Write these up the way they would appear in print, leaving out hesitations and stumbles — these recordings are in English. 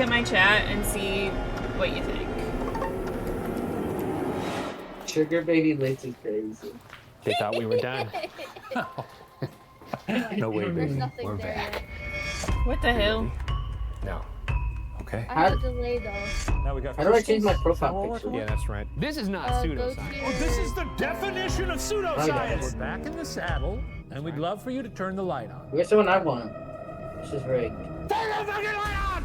at my chat and see what you think. Sugar baby Lacy crazy. They thought we were done. No way, There's baby. nothing We're there back. yet. What the hell? No. Okay. I have a delay though. Now we got. How do I change my crystals? profile Is that what picture? Yeah, that's right. This is not Go pseudoscience. to Oh, this is the definition of pseudoscience. We're We're back in the saddle, and we'd love for you to turn the light on. Where's the one I want? This is rigged. Turn the fucking light on!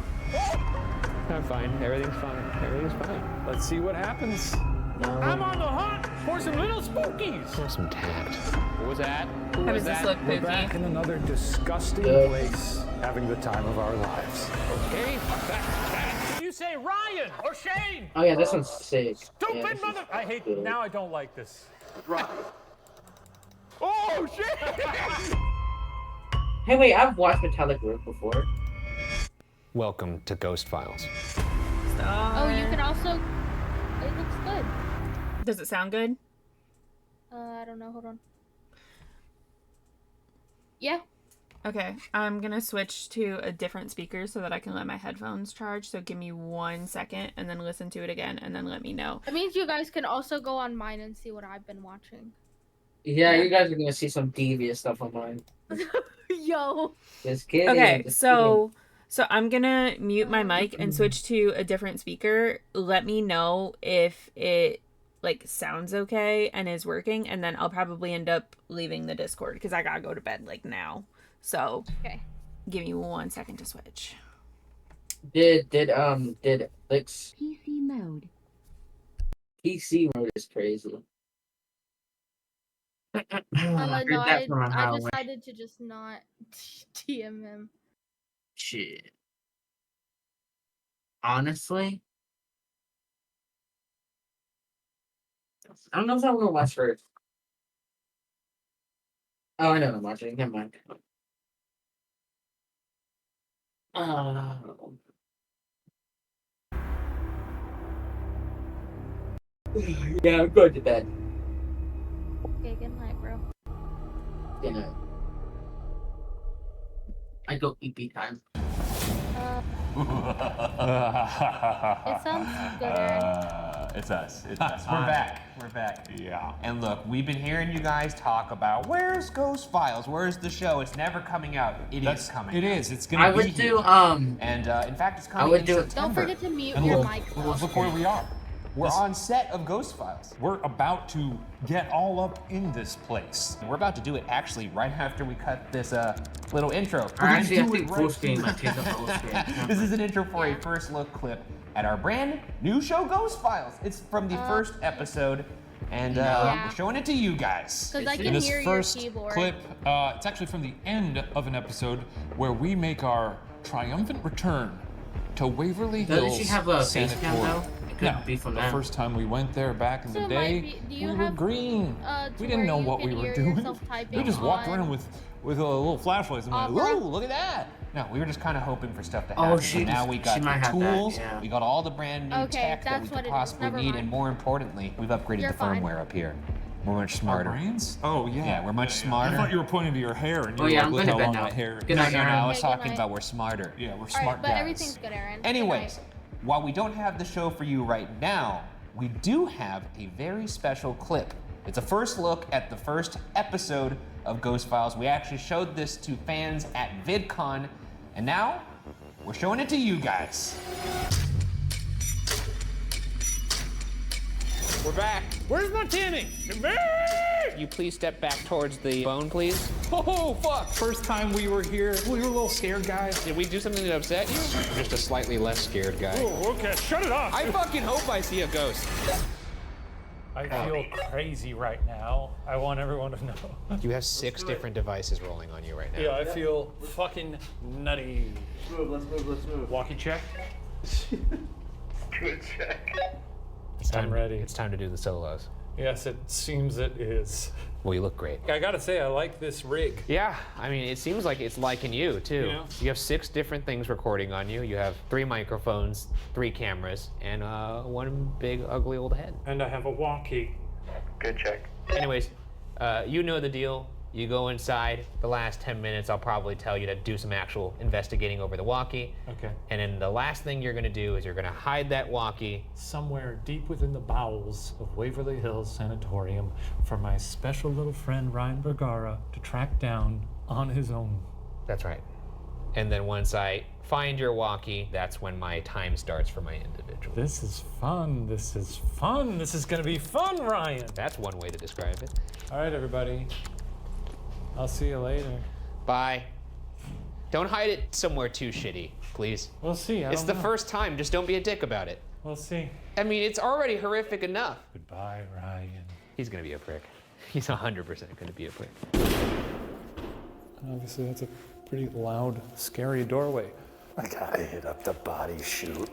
I'm fine. Everything's fine. Everything's fine. Let's see what happens. No. I'm on the hunt for some little spookies. Have some tact. What was that? Who How was does this that? look, We're back Pookie? in another disgusting Yeah. place, having the time of our lives. Okay. Did you say Ryan or Shane? Oh yeah, this one's sick. Stupid Yeah, this is mother! I hate. good. Now I don't like this. Oh shit! Hey wait, I've watched Metallic work before. Welcome to Ghost Files. Oh, you can also. It looks good. Does it sound good? I don't know. Hold on. Yeah. Okay, I'm gonna switch to a different speaker so that I can let my headphones charge. So give me 1 second and then listen to it again and then let me know. That means you guys can also go on mine and see what I've been watching. Yeah, you guys are gonna see some devious stuff on mine. Yo. Just kidding. Okay, just so I'm gonna mute my mic and switch to a different speaker. Let me know if it like sounds okay and is working, and then I'll probably end up leaving the Discord because I gotta go to bed like now. So Okay. give me 1 second to switch. kidding. Did Licks PC mode. PC mode is crazy. I heard No, that from a I highway. decided to just not TM him. Shit. Honestly, I don't know if I want to watch first. Oh, I know what I'm watching. Never mind. Yeah, I'm going to bed. Okay, good night, bro. Good night. I go EP time. It sounds good, Aaron. It's us. It's us. We're back. We're back. Yeah. And look, we've been hearing you guys talk about where's Ghost Files? Where's the show? It's never coming out. It is coming. It out. is. It's gonna I be would here. do And in fact, it's coming would in do- September. Don't forget to mute And your look, mic. though. look where we are. We're on set of Ghost Files. We're about to get all up in this place. We're about to do it actually right after we cut this little intro. I actually have do to it full right screen my kids on full screen. This is an intro for a first look clip at our brand new show, Ghost Files. It's from the first episode, and Yeah. we're showing it to you guys. Because I In can this hear first your keyboard. clip, it's actually from the end of an episode where we make our triumphant return to Waverly Doesn't Hills she have a face cam Sanatorium. though? It couldn't Yeah, be from the that. first time we went there back in So the it might day, be- do you we were have, green. to We didn't where know you what can we were hear doing. yourself typing We just walked on around with a little flashlights and went, Opera? "Whoa, look at that!" No, we were just kind of hoping for stuff to Oh, happen. she- and now we got she might the have that, tools, yeah. we got all the brand new Okay, tech that that's we what could it is. possibly Never need, mind. and more importantly, we've upgraded You're the fine. firmware up here. We're much Our smarter. brains? Oh yeah. Yeah, we're much smarter. I thought you were pointing to your hair, and you Oh, were yeah, like, I'm "Look going how to bed long now. my hair is." Good No, night, no, no, I Aaron. was Okay, good talking night. about we're smarter. Yeah, we're Alright, smart but guys. everything's good, Aaron. Good Anyways, night. while we don't have the show for you right now, we do have a very special clip. It's a first look at the first episode of Ghost Files. We actually showed this to fans at VidCon, and now we're showing it to you guys. We're back. Where's my tinny? You please step back towards the phone, please. Oh fuck! First time we were here, we were a little scared, guys. Did we do something that upset you? I'm just a slightly less scared guy. Oh, okay, shut it off. I fucking hope I see a ghost. I feel crazy right now. I want everyone to know. You have 6 different devices rolling on you right now. Yeah, I feel fucking nutty. Let's move. Walkie check. Good check. It's time, I'm ready. It's time to do the solos. Yes, it seems it is. Well, you look great. I gotta say, I like this rig. Yeah, I mean, it seems like it's liking you, too. Yeah. You have 6 different things recording on you. You have 3 microphones, 3 cameras, and 1 big, ugly old head. And I have a walkie. Good check. Anyways, you know the deal. You go inside. The last 10 minutes, I'll probably tell you to do some actual investigating over the walkie. Okay. And then the last thing you're gonna do is you're gonna hide that walkie. Somewhere deep within the bowels of Waverly Hills Sanatorium for my special little friend Ryan Vergara to track down on his own. That's right. And then once I find your walkie, that's when my time starts for my individual. This is fun. This is fun. This is gonna be fun, Ryan. That's one way to describe it. All right, everybody. I'll see you later. Bye. Don't hide it somewhere too shitty, please. We'll see. It's the first time. Just don't be a dick about it. We'll see. I mean, it's already horrific enough. Goodbye, Ryan. He's gonna be a prick. He's 100% gonna be a prick. Obviously, that's a pretty loud, scary doorway. I gotta hit up the body chute.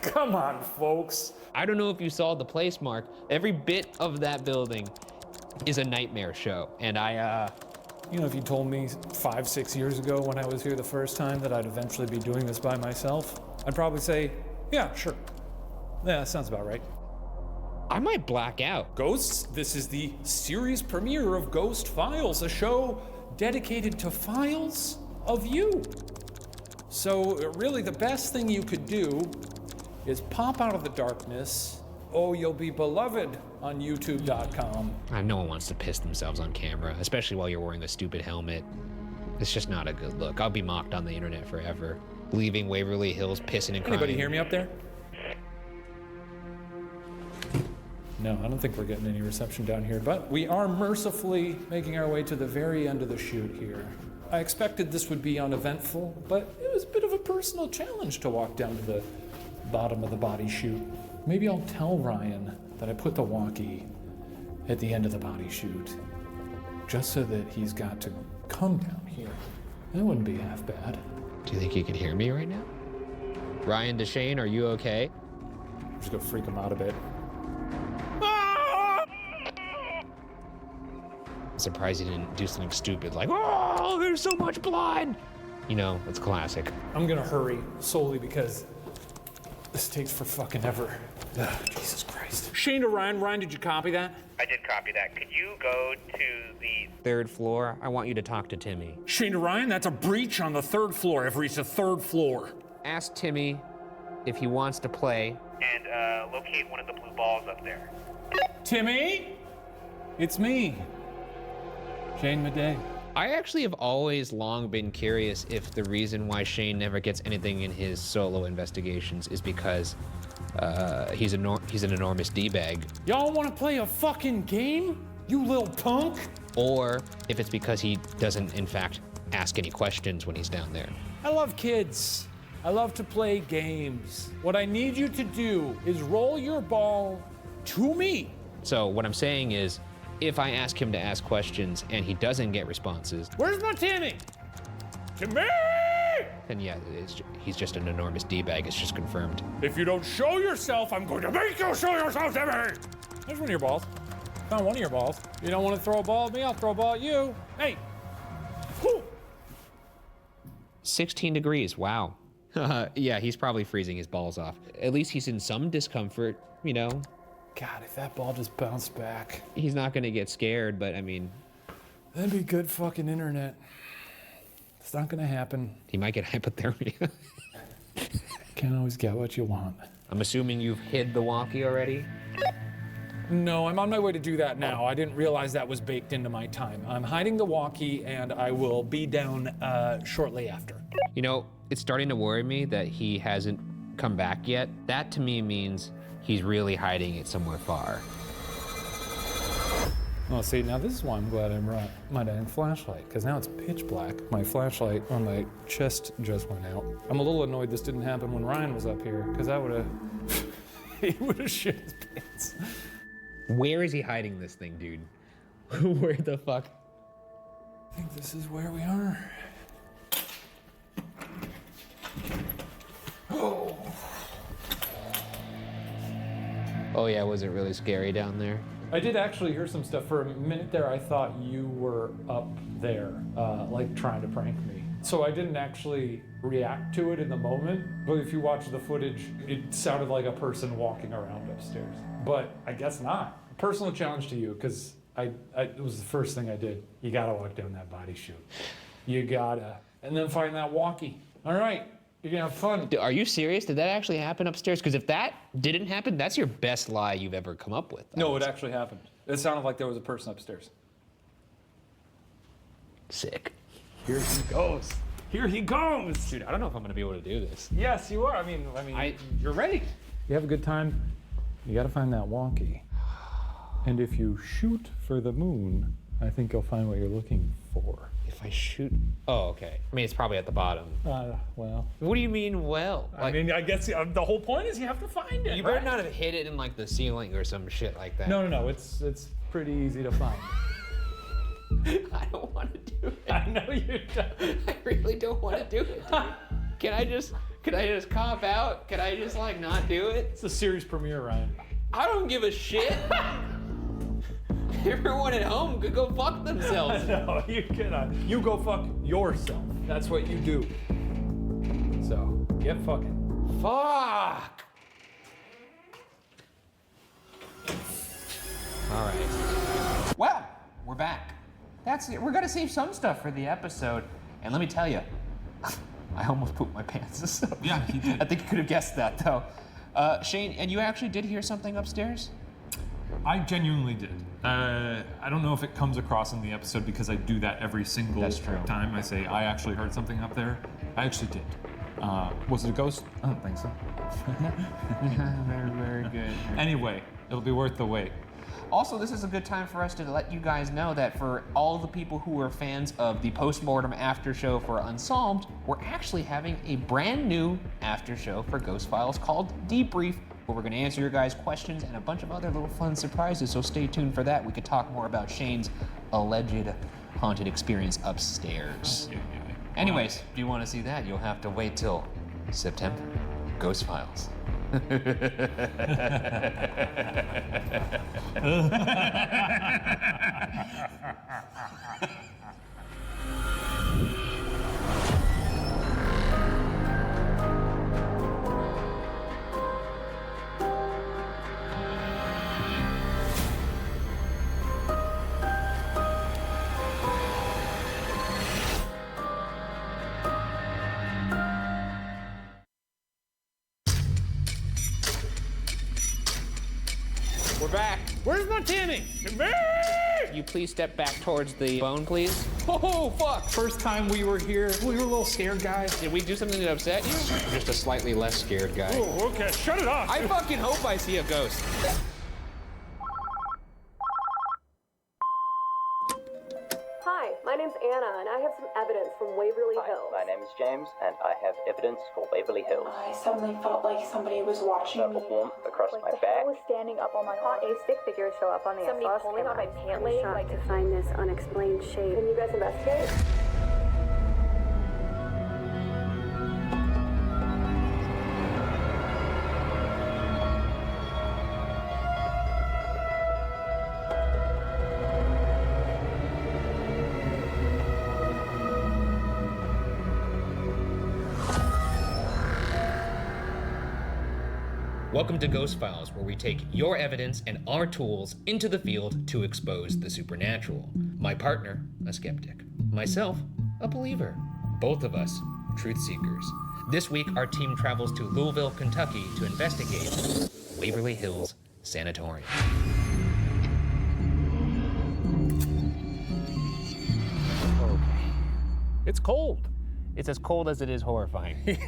Come on, folks. I don't know if you saw the place, Mark. Every bit of that building is a nightmare show. And You know, if you told me 5-6 years ago when I was here the first time that I'd eventually be doing this by myself, I'd probably say, yeah, sure. Yeah, that sounds about right. I might black out. Ghosts, this is the series premiere of Ghost Files, a show dedicated to files of you. So really the best thing you could do is pop out of the darkness. Oh, you'll be beloved on youtube.com. No one wants to piss themselves on camera, especially while you're wearing a stupid helmet. It's just not a good look. I'll be mocked on the internet forever. Leaving Waverly Hills pissing and crying. Anybody hear me up there? No, I don't think we're getting any reception down here, but we are mercifully making our way to the very end of the shoot here. I expected this would be uneventful, but it was a bit of a personal challenge to walk down to the bottom of the body chute. Maybe I'll tell Ryan that I put the walkie at the end of the body chute, just so that he's got to come down here. That wouldn't be half bad. Do you think you can hear me right now? Ryan DeShane, are you okay? Just go freak him out a bit. I'm surprised he didn't do something stupid like, oh, there's so much blood. You know, it's classic. I'm gonna hurry solely because this takes for fucking ever. Ugh, Jesus Christ. Shane to Ryan. Ryan, did you copy that? I did copy that. Could you go to the... Third floor, I want you to talk to Timmy. Shane to Ryan, that's a breach on the 3rd floor. I've reached the 3rd floor. Ask Timmy if he wants to play. And locate one of the blue balls up there. Timmy? It's me. Shane Madej. I actually have always long been curious if the reason why Shane never gets anything in his solo investigations is because he's an enormous D-bag. Y'all wanna play a fucking game? You little punk? Or if it's because he doesn't, in fact, ask any questions when he's down there. I love kids. I love to play games. What I need you to do is roll your ball to me. So what I'm saying is, if I ask him to ask questions and he doesn't get responses, Where's my Timmy? Timmy! then yeah, he's just an enormous D-bag. It's just confirmed. If you don't show yourself, I'm going to make you show yourself, Timmy! There's one of your balls. Found one of your balls. You don't want to throw a ball at me, I'll throw a ball at you. Hey! Whew. 16 degrees, wow. Yeah, he's probably freezing his balls off. At least he's in some discomfort, you know. God, if that ball just bounced back. He's not gonna get scared, but I mean... That'd be good fucking internet. It's not gonna happen. He might get hypothermia. Can't always get what you want. I'm assuming you've hid the walkie already? No, I'm on my way to do that now. I didn't realize that was baked into my time. I'm hiding the walkie and I will be down shortly after. You know, it's starting to worry me that he hasn't come back yet. That to me means he's really hiding it somewhere far. Oh, see, now this is why I'm glad I brought my dang flashlight, because now it's pitch black. My flashlight on my chest just went out. I'm a little annoyed this didn't happen when Ryan was up here, because I would have... he would have shit his pants. Where is he hiding this thing, dude? Where the fuck? I think this is where we are. Oh. Oh yeah, was it really scary down there? I did actually hear some stuff. For a minute there, I thought you were up there, like trying to prank me. So I didn't actually react to it in the moment, but if you watch the footage, it sounded like a person walking around upstairs. But I guess not. Personal challenge to you, because It was the first thing I did. You gotta walk down that body chute. You gotta. And then find that walkie. All right, you're gonna have fun. Are you serious? Did that actually happen upstairs? Because if that didn't happen, that's your best lie you've ever come up with. No, it actually happened. It sounded like there was a person upstairs. Sick. Here he goes. Here he goes. Dude, I don't know if I'm gonna be able to do this. Yes, you are. I mean, you're ready. you have a good time. You gotta find that walkie. And if you shoot for the moon, I think you'll find what you're looking for. If I shoot... Oh, okay. I mean, it's probably at the bottom. Well. What do you mean, well? I mean, I guess the whole point is you have to find it. You better not have hit it in, like, the ceiling or some shit like that. No. It's pretty easy to find. I don't want to do it. I know you don't. I really don't want to do it. Can I just cop out? Can I just, like, not do it? It's a series premiere, Ryan. I don't give a shit. Everyone at home could go fuck themselves. No, you cannot. You go fuck yourself. That's what you do. So, get fucking. Fuck. All right. Well, we're back. That's it. We're gonna save some stuff for the episode. And let me tell you, I almost pooped my pants. Yeah, he did. I think you could have guessed that, though. Shane, and you actually did hear something upstairs? I genuinely did. I don't know if it comes across in the episode because I do that every single That's true. time I say I actually heard something up there. I actually did. Was it a ghost? I don't think so. Very, very good. Anyway, it'll be worth the wait. Also, this is a good time for us to let you guys know that for all the people who are fans of the postmortem after show for Unsolved, we're actually having a brand new after show for Ghost Files called Debrief, where we're going to answer your guys' questions and a bunch of other little fun surprises. So stay tuned for that. We could talk more about Shane's alleged haunted experience upstairs. Anyways, if you want to see that, you'll have to wait till September. Ghost Files. We're back. Where's my Timmy? You please step back towards the bone, please. Oh, fuck. First time we were here, we were a little scared, guys. Did we do something that upset you? I'm just a slightly less scared guy. Oh, okay, shut it off. I fucking hope I see a ghost. Hi, my name's Anna, and I have some evidence from Waverly Hills. My name is James, and I have evidence for Waverly Hills. I suddenly felt like somebody was watching me. Warmth across my the back. hell was standing up on my arm. A stick figure show up on the Somebody SLS pulling camera. on my pant I'm leg, shocked like to find this unexplained shape. Can you guys investigate? Welcome to Ghost Files, where we take your evidence and our tools into the field to expose the supernatural. My partner, a skeptic. Myself, a believer. Both of us, truth seekers. This week, our team travels to Louisville, Kentucky to investigate Waverly Hills Sanatorium. Okay. It's cold. It's as cold as it is horrifying.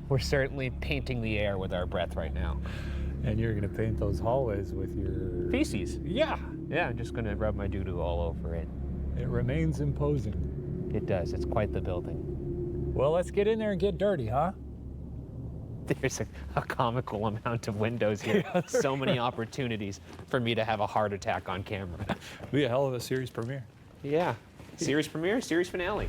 We're certainly painting the air with our breath right now. And you're gonna paint those hallways with your... Feces. Yeah. Yeah, I'm just gonna rub my doo-doo all over it. It remains imposing. It does, it's quite the building. Well, let's get in there and get dirty, huh? There's a comical amount of windows here. So many opportunities for me to have a heart attack on camera. Be a hell of a series premiere. Yeah, series premiere, series finale.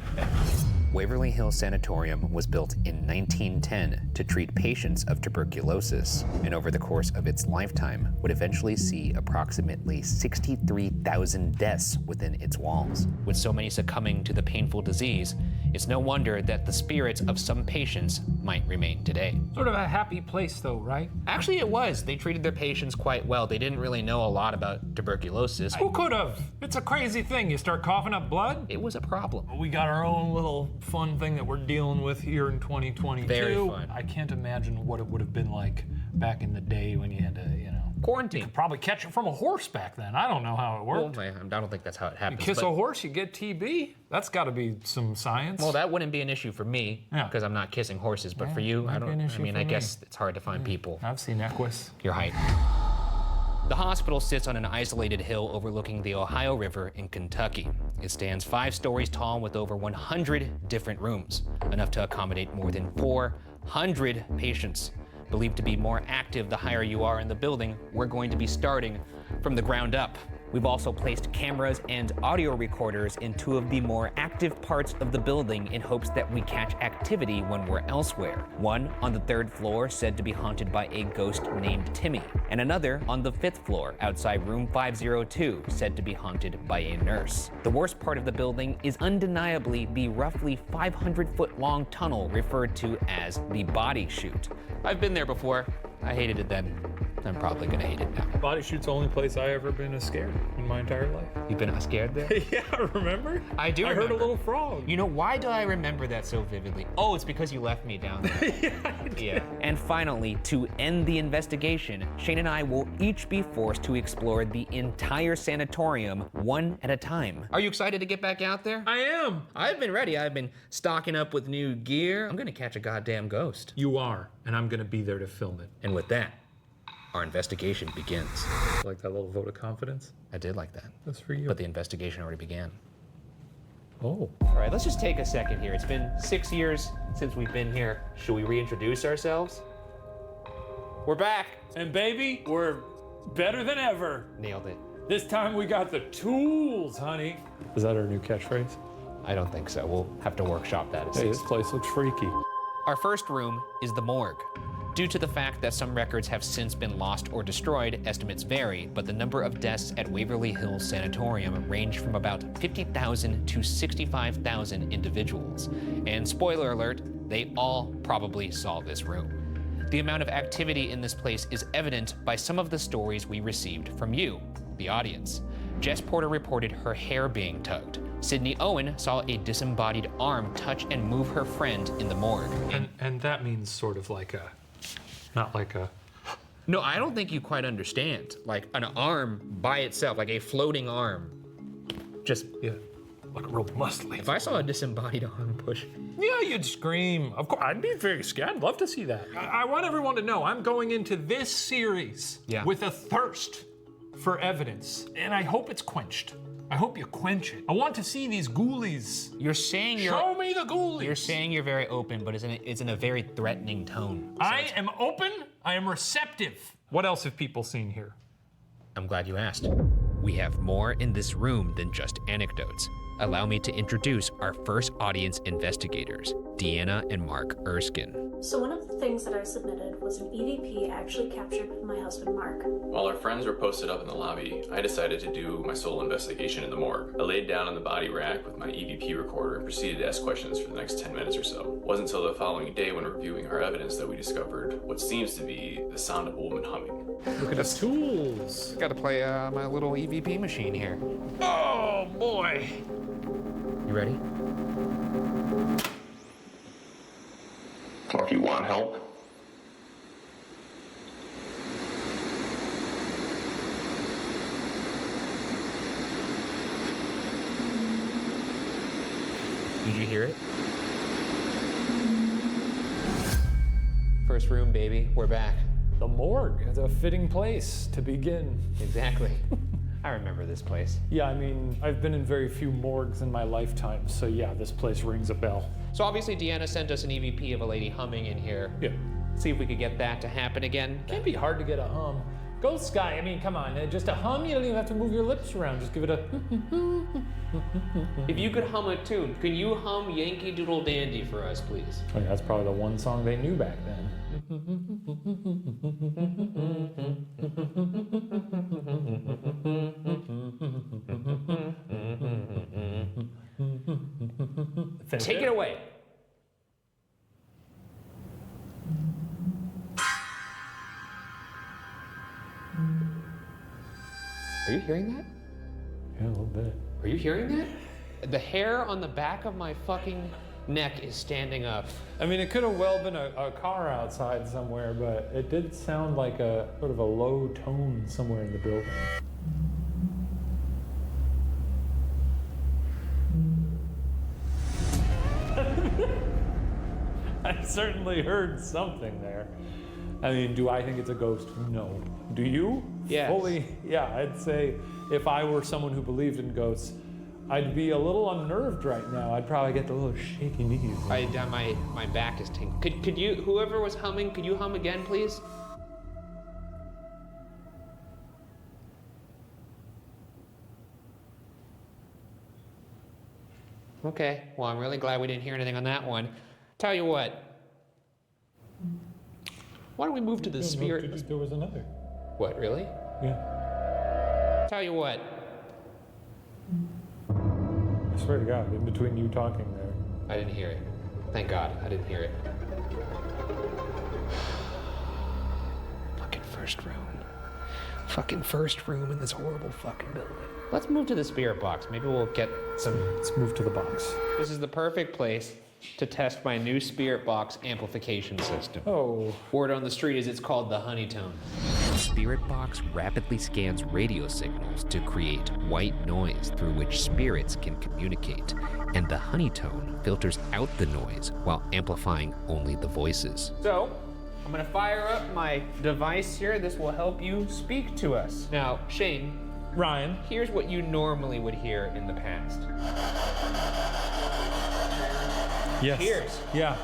Waverly Hills Sanatorium was built in 1910 to treat patients of tuberculosis, and over the course of its lifetime would eventually see approximately 63,000 deaths within its walls. With so many succumbing to the painful disease, it's no wonder that the spirits of some patients might remain today. Sort of a happy place though, right? Actually, it was. They treated their patients quite well. They didn't really know a lot about tuberculosis. Who could have? It's a crazy thing. You start coughing up blood. It was a problem. We got our own little fun thing that we're dealing with here in 2022. Very fun. I can't imagine what it would have been like back in the day when you had to, quarantine. You could probably catch it from a horse back then. I don't know how it worked. Well, I don't think that's how it happens. You kiss a horse, you get TB? That's got to be some science. Well, that wouldn't be an issue for me because I'm not kissing horses, but for you, I guess it's hard to find people. I've seen Equus. Your height. The hospital sits on an isolated hill overlooking the Ohio River in Kentucky. It stands 5 stories tall with over 100 different rooms, enough to accommodate more than 400 patients. Believed to be more active the higher you are in the building, we're going to be starting from the ground up. We've also placed cameras and audio recorders in 2 of the more active parts of the building in hopes that we catch activity when we're elsewhere. One on the 3rd floor said to be haunted by a ghost named Timmy, and another on the 5th floor outside room 502 said to be haunted by a nurse. The worst part of the building is undeniably the roughly 500-foot-long tunnel referred to as the body chute. I've been there before. I hated it then. I'm probably gonna hate it now. Body chute's the only place I ever been scared in my entire life. You've been scared there? Yeah, remember? I do. I heard a little frog. You know, why do I remember that so vividly? Oh, it's because you left me down there. Yeah. And finally, to end the investigation, Shane and I will each be forced to explore the entire sanatorium one at a time. Are you excited to get back out there? I am. I've been ready. I've been stocking up with new gear. I'm gonna catch a goddamn ghost. You are, and I'm gonna be there to film it. And with that, our investigation begins. Like that little vote of confidence? I did like that. That's for you. But the investigation already began. Oh. All right, let's just take a second here. It's been 6 years since we've been here. Should we reintroduce ourselves? We're back. And baby, we're better than ever. Nailed it. This time we got the tools, honey. Is that our new catchphrase? I don't think so. We'll have to workshop that. Hey, this place looks freaky. Our first room is the morgue. Due to the fact that some records have since been lost or destroyed, estimates vary, but the number of deaths at Waverly Hills Sanatorium range from about 50,000 to 65,000 individuals. And spoiler alert, they all probably saw this room. The amount of activity in this place is evident by some of the stories we received from you, the audience. Jess Porter reported her hair being tugged. Sydney Owen saw a disembodied arm touch and move her friend in the morgue. And that means sort of like a, not like a... No, I don't think you quite understand. Like an arm by itself, like a floating arm. Just, yeah, like real muscly. If I saw a disembodied arm push. Yeah, you'd scream. Of course, I'd be very scared. I'd love to see that. I want everyone to know I'm going into this series with a thirst for evidence, and I hope it's quenched. I hope you quench it. I want to see these ghoulies. You're saying Show me the ghoulies. You're saying you're very open, but it's in a very threatening tone. So I am open. I am receptive. What else have people seen here? I'm glad you asked. We have more in this room than just anecdotes. Allow me to introduce our first audience investigators, Deanna and Mark Erskine. So one of the things that I submitted was an EVP actually captured with my husband, Mark. While our friends were posted up in the lobby, I decided to do my solo investigation in the morgue. I laid down on the body rack with my EVP recorder and proceeded to ask questions for the next 10 minutes or so. It wasn't until the following day when reviewing our evidence that we discovered what seems to be the sound of a woman humming. Look at us tools. Gotta play my little EVP machine here. Oh boy. You ready? Mark, you want help? Did you hear it? First room, baby. We're back. The morgue is a fitting place to begin. Exactly. I remember this place. Yeah, I mean, I've been in very few morgues in my lifetime, so yeah, this place rings a bell. So obviously Deanna sent us an EVP of a lady humming in here. Yeah. See if we could get that to happen again. Can't be hard to get a hum. Ghost guy, I mean, come on, just a hum, you don't even have to move your lips around, just give it a... If you could hum a tune, can you hum Yankee Doodle Dandy for us, please? I mean, that's probably the one song they knew back then. Take it away. Are you hearing that? Yeah, a little bit. Are you hearing that? The hair on the back of my fucking neck is standing up. I mean, it could have well been a car outside somewhere, but it did sound like a sort of a low tone somewhere in the building. I certainly heard something there. I mean, do I think it's a ghost? No. Do you? Yes. Fully, yeah, I'd say if I were someone who believed in ghosts, I'd be a little unnerved right now. I'd probably get the little shaky knees. My back is tingling. Could you, whoever was humming, could you hum again, please? Okay, well, I'm really glad we didn't hear anything on that one. Tell you what. Why don't we move to the spirit? There was another. What, really? Yeah. Tell you what. I swear to God, in between you talking there. I didn't hear it. Thank God, I didn't hear it. Fucking first room. Fucking first room in this horrible fucking building. Let's move to the spirit box. Maybe we'll get some... Let's move to the box. This is the perfect place to test my new spirit box amplification system. Oh. Word on the street is it's called the Honeytone. The spirit box rapidly scans radio signals to create white noise through which spirits can communicate, and the Honeytone filters out the noise while amplifying only the voices. So, I'm gonna fire up my device here. This will help you speak to us. Now, Shane. Ryan. Here's what you normally would hear in the past. Yes. Here's. Yeah.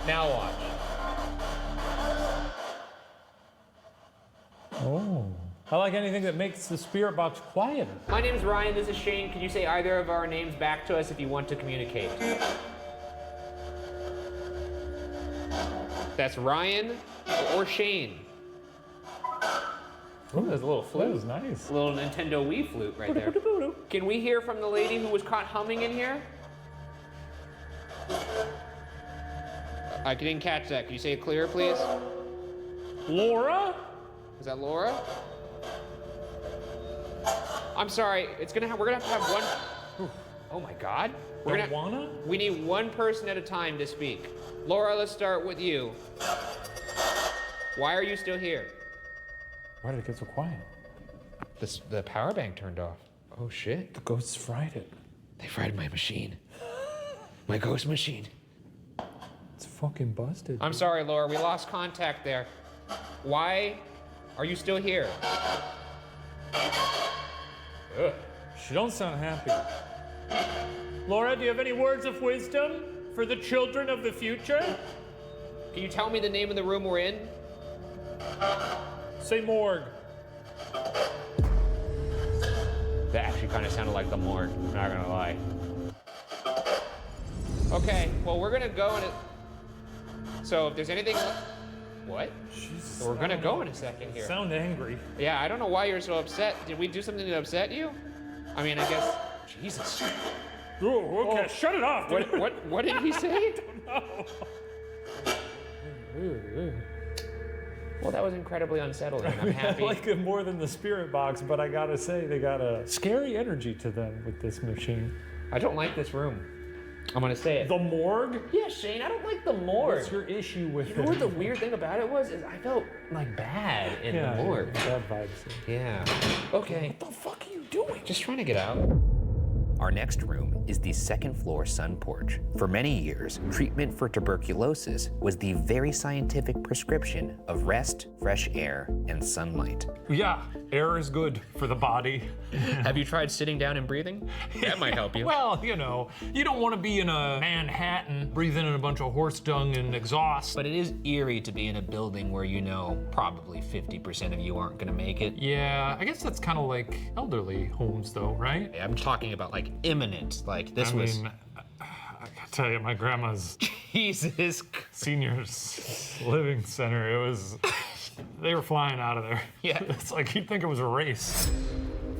Now watch. Oh. I like anything that makes the spirit box quieter. My name's Ryan, this is Shane. Can you say either of our names back to us if you want to communicate? That's Ryan or Shane. Ooh, there's a little flute. That was nice. A little Nintendo Wii flute right there. Can we hear from the lady who was caught humming in here? I didn't catch that. Can you say it clearer, please? Laura? Is that Laura? I'm sorry. We're gonna have to have one. Oh my God. We need one person at a time to speak. Laura, let's start with you. Why are you still here? Why did it get so quiet? The power bank turned off. Oh shit. The ghosts fried it. They fried my machine. My ghost machine. It's fucking busted. I'm sorry, Laura. We lost contact there. Why are you still here? Ugh. She don't sound happy. Laura, do you have any words of wisdom for the children of the future? Can you tell me the name of the room we're in? Say morgue. That actually kind of sounded like the morgue, I'm not gonna lie. Okay, well, we're gonna go in it. So if there's anything... What? Jesus, we're gonna go in a second here. Sound angry. Yeah, I don't know why you're so upset. Did we do something to upset you? I mean, I guess... Jesus. Oh, okay, shut it off. What did he say? I don't know. Well, that was incredibly unsettling. I'm happy. I like it more than the spirit box, but I gotta say, they got a scary energy to them with this machine. I don't like this room. I'm gonna say it. The morgue? Yeah, Shane, I don't like the morgue. What's your issue with it? You know what the weird thing about it was? Is I felt like bad in the morgue. Bad vibes. Yeah. Okay. What the fuck are you doing? Just trying to get out. Our next room is the second floor sun porch. For many years, treatment for tuberculosis was the very scientific prescription of rest, fresh air, and sunlight. Yeah, air is good for the body. Have you tried sitting down and breathing? That might help you. Well, you know, you don't want to be in a Manhattan breathing in a bunch of horse dung and exhaust. But it is eerie to be in a building where you know probably 50% of you aren't gonna make it. Yeah, I guess that's kind of like elderly homes though, right? I'm talking about like imminent, like this I was... mean, I gotta tell you, my grandma's Jesus. seniors living center, it was, they were flying out of there. Yeah. It's like you'd think it was a race.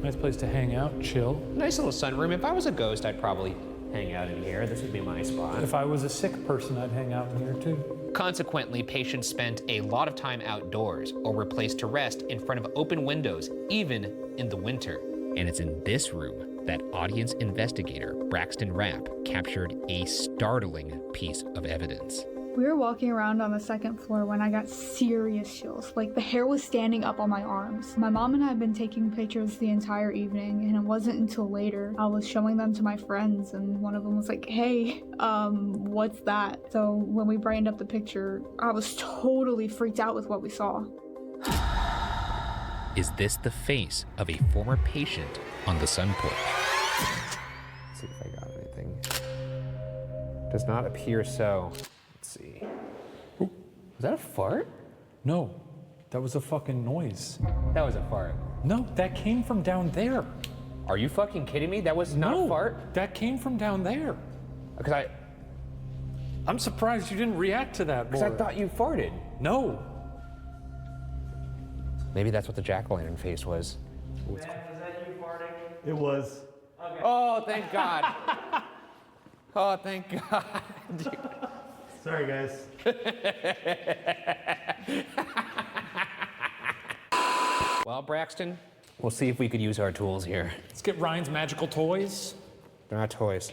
Nice place to hang out, chill. Nice little sunroom. If I was a ghost, I'd probably hang out in here. This would be my spot. If I was a sick person, I'd hang out in here too. Consequently, patients spent a lot of time outdoors or were placed to rest in front of open windows, even in the winter. And it's in this room that audience investigator Braxton Rapp captured a startling piece of evidence. We were walking around on the second floor when I got serious chills. Like, the hair was standing up on my arms. My mom and I had been taking pictures the entire evening, and it wasn't until later I was showing them to my friends, and one of them was like, hey, what's that? So when we brightened up the picture, I was totally freaked out with what we saw. Is this the face of a former patient on the sun porch? Let's see if I got anything. Does not appear so. Let's see. Ooh, was that a fart? No, that was a fucking noise. That was a fart. No, that came from down there. Are you fucking kidding me? That was not a fart? That came from down there. Because I'm surprised you didn't react to that more. Because I thought you farted. No. Maybe that's what the jack-o'-lantern face was. Was that you farting? It was. Okay. Oh, thank God. Oh, thank God. Sorry, guys. Well, Braxton, we'll see if we could use our tools here. Let's get Ryan's magical toys. They're not toys.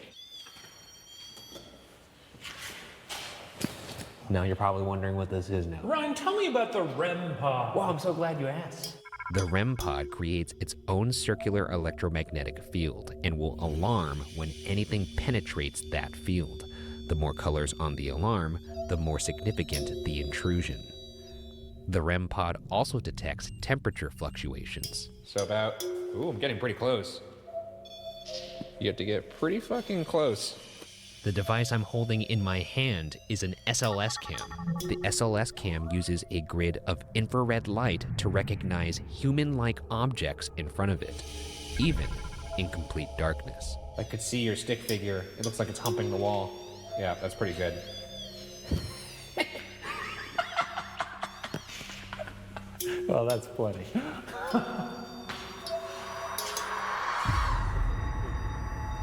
Now you're probably wondering what this is now. Ryan, tell me about the REM pod. Wow, I'm so glad you asked. The REM pod creates its own circular electromagnetic field and will alarm when anything penetrates that field. The more colors on the alarm, the more significant the intrusion. The REM pod also detects temperature fluctuations. So about, ooh, I'm getting pretty close. You have to get pretty fucking close. The device I'm holding in my hand is an SLS cam. The SLS cam uses a grid of infrared light to recognize human-like objects in front of it, even in complete darkness. I could see your stick figure. It looks like it's humping the wall. Yeah, that's pretty good. Well, that's plenty.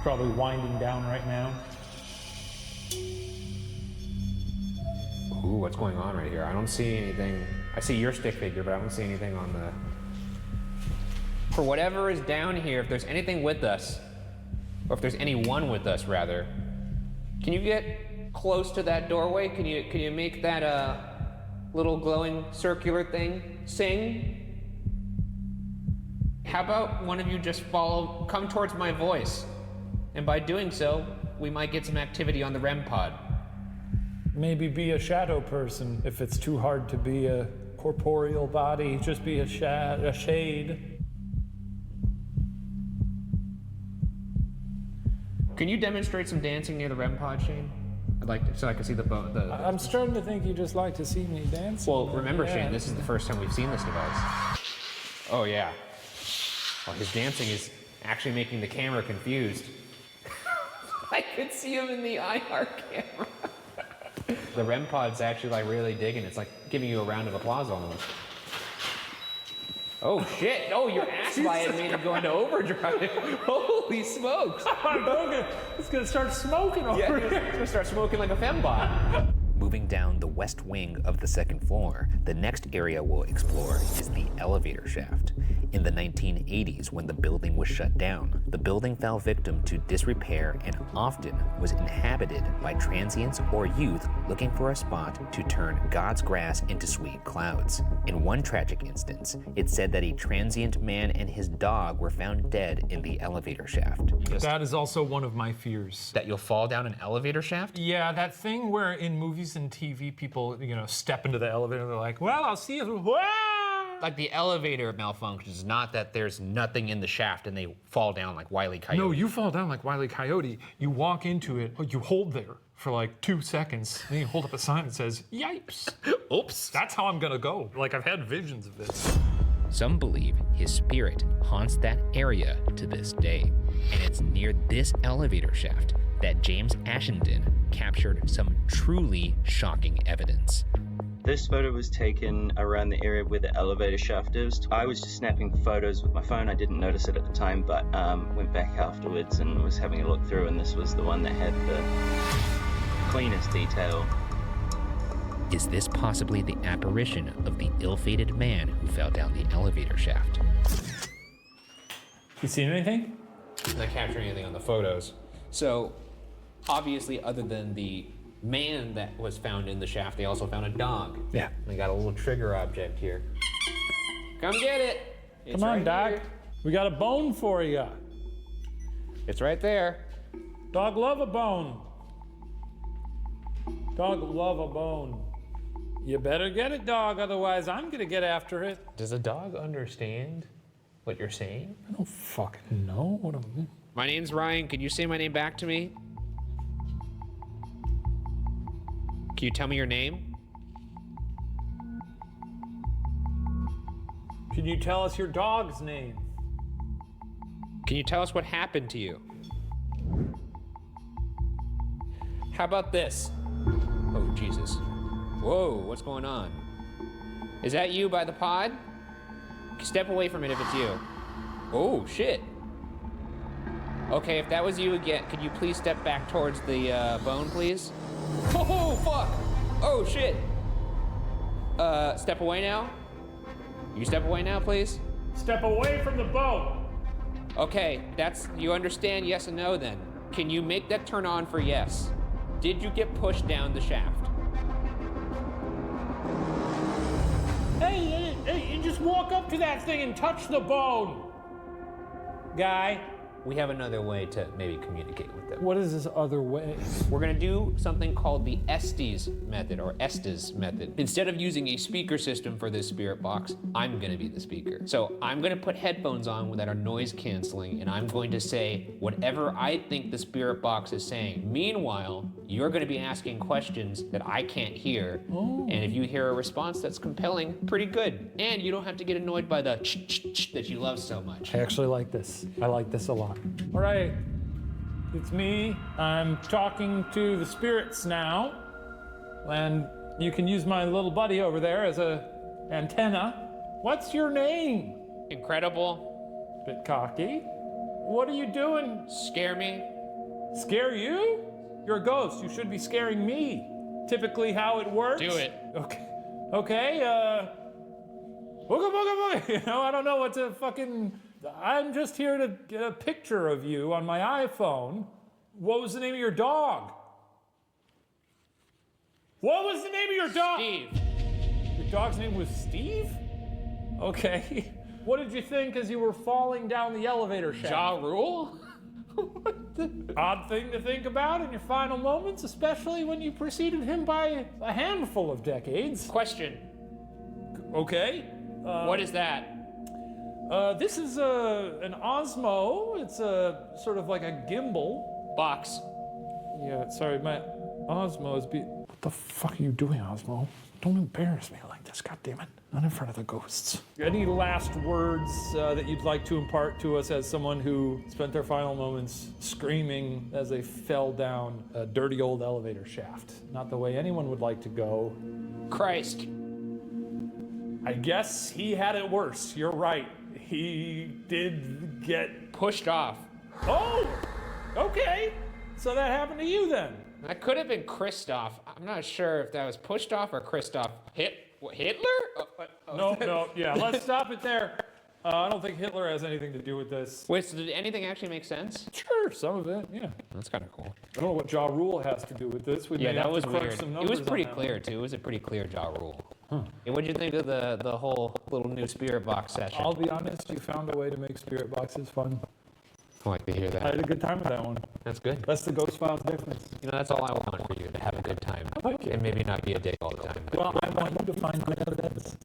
Probably winding down right now. Ooh, what's going on right here? I don't see anything. I see your stick figure, but I don't see anything on the... For whatever is down here, if there's anything with us, or if there's anyone with us, rather, can you get close to that doorway? Can you make that little glowing circular thing sing? How about one of you just come towards my voice, and by doing so, we might get some activity on the REM pod. Maybe be a shadow person. If it's too hard to be a corporeal body, just be a shade. Can you demonstrate some dancing near the REM pod, Shane? I'd like to, so I can see the I'm starting to think you just like to see me dance. Well, remember, Shane, this is the first time we've seen this device. Oh, yeah. Well, his dancing is actually making the camera confused. I could see him in the IR camera. The REM pod's actually like really digging. It's like giving you a round of applause almost. Oh shit! Oh, your ass light made it go into overdrive. Holy smokes! It's gonna start smoking over here. It's gonna start smoking like a fembot. Moving down the west wing of the second floor, the next area we'll explore is the elevator shaft. In the 1980s, when the building was shut down, the building fell victim to disrepair and often was inhabited by transients or youth looking for a spot to turn God's grass into sweet clouds. In one tragic instance, it said that a transient man and his dog were found dead in the elevator shaft. That is also one of my fears. That you'll fall down an elevator shaft? Yeah, that thing where in movies and TV people, step into the elevator and they're like, well, I'll see you. Wow! Like the elevator malfunctions, not that there's nothing in the shaft and they fall down like Wile E. Coyote. No, you fall down like Wile E. Coyote. You walk into it, you hold there for like 2 seconds, then you hold up a sign that says, yipes. Oops. That's how I'm gonna go. Like, I've had visions of this. Some believe his spirit haunts that area to this day, and it's near this elevator shaft that James Ashenden captured some truly shocking evidence. This photo was taken around the area where the elevator shaft is. I was just snapping photos with my phone. I didn't notice it at the time, but went back afterwards and was having a look through, and this was the one that had the cleanest detail. Is this possibly the apparition of the ill-fated man who fell down the elevator shaft? You seen anything? I'm not capturing anything on the photos. So, obviously, other than the man that was found in the shaft, they also found a dog. Yeah. We got a little trigger object here. Come get it. It's Come on, right Doc. here. We got a bone for you. It's right there. Dog love a bone. Dog love a bone. You better get it, dog, otherwise I'm gonna get after it. Does a dog understand what you're saying? I don't fucking know what I'm... My name's Ryan. Can you say my name back to me? Can you tell me your name? Can you tell us your dog's name? Can you tell us what happened to you? How about this? Oh, Jesus. Whoa, what's going on? Is that you by the pod? Step away from it if it's you. Oh, shit. Okay, if that was you again, could you please step back towards the bone, please? Oh, fuck! Oh, shit! Step away now? You step away now, please? Step away from the bone! Okay, you understand yes and no then. Can you make that turn on for yes? Did you get pushed down the shaft? Hey, you just walk up to that thing and touch the bone. Guy. We have another way to maybe communicate with them. What is this other way? We're gonna do something called the Estes method, or Estes method. Instead of using a speaker system for this spirit box, I'm gonna be the speaker. So I'm gonna put headphones on that are noise canceling, and I'm going to say whatever I think the spirit box is saying. Meanwhile, you're gonna be asking questions that I can't hear. Oh. And if you hear a response that's compelling, pretty good. And you don't have to get annoyed by the ch-ch-ch that you love so much. I actually like this. I like this a lot. All right, it's me. I'm talking to the spirits now, and you can use my little buddy over there as a antenna. What's your name? Incredible. Bit cocky. What are you doing? Scare me. Scare you? You're a ghost. You should be scaring me. Typically how it works. Do it. Okay, booga booga booga. You know, I don't know what to fucking... I'm just here to get a picture of you on my iPhone. What was the name of your dog? What was the name of your dog? Steve. Your dog's name was Steve? Okay. What did you think as you were falling down the elevator shaft? Ja Rule? Odd thing to think about in your final moments, especially when you preceded him by a handful of decades. Question. Okay. What is that? This is an Osmo. It's a sort of like a gimbal. Box. Yeah, sorry, my Osmo is What the fuck are you doing, Osmo? Don't embarrass me like this, goddammit. Not in front of the ghosts. Any last words that you'd like to impart to us as someone who spent their final moments screaming as they fell down a dirty old elevator shaft? Not the way anyone would like to go. Christ. I guess he had it worse. You're right. He did get pushed off. Oh, okay. So that happened to you then? That could have been Christoph. I'm not sure if that was pushed off or Christoph. Hitler? No, yeah, let's stop it there. I don't think Hitler has anything to do with this. Wait, so did anything actually make sense? Sure, some of it, yeah. That's kind of cool. I don't know what Ja Rule has to do with this. We Yeah, may that have was to crunch weird. some It numbers was on pretty that clear, one. too. It was a pretty clear Ja Rule. Huh. And what'd you think of the whole little new spirit box session? I'll be honest, you found a way to make spirit boxes fun. I like to hear I that. had a good time with that one. That's good. That's the Ghost Files difference. You know, that's all I want for you, to have a good time. And maybe not be a dick all the time. Well, I want you to find good evidence.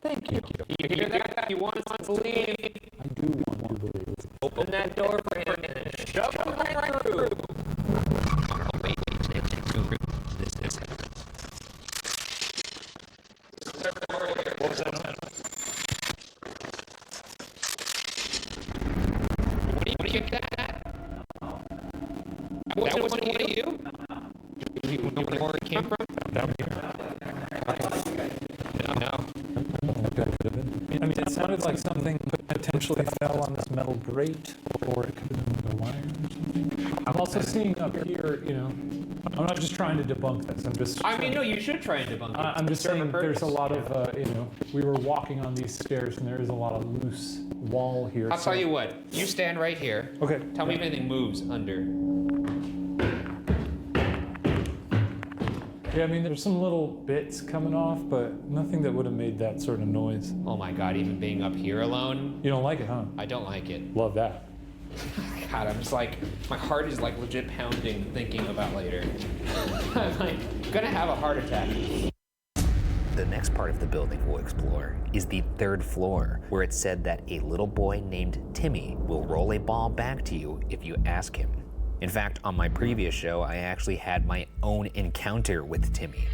Thank you. You hear that? He wants to believe. I do want to believe. Open that door for him and shove him right through. This is What was that noise? What do you get that? That was one of you? You know where it came from? Down here. No. I mean, it sounded like something potentially fell on this metal grate, or it could have been the wire or something. I'm also seeing up here, you know, I'm not just trying to debunk this. I'm just. I mean, no, you should try and debunk it. I'm just Serve a saying there's a purpose. lot of, you know, we were walking on these stairs and there is a lot of loose wall here. I'll tell you what. You stand right here. Okay. Tell me if anything moves under. Yeah, I mean, there's some little bits coming off, but nothing that would have made that sort of noise. Oh my god, even being up here alone? You don't like it, huh? I don't like it. Love that. God, I'm just like, my heart is like legit pounding thinking about later. I'm like, gonna have a heart attack. The next part of the building we'll explore is the 3rd floor, where it's said that a little boy named Timmy will roll a ball back to you if you ask him. In fact, on my previous show, I actually had my own encounter with Timmy.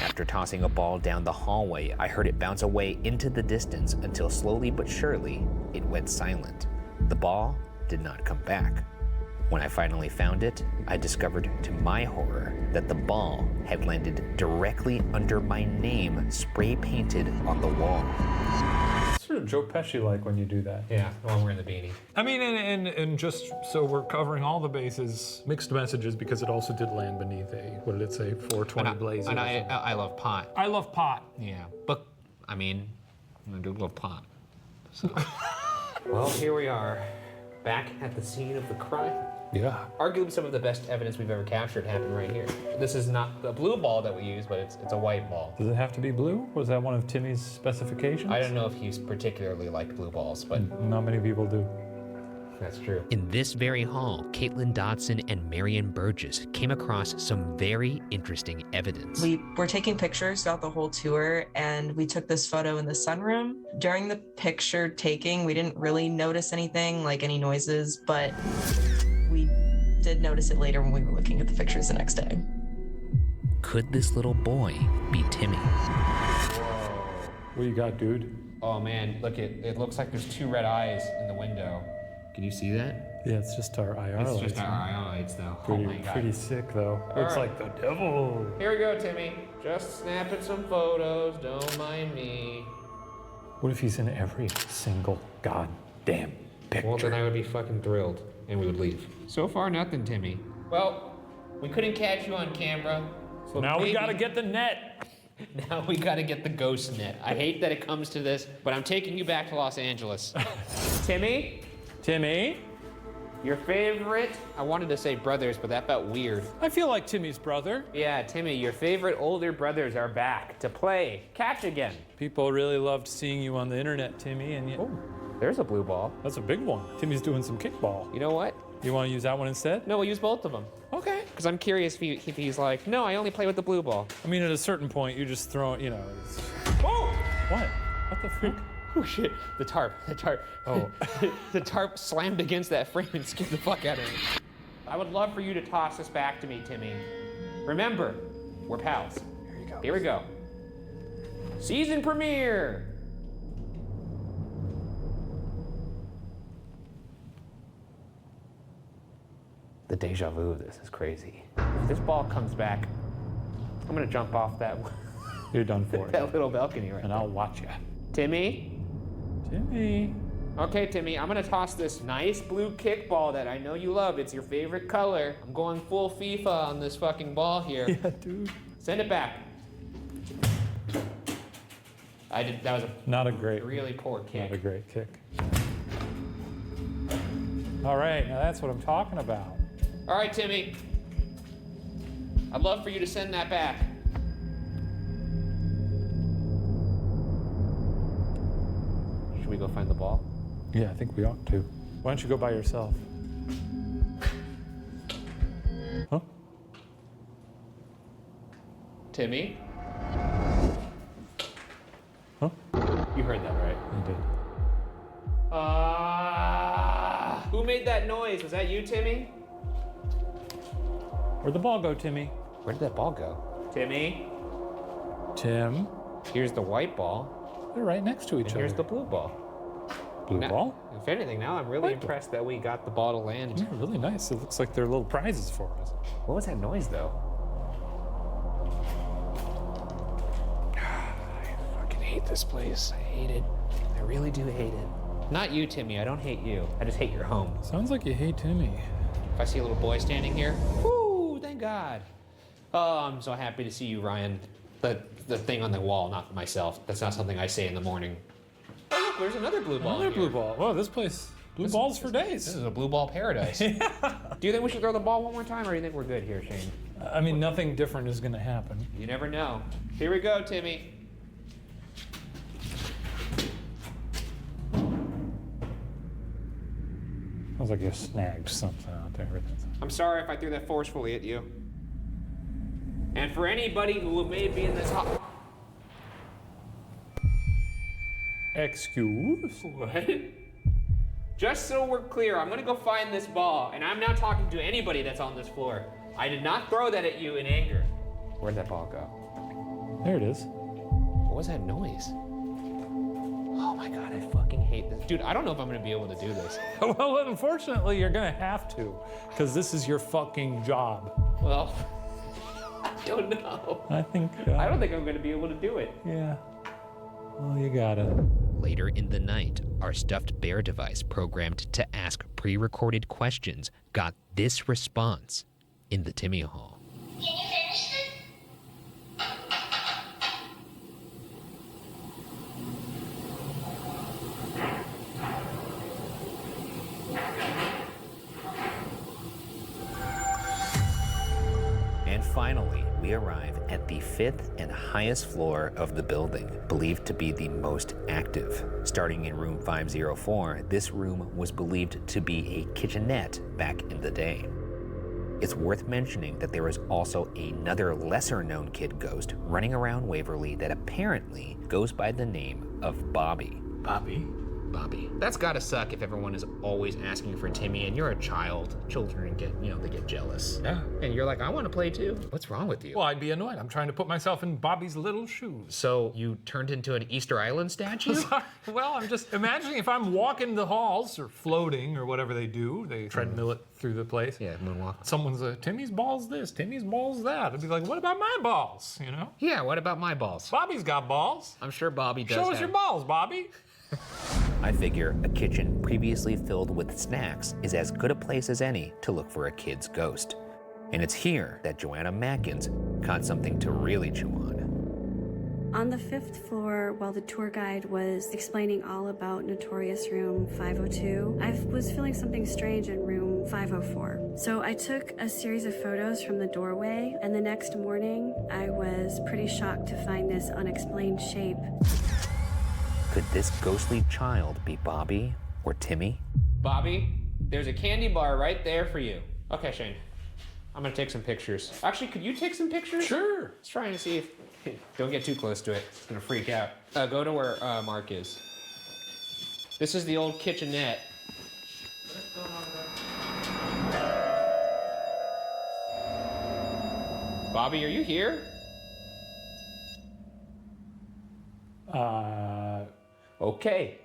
After tossing a ball down the hallway, I heard it bounce away into the distance until slowly but surely, it went silent. The ball did not come back. When I finally found it, I discovered to my horror that the ball had landed directly under my name spray painted on the wall. It's sort of Joe Pesci-like when you do that. Yeah, while we're in the beanie. I mean, and just so we're covering all the bases, mixed messages, because it also did land beneath a, what did it say, 420 blaze. And I love pot. I love pot. Yeah, but, I mean, I do love pot. So. Well, here we are, back at the scene of the crime. Yeah. Arguably some of the best evidence we've ever captured happened right here. This is not the blue ball that we use, but it's a white ball. Does it have to be blue? Was that one of Timmy's specifications? I don't know if he particularly liked blue balls, but not many people do. That's true. In this very hall, Caitlin Dodson and Marion Burgess came across some very interesting evidence. We were taking pictures throughout the whole tour, and we took this photo in the sunroom. During the picture taking, we didn't really notice anything, like any noises, but we did notice it later when we were looking at the pictures the next day. Could this little boy be Timmy? What you got, dude? Oh man, look, it looks like there's 2 red eyes in the window. Can you see that? Yeah, it's just our IR lights. It's just our IR lights, though. Pretty, Oh my god. pretty sick, though. All Looks right. like the devil. Here we go, Timmy. Just snapping some photos, don't mind me. What if he's in every single goddamn picture? Well, then I would be fucking thrilled, and we would leave. So far, nothing, Timmy. Well, we couldn't catch you on camera. So Now we maybe- gotta get the net. Now we gotta get the ghost net. I hate that it comes to this, but I'm taking you back to Los Angeles. Timmy? Timmy? Your favorite? I wanted to say brothers, but that felt weird. I feel like Timmy's brother. Yeah, Timmy, your favorite older brothers are back to play catch again. People really loved seeing you on the internet, Timmy, and you... Oh, there's a blue ball. That's a big one. Timmy's doing some kickball. You know what? You want to use that one instead? No, we'll use both of them. Okay. Because I'm curious if he's like, no, I only play with the blue ball. I mean, at a certain point, you just throw, you know... It's... Oh! What? What the frick? Oh shit, the tarp. Oh. The tarp slammed against that frame and scared the fuck out of me. I would love for you to toss this back to me, Timmy. Remember, we're pals. Here you go. Here we go. Season premiere! The deja vu of this is crazy. If this ball comes back, I'm gonna jump off that You're done for. that little balcony right And I'll watch you. Timmy? Timmy. Okay, Timmy, I'm gonna toss this nice blue kickball that I know you love. It's your favorite color. I'm going full FIFA on this fucking ball here. Yeah, dude. Send it back. That was a Not a great, really poor kick. not a great kick. All right, now that's what I'm talking about. All right, Timmy. I'd love for you to send that back. Should we go find the ball? Yeah, I think we ought to. Why don't you go by yourself? Huh? Timmy? Huh? You heard that, right? I did. Who made that noise? Was that you, Timmy? Where'd the ball go, Timmy? Where did that ball go? Timmy? Tim? Here's the white ball. They're right next to each other. Here's the blue ball. Blue ball? If anything, now I'm really impressed that we got the ball to land. Yeah, really nice. It looks like they're little prizes for us. What was that noise, though? I fucking hate this place. I hate it. I really do hate it. Not you, Timmy. I don't hate you. I just hate your home. Sounds like you hate Timmy. If I see a little boy standing here, whoo, thank God. Oh, I'm so happy to see you, Ryan. The thing on the wall, not myself. That's not something I say in the morning. Oh, look, there's another blue ball. Another blue ball. Whoa, this place, blue balls for days. This is a blue ball paradise. Do you think we should throw the ball one more time, or do you think we're good here, Shane? I mean, nothing different is going to happen. You never know. Here we go, Timmy. Sounds like you snagged something out there. I'm sorry if I threw that forcefully at you. And for anybody who may be in this hall. Excuse? What? Just so we're clear, I'm gonna go find this ball, and I'm not talking to anybody that's on this floor. I did not throw that at you in anger. Where'd that ball go? There it is. What was that noise? Oh my God, I fucking hate this. Dude, I don't know if I'm gonna be able to do this. Well, unfortunately, you're going to have to, because this is your fucking job. Well, I don't know. I think. I don't think I'm gonna be able to do it. Yeah. Well, you gotta. Later in the night, our stuffed bear device programmed to ask pre-recorded questions got this response in the Timmy Hall. Can you finish this? And finally, we arrive at the 5th and highest floor of the building, believed to be the most active. Starting in room 504, this room was believed to be a kitchenette back in the day. It's worth mentioning that there is also another lesser-known kid ghost running around Waverly that apparently goes by the name of Bobby. Bobby? That's gotta suck if everyone is always asking for Timmy and you're a child. Children get, they get jealous. Yeah. And you're like, I want to play too. What's wrong with you? Well, I'd be annoyed. I'm trying to put myself in Bobby's little shoes. So you turned into an Easter Island statue? Well, I'm just imagining if I'm walking the halls or floating or whatever they do, they treadmill it through the place. Yeah, moonwalk. Someone's Timmy's ball's this, Timmy's ball's that. I'd be like, what about my balls, Yeah, what about my balls? Bobby's got balls. I'm sure Bobby does. Show us your balls, Bobby. I figure a kitchen previously filled with snacks is as good a place as any to look for a kid's ghost. And it's here that Joanna Matkins caught something to really chew on. On the 5th floor, while the tour guide was explaining all about Notorious Room 502, I was feeling something strange in room 504. So I took a series of photos from the doorway, and the next morning, I was pretty shocked to find this unexplained shape. Could this ghostly child be Bobby or Timmy? Bobby, there's a candy bar right there for you. Okay, Shane. I'm gonna take some pictures. Actually, could you take some pictures? Sure. Let's try and see if... Don't get too close to it. It's gonna freak out. Go to where Mark is. This is the old kitchenette. Bobby, are you here? Okay.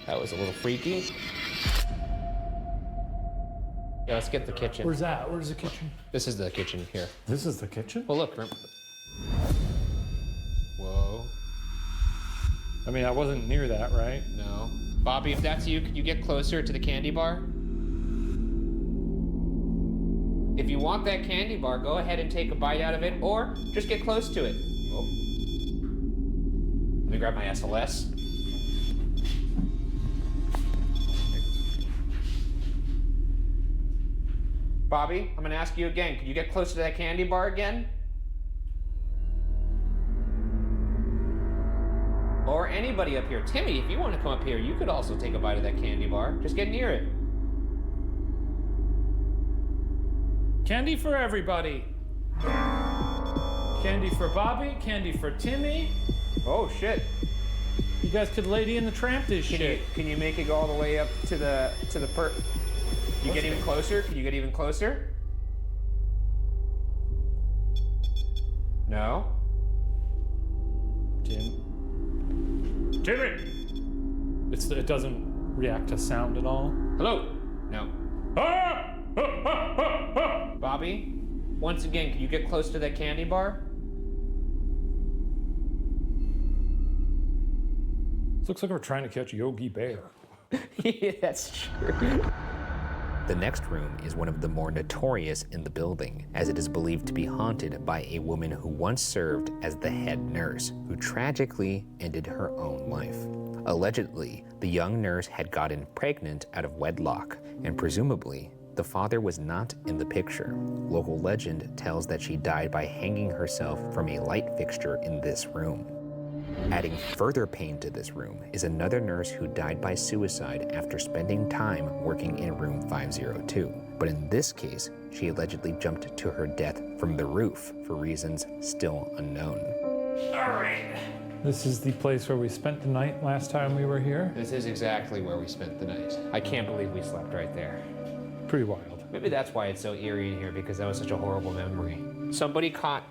That was a little freaky. Yeah, let's get the kitchen. Where's that? Where's the kitchen? This is the kitchen here. This is the kitchen? Well, look. Whoa. I mean, I wasn't near that, right? No. Bobby, if that's you, could you get closer to the candy bar? If you want that candy bar, go ahead and take a bite out of it, or just get close to it. Oh. Let me grab my SLS. Bobby, I'm gonna ask you again. Could you get closer to that candy bar again? Or anybody up here. Timmy, if you want to come up here, you could also take a bite of that candy bar. Just get near it. Candy for everybody. Candy for Bobby, candy for Timmy. Oh, shit. You guys could Lady and the Tramp this shit. Can you make it go all the way up to the You get even closer? Can you get even closer? No? Timmy! It doesn't react to sound at all. Hello? No. Bobby, once again, can you get close to that candy bar? This looks like we're trying to catch Yogi Bear. Yeah, that's true. The next room is one of the more notorious in the building, as it is believed to be haunted by a woman who once served as the head nurse, who tragically ended her own life. Allegedly, the young nurse had gotten pregnant out of wedlock, and presumably, the father was not in the picture. Local legend tells that she died by hanging herself from a light fixture in this room. Adding further pain to this room is another nurse who died by suicide after spending time working in room 502. But in this case, she allegedly jumped to her death from the roof for reasons still unknown. All right. This is the place where we spent the night last time we were here. This is exactly where we spent the night. I can't believe we slept right there. Pretty wild. Maybe that's why it's so eerie in here, because that was such a horrible memory. Somebody caught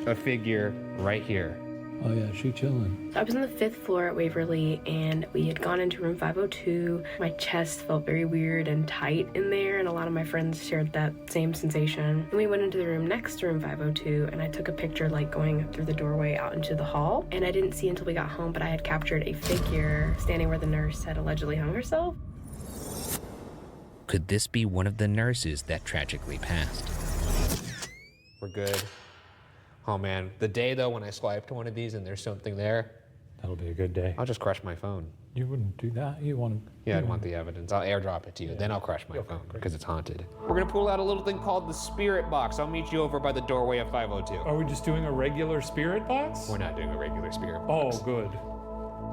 a figure right here. Oh yeah, she chilling. I was on the 5th floor at Waverly, and we had gone into room 502. My chest felt very weird and tight in there, and a lot of my friends shared that same sensation. And we went into the room next to room 502, and I took a picture like going through the doorway out into the hall. And I didn't see until we got home, but I had captured a figure standing where the nurse had allegedly hung herself. Could this be one of the nurses that tragically passed? We're good. Oh man, the day though when I swipe to one of these and there's something there, that'll be a good day. I'll just crush my phone. You wouldn't do that? You want to? Yeah, I'd want the evidence. I'll airdrop it to you. Then I'll crush my phone because it's haunted. We're gonna pull out a little thing called the spirit box. I'll meet you over by the doorway of 502. Are we just doing a regular spirit box? We're not doing a regular spirit box. Oh, good.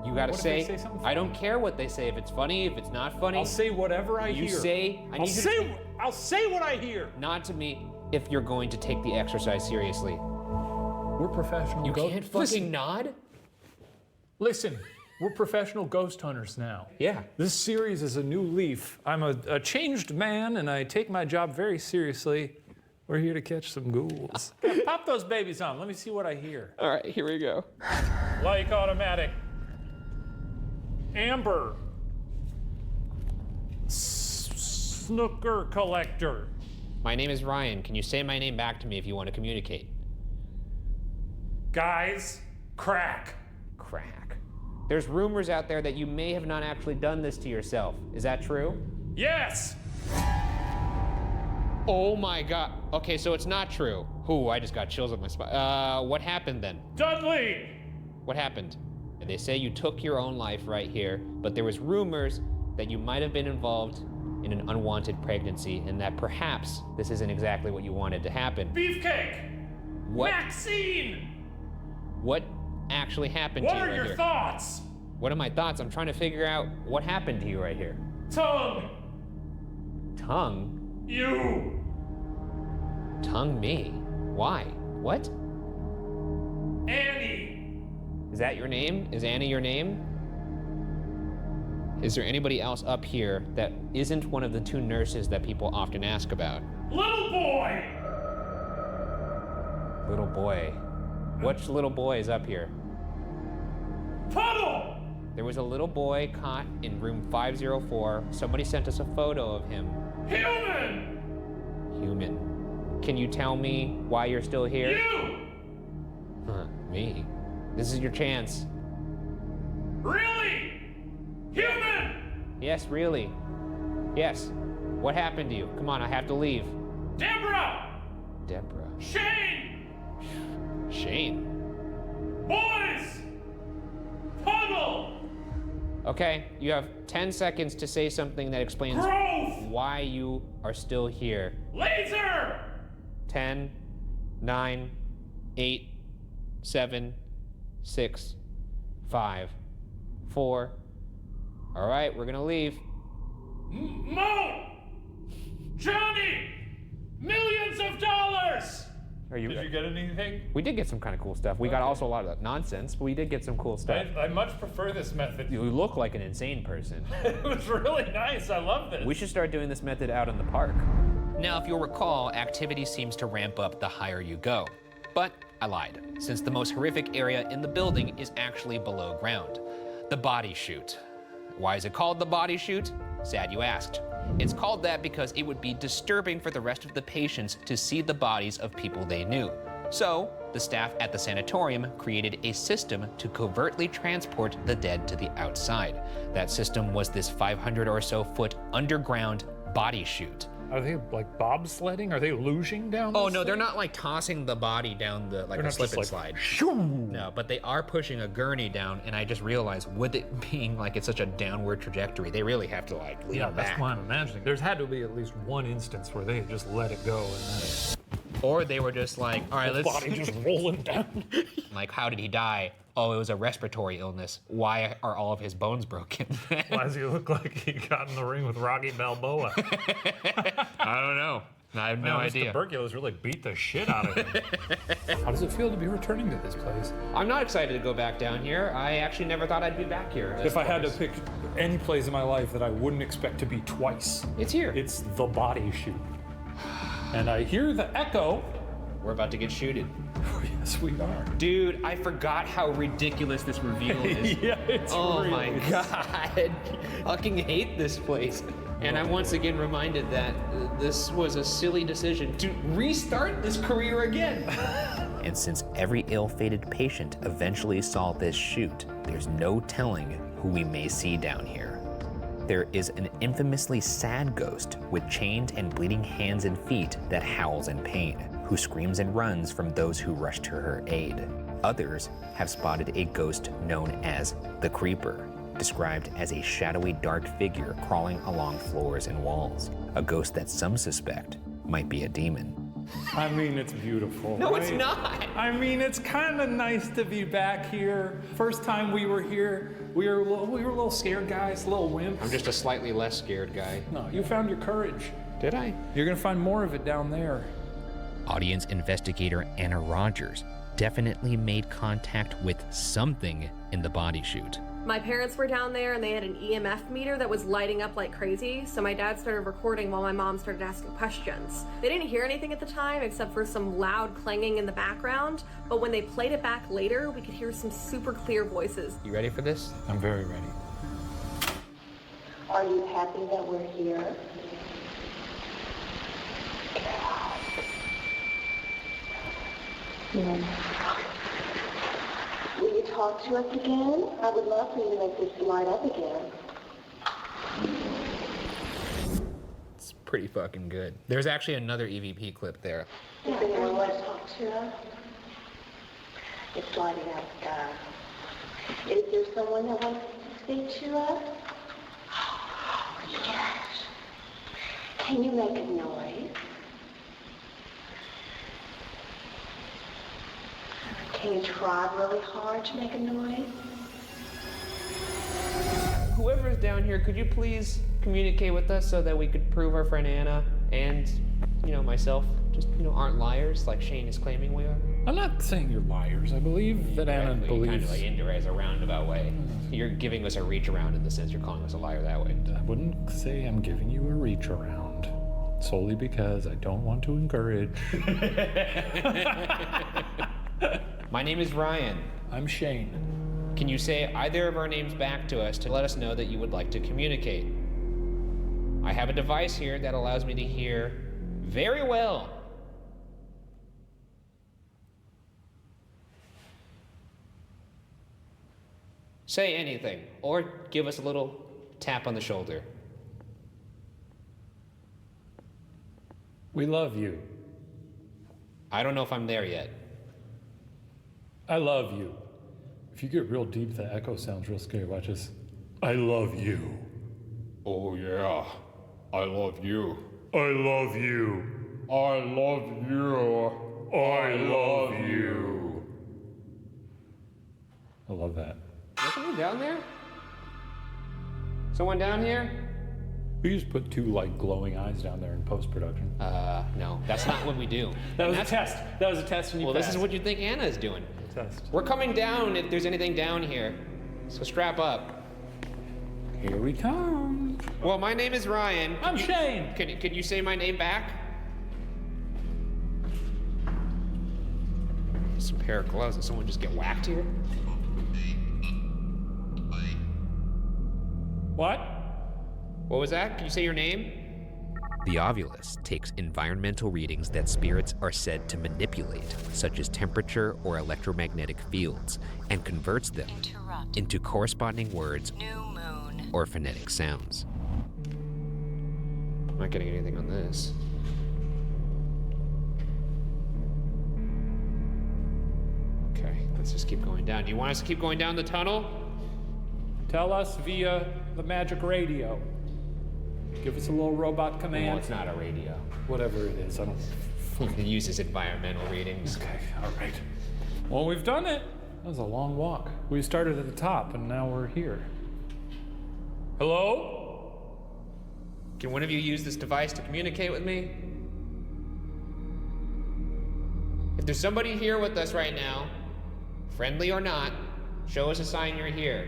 You gotta What if say, they say something I don't care what they say. If it's funny, if it's not funny. I'll say whatever I hear. You say, I'll say what I hear. Nod to me if you're going to take the exercise seriously. We're professional. You can't fucking nod? Listen, we're professional ghost hunters now. Yeah. This series is a new leaf. I'm a changed man, and I take my job very seriously. We're here to catch some ghouls. Pop those babies on. Let me see what I hear. All right, here we go. Like automatic. Amber. Snooker collector. My name is Ryan. Can you say my name back to me if you want to communicate? Guys, crack. Crack. There's rumors out there that you may have not actually done this to yourself. Is that true? Yes! Oh my god. Okay, so it's not true. Ooh, I just got chills up my spine. What happened then? Dudley! What happened? They say you took your own life right here, but there was rumors that you might have been involved in an unwanted pregnancy and that perhaps this isn't exactly what you wanted to happen. Beefcake! What? Maxine! What actually happened What to you are right your here? thoughts? What are my thoughts? I'm trying to figure out what happened to you right here. Tongue! Tongue? You! Tongue me? Why? What? Annie! Is that your name? Is Annie your name? Is there anybody else up here that isn't one of the two nurses that people often ask about? Little boy! Little boy. Which little boy is up here? Puddle! There was a little boy caught in room 504. Somebody sent us a photo of him. Human! Human. Can you tell me why you're still here? You! Huh, me? This is your chance. Really? Human! Yes, really. Yes. What happened to you? Come on, I have to leave. Deborah! Deborah. Shane! Shane? Boys! Okay, you have 10 seconds to say something that explains why you are still here. Laser! 10, 9, 8, 7, 6, 5, 4. All right, we're gonna leave. Mo! Johnny! Millions of dollars! Did you get anything? We did get some kind of cool stuff. We got also a lot of nonsense, but we did get some cool stuff. I much prefer this method. You look like an insane person. It was really nice. I love this. We should start doing this method out in the park. Now, if you'll recall, activity seems to ramp up the higher you go. But I lied, since the most horrific area in the building is actually below ground. The body chute. Why is it called the body chute? Sad you asked. It's called that because it would be disturbing for the rest of the patients to see the bodies of people they knew. So, the staff at the sanatorium created a system to covertly transport the dead to the outside. That system was this 500 or so foot underground body chute. Are they like bobsledding? Are they luging down? Oh no, they're not like tossing the body down the like a slip and slide. No, but they are pushing a gurney down, and I just realized with it being like it's such a downward trajectory, they really have to like lean back. That's what I'm imagining. There's had to be at least one instance where they just let it go and then or they were just like, all right, let's body just rolling down. Like, how did he die? Oh, it was a respiratory illness. Why are all of his bones broken? Why does he look like he got in the ring with Rocky Balboa? I don't know. I have no idea. Tuberculosis really beat the shit out of him. How does it feel to be returning to this place? I'm not excited to go back down here. I actually never thought I'd be back here. If I had to pick any place in my life that I wouldn't expect to be twice, it's here. It's the body chute. And I hear the echo. We're about to get shooted. Yes, we are. Dude, I forgot how ridiculous this reveal is. Yeah, it's oh real. My God. I fucking hate this place. And I'm once again reminded that this was a silly decision to restart this career again. And since every ill-fated patient eventually saw this chute, there's no telling who we may see down here. There is an infamously sad ghost with chained and bleeding hands and feet that howls in pain, who screams and runs from those who rush to her aid. Others have spotted a ghost known as the Creeper, described as a shadowy dark figure crawling along floors and walls, a ghost that some suspect might be a demon. I mean, it's beautiful. No, right? it's not. I mean, it's kind of nice to be back here. First time we were here, we were a little scared guys, a little wimps. I'm just a slightly less scared guy. No, you found your courage. Did I? You're gonna find more of it down there. Audience investigator Anna Rogers definitely made contact with something in the body chute. My parents were down there and they had an EMF meter that was lighting up like crazy, so my dad started recording while my mom started asking questions. They didn't hear anything at the time except for some loud clanging in the background, but when they played it back later, we could hear some super clear voices. You ready for this? I'm very ready. Are you happy that we're here? Will you talk to us again? I would love for you to make this light up again. It's pretty fucking good. There's actually another EVP clip there. Is anyone want to talk to us? It's lighting up, guys. Is there someone that wants to speak to us? Oh, yes. Can you make a noise? Can you try really hard to make a noise? Whoever's down here, could you please communicate with us so that we could prove our friend Anna and, myself just, aren't liars like Shane is claiming we are? I'm not saying you're liars. I believe that Anna believes. Kind of like indirect, a roundabout way. You're giving us a reach around in the sense you're calling us a liar that way. I wouldn't say I'm giving you a reach around, solely because I don't want to encourage. My name is Ryan. I'm Shane. Can you say either of our names back to us to let us know that you would like to communicate? I have a device here that allows me to hear very well. Say anything, or give us a little tap on the shoulder. We love you. I don't know if I'm there yet. I love you. If you get real deep, the echo sounds real scary. Watch this. I love you. Oh yeah, I love you. I love you. I love you. I love you. I love that. Is someone down there? Someone down here? We just put two like glowing eyes down there in post-production. No, that's not what we do. That was a test. That was a test and you Well, passed. this is what you think Anna is doing. Test. We're coming down if there's anything down here. So strap up. Here we come. Well, my name is Ryan. I'm Shane. Can you say my name back? Some pair of gloves. Did someone just get whacked here? What? What was that? Can you say your name? The Ovulus takes environmental readings that spirits are said to manipulate, such as temperature or electromagnetic fields, and converts them into corresponding words or phonetic sounds. I'm not getting anything on this. Okay, let's just keep going down. Do you want us to keep going down the tunnel? Tell us via the magic radio. Give us a little robot command. Well, it's not a radio. Whatever it is, I don't. It uses environmental readings. Okay, all right. Well, we've done it. That was a long walk. We started at the top, and now we're here. Hello? Can one of you use this device to communicate with me? If there's somebody here with us right now, friendly or not, show us a sign you're here.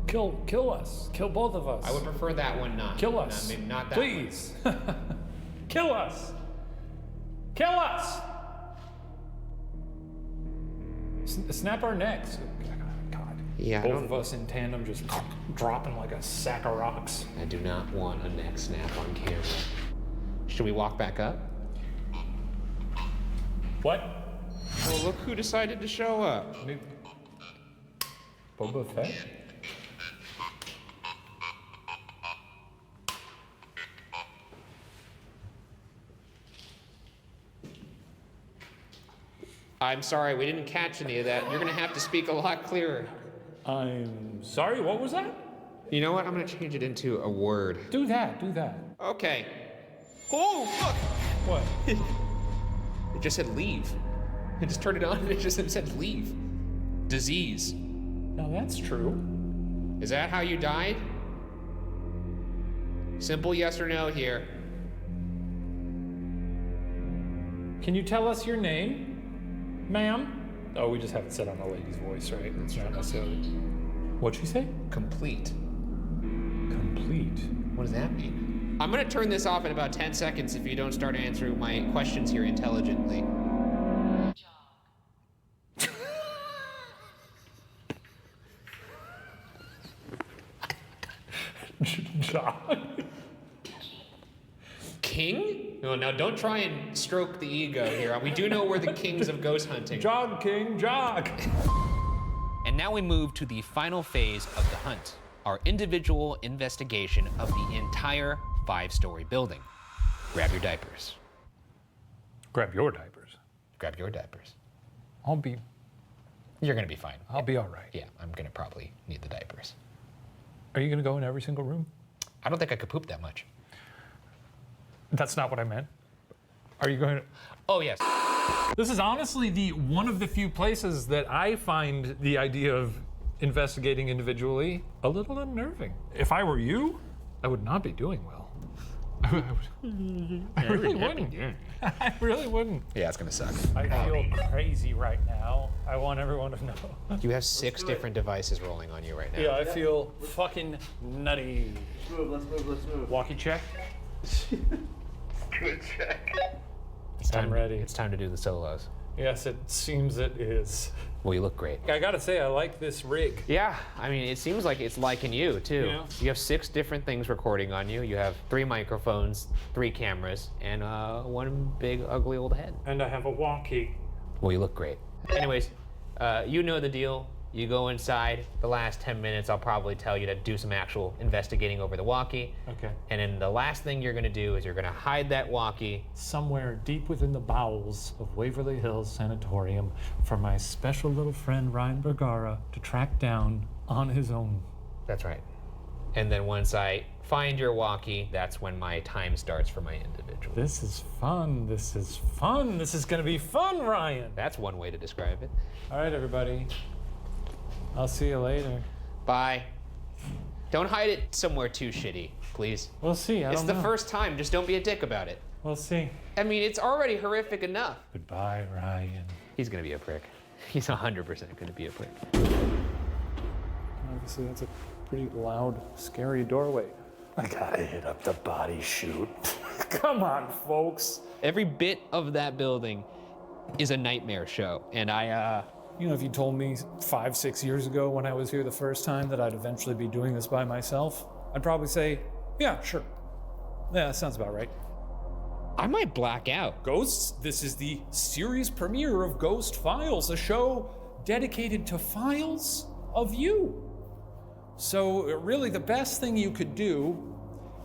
Kill us. Kill both of us. I would prefer that one not. Kill us. Maybe not that Please. Kill us. Kill us. Snap our necks. God. Yeah, Both of us in tandem just dropping like a sack of rocks. I do not want a neck snap on camera. Should we walk back up? What? Well, look who decided to show up. Boba Fett? I'm sorry, we didn't catch any of that. You're gonna have to speak a lot clearer. I'm sorry, what was that? You know what? I'm gonna change it into a word. Do that. Okay. Oh, fuck! What? It just said leave. I just turned it on and it just said leave. Disease. Now that's true. Is that how you died? Simple yes or no here. Can you tell us your name, ma'am? Oh, we just have it set on the lady's voice, right? That's not necessarily. What'd she say? Complete. Complete. What does that mean? I'm gonna turn this off in about 10 seconds if you don't start answering my questions here intelligently. John. King? No, now don't try and stroke the ego here. We do know we're the kings of ghost hunting. Jog, King, jog. And now we move to the final phase of the hunt, our individual investigation of the entire 5-story building. Grab your diapers. Grab your diapers. Grab your diapers. You're gonna be fine. I'll be all right. Yeah, I'm gonna probably need the diapers. Are you gonna go in every single room? I don't think I could poop that much. That's not what I meant. Are you going to? Oh, yes. This is honestly one of the few places that I find the idea of investigating individually a little unnerving. If I were you, I would not be doing well. I really wouldn't. I really wouldn't. Yeah, it's gonna suck. I feel crazy right now. I want everyone to know. You have 6 different devices rolling on you right now. Yeah, I feel fucking nutty. Let's move. Walkie check. Good check. I'm ready. It's time to do the solos. Yes, it seems it is. Well, you look great. I gotta say, I like this rig. Yeah, I mean, it seems like it's liking you, too. Yeah. You have 6 different things recording on you. You have 3 microphones, 3 cameras, and 1 big, ugly old head. And I have a walkie. Well, you look great. Anyways, you know the deal. You go inside. The last 10 minutes, I'll probably tell you to do some actual investigating over the walkie. Okay. And then the last thing you're gonna do is you're gonna hide that walkie somewhere deep within the bowels of Waverly Hills Sanatorium for my special little friend Ryan Bergara to track down on his own. That's right. And then once I find your walkie, that's when my time starts for my individual. This is fun. This is fun. This is gonna be fun, Ryan. That's one way to describe it. All right, everybody. I'll see you later. Bye. Don't hide it somewhere too shitty, please. We'll see. It's the first time. Just don't be a dick about it. We'll see. I mean, it's already horrific enough. Goodbye, Ryan. He's gonna be a prick. He's 100% gonna be a prick. Obviously, that's a pretty loud, scary doorway. I gotta hit up the body chute. Come on, folks. Every bit of that building is a nightmare show, and You know, if you told me 5-6 years ago when I was here the first time that I'd eventually be doing this by myself, I'd probably say, yeah, sure. Yeah, that sounds about right. I might black out. Ghosts, this is the series premiere of Ghost Files, a show dedicated to files of you. So really the best thing you could do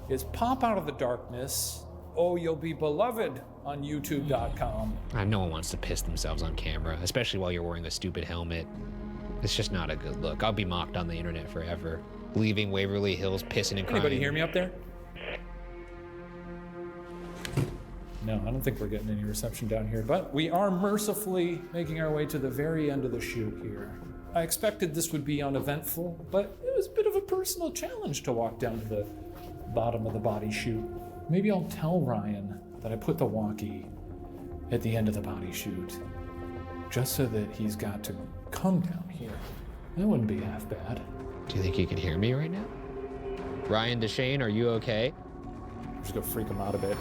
is pop out of the darkness. Oh, you'll be beloved on youtube.com. No one wants to piss themselves on camera, especially while you're wearing a stupid helmet. It's just not a good look. I'll be mocked on the internet forever. Leaving Waverly Hills pissing and crying. Anybody hear me up there? No, I don't think we're getting any reception down here, but we are mercifully making our way to the very end of the shoot here. I expected this would be uneventful, but it was a bit of a personal challenge to walk down to the bottom of the body chute. Maybe I'll tell Ryan that I put the walkie at the end of the body chute, just so that he's got to come down here. That wouldn't be half bad. Do you think you can hear me right now? Ryan DeShane, are you okay? I'm just gonna freak him out a bit.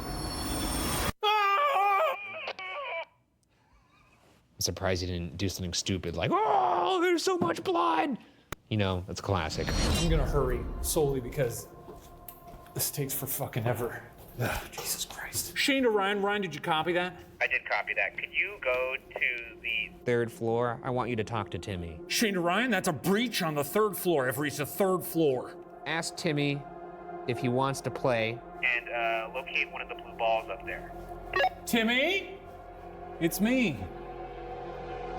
I'm surprised he didn't do something stupid like, oh, there's so much blood. You know, that's classic. I'm gonna hurry solely because this takes for fucking ever. Ugh, Jesus Christ. Shane to Ryan. Ryan, did you copy that? I did copy that. Could you go to the 3rd floor. I want you to talk to Timmy. Shane to Ryan, that's a breach on the 3rd floor. I've reached the 3rd floor. Ask Timmy if he wants to play. and locate one of the blue balls up there. Timmy? It's me.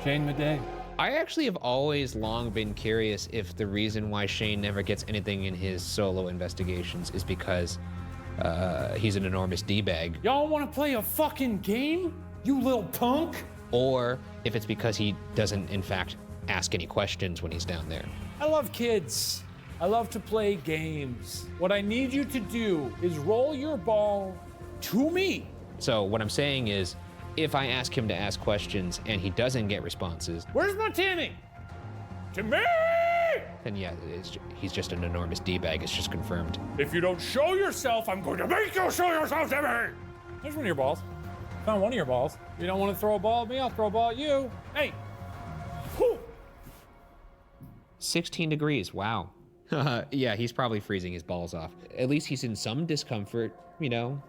Shane Madej. I actually have always long been curious if the reason why Shane never gets anything in his solo investigations is because he's an enormous D-bag. Y'all want to play a fucking game? You little punk? Or if it's because he doesn't, in fact, ask any questions when he's down there. I love kids. I love to play games. What I need you to do is roll your ball to me. So what I'm saying is, if I ask him to ask questions and he doesn't get responses, where's my Timmy? Timmy! Then yeah, he's just an enormous D-bag. It's just confirmed. If you don't show yourself, I'm going to make you show yourself, Timmy! There's one of your balls. Found one of your balls. You don't want to throw a ball at me, I'll throw a ball at you. Hey! Whew. 16 degrees, wow. Yeah, he's probably freezing his balls off. At least he's in some discomfort, you know?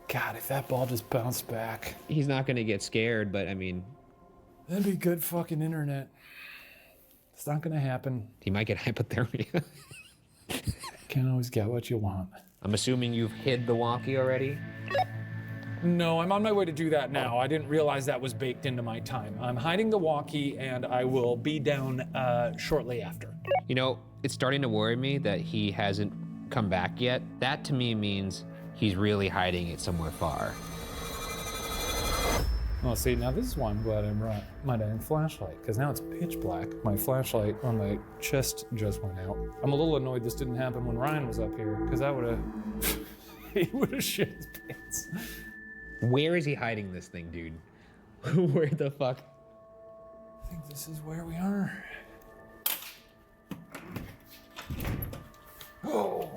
God, if that ball just bounced back. He's not gonna get scared, but I mean... That'd be good fucking internet. It's not gonna happen. He might get hypothermia. Can't always get what you want. I'm assuming you've hid the walkie already? No, I'm on my way to do that now. I didn't realize that was baked into my time. I'm hiding the walkie and I will be down shortly after. You know, it's starting to worry me that he hasn't come back yet. That to me means he's really hiding it somewhere far. Well, see, now this is why I'm glad I brought my dang flashlight, because now it's pitch black. My flashlight on my chest just went out. I'm a little annoyed this didn't happen when Ryan was up here, because I would have... he would have shit his pants. Where is he hiding this thing, dude? Where the fuck? I think this is where we are. Oh.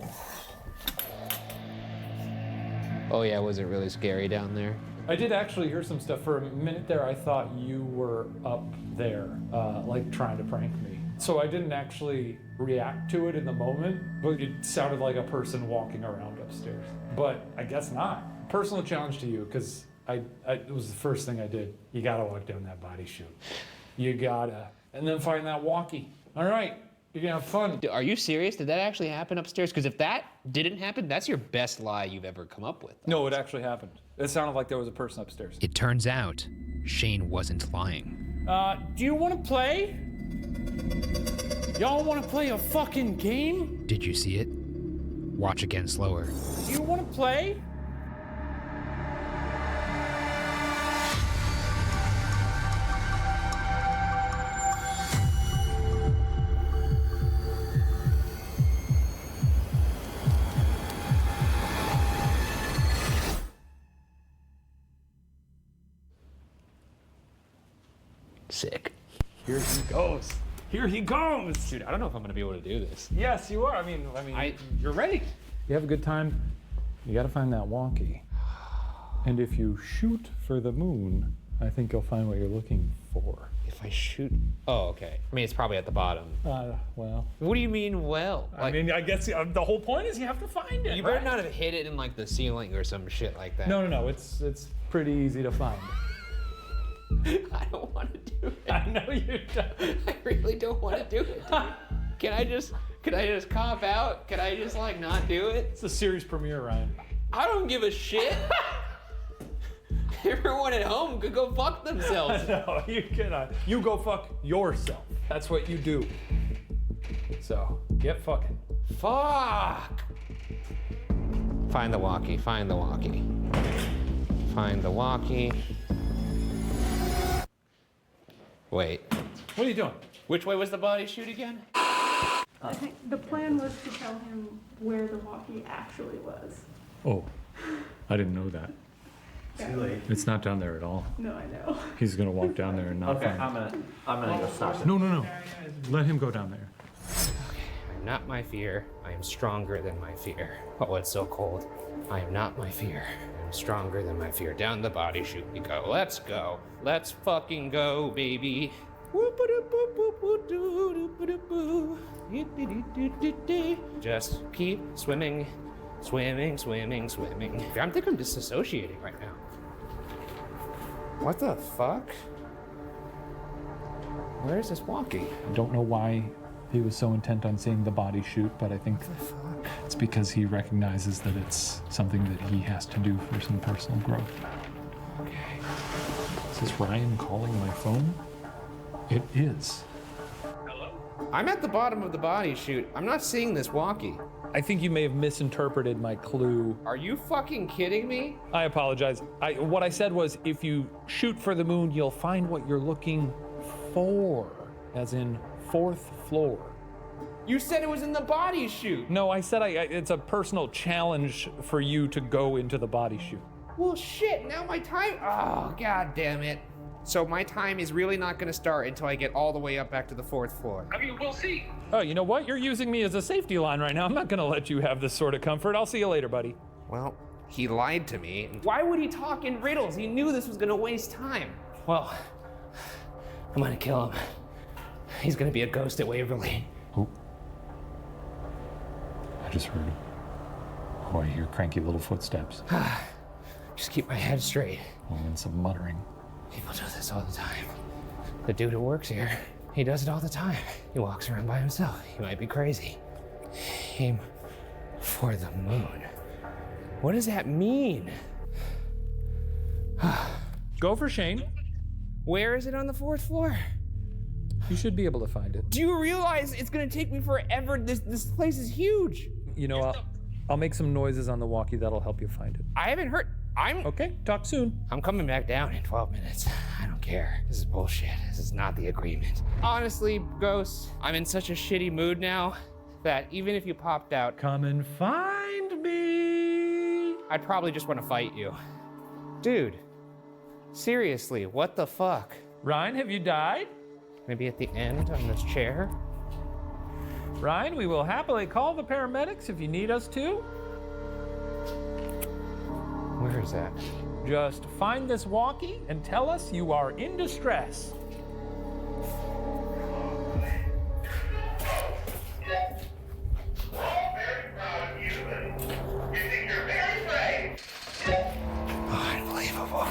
Oh yeah, was it really scary down there? I did actually hear some stuff. For a minute there, I thought you were up there, like trying to prank me. So I didn't actually react to it in the moment, but it sounded like a person walking around upstairs. But I guess not. Personal challenge to you, because it was the first thing I did. You gotta walk down that body chute. You gotta. And then find that walkie. All right, you're gonna have fun. Are you serious? Did that actually happen upstairs? Because if that didn't happen, that's your best lie you've ever come up with. No, it actually happened. It sounded like there was a person upstairs. It turns out, Shane wasn't lying. Do you want to play? Y'all want to play a fucking game? Did you see it? Watch again slower. You want to play? Sick. Here he goes. Here he goes. Dude, I don't know if I'm gonna be able to do this. Yes, you are. I mean, you're ready. You have a good time. You got to find that wonky. And if you shoot for the moon, I think you'll find what you're looking for. If I shoot, oh, okay. I mean, it's probably at the bottom. Well. What do you mean, well? I mean, I guess the whole point is you have to find it. You better not have hit it in like the ceiling or some shit like that. No. It's pretty easy to find. I don't want to do it. I know you don't. I really don't want to do it. Can I just cop out? Can I just like not do it? It's a series premiere, Ryan. I don't give a shit. Everyone at home could go fuck themselves. No, you cannot. You go fuck yourself. That's what you do. So, get fucking. Fuck! Find the walkie, find the walkie. Find the walkie. Wait. What are you doing? Which way was the body shoot again? I think the plan was to tell him where the walkie actually was. Oh, I didn't know that. Too late. It's not down there at all. No, I know. He's gonna walk down there and not find it. I'm gonna go stop it. No. Let him go down there. I am not my fear. I am stronger than my fear. Oh, it's so cold. I am not my fear. I am stronger than my fear. Down the body chute we go. Let's go. Let's fucking go, baby. Just keep swimming, swimming, swimming, swimming. I think I'm disassociating right now. What the fuck? Where is this walkie? I don't know why he was so intent on seeing the body shoot, but I think it's because he recognizes that it's something that he has to do for some personal growth. Okay. Is this Ryan calling my phone? It is. Hello? I'm at the bottom of the body chute. I'm not seeing this walkie. I think you may have misinterpreted my clue. Are you fucking kidding me? I apologize. What I said was if you shoot for the moon, you'll find what you're looking for, as in 4th floor. You said it was in the body chute. No, I said it's a personal challenge for you to go into the body chute. Well, shit, now my time. Oh, god damn it. So my time is really not gonna start until I get all the way up back to the 4th floor. I mean, we'll see. Oh, you know what? You're using me as a safety line right now. I'm not gonna let you have this sort of comfort. I'll see you later, buddy. Well, he lied to me. Why would he talk in riddles? He knew this was gonna waste time. Well, I'm gonna kill him. He's gonna be a ghost at Waverly. Oh. I just heard. Oh, I hear cranky little footsteps. Just keep my head straight. And some muttering. People do this all the time. The dude who works here, he does it all the time. He walks around by himself. He might be crazy. Aim for the moon. What does that mean? Go for Shane. Where is it on the 4th floor? You should be able to find it. Do you realize it's gonna take me forever? This place is huge. You know, I'll make some noises on the walkie that'll help you find it. I haven't heard. Okay, talk soon. I'm coming back down in 12 minutes. I don't care. This is bullshit. This is not the agreement. Honestly, Ghost, I'm in such a shitty mood now that even if you popped out, come and find me. I'd probably just want to fight you. Dude, seriously, what the fuck? Ryan, have you died? Maybe at the end on this chair? Ryan, we will happily call the paramedics if you need us to. Where is that? Just find this walkie and tell us you are in distress. Unbelievable.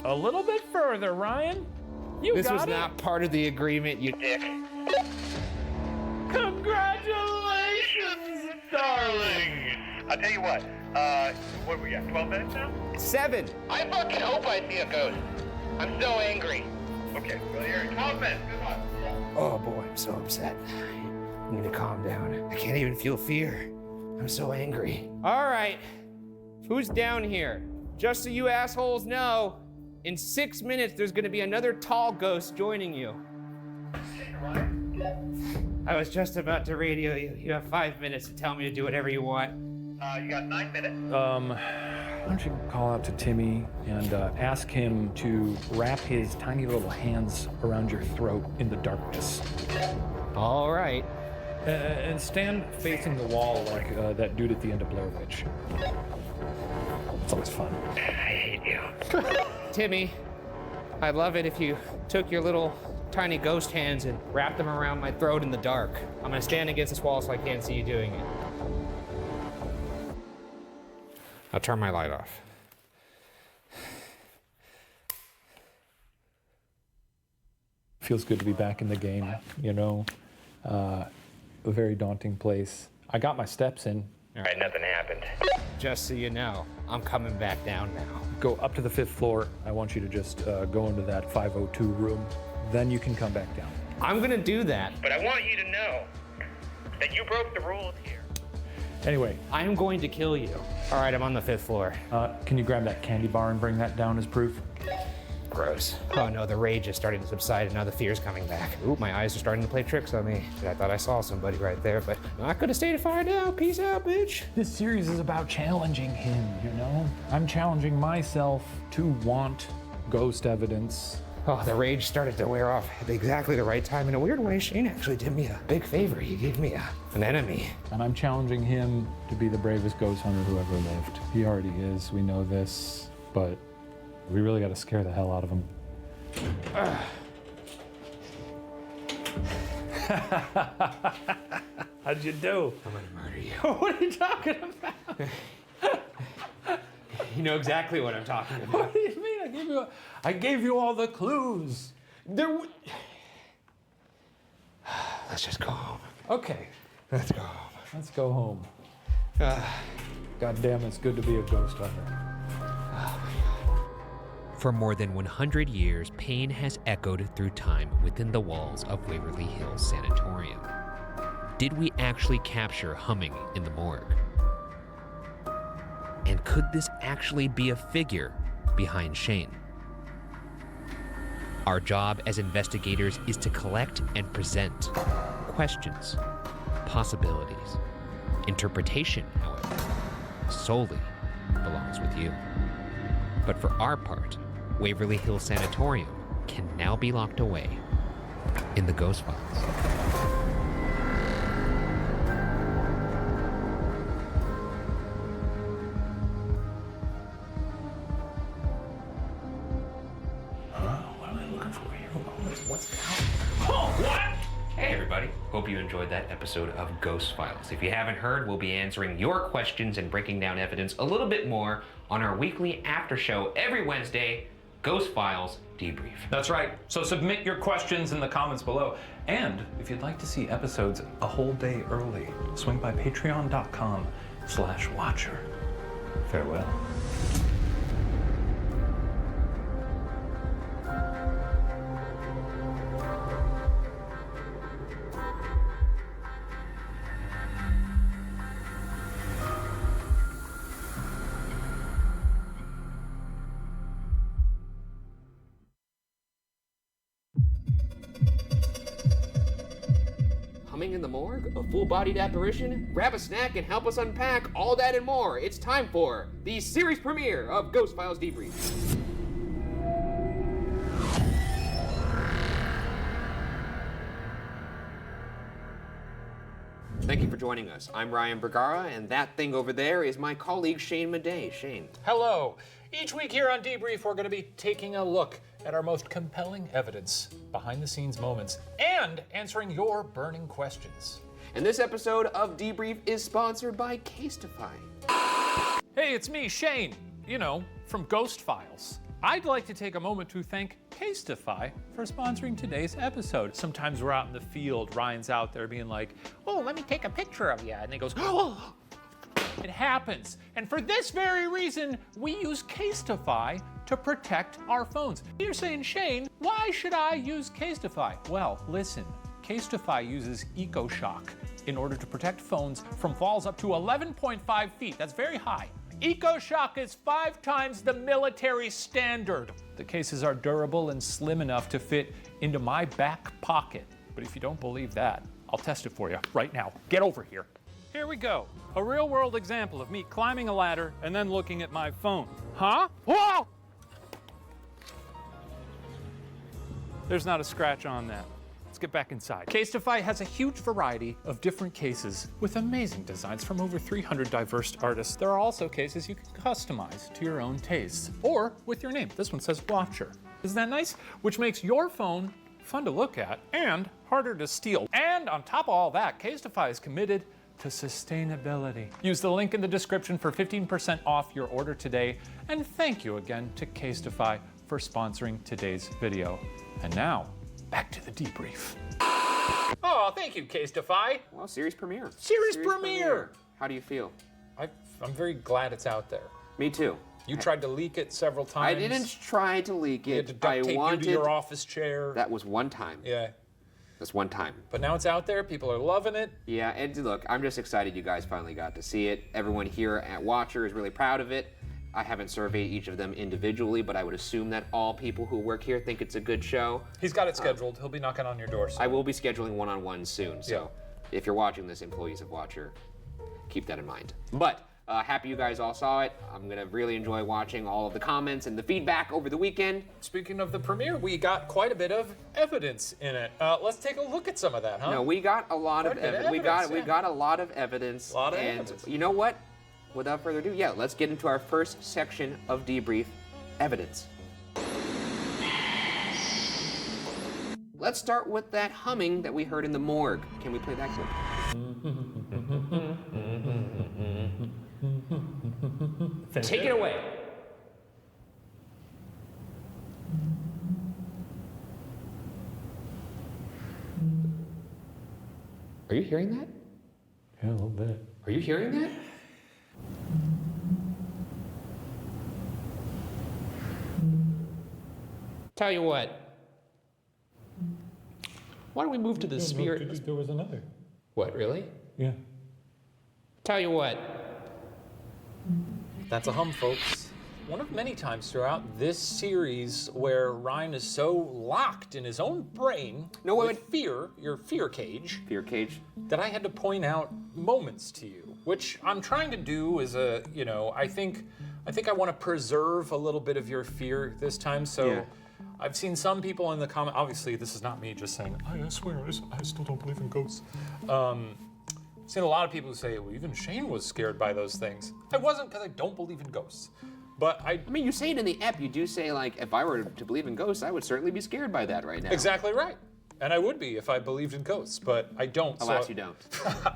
A little bit further, Ryan. You this got was it. not part of the agreement, you dick. Congratulations, darling. I'll tell you what are we at, 12 minutes now? 7. I fucking hope I see a ghost. I'm so angry. Okay, well, here, 12 minutes, good luck. Oh boy, I'm so upset. You need to calm down. I can't even feel fear. I'm so angry. All right. Who's down here? Just so you assholes know, in 6 minutes, there's gonna be another tall ghost joining you. I was just about to radio you. You have 5 minutes to tell me to do whatever you want. You got 9 minutes. Why don't you call out to Timmy and ask him to wrap his tiny little hands around your throat in the darkness. All right. And stand facing the wall like that dude at the end of Blair Witch. It's always fun. I hate you. Timmy, I'd love it if you took your little tiny ghost hands and wrapped them around my throat in the dark. I'm gonna stand against this wall so I can't see you doing it. I'll turn my light off. Feels good to be back in the game, you know. A very daunting place. I got my steps in. All right, nothing happened. Just so you know, I'm coming back down now. Go up to the 5th floor. I want you to just go into that 502 room. Then you can come back down. I'm gonna do that. But I want you to know that you broke the rules here. Anyway. I am going to kill you. All right, I'm on the 5th floor. Can you grab that candy bar and bring that down as proof? Gross. Oh no, the rage is starting to subside and now the fear's coming back. Ooh, my eyes are starting to play tricks on me. I thought I saw somebody right there, but not gonna stay to find out. Peace out, bitch. This series is about challenging him, you know? I'm challenging myself to want ghost evidence. Oh, the rage started to wear off at exactly the right time. In a weird way, Shane actually did me a big favor. He gave me an enemy. And I'm challenging him to be the bravest ghost hunter who ever lived. He already is, we know this, but we really gotta scare the hell out of him. How'd you do? I'm gonna murder you. What are you talking about? You know exactly what I'm talking about. What do you mean? I gave you all the clues. Let's just go home. Okay. Let's go home. Let's go home. God damn, it's good to be a ghost hunter. For more than 100 years, pain has echoed through time within the walls of Waverly Hills Sanatorium. Did we actually capture humming in the morgue? And could this actually be a figure behind Shane? Our job as investigators is to collect and present questions, possibilities. Interpretation, however, solely belongs with you. But for our part, Waverly Hills Sanatorium can now be locked away in the Ghost Files. Hey everybody, hope you enjoyed that episode of Ghost Files. If you haven't heard, we'll be answering your questions and breaking down evidence a little bit more on our weekly after show every Wednesday, Ghost Files Debrief. That's right. So submit your questions in the comments below. And if you'd like to see episodes a whole day early, swing by patreon.com/watcher. Farewell. Humming in the morgue? A full-bodied apparition? Grab a snack and help us unpack all that and more. It's time for the series premiere of Ghost Files Debrief. Thank you for joining us. I'm Ryan Bergara, and that thing over there is my colleague Shane Madej. Shane. Hello. Each week here on Debrief, we're going to be taking a look at our most compelling evidence, behind-the-scenes moments, and answering your burning questions. And this episode of Debrief is sponsored by Casetify. Hey, it's me, Shane, from Ghost Files. I'd like to take a moment to thank Casetify for sponsoring today's episode. Sometimes we're out in the field, Ryan's out there being like, oh, let me take a picture of you. And he goes, oh, it happens. And for this very reason, we use Casetify to protect our phones. You're saying, Shane, why should I use Casetify? Well, listen, Casetify uses EcoShock in order to protect phones from falls up to 11.5 feet. That's very high. EcoShock is 5 times the military standard. The cases are durable and slim enough to fit into my back pocket. But if you don't believe that, I'll test it for you right now. Get over here. Here we go. A real-world example of me climbing a ladder and then looking at my phone. Huh? Whoa! There's not a scratch on that. Let's get back inside. Casetify has a huge variety of different cases with amazing designs from over 300 diverse artists. There are also cases you can customize to your own tastes or with your name. This one says Watcher. Isn't that nice? Which makes your phone fun to look at and harder to steal. And on top of all that, Casetify is committed to sustainability. Use the link in the description for 15% off your order today. And thank you again to Casetify for sponsoring today's video. And now, back to the debrief. Oh, thank you, Casetify. Well, series premiere. Series premiere. How do you feel? I'm very glad it's out there. Me too. You tried to leak it several times. I didn't try to leak it. You had to duct tape you to your office chair. That was one time. Yeah. That's one time. But now it's out there. People are loving it. Yeah, and look, I'm just excited you guys finally got to see it. Everyone here at Watcher is really proud of it. I haven't surveyed each of them individually, but I would assume that all people who work here think it's a good show. He's got it scheduled. He'll be knocking on your door soon. I will be scheduling one-on-ones soon, so if you're watching this, employees of Watcher, keep that in mind. But happy you guys all saw it. I'm gonna really enjoy watching all of the comments and the feedback over the weekend. Speaking of the premiere, we got quite a bit of evidence in it. Let's take a look at some of that, huh? No, we got a lot of evidence. We got a lot of evidence. And you know what? Without further ado, let's get into our first section of debrief, evidence. Let's start with that humming that we heard in the morgue. Can we play that clip? Take it away. Are you hearing that? Yeah, a little bit. Are you hearing that? Tell you what. Why don't we move to the spirit? There was another. What, really? Yeah. Tell you what. That's a hum, folks. One of many times throughout this series where Ryan is so locked in his own brain with fear, your fear cage. Fear cage. That I had to point out moments to you, which I'm trying to do as a, I think I want to preserve a little bit of your fear this time. So I've seen some people in the comment, obviously this is not me just saying, I swear, I still don't believe in ghosts. I've seen a lot of people who say, well, even Shane was scared by those things. I wasn't, because I don't believe in ghosts. But I mean, you say it in the app, you do say, like, if I were to believe in ghosts, I would certainly be scared by that right now. Exactly right. And I would be if I believed in ghosts, but I don't. Alas, you don't.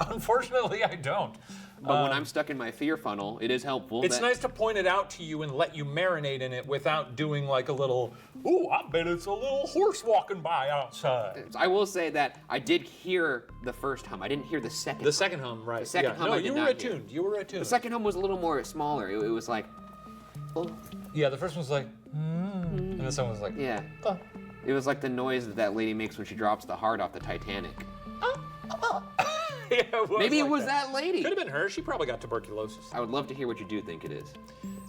Unfortunately, I don't. But when I'm stuck in my fear funnel, it is helpful. It's nice to point it out to you and let you marinate in it without doing like a little, ooh, I bet it's a little horse walking by outside. I will say that I did hear the first hum. I didn't hear the second. The second hum, right? The second hum. No, I did you were not attuned. hear. You were attuned. The second hum was a little more smaller. It was like, oh. Yeah, the first one was like, and the second one was like, yeah. Oh. It was like the noise that lady makes when she drops the heart off the Titanic. Yeah, Maybe it was that lady. Could have been her. She probably got tuberculosis. I would love to hear what you do think it is.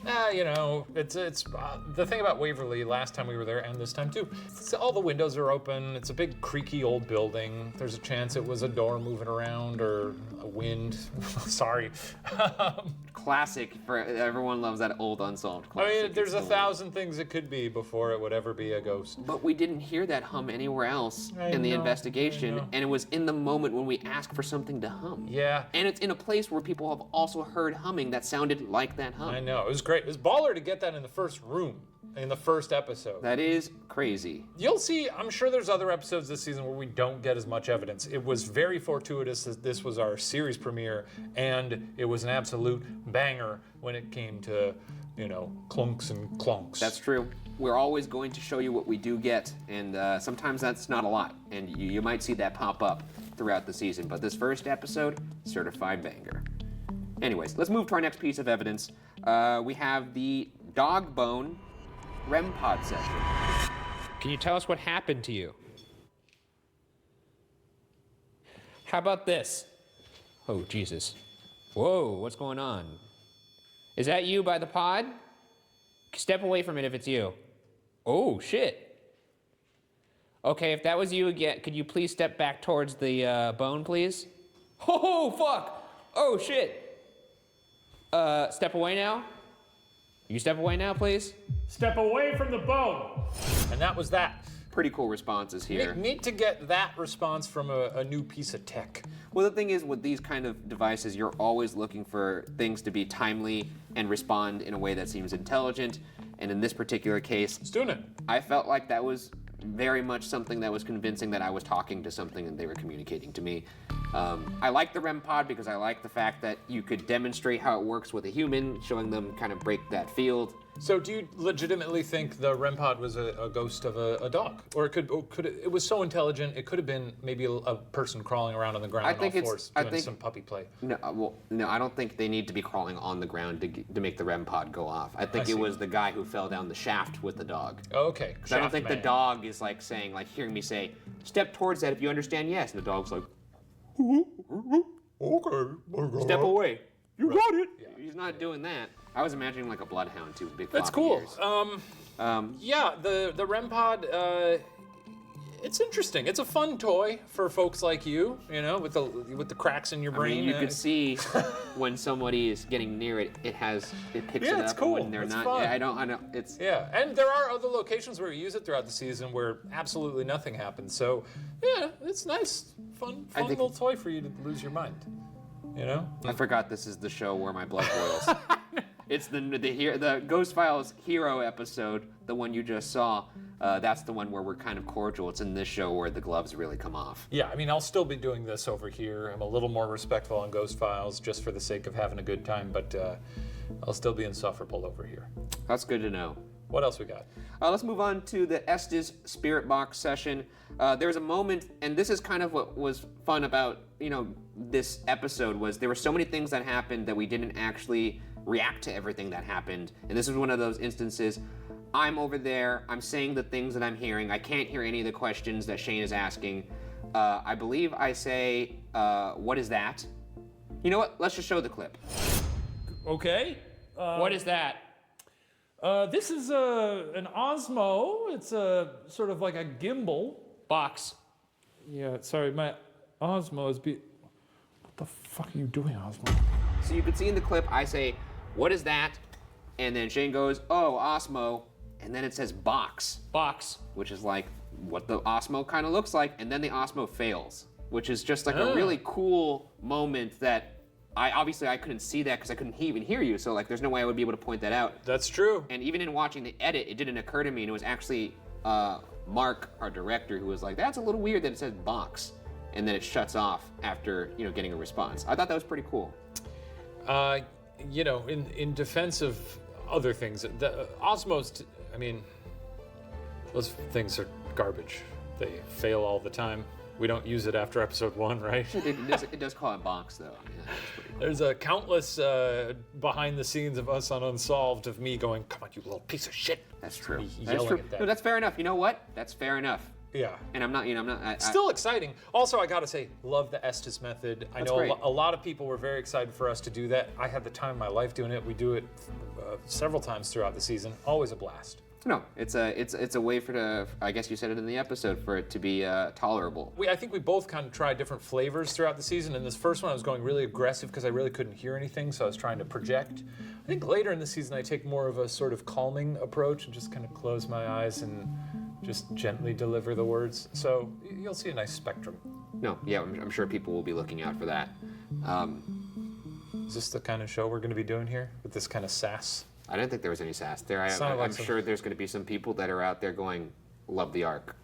It's the thing about Waverly last time we were there and this time too. All the windows are open. It's a big creaky old building. There's a chance it was a door moving around or a wind. Sorry. Classic for everyone loves that old unsolved classic. I mean, there's 1,000 things it could be before it would ever be a ghost. But we didn't hear that hum anywhere else in the investigation, and it was in the moment when we asked for something to hum. Yeah. And it's in a place where people have also heard humming that sounded like that hum. I know. It was great. It was baller to get that in the first room, in the first episode. That is crazy. You'll see, I'm sure there's other episodes this season where we don't get as much evidence. It was very fortuitous that this was our series premiere, and it was an absolute banger when it came to, clunks and clonks. That's true. We're always going to show you what we do get, and sometimes that's not a lot, and you might see that pop up throughout the season. But this first episode, certified banger. Anyways, let's move to our next piece of evidence. We have the dog bone REM pod session. Can you tell us what happened to you? How about this? Oh, Jesus. Whoa, what's going on? Is that you by the pod? Step away from it if it's you. Oh, shit. Okay, if that was you again, could you please step back towards the bone, please? Oh, fuck! Oh, shit! Step away now? You step away now, please? Step away from the bone. And that was that. Pretty cool responses here. Need to get that response from a new piece of tech. Well, the thing is, with these kind of devices, you're always looking for things to be timely and respond in a way that seems intelligent. And in this particular case, it's doing it. I felt like that was very much something that was convincing that I was talking to something and they were communicating to me. I like the REM pod because I like the fact that you could demonstrate how it works with a human, showing them kind of break that field. So do you legitimately think the REM pod was a ghost of a dog? Or it was so intelligent, it could have been maybe a person crawling around on the ground on all fours doing some puppy play. No, I don't think they need to be crawling on the ground to make the REM pod go off. I think it was the guy who fell down the shaft with the dog. Oh, okay. I don't think the dog is like saying, like hearing me say, step towards that if you understand yes. And the dog's like, okay, step away. You got it. Yeah. He's not doing that. I was imagining like a bloodhound too, big. That's cool. Yeah, the REM pod. It's interesting. It's a fun toy for folks like you, with the cracks in your brain. I mean, you could see when somebody is getting near it, it picks it up. It's cool. And when they're it's not, fun. I know. It's and there are other locations where you use it throughout the season where absolutely nothing happens. So yeah, it's nice, fun little toy for you to lose your mind. I forgot this is the show where my blood boils. It's the Ghost Files hero episode, the one you just saw. That's the one where we're kind of cordial. It's in this show where the gloves really come off. Yeah, I mean, I'll still be doing this over here. I'm a little more respectful on Ghost Files just for the sake of having a good time, but I'll still be insufferable over here. That's good to know. What else we got? Let's move on to the Estes Spirit Box session. There's a moment, and this is kind of what was fun about, this episode, was there were so many things that happened that we didn't actually react to everything that happened. And this is one of those instances. I'm over there, I'm saying the things that I'm hearing. I can't hear any of the questions that Shane is asking. I believe I say, what is that? You know what? Let's just show the clip. Okay. What is that? This is an Osmo. It's a sort of like a gimbal. Box. Yeah, sorry, my Osmo is What the fuck are you doing, Osmo? So you can see in the clip, I say, what is that? And then Shane goes, oh, Osmo. And then it says box. Box. Which is like what the Osmo kind of looks like. And then the Osmo fails, which is just like a really cool moment that I couldn't see that because I couldn't even hear you. So like there's no way I would be able to point that out. That's true. And even in watching the edit, it didn't occur to me. And it was actually Mark, our director, who was like, that's a little weird that it says box. And then it shuts off after, getting a response. I thought that was pretty cool. In defense of other things, the Osmos, those things are garbage. They fail all the time. We don't use it after episode 1, right? It does call it box, though. Yeah, cool. There's a countless behind the scenes of us on Unsolved of me going, come on, you little piece of shit. That's true. That's true. No, that's fair enough. You know what? That's fair enough. Yeah. And I'm not. Still exciting. Also, I gotta say, love the Estes method. I know a lot of people were very excited for us to do that. I had the time of my life doing it. We do it several times throughout the season. Always a blast. No, it's a way I guess you said it in the episode, for it to be tolerable. I think we both kind of tried different flavors throughout the season. In this first one, I was going really aggressive because I really couldn't hear anything, so I was trying to project. I think later in the season, I take more of a sort of calming approach and just kind of close my eyes and just gently deliver the words. So you'll see a nice spectrum. No, yeah, I'm sure people will be looking out for that. Is this the kind of show we're going to be doing here with this kind of sass? I didn't think there was any sass there. I'm sure there's going to be some people that are out there going, love the arc.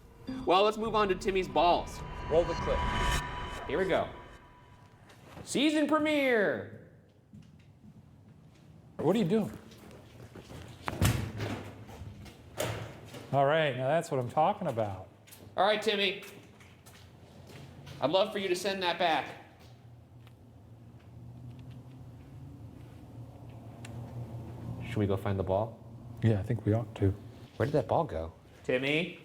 Well, let's move on to Timmy's balls. Roll the clip. Here we go. Season premiere. What are you doing? All right, now that's what I'm talking about. All right, Timmy. I'd love for you to send that back. Should we go find the ball? Yeah, I think we ought to. Where did that ball go? Timmy?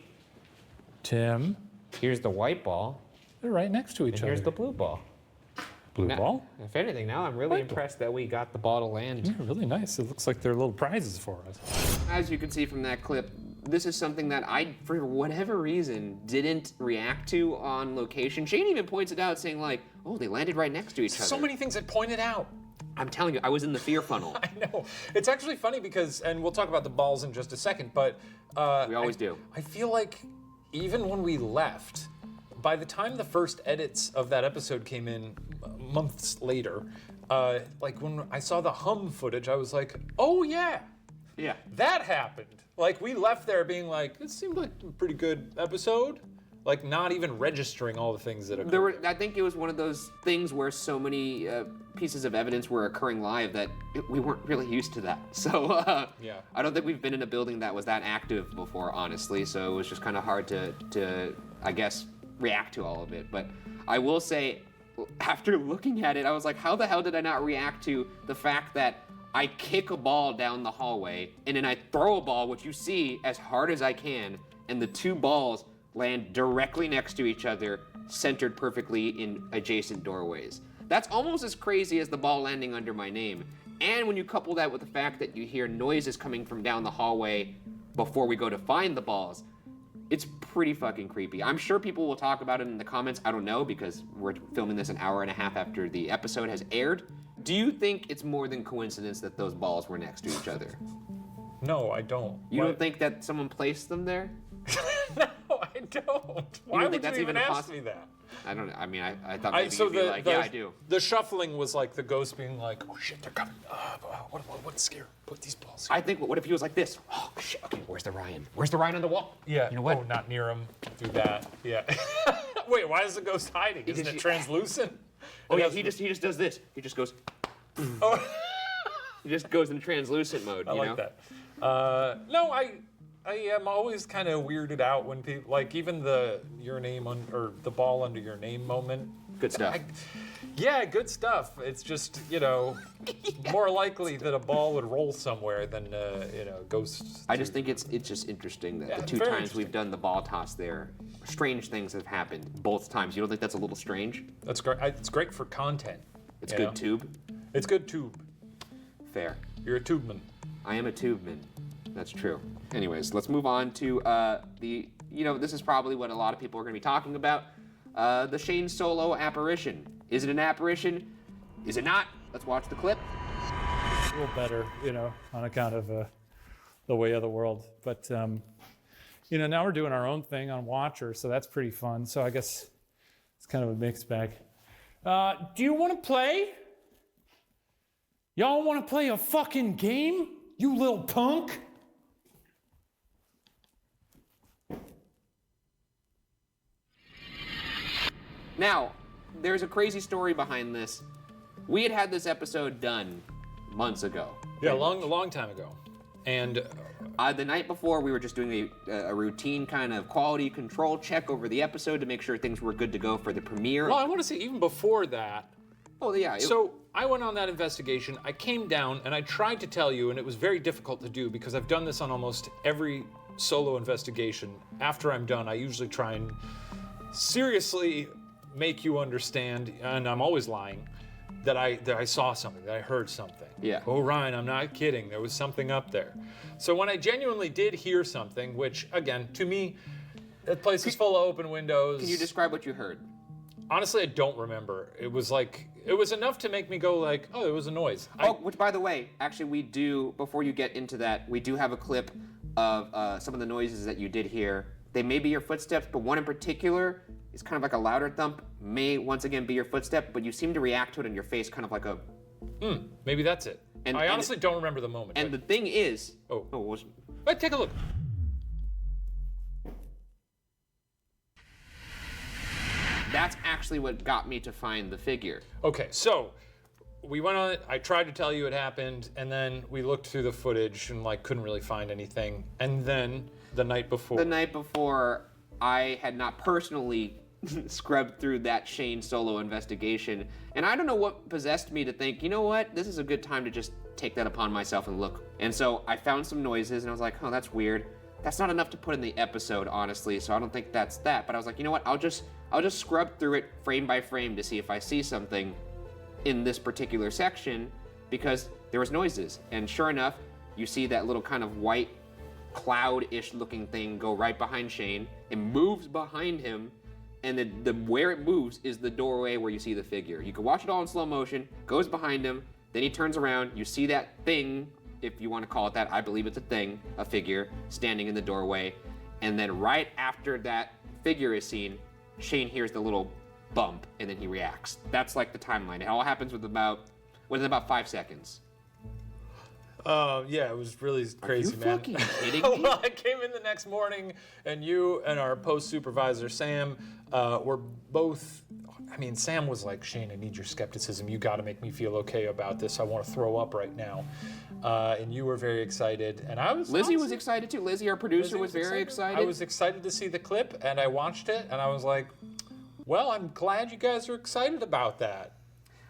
Tim? Here's the white ball. They're right next to each other. Here's the blue ball. Blue ball? If anything, now I'm really impressed that we got the ball to land. Yeah, really nice. It looks like they're little prizes for us. As you can see from that clip, this is something that I, for whatever reason, didn't react to on location. Shane even points it out, saying like, oh, they landed right next to each other. So many things that pointed out. I'm telling you, I was in the fear funnel. I know. It's actually funny because, and we'll talk about the balls in just a second, but we always do. I feel like even when we left, by the time the first edits of that episode came in months later, like when I saw the hum footage, I was like, oh yeah, that happened. Like we left there being like, it seemed like a pretty good episode. Like not even registering all the things that occurred. I think it was one of those things where so many pieces of evidence were occurring live that we weren't really used to that. So yeah. I don't think we've been in a building that was that active before, honestly. So it was just kind of hard to, I guess, react to all of it. But I will say, after looking at it, I was like, how the hell did I not react to the fact that I kick a ball down the hallway and then I throw a ball, which you see as hard as I can, and the two balls land directly next to each other, centered perfectly in adjacent doorways. That's almost as crazy as the ball landing under my name. And when you couple that with the fact that you hear noises coming from down the hallway before we go to find the balls, it's pretty fucking creepy. I'm sure people will talk about it in the comments. I don't know, because we're filming this an hour and a half after the episode has aired. Do you think it's more than coincidence that those balls were next to each other? No, I don't. You don't think that someone placed them there? No, I don't. Why would you even ask me that? I don't know. I mean, I thought maybe you'd be like, yeah, I do. The shuffling was like the ghost being like, oh shit, they're coming. What's scary? Put these balls here. I think, what if he was like this? Oh shit, okay, where's the Ryan? Where's the Ryan on the wall? Yeah. You know what? Oh, not near him. Do that. Yeah. Wait, why is the ghost hiding? Isn't it translucent? Oh yeah, he just does this. He just goes. Oh. He just goes in translucent mode. I you like know? that. No, I am always kind of weirded out when people, like even the your name or the ball under your name moment. Good stuff. Yeah, good stuff. It's just, more likely that a ball would roll somewhere than, ghosts. I just think it's just interesting that the two times we've done the ball toss there, strange things have happened both times. You don't think that's a little strange? That's great. It's great for content. It's good tube. It's good tube. Fair. You're a tubeman. I am a tubeman. That's true. Anyways, let's move on to this is probably what a lot of people are going to be talking about. The Shane Solo apparition. Is it an apparition? Is it not? Let's watch the clip. A little better, on account of the way of the world. But, now we're doing our own thing on Watcher, so that's pretty fun. So I guess it's kind of a mixed bag. Do you want to play? Y'all want to play a fucking game? You little punk? Now, there's a crazy story behind this. We had this episode done months ago. Yeah, a long time ago. And the night before, we were just doing a routine kind of quality control check over the episode to make sure things were good to go for the premiere. Well, I want to say even before that. Oh, yeah. So I went on that investigation. I came down and I tried to tell you, and it was very difficult to do because I've done this on almost every solo investigation. After I'm done, I usually try and seriously make you understand, and I'm always lying, that I saw something, that I heard something. Yeah. Oh, Ryan, I'm not kidding. There was something up there. So when I genuinely did hear something, which, again, to me, that place is full of open windows. Can you describe what you heard? Honestly, I don't remember. It was enough to make me go like, oh, it was a noise. Which, by the way, actually we do, before you get into that, we do have a clip of some of the noises that you did hear. They may be your footsteps, but one in particular is kind of like a louder thump, may once again be your footstep, but you seem to react to it in your face kind of like a... maybe that's it. I honestly don't remember the moment. And the thing is... Wait, take a look. That's actually what got me to find the figure. Okay, so we went on it. I tried to tell you it happened, and then we looked through the footage and couldn't really find anything. And then the night before, I had not personally scrubbed through that Shane Solo investigation, and I don't know what possessed me to think, you know what, this is a good time to just take that upon myself and look. And so I found some noises, and I was like, oh, that's weird. That's not enough to put in the episode, honestly, so I don't think that's that. But I was like, you know what, I'll just scrub through it frame by frame to see if I see something. in this particular section because there was noises. And sure enough, you see that little kind of white cloud-ish looking thing go right behind Shane. It moves behind him, and the where it moves is the doorway where you see the figure. You can watch it all in slow motion, goes behind him, then he turns around, you see that thing, if you want to call it that, I believe it's a thing, a figure, standing in the doorway. And then right after that figure is seen, Shane hears the little bump, and then he reacts. That's like the timeline. It all happens within about 5 seconds. Yeah, it was really crazy, you man. fucking kidding me? Well, I came in the next morning, and you and our post supervisor Sam were both. I mean, Sam was like, "Shane, I need your skepticism. You got to make me feel okay about this. I want to throw up right now." And you were very excited, and I was. Lizzie was excited too. Lizzie, our producer, was very excited. I was excited to see the clip, and I watched it, and I was like, "Well, I'm glad you guys are excited about that."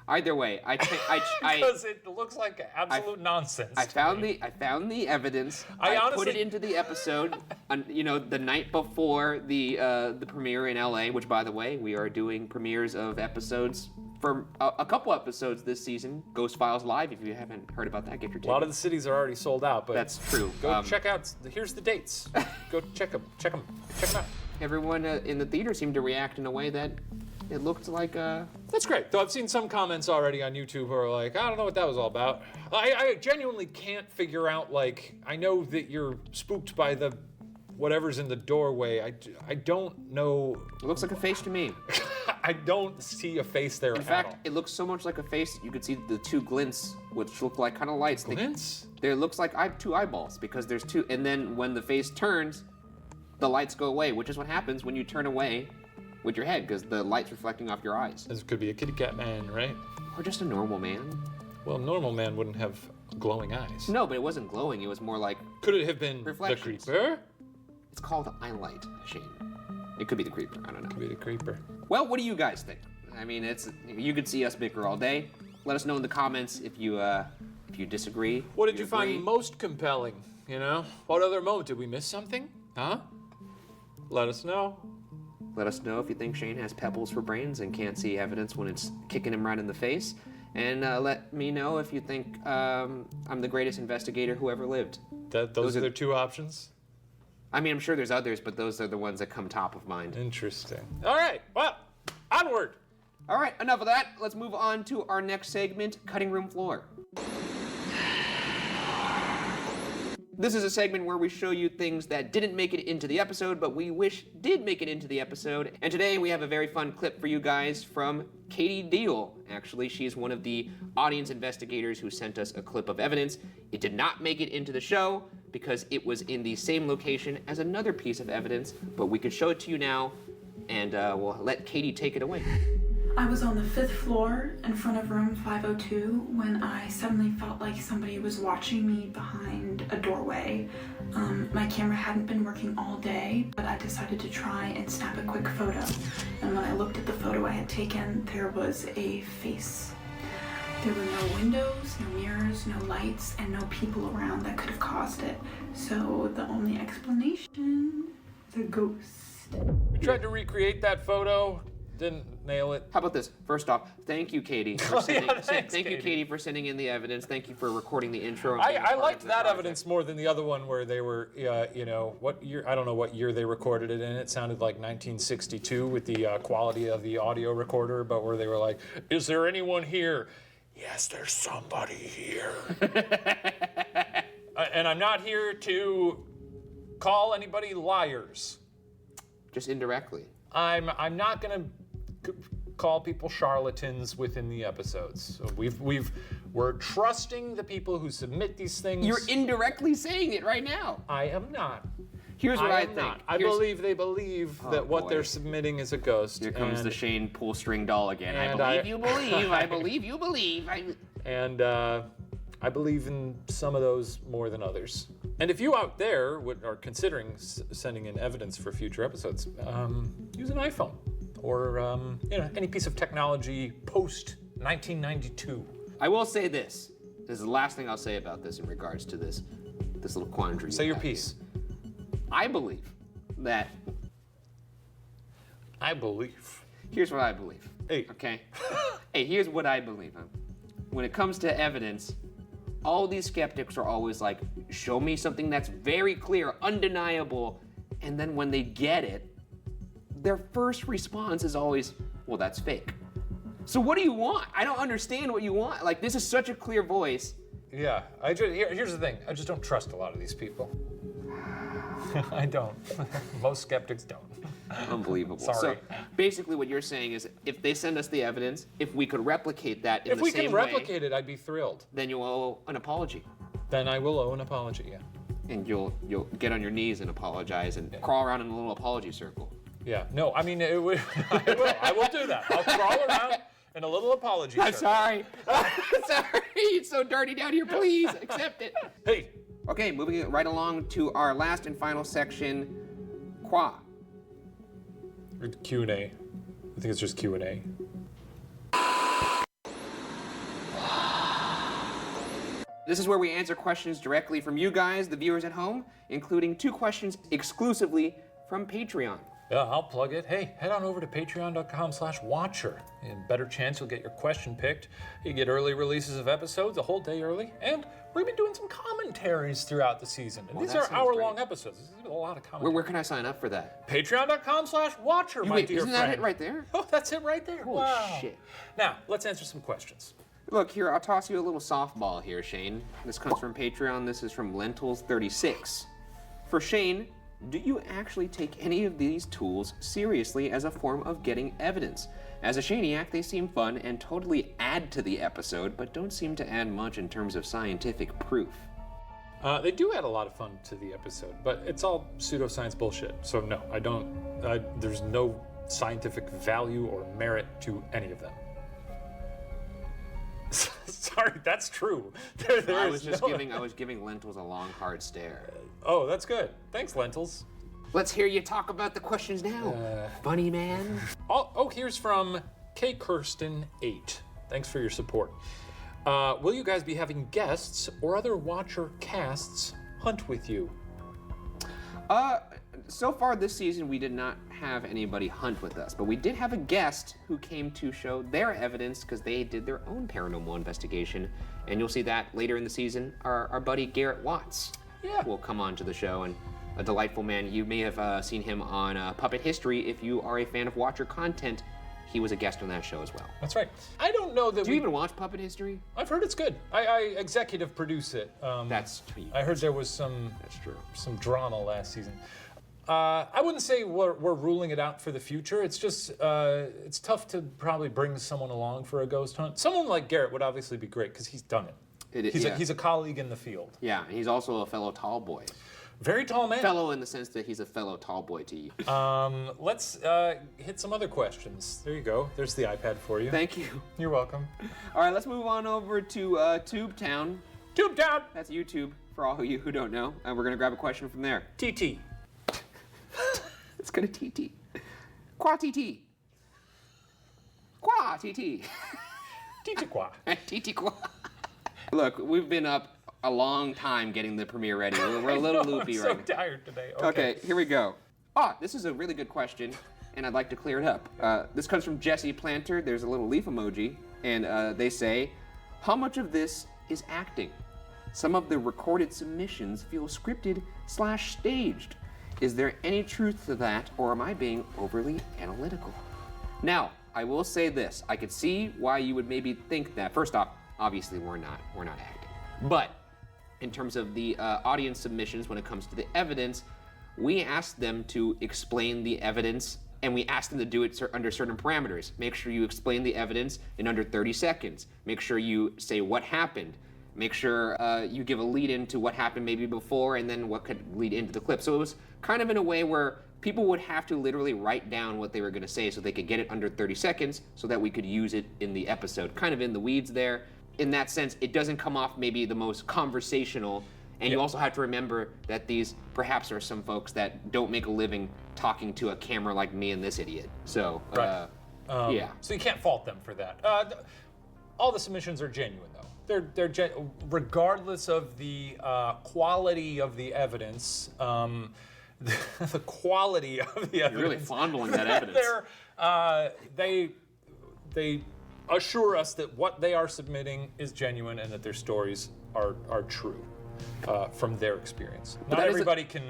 Either way, because it looks like absolute nonsense. I found the evidence. I put it into the episode, the night before the premiere in LA. Which, by the way, we are doing premieres of episodes for a couple episodes this season. Ghost Files Live. If you haven't heard about that, get your ticket. A lot of the cities are already sold out, but that's true. Go check out. Here's the dates. Go check them out. Everyone in the theater seemed to react in a way that it looked like That's great. Though I've seen some comments already on YouTube who are like, I don't know what that was all about. I genuinely can't figure out, like, I know that you're spooked by the whatever's in the doorway. I don't know. It looks like a face to me. I don't see a face there In fact, it looks so much like a face that you could see the two glints, which look like kind of lights. Glints? There looks like I have two eyeballs because there's two, and then when the face turns, the lights go away, which is what happens when you turn away with your head, because the light's reflecting off your eyes. This could be a kitty cat man, right? Or just a normal man. Well, a normal man wouldn't have glowing eyes. No, but it wasn't glowing. It was more like... Could it have been the creeper? It's called eye light, Shane. It could be the creeper. I don't know. Could be the creeper. Well, what do you guys think? I mean, you could see us bicker all day. Let us know in the comments if you disagree. What did you find most compelling? You know? What other moment? Did we miss something? Huh? Let us know. Let us know if you think Shane has pebbles for brains and can't see evidence when it's kicking him right in the face. And let me know if you think I'm the greatest investigator who ever lived. Those are the two options? I mean, I'm sure there's others, but those are the ones that come top of mind. Interesting. All right, well, onward. All right, enough of that. Let's move on to our next segment, Cutting Room Floor. This is a segment where we show you things that didn't make it into the episode, but we wish did make it into the episode. And today we have a very fun clip for you guys from Katie Deal. Actually, she's one of the audience investigators who sent us a clip of evidence. It did not make it into the show because it was in the same location as another piece of evidence, but we could show it to you now, and we'll let Katie take it away. I was on the 5th floor in front of room 502 when I suddenly felt like somebody was watching me behind a doorway. My camera hadn't been working all day, but I decided to try and snap a quick photo. And when I looked at the photo I had taken, there was a face. There were no windows, no mirrors, no lights, and no people around that could have caused it. So the only explanation is a ghost. We tried to recreate that photo. Didn't nail it. How about this? First off, thank you, Katie. Thank you, Katie, for sending in the evidence. Thank you for recording the intro. I liked that evidence more than the other one where they were, what year? I don't know what year they recorded it in. It sounded like 1962 with the quality of the audio recorder, but where they were like, "Is there anyone here?" Yes, there's somebody here. And I'm not here to call anybody liars. Just indirectly. I'm not gonna call people charlatans within the episodes. So we're trusting the people who submit these things. You're indirectly saying it right now. I am not. Here's what I think. I believe they believe that what they're submitting is a ghost. Here comes the Shane pull string doll again. I believe you believe. I believe you believe. And I believe in some of those more than others. And if you out there are considering sending in evidence for future episodes, use an iPhone or any piece of technology post 1992. I will say this. This is the last thing I'll say about this in regards to this little quandary. Say your piece. I believe that. I believe. Here's what I believe. Hey. Okay. Hey, here's what I believe in. When it comes to evidence, all these skeptics are always like, show me something that's very clear, undeniable, and then when they get it, their first response is always, well, that's fake. So what do you want? I don't understand what you want. Like, this is such a clear voice. Yeah, here's the thing. I just don't trust a lot of these people. I don't. Most skeptics don't. Unbelievable. Sorry. So basically what you're saying is if they send us the evidence, if we could replicate that in the same way. If we can replicate it, I'd be thrilled. Then you owe an apology. Then I will owe an apology, yeah. And you'll get on your knees and apologize and crawl around in a little apology circle. Yeah, no, I mean, I will do that. I'll crawl around in a little apology I'm circle. sorry. Sorry, it's so dirty down here. Please accept it. Hey. Okay, moving right along to our last and final section, Qua. Q&A. I think it's just Q&A. This is where we answer questions directly from you guys, the viewers at home, including 2 questions exclusively from Patreon. Yeah, I'll plug it. Hey, head on over to patreon.com/watcher. And better chance you'll get your question picked. You get early releases of episodes a whole day early. And we're going to be doing some commentaries throughout the season. And Well, these that are sounds hour-long episodes. This is a lot of commentary. Where can I sign up for that? Patreon.com/watcher, my Wait, dear isn't friend. that it right there? Oh, that's it right there. Holy wow. shit. Now, let's answer some questions. Look, here, I'll toss you a little softball here, Shane. This comes from Patreon. This is from Lentils36. For Shane, do you actually take any of these tools seriously as a form of getting evidence? As a Shaniac, they seem fun and totally add to the episode, but don't seem to add much in terms of scientific proof. They do add a lot of fun to the episode, but it's all pseudoscience bullshit. So no, I don't. There's no scientific value or merit to any of them. Sorry, that's true. I was giving Lentils a long, hard stare. Oh, that's good. Thanks, Lentils. Let's hear you talk about the questions now, funny man. Oh, here's from K. Kirsten8. Thanks for your support. Will you guys be having guests or other Watcher casts hunt with you? So far this season, we did not have anybody hunt with us, but we did have a guest who came to show their evidence because they did their own paranormal investigation, and you'll see that later in the season. Our buddy Garrett Watts will come on to the show, and a delightful man. You may have seen him on Puppet History if you are a fan of Watcher content. He was a guest on that show as well. That's right. I don't know that Do you even watch Puppet History? I've heard it's good. I executive produce it. That's true. I heard there was some drama last season. I wouldn't say we're ruling it out for the future. It's just it's tough to probably bring someone along for a ghost hunt. Someone like Garrett would obviously be great because he's done it. He's a colleague in the field. Yeah, and he's also a fellow tall boy. Very tall man. Fellow in the sense that he's a fellow tall boy to you. Let's hit some other questions. There you go. There's the iPad for you. Thank you. You're welcome. All right, let's move on over to TubeTown. TubeTown! That's YouTube, for all of you who don't know. And we're going to grab a question from there. TT. Let's go to TT. Qua TT. Qua TT. TT Qua. TT Qua. Look, we've been up a long time getting the premiere ready. We're a little loopy right now. I'm so tired today. Okay, here we go. This is a really good question, and I'd like to clear it up. This comes from Jesse Planter. There's a little leaf emoji, and they say, how much of this is acting? Some of the recorded submissions feel scripted/staged. Is there any truth to that, or am I being overly analytical? Now, I will say this. I could see why you would maybe think that. First off, obviously we're not acting. But in terms of the audience submissions, when it comes to the evidence, we asked them to explain the evidence, and we asked them to do it under certain parameters. Make sure you explain the evidence in under 30 seconds. Make sure you say what happened. Make sure you give a lead into what happened maybe before and then what could lead into the clip. So it was kind of in a way where people would have to literally write down what they were going to say so they could get it under 30 seconds so that we could use it in the episode. Kind of in the weeds there. In that sense, it doesn't come off maybe the most conversational. And you also have to remember that these perhaps are some folks that don't make a living talking to a camera like me and this idiot. So, yeah. So you can't fault them for that. All the submissions are genuine, though. They're regardless of the quality of the evidence. The quality of the evidence. You're really fondling that evidence. they assure us that what they are submitting is genuine and that their stories are true from their experience. But Not everybody can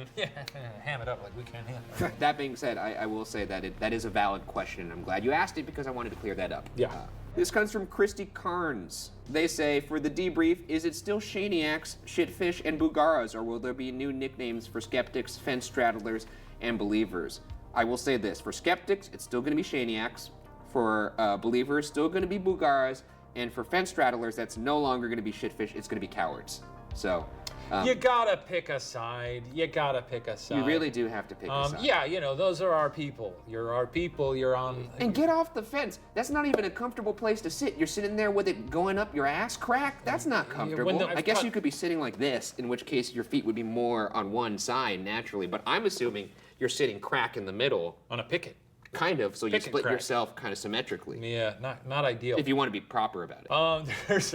ham it up like we can ham it. That being said, I will say that that is a valid question, and I'm glad you asked it because I wanted to clear that up. Yeah. This comes from Christy Carnes. They say, for the debrief, is it still Shaniacs, Shitfish, and Bugaras, or will there be new nicknames for skeptics, fence straddlers, and believers? I will say this, for skeptics, it's still gonna be Shaniacs. For believers, still gonna be Bugaras. And for fence straddlers, that's no longer gonna be Shitfish, it's gonna be cowards. So. You gotta pick a side. You gotta pick a side. You really do have to pick a side. Yeah, you know, those are our people. You're our people, you're on... And get off the fence. That's not even a comfortable place to sit. You're sitting there with it going up your ass crack. That's not comfortable. I guess you could be sitting like this, in which case your feet would be more on one side naturally, but I'm assuming you're sitting crack in the middle. On a picket. Kind of, so you Picket split crack. yourself kind of symmetrically. Yeah, not ideal. If you want to be proper about it. There's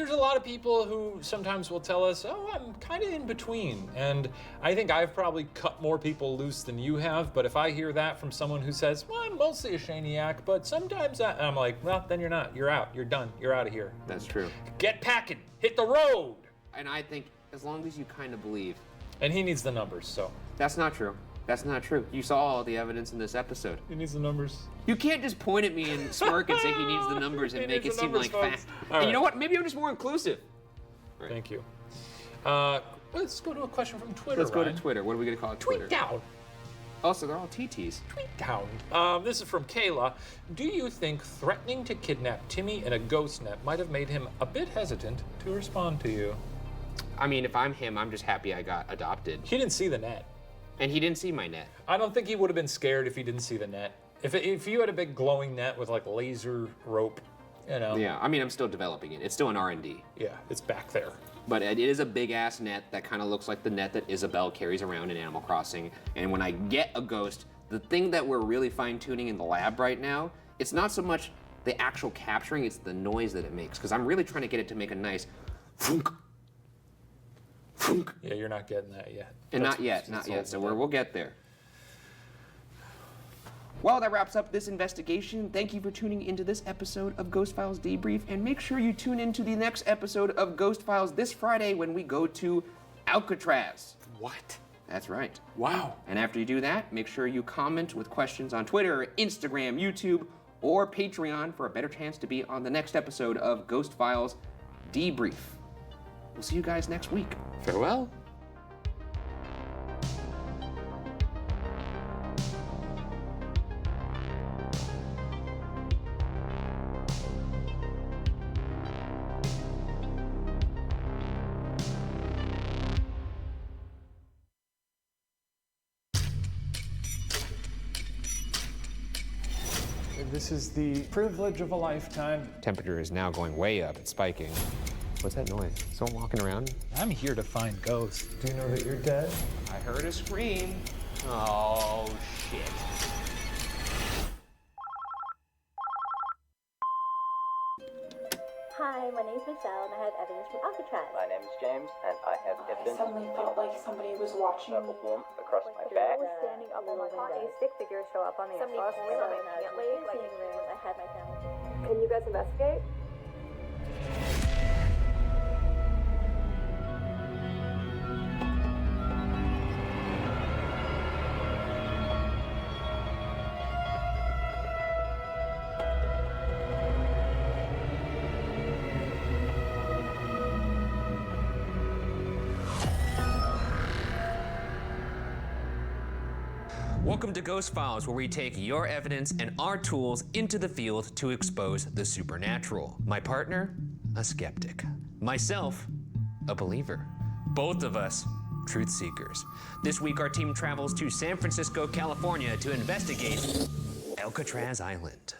a lot of people who sometimes will tell us, oh, I'm kind of in between. And I think I've probably cut more people loose than you have, but if I hear that from someone who says, well, I'm mostly a Shaniac, but sometimes I'm like, well, then you're not. You're out. You're done. You're out of here. That's true. Get packing. Hit the road. And I think as long as you kind of believe. And he needs the numbers, so. That's not true. That's not true. You saw all the evidence in this episode. He needs the numbers. You can't just point at me and smirk and say he needs the numbers and make it seem like fact. And you know what? Maybe I'm just more inclusive. Right. Thank you. Let's go to a question from Twitter. Let's go to Twitter. What are we going to call it? Tweet Twitter. down. Also, they're all TTs. Tweet down. This is from Kayla. Do you think threatening to kidnap Timmy in a ghost net might have made him a bit hesitant to respond to you? I mean, if I'm him, I'm just happy I got adopted. He didn't see the net. And he didn't see my net. I don't think he would have been scared if he didn't see the net. If you had a big glowing net with like laser rope, you know. Yeah, I mean, I'm still developing it. It's still an R&D. Yeah, it's back there. But it is a big ass net that kind of looks like the net that Isabel carries around in Animal Crossing. And when I get a ghost, the thing that we're really fine tuning in the lab right now, it's not so much the actual capturing, it's the noise that it makes. Because I'm really trying to get it to make a nice funk. Yeah, you're not getting that yet. And not yet. So we'll get there. Well, that wraps up this investigation. Thank you for tuning into this episode of Ghost Files Debrief, and make sure you tune into the next episode of Ghost Files this Friday when we go to Alcatraz. What? That's right. Wow. And after you do that, make sure you comment with questions on Twitter, Instagram, YouTube, or Patreon for a better chance to be on the next episode of Ghost Files Debrief. We'll see you guys next week. Farewell. This is the privilege of a lifetime. Temperature is now going way up. It's spiking. What's that noise? Someone walking around? I'm here to find ghosts. Do you know that you're dead? I heard a scream. Oh, shit. Hi, my name's Michelle, and I have evidence from Alcatraz. My name is James, and I have evidence. I suddenly felt like somebody was watching me. Across my back. was standing up on my window. A stick figure show up on the Somebody pulling on my pant leg, like I had my family. Can you guys investigate? Welcome to Ghost Files, where we take your evidence and our tools into the field to expose the supernatural. My partner, a skeptic. Myself, a believer. Both of us, truth seekers. This week, our team travels to San Francisco, California to investigate Alcatraz Island.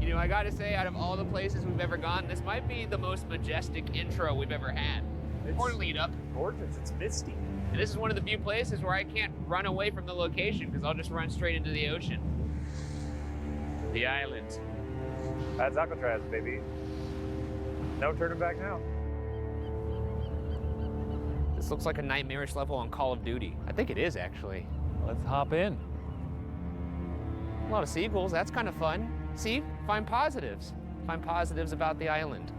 You know, I gotta say, out of all the places we've ever gone, this might be the most majestic intro we've ever had. Or lead up. Gorgeous. It's misty. And this is one of the few places where I can't run away from the location because I'll just run straight into the ocean. The island. That's Alcatraz, baby. No turning back now. The This looks like a nightmarish level on Call of Duty. I think it is, actually. Let's hop in. A lot of seagulls, that's kind of fun. See, find positives. Find positives about the island.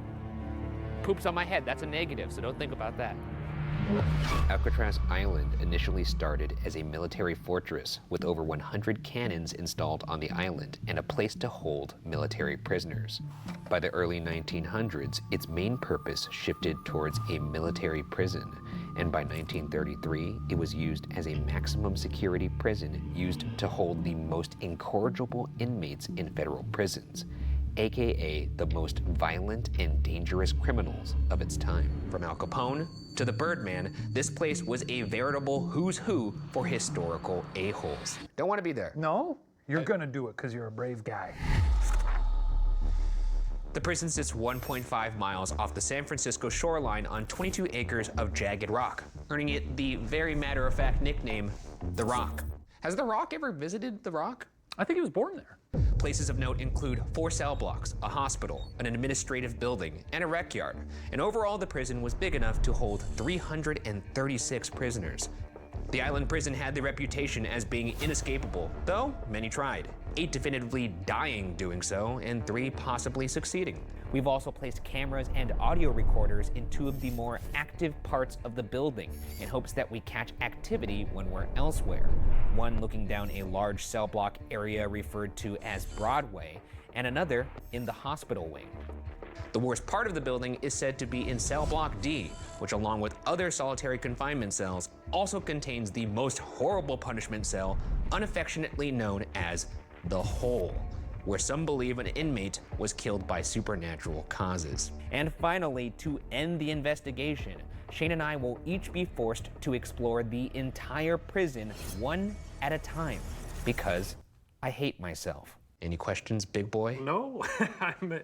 Poops on my head, that's a negative, so don't think about that. Alcatraz Island initially started as a military fortress with over 100 cannons installed on the island and a place to hold military prisoners. By the early 1900s, its main purpose shifted towards a military prison, and by 1933, it was used as a maximum security prison used to hold the most incorrigible inmates in federal prisons, aka the most violent and dangerous criminals of its time. From Al Capone to the Birdman, this place was a veritable who's who for historical a-holes. Don't want to be there. No, you're gonna do it because you're a brave guy. The prison sits 1.5 miles off the San Francisco shoreline on 22 acres of jagged rock, earning it the very matter-of-fact nickname, The Rock. Has The Rock ever visited The Rock? I think he was born there. Places of note include 4 cell blocks, a hospital, an administrative building, and a rec yard. And overall, the prison was big enough to hold 336 prisoners. The island prison had the reputation as being inescapable, though many tried. 8 definitively dying doing so, and 3 possibly succeeding. We've also placed cameras and audio recorders in 2 of the more active parts of the building in hopes that we catch activity when we're elsewhere. One looking down a large cell block area referred to as Broadway, and another in the hospital wing. The worst part of the building is said to be in cell block D, which along with other solitary confinement cells also contains the most horrible punishment cell, unaffectionately known as the Hole, where some believe an inmate was killed by supernatural causes. And finally, to end the investigation, Shane and I will each be forced to explore the entire prison one at a time, because I hate myself. Any questions, big boy? No,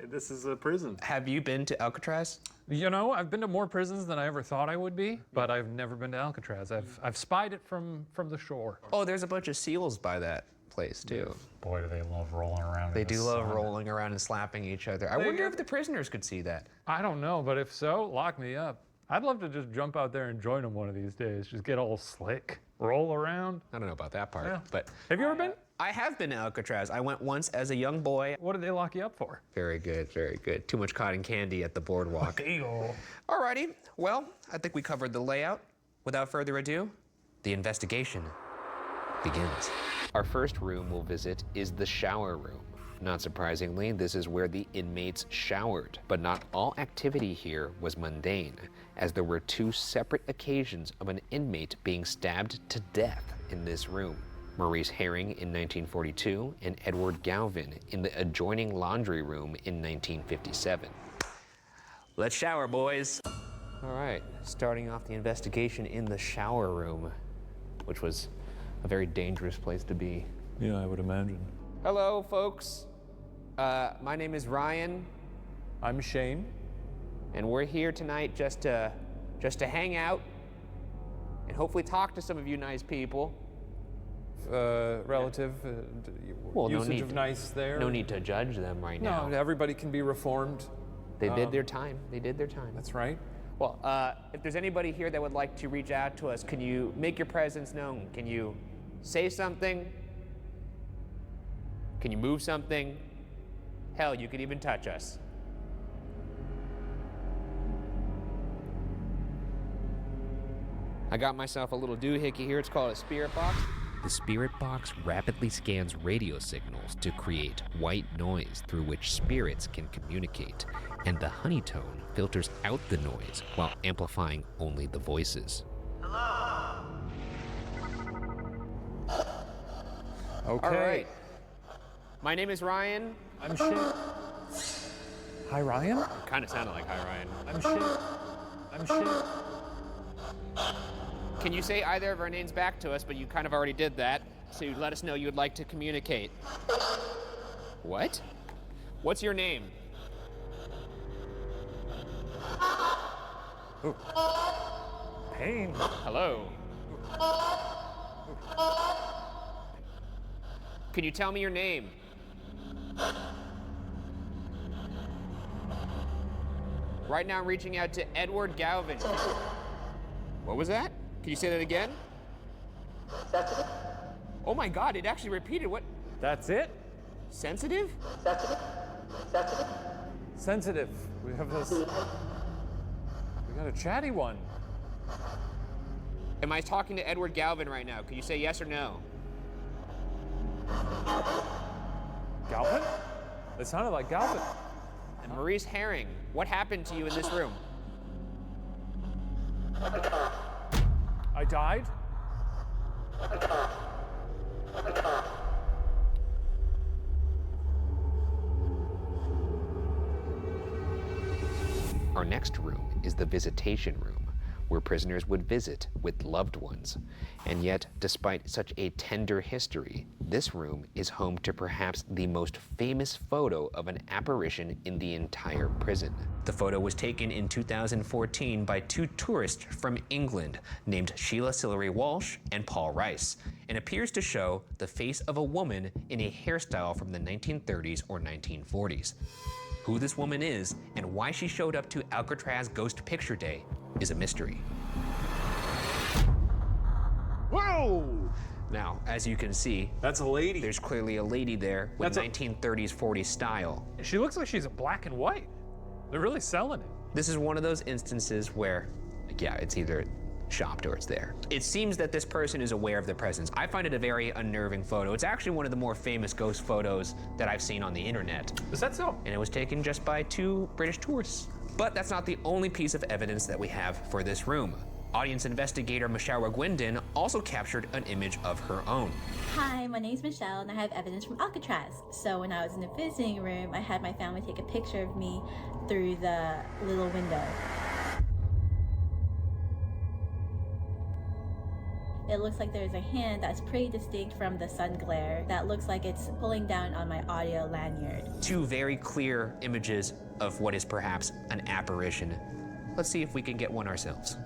this is a prison. Have you been to Alcatraz? You know, I've been to more prisons than I ever thought I would be, but I've never been to Alcatraz. I've spied it from the shore. Oh, there's a bunch of seals by that place too. Boy, do they love rolling around. They do love rolling around and slapping each other. I wonder if the prisoners could see that. I don't know, but if so, lock me up. I'd love to just jump out there and join them one of these days. Just get all slick, roll around. I don't know about that part, but have you ever been? I have been to Alcatraz. I went once as a young boy. What did they lock you up for? Very good, very good. Too much cotton candy at the boardwalk. Alrighty, well, I think we covered the layout. Without further ado, the investigation begins. Our first room we'll visit is the shower room. Not surprisingly, this is where the inmates showered, but not all activity here was mundane, as there were 2 separate occasions of an inmate being stabbed to death in this room. Maurice Herring in 1942 and Edward Galvin in the adjoining laundry room in 1957. Let's shower, boys. All right, starting off the investigation in the shower room, which was a very dangerous place to be. Yeah, I would imagine. Hello, folks. My name is Ryan. I'm Shane. And we're here tonight just to hang out and hopefully talk to some of you nice people. Relative Well, usage of nice there? No need to judge them right now. No, everybody can be reformed. They did their time. They did their time. That's right. Well, if there's anybody here that would like to reach out to us, can you make your presence known? Can you say something? Can you move something? Hell, you could even touch us. I got myself a little doohickey here. It's called a spirit box. The spirit box rapidly scans radio signals to create white noise through which spirits can communicate, and the honeytone filters out the noise while amplifying only the voices. Okay. All right. My name is Ryan. I'm Shane. Hi, Ryan? Kind of sounded like hi, Ryan. I'm Shane. I'm Shane. Can you say either of our names back to us, but you kind of already did that, so you let us know you would like to communicate. What? What's your name? Ooh. Pain. Hello. Can you tell me your name? Right now I'm reaching out to Edward Galvin. What was that? Can you say that again? Sensitive? Oh my God, it actually repeated. What? That's it? Sensitive? Sensitive? Sensitive? Sensitive. We have this. We got a chatty one. Am I talking to Edward Galvin right now? Can you say yes or no? Galvin? It sounded like Galvin. And Maurice Herring, what happened to you in this room? I died? Our next room is the visitation room, where prisoners would visit with loved ones. And yet, despite such a tender history, this room is home to perhaps the most famous photo of an apparition in the entire prison. The photo was taken in 2014 by two tourists from England named Sheila Sillery Walsh and Paul Rice, and appears to show the face of a woman in a hairstyle from the 1930s or 1940s. Who this woman is and why she showed up to Alcatraz Ghost Picture Day is a mystery. Whoa! Now, as you can see, that's a lady. There's clearly a lady there with 1930s, 40s style. She looks like she's a black and white. They're really selling it. This is one of those instances where, like, yeah, it's either shopped or it's there. It seems that this person is aware of the presence. I find it a very unnerving photo. It's actually one of the more famous ghost photos that I've seen on the internet. Is that so? And it was taken just by two British tourists. But that's not the only piece of evidence that we have for this room. Audience investigator Michelle Reguindon also captured an image of her own. Hi, my name's Michelle and I have evidence from Alcatraz. So when I was in the visiting room, I had my family take a picture of me through the little window. It looks like there's a hand that's pretty distinct from the sun glare that looks like it's pulling down on my audio lanyard. Two very clear images of what is perhaps an apparition. Let's see if we can get one ourselves.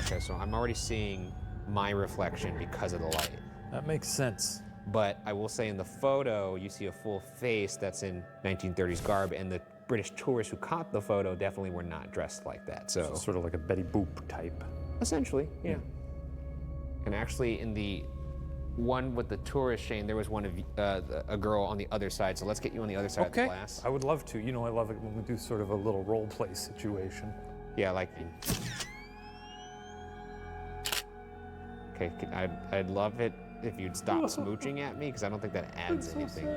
Okay, so I'm already seeing my reflection because of the light. That makes sense. But I will say in the photo, you see a full face that's in 1930s garb, and the British tourists who caught the photo definitely were not dressed like that. So sort of like a Betty Boop type. Essentially, yeah. And actually, in the one with the tourist, Shane, there was one of a girl on the other side. So let's get you on the other side of the glass. I would love to. You know, I love it when we do sort of a little role play situation. Yeah, like. Okay, I'd love it if you'd stop smooching at me, because I don't think that adds anything.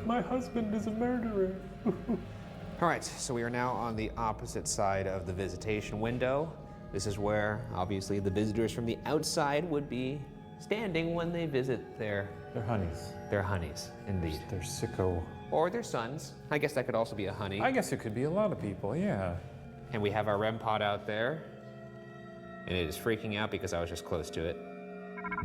My husband is a murderer. All right, so we are now on the opposite side of the visitation window. This is where, obviously, the visitors from the outside would be standing when they visit their honeys. Their honeys, indeed. Their sicko. Or their sons. I guess that could also be a honey. I guess it could be a lot of people, yeah. And we have our REM pod out there. And it is freaking out because I was just close to it.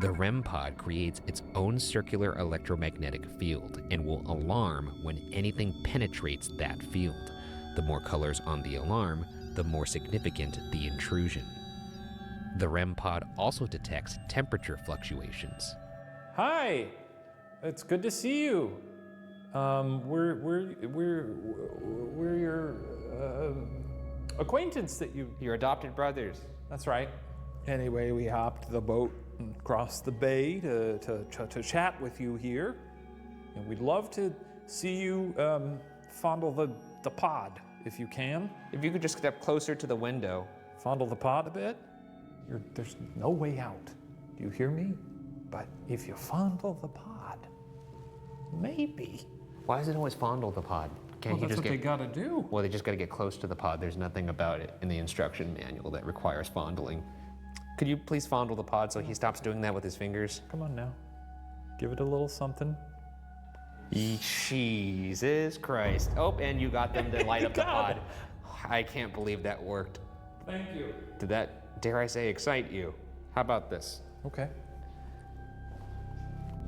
The REM pod creates its own circular electromagnetic field and will alarm when anything penetrates that field. The more colors on the alarm, the more significant the intrusion. The REM pod also detects temperature fluctuations. Hi, it's good to see you. We're your acquaintance that you. Your adopted brothers. That's right. Anyway, we hopped the boat and crossed the bay to chat with you here, and we'd love to see you fondle the pod if you can. If you could just step closer to the window. Fondle the pod a bit. There's no way out. Do you hear me? But if you fondle the pod, maybe. Why does it always fondle the pod? Can't that's what they gotta do. Well, they just gotta get close to the pod. There's nothing about it in the instruction manual that requires fondling. Could you please fondle the pod so he stops doing that with his fingers? Come on now. Give it a little something. Jesus Christ. Oh, and you got them to light up the pod. I can't believe that worked. Thank you. Did that, dare I say, excite you? How about this? Okay.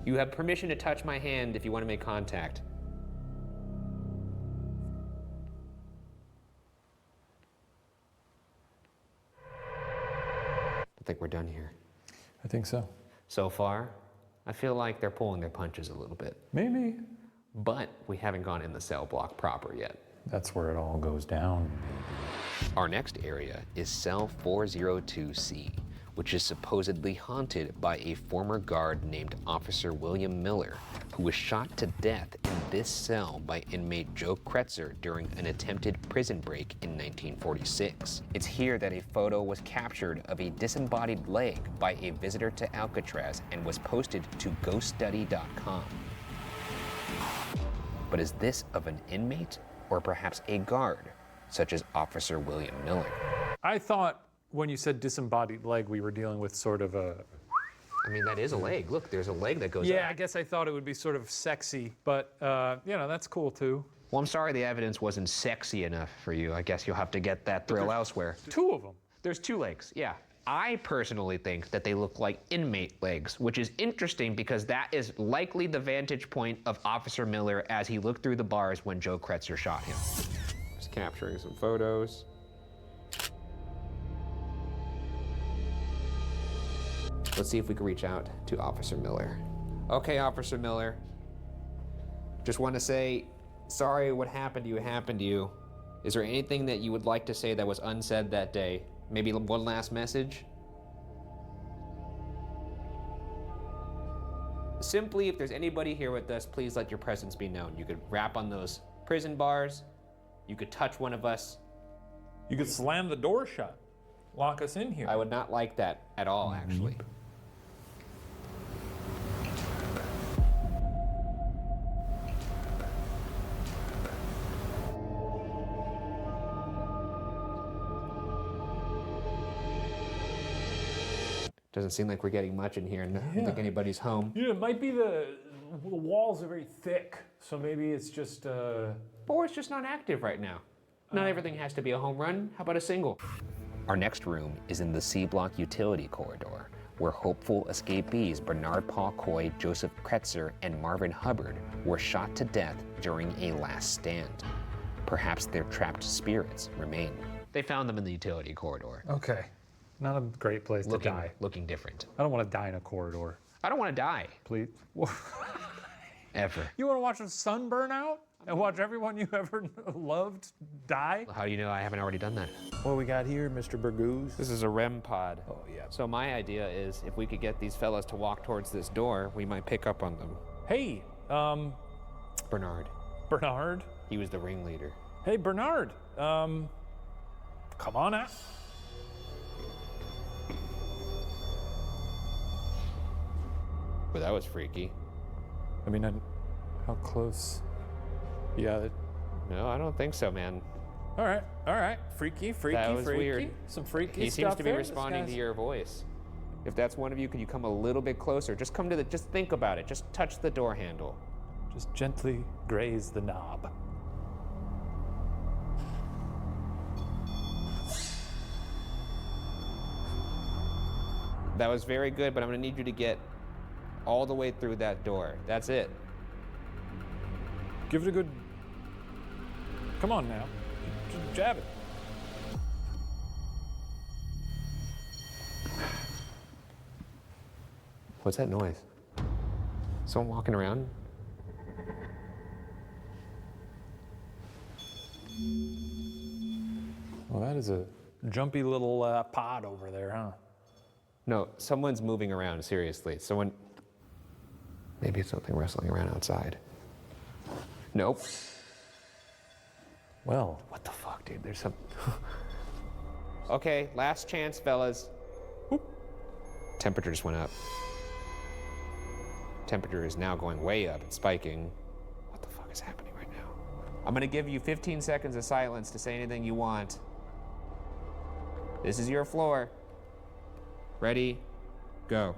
You have permission to touch my hand if you want to make contact. I think we're done here. I think so. So far, I feel like they're pulling their punches a little bit. Maybe. But we haven't gone in the cell block proper yet. That's where it all goes down, baby. Our next area is cell 402C, which is supposedly haunted by a former guard named Officer William Miller, who was shot to death in this cell by inmate Joe Kretzer during an attempted prison break in 1946. It's here that a photo was captured of a disembodied leg by a visitor to Alcatraz and was posted to ghoststudy.com. But is this of an inmate or perhaps a guard, such as Officer William Miller? I thought when you said disembodied leg, we were dealing with sort of a... I mean, that is a leg. Look, there's a leg that goes up. Yeah, I guess I thought it would be sort of sexy, but, you know, that's cool too. Well, I'm sorry the evidence wasn't sexy enough for you. I guess you'll have to get that thrill elsewhere. Two of them. There's two legs, yeah. I personally think that they look like inmate legs, which is interesting because that is likely the vantage point of Officer Miller as he looked through the bars when Joe Kretzer shot him. Just capturing some photos. Let's see if we can reach out to Officer Miller. Okay, Officer Miller. Just want to say, sorry what happened to you. Is there anything that you would like to say that was unsaid that day? Maybe one last message? Simply, if there's anybody here with us, please let your presence be known. You could rap on those prison bars. You could touch one of us. You could slam the door shut. Lock us in here. I would not like that at all, actually. Doesn't seem like we're getting much in here, and I don't think anybody's home. Yeah, it might be the walls are very thick, so maybe it's just Or it's just not active right now. Not everything has to be a home run. How about a single? Our next room is in the C Block utility corridor, where hopeful escapees Bernard Paul Coy, Joseph Kretzer, and Marvin Hubbard were shot to death during a last stand. Perhaps their trapped spirits remain. They found them in the utility corridor. Okay. Not a great place to die. Looking different. I don't want to die in a corridor. I don't want to die. Please. Ever. You want to watch the sun burn out and watch everyone you ever loved die? How do you know I haven't already done that? What we got here, Mr. Burgoose? This is a REM pod. Oh, yeah. So my idea is if we could get these fellas to walk towards this door, we might pick up on them. Hey, Bernard. Bernard? He was the ringleader. Hey, Bernard. Come on out. Well, that was freaky. I mean, how close? Yeah. No, I don't think so, man. All right. Freaky. That was weird. Some freaky He stuff. seems to be there. responding to your voice. If that's one of you, could you come a little bit closer? Just come to just think about it. Just touch the door handle. Just gently graze the knob. That was very good, but I'm gonna need you to get all the way through that door. That's it. Give it a good... Come on now. Just jab it. What's that noise? Someone walking around? Well, that is a jumpy little pod over there, huh? No, someone's moving around, seriously. Someone... Maybe it's something wrestling around outside. Nope. Well. What the fuck, dude? There's some... Okay, last chance, fellas. Whoop. Temperature just went up. Temperature is now going way up. It's spiking. What the fuck is happening right now? I'm gonna give you 15 seconds of silence to say anything you want. This is your floor. Ready? Go.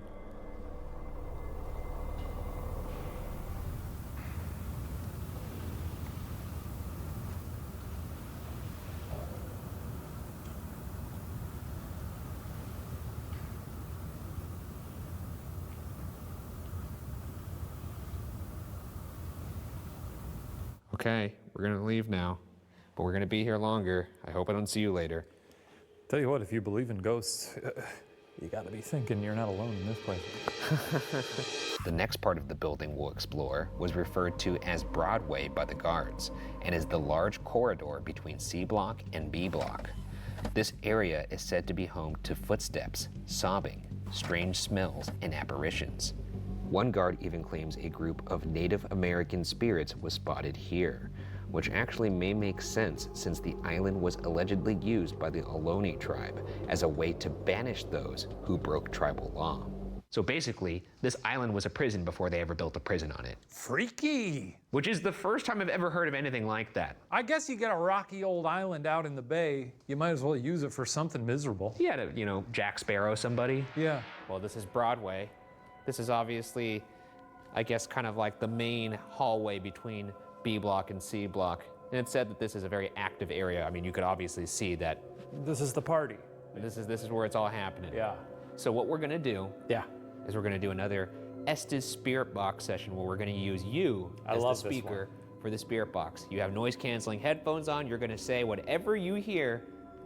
Okay, we're gonna leave now, but we're gonna be here longer. I hope I don't see you later. Tell you what, if you believe in ghosts, you gotta be thinking you're not alone in this place. The next part of the building we'll explore was referred to as Broadway by the guards and is the large corridor between C Block and B Block. This area is said to be home to footsteps, sobbing, strange smells, and apparitions. One guard even claims a group of Native American spirits was spotted here, which actually may make sense since the island was allegedly used by the Ohlone tribe as a way to banish those who broke tribal law. So basically, this island was a prison before they ever built a prison on it. Freaky! Which is the first time I've ever heard of anything like that. I guess you got a rocky old island out in the bay. You might as well use it for something miserable. Yeah, to, you know, Jack Sparrow somebody. Yeah. Well, this is Broadway. This is obviously, I guess, kind of like the main hallway between B block and C block. And it said that this is a very active area. I mean, you could obviously see that. This is the party. This is where it's all happening. Yeah. So what we're gonna do is we're gonna do another Estes Spirit Box session where we're gonna use you as the speaker for the Spirit Box. You have noise canceling headphones on, you're gonna say whatever you hear,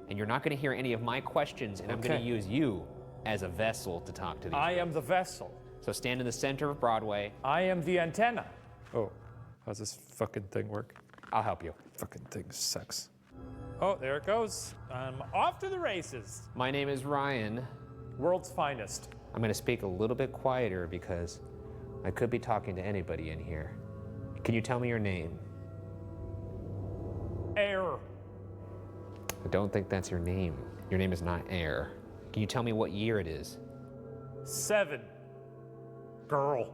and you're not gonna hear any of my questions, and I'm gonna use you as a vessel to talk to these I am the vessel. So stand in the center of Broadway. I am the antenna. Oh, how's this fucking thing work? I'll help you. Fucking thing sucks. Oh, there it goes. I'm off to the races. My name is Ryan. World's finest. I'm gonna speak a little bit quieter because I could be talking to anybody in here. Can you tell me your name? Air. I don't think that's your name. Your name is not Air. Can you tell me what year it is? 7. Girl.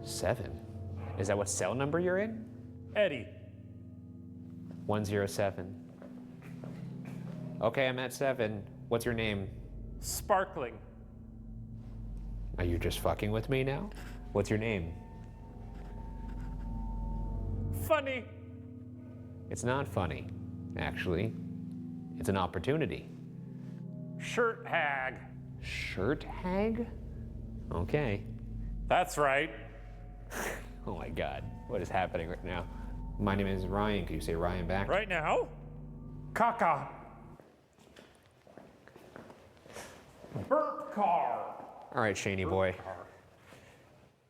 7? Is that what cell number you're in? Eddie. 107. Okay, I'm at 7. What's your name? Sparkling. Are you just fucking with me now? What's your name? Funny. It's not funny, actually. It's an opportunity. Shirt hag. Shirt hag? Okay. That's right. Oh my God, what is happening right now? My name is Ryan. Can you say Ryan back? Right now? Caca. Burp car. All right, Shaney boy.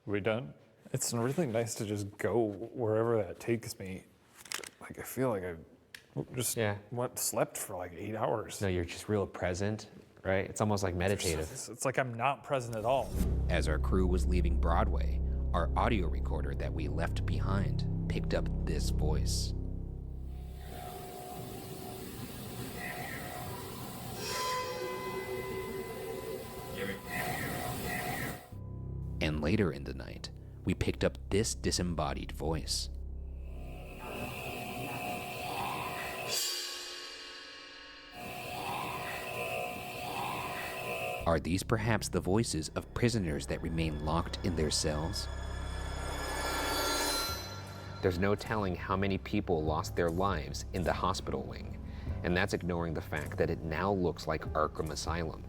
We done? It's really nice to just go wherever that takes me. Like, I feel like I just slept for like 8 hours. No, you're just real present, right? It's almost like meditative. It's like I'm not present at all. As our crew was leaving Broadway, our audio recorder that we left behind picked up this voice. And later in the night, we picked up this disembodied voice. Are these perhaps the voices of prisoners that remain locked in their cells? There's no telling how many people lost their lives in the hospital wing, and that's ignoring the fact that it now looks like Arkham Asylum.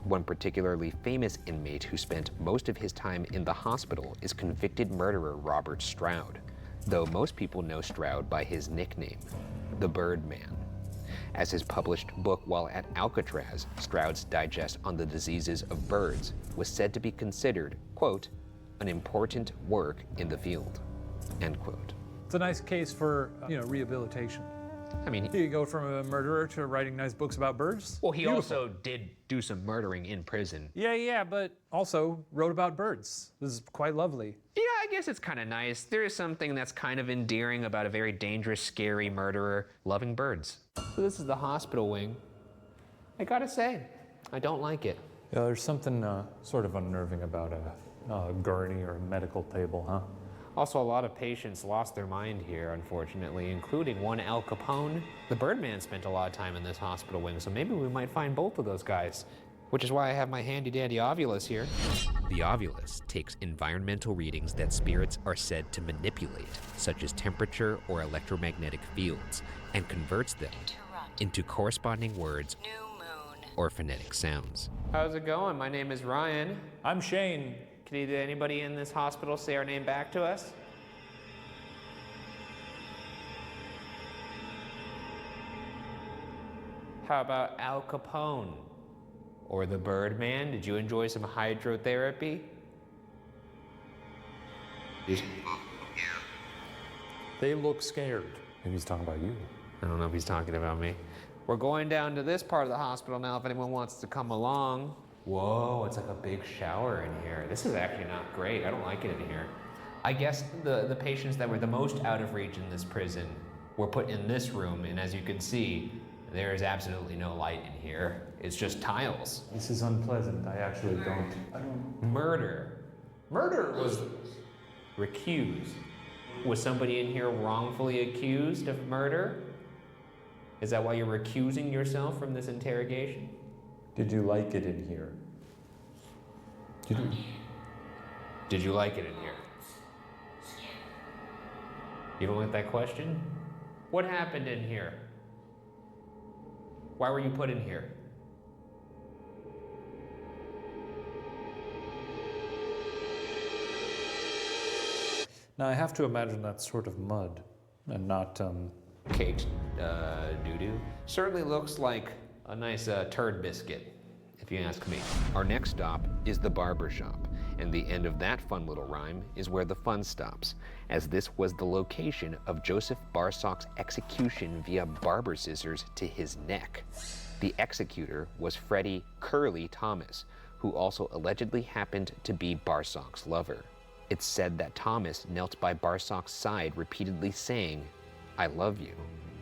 One particularly famous inmate who spent most of his time in the hospital is convicted murderer Robert Stroud, though most people know Stroud by his nickname, the Birdman. As his published book while at Alcatraz, Stroud's digest on the diseases of birds was said to be considered, quote, an important work in the field, end quote. It's a nice case for, rehabilitation. I mean, you go from a murderer to writing nice books about birds. Well, he also did do some murdering in prison. Yeah, but also wrote about birds. This is quite lovely. Yeah, I guess it's kind of nice. There is something that's kind of endearing about a very dangerous, scary murderer loving birds. So this is the hospital wing. I gotta say, I don't like it. Yeah, there's something sort of unnerving about a gurney or a medical table, huh? Also, a lot of patients lost their mind here, unfortunately, including one Al Capone. The Birdman spent a lot of time in this hospital wing, so maybe we might find both of those guys. Which is why I have my handy-dandy Ovilus here. The Ovilus takes environmental readings that spirits are said to manipulate, such as temperature or electromagnetic fields, and converts them into corresponding words or phonetic sounds. How's it going? My name is Ryan. I'm Shane. Can anybody in this hospital say our name back to us? How about Al Capone? Or the Birdman? Did you enjoy some hydrotherapy? They look scared. Maybe he's talking about you. I don't know if he's talking about me. We're going down to this part of the hospital now if anyone wants to come along. Whoa, it's like a big shower in here. This is actually not great. I don't like it in here. I guess the patients that were the most out of reach in this prison were put in this room, and as you can see, there is absolutely no light in here. It's just tiles. This is unpleasant. I actually don't. Murder. Murder was recused. Was somebody in here wrongfully accused of murder? Is that why you're recusing yourself from this interrogation? Did you like it in here? Did you like it in here? You don't like that question? What happened in here? Why were you put in here? Now, I have to imagine that's sort of mud and not, Caked doo-doo. Certainly looks like a nice turd biscuit, if you ask me. Our next stop is the barber shop, and the end of that fun little rhyme is where the fun stops, as this was the location of Joseph Barsock's execution via barber scissors to his neck. The executor was Freddie Curly Thomas, who also allegedly happened to be Barsock's lover. It's said that Thomas knelt by Barsock's side repeatedly saying, "I love you,"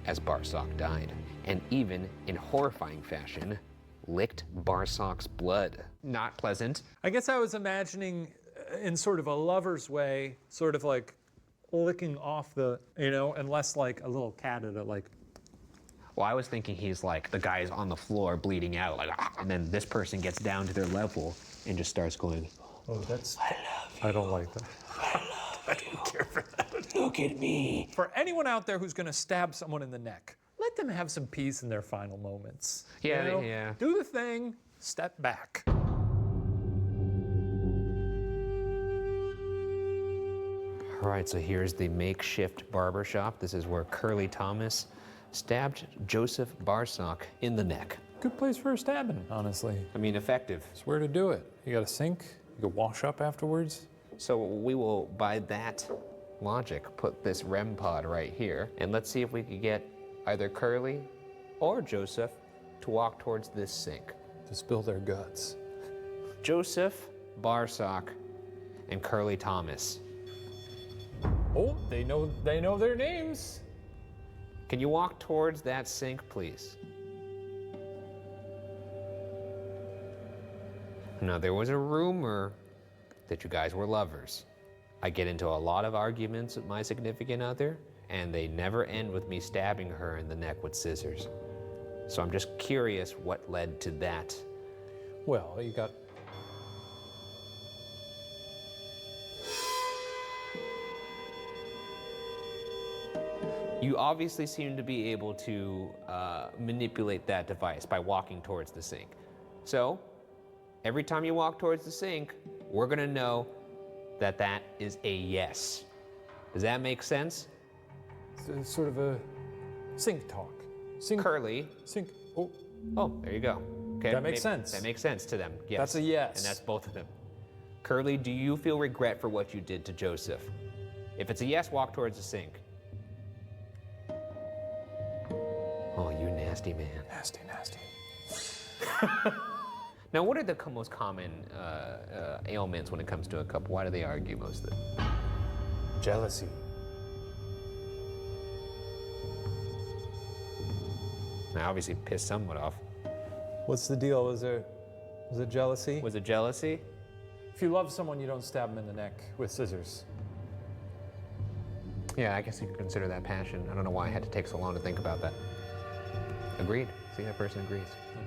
as Barsock died, and even, in horrifying fashion, licked Barsock's blood. Not pleasant. I guess I was imagining in sort of a lover's way, sort of like licking off the, and less like a little cat at it, like. Well, I was thinking he's like, the guy's on the floor bleeding out, like, and then this person gets down to their level and just starts going, "Oh, that's. I love you. I don't like that. I don't care for that. Look at me." For anyone out there who's gonna stab someone in the neck, let them have some peace in their final moments. Yeah, yeah. Do the thing, step back. All right, so here's the makeshift barber shop. This is where Curly Thomas stabbed Joseph Barsock in the neck. Good place for a stabbing, honestly. I mean, effective. It's where to do it. You got a sink, you can wash up afterwards. So we will, by that logic, put this REM pod right here, and let's see if we could get either Curly or Joseph to walk towards this sink. To spill their guts. Joseph Barsock and Curly Thomas. Oh, they know their names. Can you walk towards that sink, please? Now, there was a rumor that you guys were lovers. I get into a lot of arguments with my significant other, and they never end with me stabbing her in the neck with scissors. So I'm just curious what led to that. Well, you got. You obviously seem to be able to manipulate that device by walking towards the sink. So, every time you walk towards the sink, we're gonna know that that is a yes. Does that make sense? It's sort of a sink talk. Sink. Curly. Sink. Oh. Oh, there you go. Okay. That makes sense. That makes sense to them. Yes. That's a yes. And that's both of them. Curly, do you feel regret for what you did to Joseph? If it's a yes, walk towards the sink. Oh, you nasty man. Nasty, nasty. Now, what are the most common ailments when it comes to a couple? Why do they argue most of the time? Jealousy. Now, obviously pissed someone off. What's the deal? Was it jealousy? Was it jealousy? If you love someone, you don't stab them in the neck with scissors. Yeah, I guess you could consider that passion. I don't know why I had to take so long to think about that. Agreed. See, that person agrees.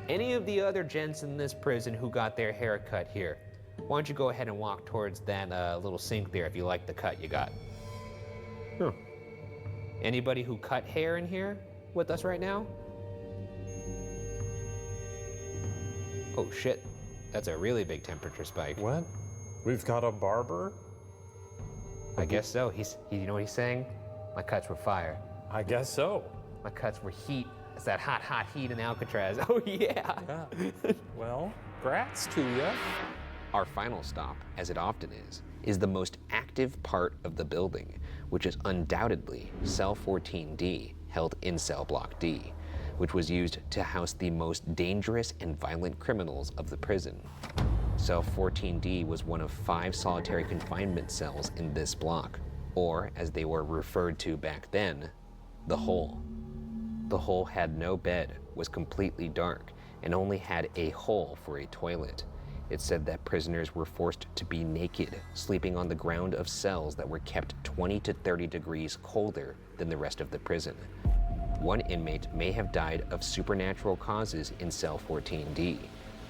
Any of the other gents in this prison who got their hair cut here, why don't you go ahead and walk towards that little sink there if you like the cut you got. Anybody who cut hair in here with us right now? Oh shit, that's a really big temperature spike. What? We've got a barber? I guess so. You know what he's saying? My cuts were fire. I guess so. My cuts were heat. It's that hot, hot heat in Alcatraz. Oh yeah. Well, grats to ya. Our final stop, as it often is the most active part of the building, which is undoubtedly Cell 14D, held in Cell Block D. which was used to house the most dangerous and violent criminals of the prison. Cell 14D was one of 5 solitary confinement cells in this block, or as they were referred to back then, the hole. The hole had no bed, was completely dark, and only had a hole for a toilet. It said that prisoners were forced to be naked, sleeping on the ground of cells that were kept 20 to 30 degrees colder than the rest of the prison. One inmate may have died of supernatural causes in cell 14D.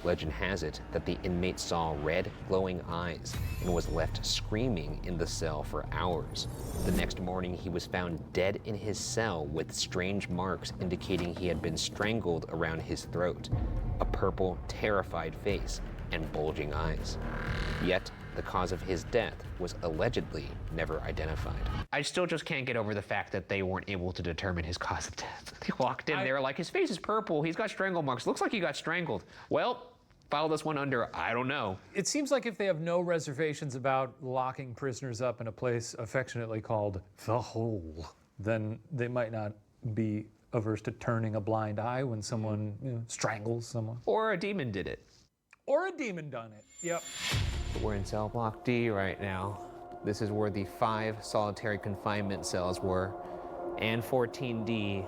Legend has it that the inmate saw red, glowing eyes and was left screaming in the cell for hours. The next morning, he was found dead in his cell with strange marks indicating he had been strangled around his throat, a purple, terrified face, and bulging eyes. Yet, the cause of his death was allegedly never identified. I still just can't get over the fact that they weren't able to determine his cause of death. They walked in, they were like, his face is purple, he's got strangle marks, looks like he got strangled. Well, file this one under, I don't know. It seems like if they have no reservations about locking prisoners up in a place affectionately called the hole, then they might not be averse to turning a blind eye when someone strangles someone. Or a demon did it. Or a demon done it, yep. We're in cell block D right now. This is where the 5 solitary confinement cells were, and 14D,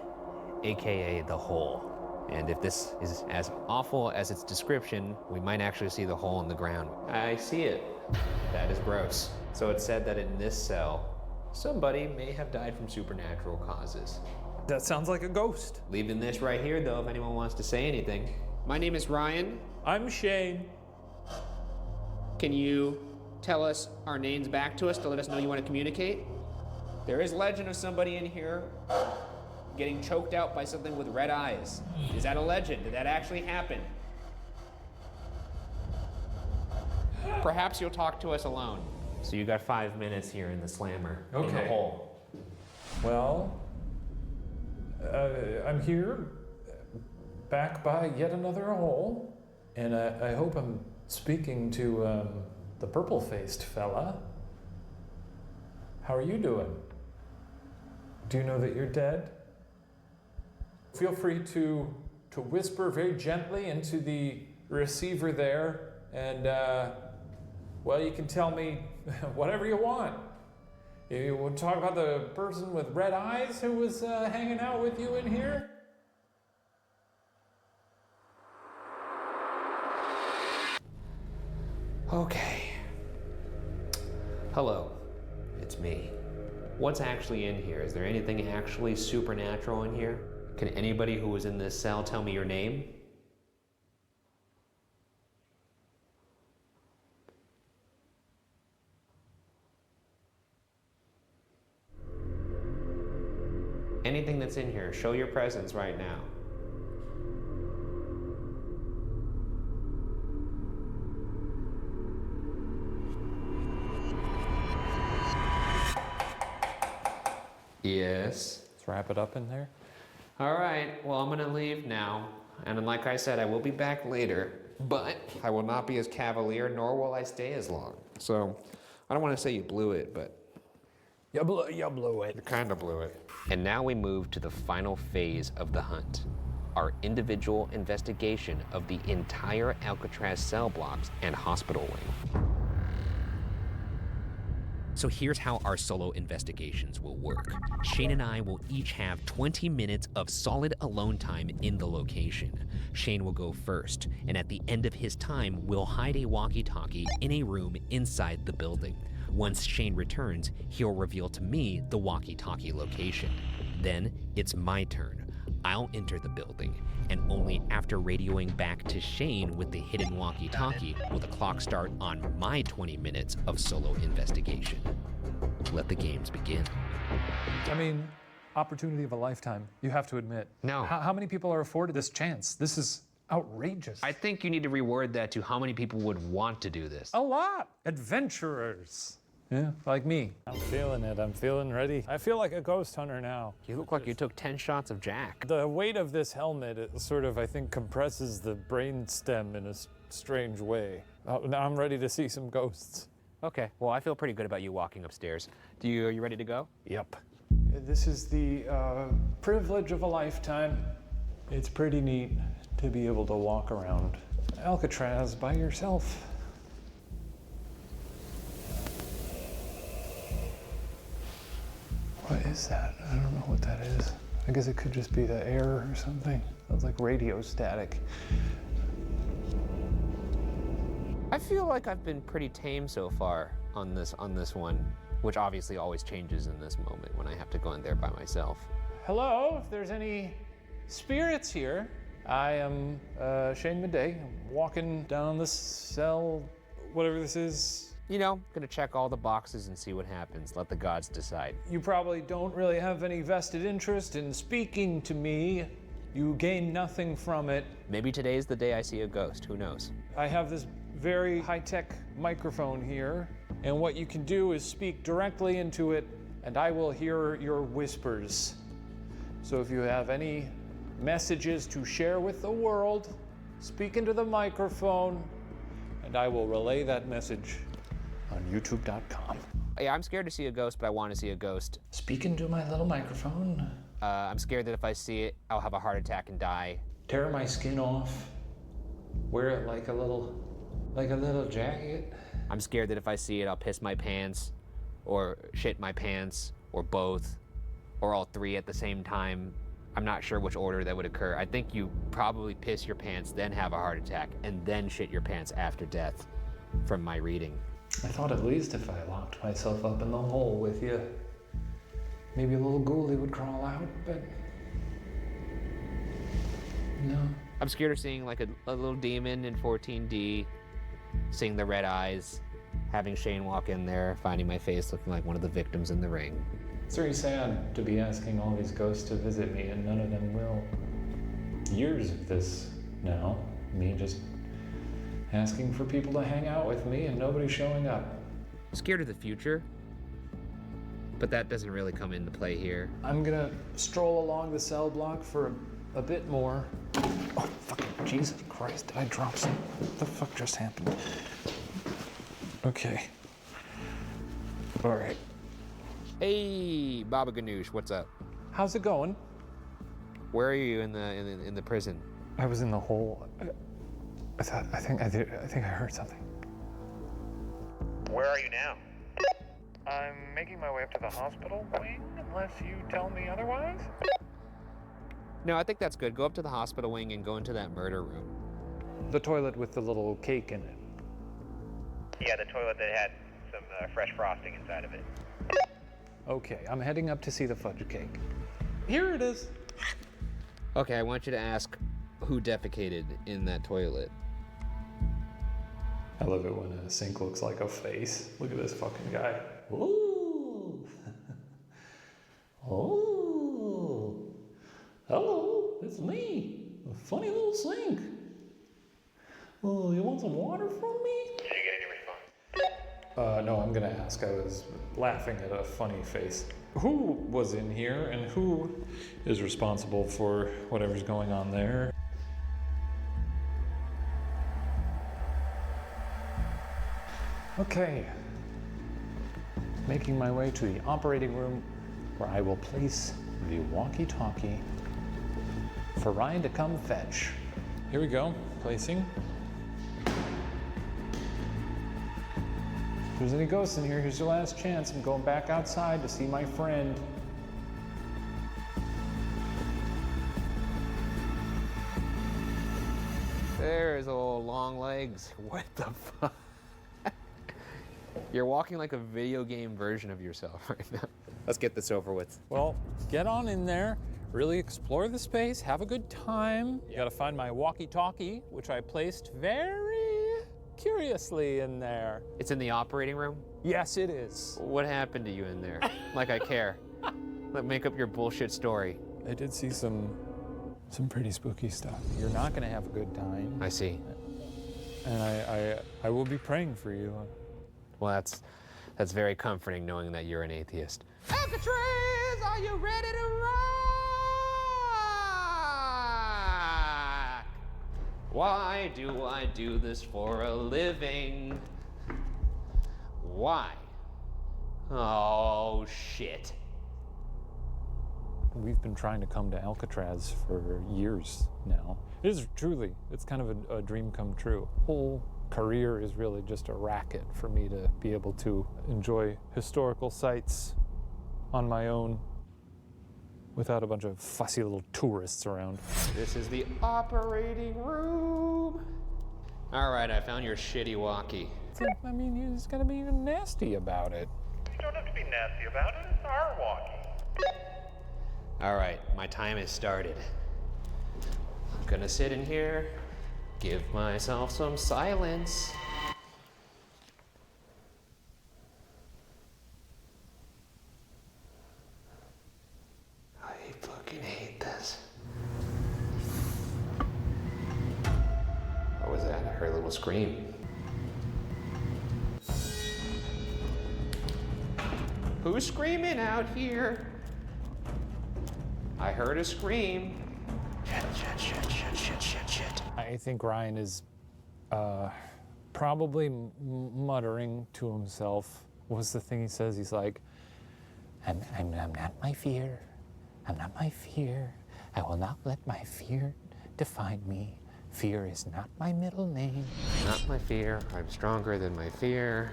AKA the hole. And if this is as awful as its description, we might actually see the hole in the ground. I see it. That is gross. So it said that in this cell, somebody may have died from supernatural causes. That sounds like a ghost. Leaving this right here, though, if anyone wants to say anything. My name is Ryan. I'm Shane. Can you tell us our names back to us to let us know you want to communicate? There is legend of somebody in here getting choked out by something with red eyes. Is that a legend? Did that actually happen? Perhaps you'll talk to us alone. So you got 5 minutes here in the slammer, in the hole. Well, I'm here, back by yet another hole, and I hope I'm speaking to the purple-faced fella. How are you doing? Do you know that you're dead? Feel free to whisper very gently into the receiver there, and well, you can tell me whatever you want. You want to talk about the person with red eyes who was hanging out with you in here? Okay. Hello, it's me. What's actually in here? Is there anything actually supernatural in here? Can anybody who was in this cell tell me your name? Anything that's in here, show your presence right now. Yes. Let's wrap it up in there. All right, well, I'm gonna leave now. And like I said, I will be back later, but I will not be as cavalier, nor will I stay as long. So, I don't want to say you blew it, but you blew it. You kind of blew it. And now we move to the final phase of the hunt. Our individual investigation of the entire Alcatraz cell blocks and hospital wing. So here's how our solo investigations will work. Shane and I will each have 20 minutes of solid alone time in the location. Shane will go first, and at the end of his time, we'll hide a walkie-talkie in a room inside the building. Once Shane returns, he'll reveal to me the walkie-talkie location. Then it's my turn. I'll enter the building, and only after radioing back to Shane with the hidden walkie-talkie will the clock start on my 20 minutes of solo investigation. Let the games begin. I mean, opportunity of a lifetime, you have to admit. No. How many people are afforded this chance? This is outrageous. I think you need to reword that to how many people would want to do this. A lot. Adventurers. Yeah, like me. I'm feeling it. I'm feeling ready. I feel like a ghost hunter now. You look like you took 10 shots of Jack. The weight of this helmet, it sort of, I think, compresses the brain stem in a strange way. Now I'm ready to see some ghosts. Okay, well, I feel pretty good about you walking upstairs. Are you ready to go? Yep. This is the privilege of a lifetime. It's pretty neat to be able to walk around Alcatraz by yourself. What is that? I don't know what that is. I guess it could just be the air or something. Sounds like radio static. I feel like I've been pretty tame so far on this one, which obviously always changes in this moment when I have to go in there by myself. Hello, if there's any spirits here. I am Shane Madej. I'm walking down the cell, whatever this is. You know, gonna check all the boxes and see what happens. Let the gods decide. You probably don't really have any vested interest in speaking to me. You gain nothing from it. Maybe today's the day I see a ghost, who knows? I have this very high-tech microphone here, and what you can do is speak directly into it, and I will hear your whispers. So if you have any messages to share with the world, speak into the microphone, and I will relay that message on youtube.com. Yeah, I'm scared to see a ghost, but I want to see a ghost. Speak into my little microphone. I'm scared that if I see it, I'll have a heart attack and die. Tear my skin off. Wear it like a little jacket. I'm scared that if I see it, I'll piss my pants, or shit my pants, or both, or all three at the same time. I'm not sure which order that would occur. I think you probably piss your pants, then have a heart attack, and then shit your pants after death, from my reading. I thought at least if I locked myself up in the hole with you, maybe a little ghoulie would crawl out, but no. I'm scared of seeing like a little demon in 14D, seeing the red eyes, having Shane walk in there, finding my face looking like one of the victims in The Ring. It's very sad to be asking all these ghosts to visit me and none of them will. Years of this now, me just asking for people to hang out with me and nobody showing up. Scared of the future, but that doesn't really come into play here. I'm gonna stroll along the cell block for a bit more. Oh, fucking Jesus Christ, did I drop some? What the fuck just happened? Okay. All right. Hey, Baba Ganoush, what's up? How's it going? Where are you in the prison? I was in the hole. I think I heard something. Where are you now? I'm making my way up to the hospital wing, unless you tell me otherwise. No, I think that's good. Go up to the hospital wing and go into that murder room. The toilet with the little cake in it. Yeah, the toilet that had some fresh frosting inside of it. Okay, I'm heading up to see the fudge cake. Here it is. Okay, I want you to ask who defecated in that toilet. I love it when a sink looks like a face. Look at this fucking guy. Ooh. Oh. Hello, it's me. A funny little sink. Oh, you want some water from me? Did you get any response? No, I'm gonna ask. I was laughing at a funny face. Who was in here and who is responsible for whatever's going on there? Okay. Making my way to the operating room where I will place the walkie-talkie for Ryan to come fetch. Here we go, placing. If there's any ghosts in here, here's your last chance. I'm going back outside to see my friend. There's old long legs. What the fuck? You're walking like a video game version of yourself right now. Let's get this over with. Well, get on in there, really explore the space, have a good time. You gotta find my walkie-talkie, which I placed very curiously in there. It's in the operating room? Yes, it is. What happened to you in there? Like I care. Make up your bullshit story. I did see some pretty spooky stuff. You're not gonna have a good time. I see. And I will be praying for you. Well, that's very comforting knowing that you're an atheist. Alcatraz, are you ready to rock? Why do I do this for a living? Why? Oh, shit. We've been trying to come to Alcatraz for years now. It is truly, it's kind of a dream come true. Whole career is really just a racket for me to be able to enjoy historical sites on my own without a bunch of fussy little tourists around. This is the operating room. All right, I found your shitty walkie. I mean, you just gotta be nasty about it. You don't have to be nasty about it. It's our walkie. All right, my time has started. I'm gonna sit in here, give myself some silence. I fucking hate this. What was that? I heard a little scream. Who's screaming out here? I heard a scream. Shit. I think Ryan is probably muttering to himself. What's the thing he says? He's like, I'm not my fear. I'm not my fear. I will not let my fear define me. Fear is not my middle name. Not my fear. I'm stronger than my fear.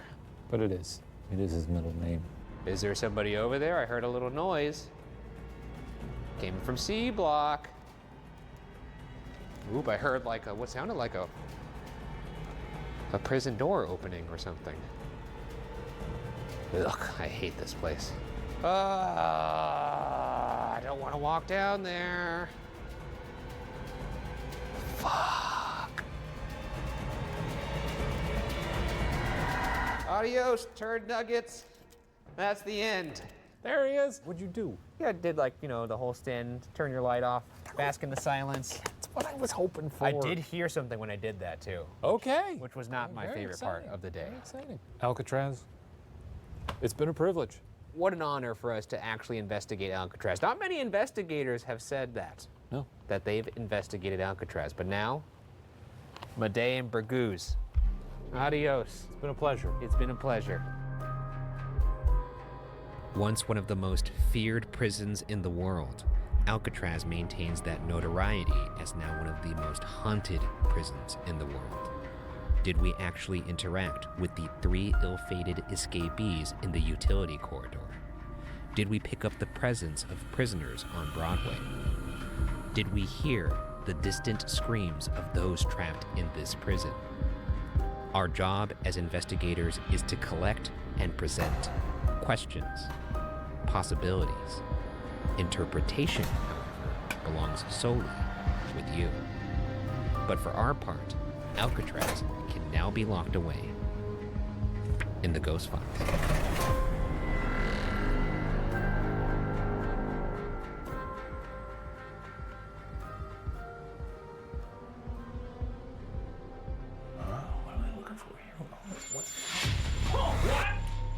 But it is. It is his middle name. Is there somebody over there? I heard a little noise. Came from C block. Oop, I heard like what sounded like a prison door opening or something. Ugh, I hate this place. I don't want to walk down there. Fuck. Adios, turd nuggets. That's the end. There he is. What'd you do? Yeah, I did like, the whole stand, turn your light off, bask in the silence. That's what I was hoping for. I did hear something when I did that too. Okay. Which was not my favorite part of the day. Very exciting. Alcatraz, it's been a privilege. What an honor for us to actually investigate Alcatraz. Not many investigators have said that. No. That they've investigated Alcatraz. But now, Madej and Burgooz, adios. It's been a pleasure. It's been a pleasure. Once one of the most feared prisons in the world, Alcatraz maintains that notoriety as now one of the most haunted prisons in the world. Did we actually interact with the 3 ill-fated escapees in the utility corridor? Did we pick up the presence of prisoners on Broadway? Did we hear the distant screams of those trapped in this prison? Our job as investigators is to collect and present questions, possibilities. Interpretation, however, belongs solely with you. But for our part, Alcatraz can now be locked away in the Ghost Files.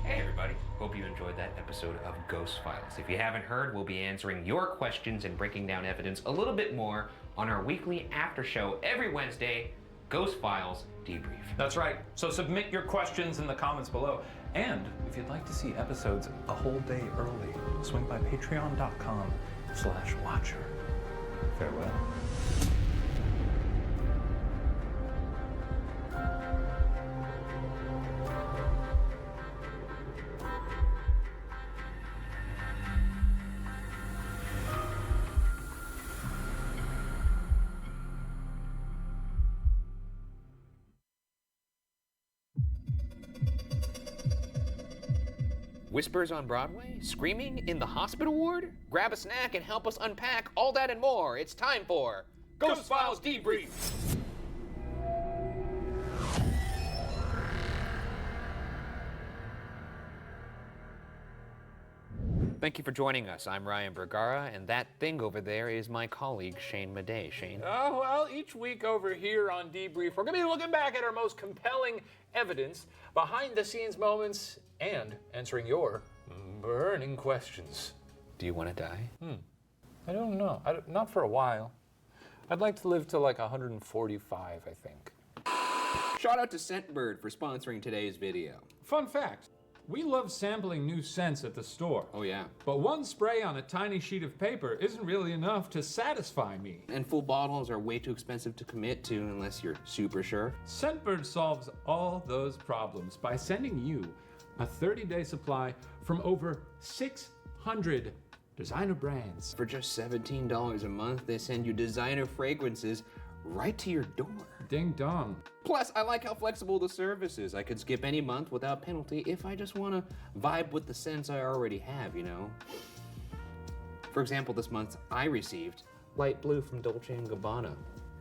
Hey everybody, hope you enjoyed that episode of Ghost Files. If you haven't heard, we'll be answering your questions and breaking down evidence a little bit more on our weekly after show every Wednesday, Ghost Files Debrief. That's right. So submit your questions in the comments below. And if you'd like to see episodes a whole day early, swing by patreon.com/watcher. Farewell. Whispers on Broadway? Screaming in the hospital ward? Grab a snack and help us unpack all that and more. It's time for Ghost Files Debrief. Thank you for joining us. I'm Ryan Bergara, and that thing over there is my colleague, Shane Madej. Shane? Oh, well, each week over here on Debrief, we're going to be looking back at our most compelling evidence, behind-the-scenes moments, and answering your burning questions. Do you want to die? I don't know. Not for a while. I'd like to live to like 145, I think. Shout out to Scentbird for sponsoring today's video. Fun fact, We love sampling new scents at the store. Oh, yeah. But one spray on a tiny sheet of paper isn't really enough to satisfy me. And full bottles are way too expensive to commit to unless you're super sure. Scentbird solves all those problems by sending you a 30-day supply from over 600 designer brands. For just $17 a month, they send you designer fragrances right to your door. Ding dong. Plus, I like how flexible the service is. I could skip any month without penalty if I just want to vibe with the scents I already have, you know? For example, this month I received Light Blue from Dolce & Gabbana.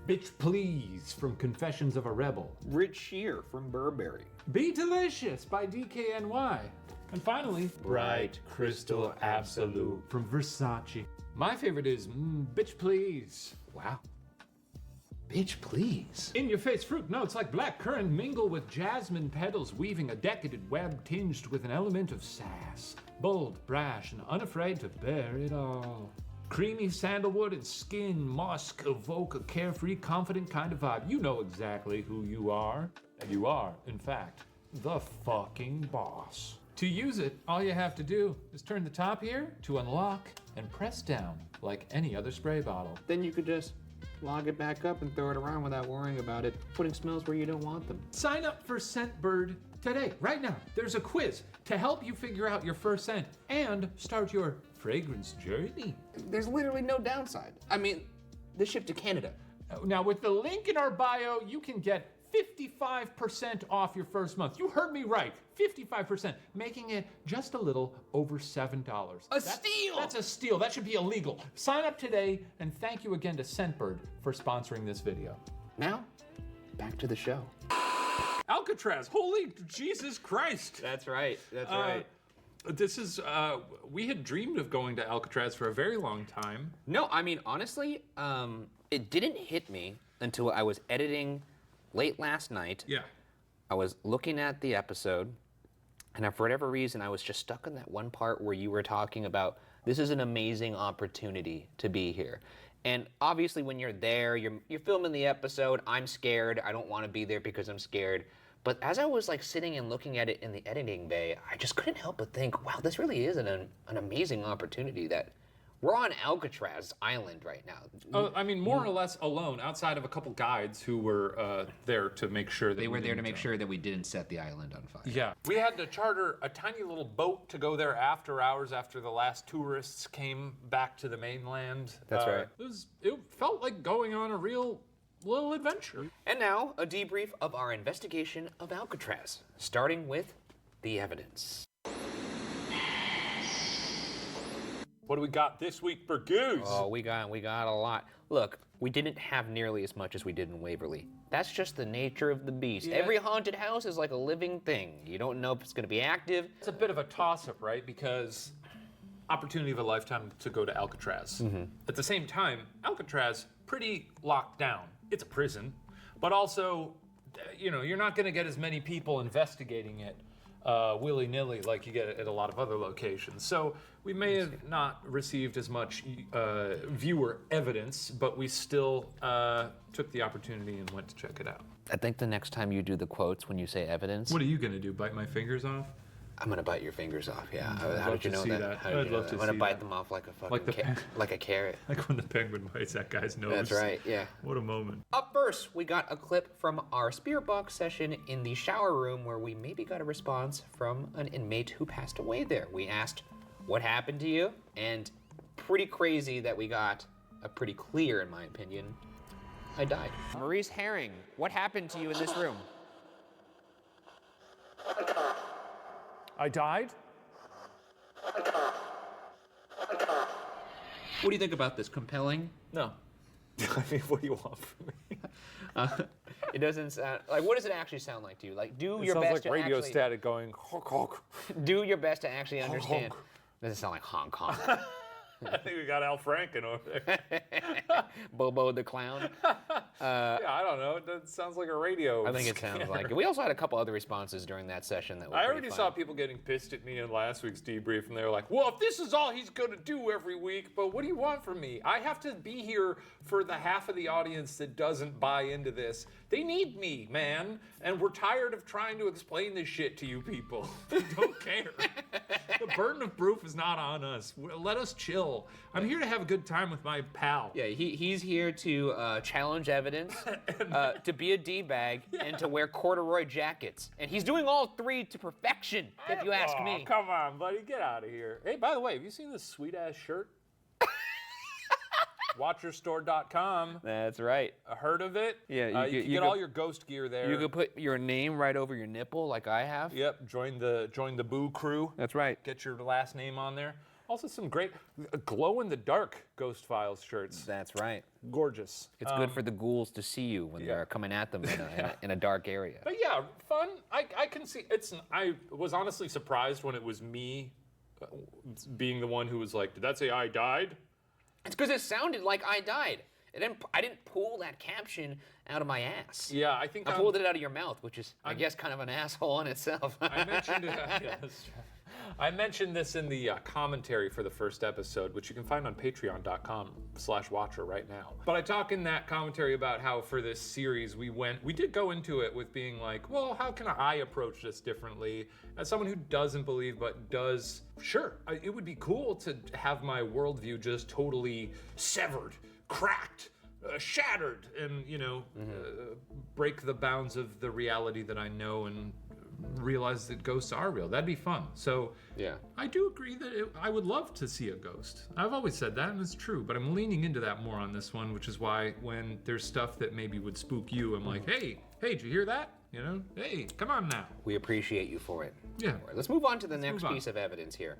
Bitch Please from Confessions of a Rebel. Rich Sheer from Burberry. Be Delicious by DKNY. And finally, Bright Crystal Absolute from Versace. My favorite is Bitch Please. Wow. Bitch Please. In your face fruit notes like blackcurrant mingle with jasmine petals, weaving a decadent web tinged with an element of sass. Bold, brash, and unafraid to bear it all. Creamy sandalwood and skin musk evoke a carefree, confident kind of vibe. You know exactly who you are. And you are, in fact, the fucking boss. To use it, all you have to do is turn the top here to unlock and press down like any other spray bottle. Then you could just log it back up and throw it around without worrying about it putting smells where you don't want them. Sign up for Scentbird today, right now. There's a quiz to help you figure out your first scent and start your fragrance journey. There's literally no downside. I mean, they ship to Canada. Now, with the link in our bio, you can get 55% off your first month. You heard me right, 55%, making it just a little over $7. Steal! That's a steal. That should be illegal. Sign up today, and thank you again to Scentbird for sponsoring this video. Now, back to the show. Alcatraz, holy Jesus Christ. That's right, that's right. This is, we had dreamed of going to Alcatraz for a very long time. No, I mean, honestly, it didn't hit me until I was editing late last night. Yeah. I was looking at the episode, and for whatever reason, I was just stuck in that one part where you were talking about, this is an amazing opportunity to be here. And obviously when you're there, you're filming the episode, I'm scared, I don't want to be there because I'm scared. But as I was like sitting and looking at it in the editing bay, I just couldn't help but think, wow, this really is an amazing opportunity that we're on Alcatraz Island right now. I mean, more or less alone, outside of a couple guides who were there to make sure that they were there to make sure that we didn't set the island on fire. Yeah. We had to charter a tiny little boat to go there after hours after the last tourists came back to the mainland. That's right. It felt like going on a real little adventure. And now, a debrief of our investigation of Alcatraz, starting with the evidence. What do we got this week, Burgoose? Oh, we got a lot. Look, we didn't have nearly as much as we did in Waverly. That's just the nature of the beast. Yeah. Every haunted house is like a living thing. You don't know if it's going to be active. It's a bit of a toss-up, right? Because opportunity of a lifetime to go to Alcatraz. At the same time, Alcatraz, pretty locked down. It's a prison, but also, you know, you're not going to get as many people investigating it willy-nilly like you get at a lot of other locations. So we may have not received as much viewer evidence, but we still took the opportunity and went to check it out. I think the next time you do the quotes when you say evidence... What are you going to do, bite my fingers off? I'm going to bite your fingers off, yeah. How did you know that? I'm going to bite them off like a fucking like a carrot. Like when the penguin bites that guy's nose. That's right, yeah. What a moment. Up first, we got a clip from our spirit box session in the shower room where we maybe got a response from an inmate who passed away there. We asked, what happened to you? And pretty crazy that we got a pretty clear, in my opinion, I died. Maurice Herring, what happened to you in this room? I died? What do you think about this? Compelling? No. I mean, what do you want from me? It doesn't sound like. What does it actually sound like to you? Like, do your best to It sounds like radio static going honk honk. Do your best to actually understand. Doesn't sound like honk honk. I think we got Al Franken over there. Bobo the Clown. Yeah, I don't know. That sounds like a radio. I think it sounds like it. We also had a couple other responses during that session that were I pretty already fun. saw people getting pissed at me in last week's debrief, and they were like, well, if this is all he's going to do every week, but what do you want from me? I have to be here for the half of the audience that doesn't buy into this. They need me, man. And we're tired of trying to explain this shit to you people. We don't care. The burden of proof is not on us. Let us chill. I'm here to have a good time with my pal. Yeah, he's here to challenge evidence, to be a D-bag, and to wear corduroy jackets. And he's doing all three to perfection, if you ask me. Come on, buddy. Get out of here. Hey, by the way, have you seen this sweet-ass shirt? Watcherstore.com. That's right. Heard of it? Yeah, you can get all your ghost gear there. You could put your name right over your nipple, like I have. Yep. Join the Boo crew. That's right. Get your last name on there. Also, some great glow-in-the-dark Ghost Files shirts. That's right. Gorgeous. It's good for the ghouls to see you when they're coming at them in a dark area. But yeah, fun. I can see it's. I was honestly surprised when it was me being the one who was like, "Did that say I died?" It's because it sounded like I died. I didn't pull that caption out of my ass. Yeah, I think I pulled it out of your mouth, which is, I guess, kind of an asshole in itself. I mentioned it. I mentioned this in the commentary for the first episode, which you can find on patreon.com/watcher right now. But I talk in that commentary about how for this series we did go into it with being like, well, how can I approach this differently? As someone who doesn't believe but does, sure, it would be cool to have my worldview just totally severed, cracked, shattered, and, break the bounds of the reality that I know and realize that ghosts are real. That'd be fun. So yeah, I do agree that I would love to see a ghost. I've always said that, and it's true, but I'm leaning into that more on this one, which is why when there's stuff that maybe would spook you, I'm like, hey, did you hear that? Hey, come on now. We appreciate you for it. Yeah. All right, let's move on to the next piece of evidence here.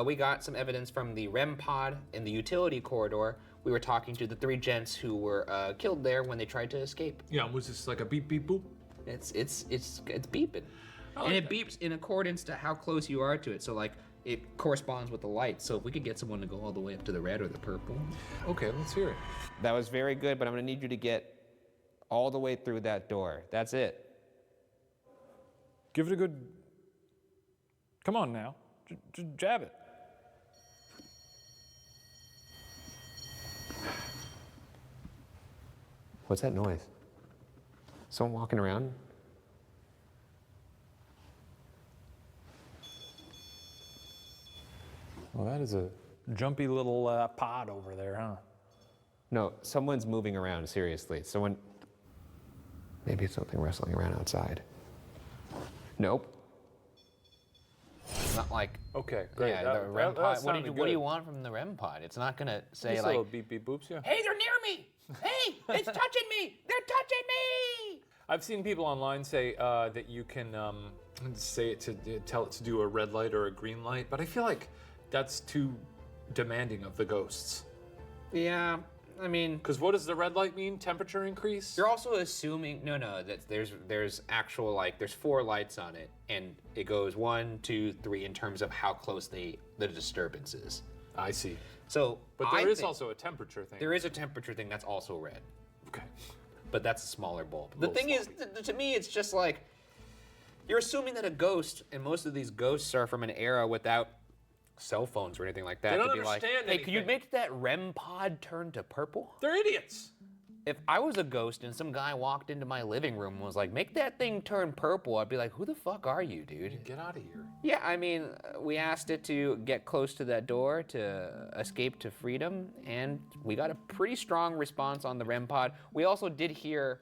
We got some evidence from the REM pod in the utility corridor. We were talking to the three gents who were killed there when they tried to escape. Yeah, was this like a beep beep boop? It's beeping. And it beeps in accordance to how close you are to it. So like it corresponds with the light. So if we could get someone to go all the way up to the red or the purple. Okay, let's hear it. That was very good, but I'm gonna need you to get all the way through that door. That's it. Give it a good. Come on now. Jab it. What's that noise? Someone walking around? Well, that is a jumpy little pod over there, huh? No, someone's moving around, seriously. Maybe it's something wrestling around outside. Nope. It's not like. Okay, great. Yeah, the REM pod. What do you want from the REM pod? It's not gonna say just like. Little beep beep boops, yeah. Hey, they're near me! Hey, it's touching me! They're touching me! I've seen people online say that you can say it to tell it to do a red light or a green light, but I feel like that's too demanding of the ghosts. Yeah, I mean, because what does the red light mean? Temperature increase? You're also assuming that there's actual there's 4 lights on it, and it goes 1, 2, 3 in terms of how close the disturbance is. I see. So, but there is also a temperature thing. There is a temperature thing that's also red. Okay. But that's a smaller bulb. The thing is, to me, it's just like you're assuming that a ghost, and most of these ghosts are from an era without cell phones or anything like that. They don't to be like, understand hey, could you anything. make that REM pod turn to purple? They're idiots. If I was a ghost and some guy walked into my living room and was like, make that thing turn purple, I'd be like, who the fuck are you, dude? Get out of here. Yeah, I mean, we asked it to get close to that door to escape to freedom, and we got a pretty strong response on the REM pod. We also did hear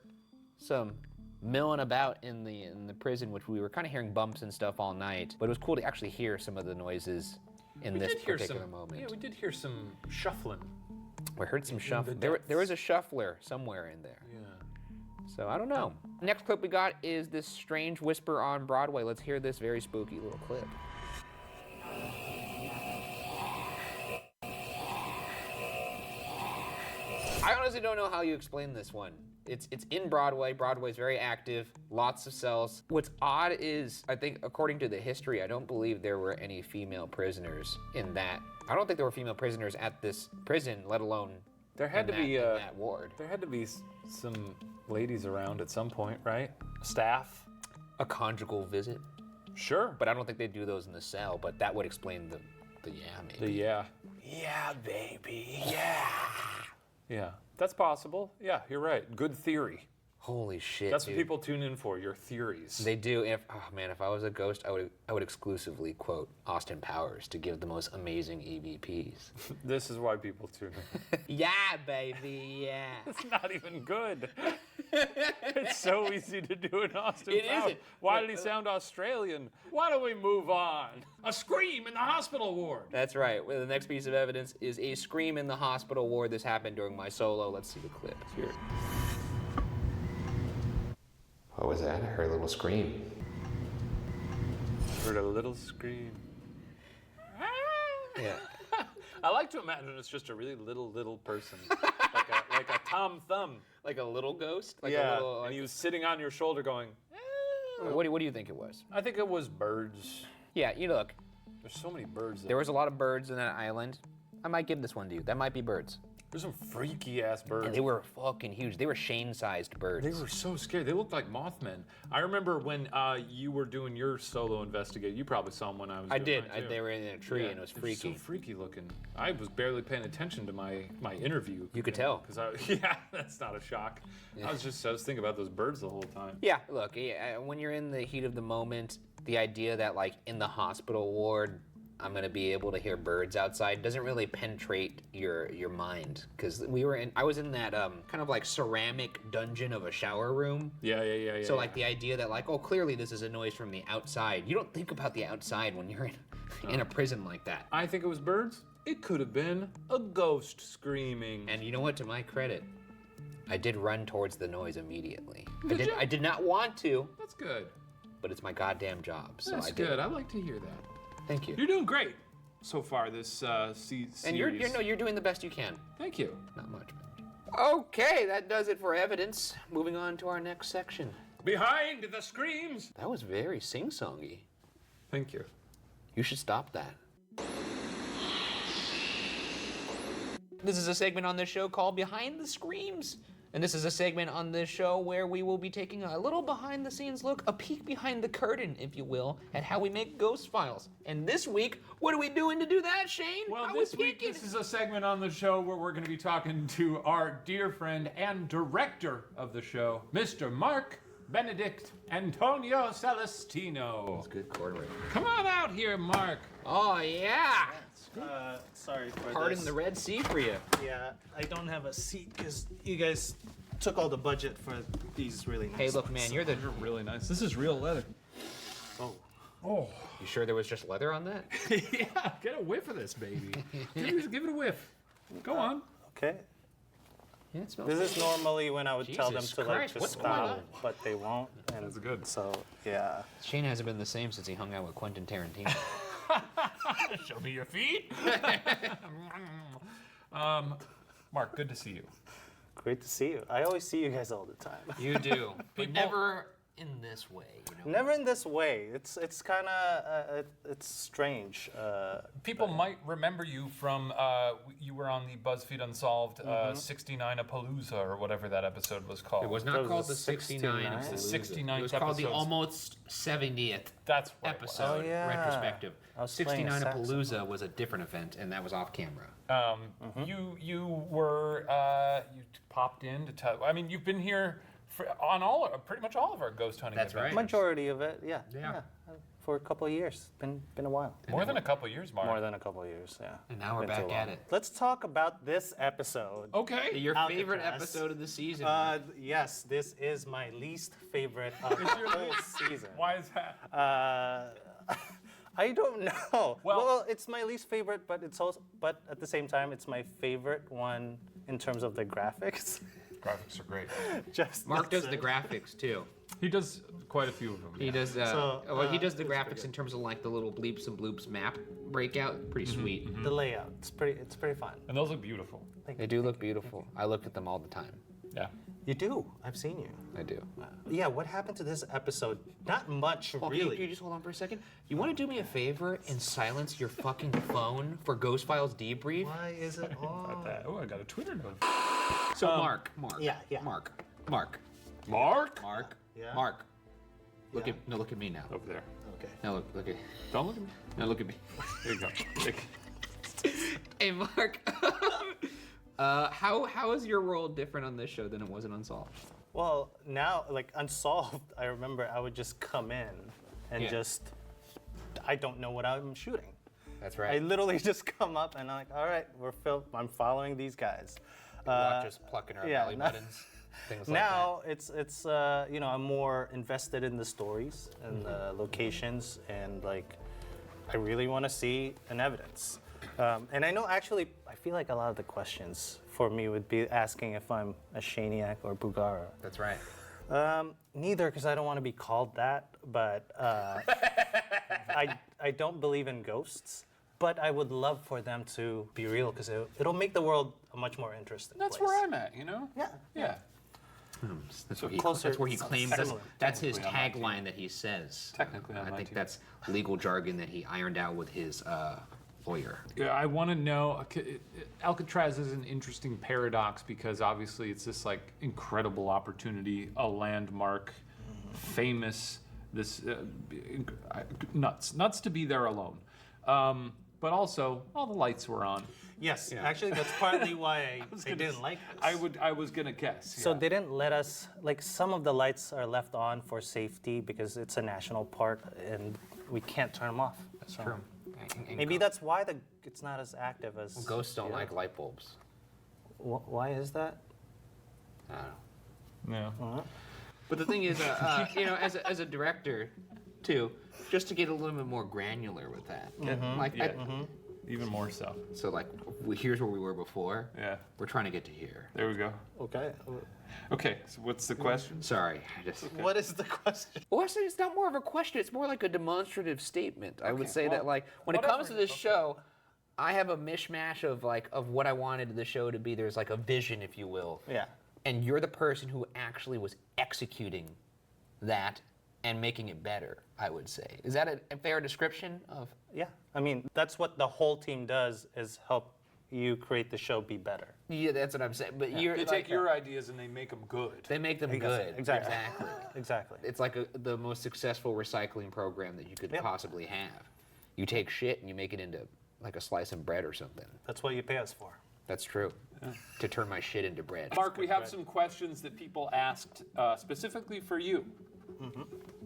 some milling about in the prison, which we were kind of hearing bumps and stuff all night, but it was cool to actually hear some of the noises in this particular moment. Yeah, we did hear some shuffling. We heard some shuffling. There was a shuffler somewhere in there. Yeah. So I don't know. Next clip we got is this strange whisper on Broadway. Let's hear this very spooky little clip. I honestly don't know how you explain this one. It's in Broadway. Broadway's very active, lots of cells. What's odd is, I think, according to the history, I don't believe there were any female prisoners in that. I don't think there were female prisoners at this prison, let alone There had to be in that ward. There had to be some ladies around at some point, right? Staff. A conjugal visit. Sure. But I don't think they do those in the cell, but that would explain the yeah, maybe. The yeah. Yeah, baby. Yeah. Yeah, that's possible. Yeah, you're right. Good theory. Holy shit, That's dude. what people tune in for, your theories. They do. If I was a ghost, I would exclusively quote Austin Powers to give the most amazing EVPs. This is why people tune in. Yeah, baby, yeah. It's not even good. It's so easy to do an Austin It Powers. isn't. Why did he sound Australian? Why don't we move on? A scream in the hospital ward. That's right. Well, the next piece of evidence is a scream in the hospital ward. This happened during my solo. Let's see the clip. Let's hear it. What was that? I heard a little scream. Heard a little scream. Yeah. I like to imagine it's just a really little person, like a Tom Thumb, like a little ghost. Like yeah, a little, and he was sitting on your shoulder going. What do you think it was? I think it was birds. Yeah, you look. There's so many birds. There was a lot of birds in that island. I might give this one to you. That might be birds. There's some freaky ass birds. And they were fucking huge. They were Shane-sized birds. They were so scary. They looked like Mothmen. I remember when you were doing your solo investigate. You probably saw them when I was. I doing did. mine, too. They were in a tree, and it was they were freaky. So freaky looking. I was barely paying attention to my interview. You could tell. Yeah, that's not a shock. Yeah. I was thinking about those birds the whole time. Yeah, look, when you're in the heat of the moment, the idea that like in the hospital ward, I'm gonna be able to hear birds outside doesn't really penetrate your mind, because I was in that kind of like ceramic dungeon of a shower room. Yeah. So like the idea that like, oh, clearly this is a noise from the outside. You don't think about the outside when you're in a prison like that. I think it was birds. It could have been a ghost screaming. And you know what? To my credit, I did run towards the noise immediately. Did you? I did not want to, That's good. but it's my goddamn job. So That's I did. good. I like to hear that. Thank you. You're doing great so far this series. And you're doing the best you can. Thank you. Not much. Okay, that does it for evidence. Moving on to our next section. Behind the screams. That was very sing-songy. Thank you. You should stop that. This is a segment on this show called Behind the Screams. And this is a segment on this show where we will be taking a little behind-the-scenes look, a peek behind the curtain, if you will, at how we make Ghost Files. And this week, what are we doing to do that, Shane? Well, this week, this is a segment on the show where we're going to be talking to our dear friend and director of the show, Mr. Mark Benedict Antonio Celestino. That's good corduroy. Come on out here, Mark. Oh, yeah. Sorry for Pardon this. the Red Sea for you. Yeah, I don't have a seat because you guys took all the budget for these really nice Hey, look, ones. man, you're really nice. This is real leather. Oh. You sure there was just leather on that? Yeah, get a whiff of this, baby. give it a whiff. Go on. Okay. Yeah, it smells This is normally when I would tell them Jesus to Christ, like what's just going stop, on? but they won't. And That's good. So yeah. Shane hasn't been the same since he hung out with Quentin Tarantino. Show me your feet. Mark, good to see you. Great to see you. I always see you guys all the time. You do, but never in this way. You know? Never in this way. It's kind of it's strange. People might remember you from you were on the BuzzFeed Unsolved 69apalooza or whatever that episode was called. It was not called the 69. It was the 69th It was called the episode. almost 70th That's right. episode Oh, yeah. retrospective. I was playing a 69apalooza was a different event, and that was off camera. You were you popped in to tell. I mean, you've been here on pretty much all of our ghost hunting. That's events. right. Majority of it, yeah. Yeah. For a couple of years. Been a while. More than a couple of years, Mark. More than a couple of years, yeah. And now we're Been too back at long. it. Let's talk about this episode. Okay. Your favorite Alcatraz. episode of the season. Yes, this is my least favorite of the whole season. Why is that? I don't know. Well- Well, it's my least favorite, but it's also, but at the same time, it's my favorite one in terms of the graphics. Graphics are great. Just Mark does that's the it. graphics too. He does quite a few of them. He does. So, he does the it's pretty graphics good. in terms of like the little bleeps and bloops map breakout. Pretty sweet. The layout. It's pretty fun. And those look beautiful. They do look beautiful. I look at them all the time. Yeah. You do. I've seen you. I do. Yeah, what happened to this episode? Not much, Well, really. Can you just hold on for a second? You want to do me a favor and silence your fucking phone for Ghost Files debrief? Why is it on? Oh, I got a Twitter note. So Mark. Yeah. Mark. Yeah. Mark. Look at me now. Over there. Okay. Now look at. Don't look at me. Now look at me. There you go. Hey, Mark. How is your role different on this show than it was in Unsolved? Well, now, like Unsolved, I remember I would just come in and I don't know what I'm shooting. That's right. I literally just come up and I'm like, all right, I'm following these guys. We're just plucking our belly buttons. Things like now it's I'm more invested in the stories and the locations, and like I really want to see an evidence. And I know actually I feel like a lot of the questions for me would be asking if I'm a Shaniac or Bugara. That's right. Neither, because I don't want to be called that, but I don't believe in ghosts. But I would love for them to be real, because it'll make the world a much more interesting That's place. where I'm at, you know? Yeah. That's closer- where he claims that's his technically on my tagline that he says. Technically on I my think team. that's legal jargon that he ironed out with his lawyer. Yeah, I want to know. Alcatraz is an interesting paradox because obviously it's this like incredible opportunity, a landmark, famous. This nuts to be there alone. But also, all the lights were on. Yes, actually, that's partly why they didn't like us. I was gonna guess. So they didn't let us, like some of the lights are left on for safety because it's a national park and we can't turn them off. That's true. And Maybe that's why it's not as active as... Ghosts don't like light bulbs. Why is that? I don't know. Yeah. But the thing is, as a director, too, just to get a little bit more granular with that. Even more so. So like, here's where we were before. Yeah. We're trying to get to here. There we go. Okay. Okay. So what's the question? Sorry, I just. What is the question? Well, it's not more of a question. It's more like a demonstrative statement. I would say that like when it comes to this show, I have a mishmash of what I wanted the show to be. There's like a vision, if you will. Yeah. And you're the person who actually was executing that and making it better, I would say. Is that a fair description of? Yeah. I mean, that's what the whole team does, is help you create the show be better. Yeah, that's what I'm saying. But They take your ideas and they make them good. They make them good. Exactly. Exactly. It's like the most successful recycling program that you could possibly have. You take shit and you make it into like a slice of bread or something. That's what you pay us for. That's true. To turn my shit into bread. Mark, we have some questions that people asked specifically for you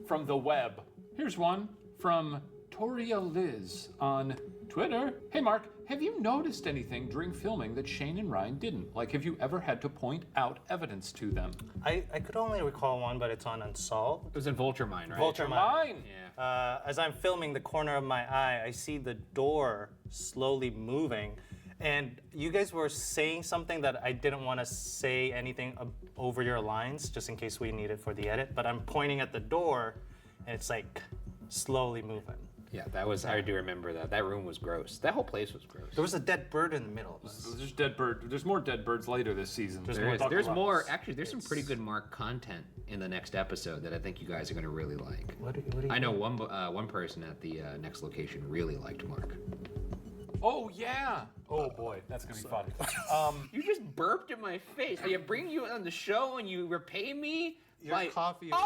from the web. Here's one from Toria Liz on Twitter. Hey Mark, have you noticed anything during filming that Shane and Ryan didn't? Like, have you ever had to point out evidence to them? I could only recall one, but it's on Unsolved. It was in Vulture Mine, right? Vulture Mine. Yeah. As I'm filming the corner of my eye, I see the door slowly moving. And you guys were saying something that I didn't want to say anything over your lines, just in case we need it for the edit. But I'm pointing at the door, and it's like slowly moving. Yeah, that was. I do remember that. That room was gross. That whole place was gross. There was a dead bird in the middle of us. There's dead bird. There's more dead birds later this season. There's more. Actually, there's some pretty good Mark content in the next episode that I think you guys are going to really like. What do you I know one person at the next location really liked Mark. Oh yeah. Oh boy, that's gonna be fun. You just burped in my face. I bring you on the show and you repay me. Your coffee makes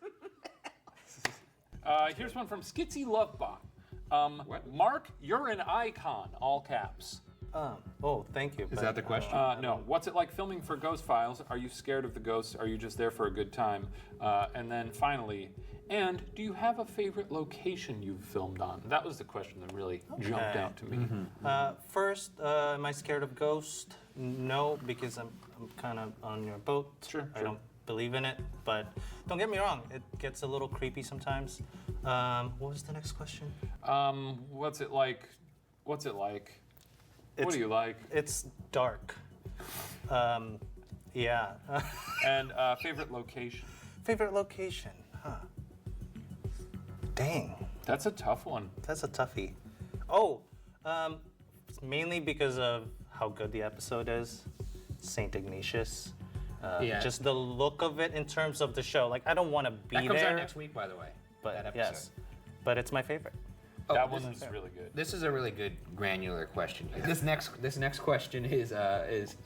me burp. Here's one from Skitsy Lovebot. Mark, you're an icon, all caps. Oh, thank you. Is that the question? No. What's it like filming for Ghost Files? Are you scared of the ghosts? Are you just there for a good time? And then finally, and do you have a favorite location you've filmed on? That was the question that really jumped out to me. First, am I scared of ghosts? No, because I'm kind of on your boat. Sure. I don't believe in it, but don't get me wrong, it gets a little creepy sometimes. What was the next question? What's it like? What do you like? It's dark. Yeah. And favorite location? Favorite location, huh? Dang. That's a tough one. That's a toughie. Oh, mainly because of how good the episode is. St. Ignatius. Just the look of it in terms of the show. Like, I don't want to be That comes there. out next week, by the way. But that episode. yes, but it's my favorite. That one is really good. This is a really good granular question. This next question is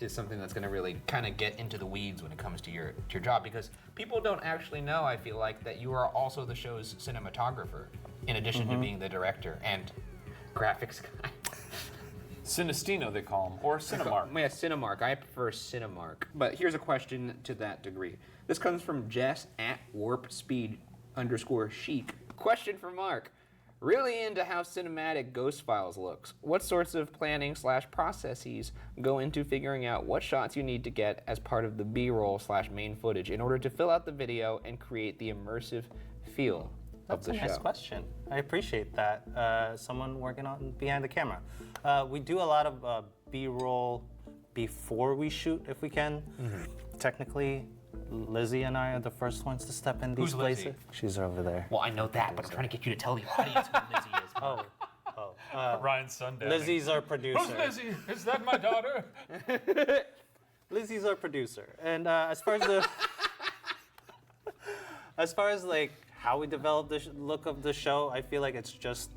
something that's going to really kind of get into the weeds when it comes to your job, because people don't actually know, I feel like, that you are also the show's cinematographer, in addition to being the director and graphics guy. Cinestino, they call him, or Cinemark. Yeah, Cinemark. I prefer Cinemark. But here's a question to that degree. This comes from Jess at warpspeed_chic. Question for Mark. Really into how cinematic Ghost Files looks. What sorts of planning/processes go into figuring out what shots you need to get as part of the B-roll/main footage in order to fill out the video and create the immersive feel of the show? That's a nice question. I appreciate that. Someone working on behind the camera. We do a lot of B-roll before we shoot, if we can. Technically, Lizzie and I are the first ones to step in these Who's Lizzie? places. She's over there. Well, I know that, but I'm trying to get you to tell the audience who Lizzie is. Ryan Sundance. Lizzie's our producer. Who's Lizzie? Is that my daughter? Lizzie's our producer. And as far as like how we develop the look of the show, I feel like it's just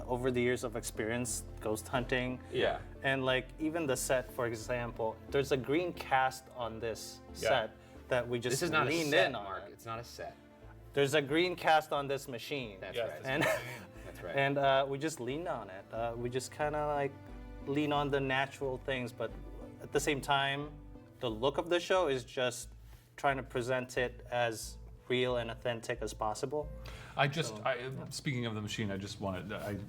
over the years of experience ghost hunting. Yeah. And like even the set, for example, there's a green cast on this set that we just This is not a leaned set, in on. Mark. It's not a set. There's a green cast on this machine. That's right. And That's right. and we just leaned on it. We just kind of like lean on the natural things, but at the same time, the look of the show is just trying to present it as real and authentic as possible. Speaking of the machine, I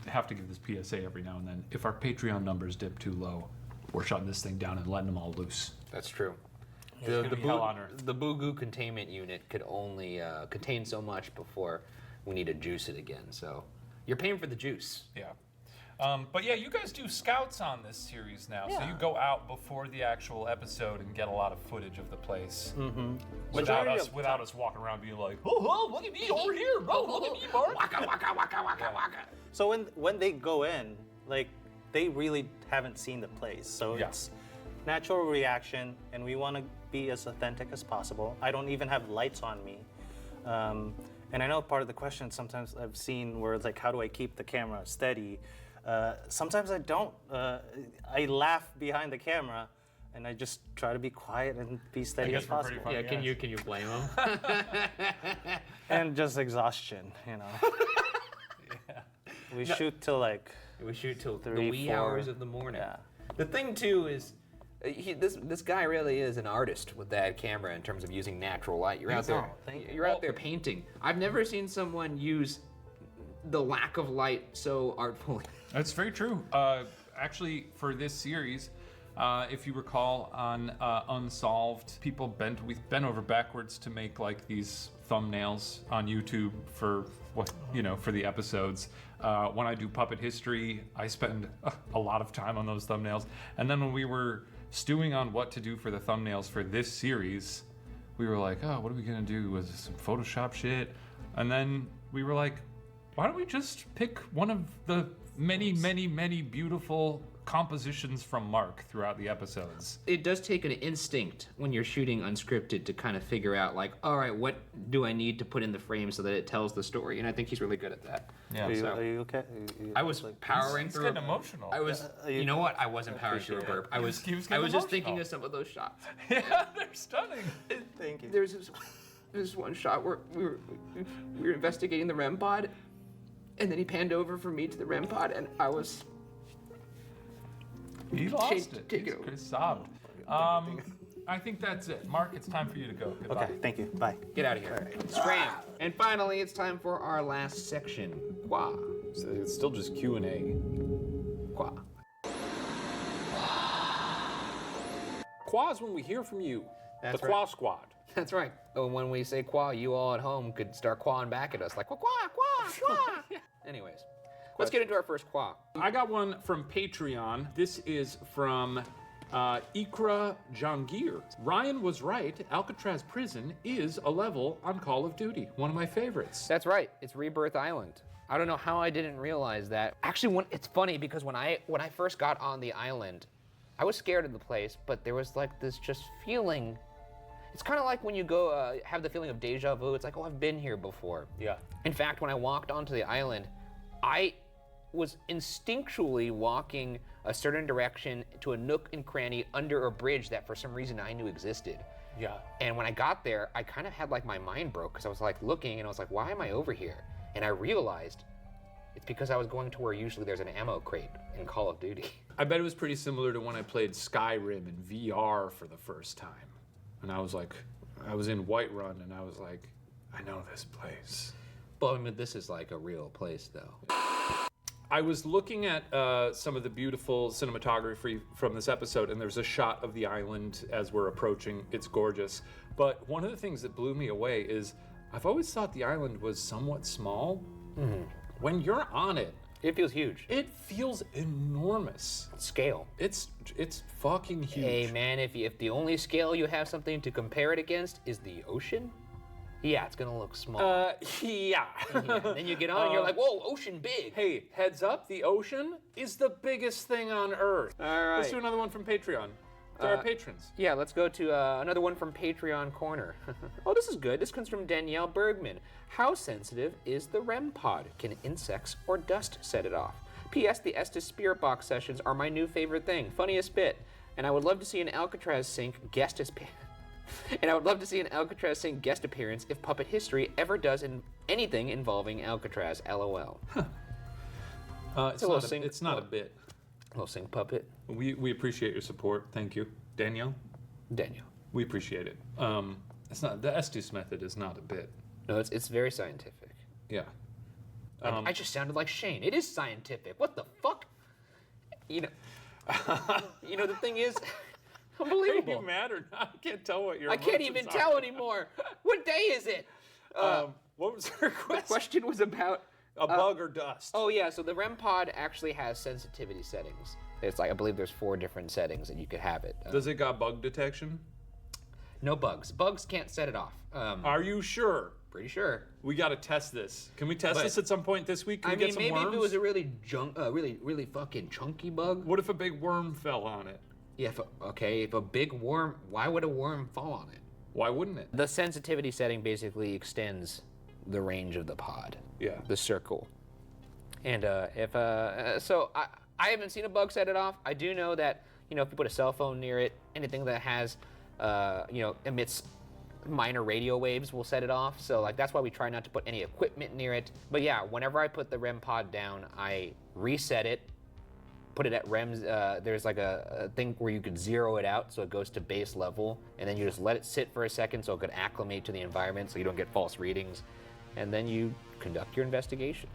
have to give this PSA every now and then. If our Patreon numbers dip too low, we're shutting this thing down and letting them all loose. That's true. The hell on earth. The Boo containment unit could only contain so much before we need to juice it again. So you're paying for the juice. Yeah. But yeah, you guys do scouts on this series now. So you go out before the actual episode and get a lot of footage of the place. Without us walking around being like, oh, look at me over here. Oh, look at me, Mark. Waka, waka, waka, waka, waka. So when they go in, like they really haven't seen the place. So it's natural reaction, and we want to be as authentic as possible. I don't even have lights on me. And I know part of the question sometimes I've seen where it's like, how do I keep the camera steady? Sometimes I don't. I laugh behind the camera, and I just try to be quiet and be steady as possible. Yeah, can you blame them? And just exhaustion, you know. We shoot till like we shoot till 3, the wee 4. hours of the morning. Yeah. The thing too is, this guy really is an artist with that camera in terms of using natural light. You're out there. You're out there painting. I've never seen someone use the lack of light so artfully. That's very true. Actually, for this series, if you recall, on Unsolved, we've bent over backwards to make like these thumbnails on YouTube for for the episodes. When I do Puppet History, I spend a lot of time on those thumbnails. And then when we were stewing on what to do for the thumbnails for this series, we were like, oh, what are we gonna do with some Photoshop shit? And then we were like, why don't we just pick one of the many, many, many beautiful compositions from Mark throughout the episodes? It does take an instinct when you're shooting unscripted to kind of figure out, like, all right, what do I need to put in the frame so that it tells the story? And I think he's really good at that. Yeah. Are you okay? I was powering He's through. getting emotional. I was. You know what? I wasn't powering through a burp. I was just thinking of some of those shots. Yeah, they're stunning. Thank you. There's this one shot where we were investigating the REM pod, and then he panned over from me to the REM pod, and I was. He lost it. He sobbed. I think that's it. Mark, it's time for you to go. Goodbye. Okay, thank you. Bye. Get out of here. Scram. And finally, it's time for our last section. Qua. So it's still just Q&A. Qua. Qua is when we hear from you. That's the right. Qua Squad. That's right. And when we say qua, you all at home could start quaing back at us like, qua, qua, qua. Anyways, let's get into our first qua. I got one from Patreon. This is from Ikra Jangir. Ryan was right. Alcatraz Prison is a level on Call of Duty. One of my favorites. That's right. It's Rebirth Island. I don't know how I didn't realize that. Actually, it's funny because when I first got on the island, I was scared of the place, but there was like this just feeling. It's kind of like when you go have the feeling of deja vu. It's like, oh, I've been here before. Yeah. In fact, when I walked onto the island, I was instinctually walking a certain direction to a nook and cranny under a bridge that for some reason I knew existed. Yeah. And when I got there, I kind of had like my mind broke because I was like looking and I was like, why am I over here? And I realized it's because I was going to where usually there's an ammo crate in Call of Duty. I bet it was pretty similar to when I played Skyrim in VR for the first time. And I was like, I was in Whiterun and I was like, I know this place. But I mean, this is like a real place though. I was looking at some of the beautiful cinematography from this episode, and there's a shot of the island as we're approaching. It's gorgeous. But one of the things that blew me away is I've always thought the island was somewhat small. Mm-hmm. When you're on it, it feels huge. It feels enormous. Scale. It's fucking huge. Hey man, if the only scale you have something to compare it against is the ocean, yeah, it's gonna look small. Yeah. And then you get on and you're like, whoa, ocean big. Hey, heads up, the ocean is the biggest thing on Earth. All right. Let's do another one from Patreon. To our patrons. Yeah, let's go to another one from Patreon Corner. Oh, this is good. This comes from Danielle Bergman. How sensitive is the REM pod? Can insects or dust set it off? P.S. The Estes Spirit Box sessions are my new favorite thing. Funniest bit. And I would love to see an Alcatraz Sync guest appearance if Puppet History ever does anything involving Alcatraz. LOL. It's not a bit. Little sync puppet. We appreciate your support. Thank you, Danielle. Danielle. We appreciate it. It's not the Estes method is not a bit. No, it's very scientific. Yeah. I just sounded like Shane. It is scientific. What the fuck? You know. The thing is, unbelievable. Are you mad or not? I can't tell what your I can't emotions even are. tell anymore. What day is it? What was her question? The question was about a bug or dust. Oh yeah, so the REM pod actually has sensitivity settings. It's like, I believe there's 4 different settings that you could have it. Does it got bug detection? No bugs. Bugs can't set it off. Are you sure? Pretty sure. We got to test this. Can we test this at some point this week? Can we I mean, get some maybe worms? if it was a really fucking chunky bug. What if a big worm fell on it? Yeah, if a big worm, why would a worm fall on it? Why wouldn't it? The sensitivity setting basically extends the range of the pod. Yeah. The circle. And so I haven't seen a bug set it off. I do know that, if you put a cell phone near it, anything that has, emits minor radio waves will set it off. So like that's why we try not to put any equipment near it. But yeah, whenever I put the REM pod down, I reset it, put it at REM's, there's like a thing where you could zero it out so it goes to base level, and then you just let it sit for a second so it could acclimate to the environment so you don't get false readings, and then you conduct your investigation.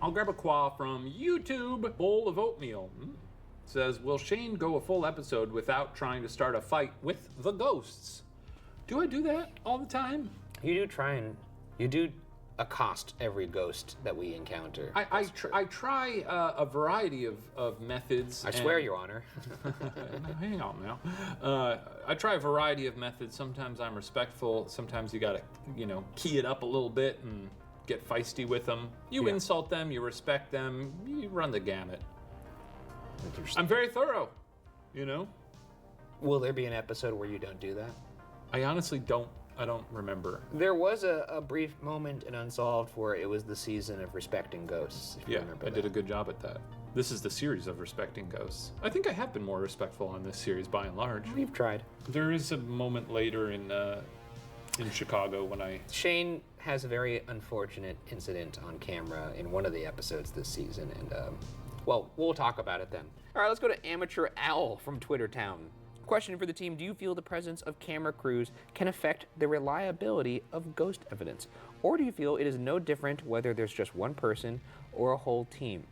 I'll grab a quah from YouTube. Bowl of Oatmeal says, will Shane go a full episode without trying to start a fight with the ghosts? Do I do that all the time? You do accost every ghost that we encounter. I try a variety of methods. I swear, Your Honor. Hang on now. I try a variety of methods. Sometimes I'm respectful. Sometimes you gotta, key it up a little bit and get feisty with them. You insult them, you respect them, you run the gamut. I'm very thorough, Will there be an episode where you don't do that? I honestly don't. I don't remember. There was a brief moment in Unsolved where it was the season of respecting ghosts. If you remember did a good job at that. This is the series of respecting ghosts. I think I have been more respectful on this series by and large. We've tried. There is a moment later in Chicago when Shane has a very unfortunate incident on camera in one of the episodes this season, and we'll talk about it then. All right, let's go to Amateur Owl from Twitter Town. Question for the team: do you feel the presence of camera crews can affect the reliability of ghost evidence? Or do you feel it is no different whether there's just one person or a whole team?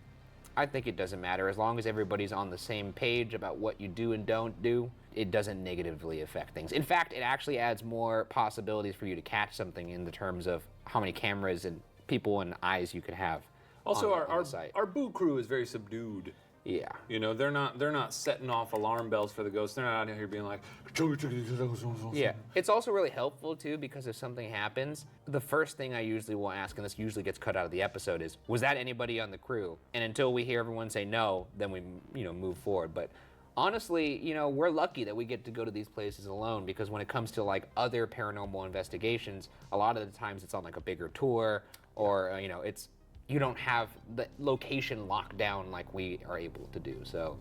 I think it doesn't matter. As long as everybody's on the same page about what you do and don't do, it doesn't negatively affect things. In fact, it actually adds more possibilities for you to catch something in the terms of how many cameras and people and eyes you could have. Also, on the site. our boo crew is very subdued. Yeah. They're not setting off alarm bells for the ghosts. They're not out here being like, yeah. It's also really helpful too, because if something happens, the first thing I usually will ask, and this usually gets cut out of the episode, is, was that anybody on the crew? And until we hear everyone say no, then we, move forward. But honestly, you know, we're lucky that we get to go to these places alone, because when it comes to like other paranormal investigations, a lot of the times it's on like a bigger tour, or you know, you don't have the location locked down like we are able to do. So,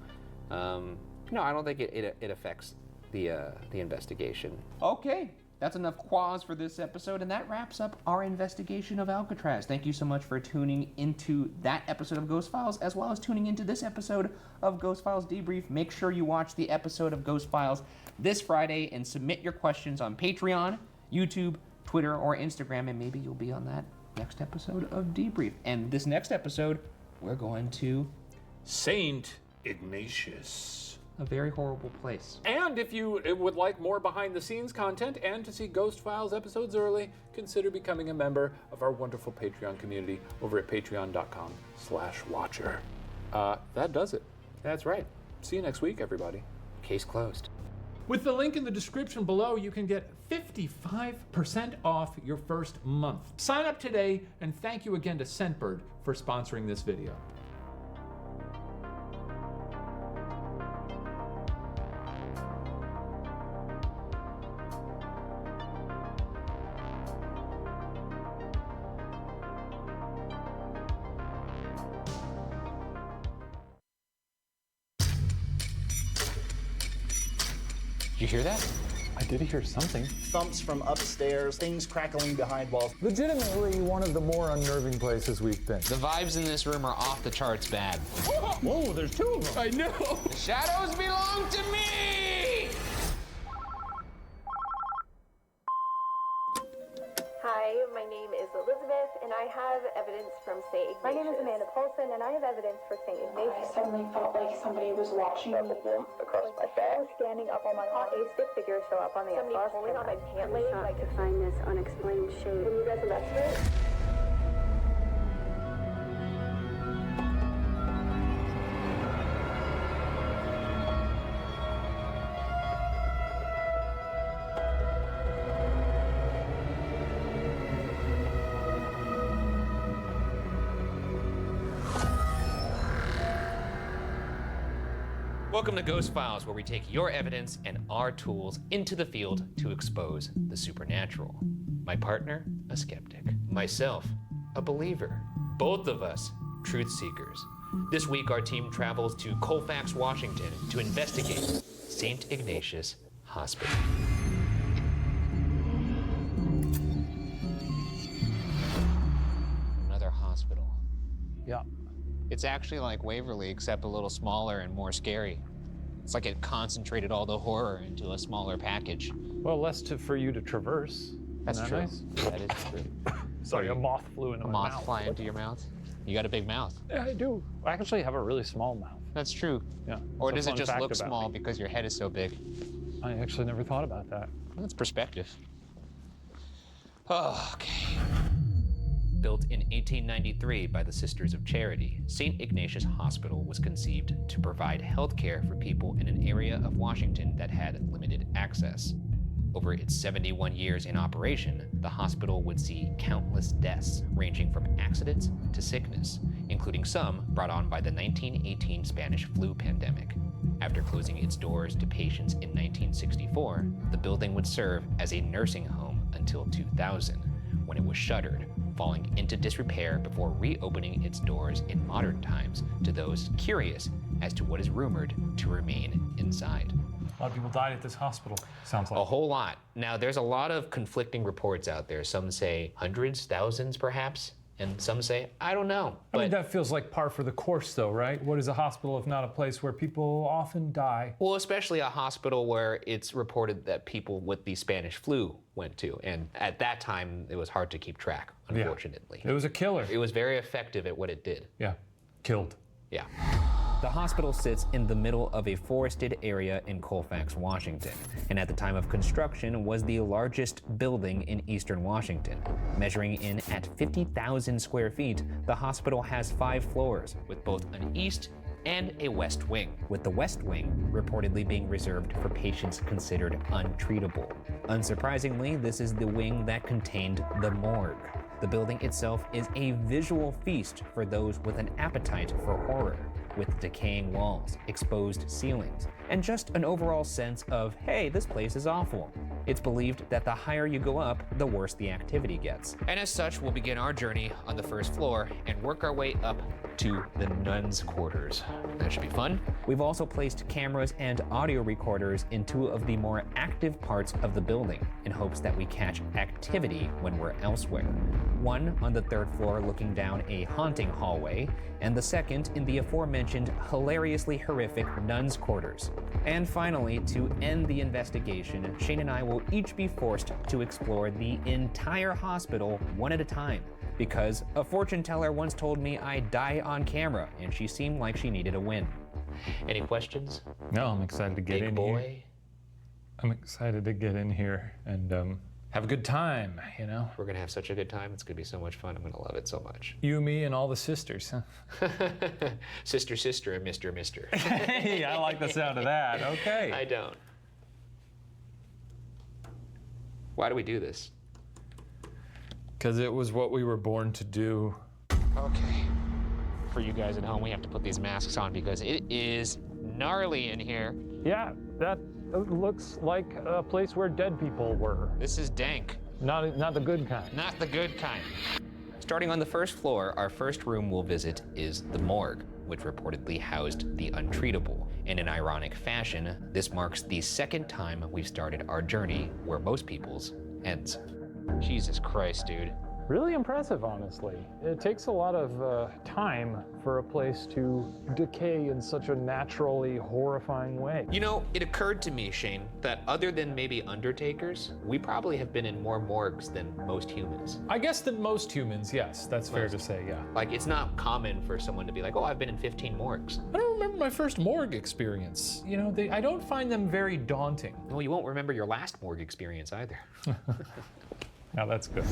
no, I don't think it affects the investigation. Okay, that's enough quaz for this episode, and that wraps up our investigation of Alcatraz. Thank you so much for tuning into that episode of Ghost Files, as well as tuning into this episode of Ghost Files Debrief. Make sure you watch the episode of Ghost Files this Friday and submit your questions on Patreon, YouTube, Twitter, or Instagram, and maybe you'll be on that next episode of Debrief. And this next episode, we're going to St. Ignatius. A very horrible place. And if you would like more behind-the-scenes content and to see Ghost Files episodes early, consider becoming a member of our wonderful Patreon community over at patreon.com/watcher. That does it. That's right. See you next week, everybody. Case closed. With the link in the description below, you can get 55% off your first month. Sign up today, and thank you again to Scentbird for sponsoring this video. Did you hear that? I did hear something. Thumps from upstairs, things crackling behind walls. Legitimately one of the more unnerving places we've been. The vibes in this room are off the charts bad. Whoa, there's two of them. I know. The shadows belong to me! Hi, my name is Elizabeth, and I have evidence from St. Ignatius. My name is Amanda Paulson, and I have evidence for St. Ignatius. I suddenly felt like somebody was watching me across my back. Standing up on my arm. A stick figure show up on the Somebody pulling on my pant leg. Like to find this unexplained shape. Can you guys investigate? Welcome to Ghost Files, where we take your evidence and our tools into the field to expose the supernatural. My partner, a skeptic. Myself, a believer. Both of us, truth seekers. This week, our team travels to Colfax, Washington to investigate St. Ignatius Hospital. Another hospital. Yeah. It's actually like Waverly, except a little smaller and more scary. It's like it concentrated all the horror into a smaller package. Well, less for you to traverse. That's Isn't true. that nice? That is true. Sorry, a moth flew into my mouth. A moth fly into your mouth? You got a big mouth. Yeah, I do. I actually have a really small mouth. That's true. Yeah. Or It's does a it fun just fact look about small me. because your head is so big? I actually never thought about that. Well, that's perspective. Oh, okay. Built in 1893 by the Sisters of Charity, St. Ignatius Hospital was conceived to provide health care for people in an area of Washington that had limited access. Over its 71 years in operation, the hospital would see countless deaths ranging from accidents to sickness, including some brought on by the 1918 Spanish flu pandemic. After closing its doors to patients in 1964, the building would serve as a nursing home until 2000, when it was shuttered, falling into disrepair before reopening its doors in modern times to those curious as to what is rumored to remain inside. A lot of people died at this hospital, sounds like. A whole lot. Now, there's a lot of conflicting reports out there. Some say hundreds, thousands perhaps, and some say, I don't know. I mean, that feels like par for the course, though, right? What is a hospital if not a place where people often die? Well, especially a hospital where it's reported that people with the Spanish flu went to. And at that time, it was hard to keep track, unfortunately. It was a killer. It was very effective at what it did. Yeah, killed. Yeah. The hospital sits in the middle of a forested area in Colfax, Washington, and at the time of construction was the largest building in eastern Washington. Measuring in at 50,000 square feet, the hospital has 5 floors, with both an east and a west wing, with the west wing reportedly being reserved for patients considered untreatable. Unsurprisingly, this is the wing that contained the morgue. The building itself is a visual feast for those with an appetite for horror. with decaying walls, exposed ceilings, and just an overall sense of, hey, this place is awful. It's believed that the higher you go up, the worse the activity gets. And as such, we'll begin our journey on the first floor and work our way up to the nuns' quarters. That should be fun. We've also placed cameras and audio recorders in two of the more active parts of the building in hopes that we catch activity when we're elsewhere. One on the third floor looking down a haunting hallway, and the second in the aforementioned hilariously horrific nuns' quarters. And finally, to end the investigation, Shane and I will each be forced to explore the entire hospital one at a time, because a fortune teller once told me I'd die on camera, and she seemed like she needed a win. Any questions? No, I'm excited to get in here. I'm excited to get in here and have a good time, you know? We're gonna have such a good time. It's gonna be so much fun. I'm gonna love it so much. You, me, and all the sisters, huh? Sister, sister, and Mr. Hey, I like the sound of that. Okay. I don't. Why do we do this? Because it was what we were born to do. Okay. For you guys at home, we have to put these masks on because it is gnarly in here. Yeah, that looks like a place where dead people were. This is dank. Not the good kind. Not the good kind. Starting on the first floor, our first room we'll visit is the morgue, which reportedly housed the untreatable. In an ironic fashion, this marks the second time we've started our journey where most people's ends. Jesus Christ, dude. Really impressive, honestly. It takes a lot of time for a place to decay in such a naturally horrifying way. You know, it occurred to me, Shane, that other than maybe undertakers, we probably have been in more morgues than most humans. I guess than most humans, yes. That's fair to say, yeah. Like, it's not common for someone to be like, oh, I've been in 15 morgues. I don't remember my first morgue experience. You know, I don't find them very daunting. Well, you won't remember your last morgue experience either. Now that's good.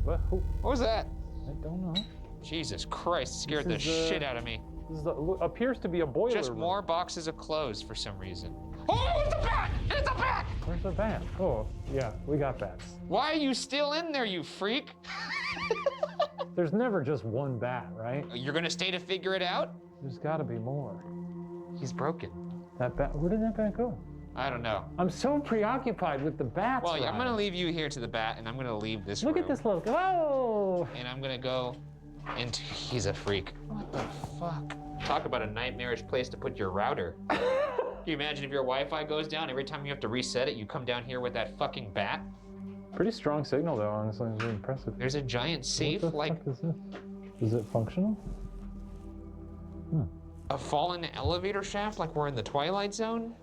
What was that? I don't know. Jesus Christ, scared the shit out of me. This appears to be a boiler Just room. more boxes of clothes for some reason. Oh, it's a bat! It's a bat! Where's the bat? Oh, yeah, we got bats. Why are you still in there, you freak? There's never just one bat, right? You're gonna stay to figure it out? There's gotta be more. He's broken. That bat, where did that bat go? I don't know. I'm so preoccupied with the bats. Well, I'm gonna leave you here to the bat, and I'm gonna leave this Look room. at this little, oh! And I'm gonna go into, he's a freak. What the fuck? Talk about a nightmarish place to put your router. Can you imagine if your Wi-Fi goes down, every time you have to reset it, you come down here with that fucking bat? Pretty strong signal though, honestly, it's really impressive. There's a giant safe, What the like... fuck is this? Is it functional? A fallen elevator shaft, like we're in the Twilight Zone?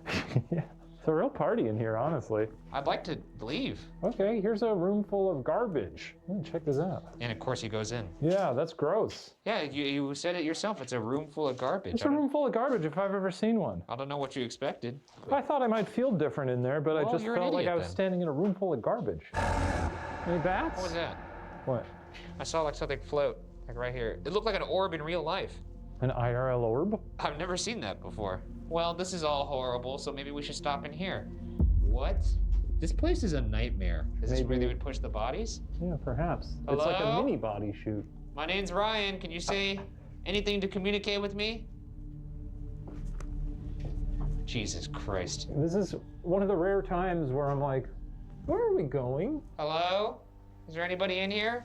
Yeah. It's a real party in here, honestly. I'd like to leave. Okay, here's a room full of garbage. Check this out. And of course he goes in. Yeah, that's gross. Yeah, you said it yourself. It's a room full of garbage. It's a room full of garbage if I've ever seen one. I don't know what you expected. I thought I might feel different in there, but I Well, just you're an felt like idiot, I was then. standing in a room full of garbage. Any bats? What was that? What? I saw like something float, like right here. It looked like an orb in real life. An IRL orb? I've never seen that before. Well, this is all horrible, so maybe we should stop in here. What? This place is a nightmare. Is this where they would push the bodies? Yeah, perhaps. It's like a Hello? mini body shoot. My name's Ryan. Can you say anything to communicate with me? Jesus Christ. This is one of the rare times where I'm like, where are we going? Hello? Is there anybody in here?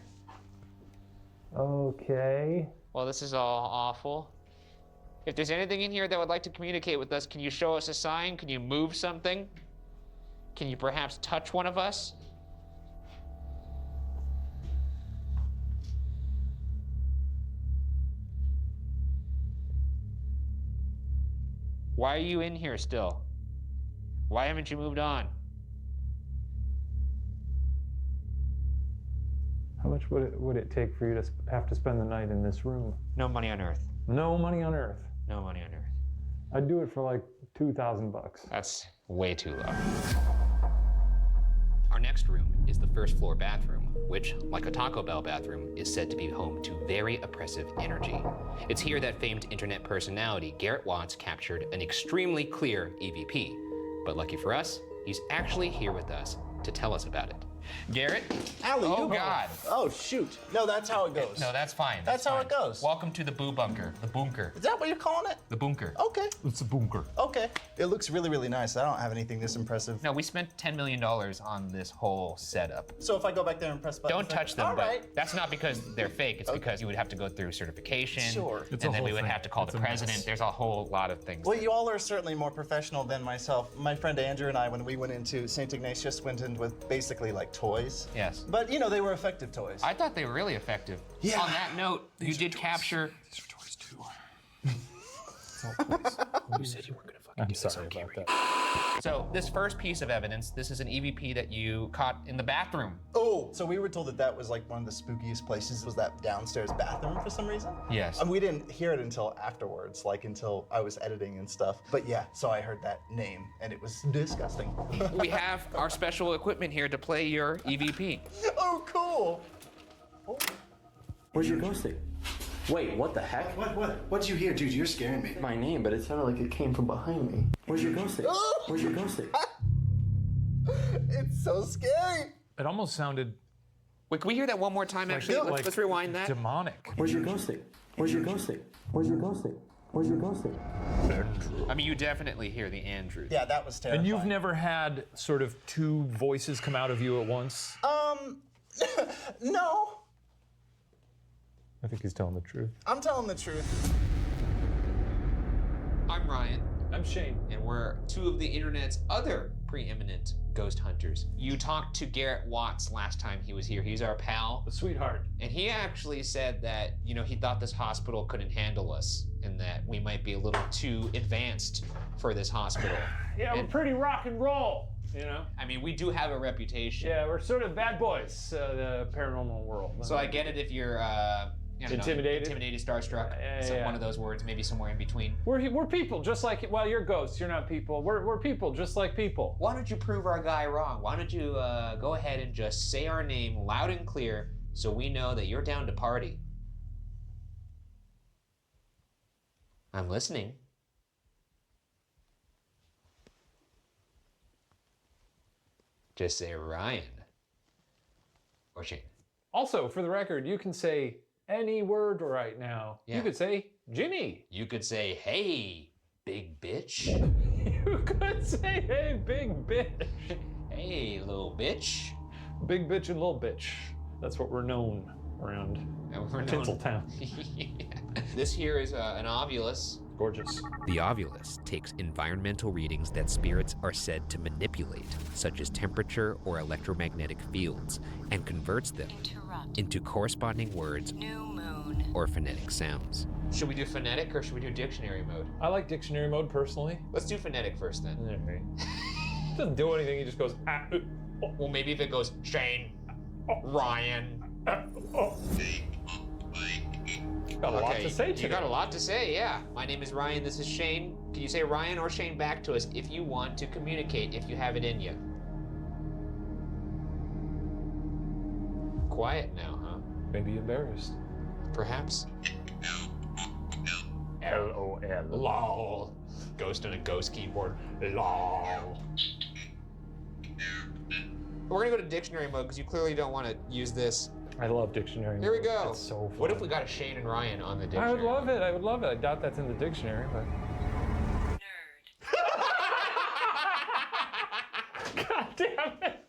Okay. Well, this is all awful. If there's anything in here that would like to communicate with us, can you show us a sign? Can you move something? Can you perhaps touch one of us? Why are you in here still? Why haven't you moved on? How much would it take for you to have to spend the night in this room? No money on earth. No money on earth. No money on earth. I'd do it for like $2,000. That's way too low. Our next room is the first floor bathroom, which, like a Taco Bell bathroom, is said to be home to very oppressive energy. It's here that famed internet personality Garrett Watts captured an extremely clear EVP. But lucky for us, he's actually here with us to tell us about it. Garrett? Alley, Oh, God. Oh, shoot. No, that's how it goes. No, that's fine. That's how fine. it goes. Welcome to the Boo Bunker. The bunker. Is that what you're calling it? The bunker. Okay. It's a bunker. Okay. It looks really, really nice. I don't have anything this impressive. No, we spent $10 million on this whole setup. So if I go back there and press buttons... Don't touch them, All but right. that's not because they're fake. It's because you would have to go through certification. Sure. It's a And then we whole would thing. have to call It's the a mess. president. There's a whole lot of things. Well, you all are certainly more professional than myself. My friend Andrew and I, when we went into St. Ignatius, went in with basically like toys. Yes. But, you know, they were effective toys. I thought they were really effective. Yeah. On that note, you did capture. These are toys too. You said you weren't gonna fucking I'm do this sorry on about camera. that. So this first piece of evidence, this is an EVP that you caught in the bathroom. Oh, so we were told that that was like one of the spookiest places, was that downstairs bathroom for some reason? Yes. And we didn't hear it until afterwards, like until I was editing and stuff. But yeah, so I heard that name and it was disgusting. We have our special equipment here to play your EVP. Oh, cool. Where's your ghost stick? Wait, what the heck? What'd you hear, dude? You're scaring me. My name, but it sounded like it came from behind me. Where's your ghost stick? Where's your ghost stick? It's so scary. It almost sounded Wait, can we hear that one more time, actually? Let's rewind that. demonic. Where's your ghost stick? Where's your ghost stick? Where's your ghost stick? Where's your ghost stick? I mean, you definitely hear the Andrew. Yeah, that was terrifying. And you've never had sort of two voices come out of you at once? No. I think he's telling the truth. I'm telling the truth. I'm Ryan. I'm Shane. And we're two of the internet's other preeminent ghost hunters. You talked to Garrett Watts last time he was here. He's our pal. The sweetheart. And he actually said that, you know, he thought this hospital couldn't handle us and that we might be a little too advanced for this hospital. Yeah, we're pretty rock and roll, you know? I mean, we do have a reputation. Yeah, we're sort of bad boys, the paranormal world. So I get it if you're, I don't know, Intimidated? intimidated, starstruck, Yeah. one of those words, maybe somewhere in between. We're people, just like, well, you're ghosts, you're not people. We're people, just like people. Why don't you prove our guy wrong? Why don't you go ahead and just say our name loud and clear so we know that you're down to party? I'm listening. Just say Ryan. Or Shane. Also, for the record, you can say any word right now. Yeah. You could say Jimmy. You could say, hey, big bitch. You could say, hey, big bitch. Hey, little bitch. Big bitch and little bitch. That's what we're known around Tinseltown. This here is an ovulus. Gorgeous. The ovulus takes environmental readings that spirits are said to manipulate, such as temperature or electromagnetic fields, and converts them into corresponding words or phonetic sounds. Should we do phonetic or should we do dictionary mode? I like dictionary mode personally. Let's do phonetic first then. It doesn't do anything, he just goes, ah. Well, maybe if it goes Shane, Ryan. Got a lot to say today. You got a lot to say, yeah. My name is Ryan, this is Shane. Can you say Ryan or Shane back to us if you want to communicate, if you have it in you? Quiet now, huh? Maybe embarrassed. Perhaps. LOL. LOL. Ghost on a ghost keyboard. LOL. We're gonna go to dictionary mode because you clearly don't want to use this. I love dictionary Here we mode. go. It's so fun. What if we got a Shane and Ryan on the dictionary? I would love it. I would love it. I doubt that's in the dictionary, but. God damn it.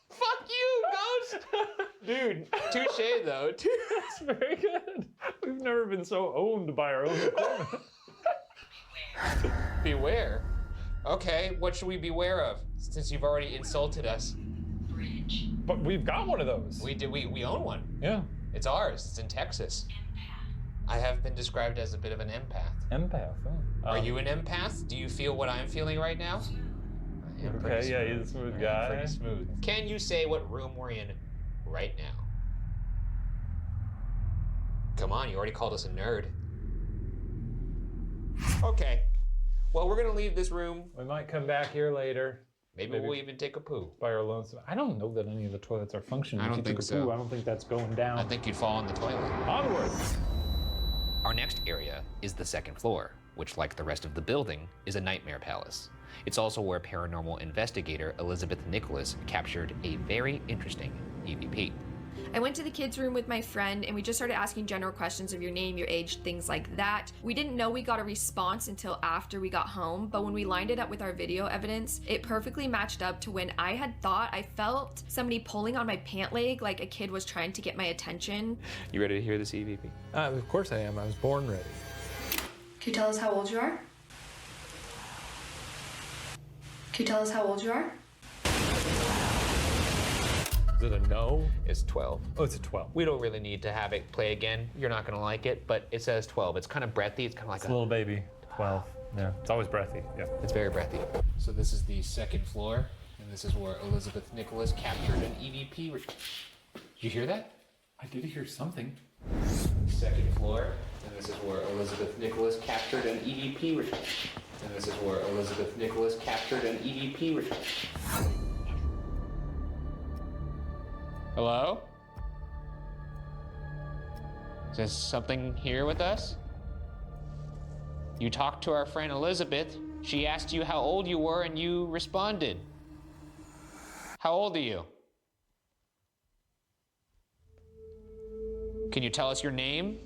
Fuck you, ghost. Dude. Touche, though. That's very good. We've never been so owned by our own equipment. Beware. Okay, what should we beware of? Since you've already insulted us. Bridge. But we've got one of those. We own one. Yeah. It's ours. It's in Texas. I have been described as a bit of an empath. Empath. Oh. Are you an empath? Do you feel what I'm feeling right now? I am pretty Okay, yeah, smooth. he's a smooth I am guy. Pretty smooth. Can you say what room we're in right now? Come on, you already called us a nerd. Okay. Well, we're gonna leave this room. We might come back here later. Maybe we'll even take a poo. By our lonesome. I don't know that any of the toilets are functioning. I don't If you think took a so. poo, I don't think that's going down. I think you'd fall in the toilet. Onward. Our next area is the second floor. which, like the rest of the building, is a nightmare palace. It's also where paranormal investigator Elizabeth Nicholas captured a very interesting EVP. I went to the kids' room with my friend and we just started asking general questions of your name, your age, things like that. We didn't know we got a response until after we got home, but when we lined it up with our video evidence, it perfectly matched up to when I had thought I felt somebody pulling on my pant leg like a kid was trying to get my attention. You ready to hear this EVP? Of course I am. I was born ready. Can you tell us how old you are? Can you tell us how old you are? Is it a no? It's 12. Oh, it's a 12. We don't really need to have it play again. You're not gonna like it, but it says 12. It's kind of breathy. It's kind of like It's a little baby. 12. Yeah, it's always breathy. Yeah. It's very breathy. So this is the second floor, and this is where Elizabeth Nicholas captured an EVP. Did you hear that? I did hear something. Second floor, and this is where Elizabeth Nicholas captured an EVP. And this is where Elizabeth Nicholas captured an EVP. Hello? Is there something here with us? You talked to our friend Elizabeth. She asked you how old you were and you responded. How old are you? Can you tell us your name?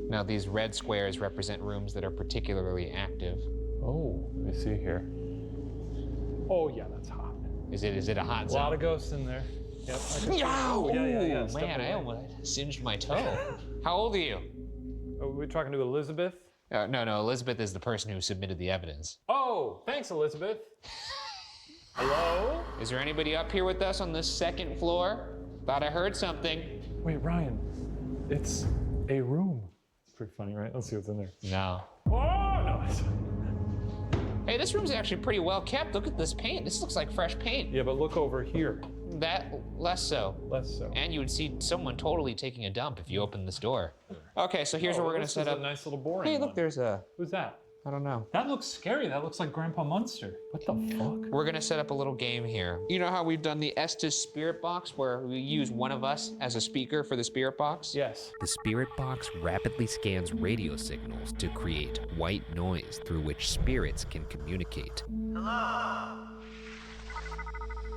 Now these red squares represent rooms that are particularly active. Oh, let me see here. Oh yeah, that's hot. Is it a hot zone? A lot of ghosts in there. Yep. Yow! Yeah. Step Man, I away. almost singed my toe. How old are you? Are we talking to Elizabeth? No, Elizabeth is the person who submitted the evidence. Oh, thanks, Elizabeth. Hello? Is there anybody up here with us on the second floor? Thought I heard something. Wait, Ryan, it's a room. It's pretty funny, right? Let's see what's in there. No. Oh, no. Hey, this room's actually pretty well kept. Look at this paint. This looks like fresh paint. Yeah, but look over here. That, less so. Less so. And you would see someone totally taking a dump if you opened this door. Okay, so here's where we're gonna set up. A nice little boring Hey, look, one. there's a. Who's that? I don't know. That looks scary. That looks like Grandpa Munster. What the fuck? We're gonna set up a little game here. You know how we've done the Estes Spirit Box, where we use one of us as a speaker for the Spirit Box? Yes. The Spirit Box rapidly scans radio signals to create white noise through which spirits can communicate.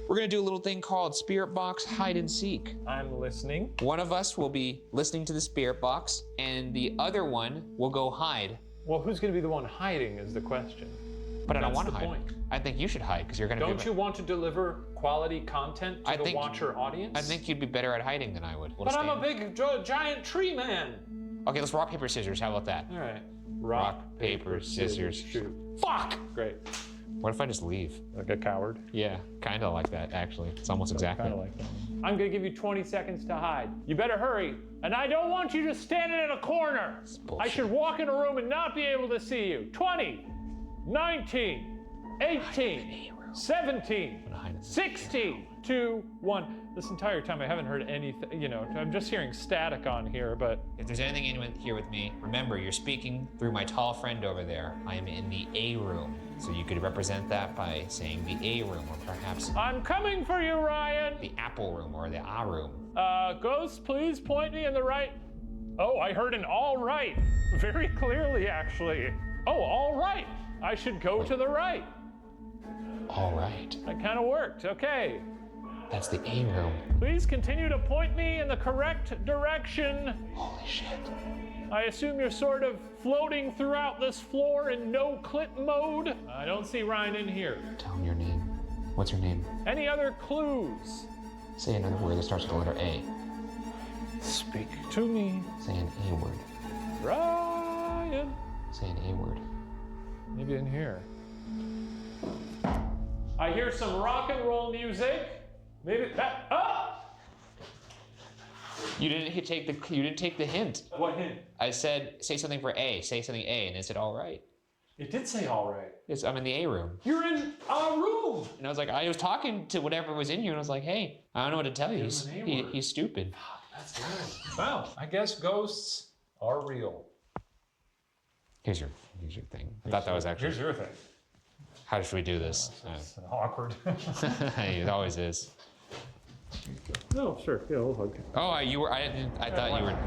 We're gonna do a little thing called Spirit Box Hide and Seek. I'm listening. One of us will be listening to the Spirit Box, and the other one will go hide. Well, who's going to be the one hiding is the question. But I don't That's want to the hide. point. I think you should hide because you're gonna. Don't you want to deliver quality content to the watcher audience? I think you'd be better at hiding than I would. But I'm a big giant tree man. Okay, let's rock, paper, scissors. How about that? All right. Rock, paper, scissors, shoot. Fuck! Great. What if I just leave? Like a coward? Yeah, kind of like that, actually. It's almost exactly. Kind of like that. I'm going to give you 20 seconds to hide. You better hurry. And I don't want you just standing in a corner. I should walk in a room and not be able to see you. 20, 19, 18, 17, 16, 2, 1. This entire time I haven't heard anything, you know, I'm just hearing static on here, but. If there's anything in here with me, remember, you're speaking through my tall friend over there. I am in the A room. So you could represent that by saying the A room, or perhaps I'm coming for you, Ryan. the Apple room or the A room. Ghost, please point me in the right. Oh, I heard an all right. Very clearly, actually. Oh, all right. I should go to the right. All right. That kind of worked. Okay. That's the A room. Please continue to point me in the correct direction. Holy shit. I assume you're sort of floating throughout this floor in no clip mode. I don't see Ryan in here. Tell him your name. What's your name? Any other clues? Say another word that starts with the letter A. Speak to me. Say an A word. Ryan. Say an A word. Maybe in here. I hear some rock and roll music. Maybe that. Ah! You didn't take the hint. What hint? I said say something for A. Say something A, and it said all right. It did say all right. Yes, I'm in the A room. You're in a room. And I was like, I was talking to whatever was in you, and I was like, hey, I don't know what to tell you. He's stupid. That's good. Well, I guess ghosts are real. Here's your thing. I thought that was actually. Here's your thing. How should we do this? It's awkward. It always is. No, sure. Yeah, we'll hug. Oh, you were. I thought you were.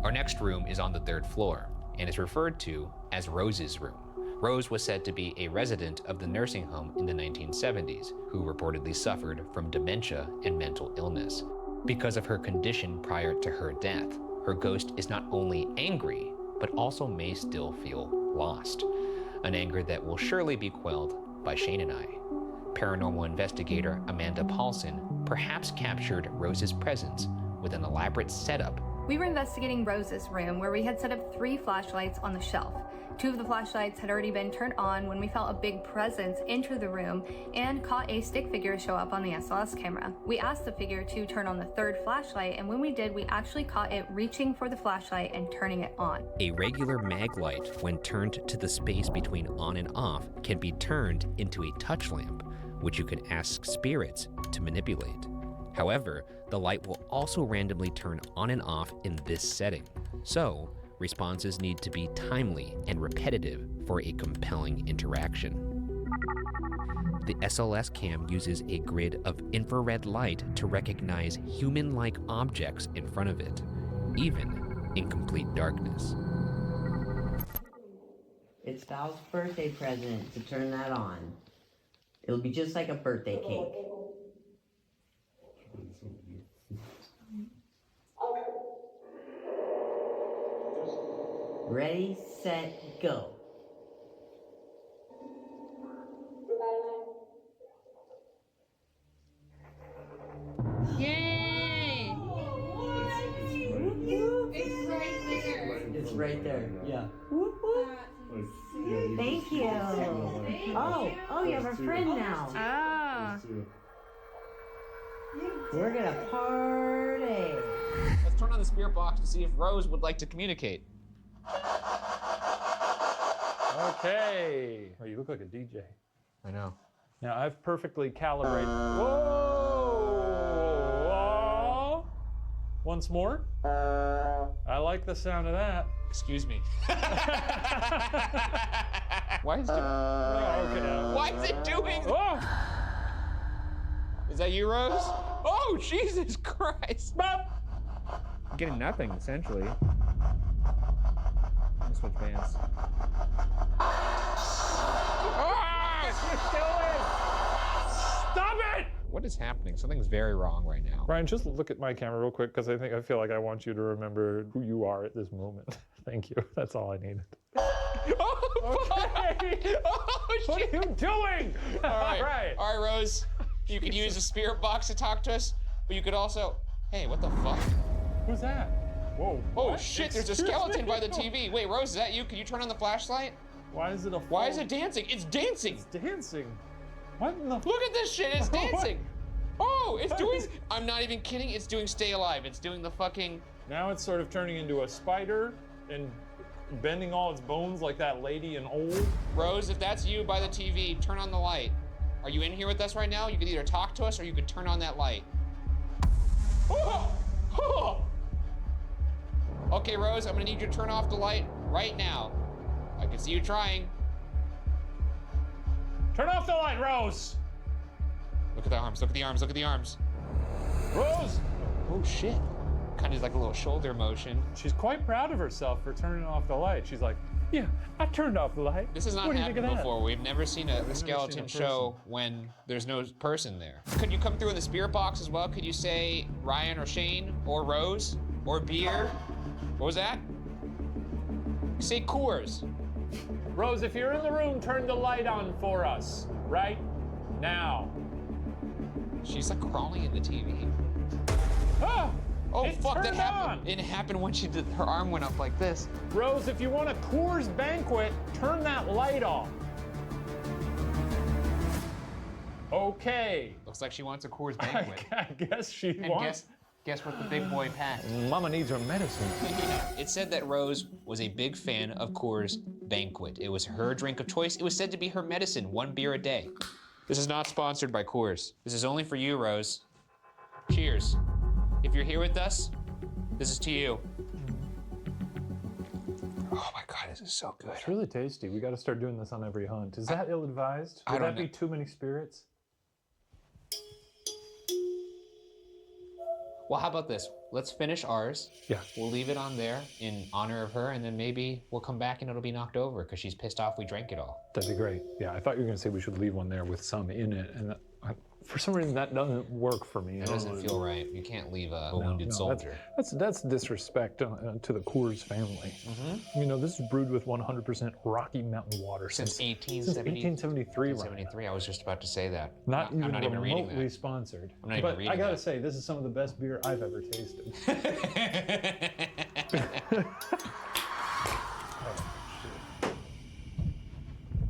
Our next room is on the 3rd floor and is referred to as Rose's room. Rose was said to be a resident of the nursing home in the 1970s who reportedly suffered from dementia and mental illness. Because of her condition prior to her death, her ghost is not only angry, but also may still feel lost. An anger that will surely be quelled by Shane and I. Paranormal investigator Amanda Paulson perhaps captured Rose's presence with an elaborate setup. We were investigating Rose's room, where we had set up 3 flashlights on the shelf. 2 of the flashlights had already been turned on when we felt a big presence enter the room and caught a stick figure show up on the SLS camera. We asked the figure to turn on the 3rd flashlight, and when we did, we actually caught it reaching for the flashlight and turning it on. A regular mag light, when turned to the space between on and off, can be turned into a touch lamp, which you can ask spirits to manipulate. However, the light will also randomly turn on and off in this setting. So, responses need to be timely and repetitive for a compelling interaction. The SLS cam uses a grid of infrared light to recognize human-like objects in front of it, even in complete darkness. It's Val's birthday present to turn that on. It'll be just like a birthday cake. Ready, set, go. Yay! It's right there. It's right there, yeah. Thank you. Oh, you have a friend now. Ah. We're gonna party. Let's turn on the spirit box to see if Rose would like to communicate. Okay. Oh, you look like a DJ. I know. Now I've perfectly calibrated. Whoa! Once more. I like the sound of that. Excuse me. Why is it? Why is it doing? Oh! Is that you, Rose? Oh, Jesus Christ! I'm getting nothing essentially. Let me switch bands. Stop it! What is happening? Something's very wrong right now. Ryan, just look at my camera real quick, because I feel like I want you to remember who you are at this moment. Thank you. That's all I needed. Okay. Oh, what are you doing? All right, Rose. You could use the spirit box to talk to us, but you could also. Hey, what the fuck? Who's that? Whoa. Oh what? shit! There's a skeleton by the TV. Wait, Rose, is that you? Can you turn on the flashlight? Why is it a? Why is it dancing? It's dancing. It's dancing. What in the? Look at this shit. It's dancing. Oh, it's doing. I'm not even kidding. It's doing Stay Alive. It's doing the fucking. Now it's sort of turning into a spider and bending all its bones like that lady in Old. Rose, if that's you by the TV, turn on the light. Are you in here with us right now? You could either talk to us or you could turn on that light. Oh! Oh! Okay, Rose, I'm gonna need you to turn off the light right now. I can see you trying. Turn off the light, Rose! Look at the arms, look at the arms, look at the arms. Rose! Oh shit. Kind of like a little shoulder motion. She's quite proud of herself for turning off the light. She's like, yeah, I turned off the light. This has not happened before. We've never seen a skeleton show when there's no person there. Could you come through in the spirit box as well? Could you say Ryan or Shane or Rose or beer? What was that? Say Coors. Rose, if you're in the room, turn the light on for us right now. She's like crawling in the TV. Ah! Oh it fuck, that turned happened. on. It happened when she did, her arm went up like this. Rose, if you want a Coors Banquet, turn that light off. Okay. Looks like she wants a Coors Banquet. I guess she and wants. Guess what the big boy packed? Mama needs her medicine. It said that Rose was a big fan of Coors Banquet. It was her drink of choice. It was said to be her medicine, 1 beer a day. This is not sponsored by Coors. This is only for you, Rose. Cheers. If you're here with us, this is to you. Oh my God, this is so good. It's really tasty. We got to start doing this on every hunt. Is that ill-advised? Would that be too many spirits? Well, how about this? Let's finish ours. Yeah. We'll leave it on there in honor of her, and then maybe we'll come back and it'll be knocked over because she's pissed off we drank it all. That'd be great. Yeah, I thought you were gonna say we should leave one there with some in it, and for some reason that doesn't work for me. It doesn't feel right. You can't leave a wounded soldier. That's disrespect to the Coors family. You know, this is brewed with 100% Rocky Mountain water Since 1873. 1873. 1873. I was just about to say that. I'm not even reading remotely that. sponsored. I'm not even but reading I gotta that. say, this is some of the best beer I've ever tasted.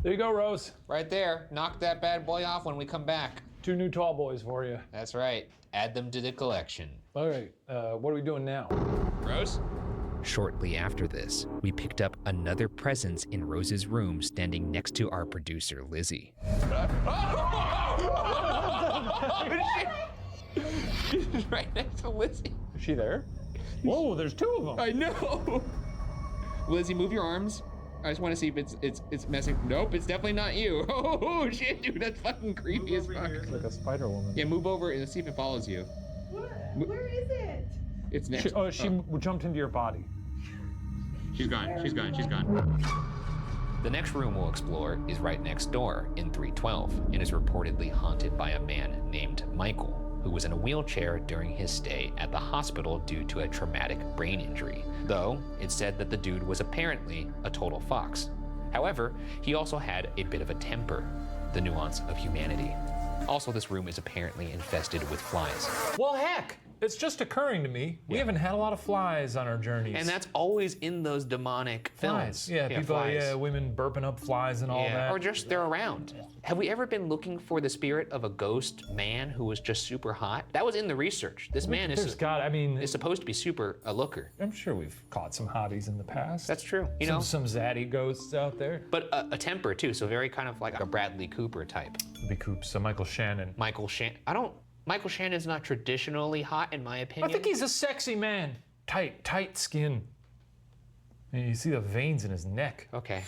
There you go, Rose. Right there. Knock that bad boy off when we come back. 2 new tall boys for you. That's right. Add them to the collection. All right, what are we doing now? Rose? Shortly after this, we picked up another presence in Rose's room standing next to our producer, Lizzie. She's right next to Lizzie. Is she there? Whoa, there's 2 of them. I know. Lizzie, move your arms. I just want to see if it's messing. Nope, it's definitely not you. Oh shit, dude, that's fucking creepy as fuck. It's like a spider woman. Yeah, move over and see if it follows you. Where is it? It's next. She jumped into your body. She's gone. She's gone. She's gone. The next room we'll explore is right next door in 312 and is reportedly haunted by a man named Michael, who was in a wheelchair during his stay at the hospital due to a traumatic brain injury, though it's said that the dude was apparently a total fox. However, he also had a bit of a temper, the nuance of humanity. Also, this room is apparently infested with flies. Well, heck, it's just occurring to me. We haven't had a lot of flies on our journeys. And that's always in those demonic films. Flies. Yeah, people, flies. women burping up flies and all that. Or just they're around. Have we ever been looking for the spirit of a ghost man who was just super hot? That was in the research. This man is supposed to be super a looker. I'm sure we've caught some hotties in the past. That's true. Some zaddy ghosts out there. But a temper too, so very kind of like a Bradley Cooper type. Bradley Cooper, so Michael Shannon. Michael Shannon's not traditionally hot in my opinion. I think he's a sexy man. Tight skin. And you see the veins in his neck. Okay.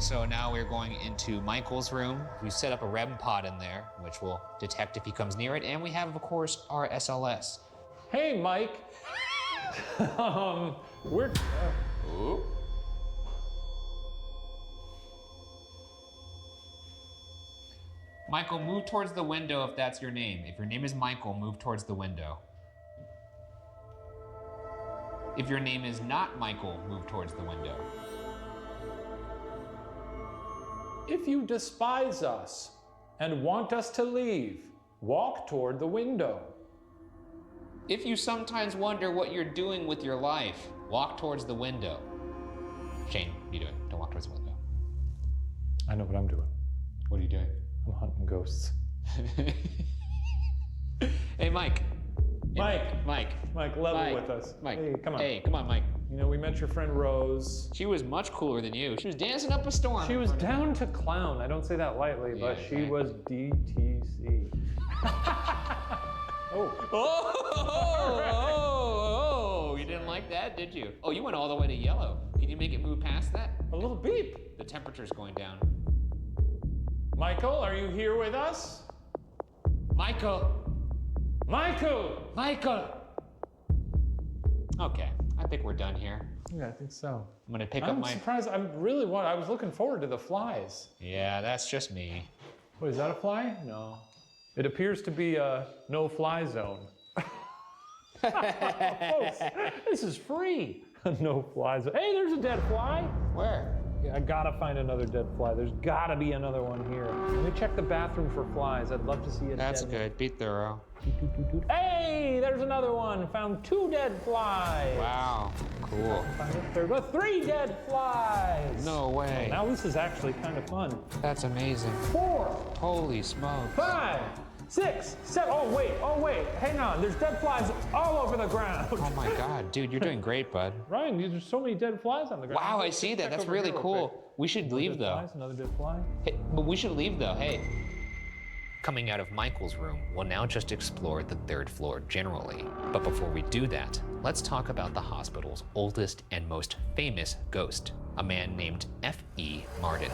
So now we're going into Michael's room. We set up a REM pod in there, which will detect if he comes near it. And we have, of course, our SLS. Hey, Mike. We're... Ooh. Michael, move towards the window if that's your name. If your name is Michael, move towards the window. If your name is not Michael, move towards the window. If you despise us and want us to leave, walk toward the window. If you sometimes wonder what you're doing with your life, walk towards the window. Shane, what are you doing? Don't walk towards the window. I know what I'm doing. What are you doing? I'm hunting ghosts. Hey, Mike. Mike, level with us. Mike, hey, come on. Hey, come on, Mike. You know, we met your friend Rose. She was much cooler than you. She was dancing up a storm. She was down to clown. I don't say that lightly, but she was DTC. Oh, you didn't like that, did you? Oh, you went all the way to yellow. Can you make it move past that? A little beep. The temperature's going down. Michael, are you here with us? Michael. Okay, I think we're done here. Yeah, I think so. I'm gonna pick I'm up my... surprised. I was looking forward to the flies. Yeah, that's just me. What, is that a fly? No. It appears to be a no-fly zone. Folks, this is free. No-fly zone. Hey, there's a dead fly. Where? Yeah, I gotta find another dead fly. There's gotta be another one here. Let me check the bathroom for flies. I'd love to see a That's dead good. Be thorough. Hey, there's another one. Found 2 dead flies. Wow, cool. Found a third, but 3 dead flies. No way. Now this is actually kind of fun. That's amazing. 4. Holy smokes. 5, 6, 7. Oh wait. Hang on. There's dead flies all over the ground. Oh my God, dude, you're doing great, bud. Ryan, there's so many dead flies on the ground. Wow, I see that. That's really cool. We should leave though. Another dead fly. Hey, but we should leave though. Hey. Coming out of Michael's room, we'll now just explore the 3rd floor generally. But before we do that, let's talk about the hospital's oldest and most famous ghost, a man named F.E. Martin.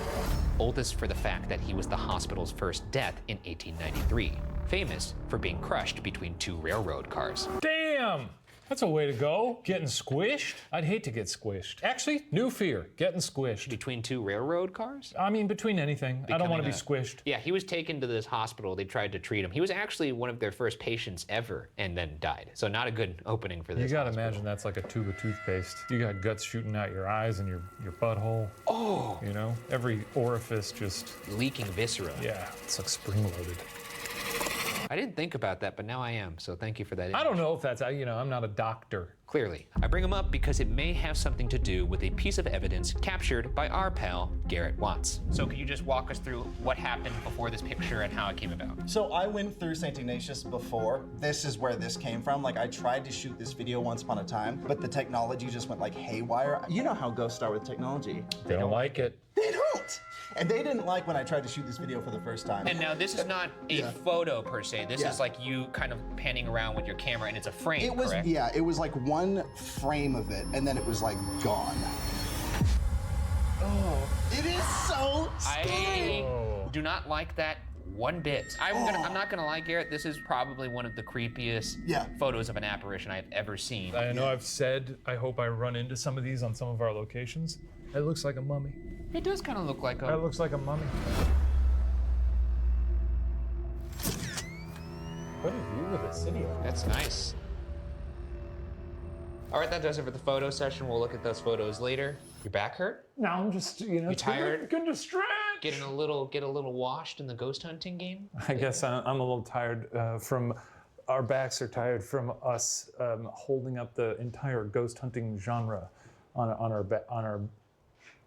Oldest for the fact that he was the hospital's first death in 1893. famous for being crushed between two railroad cars. Damn! That's a way to go. Getting squished? I'd hate to get squished. Actually, new fear, getting squished. Between two railroad cars? I mean, between anything. I don't want to be squished. Yeah, he was taken to this hospital. They tried to treat him. He was actually one of their first patients ever and then died. So not a good opening for this. You gotta imagine that's like a tube of toothpaste. You got guts shooting out your eyes and your butthole. Oh! You know, every orifice just... leaking viscera. Yeah, it's like spring-loaded. I didn't think about that, but now I am, so thank you for that image. I don't know if that's, I'm not a doctor. Clearly. I bring him up because it may have something to do with a piece of evidence captured by our pal, Garrett Watts. So could you just walk us through what happened before this picture and how it came about? So I went through St. Ignatius before. This is where this came from. Like, I tried to shoot this video once upon a time, but the technology just went like haywire. You know how ghosts are with technology. They don't like it. They don't! And they didn't like when I tried to shoot this video for the first time. And now this is not a photo per se. This is like you kind of panning around with your camera and it's a frame, It was, correct? yeah, it was like one frame of it, and then it was like gone. Oh, it is so scary. I do not like that one bit. I'm not gonna lie, Garrett, this is probably one of the creepiest photos of an apparition I've ever seen. I know I've said I hope I run into some of these on some of our locations. It looks like a mummy. It does kind of look like a... It looks like a mummy. What a view of the city. That's nice. All right, that does it for the photo session. We'll look at those photos later. Your back hurt? No, I'm just, You tired? Gonna stretch. Get a little washed in the ghost hunting game? I guess I'm a little tired from, our backs are tired from us holding up the entire ghost hunting genre on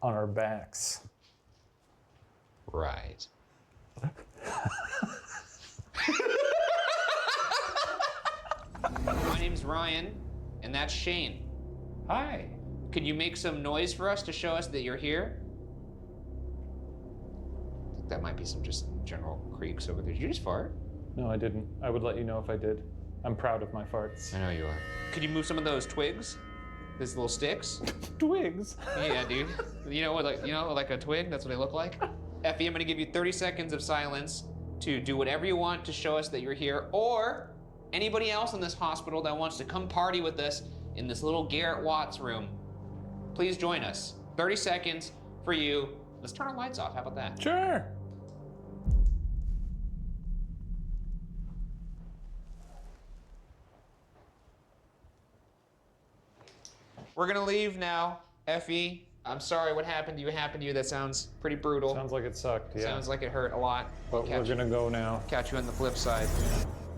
our backs. Right. My name's Ryan, and that's Shane. Hi. Could you make some noise for us to show us that you're here? I think that might be some just general creaks over there. Did you just fart? No, I didn't. I would let you know if I did. I'm proud of my farts. I know you are. Could you move some of those twigs? These little sticks? Twigs? Yeah, dude. You know what, like a twig? That's what they look like. Effie, I'm gonna give you 30 seconds of silence to do whatever you want to show us that you're here, or anybody else in this hospital that wants to come party with us in this little Garrett Watts room. Please join us. 30 seconds for you. Let's turn our lights off. How about that? Sure. We're gonna leave now. Effie, I'm sorry what happened to you happened to you. That sounds pretty brutal. Sounds like it sucked, yeah. Sounds like it hurt a lot. But we're gonna go now. Catch you on the flip side.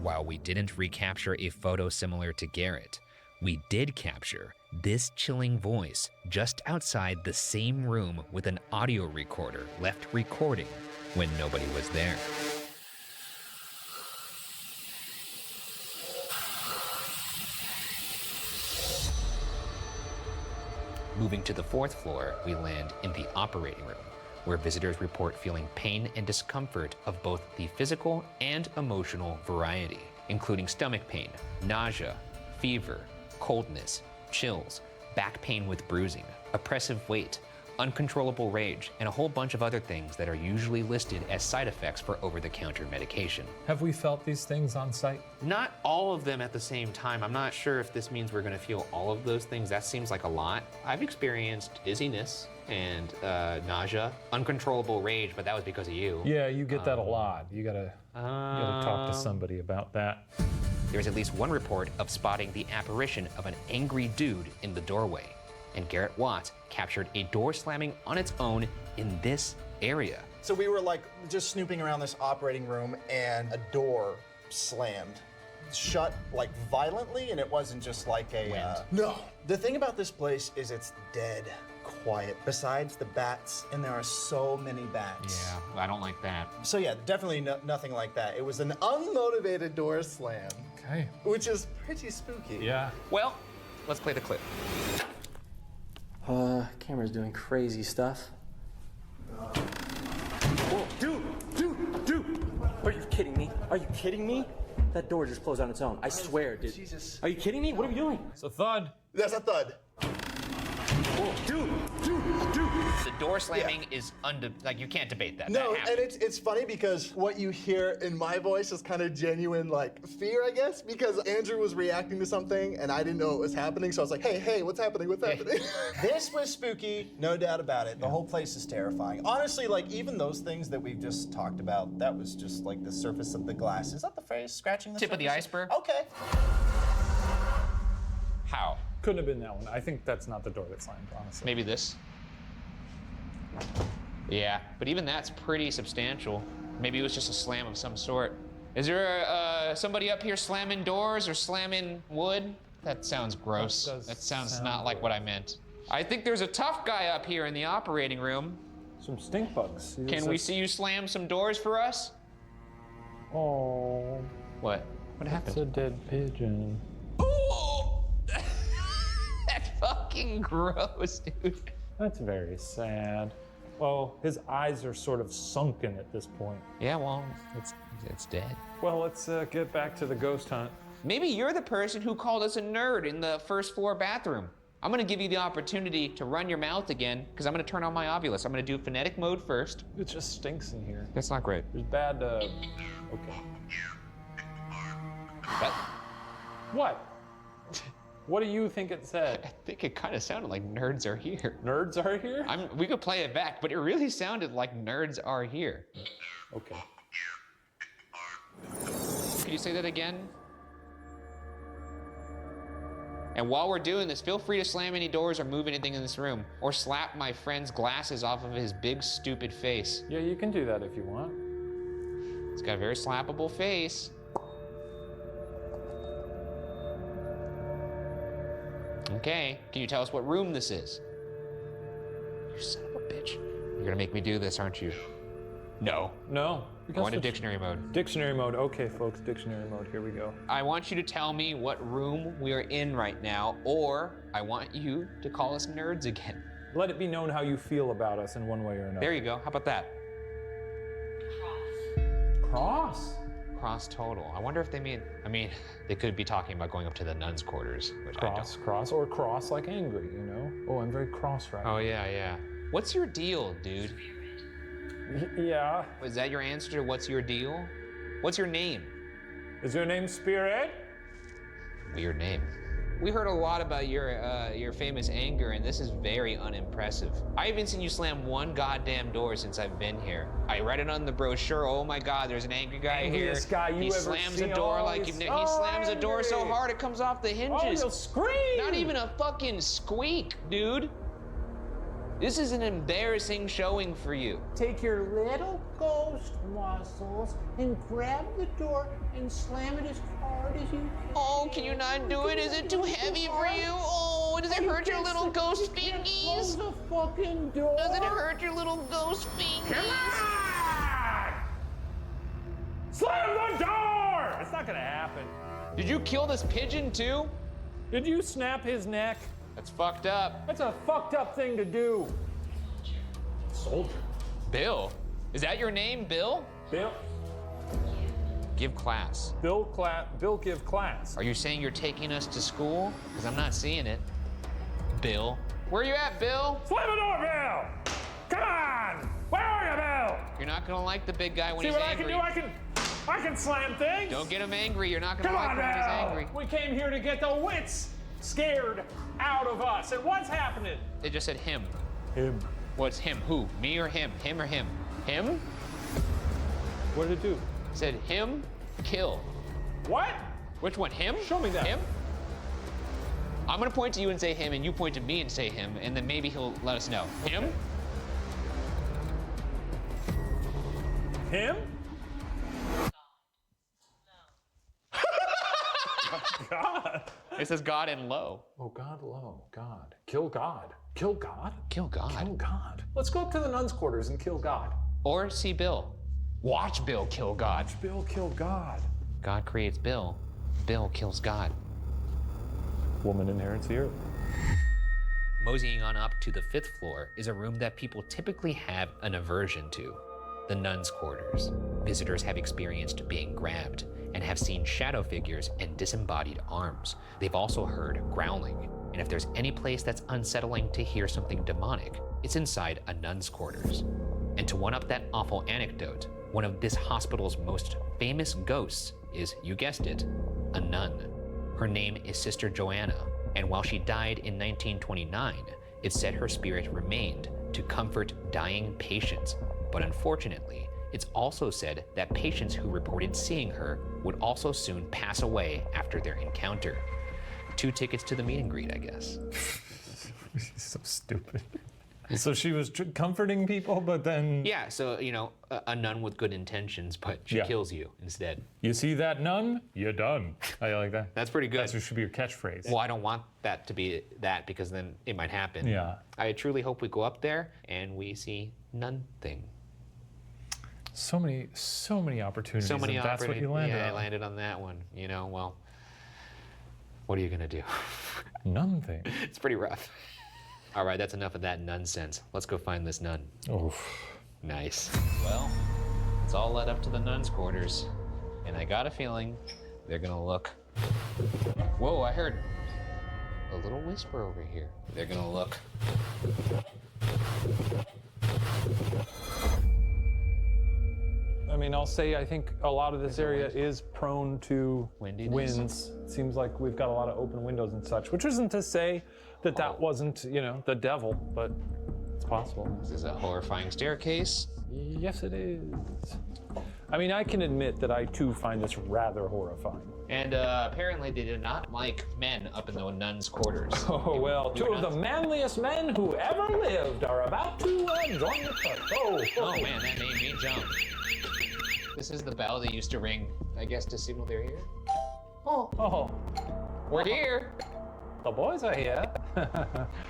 While we didn't recapture a photo similar to Garrett, we did capture this chilling voice just outside the same room with an audio recorder left recording when nobody was there. Moving to the 4th floor, we land in the operating room, where visitors report feeling pain and discomfort of both the physical and emotional variety, including stomach pain, nausea, fever, coldness, chills, back pain with bruising, oppressive weight, uncontrollable rage, and a whole bunch of other things that are usually listed as side effects for over-the-counter medication. Have we felt these things on site? Not all of them at the same time. I'm not sure if this means we're gonna feel all of those things. That seems like a lot. I've experienced dizziness and nausea, uncontrollable rage, but that was because of you. Yeah, you get that a lot. You gotta talk to somebody about that. There's at least one report of spotting the apparition of an angry dude in the doorway. And Garrett Watts captured a door slamming on its own in this area. So we were like just snooping around this operating room, and a door slammed shut like violently, and it wasn't just like a no. The thing about this place is it's dead quiet. Besides the bats, and there are so many bats. Yeah, I don't like that. So yeah, definitely nothing like that. It was an unmotivated door slam. Okay. Which is pretty spooky. Yeah. Well, let's play the clip. Camera's doing crazy stuff. Whoa, dude! Are you kidding me? Are you kidding me? That door just closed on its own. I swear, dude. Jesus. Are you kidding me? What are we doing? It's a thud. That's a thud. Dude. The door slamming is like you can't debate that. No, That and happened. it's funny because what you hear in my voice is kind of genuine, like fear, I guess, because Andrew was reacting to something and I didn't know it was happening, so I was like, hey, what's happening? This was spooky, no doubt about it. The whole place is terrifying. Honestly, like even those things that we've just talked about, that was just like the surface of the glass. Is that the phrase? Scratching the Tip of the surface? iceberg? Okay. How? Couldn't have been that one. I think that's not the door that slammed, honestly. Maybe this? Yeah, but even that's pretty substantial. Maybe it was just a slam of some sort. Is there somebody up here slamming doors or slamming wood? That sounds gross. That sounds not like what I meant. I think there's a tough guy up here in the operating room. Some stink bugs. Can we see you slam some doors for us? Oh. What? What happened? It's a dead pigeon. That's fucking gross, dude. That's very sad. Well, his eyes are sort of sunken at this point. Yeah, well, it's dead. Well, let's get back to the ghost hunt. Maybe you're the person who called us a nerd in the first floor bathroom. I'm gonna give you the opportunity to run your mouth again, because I'm gonna turn on my Ovilus. I'm gonna do phonetic mode first. It just stinks in here. That's not great. There's bad, okay. What? What do you think it said? I think it kind of sounded like nerds are here. Nerds are here? We could play it back, but it really sounded like nerds are here. Okay. Can you say that again? And while we're doing this, feel free to slam any doors or move anything in this room, or slap my friend's glasses off of his big, stupid face. Yeah, you can do that if you want. He's got a very slappable face. Okay, can you tell us what room this is? You son of a bitch. You're gonna make me do this, aren't you? No. No. Go into dictionary mode. Dictionary mode. Okay, folks, dictionary mode. Here we go. I want you to tell me what room we are in right now, or I want you to call us nerds again. Let it be known how you feel about us in one way or another. There you go. How about that? Cross? Cross total. I wonder if they mean, they could be talking about going up to the nuns' quarters, which I don't. Cross, or cross like angry, you know? Oh, I'm very cross right now. Oh, yeah. What's your deal, dude? Yeah. Was that your answer to what's your deal? What's your name? Is your name Spirit? Weird name. We heard a lot about your famous anger, and this is very unimpressive. I haven't seen you slam one goddamn door since I've been here. I read it on the brochure. Oh my God, there's an angry guy Angriest here. guy you He ever slams seen. a door Oh, like he's he so slams a door so angry. hard it comes off the hinges. Oh, he'll scream! Not even a fucking squeak, dude. This is an embarrassing showing for you. Take your little ghost muscles and grab the door and slam it as hard as you can. Oh, can you not do it? Is it too heavy for you? Oh, does it hurt your little ghost fingies? Close the fucking door. Does it hurt your little ghost fingies? Slam the door! It's not gonna happen. Did you kill this pigeon too? Did you snap his neck? That's fucked up. That's a fucked up thing to do. Soldier. Bill? Is that your name, Bill? Bill. Give class. Bill give class. Are you saying you're taking us to school? Because I'm not seeing it. Bill? Where are you at, Bill? Slam the door, Bill! Come on! Where are you, Bill? You're not gonna like the big guy when See he's what angry. I can do? I can slam things. Don't get him angry. You're not gonna Come like on, him when he's Bill. angry. We came here to get the wits scared out of us. And what's happening? They just said him. Him. What's him? Who? Me or him? Him or him? Him? What did it do? Said him, kill. What? Which one? Him? Show me that. Him? I'm gonna point to you and say him, and you point to me and say him, and then maybe he'll let us know. Him? Him? God. It says God and low. Oh, God, low. God. Kill God. Kill God? Kill God. Kill God. Let's go up to the nuns' quarters and kill God. Or see Bill. Watch Bill kill God. Watch Bill kill God. God creates Bill. Bill kills God. Woman inherits the earth. Moseying on up to the 5th floor is a room that people typically have an aversion to, the nuns' quarters. Visitors have experienced being grabbed and have seen shadow figures and disembodied arms. They've also heard growling. And if there's any place that's unsettling to hear something demonic, it's inside a nun's quarters. And to one up that awful anecdote, one of this hospital's most famous ghosts is, you guessed it, a nun. Her name is Sister Joanna, and while she died in 1929, it's said her spirit remained to comfort dying patients. But unfortunately, it's also said that patients who reported seeing her would also soon pass away after their encounter. 2 tickets to the meet and greet, I guess. So stupid. So she was comforting people, but then... Yeah, so, you know, a nun with good intentions, but she kills you instead. You see that nun? You're done. I like that. That's pretty good. That should be your catchphrase. Well, I don't want that to be that because then it might happen. Yeah. I truly hope we go up there and we see nun thing. So many opportunities. So many and that's what you landed on. I landed on that one. You know, well, what are you gonna do? Nun thing. It's pretty rough. All right, that's enough of that nonsense. Let's go find this nun. Oh. Nice. Well, it's all led up to the nun's quarters, and I got a feeling they're gonna look. Whoa, I heard a little whisper over here. They're gonna look. I mean, I'll say I think a lot of this area is prone to winds. It seems like we've got a lot of open windows and such, which isn't to say that that wasn't, you know, the devil, but it's possible. This is a horrifying staircase. Yes, it is. I mean, I can admit that I too find this rather horrifying. And apparently they did not like men up in the nun's quarters. Oh, well, 2 of the manliest men who ever lived are about to join the party. Oh man, that made me jump. This is the bell they used to ring, I guess, to signal they're here. Oh. We're here. The boys are here.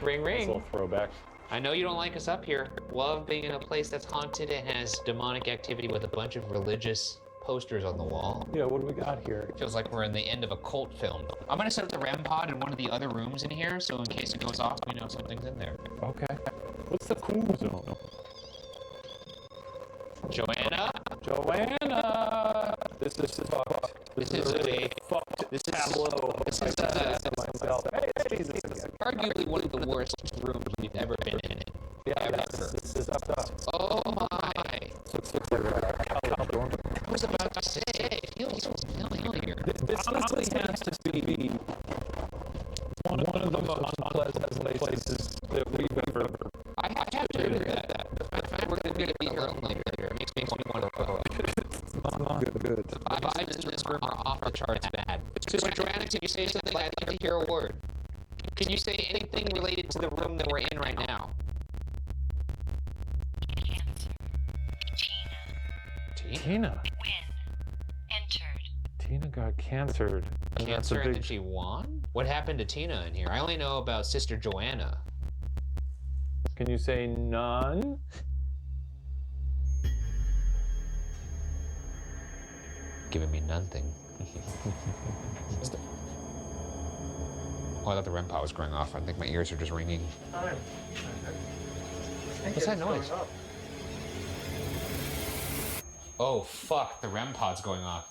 Ring, ring. Nice little throwback. I know you don't like us up here. Love being in a place that's haunted and has demonic activity with a bunch of religious posters on the wall. Yeah, what do we got here? It feels like we're in the end of a cult film. I'm gonna set up the REM pod in one of the other rooms in here, so in case it goes off, we know something's in there. Okay. What's the cool zone? Joanna? Joanna! This is fucked. This is a fucked this is tableau. This is arguably one of the worst rooms we've ever been in. Yeah, this is up. Oh my! I was about to say, it feels so familiar. This honestly has to be one of the most unpleasant places that we've ever. I have to agree with that. The fact we're going to be here all night later makes me want to go. It's not good. The vibes in this room are off the charts bad. Sister Joanna, can you say something? I'd like to hear a word. Can you say anything related to the room that we're in right now? Tina. Tina got cancered. Cancer and then she won? What happened to Tina in here? I only know about Sister Joanna. Can you say none? Giving me nothing. Oh, I thought the REM pod was going off. I think my ears are just ringing. What's that noise? Oh, fuck. The REM pod's going off.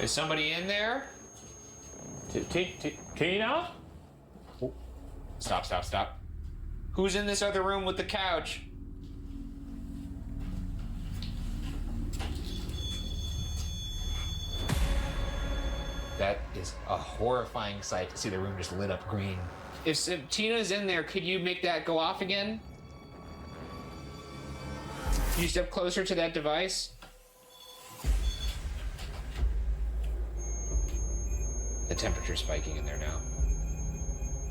Is somebody in there? Tina? Stop. Who's in this other room with the couch? That is a horrifying sight to see the room just lit up green. If Tina's in there, could you make that go off again? Can you step closer to that device? The temperature's spiking in there now.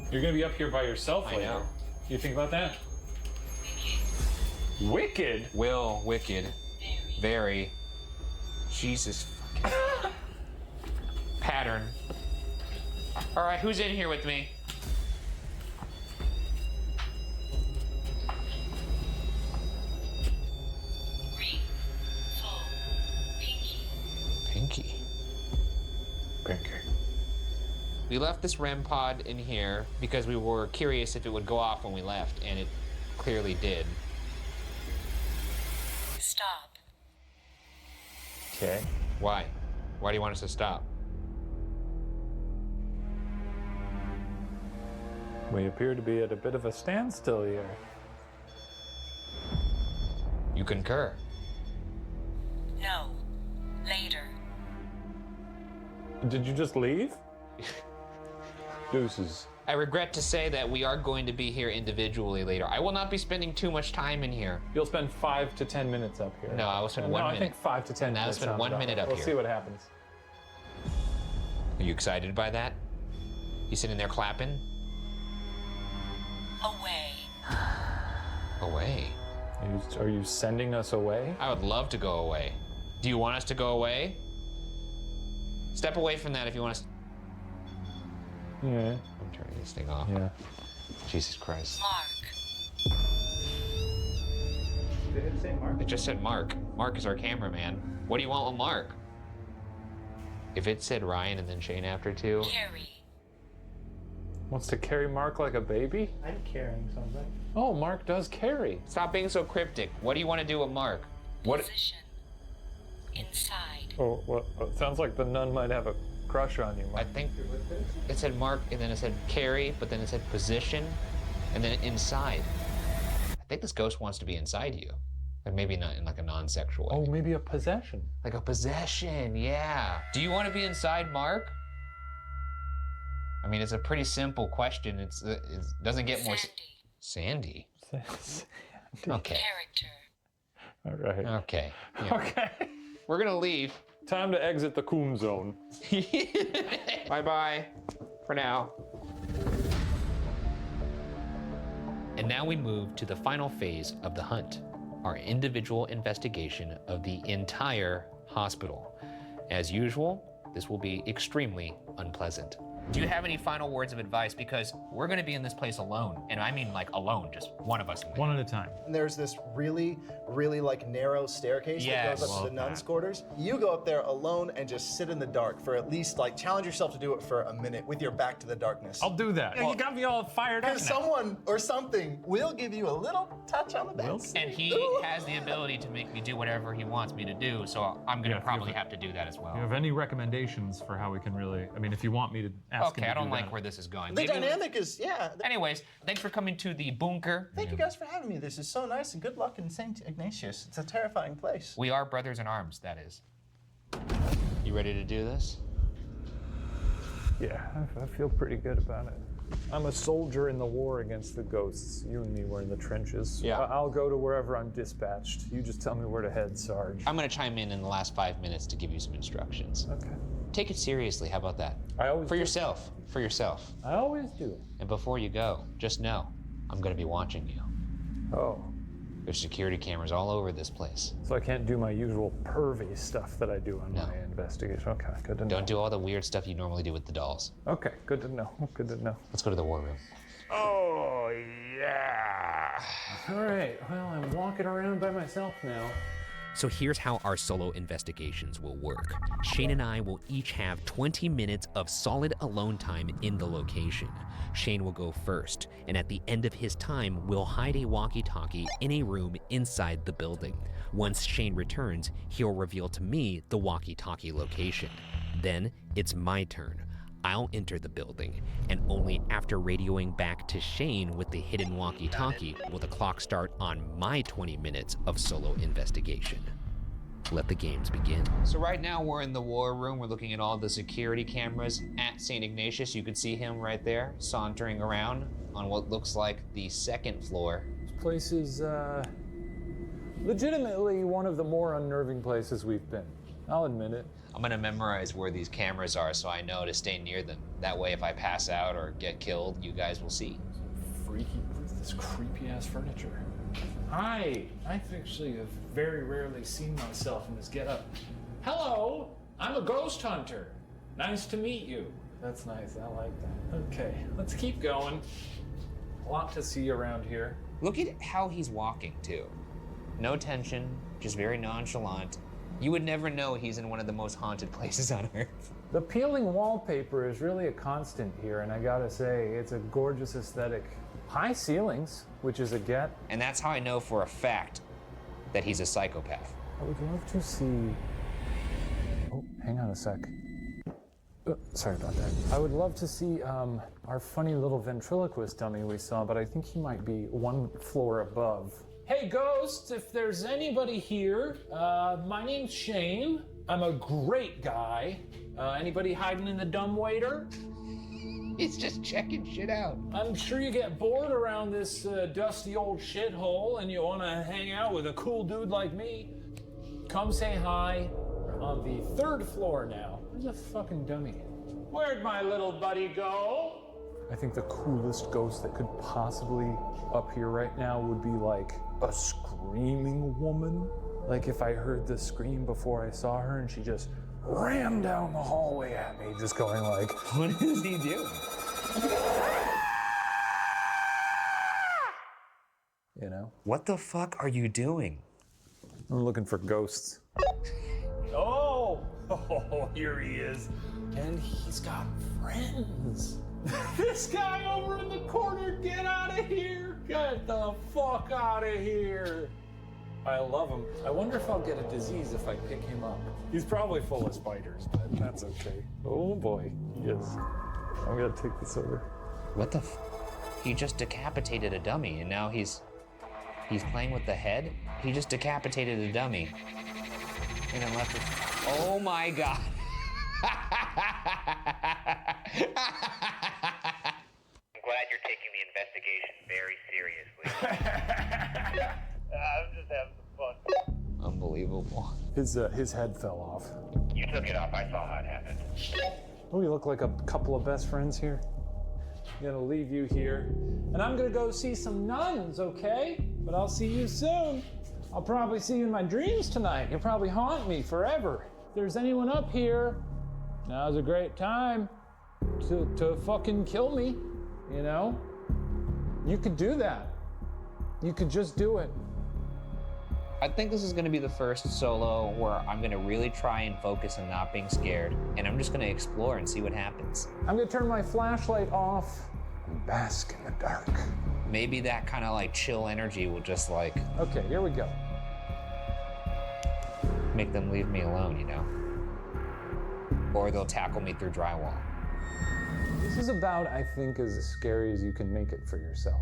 You're gonna be up here by yourself later. I know. You think about that? Wicked? Will, wicked. Very. Jesus fucking. Pattern. All right, who's in here with me? Pinky. We left this REM pod in here because we were curious if it would go off when we left, and it clearly did. Stop. Okay. Why? Why do you want us to stop? We appear to be at a bit of a standstill here. You concur? No. Later. Did you just leave? Deuces. I regret to say that we are going to be here individually later. I will not be spending too much time in here. You'll spend 5 to 10 minutes up here. No, I will spend 1 minute. I think 5 to 10 No, I'll minutes. spend 1 minute up here. here. We'll see what happens. Are you excited by that? You sitting there clapping? Away. Away? Are you sending us away? I would love to go away. Do you want us to go away? Step away from that if you want us. Yeah. I'm turning this thing off. Yeah. Jesus Christ. Mark. Did it say Mark? It just said Mark. Mark is our cameraman. What do you want with Mark? If it said Ryan and then Shane after too. Carry. Wants to carry Mark like a baby? I'm carrying something. Oh, Mark does carry. Stop being so cryptic. What do you want to do with Mark? What? Position. Inside. Oh, well, it sounds like the nun might have a crush on you, I Mark. think it said Mark and then it said carry, but then it said position and then inside. I think this ghost wants to be inside you. Like maybe not in like a non-sexual way. Oh, maybe a possession. Like a possession, yeah. Do you want to be inside Mark? I mean, it's a pretty simple question. It doesn't get more. Sandy. Okay. Character. All right. Okay. Yeah. Okay. We're gonna leave. Time to exit the coon zone. Bye-bye. For now. And now we move to the final phase of the hunt, our individual investigation of the entire hospital. As usual, this will be extremely unpleasant. Do you have any final words of advice? Because we're gonna be in this place alone. And I mean like alone, just one of us. One at a time. And there's this really, really like narrow staircase that goes up to the nuns' quarters. You go up there alone and just sit in the dark for at least like challenge yourself to do it for a minute with your back to the darkness. I'll do that. You got me all fired up. Because someone or something will give you a little touch on the back. And he has the ability to make me do whatever he wants me to do, so I'm gonna probably have to do that as well. Do you have any recommendations for how we can really, I mean, if you want me to ask Okay, him to I don't do like that. where this is going. The Maybe dynamic is, yeah. Anyways, thanks for coming to the bunker. Thank you guys for having me. This is so nice and good luck in St. Ignatius. It's a terrifying place. We are brothers in arms, that is. You ready to do this? Yeah, I feel pretty good about it. I'm a soldier in the war against the ghosts. You and me were in the trenches. Yeah. I'll go to wherever I'm dispatched. You just tell me where to head, Sarge. I'm gonna chime in the last 5 minutes to give you some instructions. Okay. Take it seriously, how about that? I always For do. yourself, for yourself. I always do. And before you go, just know, I'm gonna be watching you. Oh. There's security cameras all over this place. So I can't do my usual pervy stuff that I do on my investigation. Okay, good to know. Don't do all the weird stuff you normally do with the dolls. Okay, good to know. Good to know. Let's go to the war room. Oh, yeah. All right, well, I'm walking around by myself now. So here's how our solo investigations will work. Shane and I will each have 20 minutes of solid alone time in the location. Shane will go first, and at the end of his time, we'll hide a walkie-talkie in a room inside the building. Once Shane returns, he'll reveal to me the walkie-talkie location. Then it's my turn. I'll enter the building, and only after radioing back to Shane with the hidden walkie-talkie will the clock start on my 20 minutes of solo investigation. Let the games begin. So right now we're in the war room. We're looking at all the security cameras at St. Ignatius. You can see him right there, sauntering around on what looks like the second floor. This place is legitimately one of the more unnerving places we've been. I'll admit it. I'm gonna memorize where these cameras are so I know to stay near them. That way if I pass out or get killed, you guys will see. Freaky, this creepy ass furniture. Hi, I actually have very rarely seen myself in this getup. Hello, I'm a ghost hunter. Nice to meet you. That's nice, I like that. Okay, let's keep going. A lot to see around here. Look at how he's walking too. No tension, just very nonchalant. You would never know he's in one of the most haunted places on Earth. The peeling wallpaper is really a constant here, and I gotta say, it's a gorgeous aesthetic. High ceilings, which is a get. And that's how I know for a fact that he's a psychopath. I would love to see... Oh, hang on a sec. Sorry about that. I would love to see our funny little ventriloquist dummy we saw, but I think he might be one floor above. Hey, ghosts, if there's anybody here, my name's Shane. I'm a great guy. Anybody hiding in the dumbwaiter? He's just checking shit out. I'm sure you get bored around this dusty old shithole and you want to hang out with a cool dude like me. Come say hi. We're on the 3rd floor now. Where's a fucking dummy? Where'd my little buddy go? I think the coolest ghost that could possibly up here right now would be like a screaming woman. Like if I heard the scream before I saw her and she just ran down the hallway at me, just going like, what is he doing? You know? What the fuck are you doing? I'm looking for ghosts. Oh, here he is. And he's got friends. This guy over in the corner, get out of here. Get the fuck out of here. I love him. I wonder if I'll get a disease if I pick him up. He's probably full of spiders, but that's okay. Oh boy, yes. I'm gonna take this over. What the He just decapitated a dummy and now he's playing with the head? He just decapitated a dummy. And then left it. Oh my god. I'm glad you're taking the investigation very seriously. I'm just having some fun. Unbelievable. His head fell off. You took it off. I saw how it happened. Oh, we look like a couple of best friends here. I'm gonna leave you here, and I'm gonna go see some nuns, okay? But I'll see you soon. I'll probably see you in my dreams tonight. You'll probably haunt me forever. If there's anyone up here, now's a great time to fucking kill me, you know? You could do that. You could just do it. I think this is going to be the first solo where I'm going to really try and focus on not being scared, and I'm just going to explore and see what happens. I'm going to turn my flashlight off and bask in the dark. Maybe that kind of like chill energy will just like... Okay, here we go. Make them leave me alone, you know? Or they'll tackle me through drywall. This is about, I think, as scary as you can make it for yourself.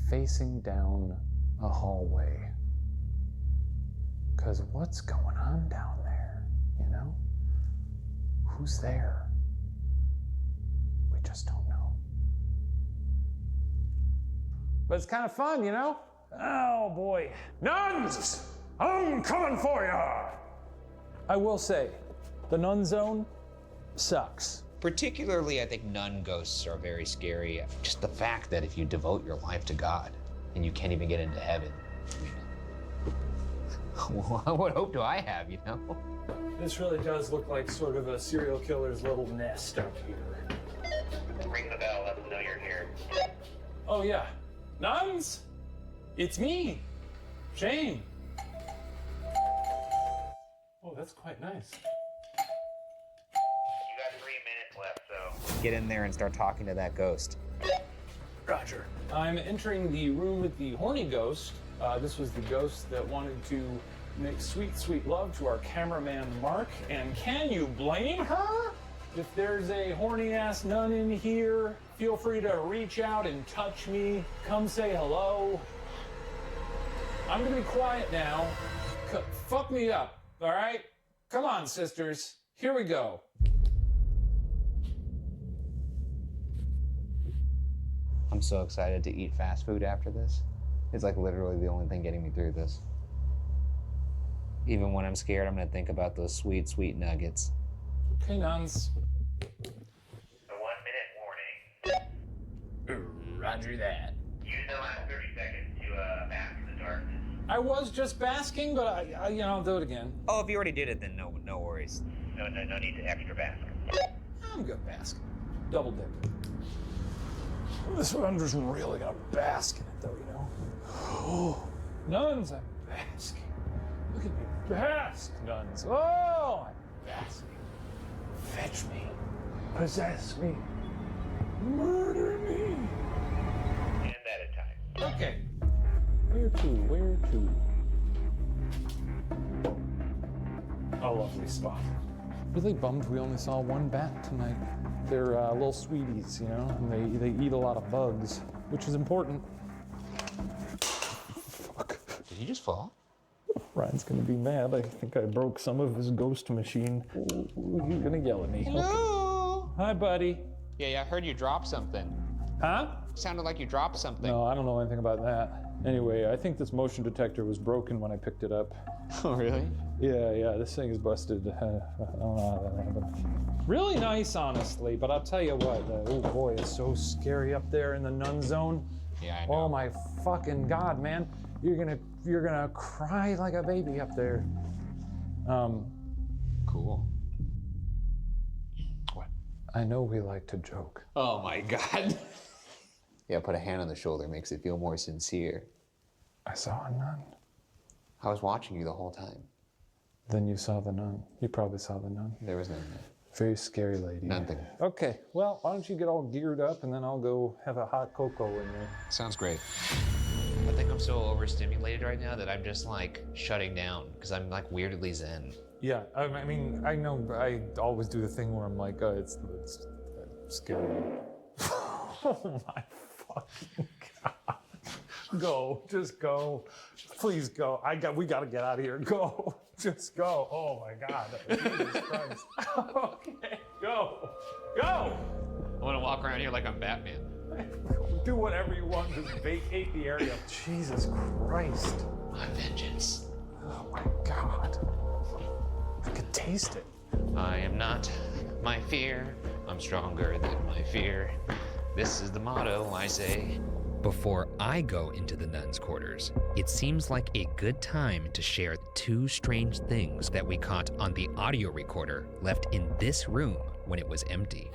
Facing down a hallway. Because what's going on down there, you know? Who's there? We just don't know. But it's kind of fun, you know? Oh boy. Nuns! I'm coming for ya! I will say, the nun zone sucks. Particularly, I think nun ghosts are very scary. Just the fact that if you devote your life to God and you can't even get into heaven, what hope do I have, you know? This really does look like sort of a serial killer's little nest up here. Ring the bell, let them know you're here. Oh yeah. Nuns! It's me, Shane. Oh, that's quite nice. You got 3 minutes left, so... Get in there and start talking to that ghost. Roger. I'm entering the room with the horny ghost. This was the ghost that wanted to make sweet, sweet love to our cameraman, Mark. And can you blame her? If there's a horny-ass nun in here, feel free to reach out and touch me. Come say hello. I'm gonna be quiet now. Fuck me up, all right? Come on, sisters. Here we go. I'm so excited to eat fast food after this. It's like literally the only thing getting me through this. Even when I'm scared, I'm gonna think about those sweet, sweet nuggets. Okay, nuns. A 1-minute warning. Roger that. Use the last 30 seconds to bask in the darkness. I was just basking, but I I'll do it again. Oh, if you already did it, then no worries. No need to extra bask. I'm good basking. Double dip. This one I'm just really gonna bask in it though, you know? Oh, nuns, I'm basking. Look at me bask, nuns. Oh, I'm basking. Fetch me. Possess me. Murder me. And that at time. Okay. Where to? Where to? A lovely spot. Really bummed we only saw one bat tonight. They're little sweeties, you know, and they eat a lot of bugs, which is important. Fuck. Did he just fall? Ryan's gonna be mad. I think I broke some of his ghost machine. He's gonna yell at me. Hello? Okay. Hi, buddy. Yeah, I heard you drop something. Huh? Sounded like you dropped something. No, I don't know anything about that. Anyway, I think this motion detector was broken when I picked it up. Oh, really? Yeah, this thing is busted. I don't know how that happened. Really nice, honestly, but I'll tell you what, oh boy, it's so scary up there in the nun zone. Yeah, I know. Oh my fucking God, man. You're gonna cry like a baby up there. Cool. What? I know we like to joke. Oh my God. Yeah, put a hand on the shoulder makes it feel more sincere. I saw a nun. I was watching you the whole time. Then you saw the nun. You probably saw the nun. There was none. Very scary lady. Nothing. Okay, well, why don't you get all geared up and then I'll go have a hot cocoa in there. Sounds great. I think I'm so overstimulated right now that I'm just like shutting down because I'm like weirdly zen. Yeah, I mean, I know I always do the thing where I'm like, it's scary. Oh my fucking God. Go, just go. Please go. We gotta get out of here. Go. Just go. Oh my God. Jesus Christ. Okay, go. Go! I want to walk around here like I'm Batman. Do whatever you want, just vacate the area. Jesus Christ. My vengeance. Oh my God. I could taste it. I am not my fear. I'm stronger than my fear. This is the motto I say. Before I go into the nuns' quarters, it seems like a good time to share 2 strange things that we caught on the audio recorder left in this room when it was empty.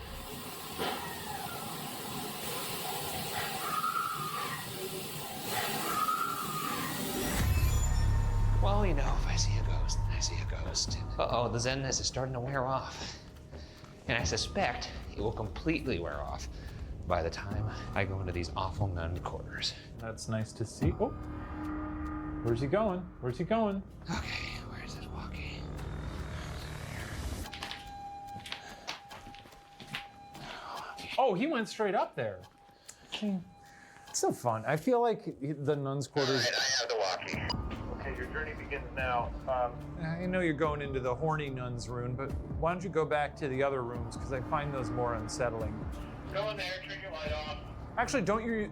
Well, you know, if I see a ghost, I see a ghost. Uh-oh, the zenness is starting to wear off. And I suspect it will completely wear off by the time I go into these awful nun quarters. That's nice to see. Oh, where's he going? Where's he going? Okay, where's this walkie? Oh, he went straight up there. It's so fun. I feel like the nuns' quarters. All right, I have the walkie. Okay, your journey begins now. I know you're going into the horny nuns' room, but why don't you go back to the other rooms? Because I find those more unsettling. Go in there, turn your light off. Actually, don't you,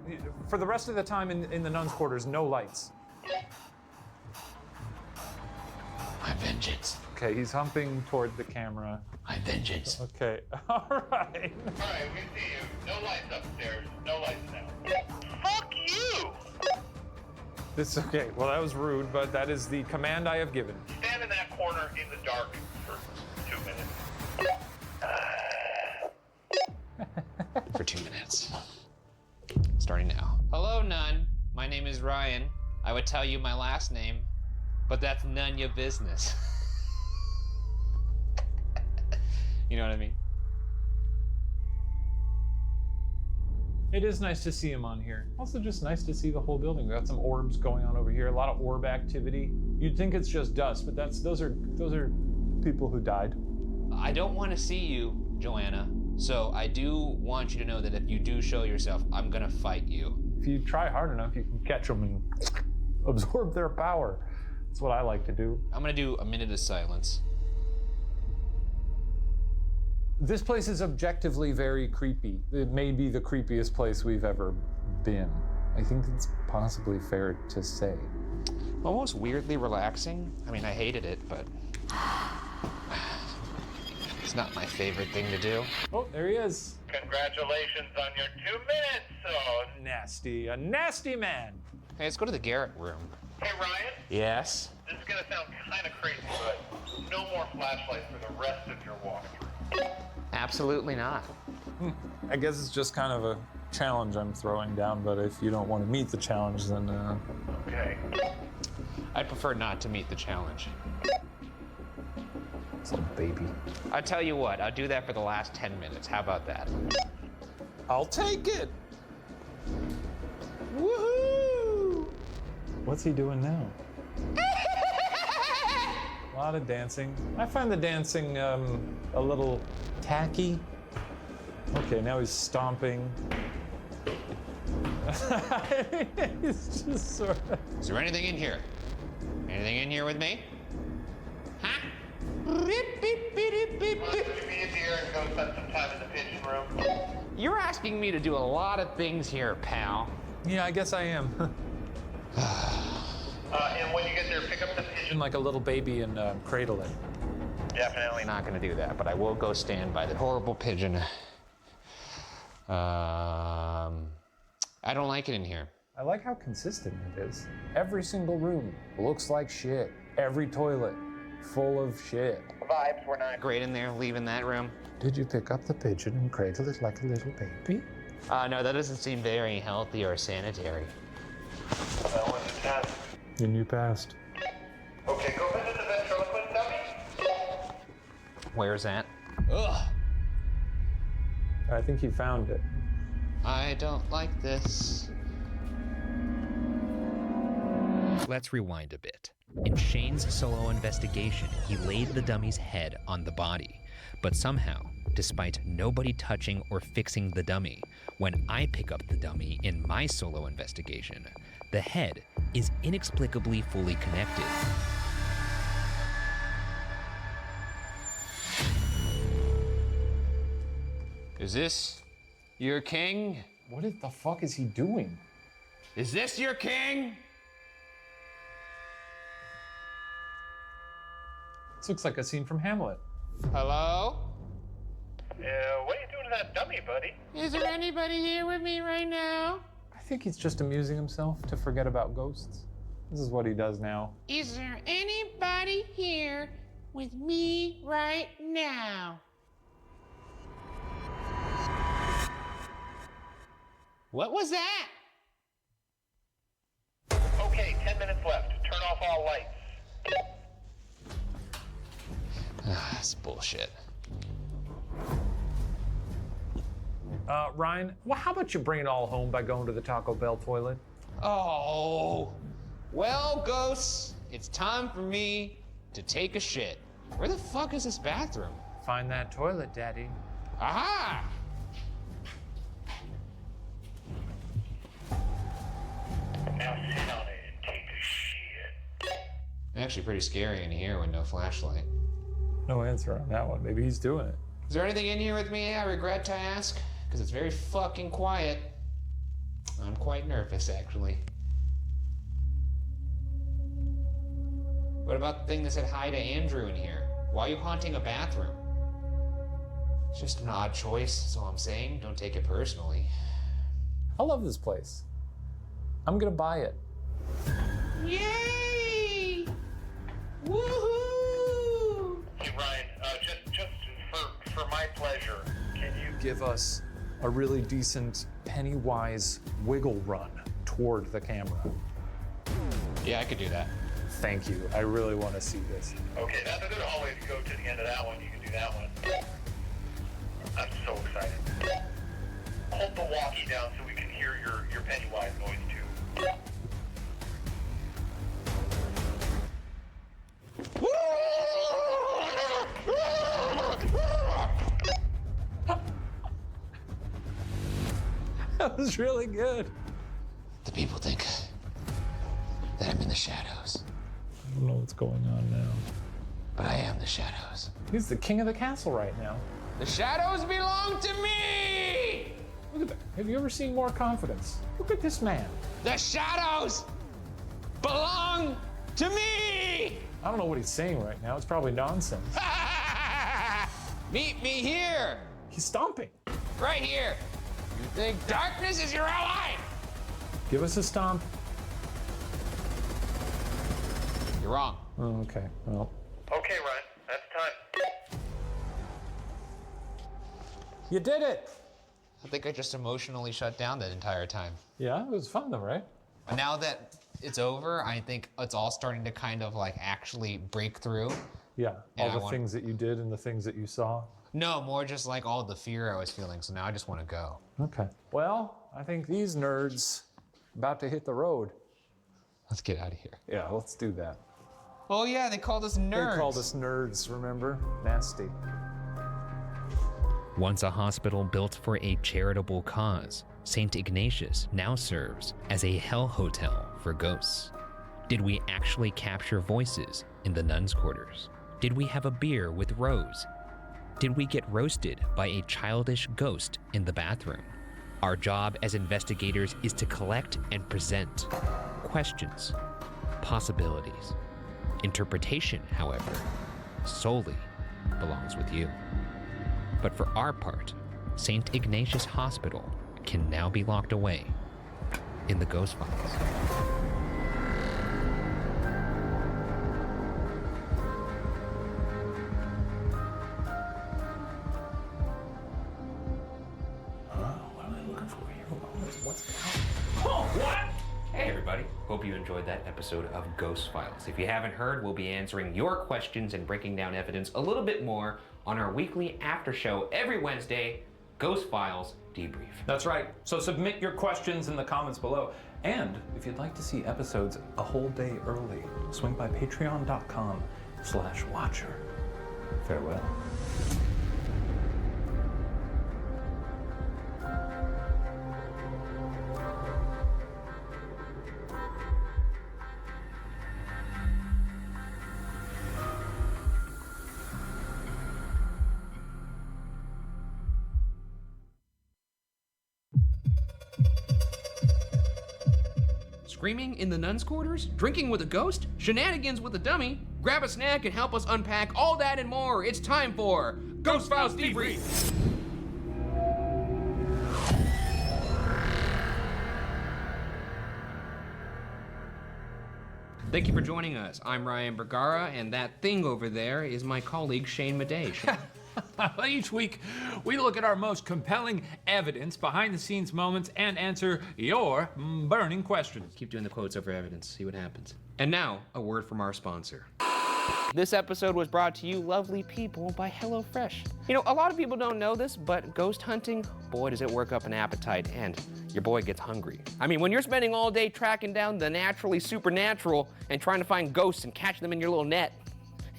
for the rest of the time in the nuns' quarters, no lights. My vengeance. Okay, he's humping toward the camera. My vengeance. Okay, all right. All right, we see you. No lights upstairs. No lights now. Fuck you! It's okay. Well, that was rude, but that is the command I have given. Stand in that corner in the dark for 2 minutes. For 2 minutes. Starting now. Hello, nun. My name is Ryan. I would tell you my last name, but that's none your business. You know what I mean? It is nice to see him on here. Also just nice to see the whole building. We got some orbs going on over here, a lot of orb activity. You'd think it's just dust, but those are people who died. I don't want to see you, Joanna. So I do want you to know that if you do show yourself, I'm gonna fight you. If you try hard enough, you can catch them and absorb their power. That's what I like to do. I'm gonna do a minute of silence. This place is objectively very creepy. It may be the creepiest place we've ever been. I think it's possibly fair to say. Almost weirdly relaxing. I mean, I hated it, but it's not my favorite thing to do. Oh, there he is. Congratulations on your 2 minutes, son. Nasty, a nasty man. Hey, let's go to the Garrett room. Hey, Ryan. Yes? This is gonna sound kind of crazy, but no more flashlights for the rest of your walkthrough. Absolutely not. I guess it's just kind of a challenge I'm throwing down, but if you don't want to meet the challenge, then Okay. I'd prefer not to meet the challenge. It's a baby. I'll tell you what, I'll do that for the last 10 minutes. How about that? I'll take it. Woohoo! What's he doing now? lot of dancing. I find the dancing a little tacky. Okay, now he's stomping. He's just sort of... Is there anything in here? Anything in here with me? You're asking me to do a lot of things here, pal. Yeah, I guess I am. And when you get there, pick up the pigeon. Like a little baby and cradle it. Definitely not gonna do that, but I will go stand by the horrible pigeon. I don't like it in here. I like how consistent it is. Every single room looks like shit. Every toilet full of shit. Vibes were not Great in there, leaving that room. Did you pick up the pigeon and cradle it like a little baby? No, that doesn't seem very healthy or sanitary. That was a test. And you passed. Okay, go visit the ventriloquist dummy. Where's that? Ugh. I think you found it. I don't like this. Let's rewind a bit. In Shane's solo investigation, he laid the dummy's head on the body. But somehow, despite nobody touching or fixing the dummy, when I pick up the dummy in my solo investigation, the head is inexplicably fully connected. Is this your king? What the fuck is he doing? Is this your king? This looks like a scene from Hamlet. Hello? What are you doing to that dummy, buddy? Is there anybody here with me right now? I think he's just amusing himself to forget about ghosts. This is what he does now. Is there anybody here with me right now? What was that? Okay, 10 minutes left. Turn off all lights. That's bullshit. Ryan, well, how about you bring it all home by going to the Taco Bell toilet? Oh, well, ghosts, it's time for me to take a shit. Where the fuck is this bathroom? Find that toilet, Daddy. Aha! Now sit on it and take a shit. Actually pretty scary in here with no flashlight. No answer on that one. Maybe he's doing it. Is there anything in here with me I regret to ask? Because it's very fucking quiet. I'm quite nervous, actually. What about the thing that said hi to Andrew in here? Why are you haunting a bathroom? It's just an odd choice, that's all I'm saying. Don't take it personally. I love this place. I'm gonna buy it. Yay! Woohoo! Hey, Ryan, just for my pleasure, can you Give us a really decent Pennywise wiggle run toward the camera. Yeah, I could do that. Thank you. I really want to see this. Okay, that's a good hallway to go to the end of that one. You can do that one. I'm so excited. Hold the walkie down so we can hear your Pennywise noise too. That was really good. The people think that I'm in the shadows, I don't know what's going on now. but I am the shadows. He's the king of the castle right now. The shadows belong to me! Look at that. Have you ever seen more confidence? Look at this man. The shadows belong to me! I don't know what he's saying right now. It's probably nonsense. Meet me here! He's stomping. Right here! You think darkness is your ally? Give us a stomp. You're wrong. Oh, okay. Well, Okay, Ryan, that's time. you did it. I think I just emotionally shut down that entire time. Yeah, it was fun though, right? And now that it's over, I think it's all starting to kind of like actually break through. Yeah, And all the things that you did and the things that you saw. No, more just like all the fear I was feeling. So now I just want to go. Okay. Well, I think these nerds about to hit the road. Let's get out of here. Yeah, let's do that. Oh yeah, they called us nerds. They called us nerds, remember? Nasty. Once a hospital built for a charitable cause, St. Ignatius now serves as a hell hotel for ghosts. Did we actually capture voices in the nuns' quarters? Did we have a beer with Rose? Did we get roasted by a childish ghost in the bathroom? Our job as investigators is to collect and present questions, possibilities. Interpretation, however, solely belongs with you. But for our part, St. Ignatius Hospital can now be locked away in the Ghost Files. Hey everybody, hope you enjoyed that episode of Ghost Files. If you haven't heard, we'll be answering your questions and breaking down evidence a little bit more on our weekly after show every Wednesday, Ghost Files Debrief. That's right. So submit your questions in the comments below. And if you'd like to see episodes a whole day early, swing by patreon.com/watcher. Farewell. Screaming in the nuns' quarters? Drinking with a ghost? Shenanigans with a dummy? Grab a snack and help us unpack all that and more. It's time for Ghost Files Debrief. Thank you for joining us. I'm Ryan Bergara, and that thing over there is my colleague Shane Madej. Each week, we look at our most compelling evidence, behind-the-scenes moments, and answer your burning questions. Keep doing the quotes over evidence, see what happens. And now, a word from our sponsor. This episode was brought to you, lovely people, by HelloFresh. You know, a lot of people don't know this, but ghost hunting, boy, does it work up an appetite, and your boy gets hungry. I mean, when you're spending all day tracking down the naturally supernatural and trying to find ghosts and catch them in your little net,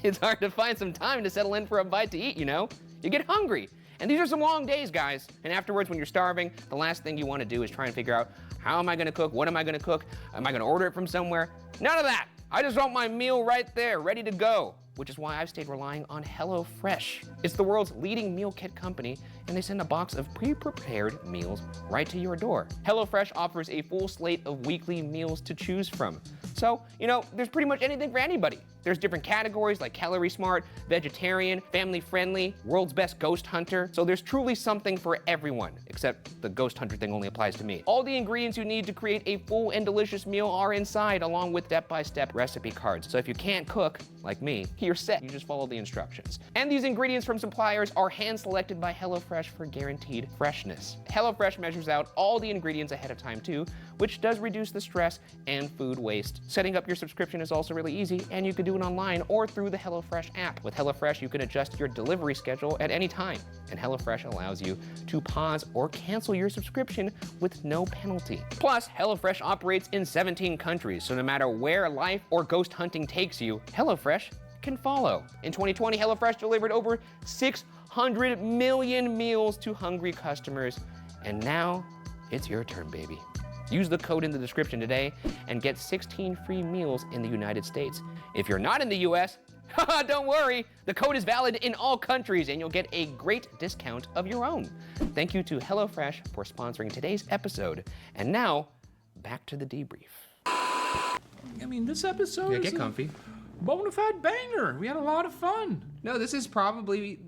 it's hard to find some time to settle in for a bite to eat, you know? You get hungry. And these are some long days, guys. And afterwards, when you're starving, the last thing you want to do is try and figure out, how am I going to cook? What am I going to cook? Am I going to order it from somewhere? None of that. I just want my meal right there, ready to go. Which is why I've stayed relying on HelloFresh. It's the world's leading meal kit company, and they send a box of pre-prepared meals right to your door. HelloFresh offers a full slate of weekly meals to choose from. So, you know, there's pretty much anything for anybody. There's different categories like calorie smart, vegetarian, family friendly, world's best ghost hunter. So there's truly something for everyone, except the ghost hunter thing only applies to me. All the ingredients you need to create a full and delicious meal are inside, along with step-by-step recipe cards. So if you can't cook, like me, you're set. You just follow the instructions. And these ingredients from suppliers are hand-selected by HelloFresh for guaranteed freshness. HelloFresh measures out all the ingredients ahead of time too, which does reduce the stress and food waste. Setting up your subscription is also really easy, and you can do it online or through the HelloFresh app. With HelloFresh, you can adjust your delivery schedule at any time, and HelloFresh allows you to pause or cancel your subscription with no penalty. Plus, HelloFresh operates in 17 countries, so no matter where life or ghost hunting takes you, HelloFresh can follow. In 2020, HelloFresh delivered over 600 million meals to hungry customers, and now it's your turn, baby. Use the code in the description today and get 16 free meals in the United States. If you're not in the US, don't worry, the code is valid in all countries and you'll get a great discount of your own. Thank you to HelloFresh for sponsoring today's episode. And now, back to the debrief. I mean, this episode is get comfy. A bona fide banger. We had a lot of fun. No, this is probably,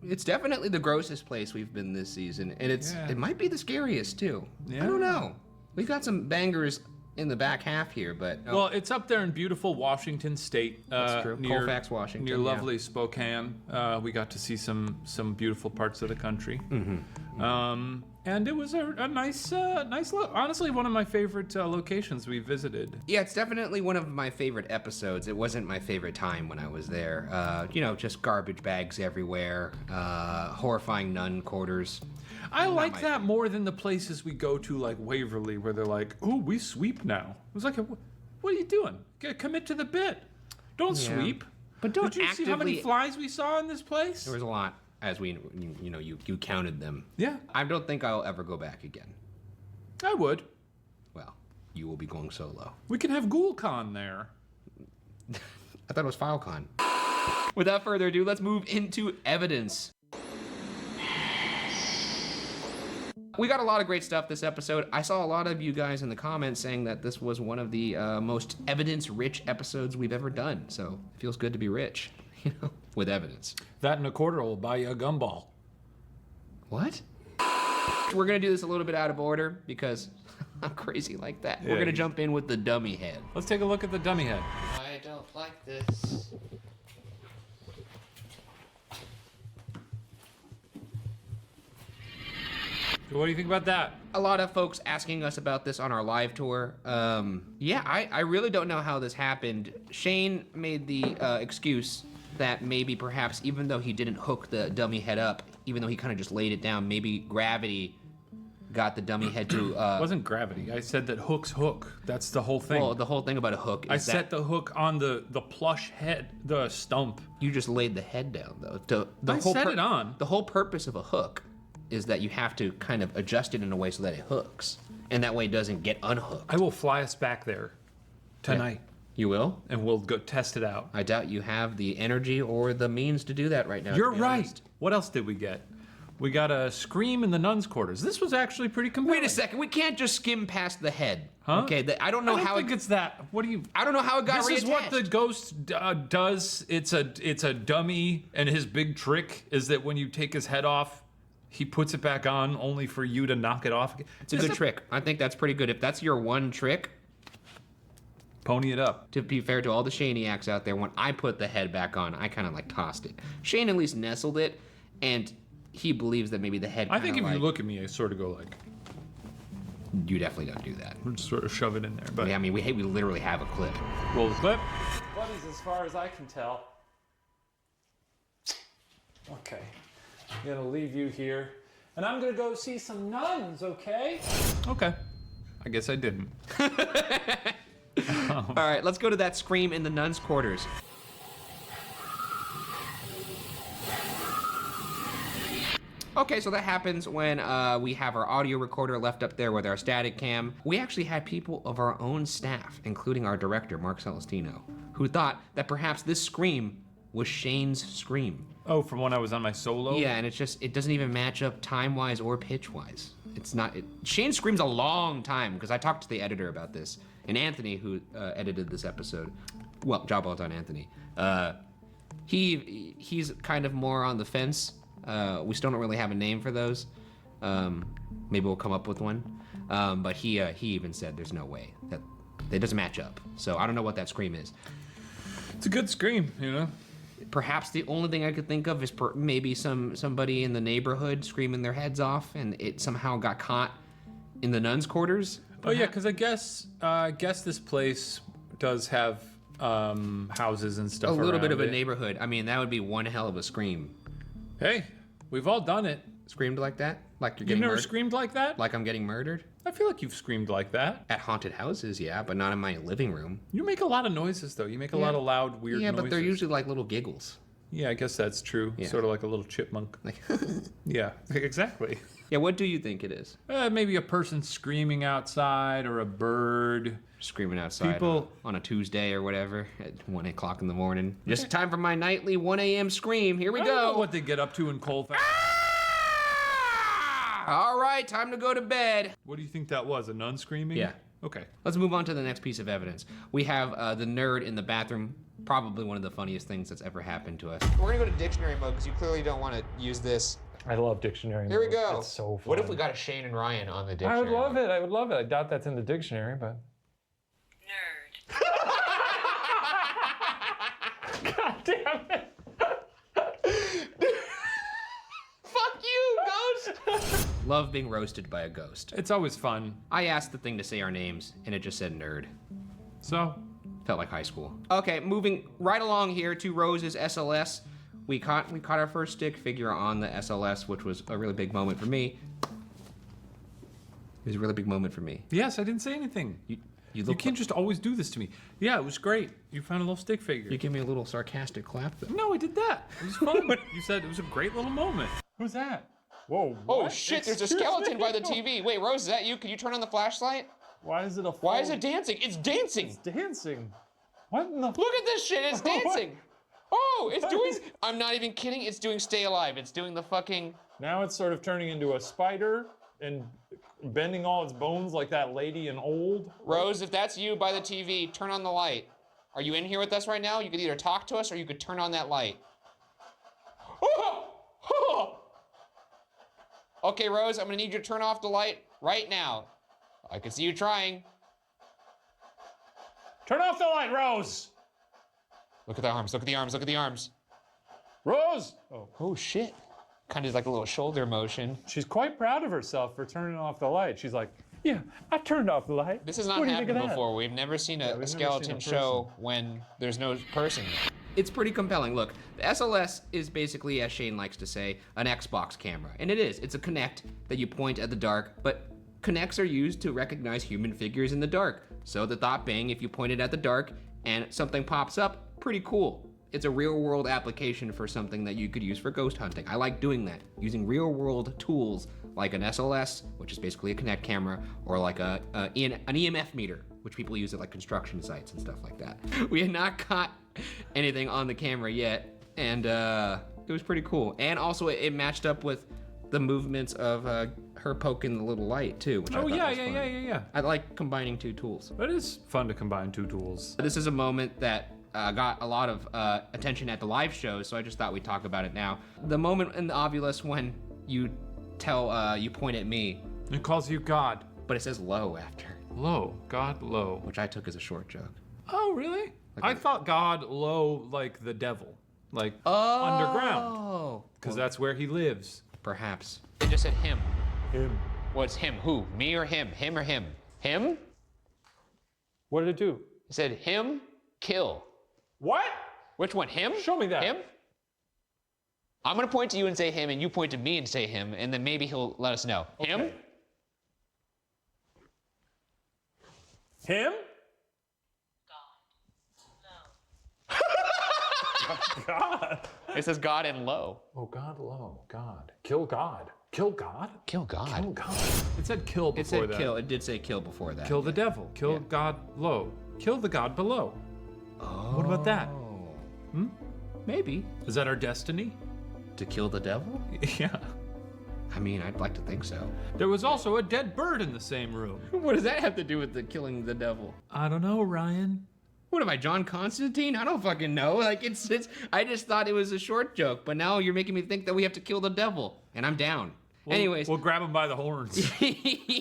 it's definitely the grossest place we've been this season. And it might be the scariest too. Yeah. I don't know. We've got some bangers in the back half here, but... Well, it's up there in beautiful Washington State. That's true. Near, Colfax, Washington. Near lovely Spokane. We got to see some beautiful parts of the country. Mm-hmm. And it was a nice look. Honestly, one of my favorite locations we visited. Yeah, it's definitely one of my favorite episodes. It wasn't my favorite time when I was there. You know, just garbage bags everywhere, horrifying nun quarters. I like that more than the places we go to, like Waverly, where they're like, "Oh, we sweep now." It was like, "What are you doing? Commit to the bit." Don't Yeah. sweep. But don't Did you see how many actively- flies we saw in this place? There was a lot, as you counted them. Yeah. I don't think I'll ever go back again. I would. Well, you will be going solo. We can have GhoulCon there. I thought it was FileCon. Without further ado, let's move into evidence. We got a lot of great stuff this episode. I saw a lot of you guys in the comments saying that this was one of the most evidence-rich episodes we've ever done. So it feels good to be rich, with evidence. That and a quarter will buy you a gumball. What? We're gonna do this a little bit out of order because I'm crazy like that. Yeah, We're gonna you- jump in with the dummy head. Let's take a look at the dummy head. I don't like this. What do you think about that? A lot of folks asking us about this on our live tour. Yeah, I really don't know how this happened. Shane made the excuse that maybe perhaps even though he didn't hook the dummy head up, even though he kind of just laid it down, maybe gravity got the dummy head to... It wasn't gravity. I said that hooks hook. That's the whole thing. Well, the whole thing about a hook is I set the hook on the plush head, the stump. You just laid the head down, though. I set it on. The whole purpose of a hook is that you have to kind of adjust it in a way so that it hooks. And that way it doesn't get unhooked. I will fly us back there tonight. Yeah. You will? And we'll go test it out. I doubt you have the energy or the means to do that right now. You're right. What else did we get? We got a scream in the nuns' quarters. This was actually pretty compelling. Wait a second. We can't just skim past the head. Huh? Okay, I don't know how it's that. What do you? I don't know how it got This is what reattached. the ghost does. It's a dummy, and his big trick is that when you take his head off, he puts it back on only for you to knock it off. It's a good trick. I think that's pretty good. If that's your one trick, pony it up. To be fair to all the Shaniacs out there, when I put the head back on, I kind of like tossed it. Shane at least nestled it, and he believes that maybe the head. I think if like, you look at me, I sort of go like. You definitely don't do that. We'll just sort of shove it in there. But yeah, I mean, we literally have a clip. Roll the clip. Buddies, as far as I can tell. Okay, I'm gonna leave you here, and I'm gonna go see some nuns. Okay. Okay. I guess I didn't. All right, let's go to that scream in the nuns' quarters. Okay, so that happens when we have our audio recorder left up there with our static cam. We actually had people of our own staff, including our director, Mark Celestino, who thought that perhaps this scream was Shane's scream. Oh, from when I was on my solo? Yeah, and it doesn't even match up time-wise or pitch-wise. It's not, Shane screams a long time, because I talked to the editor about this, and Anthony, who edited this episode, well, job well done, Anthony. He's kind of more on the fence. We still don't really have a name for those. Maybe we'll come up with one. But he even said there's no way that it doesn't match up. So I don't know what that scream is. It's a good scream, you know. Perhaps the only thing I could think of is maybe somebody in the neighborhood screaming their heads off, and it somehow got caught in the nuns' quarters. Oh yeah, because I guess this place does have houses and stuff. A little bit around of a it. neighborhood. I mean, that would be one hell of a scream. Hey, we've all done it. Screamed like that? Like you're You've getting never murdered? screamed like that? Like I'm getting murdered? I feel like you've screamed like that. At haunted houses, yeah, but not in my living room. You make a lot of noises though. You make a lot of loud, weird noises. Yeah, but they're usually like little giggles. Yeah, I guess that's true. Yeah. Sort of like a little chipmunk. Yeah, exactly. Yeah, what do you think it is? Maybe a person screaming outside or a bird. Screaming outside People on a Tuesday or whatever at 1 o'clock in the morning. Just time for my nightly 1 a.m. scream. Here we I go. don't know what they get up to in Colfax. All right, time to go to bed. What do you think that was? A nun screaming? Yeah. Okay. Let's move on to the next piece of evidence. We have the nerd in the bathroom. Probably one of the funniest things that's ever happened to us. We're gonna go to dictionary mode because you clearly don't want to use this. I love dictionary. Here we mode. go. It's so fun. What if we got a Shane and Ryan on the dictionary? I would love it. I would love it. I doubt that's in the dictionary, but. Nerd. God damn it. Fuck you, ghost! Love being roasted by a ghost. It's always fun. I asked the thing to say our names, and it just said nerd. So? Felt like high school. Okay, moving right along here to Rose's SLS. We caught our first stick figure on the SLS, which was a really big moment for me. It was a really big moment for me. Yes, I didn't say anything. You can't just always do this to me. Yeah, it was great. You found a little stick figure. You give me a little sarcastic clap though. No, I did that. It was fun. You said it was a great little moment. Who's that? Whoa. Oh what? shit, there's a Excuse skeleton me? by the TV. Wait, Rose, is that you? Can you turn on the flashlight? Why is it a Why is it dancing? It's dancing. It's dancing. What in the... Look at this shit, it's dancing. Oh, it's doing... I'm not even kidding, it's doing Stay Alive. It's doing the fucking... Now it's sort of turning into a spider and bending all its bones like that lady in Old. Rose, if that's you by the TV, turn on the light. Are you in here with us right now? You could either talk to us or you could turn on that light. Okay, Rose, I'm gonna need you to turn off the light right now. I can see you trying. Turn off the light, Rose! Look at the arms, look at the arms, look at the arms. Rose! Oh shit. Kind of like a little shoulder motion. She's quite proud of herself for turning off the light. She's like, yeah, I turned off the light. This has not What do you think happened of that? before. We've never seen a skeleton show when there's no person. It's pretty compelling. Look, the SLS is basically, as Shane likes to say, an Xbox camera. And it is. It's a Kinect that you point at the dark, but Kinects are used to recognize human figures in the dark. So the thought being, if you point it at the dark and something pops up, pretty cool. It's a real world application for something that you could use for ghost hunting. I like doing that, using real world tools like an SLS, which is basically a Kinect camera, or like an EMF meter, which people use at like construction sites and stuff like that. We had not caught anything on the camera yet, and it was pretty cool. And also it matched up with the movements of her poking the little light too, which I thought was fun. Yeah. I like combining two tools. It is fun to combine two tools. This is a moment that got a lot of attention at the live show, so I just thought we'd talk about it now. The moment in the Ovilus when you point at me. It calls you God. But it says low after. Low, God low. Which I took as a short joke. Oh, really? I thought God low like the devil, like underground. Because that's where he lives. Perhaps. It just said him. Him. What's him? Who? Me or him? Him or him? Him? What did it do? It said him, kill. What? Which one? Him? Show me that. Him? I'm gonna point to you and say him, and you point to me and say him, and then maybe he'll let us know. Okay. Him? Him? God. It says God and low. Oh, God low. God. Kill God. Kill God? Kill God. Kill God. It said kill before It said that. kill. It did say kill before that. Kill the devil. Kill God low. Kill the God below. Oh. What about that? Maybe. Is that our destiny? To kill the devil? Yeah. I mean, I'd like to think so. There was also a dead bird in the same room. What does that have to do with the killing the devil? I don't know, Ryan. What am I, John Constantine? I don't fucking know. Like it's I just thought it was a short joke, but now you're making me think that we have to kill the devil, and I'm down. Anyways, we'll grab him by the horns.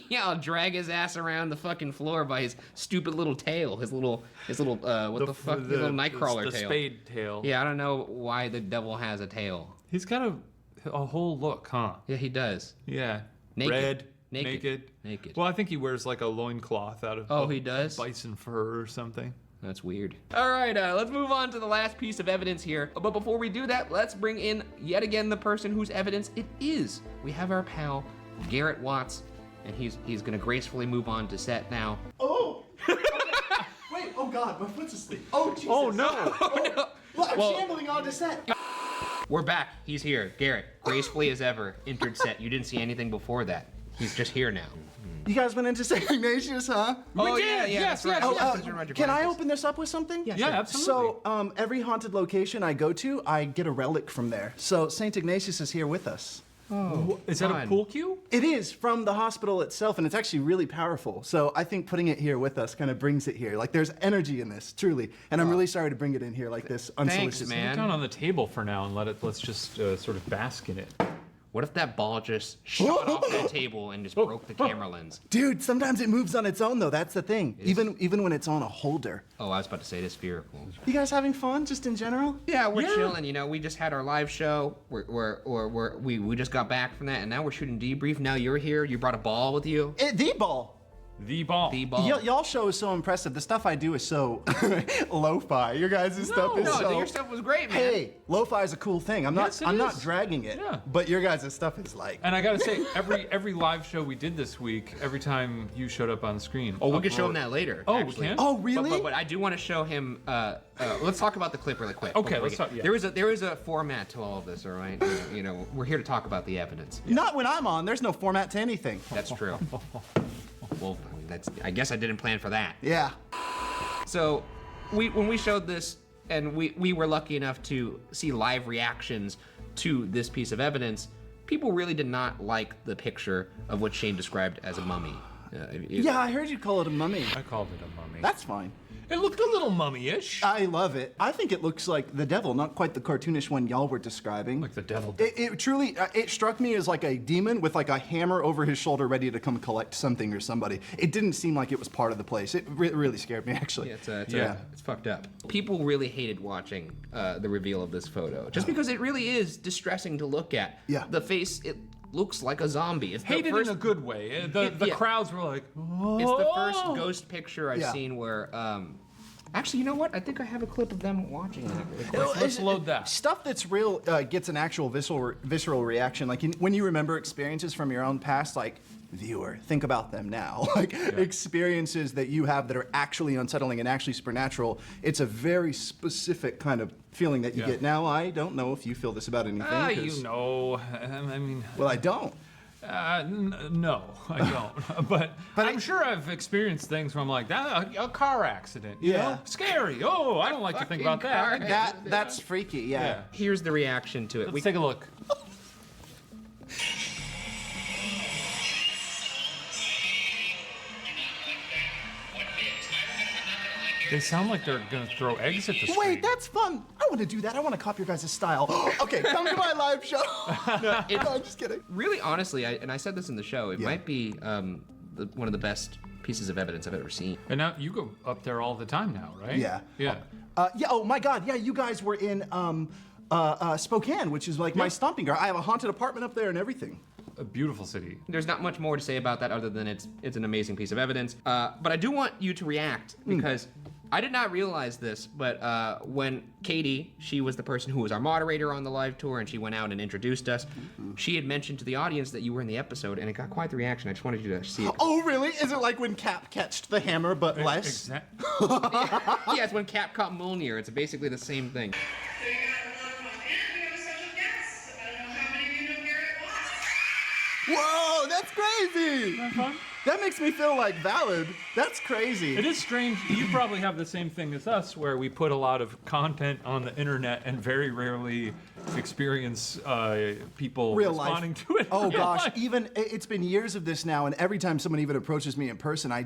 Yeah, I'll drag his ass around the fucking floor by his stupid little tail, his little his little little nightcrawler the tail. spade tail. Yeah, I don't know why the devil has a tail. He's got a whole look, huh? Yeah, he does. Yeah. Naked. Red, Naked. Well, I think he wears like a loincloth out of he does? bison fur or something. That's weird. All right, let's move on to the last piece of evidence here. But before we do that, let's bring in yet again the person whose evidence it is. We have our pal, Garrett Watts, and he's gonna gracefully move on to set now. Oh! Wait, oh God, my foot's asleep. Oh, Jesus. Oh, no. Oh, no. Well, I'm Well- shambling onto set. We're back. He's here. Garrett, gracefully as ever, entered set. You didn't see anything before that. He's just here now. You guys went into St. Ignatius, huh? Oh, yeah, that's right. Can I open this up with something? Yeah, sure. absolutely. So, every haunted location I go to, I get a relic from there. So, St. Ignatius is here with us. Oh, is that a pool cue? It is from the hospital itself, and it's actually really powerful. So I think putting it here with us kind of brings it here. Like there's energy in this, truly. And I'm really sorry to bring it in here like this unsolicited. Put it down on the table for now and let's just sort of bask in it. What if that ball just shot off that table and just broke the camera lens? Dude, sometimes it moves on its own though. That's the thing. Even when it's on a holder. Oh, I was about to say it is spherical. You guys having fun, just in general? Yeah, we're chilling. You know, we just had our live show. We just got back from that, and now we're shooting debrief. Now you're here. You brought a ball with you. The ball. the bomb. The bomb. Y'all show is so impressive. The stuff I do is so lo-fi. Your guys' stuff is so... your stuff was great, man. Hey, lo-fi is a cool thing. I'm Yes, it not is. dragging it. Yeah. But your guys' stuff is like... And I gotta say, every live show we did this week, every time you showed up on the screen. Oh, we can show him that later. Oh, actually. we can? Oh, really? But I do want to show him. Let's talk about the clip really quick. Okay, before we let's get- talk- yeah. There is a format to all of this, all right? You know, we're here to talk about the evidence. Not when I'm on. There's no format to anything. That's true. Well, I guess I didn't plan for that. Yeah. So, when we showed this, and we were lucky enough to see live reactions to this piece of evidence, people really did not like the picture of what Shane described as a mummy. Yeah, I heard you call it a mummy. I called it a mummy. That's fine. It looked a little mummy-ish. I love it. I think it looks like the devil, not quite the cartoonish one y'all were describing. Like the devil. It truly, it struck me as like a demon with like a hammer over his shoulder ready to come collect something or somebody. It didn't seem like it was part of the place. It really scared me, actually. Yeah, it's fucked up. People really hated watching the reveal of this photo, just because it really is distressing to look at. Yeah. The face, it looks like a zombie. It's the Hated first, in a good way. The crowds were like, It's the first ghost picture I've Yeah. seen where, actually, you know what? I think I have a clip of them watching it. Let's load that. Stuff that's real gets an actual visceral reaction. Like when you remember experiences from your own past, like viewer, think about them now. Like experiences that you have that are actually unsettling and actually supernatural. It's a very specific kind of feeling that you get. Now, I don't know if you feel this about anything. 'cause- You know, I mean. Well, I don't. No, I don't. but I'm sure I've experienced things where I'm like, that a car accident. You know? Scary. Oh, I don't like to think about that. That's freaky. Yeah. Here's the reaction to it. Let's take a look. They sound like they're gonna throw eggs at the screen. Wait, that's fun. I want to do that. I want to copy your guys' style. Okay, come to my live show. No, I'm just kidding. Really, honestly, and I said this in the show, it might be one of the best pieces of evidence I've ever seen. And now you go up there all the time now, right? Yeah. Yeah. Yeah. Oh my God. Yeah, you guys were in Spokane, which is like my stomping ground. I have a haunted apartment up there and everything. A beautiful city. There's not much more to say about that other than it's an amazing piece of evidence. But I do want you to react because I did not realize this, but when Katie, she was the person who was our moderator on the live tour, and she went out and introduced us, she had mentioned to the audience that you were in the episode, and it got quite the reaction. I just wanted you to see it. Oh, really? Is it like when Cap catched the hammer, but less? Yeah, it's when Cap caught Mjolnir. It's basically the same thing. Whoa, that's crazy! That makes me feel like valid. That's crazy. It is strange. You probably have the same thing as us, where we put a lot of content on the internet and very rarely experience people Real responding life. to it. Oh Real gosh, life. even it's been years of this now, and every time someone even approaches me in person, I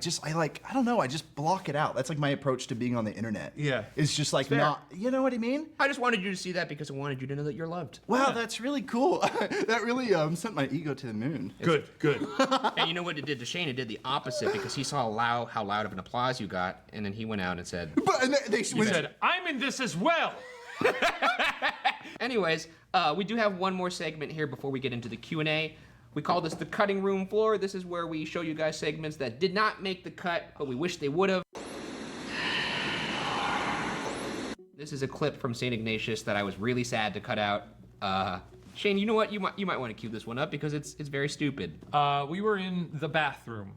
don't know, I just block it out. That's like my approach to being on the internet. Yeah. It's just like It's fair. not, you know what I mean? I just wanted you to see that because I wanted you to know that you're loved. Wow, that's really cool. That really sent my ego to the moon. Good. And you know what it did to Shane? It did the opposite because he saw how loud of an applause you got, and then he went out and said, You said, I'm in this as well. Anyways, we do have one more segment here before we get into the Q&A. We call this the cutting room floor. This is where we show you guys segments that did not make the cut, but we wish they would have. This is a clip from St. Ignatius that I was really sad to cut out. Shane, you know what? You might want to cue this one up because it's very stupid. We were in the bathroom,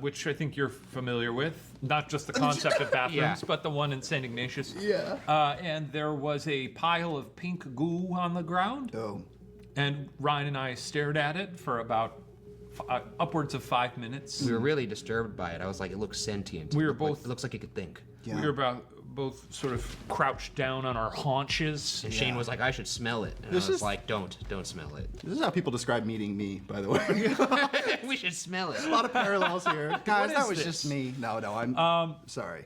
which I think you're familiar with. Not just the concept of bathrooms, Yeah. but the one in St. Ignatius. Yeah. And there was a pile of pink goo on the ground. Oh. And Ryan and I stared at it for about upwards of 5 minutes. We were really disturbed by it. I was like, it looks sentient. We were It looks like it could think. We were both sort of crouched down on our haunches. And Shane was like, I should smell it. And This I was is- like, don't smell it. This is how people describe meeting me, by the way. We should smell it. A lot of parallels here. Guys, What that is was this? just me. No, I'm sorry.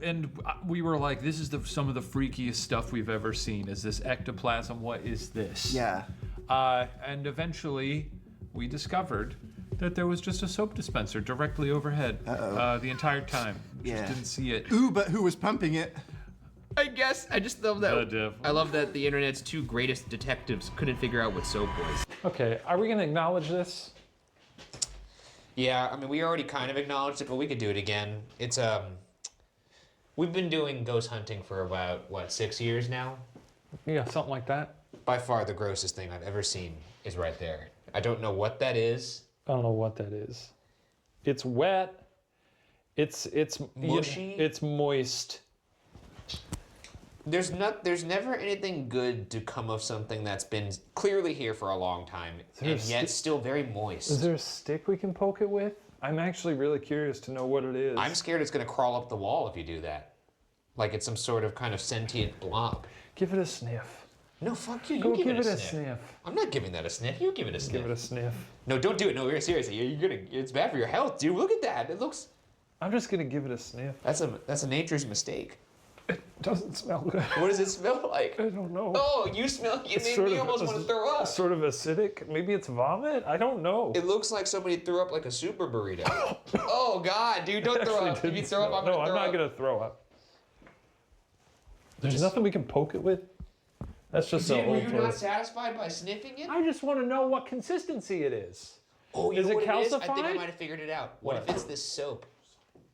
And we were like, this is some of the freakiest stuff we've ever seen. Is this ectoplasm? What is this? Yeah. And eventually, we discovered that there was just a soap dispenser directly overhead the entire time. Just didn't see it. Ooh, but who was pumping it? I guess I just love that. I love that the internet's two greatest detectives couldn't figure out what soap was. Okay, are we gonna acknowledge this? Yeah, I mean, we already kind of acknowledged it, but we could do it again. It's, we've been doing ghost hunting for about, what, 6 years now? Yeah, something like that. By far the grossest thing I've ever seen is right there. I don't know what that is. I don't know what that is. It's wet. It's mushy. It's moist. There's never anything good to come of something that's been clearly here for a long time and yet still very moist. Is there a stick we can poke it with? I'm actually really curious to know what it is. I'm scared it's gonna crawl up the wall if you do that. Like it's some sort of kind of sentient blob. Give it a sniff. No, fuck you. Go You give it a sniff. I'm not giving that a sniff. You give it a sniff. Give it a sniff. No, don't do it. No, seriously. It's bad for your health, dude. Look at that. It looks. I'm just gonna give it a sniff. That's a nature's mistake. It doesn't smell good. What does it smell like? I don't know. Oh, you smell. You made me almost want to throw up. Sort of acidic. Maybe it's vomit. I don't know. It looks like somebody threw up like a super burrito. Oh God, dude, don't throw up. If you throw up, I'm gonna throw up. No, I'm not gonna throw up. There's nothing we can poke it with. That's just Were you not satisfied by sniffing it? I just want to know what consistency it is. Oh, you is know it what calcified? it is? I think I might have figured it out. What if it's this soap?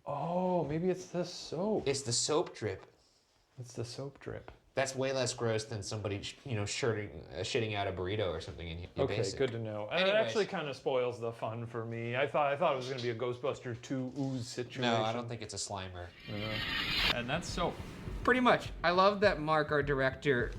Oh, maybe it's the soap. It's the soap drip. It's the soap drip. That's way less gross than somebody, shitting out a burrito or something in here. Okay, good to know. And it actually kind of spoils the fun for me. I thought it was going to be a Ghostbusters 2 ooze situation. No, I don't think it's a Slimer. And that's soap. Pretty much. I love that Mark, our director,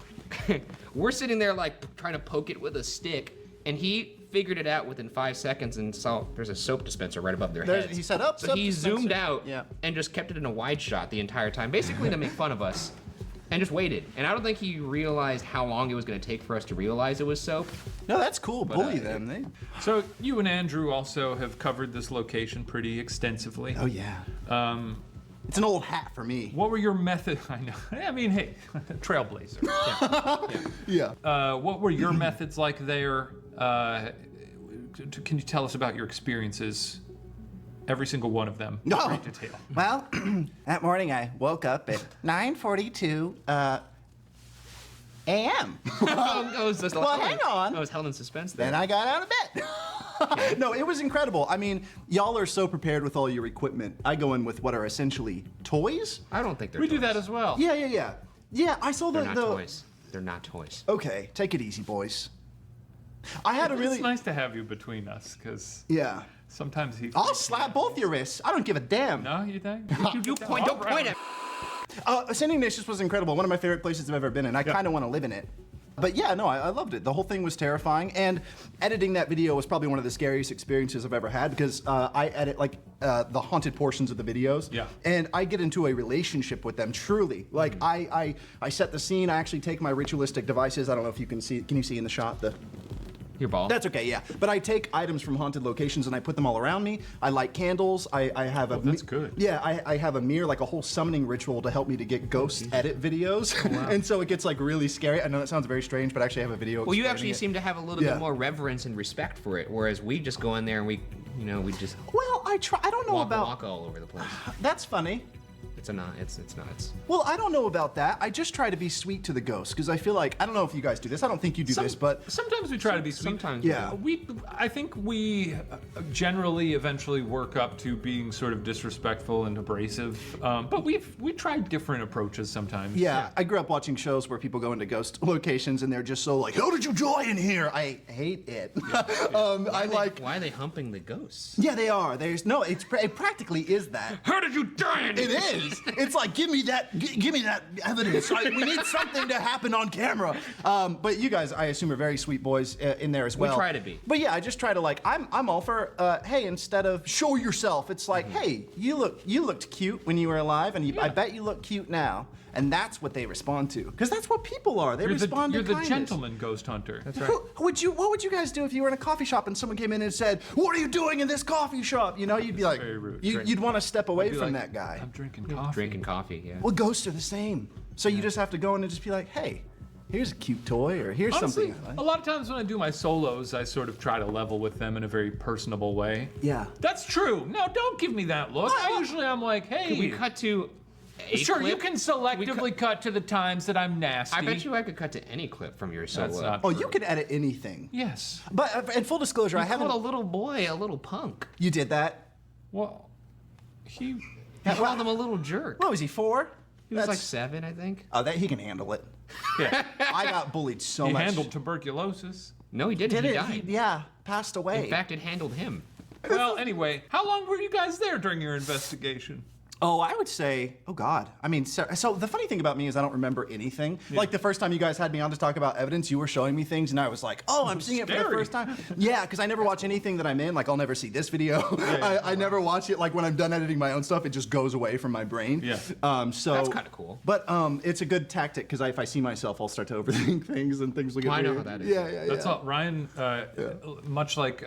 we're sitting there like trying to poke it with a stick, and he figured it out within 5 seconds and saw there's a soap dispenser right above their heads. He said, "Up." So he zoomed out and just kept it in a wide shot the entire time, basically to make fun of us, and just waited. And I don't think he realized how long it was going to take for us to realize it was soap. No, that's cool. Bully them. So you and Andrew also have covered this location pretty extensively. Oh yeah. It's an old hat for me. What were your methods? I know. I mean, hey, trailblazer. Yeah. What were your methods like there? Can you tell us about your experiences? Every single one of them. No. In great detail. Well, that morning I woke up at 9:42 a.m. Well, hang on. I was held in suspense there. Then I got out of bed. No, it was incredible. I mean, y'all are so prepared with all your equipment. I go in with what are essentially toys. I don't think they're We toys. do that as well. Yeah. Yeah, I saw They're not toys. They're not toys. Okay, take it easy, boys. I had a really... It's nice to have you between us, because Yeah. sometimes I'll slap both your wrists. I don't give a damn. No, you think? Don't point at St. Ignatius was incredible. One of my favorite places I've ever been in. I kind of want to live in it. But yeah, no, I loved it. The whole thing was terrifying, and editing that video was probably one of the scariest experiences I've ever had, because I edit like the haunted portions of the videos, and I get into a relationship with them, truly. Like I set the scene. I actually take my ritualistic devices. I don't know if you can see. Can you see in the shot the? Your ball? That's okay, yeah. But I take items from haunted locations and I put them all around me. I light candles. I have a... that's good. Yeah, I have a mirror, like a whole summoning ritual to help me to get ghost edit videos. Oh, wow. And so it gets like really scary. I know it sounds very strange, but I actually have a video Well, you explaining actually it. seem to have a little bit more reverence and respect for it, whereas we just go in there and we just... Well, I don't know walk all over the place. That's funny. It's nuts. Well, I don't know about that. I just try to be sweet to the ghost, because I feel like, I don't know if you guys do this. I don't think you do this, but... Sometimes we try to be sweet. Sometimes Yeah. I think we generally eventually work up to being sort of disrespectful and abrasive, but we tried different approaches sometimes. Yeah, I grew up watching shows where people go into ghost locations and they're just so like, how did you join here? I hate it. Why are they humping the ghosts? Yeah, they are. It practically is that. How did you die? It is. It's like, give me that evidence. We need something to happen on camera. But you guys, I assume, are very sweet boys in there as well. We try to be. But yeah, I just try to like, I'm all for, hey, instead of show yourself, it's like, hey, you looked cute when you were alive, and I bet you look cute now. And that's what they respond to, because that's what people are. They respond to You're the kindness. gentleman ghost hunter. That's right. What would you guys do if you were in a coffee shop and someone came in and said, "What are you doing in this coffee shop?" You know, you'd be like, very rude. you'd want to step away I'd be from like, that guy. I'm drinking coffee. Drinking coffee, yeah. Well, ghosts are the same. So you just have to go in and just be like, "Hey, here's a cute toy," or "Here's Honestly, something." I like. a lot of times when I do my solos, I sort of try to level with them in a very personable way. Yeah. That's true. No, don't give me that look. I'm like, hey. Could we cut to a Sure, clip? you can selectively cut to the times that I'm nasty. I bet you I could cut to any clip from your solo. That's not Oh, you can edit anything. Yes. But in full disclosure, You I haven't. called a little boy a little punk. You did that? Well, he. You called him a little jerk. What was he, 4? He was like 7, I think. Oh, that he can handle it. Yeah. I got bullied so He much. handled tuberculosis. No, he didn't. Did He it? died. Yeah, passed away. In fact, it handled him. Well, anyway, how long were you guys there during your investigation? Oh, I would say, oh God. I mean, so the funny thing about me is I don't remember anything. Yeah. Like the first time you guys had me on to talk about evidence, you were showing me things and I was like, oh, I'm seeing it for the Scary. first time. Yeah, because I never watch anything that I'm in. Like I'll never see this video. I never watch it. Like when I'm done editing my own stuff, it just goes away from my brain. Yeah. So That's kinda cool. But it's a good tactic because if I see myself, I'll start to overthink things and things will get Well, I know weird. how that is. Yeah. That's all. Ryan, much like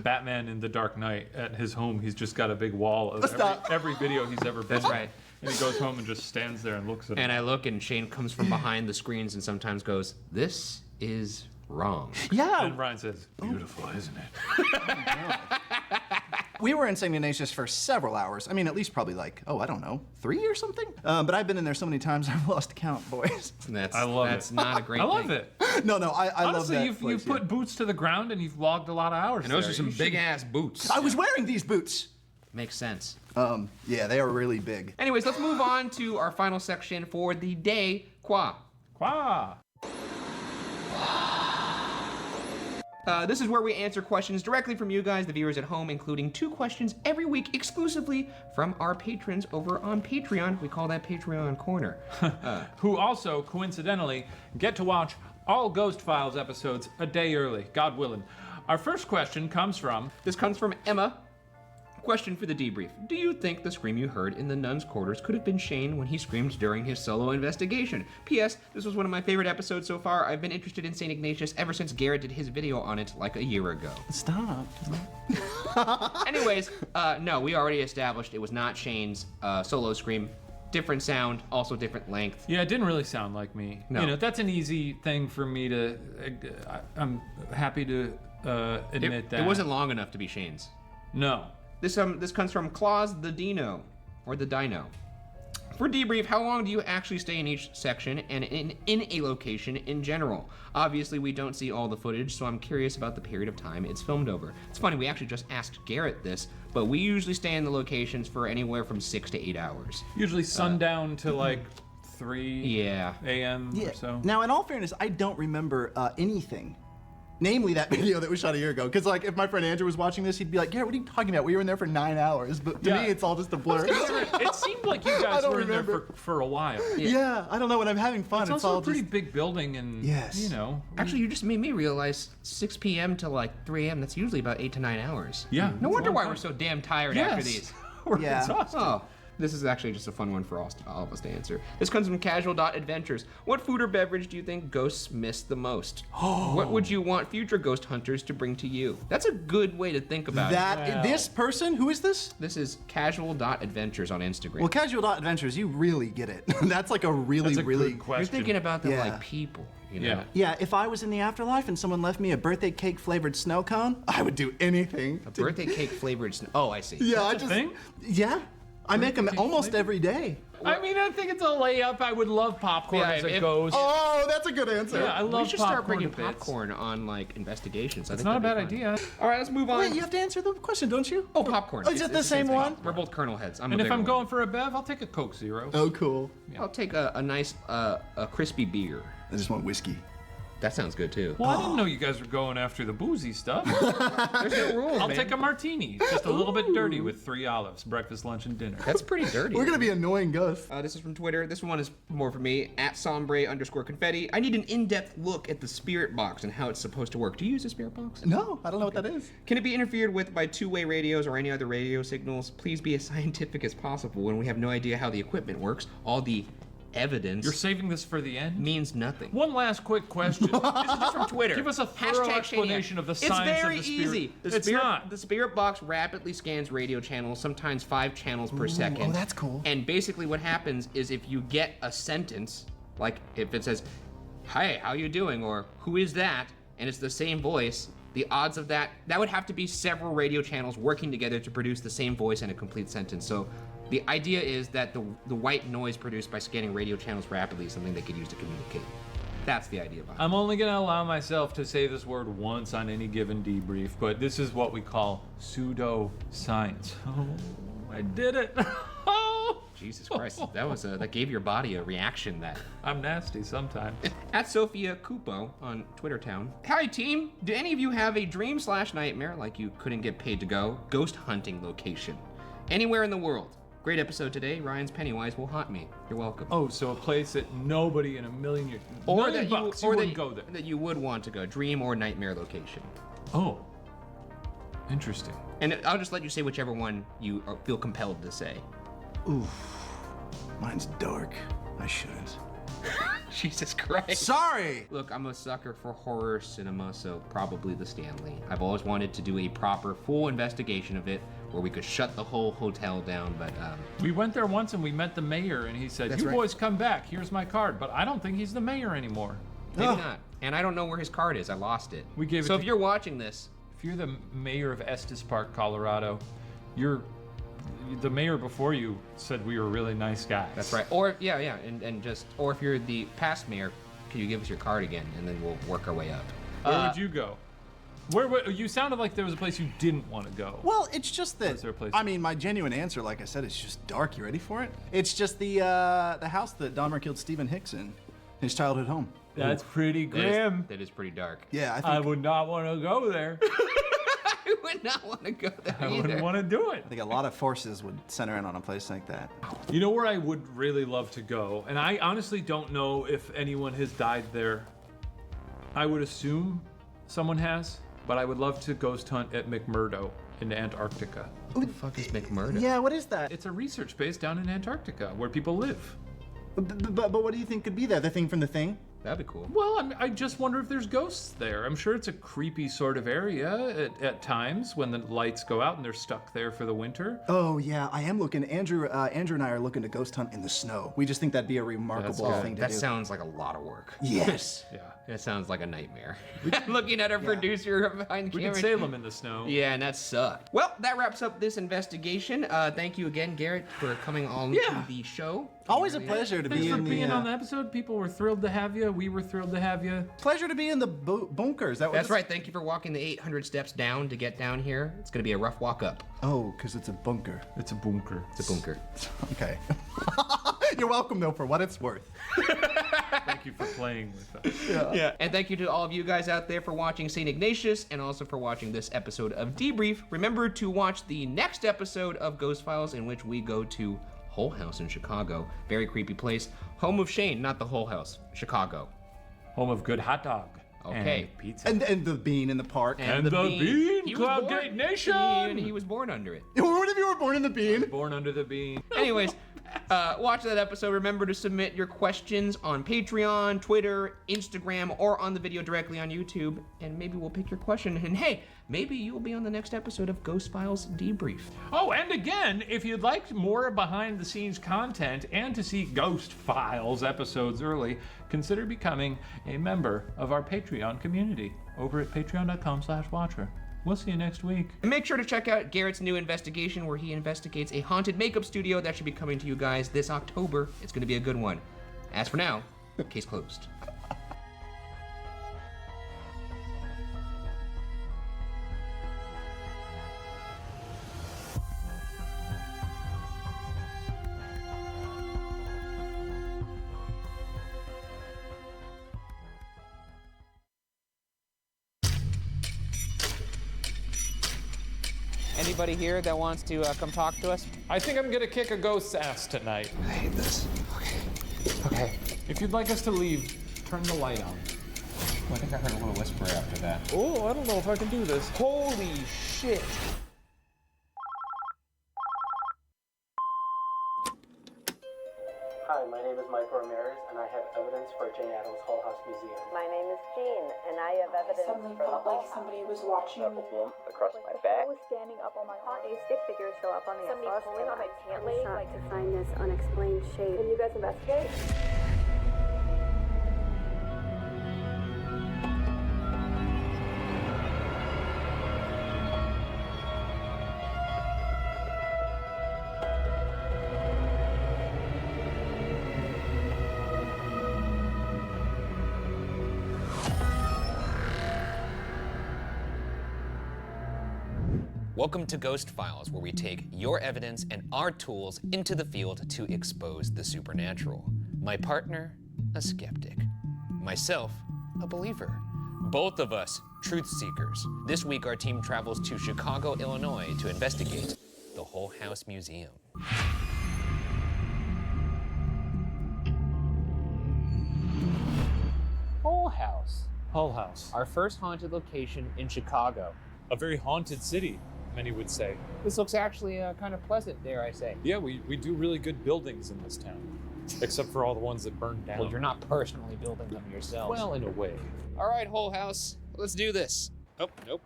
Batman in The Dark Knight, at his home, he's just got a big wall of every video he's ever been. That's right. And he goes home and just stands there and looks at it. And I look, and Shane comes from behind the screens and sometimes goes, "This is wrong." Yeah. And Ryan says, "Beautiful, isn't it?" We were in St. Ignatius for several hours. I mean, at least probably like, I don't know, 3 or something? But I've been in there so many times, I've lost count, boys. That's not a great I love thing. it. No, I love Honestly, that you've place, put boots to the ground and you've logged a lot of hours. And those there. are some You big should- ass boots. I was wearing these boots. Makes sense. Yeah, they are really big. Anyways, let's move on to our final section for the day. Qua. This is where we answer questions directly from you guys, the viewers at home, including 2 questions every week exclusively from our patrons over on Patreon. We call that Patreon Corner. Who also, coincidentally, get to watch all Ghost Files episodes a day early, God willing. Our first question comes from... This comes from Emma. Question for the debrief. Do you think the scream you heard in the nun's quarters could have been Shane when he screamed during his solo investigation? P.S. This was one of my favorite episodes so far. I've been interested in St. Ignatius ever since Garrett did his video on it like a year ago. Stop. Anyways, no, we already established it was not Shane's solo scream. Different sound, also different length. Yeah, it didn't really sound like me. No. You know, that's an easy thing for me to... I'm happy to admit that. It wasn't long enough to be Shane's. No. This comes from Claus the Dino, or the Dino. For debrief, how long do you actually stay in each section and in a location in general? Obviously, we don't see all the footage, so I'm curious about the period of time it's filmed over. It's funny, we actually just asked Garrett this, but we usually stay in the locations for anywhere from 6 to 8 hours. Usually sundown to like 3 a.m. or so. Now, in all fairness, I don't remember anything. Namely, that video that was shot a year ago. Because, like, if my friend Andrew was watching this, he'd be like, Garrett, what are you talking about? We were in there for 9 hours. But to me, it's all just a blur. It seemed like you guys were in there for a while. Yeah, I don't know. When I'm having fun, It's it's also all a pretty just... big building, and you know. Actually, you just made me realize 6 p.m. to like 3 a.m. That's usually about 8 to 9 hours. Yeah. No wonder Long why time. we're so damn tired Yes. after these. We're exhausted. Oh, this is actually just a fun one for all of us to answer. This comes from Casual.Adventures. What food or beverage do you think ghosts miss the most? What would you want future ghost hunters to bring to you? That's a good way to think about it. This person, who is this? This is Casual.Adventures on Instagram. Well, Casual.Adventures, you really get it. That's like a really, really... You're thinking about them like people. You know? Yeah, if I was in the afterlife and someone left me a birthday cake flavored snow cone, I would do anything. A birthday cake flavored snow. Oh, I see. Yeah, I just... Yeah. I make them almost every day. I mean, I think it's a layup. I would love popcorn as it goes. Oh, that's a good answer. Yeah, I love We should start popcorn bringing to bits. popcorn on like investigations. I It's think not a that'd bad be fun. idea. All right, let's move on. Wait, you have to answer the question, don't you? Oh, popcorn. Oh, is it the same thing. one? We're both Colonel heads. I'm And a if bigger I'm one. going for a bev, I'll take a Coke Zero. Oh, cool. I'll take a nice a crispy beer. I just want whiskey. That sounds good too. Well, I didn't know you guys were going after the boozy stuff. There's no rules, I'll man. take a martini, just a little bit dirty with 3 olives, breakfast, lunch, and dinner. That's pretty dirty. We're gonna be annoying ghosts. This is from Twitter. This one is more for me. @sombre_confetti. I need an in-depth look at the spirit box and how it's supposed to work. Do you use a spirit box? No, I don't know what that is. Can it be interfered with by two-way radios or any other radio signals? Please be as scientific as possible when we have no idea how the equipment works. All the evidence You're saving this for the end? means nothing. One last quick question. This is just from Twitter. Give us a thorough Hashtag explanation Shaniac. of the It's science very of the spirit. easy. It's not. The spirit box rapidly scans radio channels, sometimes 5 channels per second. Oh, that's cool. And basically what happens is if you get a sentence, like if it says, "Hi, how you doing?" or "Who is that?" and it's the same voice, The odds of that would have to be several radio channels working together to produce the same voice in a complete sentence. So the idea is that the white noise produced by scanning radio channels rapidly is something they could use to communicate. That's the idea behind it. I'm only gonna allow myself to say this word once on any given debrief, but this is what we call pseudoscience. Oh, I did it. Jesus Christ, that gave your body a reaction that. I'm nasty sometimes. At Sophia Cupo on Twitter Town. Hi team, do any of you have a dream/nightmare, like you couldn't get paid to go, ghost hunting location? Anywhere in the world. Great episode today. Ryan's Pennywise will haunt me. You're welcome. Oh, so a place that nobody in a million years, Or $1 million bucks, you wouldn't go there. That you would want to go. Dream or nightmare location. Oh, interesting. And I'll just let you say whichever one you feel compelled to say. Oof. Mine's dark. I shouldn't. Jesus Christ. Sorry! Look, I'm a sucker for horror cinema, so probably the Stanley. I've always wanted to do a proper, full investigation of it where we could shut the whole hotel down, but We went there once and we met the mayor and he said, That's you right. boys come back, here's my card. But I don't think he's the mayor anymore. maybe not. And I don't know where his card is. I lost it. We gave it So to- if you're watching this, If you're the mayor of Estes Park, Colorado, the mayor before you said we were really nice guys. that's right. Or or if you're the past mayor, can you give us your card again, and then we'll work our way up. Where would you go? Where you sounded like there was a place you didn't want to go. Well, it's just that. Was there a place? I mean, my genuine answer, like I said, is just dark. You ready for it? It's just the house that Dahmer killed Stephen Hicks in, his childhood home. That's pretty grim. That is pretty dark. Yeah, I would not want to go there. I would not want to go there I either. wouldn't want to do it. I think a lot of forces would center in on a place like that. You know where I would really love to go, and I honestly don't know if anyone has died there. I would assume someone has, but I would love to ghost hunt at McMurdo in Antarctica. Who the fuck is McMurdo? Yeah, what is that? It's a research base down in Antarctica where people live. But what do you think could be there? The thing from The Thing? That'd be cool. Well, I just wonder if there's ghosts there. I'm sure it's a creepy sort of area at times when the lights go out and they're stuck there for the winter. Oh yeah, I am looking. Andrew and I are looking to ghost hunt in the snow. We just think that'd be a remarkable thing to That do. sounds like a lot of work. Yes. Yeah. That sounds like a nightmare. Looking at our producer behind We camera. could sail them in the snow. Yeah, and that sucked. Well, that wraps up this investigation. Thank you again, Garrett, for coming on to the show. Always a pleasure to Thanks be for in being the. on the episode. People were thrilled to have you. We were thrilled to have you. Pleasure to be in the bunkers. That's right. Thank you for walking the 800 steps down to get down here. It's going to be a rough walk up. Oh, because it's a bunker. It's a bunker. It's a bunker. Okay. You're welcome, though, for what it's worth. Thank you for playing with us. Yeah. And thank you to all of you guys out there for watching St. Ignatius and also for watching this episode of Debrief. Remember to watch the next episode of Ghost Files, in which we go to Hull House in Chicago. Very creepy place. Home of Shane, not the Hull House. Chicago. Home of good hot dog. Okay. And pizza. And the bean in the park. And the bean. He was Cloud born- Gate Nation. He was born under it. What if you were born in the bean? Born under the bean. Anyways, watch that episode. Remember to submit your questions on Patreon, Twitter, Instagram, or on the video directly on YouTube, and maybe we'll pick your question. And hey, maybe you'll be on the next episode of Ghost Files Debrief. Oh, and again, if you'd like more behind-the-scenes content and to see Ghost Files episodes early, consider becoming a member of our Patreon community over at patreon.com/watcher. We'll see you next week. And make sure to check out Garrett's new investigation where he investigates a haunted makeup studio that should be coming to you guys this October. It's going to be a good one. As for now, case closed. Anybody here that wants to come talk to us? I think I'm gonna kick a ghost's ass tonight. I hate this. Okay. If you'd like us to leave, turn the light on. I think I heard a little whisper after that. Oh, I don't know if I can do this. Holy shit. Hi, my name is Michael Ramirez, and I have evidence for Jane Addams Hull House Museum. My name is Jean, and I have evidence Suddenly for the felt like somebody was watching me. across my back. I was standing up on my saw a stick figure show up on the Somebody SLS pulling on my pant leg, like to find this unexplained shape. Can you guys investigate? Welcome to Ghost Files, where we take your evidence and our tools into the field to expose the supernatural. My partner, a skeptic. Myself, a believer. Both of us, truth seekers. This week, our team travels to Chicago, Illinois to investigate the Hull House Museum. Hull House. Hull House. Our first haunted location in Chicago. A very haunted city, many would say. This looks actually kind of pleasant, dare I say. Yeah, we do really good buildings in this town. Except for all the ones that burned down. Well, you're not personally building them yourself. Well, in a way. All right, Hull House, let's do this. Oh, nope.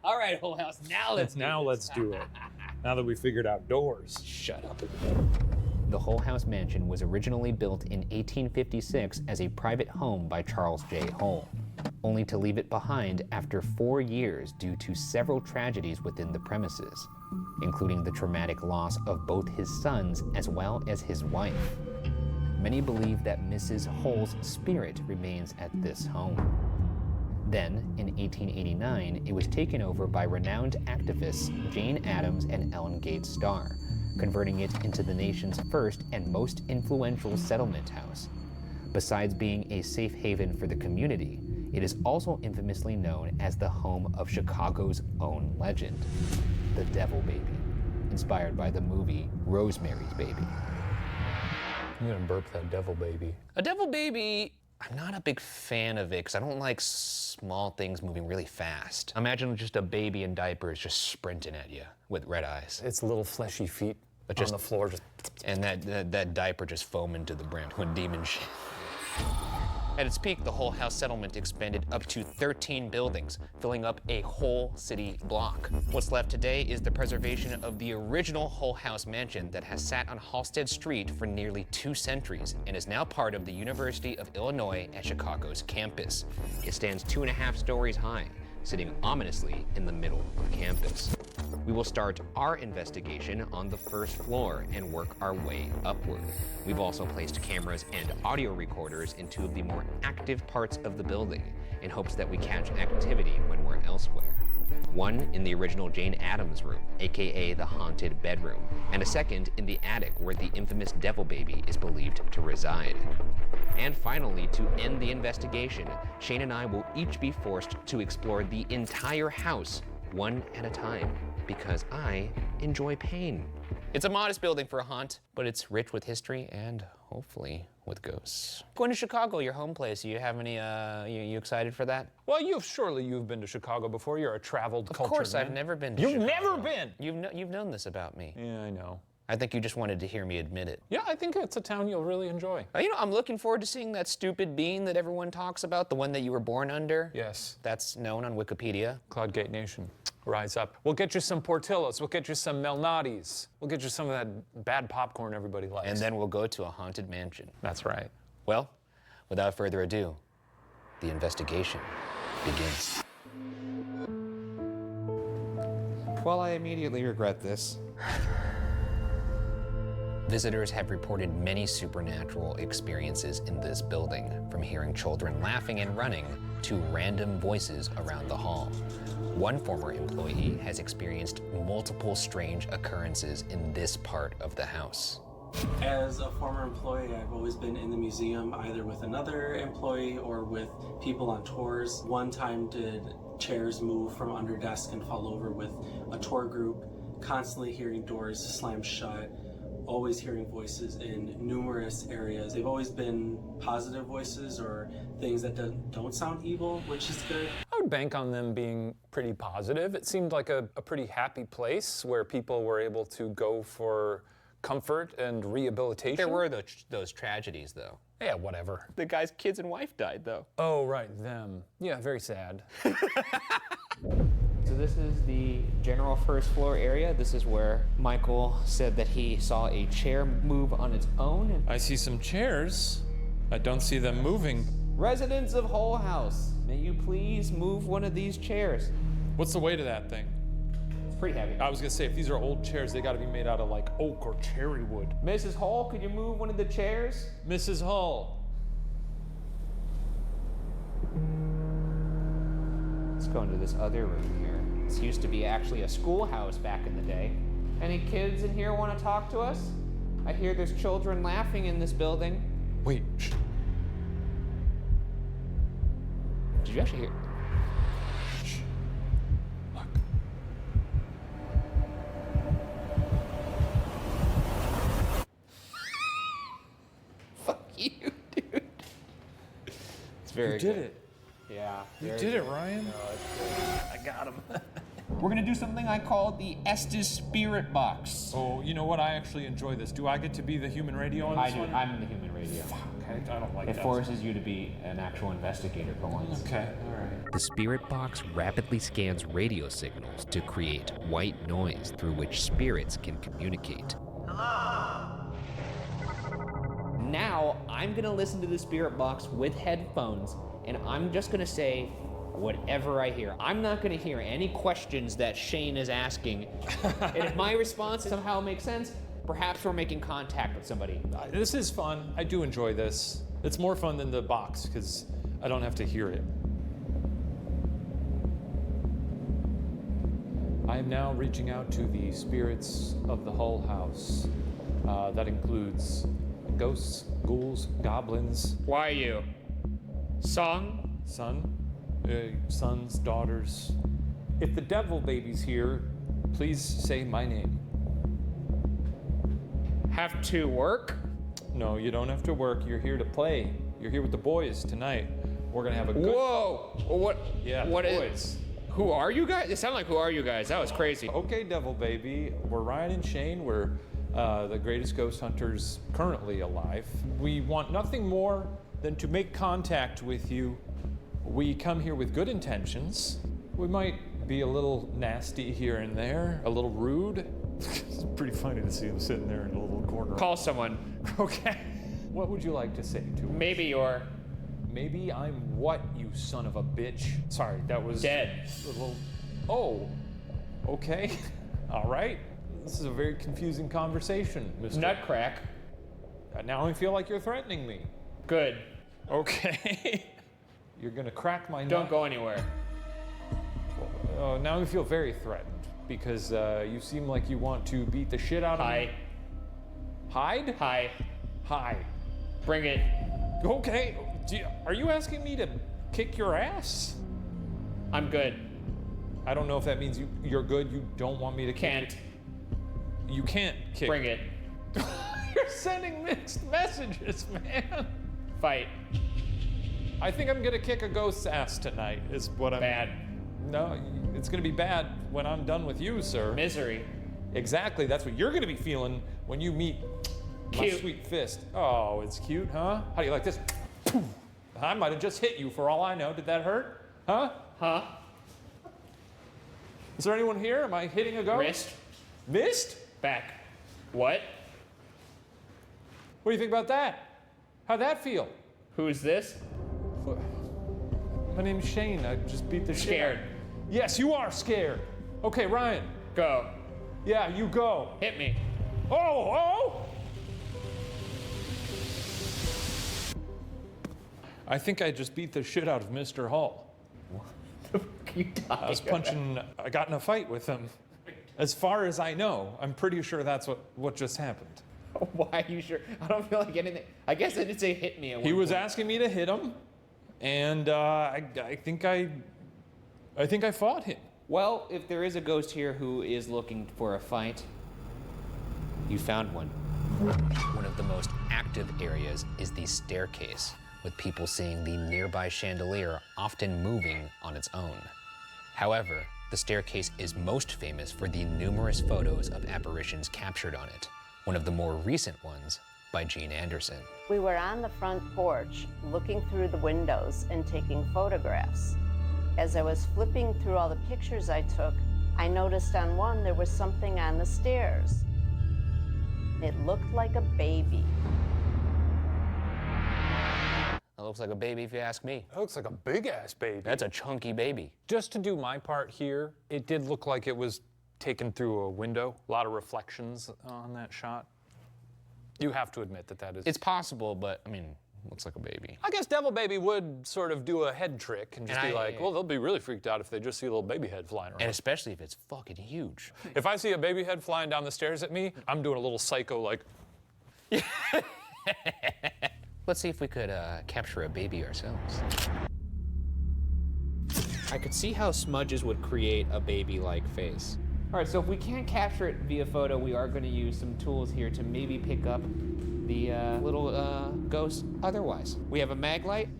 All right, Hull House, now let's do it. Now that we figured out doors. Shut up. The Hull House Mansion was originally built in 1856 as a private home by Charles J. Hull, only to leave it behind after 4 years due to several tragedies within the premises, including the traumatic loss of both his sons as well as his wife. Many believe that Mrs. Hull's spirit remains at this home. Then, in 1889, it was taken over by renowned activists Jane Addams and Ellen Gates Starr, converting it into the nation's first and most influential settlement house. Besides being a safe haven for the community, it is also infamously known as the home of Chicago's own legend, the Devil Baby, inspired by the movie Rosemary's Baby. You're gonna burp that Devil Baby. A Devil Baby, I'm not a big fan of it because I don't like small things moving really fast. Imagine just a baby in diapers just sprinting at you with red eyes. Its little fleshy feet on the floor just... And that diaper just foaming to the brim with demon shit. At its peak, the Hull House settlement expanded up to 13 buildings, filling up a whole city block. What's left today is the preservation of the original Hull House mansion that has sat on Halsted Street for nearly 2 centuries and is now part of the University of Illinois at Chicago's campus. It stands 2.5 stories high, sitting ominously in the middle of campus. We will start our investigation on the first floor and work our way upward. We've also placed cameras and audio recorders in 2 of the more active parts of the building in hopes that we catch activity when we're elsewhere. One in the original Jane Addams room, aka the haunted bedroom, and a second in the attic where the infamous Devil Baby is believed to reside. And finally, to end the investigation, Shane and I will each be forced to explore the entire house one at a time, because I enjoy pain. It's a modest building for a haunt, but it's rich with history and hopefully with ghosts. Going to Chicago, your home place, you have any, you excited for that? Well, you've been to Chicago before. You're a traveled cultured man. Of course, I've never been to Chicago. Chicago. You've never been? You've known this about me. Yeah, I know. I think you just wanted to hear me admit it. Yeah, I think it's a town you'll really enjoy. I'm looking forward to seeing that stupid bean that everyone talks about, the one that you were born under. Yes. That's known on Wikipedia. Cloudgate Nation. Rise up. We'll get you some Portillos. We'll get you some Malnati's. We'll get you some of that bad popcorn everybody likes. And then we'll go to a haunted mansion. That's right. Well, without further ado, the investigation begins. Well, I immediately regret this. Visitors have reported many supernatural experiences in this building, from hearing children laughing and running to random voices around the hall. One former employee has experienced multiple strange occurrences in this part of the house. As a former employee, I've always been in the museum either with another employee or with people on tours. One time did chairs move from under desk and fall over with a tour group, constantly hearing doors slam shut, always hearing voices in numerous areas. They've always been positive voices or things that don't sound evil, which is good. I would bank on them being pretty positive. It seemed like a pretty happy place where people were able to go for comfort and rehabilitation. There were those tragedies, though. Yeah, whatever. The guy's kids and wife died, though. Oh, right, them. Yeah, very sad. So this is the general first floor area. This is where Michael said that he saw a chair move on its own. I see some chairs. I don't see them moving. Residents of Hull House, may you please move one of these chairs? What's the weight of that thing? It's pretty heavy. I was gonna say, if these are old chairs, they gotta be made out of like oak or cherry wood. Mrs. Hull, could you move one of the chairs? Mrs. Hull. Let's go into this other room here. This used to be actually a schoolhouse back in the day. Any kids in here want to talk to us? I hear there's children laughing in this building. Wait, shh. Did you actually hear? Shh. Look. Fuck you, dude. It's very You did good. it. Yeah. You very did it, good. Ryan. No, it's good. I got him. We're gonna do something I call the Estes Spirit Box. Oh, you know what? I actually enjoy this. Do I get to be the human radio on I this do. one? I'm the human radio. Fuck, I don't like It that. forces you to be an actual investigator for once. Okay, all right. The Spirit Box rapidly scans radio signals to create white noise through which spirits can communicate. Now, I'm gonna listen to the Spirit Box with headphones, and I'm just gonna say whatever I hear. I'm not gonna hear any questions that Shane is asking. And if my response somehow makes sense, perhaps we're making contact with somebody. This is fun. I do enjoy this. It's more fun than the box because I don't have to hear it. I am now reaching out to the spirits of the Hull House. That includes ghosts, ghouls, goblins. Why you? Song? Son? Sons, daughters. If the devil baby's here, please say my name. Have to work? No, you don't have to work. You're here to play. You're here with the boys tonight. We're gonna have a good. Whoa! What? Yeah, What is? boys. Who are you guys? It sounded like who are you guys? That was crazy. Okay, devil baby. We're Ryan and Shane. We're the greatest ghost hunters currently alive. We want nothing more than to make contact with you. We come here with good intentions. We might be a little nasty here and there, a little rude. It's pretty funny to see him sitting there in a little corner. Call someone. Okay. What would you like to say to him? Maybe you're Maybe I'm what, you son of a bitch? Sorry, that was dead. a little. Oh, okay. All right. This is a very confusing conversation, Mr. Nutcrack. Now I feel like you're threatening me. Good. Okay. You're gonna crack my nut. Don't go anywhere. Now I feel very threatened because you seem like you want to beat the shit out of me. Hide? Hi. Hi. Bring it. Okay. Are you asking me to kick your ass? I'm good. I don't know if that means you're good. You don't want me to kick. Can't. You can't kick. Bring it. You're sending mixed messages, man. Fight. I think I'm gonna kick a ghost's ass tonight, is what I'm. Bad. No, it's gonna be bad when I'm done with you, sir. Misery. Exactly, that's what you're gonna be feeling when you meet my Cute. sweet fist. Oh, it's cute, huh? How do you like this? I might have just hit you for all I know. Did that hurt? Huh? Huh? Is there anyone here? Am I hitting a ghost? Wrist. Missed? Back. What? What do you think about that? How'd that feel? Who's this? My name's Shane. I just beat the shit. Scared. Yes, you are scared. Okay, Ryan. Go. Yeah, you go. Hit me. Oh! I think I just beat the shit out of Mr. Hull. I was punching, I got in a fight with him. As far as I know, I'm pretty sure that's what just happened. Why are you sure? I don't feel like anything. I guess I did say hit me at He one was point. asking me to hit him, and I think I fought him. Well, if there is a ghost here who is looking for a fight, you found one. One of the most active areas is the staircase, with people seeing the nearby chandelier often moving on its own. However, the staircase is most famous for the numerous photos of apparitions captured on it, one of the more recent ones by Gene Anderson. We were on the front porch looking through the windows and taking photographs. As I was flipping through all the pictures I took, I noticed on one there was something on the stairs. It looked like a baby. That looks like a baby if you ask me. That looks like a big-ass baby. That's a chunky baby. Just to do my part here, it did look like it was taken through a window. A lot of reflections on that shot. You have to admit that is... It's possible, but I mean, looks like a baby. I guess Devil Baby would sort of do a head trick and just And be like, well, they'll be really freaked out if they just see a little baby head flying around. And especially if it's fucking huge. If I see a baby head flying down the stairs at me, I'm doing a little psycho like. Let's see if we could capture a baby ourselves. I could see how smudges would create a baby-like face. All right, so if we can't capture it via photo, we are going to use some tools here to maybe pick up the little ghost otherwise. We have a mag light.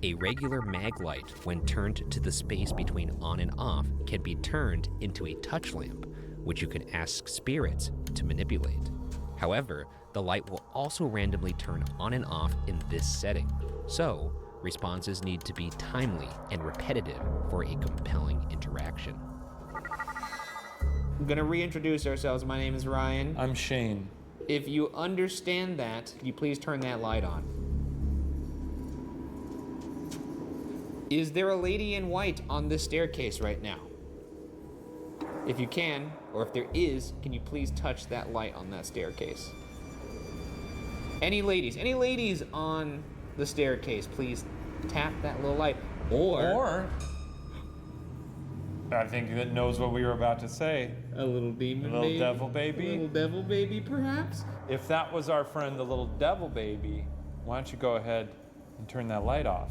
A regular mag light, when turned to the space between on and off, can be turned into a touch lamp, which you can ask spirits to manipulate. However, the light will also randomly turn on and off in this setting, so responses need to be timely and repetitive for a compelling interaction. I'm gonna reintroduce ourselves. My name is Ryan. I'm Shane. If you understand that, can you please turn that light on? Is there a lady in white on this staircase right now? If you can, or if there is, can you please touch that light on that staircase? Any ladies on the staircase, please tap that little light. Or I think that knows what we were about to say. A little demon little baby. devil baby. A little devil baby, perhaps? If that was our friend, the little devil baby, why don't you go ahead and turn that light off?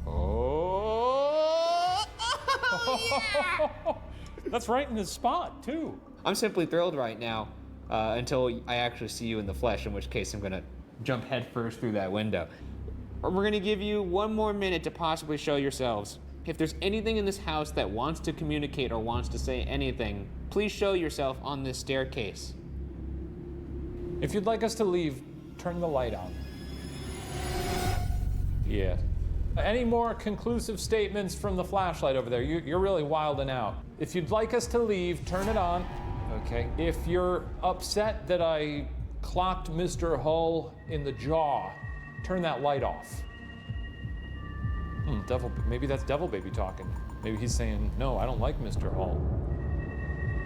Oh, yeah. That's right in his spot, too. I'm simply thrilled right now until I actually see you in the flesh, in which case I'm gonna jump headfirst through that window. We're gonna give you 1 more minute to possibly show yourselves. If there's anything in this house that wants to communicate or wants to say anything, please show yourself on this staircase. If you'd like us to leave, turn the light on. Yeah. Any more conclusive statements from the flashlight over there? You're really wilding out. If you'd like us to leave, turn it on. Okay. If you're upset that I clocked Mr. Hull in the jaw, turn that light off. Maybe that's Devil Baby talking. Maybe he's saying, no, I don't like Mr. Hull.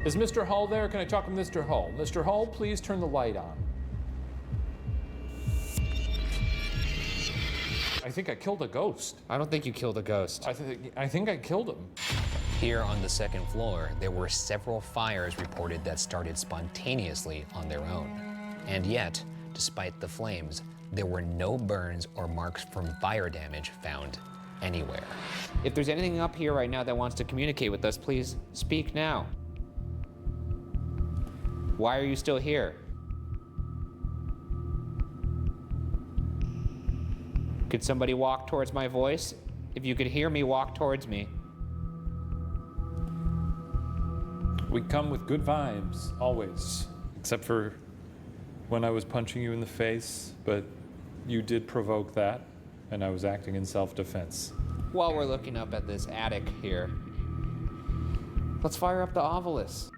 Is Mr. Hull there? Can I talk to Mr. Hull? Mr. Hull, please turn the light on. I think I killed a ghost. I don't think you killed a ghost. I think I killed him. Here on the second floor, there were several fires reported that started spontaneously on their own. And yet, despite the flames, there were no burns or marks from fire damage found anywhere. If there's anything up here right now that wants to communicate with us, please speak now. Why are you still here? Could somebody walk towards my voice? If you could hear me, walk towards me. We come with good vibes, always. Except for when I was punching you in the face, but you did provoke that, and I was acting in self-defense. While we're looking up at this attic here, let's fire up the Ovilus.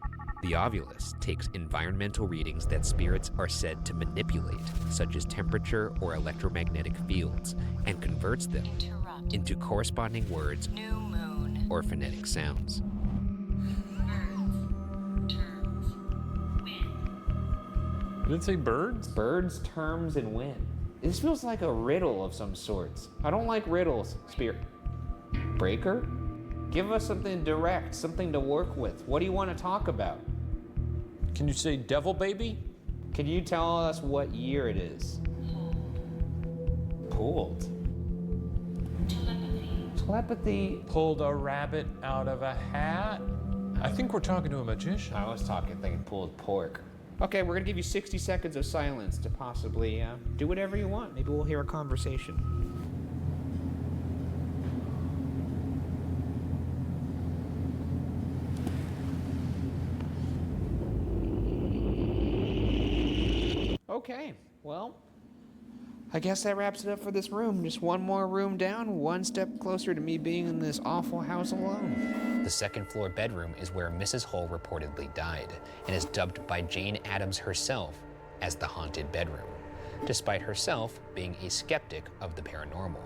The Ovilus takes environmental readings that spirits are said to manipulate, such as temperature or electromagnetic fields, and converts them into corresponding words or phonetic sounds. Did it say birds? Birds, terms, and wind. This feels like a riddle of some sorts. I don't like riddles, Spirit. Breaker? Give us something direct, something to work with. What do you want to talk about? Can you say Devil Baby? Can you tell us what year it is? Pulled. Telepathy. Pulled a rabbit out of a hat? I think we're talking to a magician. I was thinking pulled pork. Okay, we're gonna give you 60 seconds of silence to possibly do whatever you want. Maybe we'll hear a conversation. Okay, well, I guess that wraps it up for this room. Just one more room down, one step closer to me being in this awful house alone. The second floor bedroom is where Mrs. Hull reportedly died and is dubbed by Jane Addams herself as the haunted bedroom, despite herself being a skeptic of the paranormal.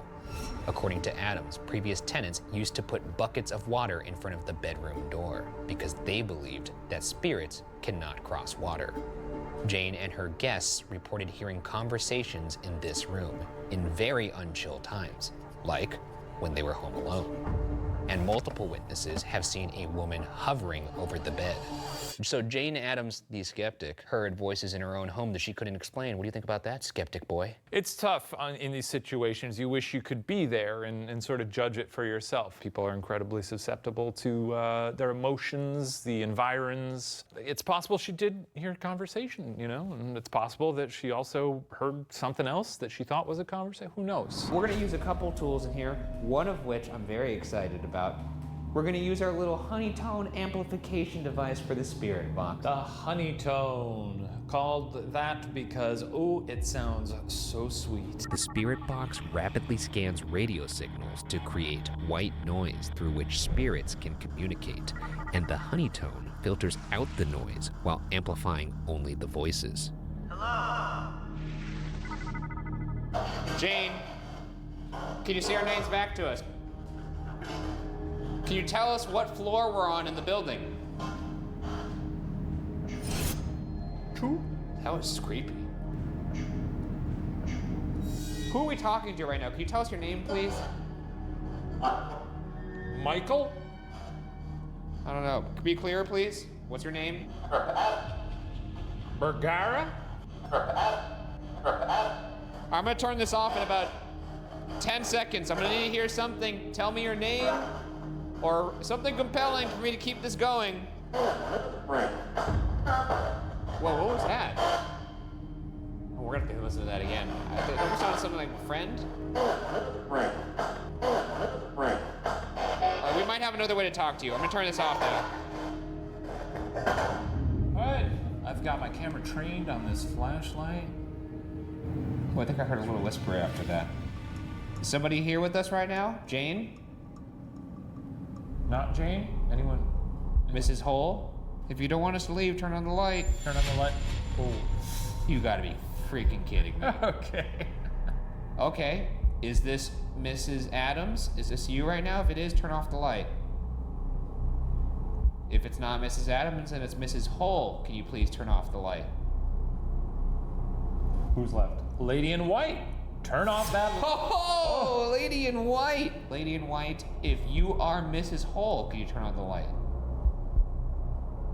According to Addams, previous tenants used to put buckets of water in front of the bedroom door because they believed that spirits cannot cross water. Jane and her guests reported hearing conversations in this room in very unchill times, like when they were home alone. And multiple witnesses have seen a woman hovering over the bed. So Jane Addams, the skeptic, heard voices in her own home that she couldn't explain. What do you think about that, skeptic boy? It's tough in these situations. You wish you could be there and sort of judge it for yourself. People are incredibly susceptible to their emotions, the environs. It's possible she did hear a conversation, you know, and it's possible that she also heard something else that she thought was a conversation. Who knows? We're gonna use a couple tools in here, one of which I'm very excited about. We're gonna use our little Honeytone amplification device for the spirit box. The Honeytone, called that because, oh, it sounds so sweet. The spirit box rapidly scans radio signals to create white noise through which spirits can communicate, and the Honeytone filters out the noise while amplifying only the voices. Jane, can you say our names back to us? Can you tell us what floor we're on in the building? 2. That was creepy. Who are we talking to right now? Can you tell us your name, please? Michael? I don't know. Can you be clearer, please? What's your name? Bergara? I'm gonna turn this off in about 10 seconds. I'm gonna need to hear something. Tell me your name or something compelling for me to keep this going. Whoa, what was that? Oh, we're gonna have to listen to that again. It almost sounded something like friend. We might have another way to talk to you. I'm gonna turn this off now. Alright, I've got my camera trained on this flashlight. Oh, I think I heard a little whisper after that. Is somebody here with us right now? Jane? Not Jane? Anyone? Mrs. Hole? If you don't want us to leave, turn on the light. Turn on the light. Oh. You gotta be freaking kidding me. Okay. Okay. Is this Mrs. Addams? Is this you right now? If it is, turn off the light. If it's not Mrs. Addams and it's Mrs. Hole, can you please turn off the light? Who's left? Lady in white. Turn off that light. Oh, Lady in white. Lady in white, if you are Mrs. Hole, can you turn on the light?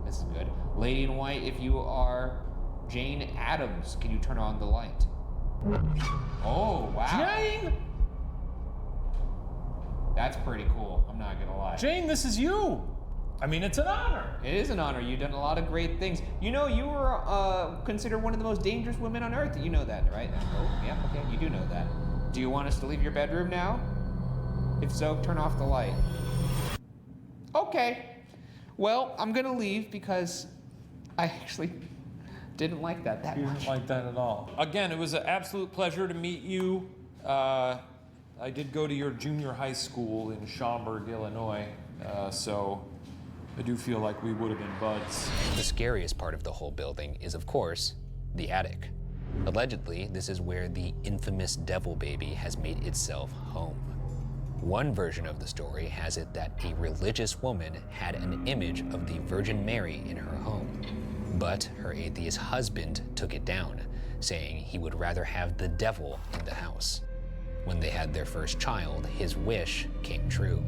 This is good. Lady in white, if you are Jane Addams, can you turn on the light? Oh, wow. Jane! That's pretty cool, I'm not gonna lie. Jane, this is you! I mean, it's an honor. It is an honor. You've done a lot of great things. You know, you were considered one of the most dangerous women on Earth. You know that, right? Oh, yeah, okay, you do know that. Do you want us to leave your bedroom now? If so, turn off the light. Okay. Well, I'm gonna leave because I actually didn't like that much. You didn't like that at all. Again, it was an absolute pleasure to meet you. I did go to your junior high school in Schaumburg, Illinois, so I do feel like we would have been buds. The scariest part of the whole building is, of course, the attic. Allegedly, this is where the infamous devil baby has made itself home. One version of the story has it that a religious woman had an image of the Virgin Mary in her home, but her atheist husband took it down, saying he would rather have the devil in the house. When they had their first child, his wish came true.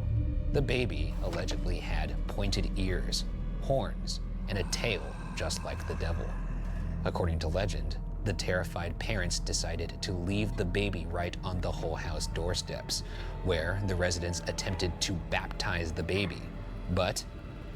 The baby allegedly had pointed ears, horns, and a tail just like the devil. According to legend, the terrified parents decided to leave the baby right on the whole house doorsteps, where the residents attempted to baptize the baby, but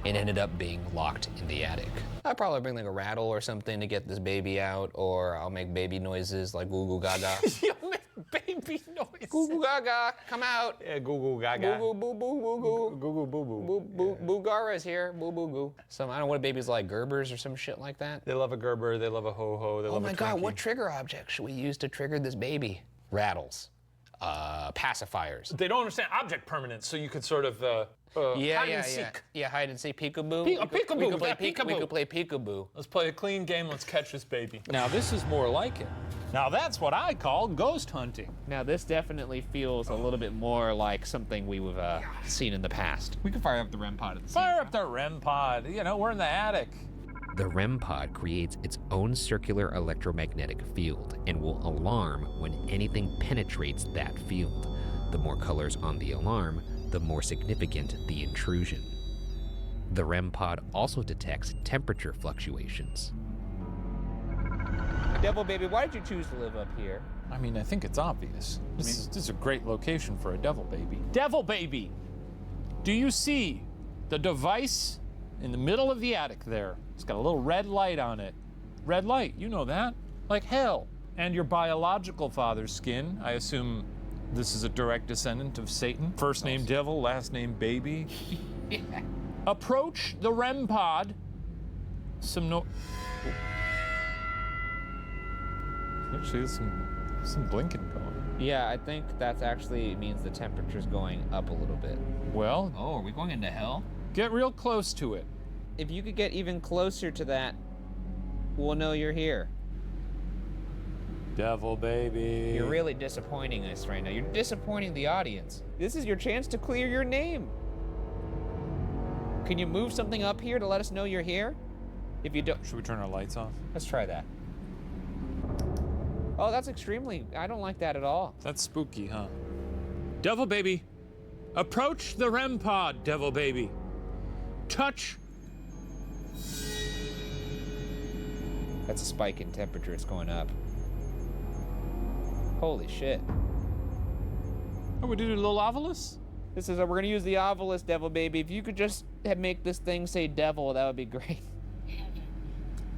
it ended up being locked in the attic. I'll probably bring like a rattle or something to get this baby out, or I'll make baby noises like goo goo gaga. You'll make baby noises. Goo goo gaga, come out. Yeah, goo goo gaga. Boo boo boo boo boo Goo goo boo boo. boo boo boo Gara's here. Boo boo goo. Some I don't know what babies like, Gerbers or some shit like that. They love a Gerber, they love a ho-ho, they Oh love a my god, Twinkie. what trigger object should we use to trigger this baby? Rattles. Pacifiers. They don't understand object permanence, so you could sort of hide and seek. Yeah, hide and seek, peekaboo. Peekaboo, We could play peekaboo. We could play peekaboo. Let's play a clean game, let's catch this baby. Now, this is more like it. Now, that's what I call ghost hunting. Now, this definitely feels a little bit more like something we've seen in the past. We can fire up the REM pod at the same Fire up the REM pod. You know, we're in the attic. The REM pod creates its own circular electromagnetic field and will alarm when anything penetrates that field. The more colors on the alarm, the more significant the intrusion. The REM pod also detects temperature fluctuations. Devil Baby, why did you choose to live up here? I mean, I think it's obvious. This is a great location for a Devil Baby. Devil Baby, do you see the device in the middle of the attic there? It's got a little red light on it. Red light, you know that. Like hell. And your biological father's skin, I assume this is a direct descendant of Satan. First name Devil, last name Baby. Yeah. Approach the REM pod. Actually, there's some blinking going. Yeah, I think that actually means the temperature's going up a little bit. Well, oh, are we going into hell? Get real close to it. If you could get even closer to that, we'll know you're here. Devil Baby. You're really disappointing us right now. You're disappointing the audience. This is your chance to clear your name. Can you move something up here to let us know you're here? If you don't... Should we turn our lights off? Let's try that. Oh, that's extremely... I don't like that at all. That's spooky, huh? Devil Baby, approach the REM pod, Devil Baby. Touch. That's a spike in temperature. It's going up. Holy shit. Oh, we did a little Ovilus? This is we're gonna use the Ovilus, Devil Baby. If you could just make this thing say devil, that would be great.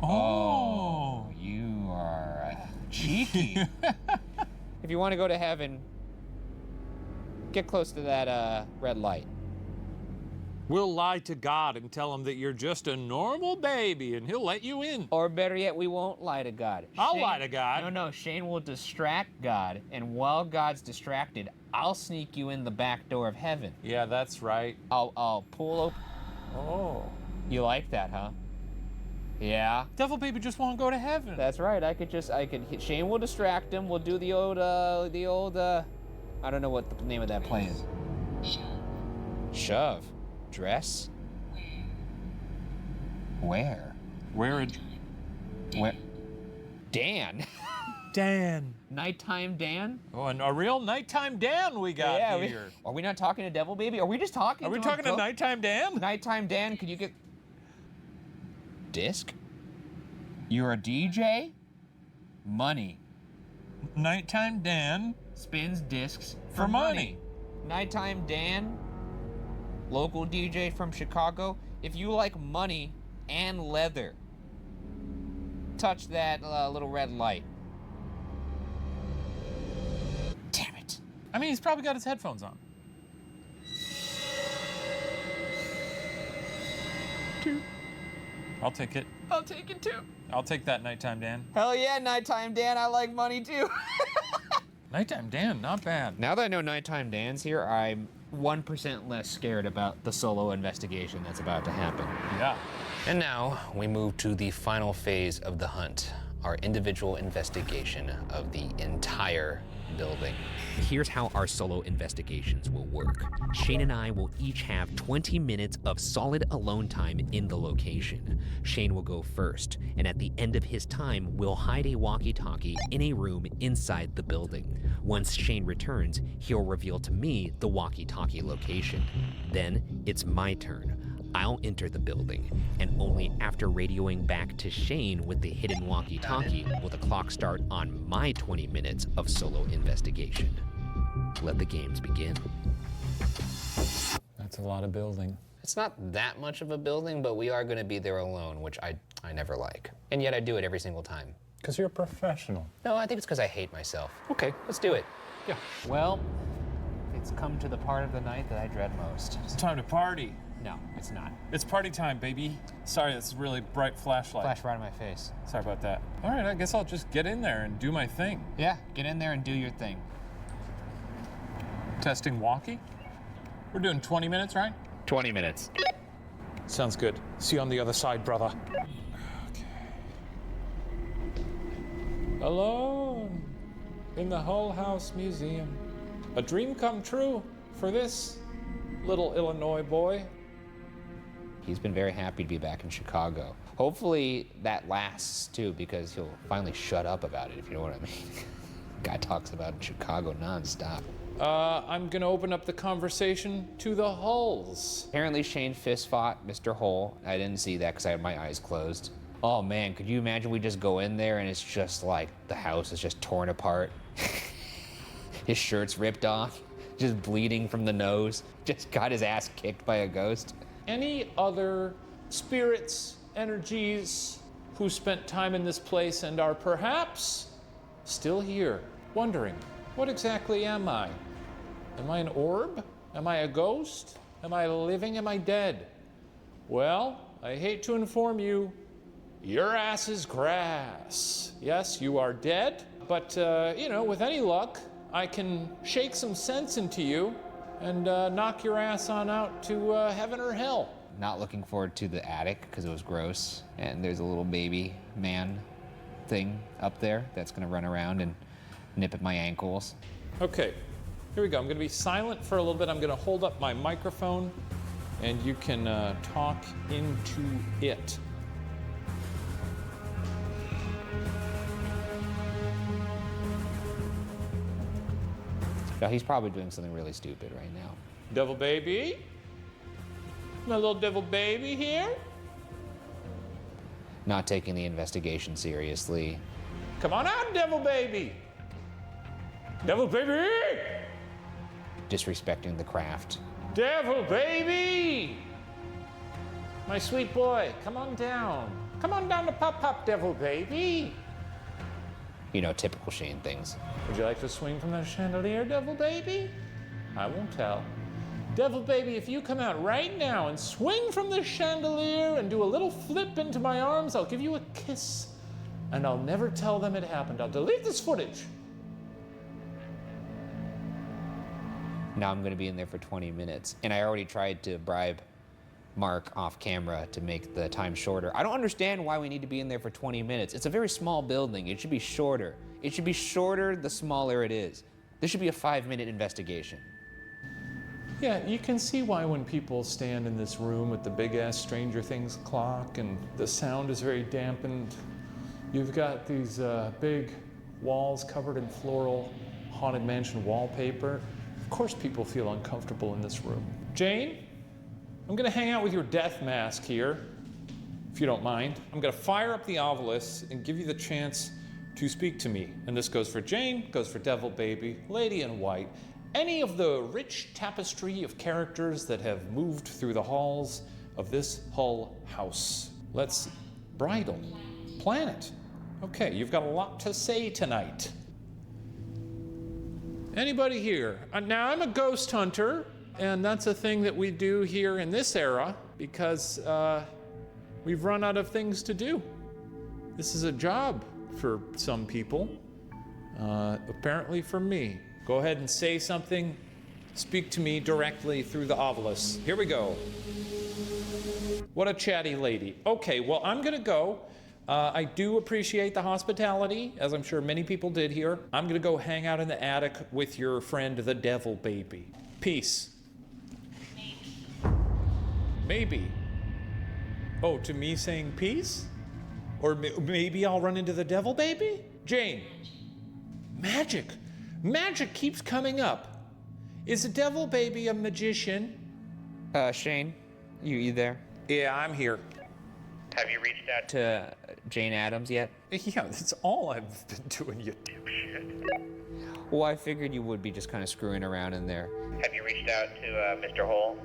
Oh, you are cheeky. If you want to go to heaven, get close to that red light. We'll lie to God and tell him that you're just a normal baby and he'll let you in. Or better yet, we won't lie to God. I'll lie to God. No, Shane will distract God, and while God's distracted, I'll sneak you in the back door of heaven. Yeah, that's right. I'll pull open. Oh. You like that, huh? Yeah. Devil Baby just won't go to heaven. That's right. Shane will distract him. We'll do the old, I don't know what the name of that play is. Shove. Dress? Where? Where? Dan. Dan. Nighttime Dan? Oh, and a real nighttime Dan we got here. Are we not talking to Devil Baby? Are we just talking? Are we talking to Nighttime Dan? Nighttime Dan, could you get... Disc? You're a DJ? Money. Nighttime Dan spins discs for money. Nighttime Dan, local DJ from Chicago. If you like money and leather, touch that little red light. Damn it. I mean, he's probably got his headphones on. I'll take it. I'll take it too. I'll take that, Nighttime Dan. Hell yeah, Nighttime Dan. I like money too. Nighttime Dan, not bad. Now that I know Nighttime Dan's here, I'm 1% less scared about the solo investigation that's about to happen. Yeah. And now we move to the final phase of the hunt, our individual investigation of the entire building. Here's how our solo investigations will work. Shane and I will each have 20 minutes of solid alone time in the location. Shane will go first, and at the end of his time, we'll hide a walkie-talkie in a room inside the building. Once Shane returns, he'll reveal to me the walkie-talkie location. Then it's my turn. I'll enter the building, and only after radioing back to Shane with the hidden walkie-talkie will the clock start on my 20 minutes of solo investigation. Let the games begin. That's a lot of building. It's not that much of a building, but we are going to be there alone, which I never like. And yet I do it every single time. Because you're a professional. No, I think it's because I hate myself. Okay, let's do it. Yeah. Well, it's come to the part of the night that I dread most. It's time to party. No, it's not. It's party time, baby. Sorry, that's a really bright flashlight. Flash right in my face. Sorry about that. All right, I guess I'll just get in there and do my thing. Yeah, get in there and do your thing. Testing walkie? We're doing 20 minutes, right? 20 minutes. Sounds good. See you on the other side, brother. Okay. Alone in the Hull House Museum. A dream come true for this little Illinois boy. He's been very happy to be back in Chicago. Hopefully that lasts too, because he'll finally shut up about it, if you know what I mean. Guy talks about Chicago nonstop. I'm gonna open up the conversation to the Hulls. Apparently Shane fist fought Mr. Hull. I didn't see that because I had my eyes closed. Oh man, could you imagine we just go in there and it's just like the house is just torn apart. His shirt's ripped off, just bleeding from the nose, just got his ass kicked by a ghost. Any other spirits, energies who spent time in this place and are perhaps still here, wondering, what exactly am I? Am I an orb? Am I a ghost? Am I living? Am I dead? Well, I hate to inform you, your ass is grass. Yes, you are dead, but you know, with any luck, I can shake some sense into you and knock your ass on out to heaven or hell. Not looking forward to the attic because it was gross, and there's a little baby man thing up there that's gonna run around and nip at my ankles. Okay, here we go. I'm gonna be silent for a little bit. I'm gonna hold up my microphone and you can talk into it. Now, he's probably doing something really stupid right now. Devil baby? My little devil baby here? Not taking the investigation seriously. Come on out, devil baby! Devil baby! Disrespecting the craft. Devil baby! My sweet boy, come on down. Come on down to Pop Pop, devil baby. You know, typical Shane things. Would you like to swing from the chandelier, devil baby? I won't tell. Devil baby, if you come out right now and swing from the chandelier and do a little flip into my arms, I'll give you a kiss. And I'll never tell them it happened. I'll delete this footage. Now I'm gonna be in there for 20 minutes. And I already tried to bribe Mark off camera to make the time shorter. I don't understand why we need to be in there for 20 minutes. It's a very small building. It should be shorter. It should be shorter the smaller it is. This should be a 5-minute investigation. Yeah, you can see why when people stand in this room with the big-ass Stranger Things clock and the sound is very dampened, you've got these big walls covered in floral Haunted Mansion wallpaper. Of course people feel uncomfortable in this room. Jane, I'm gonna hang out with your death mask here, if you don't mind. I'm gonna fire up the Ovilus and give you the chance to speak to me. And this goes for Jane, goes for Devil Baby, Lady in White, any of the rich tapestry of characters that have moved through the halls of this Hull house. Let's bridle, plan it. Okay, you've got a lot to say tonight. Anybody here? Now, I'm a ghost hunter, and that's a thing that we do here in this era because we've run out of things to do. This is a job for some people, apparently for me. Go ahead and say something. Speak to me directly through the Ovilus. Here we go. What a chatty lady. Okay, well, I'm gonna go. I do appreciate the hospitality, as I'm sure many people did here. I'm gonna go hang out in the attic with your friend, the Devil Baby. Peace. Maybe. Oh, to me saying peace? Or maybe I'll run into the Devil Baby? Jane. Magic. Magic keeps coming up. Is the Devil Baby a magician? Shane, you there? Yeah, I'm here. Have you reached out to Jane Adams yet? Yeah, that's all I've been doing, you dipshit. Well, I figured you would be just kind of screwing around in there. Have you reached out to Mr. Hole?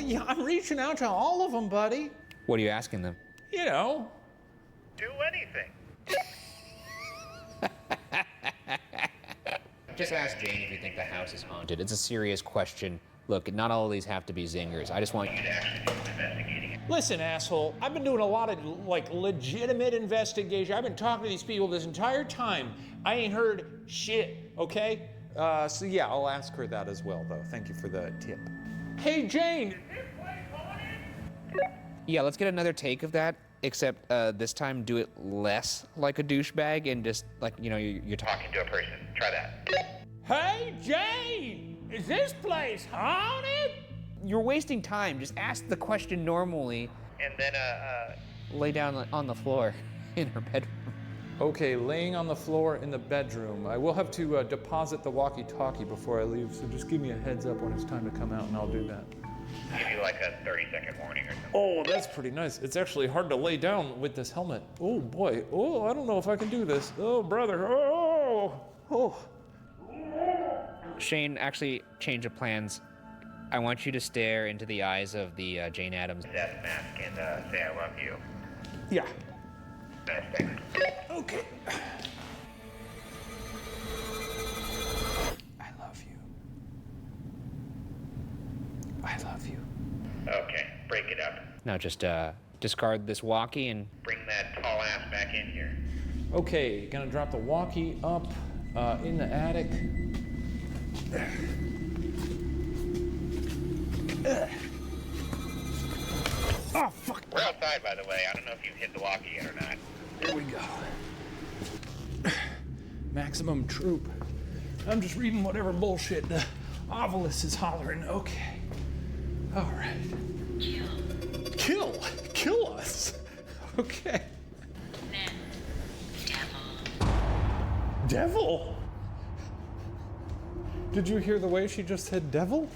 Yeah, I'm reaching out to all of them, buddy. What are you asking them? You know. Do anything. Just ask Jane if you think the house is haunted. It's a serious question. Look, not all of these have to be zingers. I just want you to actually do investigating it. Listen, asshole, I've been doing a lot of, legitimate investigation. I've been talking to these people this entire time. I ain't heard shit, okay? So yeah, I'll ask her that as well, though. Thank you for the tip. Hey, Jane! Yeah, let's get another take of that, except this time do it less like a douchebag and just, you're Talking to a person. Try that. Hey, Jane! Is this place haunted? You're wasting time. Just ask the question normally. And then, Lay down on the floor in her bedroom. Okay, laying on the floor in the bedroom. I will have to deposit the walkie-talkie before I leave, so just give me a heads up when it's time to come out and I'll do that. give you like a 30-second warning or something. Oh, that's pretty nice. It's actually hard to lay down with this helmet. Oh boy. Oh, I don't know if I can do this. Oh, brother. Oh. Shane, actually change of plans. I want you to stare into the eyes of the Jane Addams death mask and say I love you. Yeah. Thanks. Okay. I love you. Okay, break it up. Now just discard this walkie and Bring that tall ass back in here. Okay, gonna drop the walkie up in the attic. Oh, fuck. We're outside, by the way. I don't know if you hit the walkie yet or not. There we go. Maximum troop. I'm just reading whatever bullshit the Ovilus is hollering. Okay. All right. Kill us. Okay. Devil? Did you hear the way she just said devil?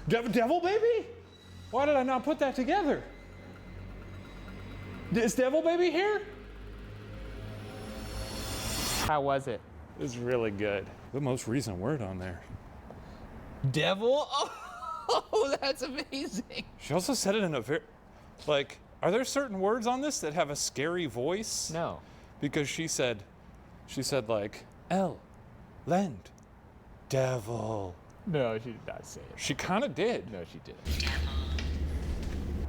Devil, baby? Why did I not put that together? Is Devil Baby here? How was it? It was really good. The most recent word on there. Devil? Oh, that's amazing. She also said it in a very, like, are there certain words on this that have a scary voice? No. Because she said like, lend, devil. No, she did not say it. She kind of did. No, she didn't.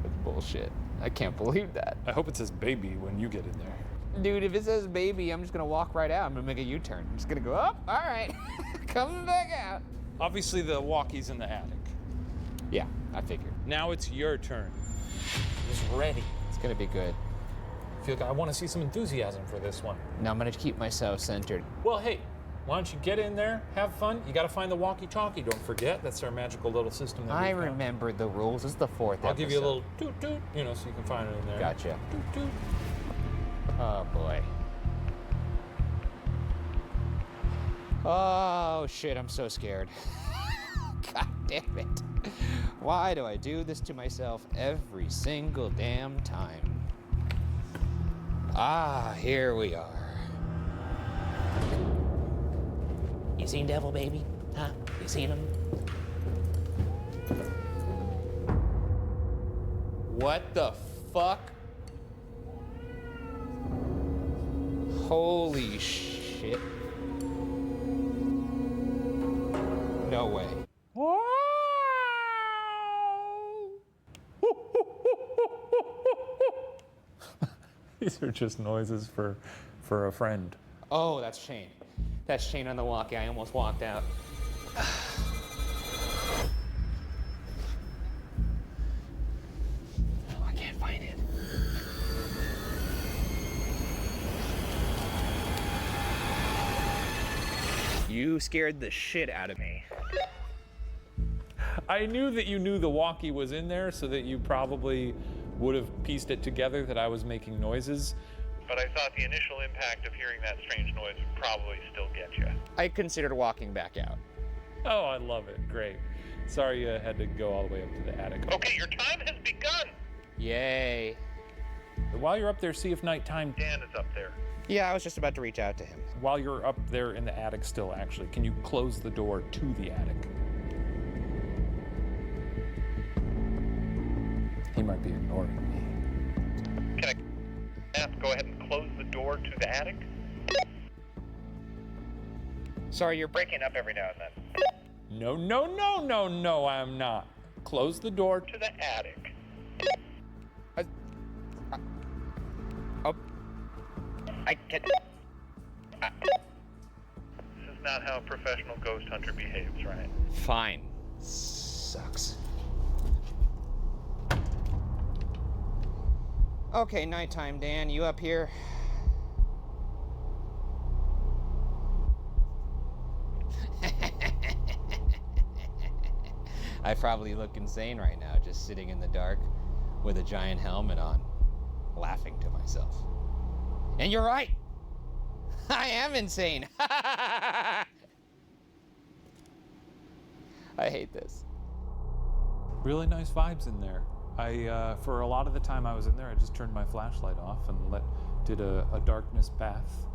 That's bullshit. I can't believe that. I hope it says baby when you get in there. Dude, if it says baby, I'm just gonna walk right out. I'm gonna make a U-turn. I'm just gonna go up. All right, coming back out. Obviously the walkie's in the attic. Yeah, I figured. Now it's your turn. It's ready. It's gonna be good. I want to see some enthusiasm for this one. Now I'm gonna keep myself centered. Well, hey, why don't you get in there, have fun? You got to find the walkie-talkie. Don't forget, that's our magical little system. That I remember the rules. This is the fourth I'll episode. give you a little toot-toot, so you can find it in there. Gotcha. Toot-toot. Oh boy. Oh shit, I'm so scared. God damn it. Why do I do this to myself every single damn time? Ah, here we are. You seen Devil Baby? Huh? You seen him? What the fuck? Holy shit. No way. These are just noises for a friend. Oh, that's Shane. That's Shane on the walkie. I almost walked out. Oh, I can't find it. You scared the shit out of me. I knew that you knew the walkie was in there, so that you probably would have pieced it together that I was making noises. But I thought the initial impact of hearing that strange noise would probably still get you. I considered walking back out. Oh, I love it. Great. Sorry you had to go all the way up to the attic. Okay, your time has begun. Yay. While you're up there, see if nighttime... Dan is up there. Yeah, I was just about to reach out to him. While you're up there in the attic still, actually, can you close the door to the attic? He might be ignoring me. Can I go ahead and close the door to the attic? Sorry, you're breaking up every now and then. No, I'm not. Close the door to the attic. I can... This is not how a professional ghost hunter behaves, right? Fine. Sucks. Okay, nighttime, Dan. You up here? I probably look insane right now, just sitting in the dark with a giant helmet on, laughing to myself. And you're right. I am insane. I hate this. Really nice vibes in there. For a lot of the time I was in there, I just turned my flashlight off and did a darkness bath,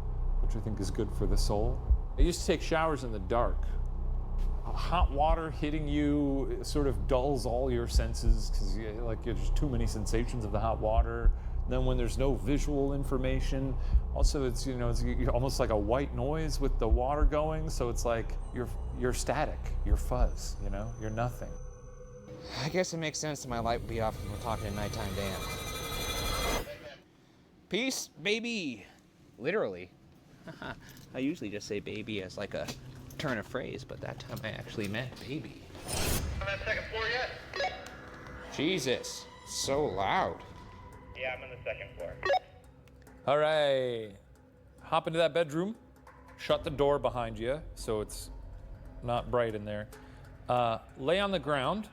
which I think is good for the soul. I used to take showers in the dark. Hot water hitting you sort of dulls all your senses because there's too many sensations of the hot water. Then when there's no visual information, also it's almost like a white noise with the water going. So it's like you're static, you're fuzz, you're nothing. I guess it makes sense that my light would be off when we're talking at nighttime, Dan. Peace, baby. Literally. I usually just say baby as like a turn of phrase, but that time I actually meant baby. On that second floor yet? Jesus, so loud. Yeah, I'm on the second floor. All right, hop into that bedroom, shut the door behind you so it's not bright in there. Lay on the ground.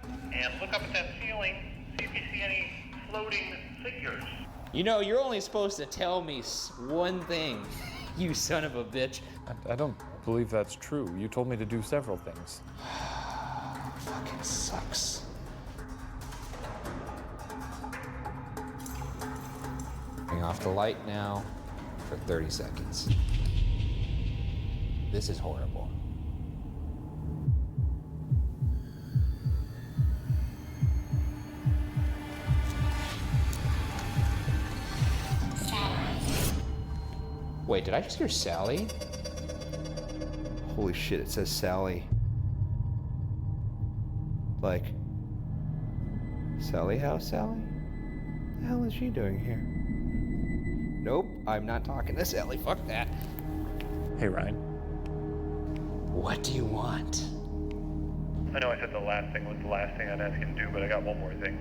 And look up at that ceiling, see if you see any floating figures. You're only supposed to tell me one thing, you son of a bitch. I don't believe that's true. You told me to do several things. Fucking sucks. Turning off the light now for 30 seconds. This is horrible. Wait, did I just hear Sally? Holy shit, it says Sally. Like, Sally House Sally? What the hell is she doing here? Nope, I'm not talking to Sally. Fuck that. Hey, Ryan. What do you want? I know I said the last thing was the last thing I'd ask you to do, but I got one more thing.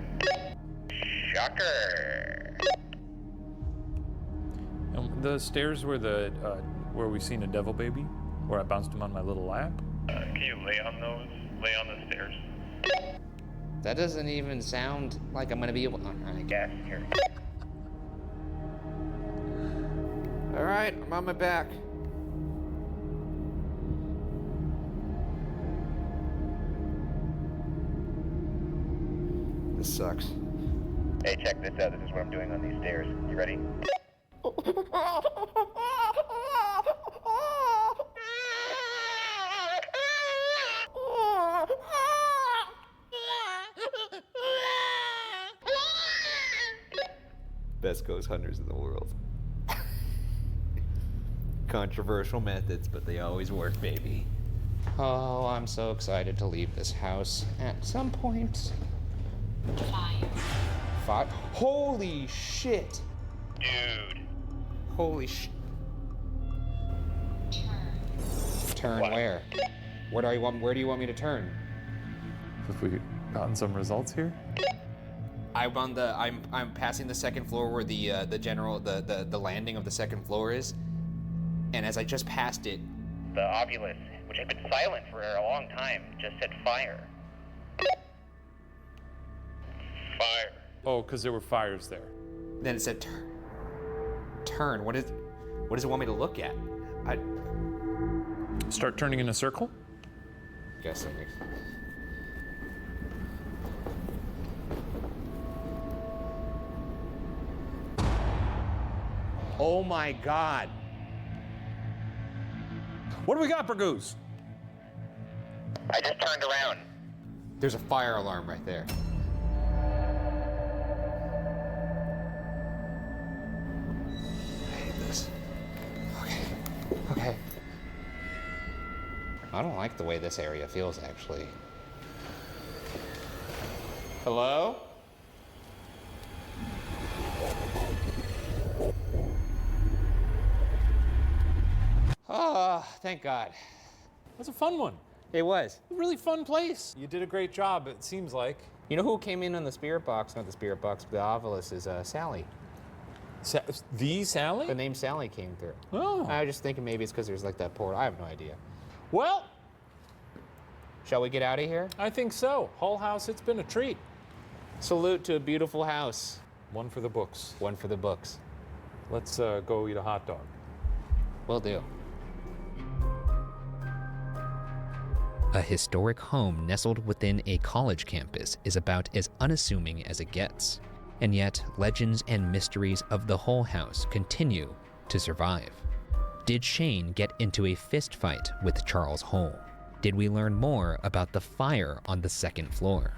Shocker! The stairs where we seen a devil baby, where I bounced him on my little lap. Can you lay on those? Lay on the stairs? That doesn't even sound like I'm gonna be able to. Gas here. All right, I'm on my back. This sucks. Hey, check this out. This is what I'm doing on these stairs. You ready? Best ghost hunters in the world. Controversial methods, but they always work, baby. Oh, I'm so excited to leave this house at some point. 5. Holy shit! Dude. Holy shit. Turn where? Where do you want me to turn? Have we gotten some results here? I'm passing the second floor where the landing of the second floor is. And as I just passed it, The Ovilus, which had been silent for a long time, just said fire. Fire. Oh, because there were fires there. then it said turn. What does it want me to look at? Start turning in a circle? Guess that makes sense. Oh my God. What do we got, Burgoose? I just turned around. There's a fire alarm right there. I hate this. Okay. I don't like the way this area feels, actually. Hello? Oh, thank God. That's a fun one. It was. A really fun place. You did a great job, it seems like. You know who came in on the spirit box? Not the spirit box, but the Ovilus is Sally. The Sally? The name Sally came through. Oh. I was just thinking maybe it's because there's like that portal. I have no idea. Well, Shall we get out of here? I think so. Hull House, it's been a treat. Salute to a beautiful house. One for the books. One for the books. Let's go eat a hot dog. Will do. A historic home nestled within a college campus is about as unassuming as it gets. And yet, legends and mysteries of the Hull House continue to survive. Did Shane get into a fist fight with Charles Hull? Did we learn more about the fire on the second floor?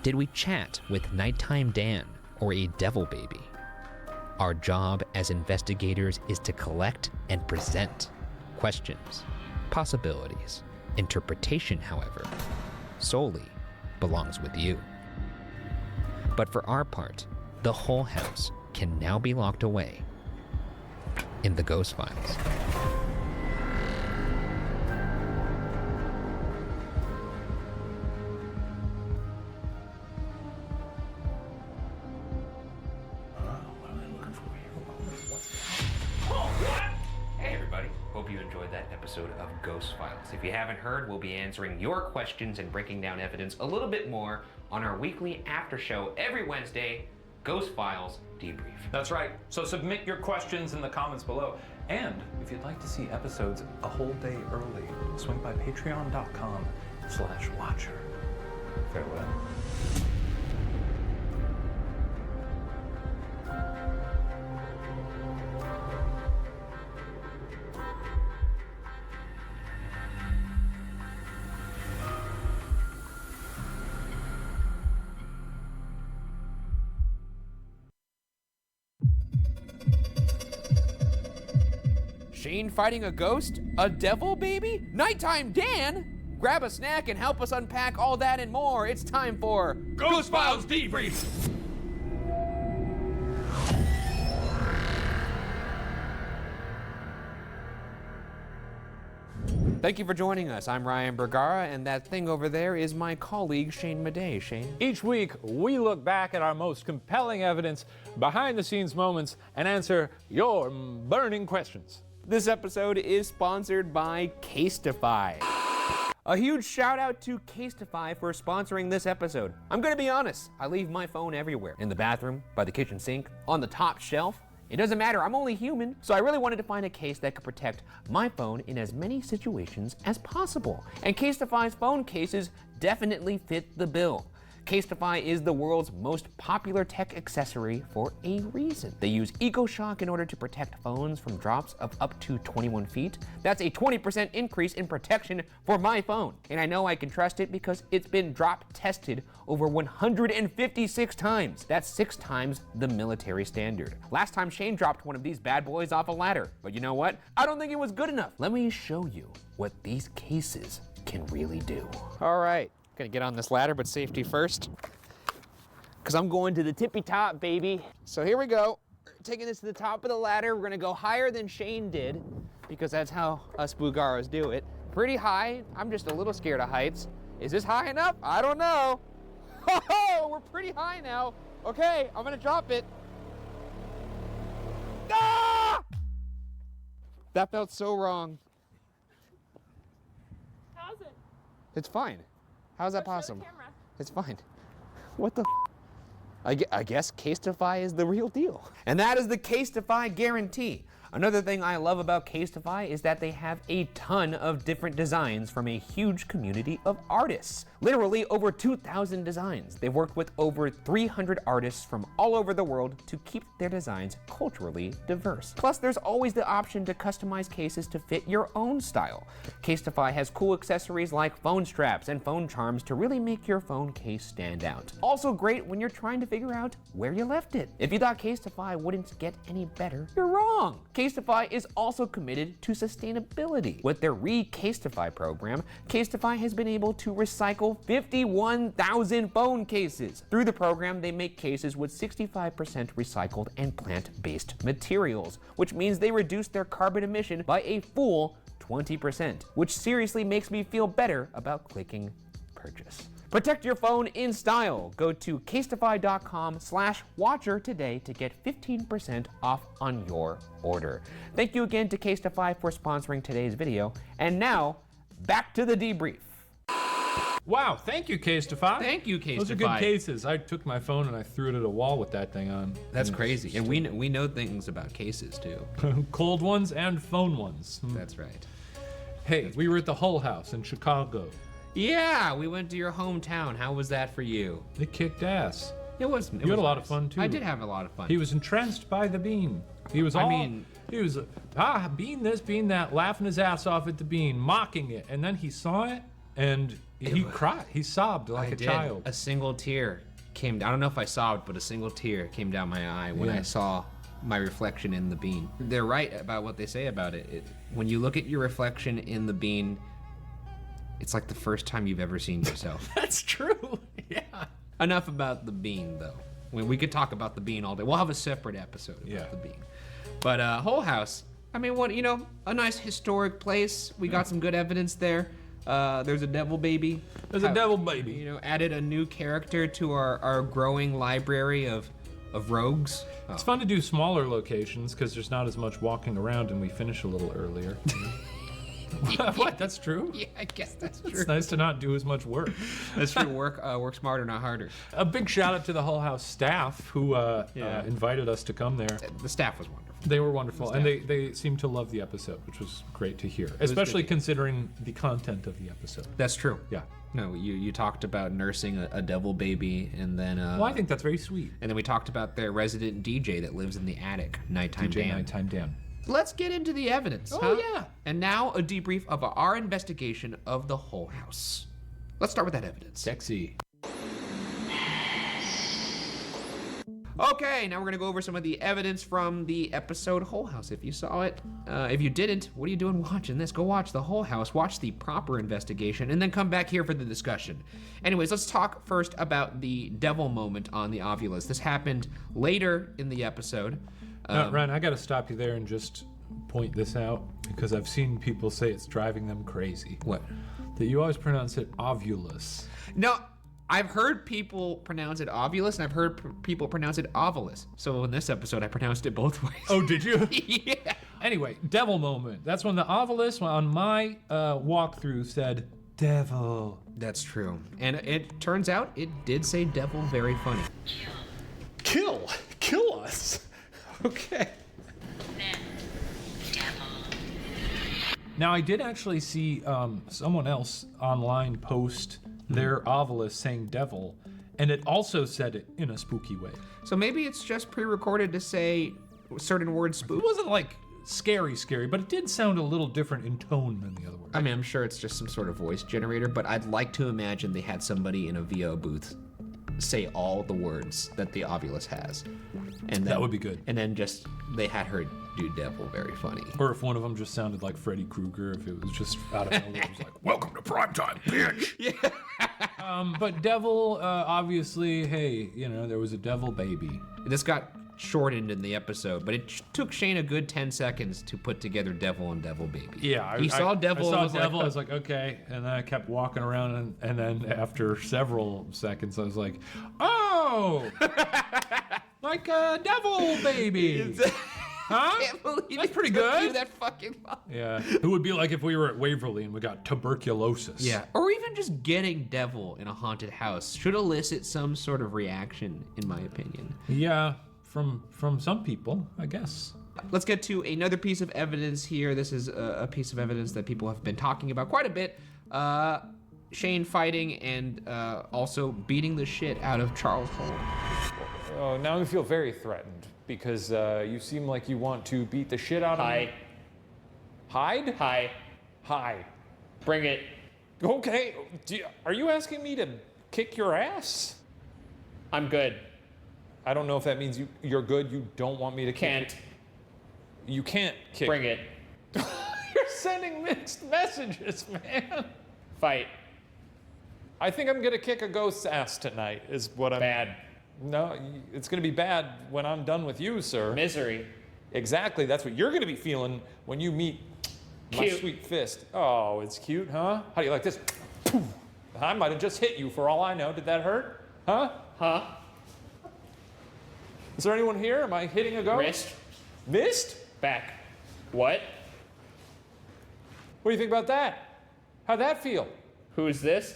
Did we chat with Nighttime Dan or a devil baby? Our job as investigators is to collect and present questions, possibilities. Interpretation, however, solely belongs with you. But for our part, the Hull House can now be locked away in the Ghost Files. Hey everybody, hope you enjoyed that episode of Ghost Files. If you haven't heard, we'll be answering your questions and breaking down evidence a little bit more on our weekly after show every Wednesday, Ghost Files Debrief. That's right. So submit your questions in the comments below. And if you'd like to see episodes a whole day early, swing by patreon.com/watcher. Farewell. Shane fighting a ghost? A devil baby? Nighttime Dan? Grab a snack and help us unpack all that and more. It's time for Ghost Files Debrief! Thank you for joining us. I'm Ryan Bergara, and that thing over there is my colleague Shane Madej. Shane? Each week, we look back at our most compelling evidence, behind-the-scenes moments, and answer your burning questions. This episode is sponsored by Casetify. A huge shout out to Casetify for sponsoring this episode. I'm gonna be honest, I leave my phone everywhere. In the bathroom, by the kitchen sink, on the top shelf. It doesn't matter, I'm only human. So I really wanted to find a case that could protect my phone in as many situations as possible. And Casetify's phone cases definitely fit the bill. Casetify is the world's most popular tech accessory for a reason. They use EcoShock in order to protect phones from drops of up to 21 feet. That's a 20% increase in protection for my phone. And I know I can trust it because it's been drop tested over 156 times. That's 6 times the military standard. Last time Shane dropped one of these bad boys off a ladder. But you know what? I don't think it was good enough. Let me show you what these cases can really do. All right. Gonna get on this ladder, but safety first. Cause I'm going to the tippy top, baby. So here we go. Taking this to the top of the ladder. We're gonna go higher than Shane did, because that's how us Bugaros do it. Pretty high. I'm just a little scared of heights. Is this high enough? I don't know. Oh, we're pretty high now. Okay, I'm gonna drop it. Ah! That felt so wrong. How's it? It's fine. How's that possible? It's fine. What the I guess Casetify is the real deal. And that is the Casetify guarantee. Another thing I love about Casetify is that they have a ton of different designs from a huge community of artists. Literally over 2,000 designs. They've worked with over 300 artists from all over the world to keep their designs culturally diverse. Plus, there's always the option to customize cases to fit your own style. Casetify has cool accessories like phone straps and phone charms to really make your phone case stand out. Also great when you're trying to figure out where you left it. If you thought Casetify wouldn't get any better, you're wrong. Casetify is also committed to sustainability. With their Re-Casetify program, Casetify has been able to recycle 51,000 phone cases. Through the program, they make cases with 65% recycled and plant-based materials, which means they reduce their carbon emission by a full 20%, which seriously makes me feel better about clicking purchase. Protect your phone in style. Go to casetify.com/watcher today to get 15% off on your order. Thank you again to Casetify for sponsoring today's video. And now, back to the debrief. Wow, thank you, Case-Defy. Thank you, Case-Defy. Those are good cases. I took my phone and I threw it at a wall with that thing on. That's crazy. And we know things about cases, too. Cold ones and phone ones. That's right. Hey, we were at the Hull House in Chicago. Yeah, we went to your hometown. How was that for you? It kicked ass. It was. You had a lot of fun, too. I did have a lot of fun. He was entranced by the bean. He was bean this, bean that, laughing his ass off at the bean, mocking it. And then he saw it and he cried. He sobbed like a child. A single tear came down. I don't know if I sobbed, but a single tear came down my eye when I saw my reflection in the bean. They're right about what they say about it. When you look at your reflection in the bean, it's like the first time you've ever seen yourself. That's true. Yeah. Enough about the bean, though. We could talk about the bean all day. We'll have a separate episode about the bean. But Hull House, I mean, a nice historic place. We got some good evidence there. There's a devil baby. There's a devil baby. Added a new character to our growing library of rogues. It's fun to do smaller locations because there's not as much walking around and we finish a little earlier. What? That's true? Yeah, I guess that's true. It's nice to not do as much work. That's true. Work smarter, not harder. A big shout out to the Hull House staff who invited us to come there. The staff was wonderful. They were wonderful, and they seemed to love the episode, which was great to hear, especially considering the content of the episode. That's true. Yeah. No, you talked about nursing a devil baby, and then... well, I think that's very sweet. And then we talked about their resident DJ that lives in the attic, Nighttime Dan. Nighttime Dan. Let's get into the evidence. Oh, yeah. And now a debrief of our investigation of the Hull House. Let's start with that evidence. Sexy. Okay, now we're gonna go over some of the evidence from the episode Hull House. If you saw it, if you didn't, what are you doing watching this? Go watch the Hull House, watch the proper investigation, and then come back here for the discussion. Anyways, let's talk first about the devil moment on the Ovilus. This happened later in the episode. Ryan, I gotta stop you there and just point this out because I've seen people say it's driving them crazy. What? That you always pronounce it ovulus. No, I've heard people pronounce it ovulus, and I've heard people pronounce it ovilus. So in this episode, I pronounced it both ways. Oh, did you? Yeah. Anyway, devil moment. That's when the ovilus on my walkthrough said devil. That's true. And it turns out it did say devil very funny. Kill us. Okay. Now, I did actually see someone else online post their ovilus saying devil, and it also said it in a spooky way. So maybe it's just pre-recorded to say certain words spook. It wasn't like scary, but it did sound a little different in tone than the other words. I mean, I'm sure it's just some sort of voice generator, but I'd like to imagine they had somebody in a VO booth say all the words that the ovilus has. And then, that would be good. And then just, they had her do devil very funny. Or if one of them just sounded like Freddy Krueger, if it was just out of nowhere, it was like, welcome to primetime, bitch! Yeah. But devil, obviously, hey, there was a devil baby. This got shortened in the episode, but it took Shane a good 10 seconds to put together devil and devil baby. Yeah, he saw devil. I was like, okay, and then I kept walking around, and then after several seconds, I was like, oh, like a devil baby. Huh? I can't believe that's pretty good. That fucking long. Yeah. It would be like if we were at Waverly and we got tuberculosis. Yeah. Or even just getting devil in a haunted house should elicit some sort of reaction, in my opinion. Yeah, from some people, I guess. Let's get to another piece of evidence here. This is a piece of evidence that people have been talking about quite a bit. Shane fighting and also beating the shit out of Charles Hull. Oh, now I feel very threatened because you seem like you want to beat the shit out of me. Hide? Hi. Bring it. Okay. Are you asking me to kick your ass? I'm good. I don't know if that means you're good. You don't want me to kick. You can't kick. Bring it. You're sending mixed messages, man. Fight. I think I'm gonna kick a ghost's ass tonight, is what I'm... Bad. No, it's gonna be bad when I'm done with you, sir. Misery. Exactly, that's what you're gonna be feeling when you meet my sweet fist. Oh, it's cute, huh? How do you like this? I might have just hit you for all I know. Did that hurt? Huh? Is there anyone here? Am I hitting a ghost? Wrist. Missed? Back. What? What do you think about that? How'd that feel? Who's this?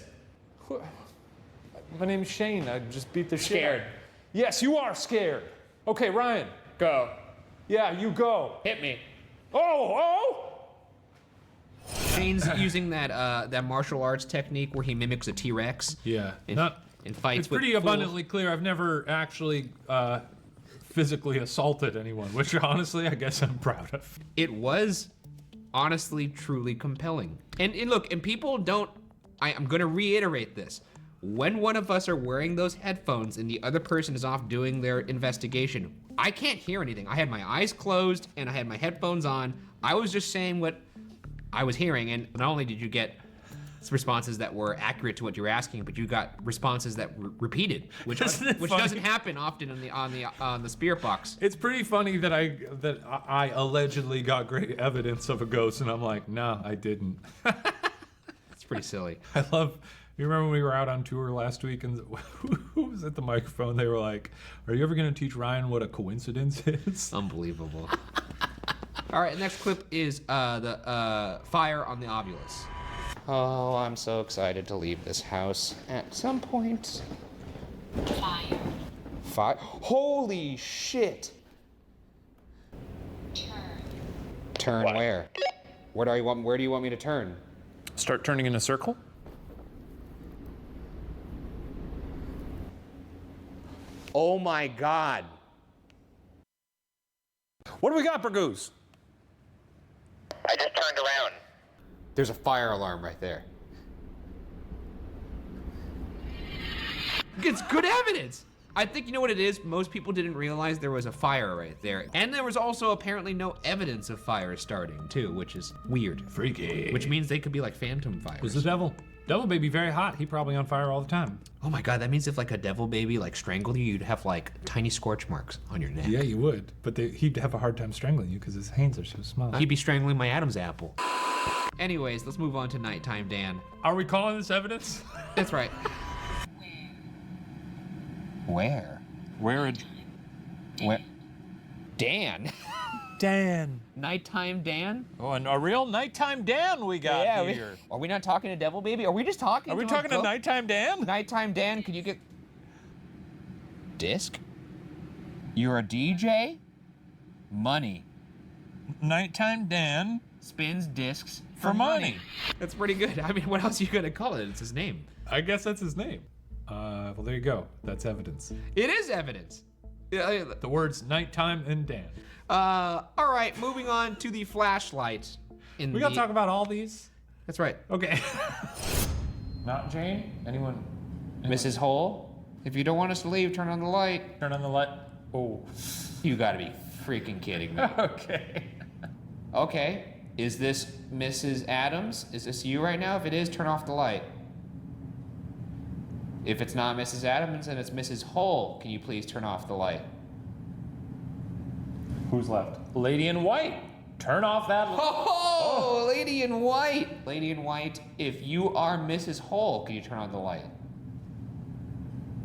My name's Shane. I just beat the shit. Scared. Yes, you are scared. Okay, Ryan. Go. Yeah, you go. Hit me. Oh! Shane's using that martial arts technique where he mimics a T-Rex. Yeah. And fights It's pretty with full- abundantly clear. I've never actually physically assaulted anyone, which honestly, I guess I'm proud of. It was honestly, truly compelling. And look, and people don't, I'm gonna reiterate this. When one of us are wearing those headphones and the other person is off doing their investigation, I can't hear anything. I had my eyes closed and I had my headphones on. I was just saying what I was hearing, and not only did you get responses that were accurate to what you were asking, but you got responses that were repeated, which doesn't happen often on the spirit box. It's pretty funny that I allegedly got great evidence of a ghost, and I'm like, no, I didn't. It's pretty silly. I love. You remember when we were out on tour last week, and who was at the microphone? They were like, "Are you ever going to teach Ryan what a coincidence is?" Unbelievable. All right, next clip is the fire on the Ovilus. Oh, I'm so excited to leave this house at some point. Fire. Holy shit. Turn where? Where do you want me to turn? Start turning in a circle. Oh my God. What do we got, Burgoose? I just turned around. There's a fire alarm right there. It's good evidence. I think you know what it is? Most people didn't realize there was a fire right there. And there was also apparently no evidence of fire starting too, which is weird. Freaky. Which means they could be like phantom fires. Who's the devil? Devil baby very hot. He probably on fire all the time. Oh my God, that means if like a devil baby like strangled you, you'd have like tiny scorch marks on your neck. Yeah, you would. But he'd have a hard time strangling you because his hands are so small. He'd be strangling my Adam's apple. Anyways, let's move on to Nighttime Dan. Are we calling this evidence? That's right. Where? Where? Dan. Dan. Nighttime Dan? Oh, and a real Nighttime Dan we got here. Are we not talking to Devil Baby? Are we just talking Are we talking to Nighttime Dan? Nighttime Dan, could you get... Disc? You're a DJ? Money. Nighttime Dan spins discs for money. That's pretty good. I mean, what else are you gonna call it? It's his name. I guess that's his name. Well, there you go. That's evidence. It is evidence. The words Nighttime and Dan. All right, moving on to the flashlight. We gotta talk about all these? That's right. Okay. Not Jane? Anyone? Mrs. Hole, if you don't want us to leave, turn on the light. Turn on the light. Oh. You gotta be freaking kidding me. Okay. Okay. Is this Mrs. Adams? Is this you right now? If it is, turn off the light. If it's not Mrs. Adams and it's Mrs. Hole, can you please turn off the light? Who's left? Lady in White. Turn off that light. Oh, Lady in White. Lady in White, if you are Mrs. Hole, can you turn on the light?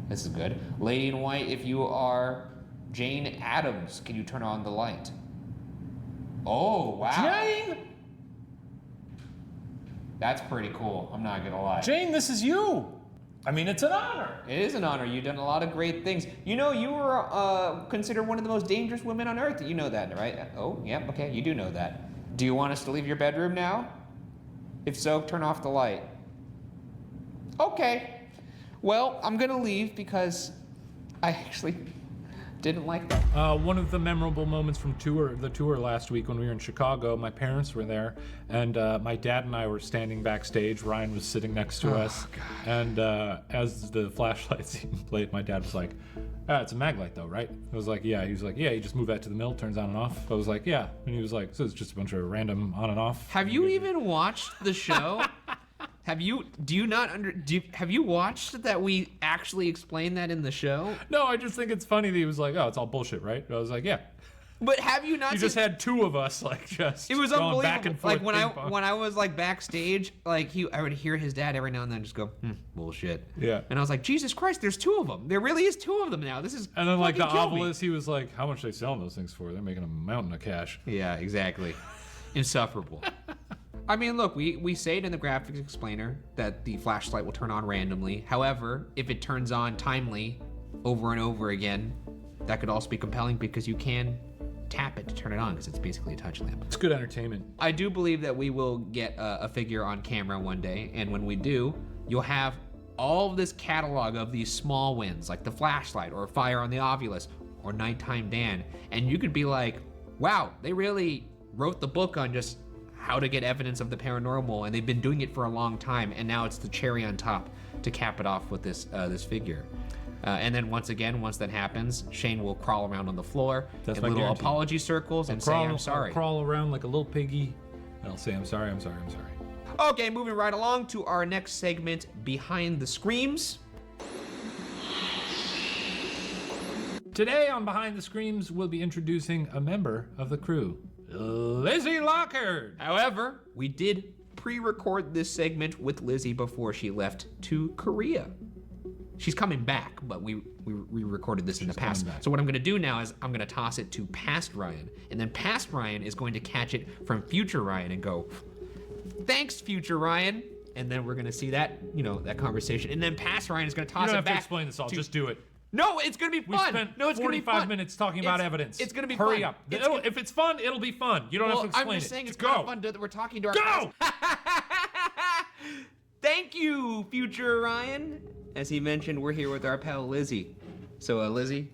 This is good. Lady in White, if you are Jane Adams, can you turn on the light? Oh, wow. Jane! That's pretty cool, I'm not gonna lie. Jane, this is you. I mean, it's an honor. It is an honor. You've done a lot of great things. You know, you were considered one of the most dangerous women on earth. You know that, right? Oh, yeah, okay, you do know that. Do you want us to leave your bedroom now? If so, turn off the light. Okay. Well, I'm gonna leave because I actually didn't like that. One of the memorable moments from the tour last week when we were in Chicago, my parents were there, and my dad and I were standing backstage. Ryan was sitting next to us, and as the flashlight scene played, my dad was like, it's a mag light though, right? I was like, yeah. He was like, yeah, you just move that to the middle, turns on and off. I was like, yeah. And he was like, so it's just a bunch of random on and off. Have you even watched the show? Have you watched that we actually explained that in the show? No, I just think it's funny that he was like, oh, it's all bullshit, right? I was like, yeah. But have you not? You just had two of us like just. It was going unbelievable. back and forth. Like when I was like backstage, like I would hear his dad every now and then just go, bullshit. Yeah. And I was like, Jesus Christ, there's two of them. There really is two of them now. This is. And then like the fucking kill me. Ovilus, he was like, how much are they selling those things for? They're making a mountain of cash. Yeah, exactly. Insufferable. I mean, look, we say it in the graphics explainer that the flashlight will turn on randomly. However, if it turns on timely over and over again, that could also be compelling because you can tap it to turn it on because it's basically a touch lamp. It's good entertainment. I do believe that we will get a figure on camera one day, and when we do, you'll have all of this catalog of these small wins, like the flashlight or Fire on the Ovilus or Nighttime Dan, and you could be like, wow, they really wrote the book on just how to get evidence of the paranormal, and they've been doing it for a long time, and now it's the cherry on top to cap it off with this this figure. And then once that happens, Shane will crawl around on the floor in little guarantee. apology circles and say, I'm sorry. I'll crawl around like a little piggy, and I'll say, I'm sorry. Okay, moving right along to our next segment, Behind the Screams. Today on Behind the Screams, we'll be introducing a member of the crew, Lizzie Lockhart. However, we did pre-record this segment with Lizzie before she left to Korea. She's coming back, but we recorded this in the past. So what I'm gonna do now is I'm gonna toss it to past Ryan, and then past Ryan is going to catch it from future Ryan and go, thanks, future Ryan. And then we're gonna see that, that conversation. And then past Ryan is gonna toss You don't it have back. to explain this all, just do it. No, it's gonna be fun. We spent no, it's 45 gonna be fun. minutes talking about evidence. It's gonna be Hurry fun. up. If it's fun, it'll be fun. You don't have to explain it. I'm just saying it's go. kind of fun that we're talking to our Go! Thank you, future Ryan. As he mentioned, we're here with our pal Lizzie. So, Lizzie,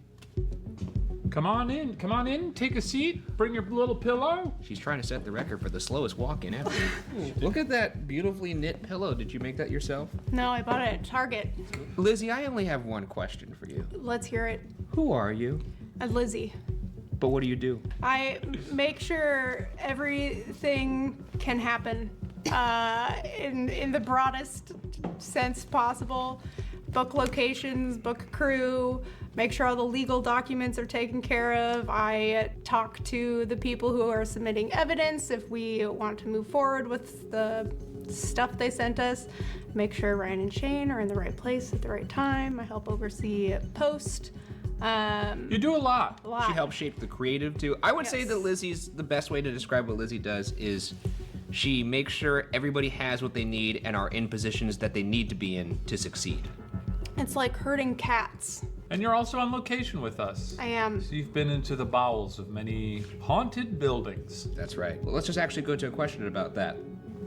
Come on in, take a seat, bring your little pillow. she's trying to set the record for the slowest walk-in ever. Look at that beautifully knit pillow. Did you make that yourself? No, I bought it at Target. Lizzie, I only have one question for you. Let's hear it. Who are you? I'm Lizzie. But what do you do? I make sure everything can happen in the broadest sense possible. Book locations, book crew, make sure all the legal documents are taken care of. I talk to the people who are submitting evidence if we want to move forward with the stuff they sent us. Make sure Ryan and Shane are in the right place at the right time. I help oversee post. You do a lot. She helps shape the creative too. I would say that Lizzie's, the best way to describe what Lizzie does is she makes sure everybody has what they need and are in positions that they need to be in to succeed. It's like herding cats. And you're also on location with us. I am. So you've been into the bowels of many haunted buildings. That's right. Well, let's just actually go to a question about that.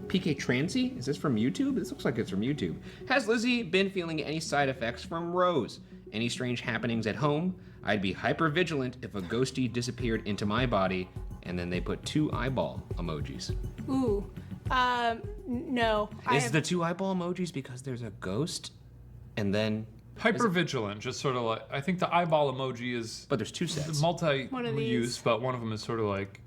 PK Transy? Is this from YouTube? This looks like it's from YouTube. Has Lizzie been feeling any side effects from Rose? Any strange happenings at home? I'd be hyper vigilant if a ghostie disappeared into my body, and then they put 2 eyeball emojis. Ooh. No. Is the 2 eyeball emojis because there's a ghost? And then Hypervigilant, just sort of like, I think the eyeball emoji is. But there's 2 sets. One of Multi-use, these. but one of them is sort of like,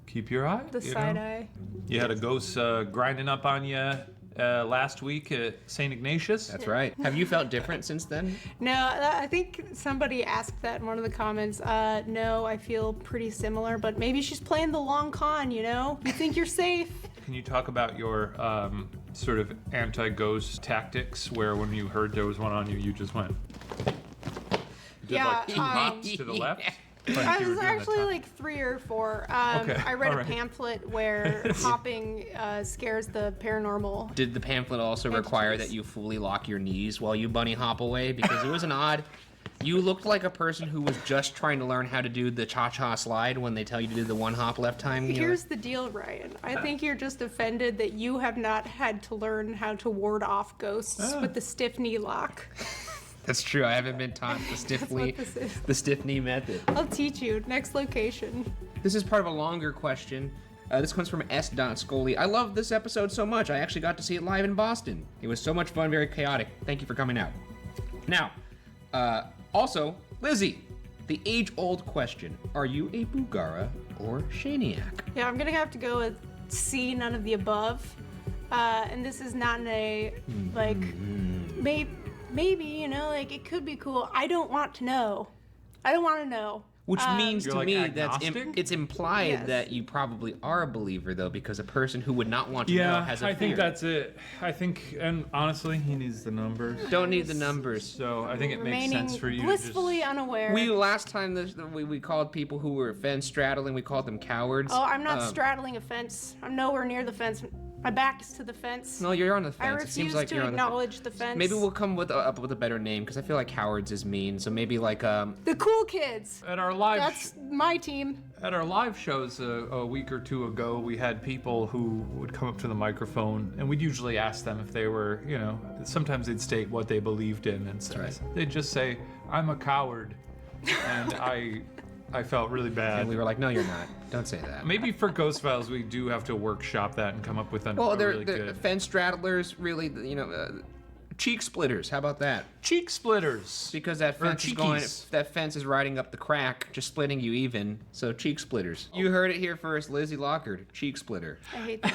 keep your eye. The you side know? eye. You had a ghost grinding up on you last week at St. Ignatius. That's right. Have you felt different since then? No, I think somebody asked that in one of the comments. No, I feel pretty similar, but maybe she's playing the long con, you know? You think you're safe. Can you talk about your sort of anti-ghost tactics, where when you heard there was one on you, you just went? You did like 2 hops to the left? I was actually like 3 or 4. Okay, I read all a right. pamphlet where hopping scares the paranormal. Did the pamphlet also require that you fully lock your knees while you bunny hop away? Because it was an odd. You looked like a person who was just trying to learn how to do the cha-cha slide when they tell you to do the 1 hop left time. You know? Here's the deal, Ryan. I think you're just offended that you have not had to learn how to ward off ghosts with the stiff knee lock. That's true. I haven't been taught the stiff knee method. I'll teach you. Next location. This is part of a longer question. This comes from S. Scully. I love this episode so much. I actually got to see it live in Boston. It was so much fun, very chaotic. Thank you for coming out. Now, also, Lizzie, the age-old question. Are you a Bugara or Shaniac? Yeah, I'm gonna have to go with C, none of the above. And this is not in a, like, maybe, you know, like, it could be cool. I don't want to know. I don't want to know. Which means You're to like me agnostic? it's implied Yes. that you probably are a believer, though, because a person who would not want to know has a I think fear. that's it. I think, and honestly, he needs the numbers. Don't need the numbers. So I think it makes Remaining sense for you blissfully unaware. We last time we called people who were fence straddling, we called them cowards. Oh, I'm not straddling a fence. I'm nowhere near the fence. My back is to the fence. No, you're on the I fence. It refuse seems like to you're on the acknowledge the fence. Maybe we'll come up with a better name because I feel like Howard's is mean. So maybe like The cool kids. At our live That's my team. At our live shows a week or two ago, we had people who would come up to the microphone, and we'd usually ask them if they were, sometimes they'd state what they believed in, and they'd just say, "I'm a coward," and I felt really bad. And we were like, "No, you're not. Don't say that." Maybe for Ghost Files, we do have to workshop that and come up with a really they're good fence straddlers, really, cheek splitters. How about that? Cheek splitters. Because that fence is riding up the crack, just splitting you even. So cheek splitters. You heard it here first, Lizzie Lockard, cheek splitter. I hate this.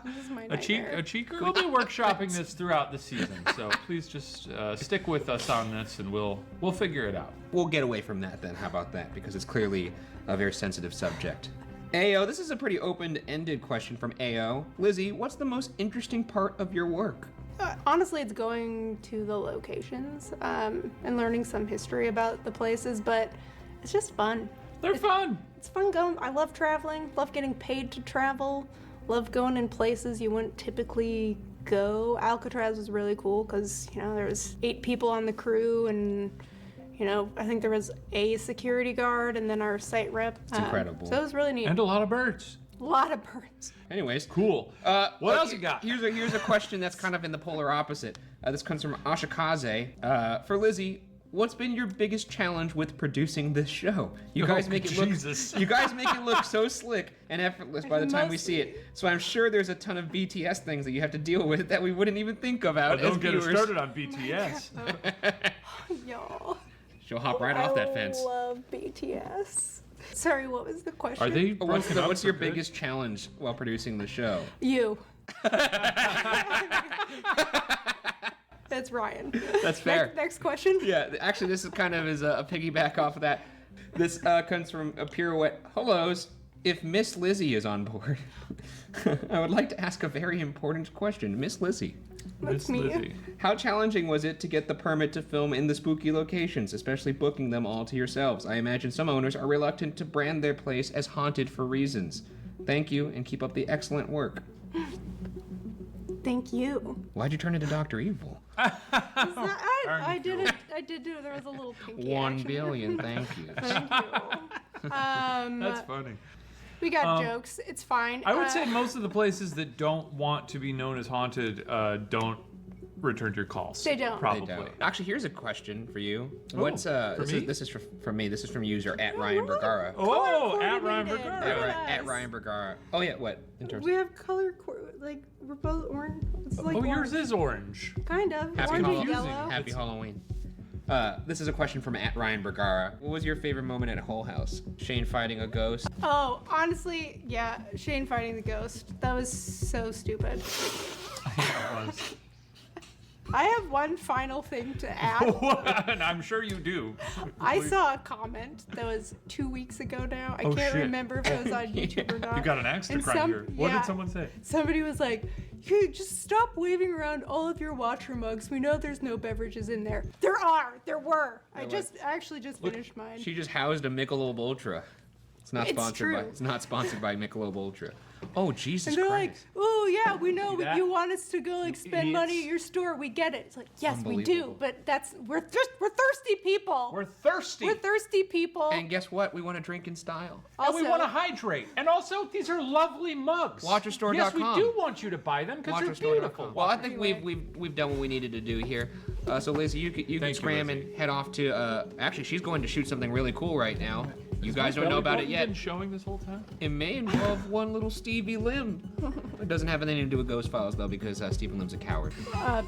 This is my nightmare. A cheeker? We'll be workshopping this throughout the season, so please just stick with us on this, and we'll figure it out. We'll get away from that then. How about that? Because it's clearly a very sensitive subject. AO, this is a pretty open-ended question from AO. Lizzie, what's the most interesting part of your work? Honestly, it's going to the locations and learning some history about the places, but it's just fun. They're fun. It's fun going. I love traveling, love getting paid to travel, love going in places you wouldn't typically go. Alcatraz was really cool because, there was 8 people on the crew and, I think there was a security guard and then our site rep. It's incredible. So it was really neat. And a lot of birds. A lot of birds. Anyways, cool. What else you got? Here's a question that's kind of in the polar opposite. This comes from Ashikaze. For Lizzie, what's been your biggest challenge with producing this show? You guys make it look so slick and effortless by the time we see it. So I'm sure there's a ton of BTS things that you have to deal with that we wouldn't even think about. Don't get us started on BTS. Y'all. She'll hop right off that fence. I love BTS. Sorry, what was the question? Are they What's your biggest challenge while producing the show? You. That's Ryan. That's fair. Next question. Yeah, actually, this is kind of a piggyback off of that. This comes from a pirouette. Hellos. If Miss Lizzie is on board, I would like to ask a very important question. Miss Lizzie. That's me. Lizzie. How challenging was it to get the permit to film in the spooky locations, especially booking them all to yourselves? I imagine some owners are reluctant to brand their place as haunted for reasons. Thank you, and keep up the excellent work. Thank you. Why'd you turn into Dr. Evil? I did do it. There was a little pinky 1 action. billion, thank you. Thank you. That's funny. We got jokes. It's fine. I would say most of the places that don't want to be known as haunted don't return your calls. They don't. Probably. They don't. Actually, here's a question for you. Oh, What's this is from me. This is from user at Ryan Bergara. Oh, at Ryan Bergara. At Ryan Bergara. Oh yeah, what? In terms We have color, like we're both orange. It's like yours orange. is orange. Kind of. Happy, Orange and Halloween. yellow. Happy Halloween. This is a question from at Ryan Bergara. What was your favorite moment at Hull House? Shane fighting a ghost? Oh, honestly, yeah, Shane fighting the ghost. That was so stupid. Yeah, it was. I have one final thing to add. And I'm sure you do. I saw a comment that was 2 weeks ago now. I can't remember if it was on YouTube or not. You got an axe to grind here. What did someone say? Somebody was like, "You just stop waving around all of your Watcher mugs. We know there's no beverages in there." There are. There were. I actually just finished mine. She just housed a Michelob Ultra. It's not sponsored by. It's not sponsored by Michelob Ultra. Oh Jesus And they're Christ! like, "Oh yeah, we know that? you want us to go like spend money at your store. We get it." It's like, yes, we do, but we're thirsty people. We're thirsty. We're thirsty people. And guess what? We want to drink in style. And we want to hydrate. And also, these are lovely mugs. WatcherStore.com. Yes, we do want you to buy them because they're beautiful. Well, I think we've done what we needed to do here. So Lizzie, you can scram and head off to. Actually, she's going to shoot something really cool right now. You guys don't know about it yet. Been showing this whole time? It may involve one little Stevie Lim. It doesn't have anything to do with Ghost Files though, because Stephen Lim's a coward.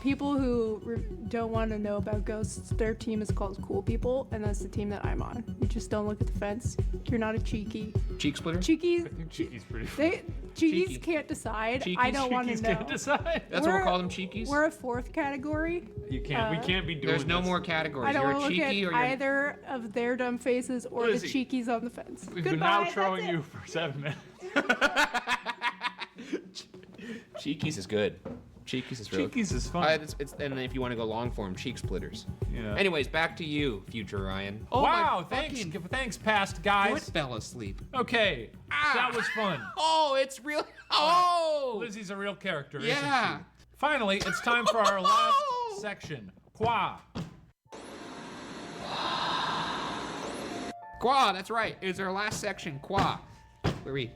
People who don't want to know about ghosts, their team is called Cool People, and that's the team that I'm on. You just don't look at the fence. You're not a cheeky. Cheek splitter? Cheekies. I think Cheeky's pretty funny. Cheekies can't decide. I don't want to know. Cheekies can't decide. That's what we'll call them, cheekies? We're a fourth category. You can't. We can't be doing There's no this. more categories. I don't You're want a to look cheeky at or you're either of their dumb faces or Lizzie, the cheekies on the fence. We've been outroing you for 7 minutes. Cheekies is good. Cheekies is really Cheekies is fun. And then if you want to go long form, Cheek Splitters. Yeah. Anyways, back to you, future Ryan. Oh, wow, my thanks, fucking thanks, past guys. foot fell asleep. Okay, that was fun. Oh, it's real. Oh, Lizzie's a real character, Yeah. isn't she? Finally, it's time for our last section. Qua. Qua, that's right. It's our last section, Qua, where we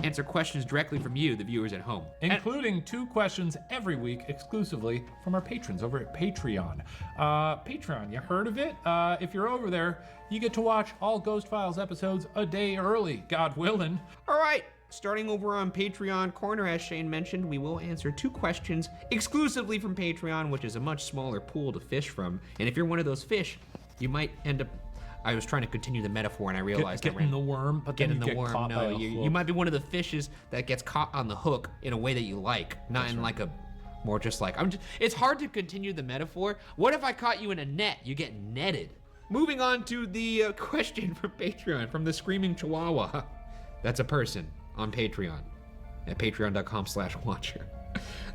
answer questions directly from you, the viewers at home. Including 2 questions every week exclusively from our patrons over at Patreon. Patreon, you heard of it? If you're over there, you get to watch all Ghost Files episodes a day early, God willing. All right, starting over on Patreon Corner, as Shane mentioned, we will answer 2 questions exclusively from Patreon, which is a much smaller pool to fish from. And if you're one of those fish, you might end up. I was trying to continue the metaphor and I realized Getting the worm, but then getting you the get worm. caught by No, a you hook. might be one of the fishes that gets caught on the hook in a way that you like, not in like a more just like it's hard to continue the metaphor. What if I caught you in a net? You get netted. Moving on to the question from Patreon from the Screaming Chihuahua. That's a person on Patreon at patreon.com/watcher.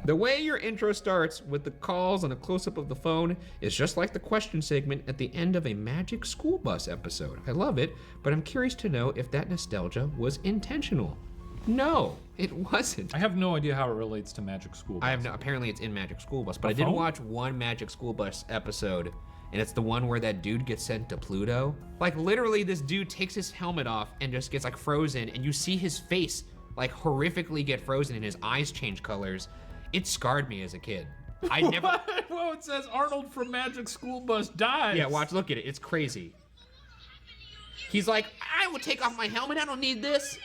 The way your intro starts with the calls and a close-up of the phone is just like the question segment at the end of a Magic School Bus episode. I love it, but I'm curious to know if that nostalgia was intentional. No, it wasn't. I have no idea how it relates to Magic School Bus. Apparently it's in Magic School Bus, but I The did phone? watch one Magic School Bus episode, and it's the one where that dude gets sent to Pluto. Like literally this dude takes his helmet off and just gets like frozen, and you see his face like horrifically get frozen and his eyes change colors. It scarred me as a kid. I never. Well, it says Arnold from Magic School Bus dies. Yeah, watch, look at it. It's crazy. He's like, I will take off my helmet. I don't need this.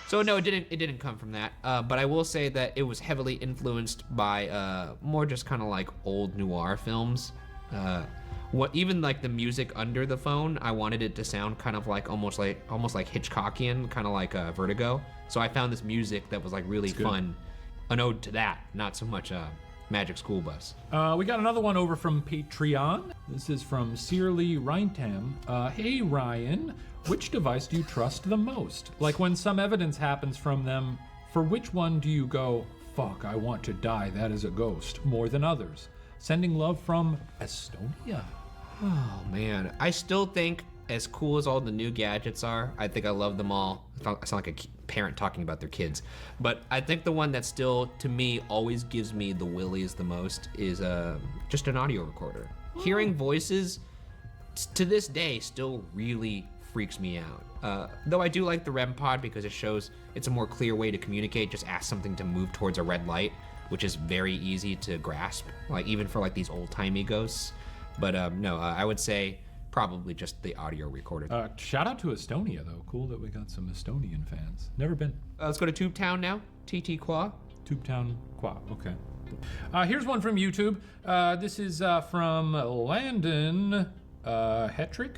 So no, it didn't come from that. But I will say that it was heavily influenced by more just kind of like old noir films. Even like the music under the phone, I wanted it to sound kind of like almost like Hitchcockian, kind of like Vertigo. So I found this music that was like really fun. An ode to that, not so much Magic School Bus. We got another one over from Patreon. This is from Searly Reintam. Hey Ryan, which device do you trust the most? Like when some evidence happens from them, for which one do you go, fuck, I want to die, that is a ghost, more than others? Sending love from Estonia. Oh man, I still think as cool as all the new gadgets are, I think I love them all. I sound like a parent talking about their kids. But I think the one that still, to me, always gives me the willies the most is just an audio recorder. Hearing voices, to this day, still really freaks me out. Though I do like the REM pod because it shows it's a more clear way to communicate. Just ask something to move towards a red light, which is very easy to grasp, like even for like these old-timey ghosts. But no, I would say probably just the audio recorder. Shout out to Estonia, though. Cool that we got some Estonian fans. Never been. Let's go to Tube Town now. TT Qua. Tube Town Qua, okay. Here's one from YouTube. This is from Landon Hetrick.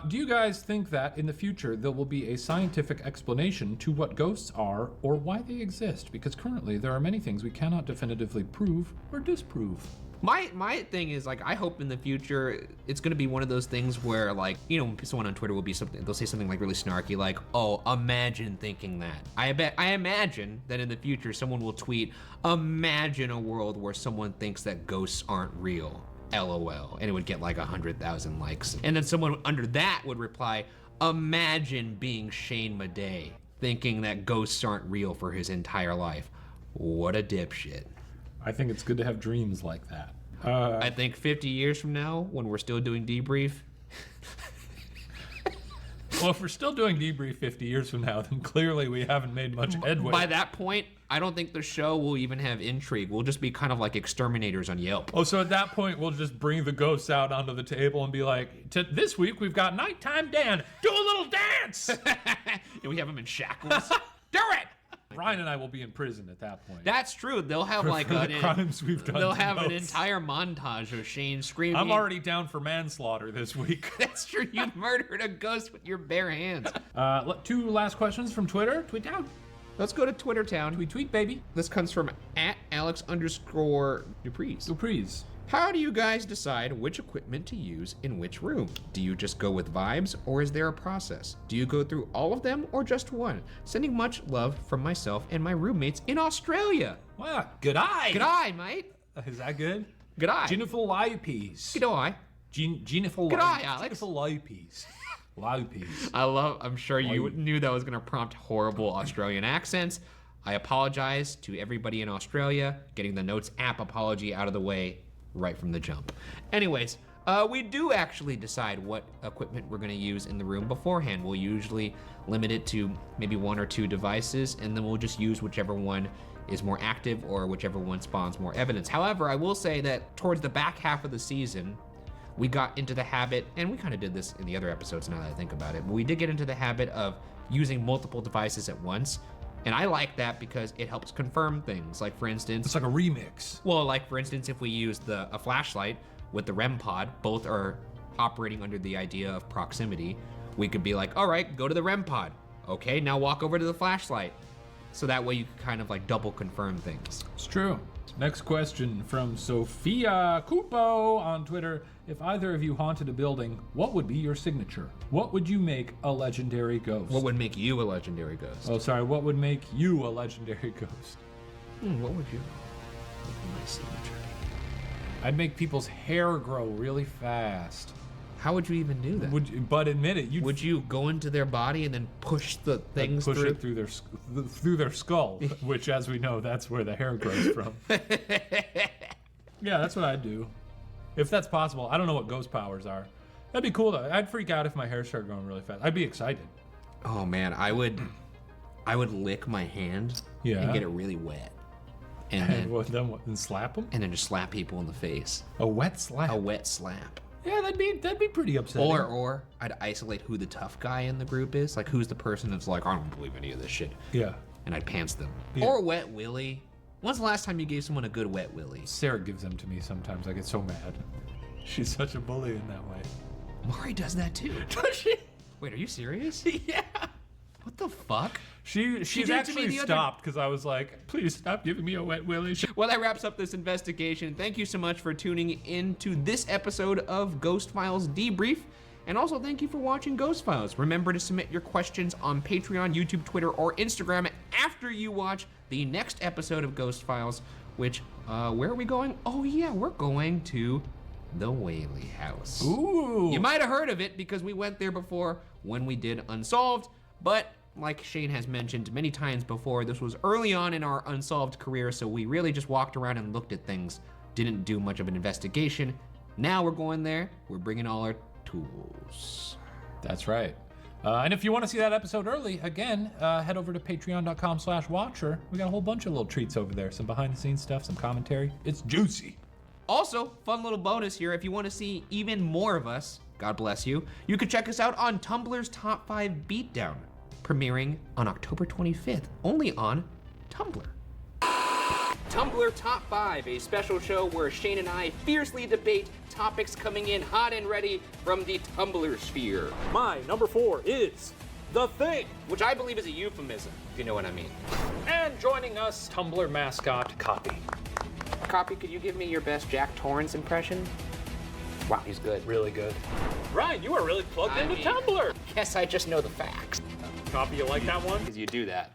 Do you guys think that in the future there will be a scientific explanation to what ghosts are or why they exist? Because currently there are many things we cannot definitively prove or disprove. My thing is, like, I hope in the future it's gonna be one of those things where, like, you know, someone on Twitter will be something, they'll say something like really snarky, like, oh, imagine thinking that. I imagine that in the future someone will tweet, imagine a world where someone thinks that ghosts aren't real, LOL, and it would get like 100,000 likes. And then someone under that would reply, imagine being Shane Madej, thinking that ghosts aren't real for his entire life. What a dipshit. I think it's good to have dreams like that. I think 50 years from now, when we're still doing debrief. Well, if we're still doing debrief 50 years from now, then clearly we haven't made much headway. By that point, I don't think the show will even have intrigue. We'll just be kind of like exterminators on Yelp. Oh, so at that point, we'll just bring the ghosts out onto the table and be like, this week we've got Nighttime Dan. Do a little dance! And we have him in shackles. Do it! Ryan and I will be in prison at that point. That's true. They'll have like the crimes we've done. They'll have an ghosts. entire montage of Shane screaming. I'm already down for manslaughter this week. That's true. You murdered a ghost with your bare hands. 2 last questions from Twitter. Tweet down. Let's go to Twitter Town. Tweet, baby. This comes from @Alex_Dupreez. Dupreez. How do you guys decide which equipment to use in which room? Do you just go with vibes, or is there a process? Do you go through all of them or just one? Sending much love from myself and my roommates in Australia. Wow, good eye. Good eye, mate. Is that good? Good eye. Jennifer Lopez. Good eye. Jennifer Good eye, Alex. Jennifer Lopez. Lopez. I'm sure you knew that was gonna prompt horrible Australian accents. I apologize to everybody in Australia, getting the Notes app apology out of the way right from the jump. Anyways, we do actually decide what equipment we're gonna use in the room beforehand. We'll usually limit it to maybe 1 or 2 devices, and then we'll just use whichever one is more active or whichever one spawns more evidence. However, I will say that towards the back half of the season, we got into the habit, and we kind of did this in the other episodes now that I think about it, but we did get into the habit of using multiple devices at once. And I like that because it helps confirm things. Like, for instance, it's like a remix. Well, like, for instance, if we use a flashlight with the REM pod, both are operating under the idea of proximity. We could be like, all right, go to the REM pod. Okay, now walk over to the flashlight. So that way you can kind of like double confirm things. It's true. Next question from Sophia Cupo on Twitter. If either of you haunted a building, what would be your signature? What would you make a legendary ghost? What would make you a legendary ghost? Oh, sorry. What would make you a legendary ghost? What would you make my signature? I'd make people's hair grow really fast. How would you even do that? But admit it, would you go into their body and then push the things push it through their skull, which, as we know, that's where the hair grows from. Yeah, that's what I'd do. If that's possible. I don't know what ghost powers are. That'd be cool though. I'd freak out if my hair started growing really fast. I'd be excited. Oh man, I would lick my hand and get it really wet. And then slap them? And then just slap people in the face. A wet slap? A wet slap. Yeah, that'd be pretty upsetting. Or I'd isolate who the tough guy in the group is. Like, who's the person that's like, I don't believe any of this shit. Yeah. And I'd pants them. Yeah. Or wet willy. When's the last time you gave someone a good wet willy? Sarah gives them to me sometimes. I get so mad. She's such a bully in that way. Mari does that too. Does she? Wait, are you serious? Yeah. What the fuck? She's actually stopped because I was like, please stop giving me a wet willy. Well, that wraps up this investigation. Thank you so much for tuning into this episode of Ghost Files Debrief. And also thank you for watching Ghost Files. Remember to submit your questions on Patreon, YouTube, Twitter, or Instagram after you watch the next episode of Ghost Files, which, where are we going? Oh yeah, we're going to the Whaley House. Ooh. You might have heard of it because we went there before when we did Unsolved, but like Shane has mentioned many times before, this was early on in our Unsolved career, so we really just walked around and looked at things, didn't do much of an investigation. Now we're going there, we're bringing all our tools. That's right. And if you want to see that episode early, again, head over to patreon.com/watcher. We got a whole bunch of little treats over there, some behind the scenes stuff, some commentary. It's juicy. Also, fun little bonus here, if you want to see even more of us, God bless you, you can check us out on Tumblr's Top 5 Beatdown, premiering on October 25th, only on Tumblr. Tumblr Top 5, a special show where Shane and I fiercely debate topics coming in hot and ready from the Tumblr sphere. My number 4 is The Thing, which I believe is a euphemism, if you know what I mean. And joining us, Tumblr mascot, Copy. Copy, could you give me your best Jack Torrance impression? Wow, he's good. Really good. Ryan, you are really plugged into Tumblr. Guess I just know the facts. Copy, you like that one? Because you do that.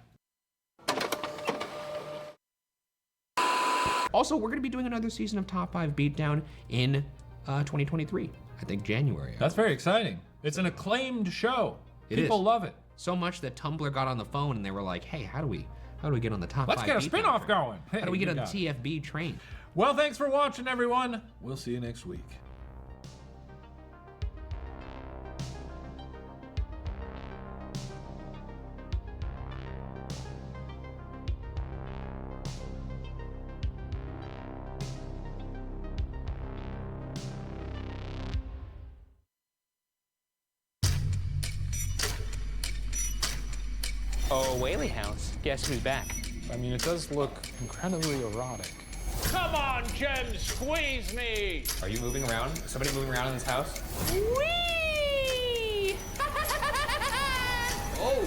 Also, we're going to be doing another season of Top 5 Beatdown in 2023. I think January. That's very exciting. It's an acclaimed show. People love it. So much that Tumblr got on the phone and they were like, hey, how do we get on the Top 5 Let's get a spin-off going. How do we get on the TFB train? Well, thanks for watching, everyone. We'll see you next week. Oh, Whaley House. Guess who's back? I mean, it does look incredibly erotic. Come on, Jen, squeeze me! Are you moving around? Is somebody moving around in this house? Whee! Oh,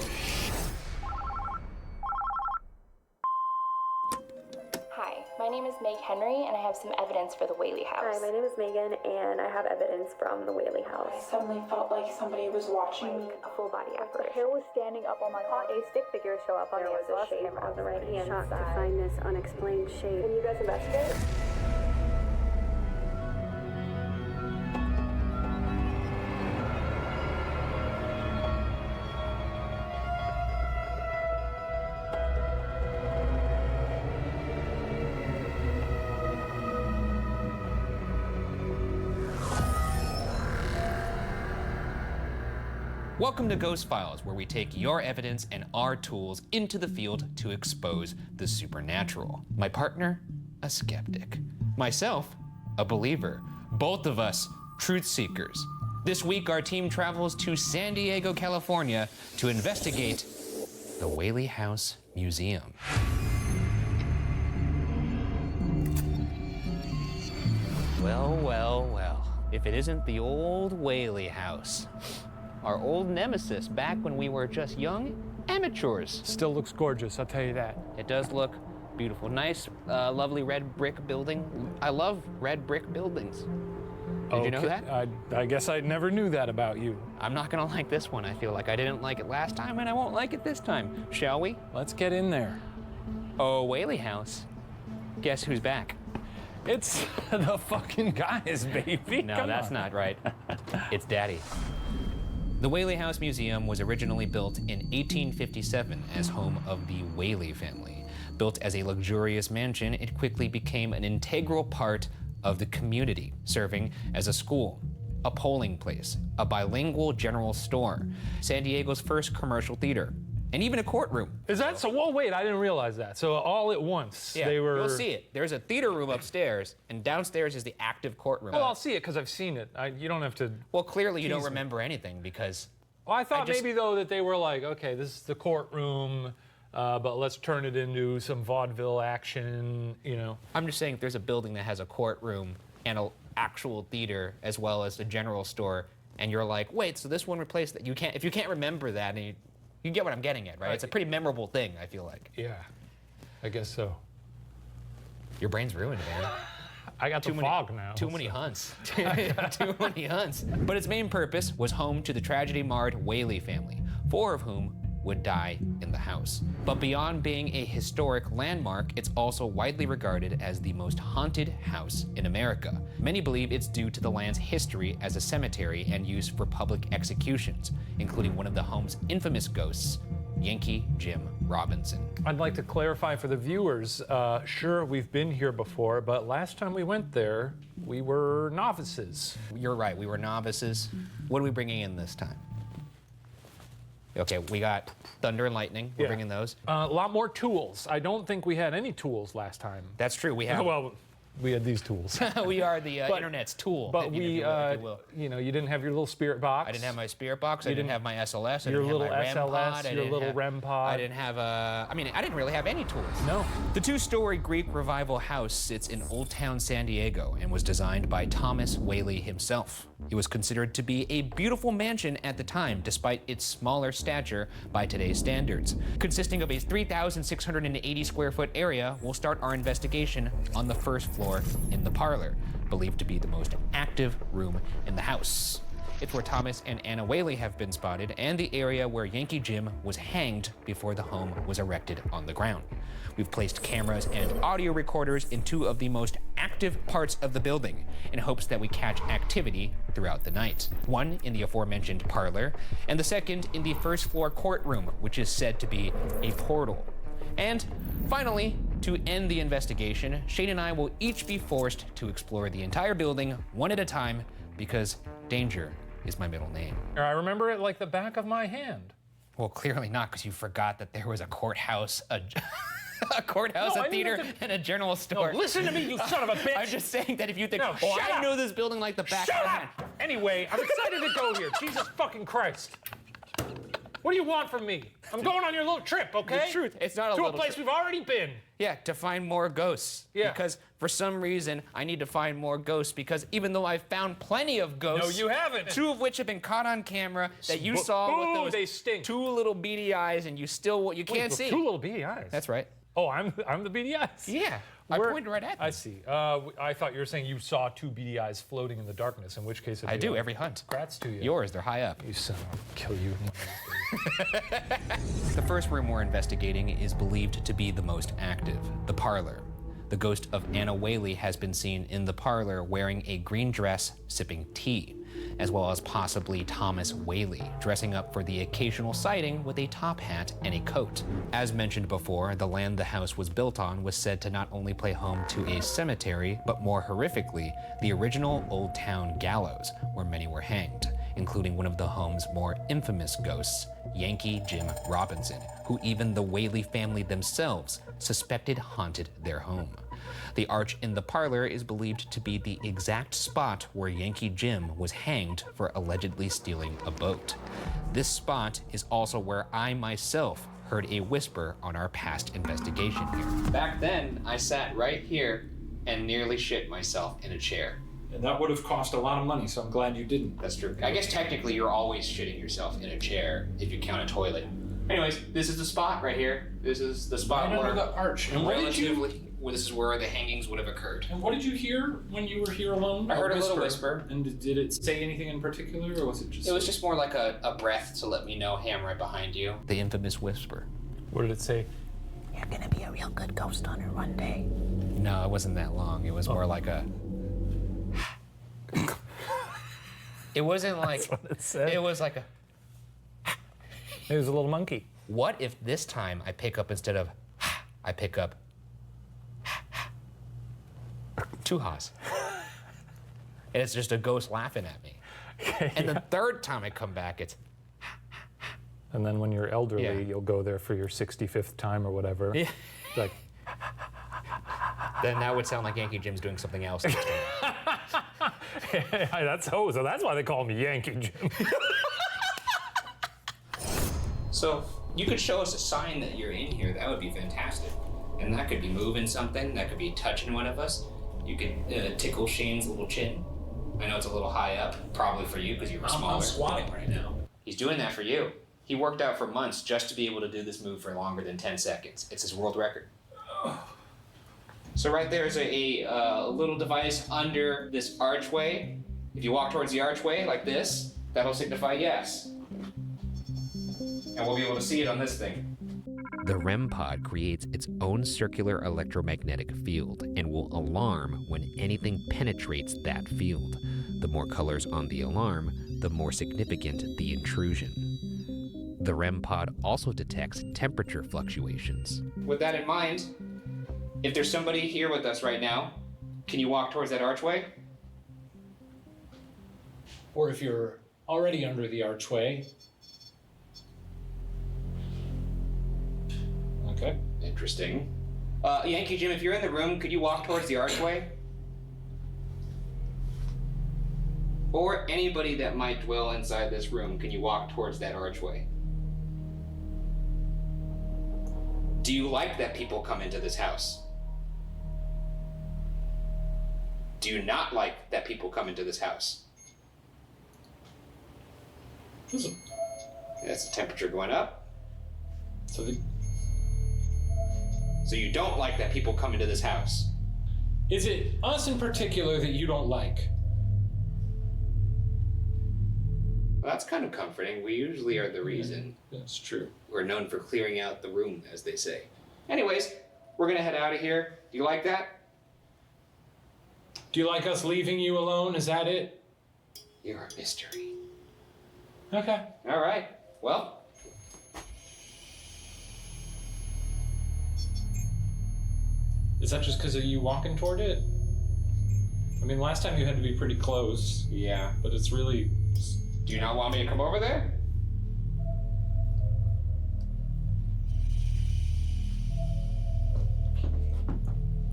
Hi, my name is is Meg Henry, and I have some evidence for the Whaley house. Hi, my name is Megan, and I have evidence from the Whaley house. I suddenly felt like somebody was watching me. A full body apparition. The hair was standing up on my arm. A stick figure show up on the other shape on the right hand shot side. to find this unexplained shape. Can you guys investigate? Welcome to Ghost Files, where we take your evidence and our tools into the field to expose the supernatural. My partner, a skeptic. Myself, a believer. Both of us, truth seekers. This week, our team travels to San Diego, California to investigate the Whaley House Museum. Well, well, well. If it isn't the old Whaley House. Our old nemesis back when we were just young amateurs. Still looks gorgeous, I'll tell you that. It does look beautiful. Nice, lovely red brick building. I love red brick buildings. Did you know that? I guess I never knew that about you. I'm not gonna like this one, I feel like. I didn't like it last time and I won't like it this time. Shall we? Let's get in there. Oh, Whaley House. Guess who's back? It's the fucking guys, baby. No, Come that's on. not right. It's Daddy. The Whaley House Museum was originally built in 1857 as home of the Whaley family. Built as a luxurious mansion, it quickly became an integral part of the community, serving as a school, a polling place, a bilingual general store, San Diego's first commercial theater, and even a courtroom. Is that so? Whoa, wait, I didn't realize that. So all at once, Yeah, they were. you'll see it. There's a theater room upstairs, and downstairs is the active courtroom. Well, I'll see it because I've seen it. You don't have to. Well, clearly you don't tease me. remember anything because. Well, I thought maybe though that they were like, okay, this is the courtroom, but let's turn it into some vaudeville action, you know. I'm just saying, if there's a building that has a courtroom and an actual theater as well as a general store, and you're like, wait, so this one replaced that? You can't. If you can't remember that, and you get what I'm getting at, right? It's a pretty memorable thing, I feel like. Yeah, I guess so. Your brain's ruined, man. I got the fog now. Too many hunts. Too many hunts. But its main purpose was home to the tragedy-marred Whaley family, 4 of whom would die in the house. But beyond being a historic landmark, it's also widely regarded as the most haunted house in America. Many believe it's due to the land's history as a cemetery and use for public executions, including one of the home's infamous ghosts, Yankee Jim Robinson. I'd like to clarify for the viewers, sure, we've been here before, but last time we went there, we were novices. You're right, we were novices. What are we bringing in this time? Okay, we got thunder and lightning. We're bringing those. A lot more tools. I don't think we had any tools last time. That's true. We have. Well, we had these tools. We are the internet's tool. But if you we, will, if you will. you know, you didn't have your little spirit box. I didn't have my spirit box. I You didn't didn't- have my SLS. I your didn't little have my REM SLS, pod. I your didn't little have, REM pod. I didn't have a. I mean, I didn't really have any tools. No. The 2-story Greek Revival house sits in Old Town San Diego and was designed by Thomas Whaley himself. It was considered to be a beautiful mansion at the time, despite its smaller stature by today's standards. Consisting of a 3,680 square foot area, we'll start our investigation on the first floor in the parlor, believed to be the most active room in the house. It's where Thomas and Anna Whaley have been spotted, and the area where Yankee Jim was hanged before the home was erected on the ground. We've placed cameras and audio recorders in 2 of the most active parts of the building in hopes that we catch activity throughout the night. One in the aforementioned parlor, and the second in the first floor courtroom, which is said to be a portal. And finally, to end the investigation, Shane and I will each be forced to explore the entire building one at a time because danger is my middle name. I remember it like the back of my hand. Well, clearly not, because you forgot that there was a courthouse, a No, I a theater, didn't have and a general store. No, listen to me, you son of a bitch! I'm just saying that if you think, No, oh, shut I up! know this building like the back of Shut my up! hand. Anyway, I'm excited to go here. Jesus fucking Christ. What do you want from me? I'm going on your little trip, okay? The truth, it's not a to little a place trip. we've already been. Yeah, to find more ghosts. Yeah. Because for some reason, I need to find more ghosts because even though I've found plenty of ghosts. No, you haven't. 2 of which have been caught on camera that you saw Boo, with those they stink. 2 little beady eyes and you still, you can't Wait, see. 2 little beady eyes. That's right. Oh, I'm the beady eyes? Yeah. I pointed right at I see. I thought you were saying you saw 2 beady eyes floating in the darkness, in which case I do every hunt. Congrats to you. Yours, they're high up. You son of a... kill you. The first room we're investigating is believed to be the most active, the parlor. The ghost of Anna Whaley has been seen in the parlor wearing a green dress, sipping tea, as well as possibly Thomas Whaley, dressing up for the occasional sighting with a top hat and a coat. As mentioned before, the land the house was built on was said to not only play home to a cemetery, but more horrifically, the original Old Town gallows, where many were hanged, including one of the home's more infamous ghosts, Yankee Jim Robinson, who even the Whaley family themselves suspected haunted their home. The arch in the parlor is believed to be the exact spot where Yankee Jim was hanged for allegedly stealing a boat. This spot is also where I myself heard a whisper on our past investigation here. Back then, I sat right here and nearly shit myself in a chair. And that would have cost a lot of money, so I'm glad you didn't. That's true. I guess technically you're always shitting yourself in a chair if you count a toilet. Anyways, this is the spot right here. This is the spot Right where under the arch. And what did you... this is where the hangings would have occurred. And what did you hear when you were here alone? I heard a little whisper. And did it say anything in particular, or was it just... It was just more like a breath to let me know, hey, I'm right behind you. The infamous whisper. What did it say? You're gonna be a real good ghost hunter one day. No, it wasn't that long. It was more like a... It wasn't like... That's what it said. It was like a... It was a little monkey. What if this time I pick up instead of I pick up 2 ha's? And it's just a ghost laughing at me. And the third time I come back, it's... And then when you're elderly, you'll go there for your 65th time or whatever. Yeah. Like... Then that would sound like Yankee Jim's doing something else. So that's why they call me Yankee Jim. So you could show us a sign that you're in here. That would be fantastic. And that could be moving something. That could be touching one of us. You could tickle Shane's little chin. I know it's a little high up, probably for you because you were smaller. I'm squatting right now. He's doing that for you. He worked out for months just to be able to do this move for longer than 10 seconds. It's his world record. So right there is a little device under this archway. If you walk towards the archway like this, that'll signify yes. And we'll be able to see it on this thing. The REM pod creates its own circular electromagnetic field and will alarm when anything penetrates that field. The more colors on the alarm, the more significant the intrusion. The REM pod also detects temperature fluctuations. With that in mind, if there's somebody here with us right now, can you walk towards that archway? Or if you're already under the archway. Okay. Interesting. Yankee Jim, if you're in the room, could you walk towards the archway? Or anybody that might dwell inside this room, can you walk towards that archway? Do you like that people come into this house? Do you not like that people come into this house? That's the temperature going up. So you don't like that people come into this house? Is it us in particular that you don't like? Well, that's kind of comforting. We usually are the reason. That's true. We're known for clearing out the room, as they say. Anyways, we're gonna head out of here. Do you like that? Do you like us leaving you alone? Is that it? You're a mystery. Okay. All right. Well. Is that just because of you walking toward it? I mean, last time you had to be pretty close. Yeah. But it's really... Do you not want me to come over there?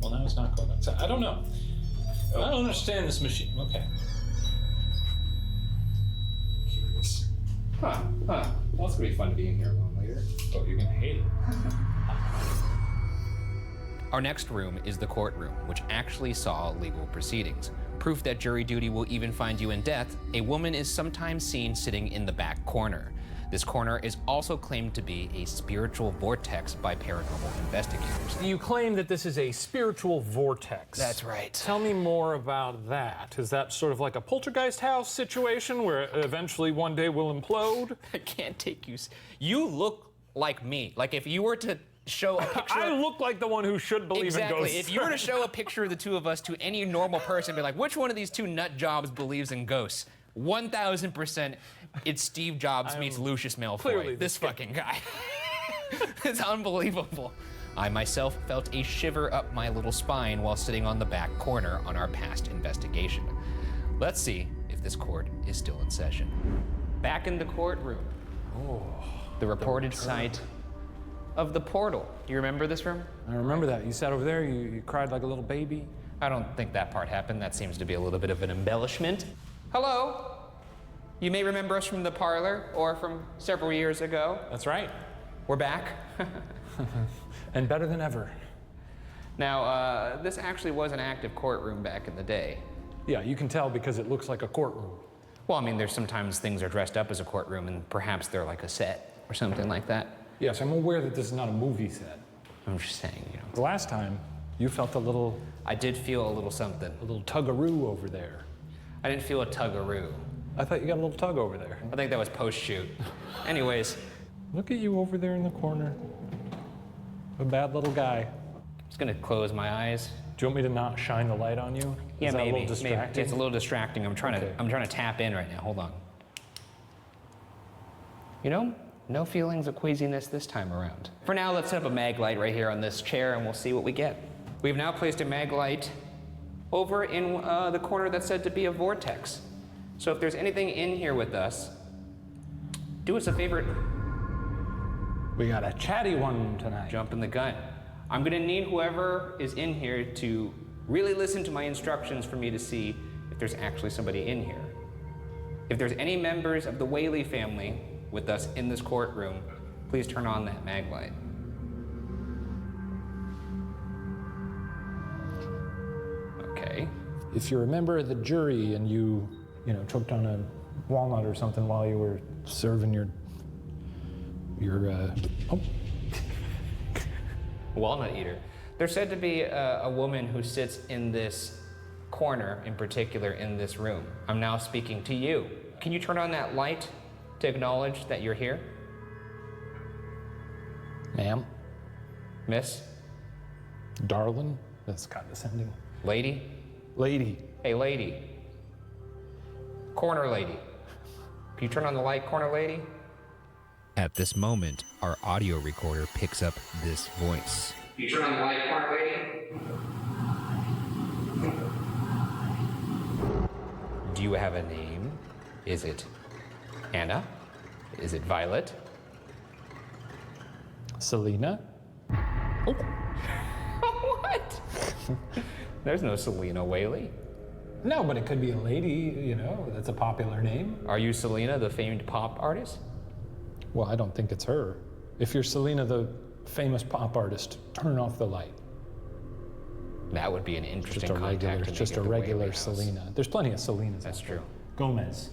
Well, now it's not going outside. I don't know. I don't understand this machine. Okay. Curious. Huh. Well, it's gonna be fun to be in here a little later. Oh, you're gonna hate it. Our next room is the courtroom, which actually saw legal proceedings. Proof that jury duty will even find you in death, a woman is sometimes seen sitting in the back corner. This corner is also claimed to be a spiritual vortex by paranormal investigators. You claim that this is a spiritual vortex. That's right. Tell me more about that. Is that sort of like a poltergeist house situation where eventually one day will implode? I can't take you. You look like me. Like if you were to show a picture. I look like the one who should believe in ghosts. Exactly. If you were to show a picture of the two of us to any normal person, be like, which one of these two nut jobs believes in ghosts? 1,000%, it's Steve Jobs meets Lucius Malfoy. This fucking guy. It's unbelievable. I myself felt a shiver up my little spine while sitting on the back corner on our past investigation. Let's see if this court is still in session. Back in the courtroom. Oh, the reported site of the portal. Do you remember this room? I remember that. You sat over there, you cried like a little baby. I don't think that part happened. That seems to be a little bit of an embellishment. Hello. You may remember us from the parlor or from several years ago. That's right. We're back. And better than ever. Now, this actually was an active courtroom back in the day. Yeah, you can tell because it looks like a courtroom. Well, I mean, there's sometimes things are dressed up as a courtroom and perhaps they're like a set or something like that. Yes, I'm aware that this is not a movie set. I'm just saying, you know. The last time, you felt a little... I did feel a little something. A little tug-a-roo over there. I didn't feel a tug-a-roo. I thought you got a little tug over there. I think that was post-shoot. Anyways. Look at you over there in the corner. A bad little guy. I'm just gonna close my eyes. Do you want me to not shine the light on you? Yeah, is that maybe. a little distracting? Maybe. It's a little distracting. I'm trying to tap in right now. Hold on. You know, no feelings of queasiness this time around. For now, let's set up a mag light right here on this chair and we'll see what we get. We've now placed a mag light over in the corner that's said to be a vortex. So if there's anything in here with us, do us a favor. We got a chatty one tonight. Jumping the gun. I'm gonna need whoever is in here to really listen to my instructions for me to see if there's actually somebody in here. If there's any members of the Whaley family with us in this courtroom, please turn on that mag light. Okay. If you're a member of the jury and you choked on a walnut or something while you were serving your walnut eater. There's said to be a woman who sits in this corner, in particular in this room. I'm now speaking to you. Can you turn on that light to acknowledge that you're here? Ma'am? Miss? Darling? That's condescending. Lady? Lady. Hey, lady. Corner lady. Can you turn on the light, corner lady? At this moment, our audio recorder picks up this voice. Can you turn on the light, corner lady? Do you have a name? Is it Anna? Is it Violet? Selena? Oh. What? There's no Selena Whaley. No, but it could be a lady, that's a popular name. Are you Selena, the famed pop artist? Well, I don't think it's her. If you're Selena, the famous pop artist, turn off the light. That would be an interesting Just a regular Selena. There's plenty of Selenas. That's true. Gomez.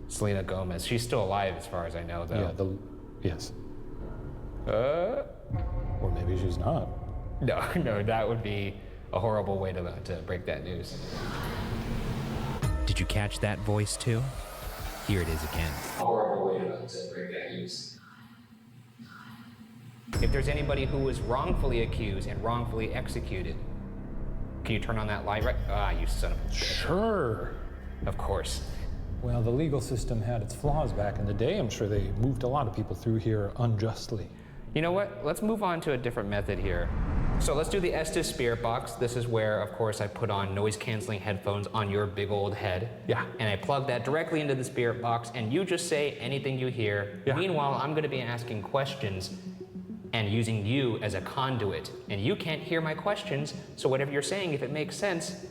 Selena Gomez. She's still alive as far as I know, though. Yeah, yes. Or maybe she's not. No, that would be a horrible way to break that news. Did you catch that voice too? Here it is again. A horrible way to break that news. If there's anybody who was wrongfully accused and wrongfully executed, can you turn on that light right? Ah, you son of a bitch. Sure. Of course. Well, the legal system had its flaws back in the day. I'm sure they moved a lot of people through here unjustly. You know what? Let's move on to a different method here. So let's do the Estes Spirit Box. This is where, of course, I put on noise-canceling headphones on your big old head. Yeah. And I plug that directly into the Spirit Box, and you just say anything you hear. Yeah. Meanwhile, I'm going to be asking questions and using you as a conduit. And you can't hear my questions, so whatever you're saying, if it makes sense,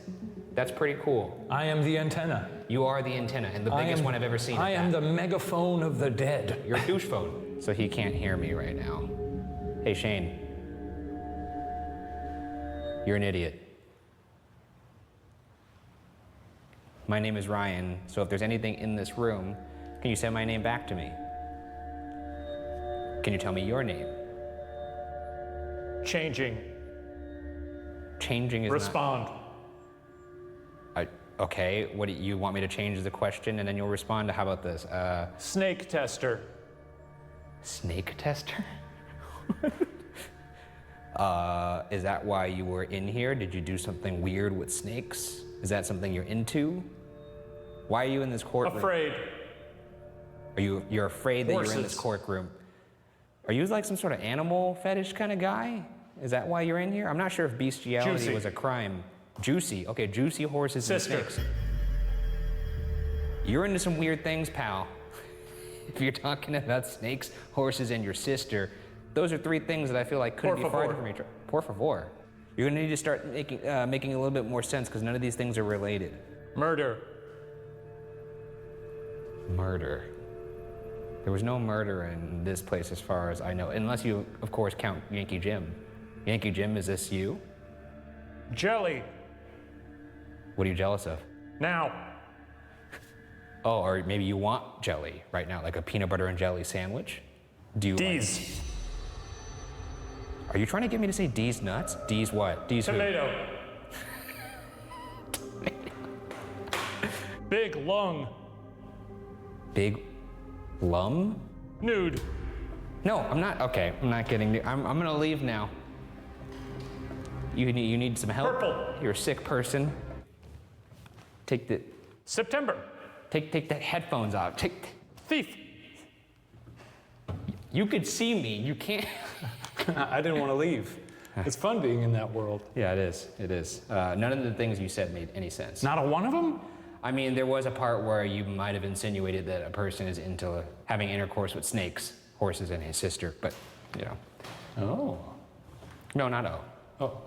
that's pretty cool. I am the antenna. You are the antenna, and the biggest one I've ever seen. I am the megaphone of the dead. You're a douche phone. So he can't hear me right now. Hey, Shane. You're an idiot. My name is Ryan, so if there's anything in this room, can you say my name back to me? Can you tell me your name? Changing. Changing is Respond. Okay, what do you want me to change the question and then you'll respond to, how about this? Snake tester. Snake tester? Is that why you were in here? Did you do something weird with snakes? Is that something you're into? Why are you in this courtroom? Afraid. You're afraid that you're in this Horses. courtroom? Are you like some sort of animal fetish kind of guy? Is that why you're in here? I'm not sure if bestiality Juicy. was a crime. Juicy. Okay, juicy horses Sister. and snakes. You're into some weird things, pal. If you're talking about snakes, horses, and your sister, those are three things that I feel like couldn't Por be farther favor. from each other. Por favor. You're gonna need to start making a little bit more sense because none of these things are related. Murder. Murder. There was no murder in this place as far as I know, unless you, of course, count Yankee Jim. Yankee Jim, is this you? Jelly. What are you jealous of? Now. Oh, or maybe you want jelly right now, like a peanut butter and jelly sandwich? Do you D's. Are you trying to get me to say D's nuts? D's what? D's who? Tomato. Big lung. Big lum? Nude. No, I'm not. Okay, I'm not getting. I'm gonna leave now. You need some help. Purple. You're a sick person. Take the. September. Take that headphones off. Thief. You could see me. You can't. I didn't want to leave. It's fun being in that world. Yeah, it is. It is. None of the things you said made any sense. Not a one of them? I mean, there was a part where you might have insinuated that a person is into having intercourse with snakes, horses, and his sister, but, you know. Oh. No, not oh. Oh.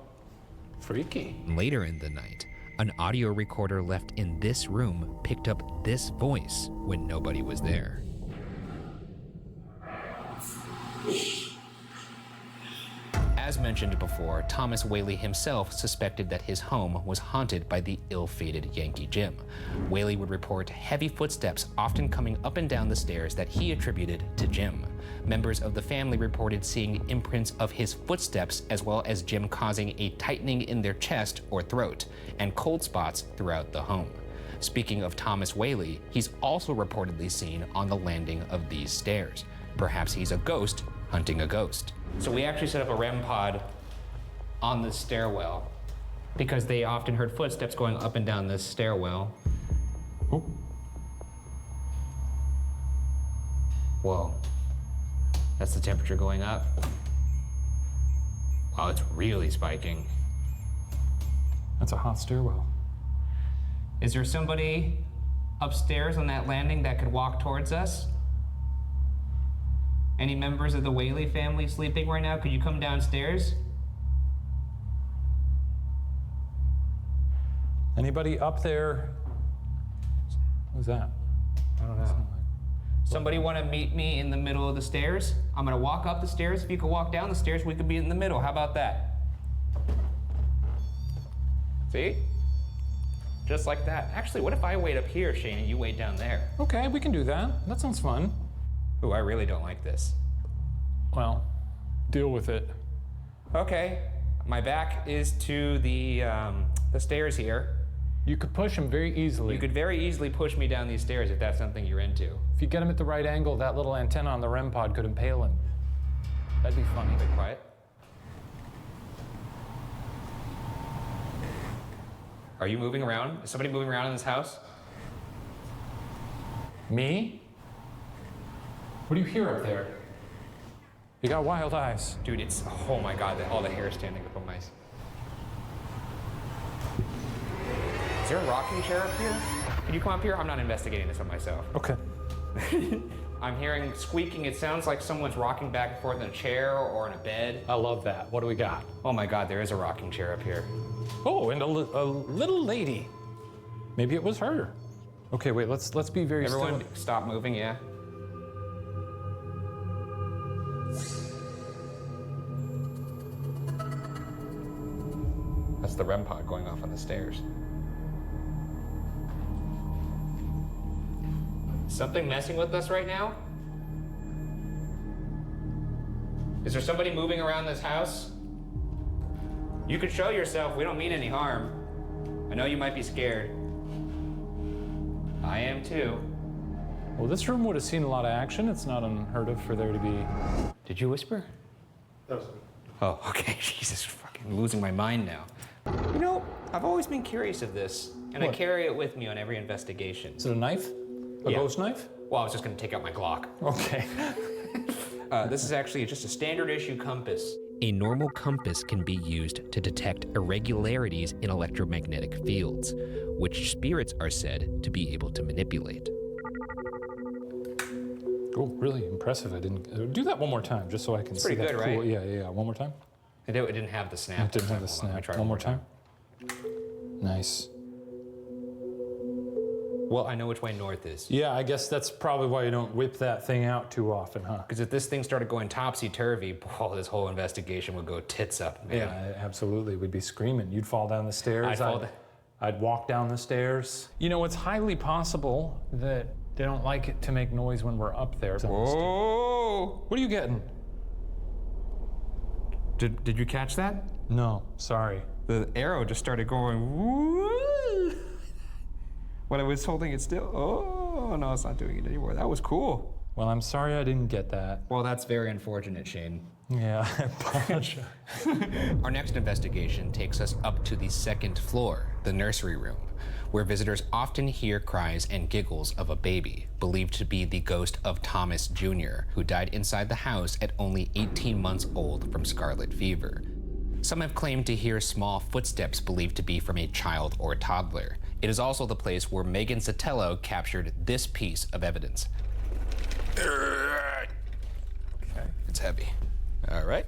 Freaky. Later in the night, an audio recorder left in this room picked up this voice when nobody was there. As mentioned before, Thomas Whaley himself suspected that his home was haunted by the ill-fated Yankee Jim. Whaley would report heavy footsteps often coming up and down the stairs that he attributed to Jim. Members of the family reported seeing imprints of his footsteps as well as Jim causing a tightening in their chest or throat, and cold spots throughout the home. Speaking of Thomas Whaley, he's also reportedly seen on the landing of these stairs. Perhaps he's a ghost hunting a ghost. So we actually set up a REM pod on the stairwell because they often heard footsteps going up and down this stairwell. Oh. Whoa. That's the temperature going up. Wow, it's really spiking. That's a hot stairwell. Is there somebody upstairs on that landing that could walk towards us? Any members of the Whaley family sleeping right now? Could you come downstairs? Anybody up there? Who's that? I don't know. Somebody want to meet me in the middle of the stairs? I'm gonna walk up the stairs. If you could walk down the stairs, we could be in the middle. How about that? See? Just like that. Actually, what if I wait up here, Shane, and you wait down there? Okay, we can do that. That sounds fun. Ooh, I really don't like this. Well, deal with it. Okay, my back is to the stairs here. You could push him very easily. You could very easily push me down these stairs if that's something you're into. If you get him at the right angle, that little antenna on the REM pod could impale him. That'd be funny. Be quiet. Are you moving around? Is somebody moving around in this house? Me? What do you hear up there? You got wild eyes. Dude, it's, oh my God, all the hair standing up on my... Is there a rocking chair up here? Can you come up here? I'm not investigating this on myself. Okay. I'm hearing squeaking. It sounds like someone's rocking back and forth in a chair or in a bed. I love that. What do we got? Oh my God, there is a rocking chair up here. Oh, and a little lady. Maybe it was her. Okay, wait, let's be very Everyone still. stop moving, yeah? That's the REM pod going off on the stairs. Something messing with us right now? Is there somebody moving around this house? You could show yourself. We don't mean any harm. I know you might be scared. I am too. Well, this room would have seen a lot of action. It's not unheard of for there to be. Did you whisper? That was Oh, okay. Jesus, fucking losing my mind now. You know, I've always been curious of this, and I What? carry it with me on every investigation. Is it a knife? A ghost knife? Well, I was just gonna take out my Glock. Okay. This is actually just a standard issue compass. A normal compass can be used to detect irregularities in electromagnetic fields, which spirits are said to be able to manipulate. Oh, really impressive. I didn't do that one more time, just so I can It's see pretty that good, cool. right? Yeah. One more time. It didn't have the snap. It didn't have the Hold on, let me snap. try One more time. Nice. Well, I know which way north is. Yeah, I guess that's probably why you don't whip that thing out too often, huh? Because if this thing started going topsy-turvy, oh, this whole investigation would go tits up, man. Yeah, absolutely. We'd be screaming. You'd fall down the stairs. I'd walk down the stairs. You know, it's highly possible that they don't like it to make noise when we're up there. Whoa! What are you getting? Did you catch that? No, sorry. The arrow just started going woo. When I was holding it still. Oh, no, it's not doing it anymore. That was cool. Well, I'm sorry I didn't get that. Well, that's very unfortunate, Shane. Yeah, I apologize. Our next investigation takes us up to the second floor, the nursery room, where visitors often hear cries and giggles of a baby, believed to be the ghost of Thomas Jr., who died inside the house at only 18 months old from scarlet fever. Some have claimed to hear small footsteps believed to be from a child or toddler. It is also the place where Megan Sotelo captured this piece of evidence. Okay, it's heavy. All right.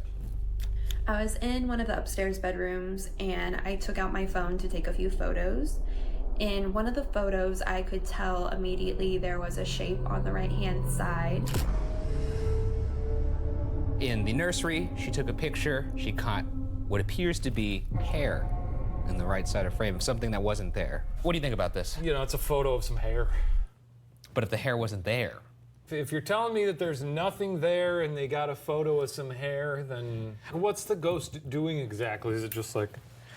I was in one of the upstairs bedrooms and I took out my phone to take a few photos. In one of the photos, I could tell immediately there was a shape on the right-hand side. In the nursery, she took a picture. She caught what appears to be hair in the right side of frame, something that wasn't there. What do you think about this? You know, it's a photo of some hair. But if the hair wasn't there, If you're telling me that there's nothing there and they got a photo of some hair, then what's the ghost doing exactly? Is it just like...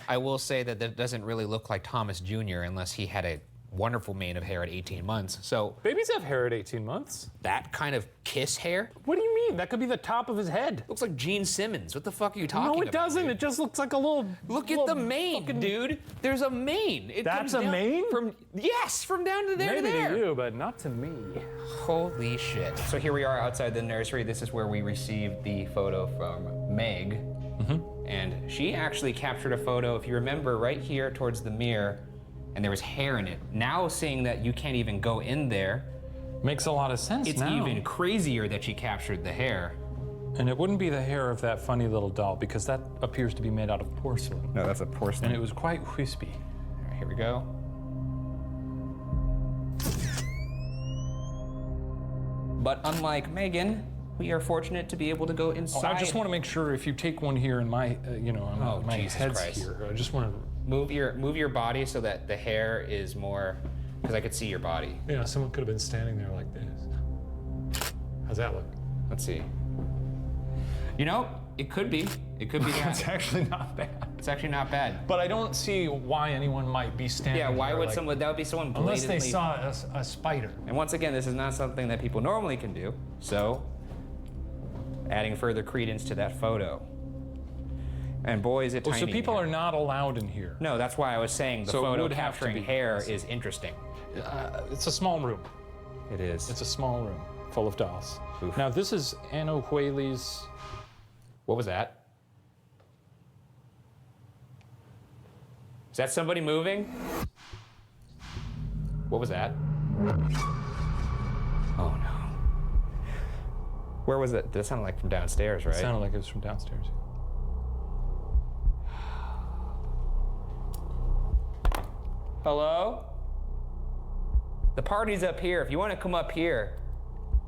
I will say that that doesn't really look like Thomas Jr. unless he had a wonderful mane of hair at 18 months. So babies have hair at 18 months. That kind of kiss hair? What do you mean? That could be the top of his head. Looks like Gene Simmons. What the fuck are you talking about? No, it doesn't. Dude? It just looks like a little... Look at the mane, dude. There's a mane. It That's comes a down mane? From yes, from down to there Maybe to there. to you, but not to me. Holy shit. So here we are outside the nursery. This is where we received the photo from Meg. And she actually captured a photo, if you remember, right here towards the mirror, and there was hair in it. Now seeing that you can't even go in there, makes a lot of sense it's now. even crazier that she captured the hair. And it wouldn't be the hair of that funny little doll because that appears to be made out of porcelain. No, that's a porcelain. And it was quite wispy. All right, here we go. But unlike Megan, we are fortunate to be able to go inside. I just want to make sure if you take one here in my, my Jesus head's Christ. here. I just want to move your body so that the hair is more, because I could see your body. Yeah, someone could have been standing there like this. How's that look? Let's see. You know, it could be. It could be that. It's actually not bad. It's actually not bad. But I don't see why anyone might be standing Yeah, why there would like, someone, that would be someone blatantly. unless they saw a spider. And once again, this is not something that people normally can do. So, adding further credence to that photo. And boy, is it tiny. So people are not allowed in here. No, that's why I was saying the So it photo would have to capturing be. hair is interesting. It's a small room. It is. It's a small room full of dolls. Now this is Anno Whaley's. What was that? Is that somebody moving? What was that? Oh no. Where was it? That sounded like from downstairs, right? It sounded like it was from downstairs. Hello? The party's up here. If you want to come up here,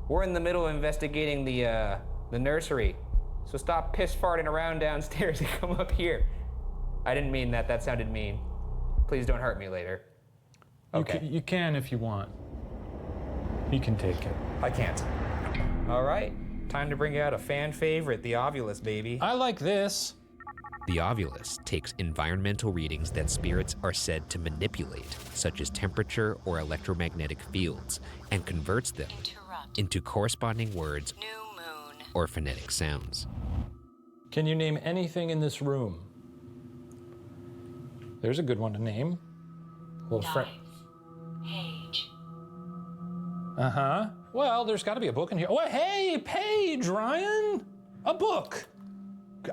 we're in the middle of investigating the nursery. So stop piss farting around downstairs and come up here. I didn't mean that. That sounded mean. Please don't hurt me later. Okay. You can if you want. You can take it. I can't. All right. Time to bring out a fan favorite, the Ovulus, baby. I like this. The Ovulus takes environmental readings that spirits are said to manipulate, such as temperature or electromagnetic fields, and converts them into corresponding words or phonetic sounds. Can you name anything in this room? There's a good one to name. Little friend. Page. Uh-huh. Well, there's got to be a book in here. Oh, hey, Paige, Ryan! A book!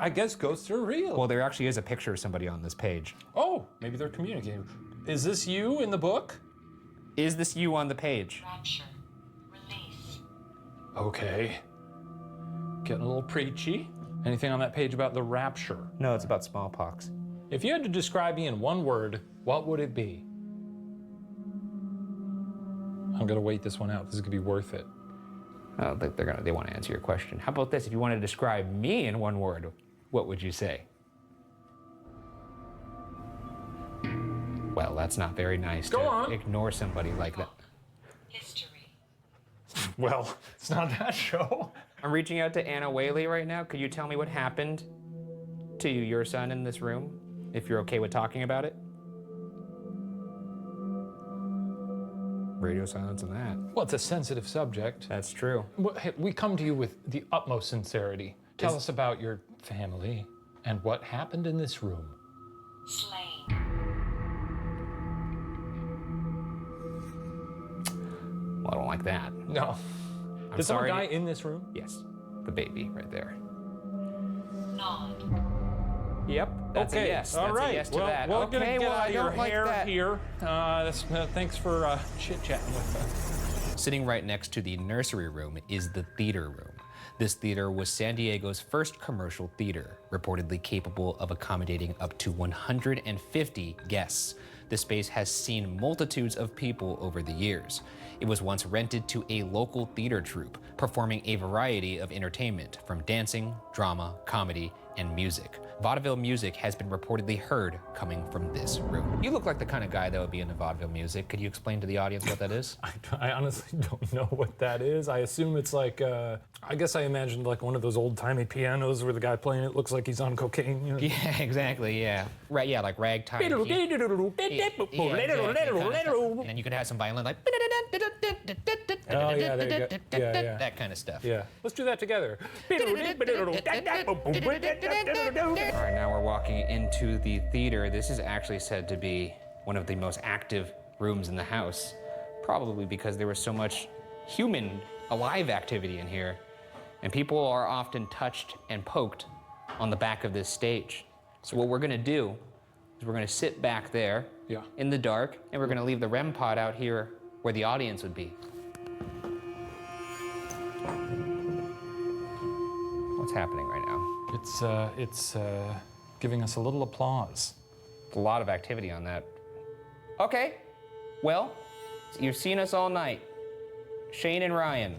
I guess ghosts are real. Well, there actually is a picture of somebody on this page. Oh, maybe they're communicating. Is this you in the book? Is this you on the page? Rapture. Release. Okay. Getting a little preachy. Anything on that page about the rapture? No, it's about smallpox. If you had to describe me in one word, what would it be? I'm gonna wait this one out. This is gonna be worth it. Oh, they want to answer your question. How about this? If you wanted to describe me in one word, what would you say? Well, that's not very nice Go to on. ignore somebody like that. History. Well, it's not that show. I'm reaching out to Anna Whaley right now. Could you tell me what happened to your son in this room, if you're okay with talking about it? Radio silence on that. Well, it's a sensitive subject. That's true. Well, hey, we come to you with the utmost sincerity. Tell us about your family and what happened in this room. Slain. Well, I don't like that. No. I'm Is there a sorry. guy in this room? Yes, the baby right there. Nod. Yep, that's okay. a yes. All That's right. a yes to well, that. We're Okay, gonna get well, out I of your don't like hair that. here. Thanks for chit-chatting with us. Sitting right next to the nursery room is the theater room. This theater was San Diego's first commercial theater, reportedly capable of accommodating up to 150 guests. The space has seen multitudes of people over the years. It was once rented to a local theater troupe, performing a variety of entertainment, from dancing, drama, comedy, and music. Vaudeville music has been reportedly heard coming from this room. You look like the kind of guy that would be into vaudeville music. Could you explain to the audience what that is? I honestly don't know what that is. I assume it's like, I guess I imagined like one of those old-timey pianos where the guy playing it looks like he's on cocaine. You know? Yeah, exactly, yeah. Right, yeah, like ragtime. And then you could have some violin like Oh, yeah, there you go. Yeah. that kind of stuff. Yeah. Let's do that together. All right, now we're walking into the theater. This is actually said to be one of the most active rooms in the house, probably because there was so much human, alive activity in here. And people are often touched and poked on the back of this stage. So what we're gonna do is we're gonna sit back there in the dark, and we're gonna leave the REM pod out here where the audience would be. What's happening right now? It's giving us a little applause. A lot of activity on that. Okay, well, you've seen us all night. Shane and Ryan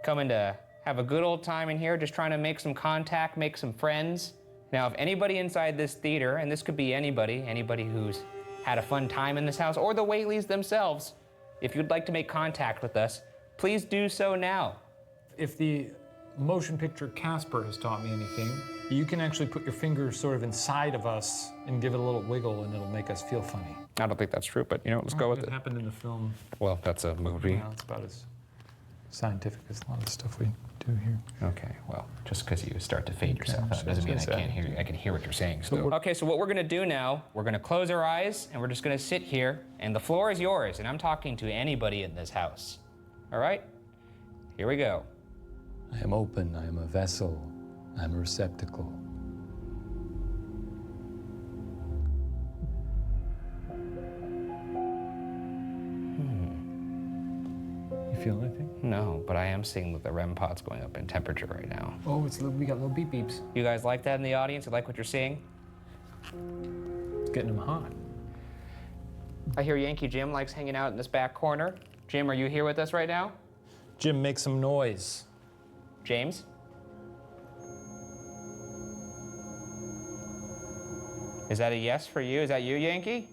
coming to have a good old time in here, just trying to make some contact, make some friends. Now, if anybody inside this theater, and this could be anybody who's had a fun time in this house, or the Whaleys themselves, if you'd like to make contact with us, please do so now. If the motion picture Casper has taught me anything, you can actually put your fingers sort of inside of us and give it a little wiggle, and it'll make us feel funny. I don't think that's true, but let's go with it. It happened in the film. Well, that's a movie. Yeah, it's about as scientific as a lot of the stuff we do here. Okay, well, just because you start to fade yourself out doesn't mean I can't hear you. I can hear what you're saying still. Okay, so what we're gonna do now, we're gonna close our eyes and we're just gonna sit here, and the floor is yours, and I'm talking to anybody in this house. All right? Here we go. I am open, I am a vessel, I am a receptacle. You feel anything? No, but I am seeing that the REM pod's going up in temperature right now. Oh, we got little beep beeps. You guys like that in the audience? You like what you're seeing? It's getting them hot. I hear Yankee Jim likes hanging out in this back corner. Jim, are you here with us right now? Jim, make some noise. James? Is that a yes for you? Is that you, Yankee?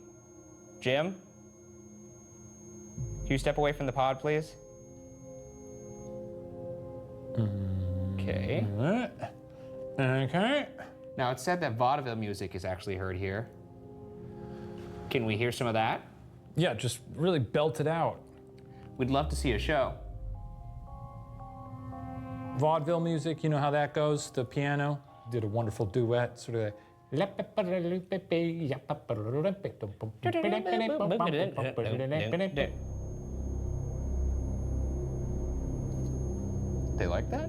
Jim? Can you step away from the pod, please? Okay. Okay. Now it said that vaudeville music is actually heard here. Can we hear some of that? Yeah, just really belt it out. We'd love to see a show. Vaudeville music, you know how that goes? The piano did a wonderful duet, sort of like. They like that?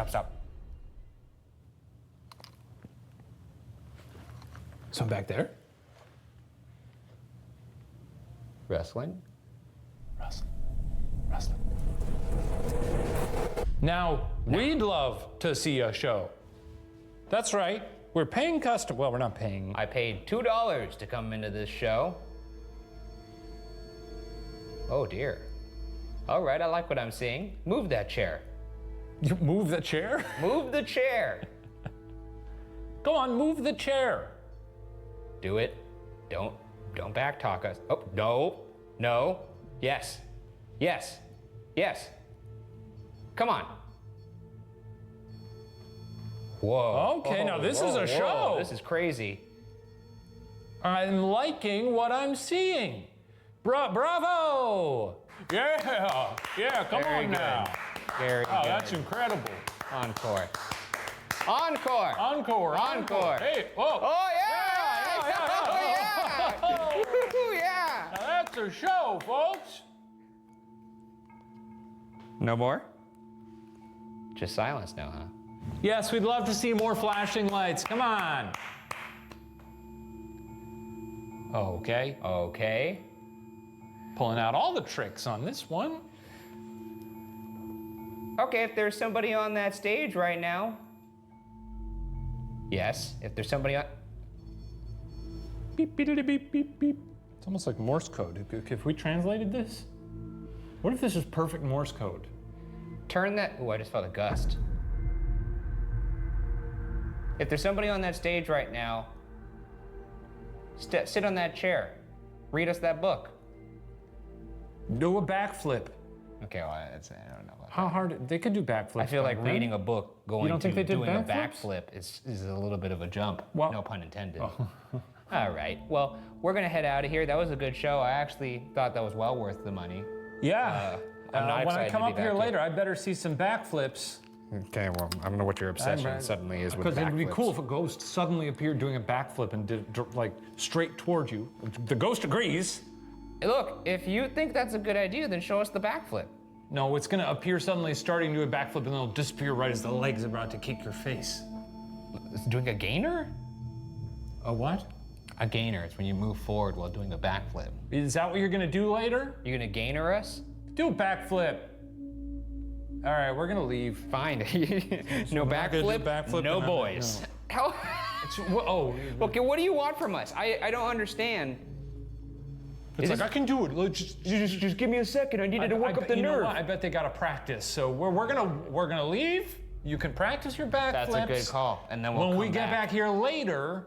Stop. So back there? Wrestling? Wrestling. Now, we'd love to see a show. That's right. We're paying custom. Well, we're not paying. I paid $2 to come into this show. Oh dear. All right, I like what I'm seeing. Move that chair. You move the chair? Move the chair. Go on, move the chair. Do it. Don't backtalk us. Oh, no. Yes. Come on. Whoa. Okay, now this is a show. This is crazy. I'm liking what I'm seeing. Bravo! Yeah, come Very on good. now. Very Oh, good. that's incredible. Encore. Hey, whoa. Oh, yeah! Now that's a show, folks. No more? Just silence now, huh? Yes, we'd love to see more flashing lights. Come on. Okay. Pulling out all the tricks on this one. Okay, if there's somebody on that stage right now. Yes, if there's somebody on. Beep, beep, beep, beep, beep. It's almost like Morse code. If we translated this, what if this is perfect Morse code? Turn that. Oh, I just felt a gust. If there's somebody on that stage right now, sit on that chair. Read us that book. Do a backflip. Okay, well, I don't know. How hard? They could do backflips. I feel like back then. reading a book going don't think to they did doing a backflips? backflip is a little bit of a jump. Well- no pun intended. All right. Well, we're gonna head out of here. That was a good show. I actually thought that was well worth the money. Yeah. I'm not when I excited come to be up here back later, I better see some backflips. Okay, well, I don't know what your obsession suddenly is with Because it'd be backflips. cool if a ghost suddenly appeared doing a backflip and did like straight towards you. The ghost agrees. Hey, look, if you think that's a good idea, then show us the backflip. No, it's gonna appear suddenly starting to do a backflip and then it'll disappear right as the leg's about to kick your face. It's doing a gainer? A what? A gainer. It's when you move forward while doing a backflip. Is that what you're gonna do later? You're gonna gainer us? Do a backflip. All right, we're gonna leave. Fine. No We're not gonna do backflip, no and boys. no. How? Oh. Okay, what do you want from us? I don't understand. It's like, I can do it. Just give me a second. I needed to work up the you know nerve. what? I bet they gotta practice. So we're gonna leave. You can practice your backflips. That's a good call. And then we'll when come we get back. back here later,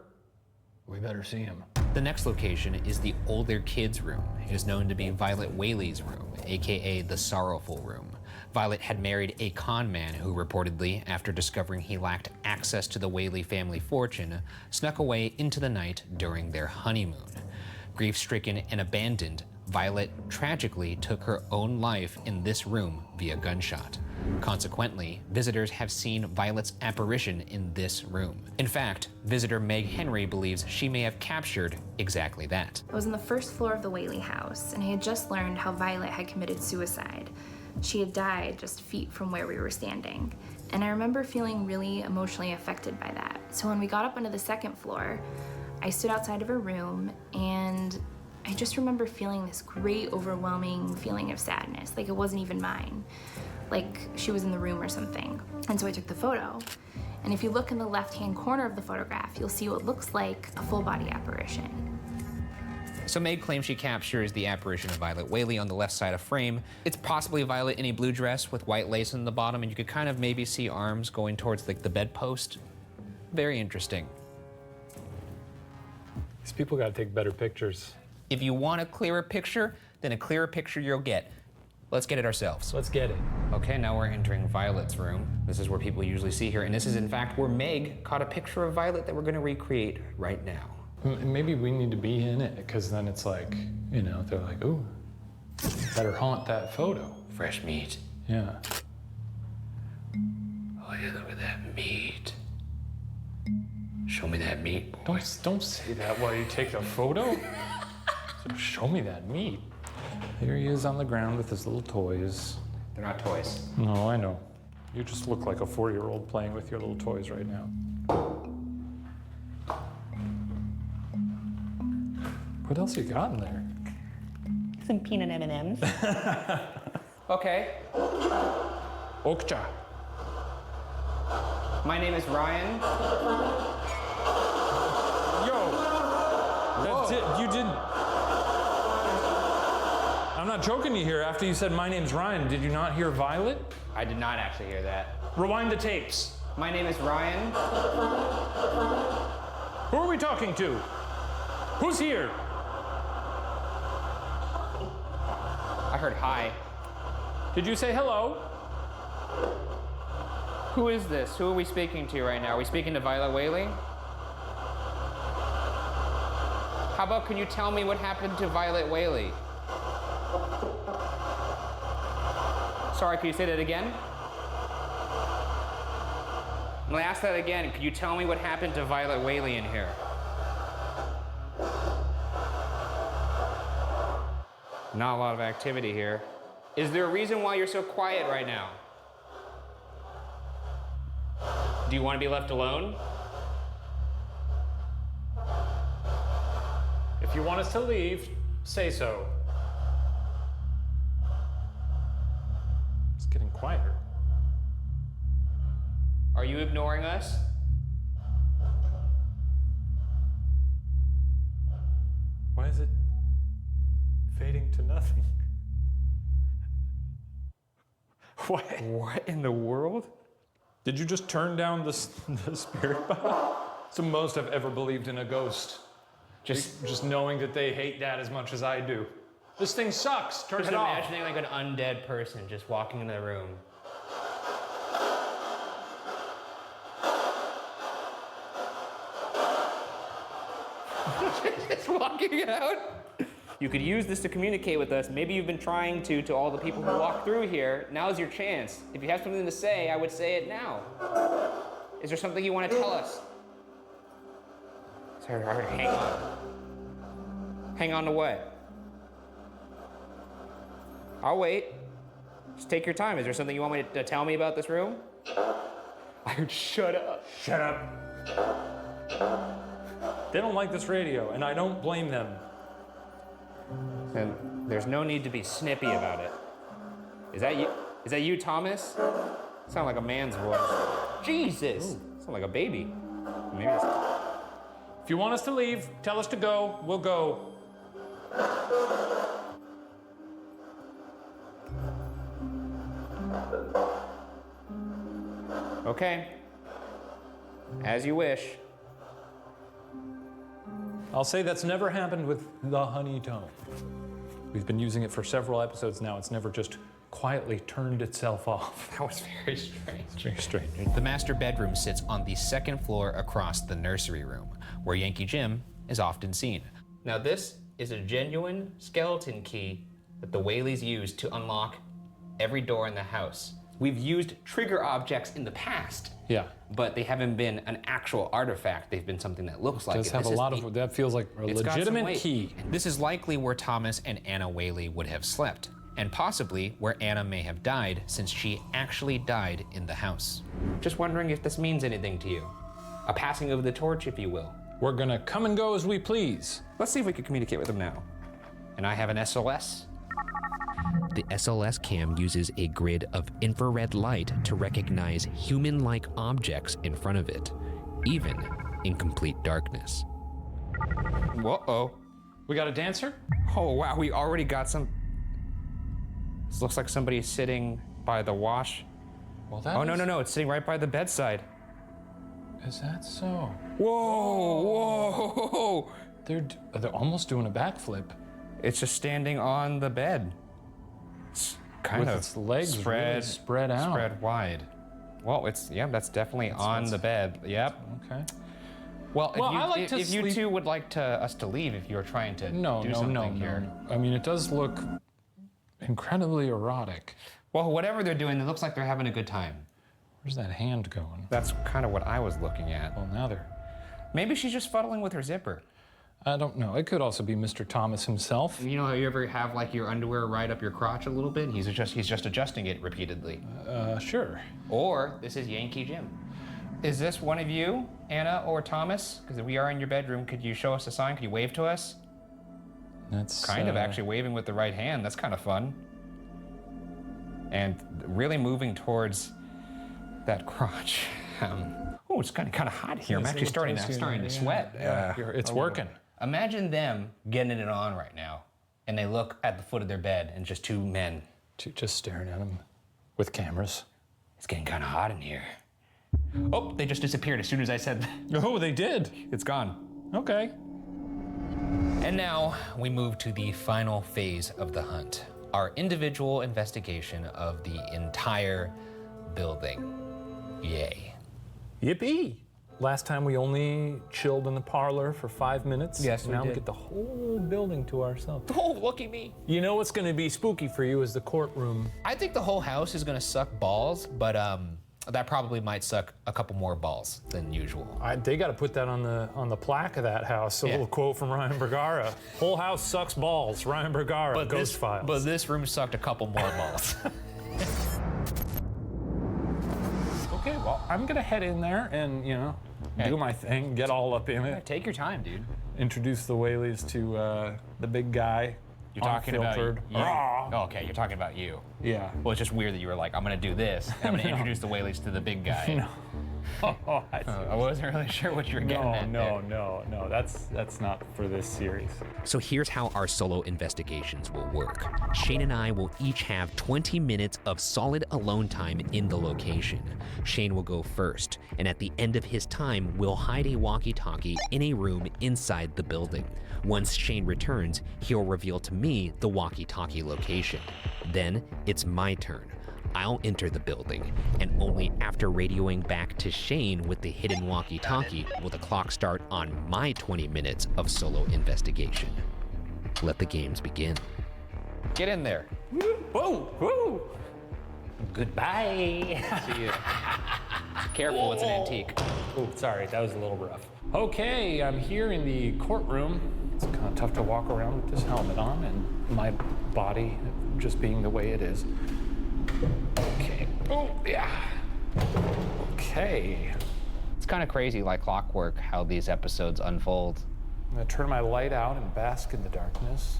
we better see him. The next location is the older kids' room. It is known to be Violet Whaley's room, aka the Sorrowful Room. Violet had married a con man who reportedly, after discovering he lacked access to the Whaley family fortune, snuck away into the night during their honeymoon. Grief-stricken and abandoned, Violet tragically took her own life in this room via gunshot. Consequently, visitors have seen Violet's apparition in this room. In fact, visitor Meg Henry believes she may have captured exactly that. I was on the first floor of the Whaley house, and I had just learned how Violet had committed suicide. She had died just feet from where we were standing. And I remember feeling really emotionally affected by that. So when we got up onto the second floor, I stood outside of her room, and I just remember feeling this great, overwhelming feeling of sadness, like it wasn't even mine, like she was in the room or something. And so I took the photo. And if you look in the left-hand corner of the photograph, you'll see what looks like a full-body apparition. So Meg claims she captures the apparition of Violet Whaley on the left side of frame. It's possibly Violet in a blue dress with white lace on the bottom, and you could kind of maybe see arms going towards like the bedpost. Very interesting. These people gotta take better pictures. If you want a clearer picture, then a clearer picture you'll get. Let's get it ourselves. Let's get it. Okay, now we're entering Violet's room. This is where people usually see her, and this is in fact where Meg caught a picture of Violet that we're gonna recreate right now. Maybe we need to be in it, because then it's like, you know, they're like, ooh, better haunt that photo. Fresh meat. Yeah. Oh yeah, look at that meat. Show me that meat. Don't say that while you take the photo. Show me that meat. Here he is on the ground with his little toys. They're not toys. No, I know. You just look like a 4-year-old playing with your little toys right now. What else you got in there? Some peanut M&Ms. Okay. Okja. My name is Ryan. That's it. You didn't. I'm not joking you here. After you said my name's Ryan, did you not hear Violet? I did not actually hear that. Rewind the tapes. My name is Ryan. Who are we talking to? Who's here? I heard hi. Did you say hello? Who is this? Who are we speaking to right now? Are we speaking to Violet Whaley? How about can you tell me what happened to Violet Whaley? Sorry, can you say that again? I'm gonna ask that again. Could you tell me what happened to Violet Whaley in here? Not a lot of activity here. Is there a reason why you're so quiet right now? Do you want to be left alone? If you want us to leave, say so. It's getting quieter. Are you ignoring us? Why is it fading to nothing? What in the world? Did you just turn down the spirit box? It's the most I've ever believed in a ghost. Just knowing that they hate that as much as I do. This thing sucks. Turn Just it off. imagining like an undead person just walking into the room. Just walking out. You could use this to communicate with us. Maybe you've been trying to all the people who walk through here. Now's your chance. If you have something to say, I would say it now. Is there something you want to tell us? Sorry, hang on. Hang on to what? I'll wait. Just take your time. Is there something you want me to tell me about this room? I heard shut up. Shut up. They don't like this radio, and I don't blame them. And there's no need to be snippy about it. Is that you? Is that you, Thomas? Sound like a man's voice. Jesus! Sound like a baby. Maybe it's... If you want us to leave, tell us to go, we'll go. Okay. As you wish. I'll say that's never happened with the honey tone. We've been using it for several episodes now. It's never just quietly turned itself off. That was very strange. Very strange. The master bedroom sits on the second floor across the nursery room, where Yankee Jim is often seen. Now this is a genuine skeleton key that the Whaleys used to unlock every door in the house. We've used trigger objects in the past. Yeah. But they haven't been an actual artifact. They've been something that looks like it. Does have a lot of, that feels like a It's got some legitimate weight. key. This is likely where Thomas and Anna Whaley would have slept, and possibly where Anna may have died, since she actually died in the house. Just wondering if this means anything to you. A passing of the torch, if you will. We're gonna come and go as we please. Let's see if we can communicate with them now. And I have an SOS. The SLS cam uses a grid of infrared light to recognize human-like objects in front of it, even in complete darkness. Whoa-oh. We got a dancer? Oh, wow, we already got some... This looks like somebody's sitting by the wash. Well, that no, it's sitting right by the bedside. Is that so? Whoa, whoa! They're almost doing a backflip. It's just standing on the bed. It's kind With of its legs spread, really spread out. Spread wide. Well, that's definitely on the bed. Yep. Okay. Well, if you sleep- two would like us to leave, if you're trying to do something here. I mean, it does look incredibly erotic. Well, whatever they're doing, it looks like they're having a good time. Where's that hand going? That's kind of what I was looking at. Well, now they're... Maybe she's just fuddling with her zipper. I don't know. It could also be Mr. Thomas himself. You know how you ever have like your underwear right up your crotch a little bit? He's just adjusting it repeatedly. Sure. Or this is Yankee Jim. Is this one of you, Anna or Thomas? Because we are in your bedroom. Could you show us a sign? Could you wave to us? That's kind of actually waving with the right hand. That's kind of fun. And really moving towards that crotch. Oh, it's kind of hot here. I'm actually starting to sweat. It's working. Imagine them getting it on right now, and they look at the foot of their bed, and just two men. Just staring at them with cameras. It's getting kind of hot in here. Oh, they just disappeared as soon as I said that. Oh, they did. It's gone. Okay. And now we move to the final phase of the hunt, our individual investigation of the entire building. Yay. Yippee! Last time we only chilled in the parlor for 5 minutes. Yes, now we we did. get the whole building to ourselves. Oh, lucky me. You know what's going to be spooky for you is the courtroom. I think the whole house is gonna suck balls, but that probably might suck a couple more balls than usual. They got to put that on the plaque of that house. A little quote from Ryan Bergara. Whole house sucks balls. Ryan Bergara, Ghost Files. But this room sucked a couple more balls. Okay, well, I'm gonna head in there and, do my thing, get all up in it. Take your time, dude. Introduce the Whaleys to the big guy. You're talking about unfiltered. you. Oh, okay, you're talking about you. Yeah. Well, it's just weird that you were like, I'm gonna do this, and I'm gonna introduce the Whaleys to the big guy. No. I wasn't really sure what you were getting at there. No, that's not for this series. So here's how our solo investigations will work. Shane and I will each have 20 minutes of solid alone time in the location. Shane will go first, and at the end of his time, we'll hide a walkie-talkie in a room inside the building. Once Shane returns, he'll reveal to me the walkie-talkie location. Then it's my turn. I'll enter the building, and only after radioing back to Shane with the hidden walkie-talkie will the clock start on my 20 minutes of solo investigation. Let the games begin. Get in there. Whoa, whoa. Goodbye. See you. Careful, it's an antique. Oh, sorry, that was a little rough. Okay, I'm here in the courtroom. It's kind of tough to walk around with this helmet on and my body just being the way it is. Okay. Oh, yeah. Okay. It's kind of crazy, like clockwork, how these episodes unfold. I'm gonna turn my light out and bask in the darkness.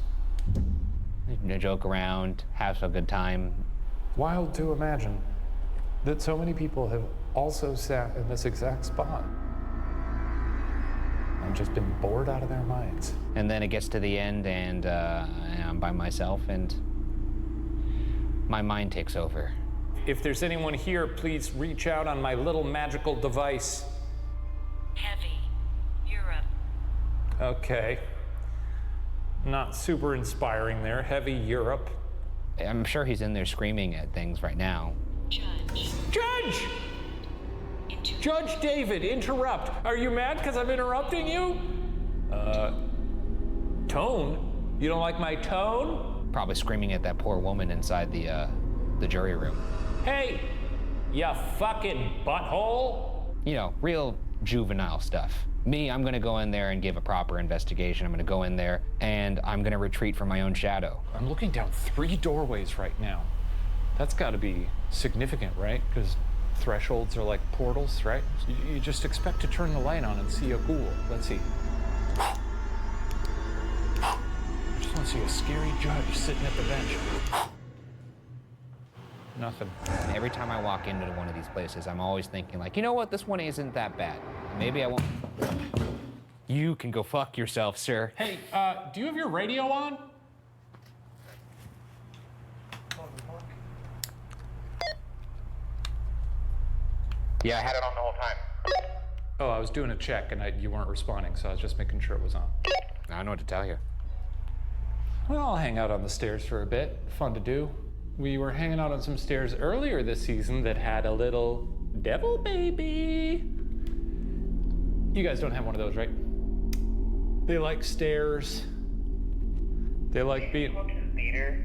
You can joke around, have some good time. Wild to imagine that so many people have also sat in this exact spot and just been bored out of their minds. And then it gets to the end, and I'm by myself, and my mind takes over. If there's anyone here, please reach out on my little magical device. Heavy. Europe. Okay. Not super inspiring there. Heavy Europe. I'm sure he's in there screaming at things right now. Judge. Judge! Judge David, interrupt. Are you mad because I'm interrupting you? Tone? You don't like my tone? Probably screaming at that poor woman inside the jury room. Hey, ya fucking butthole. You know, real juvenile stuff. Me, I'm gonna go in there and give a proper investigation. I'm gonna go in there and I'm gonna retreat from my own shadow. I'm looking down 3 doorways right now. That's gotta be significant, right? Because thresholds are like portals, right? You just expect to turn the light on and see a ghoul. Let's see. Just want to see a scary judge sitting at the bench. Nothing. And every time I walk into one of these places, I'm always thinking like, you know what, this one isn't that bad. Maybe I won't. You can go fuck yourself, sir. Hey, do you have your radio on? Yeah, I had it on the whole time. Oh, I was doing a check and you weren't responding, so I was just making sure it was on. I don't know what to tell you. Well, I'll hang out on the stairs for a bit. Fun to do. We were hanging out on some stairs earlier this season that had a little devil baby. You guys don't have one of those, right? They like stairs. They like being... Theater,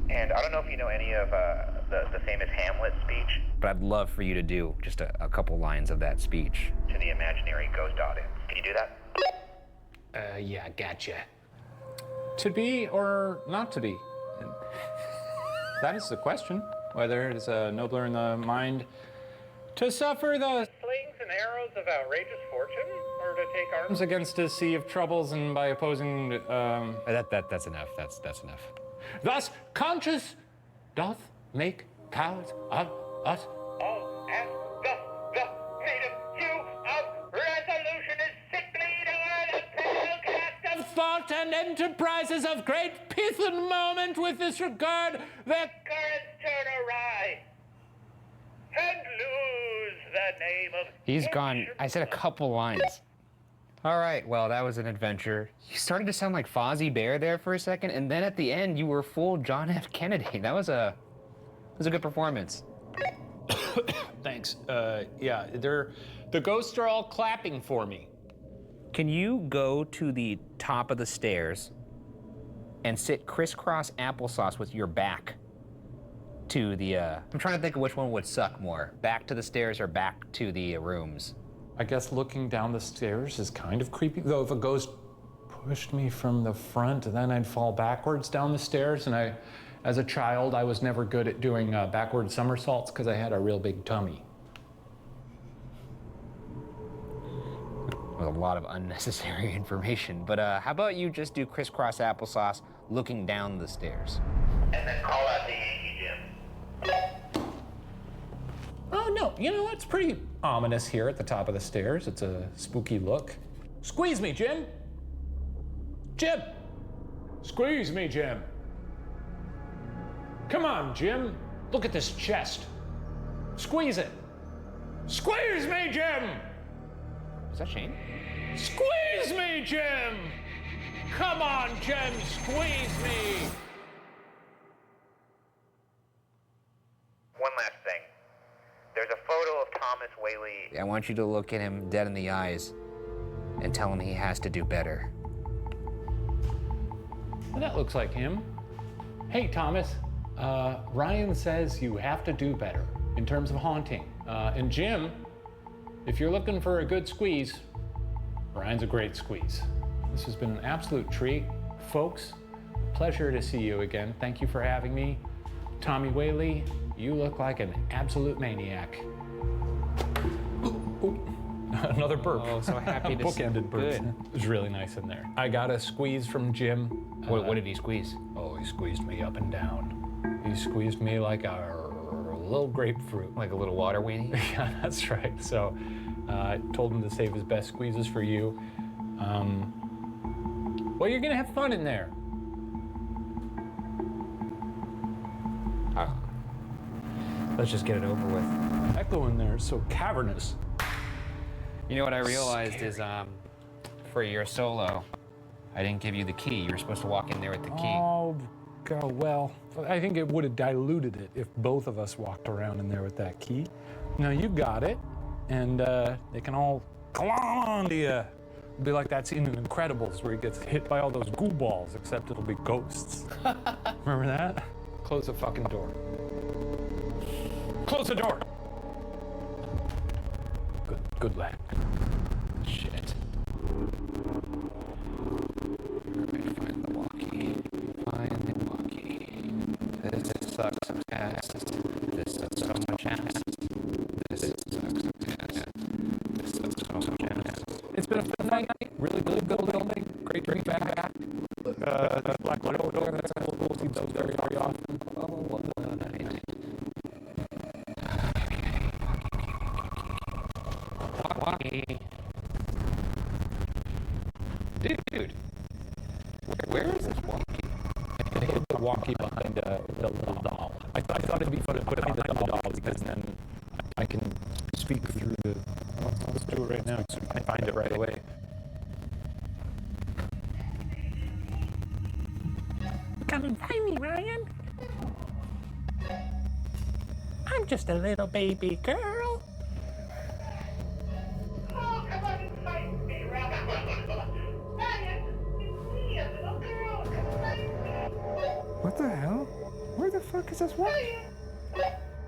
and I don't know if you know any of the famous Hamlet speech But I'd love for you to do just a couple lines of that speech. to the imaginary ghost audience. Can you do that? Yeah, gotcha. To be or not to be? That is the question. Whether it is nobler in the mind to suffer the Slings and arrows of outrageous fortune, or to take arms arms against a sea of troubles and by opposing... That's enough. That's enough. Thus, conscience doth make cowards of us. Oh, and the native hue of resolution is sickly to the pale cast of Thought and enterprises of great pith and moment with this regard that currents turn awry and lose the name of... He's gone. I said a couple lines. All right, well, that was an adventure. You started to sound like Fozzie Bear there for a second, and then at the end, you were full John F. Kennedy. That was a good performance. Thanks. Yeah, the ghosts are all clapping for me. Can you go to the top of the stairs and sit crisscross applesauce with your back to the, I'm trying to think of which one would suck more. Back to the stairs or back to the rooms? I guess looking down the stairs is kind of creepy, though if a ghost pushed me from the front, then I'd fall backwards down the stairs, and as a child, I was never good at doing backward somersaults because I had a real big tummy. With a lot of unnecessary information, but how about you just do crisscross applesauce looking down the stairs? And then call out the Yankee Jim. Oh, no, you know, it's pretty ominous here at the top of the stairs. It's a spooky look. Squeeze me, Jim. Jim. Squeeze me, Jim. Come on, Jim. Look at this chest. Squeeze it. Squeeze me, Jim. Is that Shane? Squeeze me, Jim. Come on, Jim, squeeze me. One last thing. There's a photo of Thomas Whaley. I want you to look at him dead in the eyes and tell him he has to do better. Well, that looks like him. Hey, Thomas. Ryan says you have to do better in terms of haunting. And Jim, if you're looking for a good squeeze, Ryan's a great squeeze. This has been an absolute treat. Folks, pleasure to see you again. Thank you for having me. Tommy Whaley, you look like an absolute maniac. Another burp. Oh, so happy to see you. Bookended burp. It was really nice in there. I got a squeeze from Jim. What did he squeeze? Oh, he squeezed me up and down. He squeezed me like a little grapefruit. Like a little water weenie? Yeah, that's right. So I told him to save his best squeezes for you. Well, you're gonna have fun in there. Let's just get it over with. Echo in there is so cavernous. You know what I realized is, for your solo, I didn't give you the key. You were supposed to walk in there with the key. Oh, God, well, I think it would have diluted it if both of us walked around in there with that key. Now, you got it, and they can all climb onto you. It'll be like that scene in Incredibles where he gets hit by all those goo balls, except it'll be ghosts. Remember that? Close the fucking door. Close the door! Good lad. Shit. Find the walkie. Find the walkie. This sucks ass. This sucks so much ass. This sucks ass. This sucks so much ass. It's been a fun night. Really good building. Great drink back. Black Widow over there. That's cool. We'll see those very often. Walkie. Dude. Where is this walkie? I hid the walkie behind the little doll. I thought it'd be fun to put it behind the doll because then I can speak through the... Let's do it right now. I find it right away. Come and find me, Ryan. I'm just a little baby girl. Oh, come on and find me, Ryan. Ryan, it's me, a little girl. Come and find me. What the hell? Where the fuck is this one? Ryan,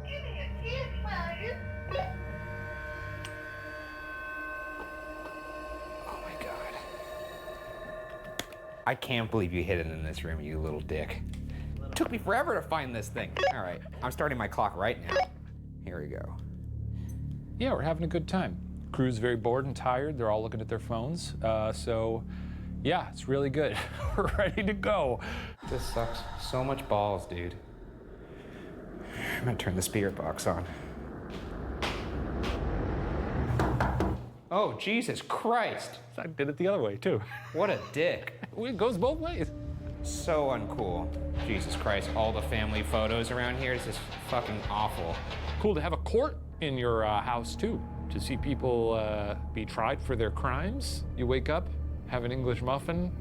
give me a kiss, Ryan. Oh my god. I can't believe you hid it in this room, you little dick. It took me forever to find this thing. All right, I'm starting my clock right now. Here we go. Yeah, we're having a good time. Crew's very bored and tired. They're all looking at their phones. So, yeah, it's really good. We're ready to go. This sucks so much balls, dude. I'm gonna turn the spirit box on. Oh, Jesus Christ. I did it the other way, too. What a dick. It goes both ways. So uncool. Jesus Christ, all the family photos around here is just fucking awful. Cool to have a court in your house, too, to see people be tried for their crimes. You wake up, have an English muffin,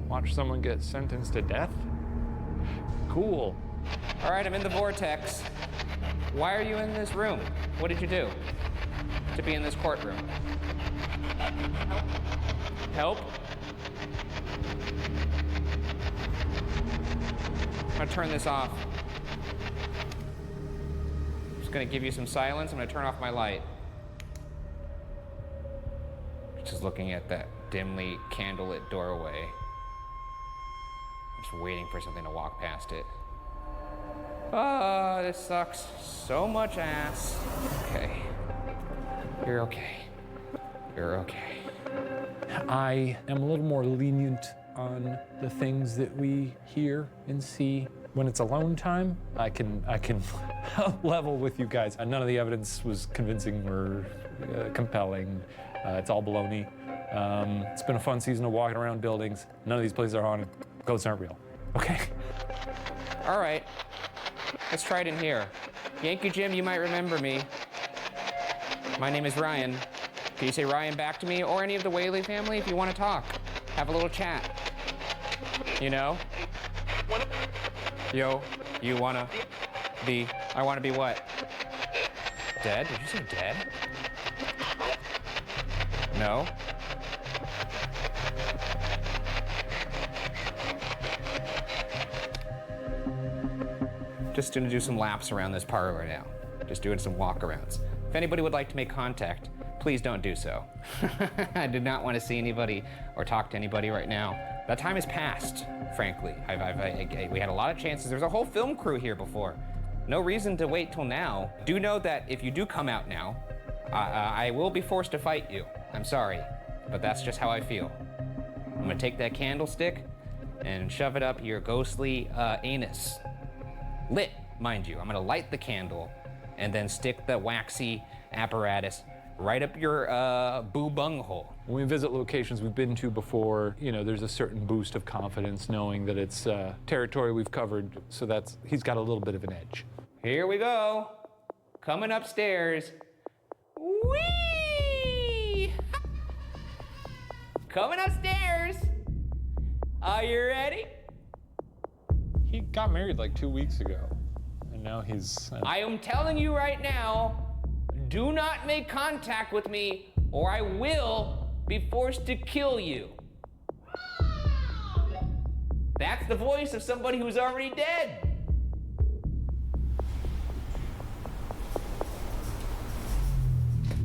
watch someone get sentenced to death. Cool. All right, I'm in the vortex. Why are you in this room? What did you do to be in this courtroom? Help? I'm gonna turn this off. I'm just gonna give you some silence. I'm gonna turn off my light. Just looking at that dimly candlelit doorway. I'm just waiting for something to walk past it. Oh, this sucks so much ass. Okay. You're okay. You're okay. I am a little more lenient on the things that we hear and see. When it's alone time, I can level with you guys. None of the evidence was convincing or compelling. It's all baloney. It's been a fun season of walking around buildings. None of these places are haunted. Ghosts aren't real. Okay? All right. Let's try it in here. Yankee Jim, you might remember me. My name is Ryan. Can you say Ryan back to me, or any of the Whaley family if you want to talk? Have a little chat. You know? Yo, you wanna be... I wanna be what? Dead? Did you say dead? No? Just gonna do some laps around this parlor now. Just doing some walkarounds. If anybody would like to make contact, please don't do so. I did not want to see anybody or talk to anybody right now. That time has passed, frankly. We had a lot of chances. There's a whole film crew here before. No reason to wait till now. Do know that if you do come out now, I will be forced to fight you. I'm sorry, but that's just how I feel. I'm gonna take that candlestick and shove it up your ghostly anus. Lit, mind you. I'm gonna light the candle and then stick the waxy apparatus right up your boo bung hole. When we visit locations we've been to before, you know, there's a certain boost of confidence knowing that it's territory we've covered, so he's got a little bit of an edge. Here we go. Coming upstairs. Whee! Coming upstairs. Are you ready? He got married like 2 weeks ago, and now he's... I am telling you right now, do not make contact with me, or I will be forced to kill you. That's the voice of somebody who's already dead.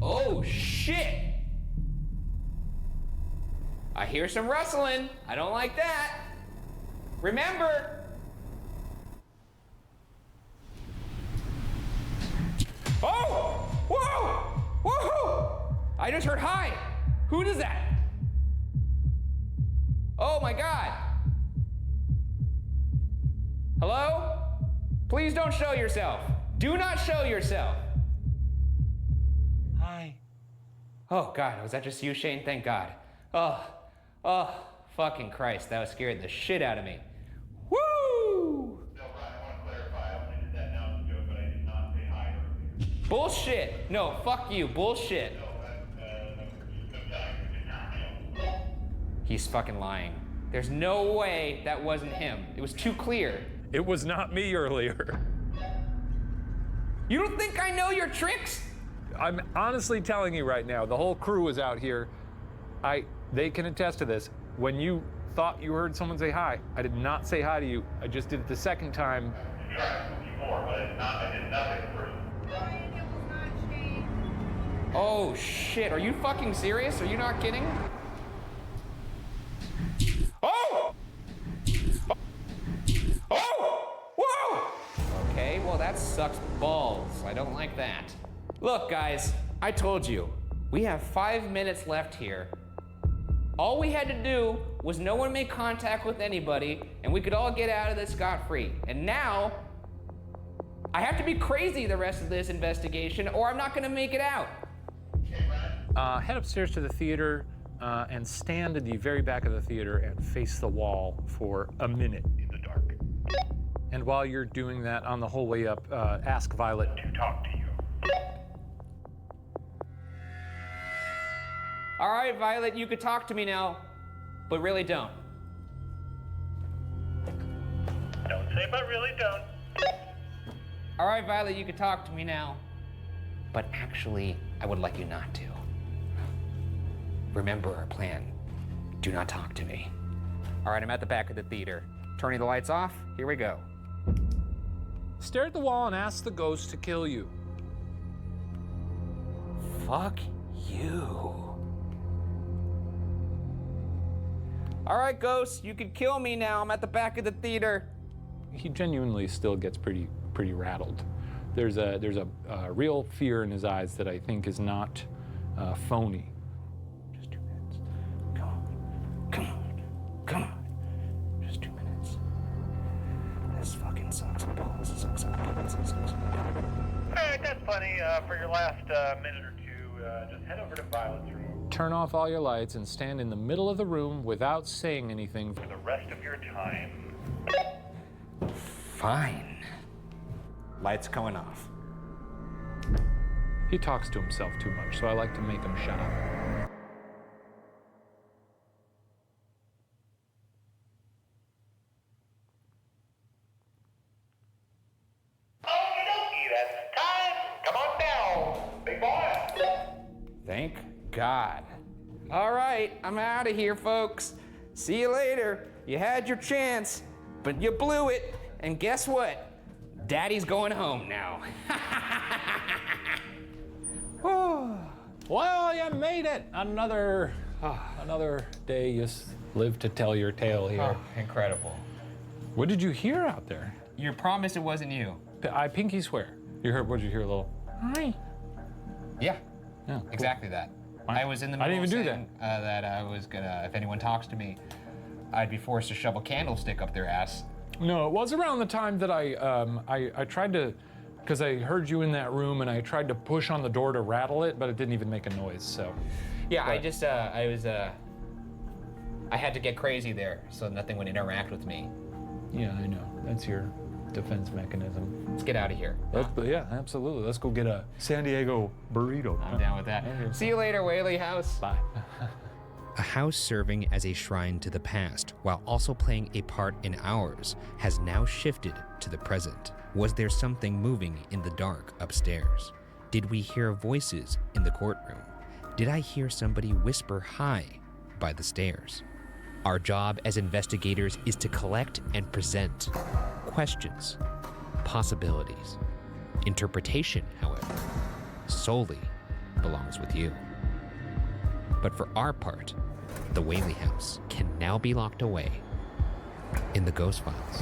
Oh, shit. I hear some rustling. I don't like that. Remember, oh! Whoa! Whoa! I just heard hi. Who does that? Oh my God. Hello? Please don't show yourself. Do not show yourself. Hi. Oh God, was that just you, Shane? Thank God. Oh, fucking Christ, that scared the shit out of me. Woo! Bullshit! No, fuck you, bullshit. He's fucking lying. There's no way that wasn't him. It was too clear. It was not me earlier. You don't think I know your tricks? I'm honestly telling you right now, the whole crew is out here. They can attest to this. When you thought you heard someone say hi, I did not say hi to you. I just did it the second time. Oh shit, are you fucking serious? Are you not kidding? Oh! Oh! Whoa! Okay, well that sucks balls. I don't like that. Look guys, I told you, we have 5 minutes left here. All we had to do was no one make contact with anybody and we could all get out of this scot-free. And now, I have to be crazy the rest of this investigation or I'm not gonna make it out. Head upstairs to the theater and stand at the very back of the theater and face the wall for a minute in the dark. And while you're doing that, on the whole way up, ask Violet to talk to you. All right, Violet, you could talk to me now, but really don't. Don't say but really don't. All right, Violet, you could talk to me now, but actually, I would like you not to. Remember our plan. Do not talk to me. All right, I'm at the back of the theater. Turning the lights off, here we go. Stare at the wall and ask the ghost to kill you. Fuck you. All right, ghost, you can kill me now. I'm at the back of the theater. He genuinely still gets pretty rattled. There's a real fear in his eyes that I think is not phony. Just 2 minutes. Come on. Just 2 minutes. This fucking sucks balls. Sucks balls. All right, that's plenty. For your last minute or two, just head over to Violet's room. Turn off all your lights and stand in the middle of the room without saying anything For the rest of your time. Fine. Lights going off. He talks to himself too much, so I like to make him shut up. Okie dokie, that's time. Come on down, big boy. Thank God. All right, I'm out of here, folks. See you later. You had your chance, but you blew it. And guess what? Daddy's going home now. Well, you made it. Another day you live to tell your tale here. Oh, incredible. What did you hear out there? You promised it wasn't you. I pinky swear. You heard? What did you hear? A little. Hi. Yeah. Yeah. Cool. Exactly that. I was in the middle of saying that I was gonna, if anyone talks to me, I'd be forced to shove a candlestick up their ass. No, it was around the time that I tried to, because I heard you in that room and I tried to push on the door to rattle it, but it didn't even make a noise. So. Yeah, but I had to get crazy there so nothing would interact with me. Yeah, I know. That's your defense mechanism. Let's get out of here. Yeah, absolutely. Let's go get a San Diego burrito. I'm down with that. See you later, Whaley House. Bye. A house serving as a shrine to the past while also playing a part in ours has now shifted to the present. Was there something moving in the dark upstairs? Did we hear voices in the courtroom? Did I hear somebody whisper hi by the stairs? Our job as investigators is to collect and present questions, possibilities. Interpretation, however, solely belongs with you. But for our part, the Whaley House can now be locked away in the Ghost Files.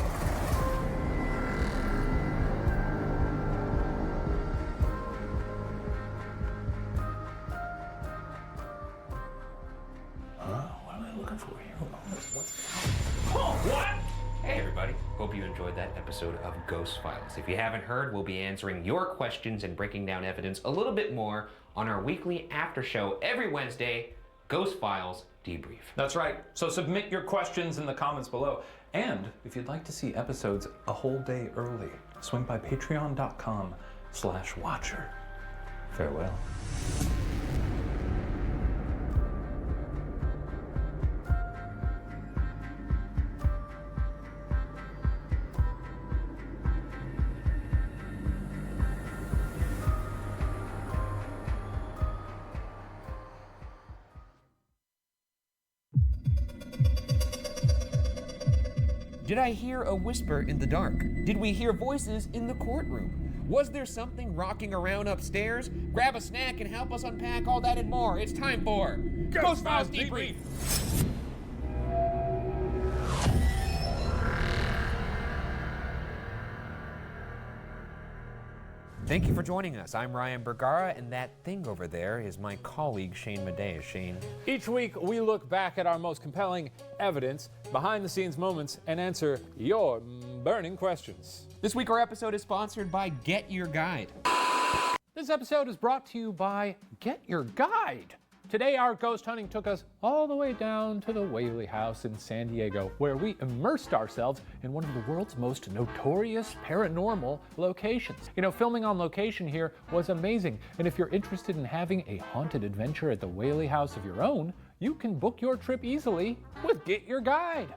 What am I looking for here? What? Hey everybody, hope you enjoyed that episode of Ghost Files. If you haven't heard, we'll be answering your questions and breaking down evidence a little bit more on our weekly after show every Wednesday, Ghost Files Debrief. That's right. So submit your questions in the comments below. And if you'd like to see episodes a whole day early, swing by patreon.com/watcher. Farewell. Did I hear a whisper in the dark? Did we hear voices in the courtroom? Was there something rocking around upstairs? Grab a snack and help us unpack all that and more. It's time for Ghost Files Debrief. Thank you for joining us. I'm Ryan Bergara, and that thing over there is my colleague Shane Madej. Shane. Each week, we look back at our most compelling evidence, behind-the-scenes moments, and answer your burning questions. This week, our episode is sponsored by Get Your Guide. This episode is brought to you by Get Your Guide. Today, our ghost hunting took us all the way down to the Whaley House in San Diego, where we immersed ourselves in one of the world's most notorious paranormal locations. You know, filming on location here was amazing, and if you're interested in having a haunted adventure at the Whaley House of your own, you can book your trip easily with Get Your Guide.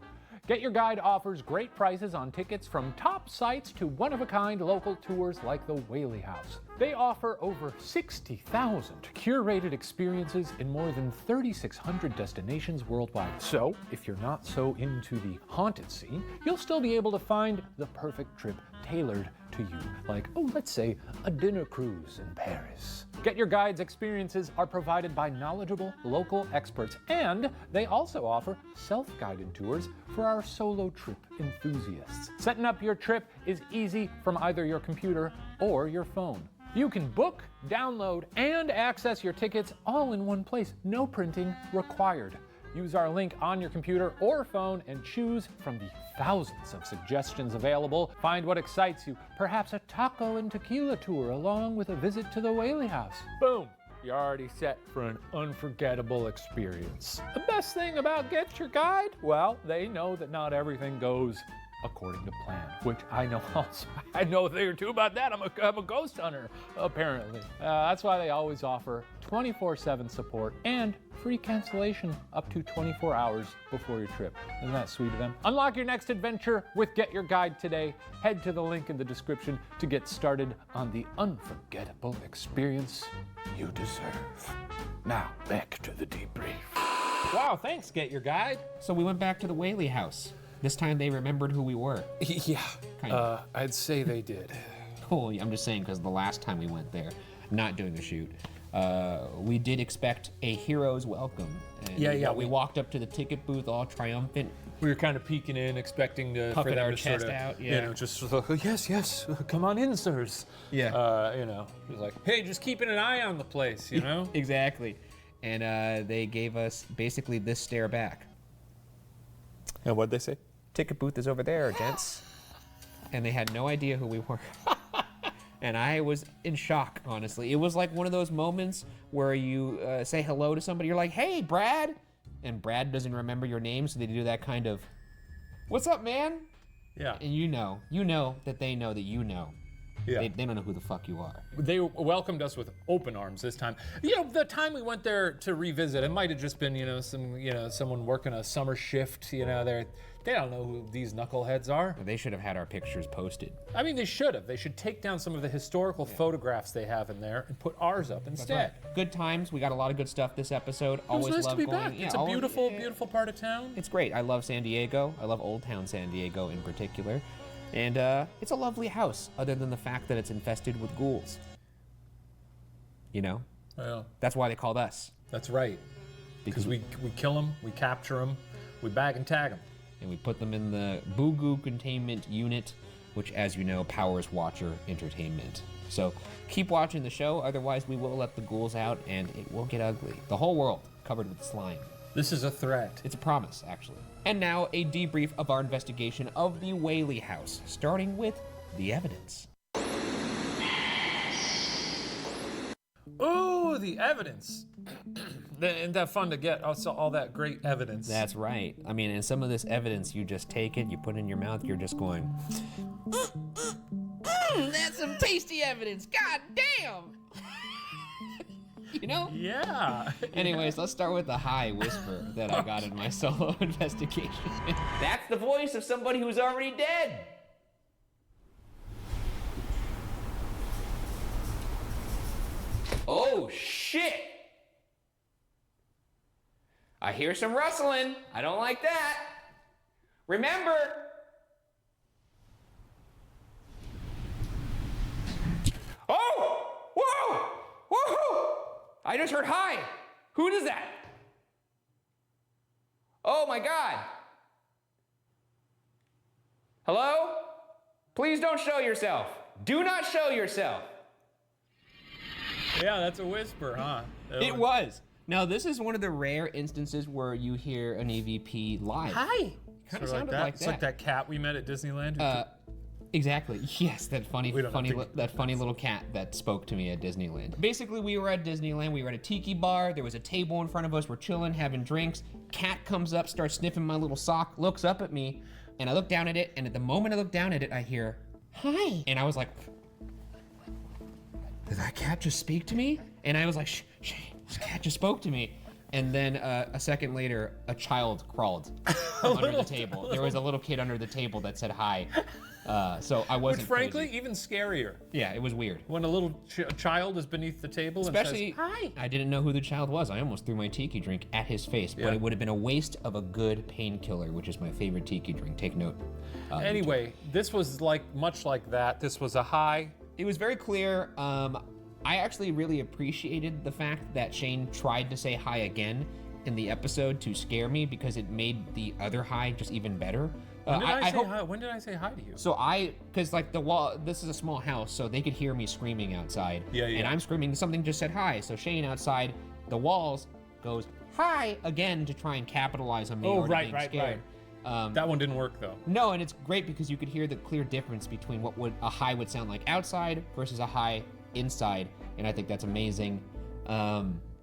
Get Your Guide offers great prices on tickets from top sites to one-of-a-kind local tours like the Whaley House. They offer over 60,000 curated experiences in more than 3,600 destinations worldwide. So, if you're not so into the haunted scene, you'll still be able to find the perfect trip tailored to you, like, let's say a dinner cruise in Paris. Get Your Guide's experiences are provided by knowledgeable local experts, and they also offer self-guided tours for our solo trip enthusiasts. Setting up your trip is easy from either your computer or your phone. You can book, download, and access your tickets all in one place. No printing required. Use our link on your computer or phone and choose from the thousands of suggestions available. Find what excites you. Perhaps a taco and tequila tour along with a visit to the Whaley House. Boom! You're already set for an unforgettable experience. The best thing about Get Your Guide? Well, they know that not everything goes according to plan, which I know also. I know a thing or two about that. I'm a ghost hunter, apparently. That's why they always offer 24/7 support and free cancellation up to 24 hours before your trip. Isn't that sweet of them? Unlock your next adventure with Get Your Guide today. Head to the link in the description to get started on the unforgettable experience you deserve. Now, back to the debrief. Wow, thanks, Get Your Guide. So we went back to the Whaley House. This time they remembered who we were. Yeah, kind of. I'd say they did. Cool, I'm just saying because the last time we went there, not doing the shoot, we did expect a hero's welcome. And we walked up to the ticket booth all triumphant. We were kind of peeking in, expecting for Puffing them our to chest sort of, out, you know, just sort of, yes, come on in, sirs. Yeah. You know, it was like, hey, just keeping an eye on the place, you know? Exactly. And they gave us basically this stare back. And what'd they say? Ticket booth is over there, gents. And they had no idea who we were. And I was in shock, honestly. It was like one of those moments where you say hello to somebody, you're like, hey, Brad. And Brad doesn't remember your name, so they do that kind of, what's up, man? Yeah. And you know that they know that you know. Yeah. They don't know who the fuck you are. They welcomed us with open arms this time. You know, the time we went there to revisit, it might have just been, someone working a summer shift, they don't know who these knuckleheads are. They should have had our pictures posted. I mean, they should have. They should take down some of the historical photographs they have in there and put ours up instead. Right. Good times. We got a lot of good stuff this episode. Always nice to be back. Yeah, it's a beautiful part of town. It's great. I love San Diego. I love Old Town San Diego in particular. And it's a lovely house, other than the fact that it's infested with ghouls. You know? Well, that's why they called us. That's right. Because we kill them, we capture them, we bag and tag them. And we put them in the Boogoo Containment Unit, which, as you know, powers Watcher Entertainment. So keep watching the show, otherwise we will let the ghouls out and it will get ugly. The whole world covered with slime. This is a threat. It's a promise, actually. And now a debrief of our investigation of the Whaley House, starting with the evidence. Oh, the evidence. Isn't that fun to get all that great evidence? That's right. I mean, and some of this evidence, you just take it, you put it in your mouth, you're just going, that's some tasty evidence. God damn. You know? Yeah. Anyways, let's start with the high whisper that I got in my solo investigation. That's the voice of somebody who's already dead. Oh, shit. I hear some rustling. I don't like that. Remember, Oh! Whoa! Whoa! I just heard hi. Who is that? Oh my God. Hello? Please don't show yourself. Do not show yourself. Yeah, that's a whisper, huh? It was. Now, this is one of the rare instances where you hear an EVP live. Hi. Kind of Sort sounded that. like It's that. like that cat we met at Disneyland. Exactly. Yes, that funny We don't have that funny little cat that spoke to me at Disneyland. Basically, we were at Disneyland. We were at a tiki bar. There was a table in front of us. We're chilling, having drinks. Cat comes up, starts sniffing my little sock, looks up at me, and I look down at it. And at the moment I look down at it, I hear, "Hi," and I was like, "Did that cat just speak to me?" And I was like, "Shh, this cat just spoke to me." And then a second later, a child crawled under the table. There was a little kid under the table that said hi. So I wasn't. Which, frankly, crazy. even scarier. Yeah, it was weird. When a little child is beneath the table Especially, and says, I didn't know who the child was. I almost threw my tiki drink at his face, but Yeah. it would have been a waste of a good painkiller, which is my favorite tiki drink. Take note. Anyway, this was much like that. This was a hi. It was very clear. I actually really appreciated the fact that Shane tried to say hi again in the episode to scare me because it made the other hi just even better. When did I say hope- hi? When did I say hi to you? So because like the wall, this is a small house, so they could hear me screaming outside. Yeah. And I'm screaming, something just said hi. So Shane outside the walls goes, hi, again to try and capitalize on me already being scared. That one didn't work though. No, and it's great because you could hear the clear difference between what would a hi would sound like outside versus a hi inside, and I think that's amazing.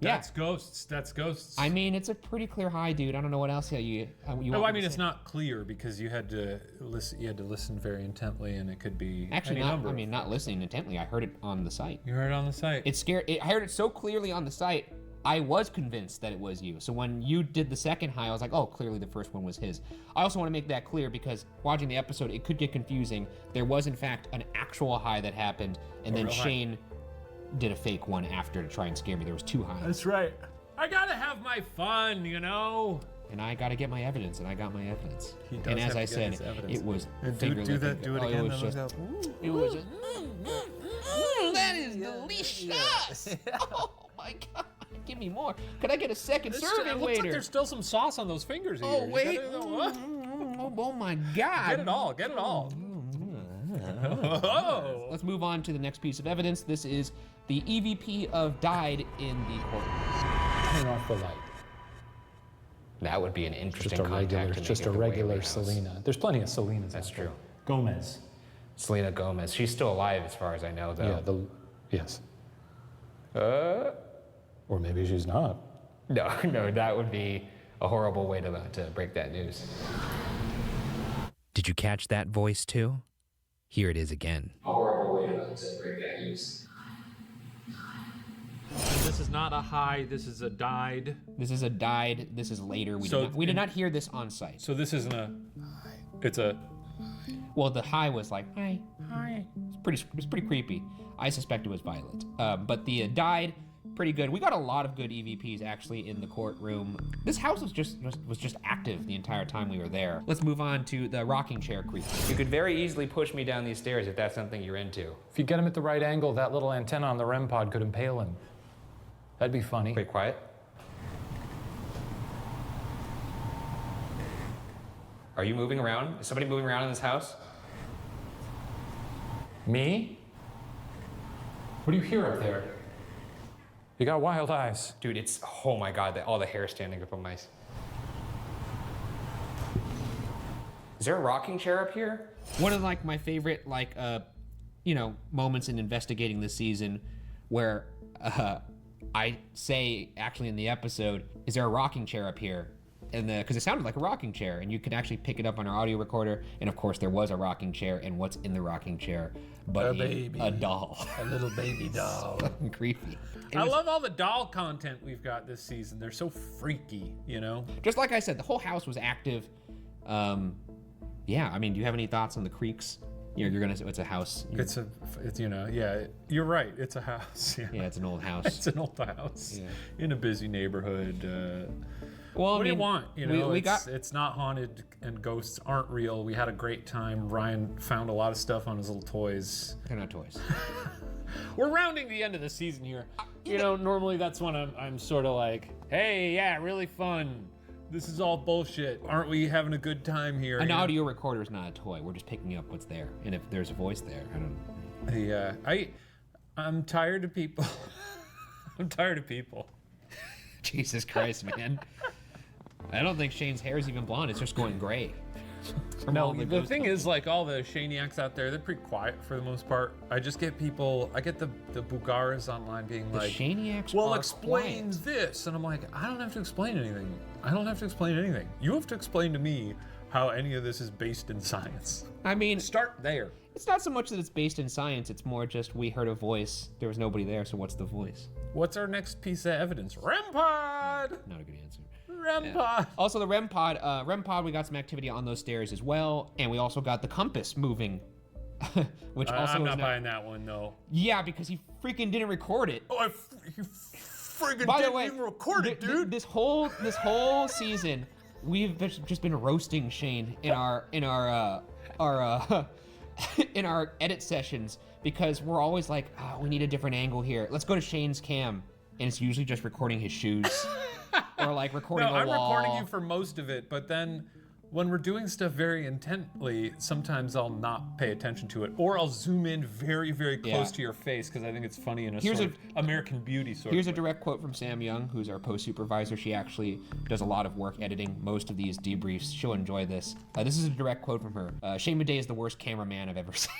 That's ghosts. That's ghosts. I mean, it's a pretty clear hi, dude. I don't know what else you No, want I me mean to it's say. not clear because you had to listen. You had to listen very intently, and it could be Actually, any not. number I of mean, not listening intently. I heard it on the site. You heard it on the site. It scared. I heard it so clearly on the site. I was convinced that it was you. So when you did the second hi, I was like, oh, clearly the first one was his. I also want to make that clear because watching the episode, it could get confusing. There was in fact an actual hi that happened, and A then real hi. Shane did a fake one after to try and scare me. There was two highs. That's right. I gotta have my fun, you know. And I got to get my evidence, and I got my evidence. He does And as have I to get said, his evidence. it was And finger do that. licking. Do it Oh, again. It was then just. look It was just. That is delicious. Oh my god! Give me more. Could I get a second It serving, looks waiter? like there's still some sauce on those fingers. Oh here. You wait! gotta- Oh my god! Get it all. Get it all. Oh. Let's move on to the next piece of evidence. This is the EVP of died in the courtroom. Turn off the light. That would be an interesting Just a contact regular, to make just at a the regular Whaley House. Selena. There's plenty of Selenas. That's out there. true. Gomez. Selena Gomez. She's still alive as far as I know, though. Yeah. Yes. Or maybe she's not. No, that would be a horrible way to break that news. Did you catch that voice too? Here it is again. A horrible way to break that news. This is not a hi. This is a died. This is a died. This is later. We did not hear this on site. So this isn't a. It's a. Well, the hi was like hi. It's pretty creepy. I suspect it was Violet. But the died, pretty good. We got a lot of good EVPs actually in the courtroom. This house was just active the entire time we were there. Let's move on to the rocking chair creep. You could very easily push me down these stairs if that's something you're into. If you get him at the right angle, that little antenna on the REM pod could impale him. That'd be funny. Pretty quiet. Are you moving around? Is somebody moving around in this house? Me? What do you hear up there? You got wild eyes. Dude, it's, oh my God, all the hair standing up on my... Is there a rocking chair up here? One of like my favorite moments in investigating this season where I say actually in the episode, is there a rocking chair up here? And because it sounded like a rocking chair, and you could actually pick it up on our audio recorder, and of course there was a rocking chair, and what's in the rocking chair but A baby. a doll. A little baby doll. Fucking creepy. I love all the doll content we've got this season. They're so freaky, you know? Just like I said, the whole house was active. Yeah, I mean, do you have any thoughts on the creaks? It's a house. It's yeah, you're right. It's a house. Yeah, it's an old house. It's an old house in a busy neighborhood. Well, what do you want? You know, we it's not haunted and ghosts aren't real. We had a great time. Ryan found a lot of stuff on his little toys. They're not toys. We're rounding the end of the season here. You know, normally that's when I'm sort of like, hey, yeah, really fun. This is all bullshit. Aren't we having a good time here? An audio recorder is not a toy. We're just picking up what's there. And if there's a voice there, I don't know. Yeah, I'm tired of people. I'm tired of people. Jesus Christ, man. I don't think Shane's hair is even blonde. It's just going gray. No, the thing is, like, all the Shaniacs out there, they're pretty quiet for the most part. I just get people, I get the Bugaras online being The like, Shaniacs well, are explain this. And I'm like, I don't have to explain anything. I don't have to explain anything. You have to explain to me how any of this is based in science. I mean, start there. It's not so much that it's based in science. It's more just we heard a voice. There was nobody there, so what's the voice? What's our next piece of evidence? REM pod! Not a good answer. REM pod. Also, the REM pod, we got some activity on those stairs as well, and we also got the compass moving, which also I'm not buying that one, though. Yeah, because he freaking didn't record it. Oh, he freaking By the didn't way, even record it, dude. This whole season, we've just been roasting Shane in our in our edit sessions because we're always like, oh, we need a different angle here. Let's go to Shane's cam, and it's usually just recording his shoes. Or like recording No, a I'm wall. recording you for most of it, but then when we're doing stuff very intently, sometimes I'll not pay attention to it, or I'll zoom in very, very close to your face because I think it's funny in a sort of American Beauty sort Here's of a direct quote from Sam Young, who's our post supervisor. She actually does a lot of work editing most of these debriefs. She'll enjoy this. This is a direct quote from her. Shane Madej is the worst cameraman I've ever seen.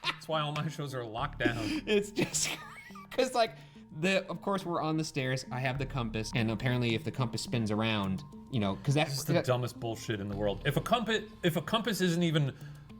That's why all my shows are locked down. It's just because like. Of course, we're on the stairs. I have the compass, and apparently, if the compass spins around, you know, because that's the dumbest bullshit in the world. If a compass isn't even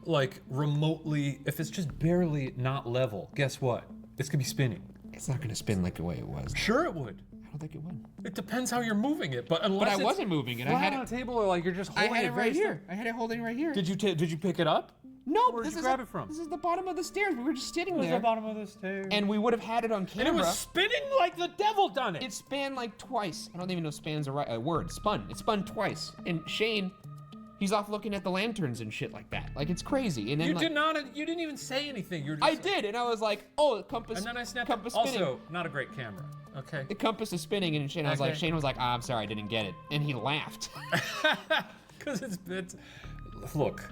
like remotely, if it's just barely not level, guess what? It's gonna be spinning. It's not gonna spin like the way it was. Sure, it would. I don't think it would. It depends how you're moving it, but unless I wasn't moving it. I had it on a table, or like you're just holding I had it right here. here. I had it holding right here. Did you pick it up? No, Where'd you grab it from? This is the bottom of the stairs. We were just sitting It was there. the bottom of the stairs. And we would have had it on camera. And it was spinning like the devil done it. It span like twice. I don't even know if span's a word. Spun. It spun twice. And Shane, he's off looking at the lanterns and shit like that. Like it's crazy. And then you didn't even say anything. You were just I did, and I was like, oh, the compass. And then I snapped compass it. spinning. Also, not a great camera. Okay. The compass is spinning, and Shane was like, I'm sorry, I didn't get it, and he laughed. Because it's look.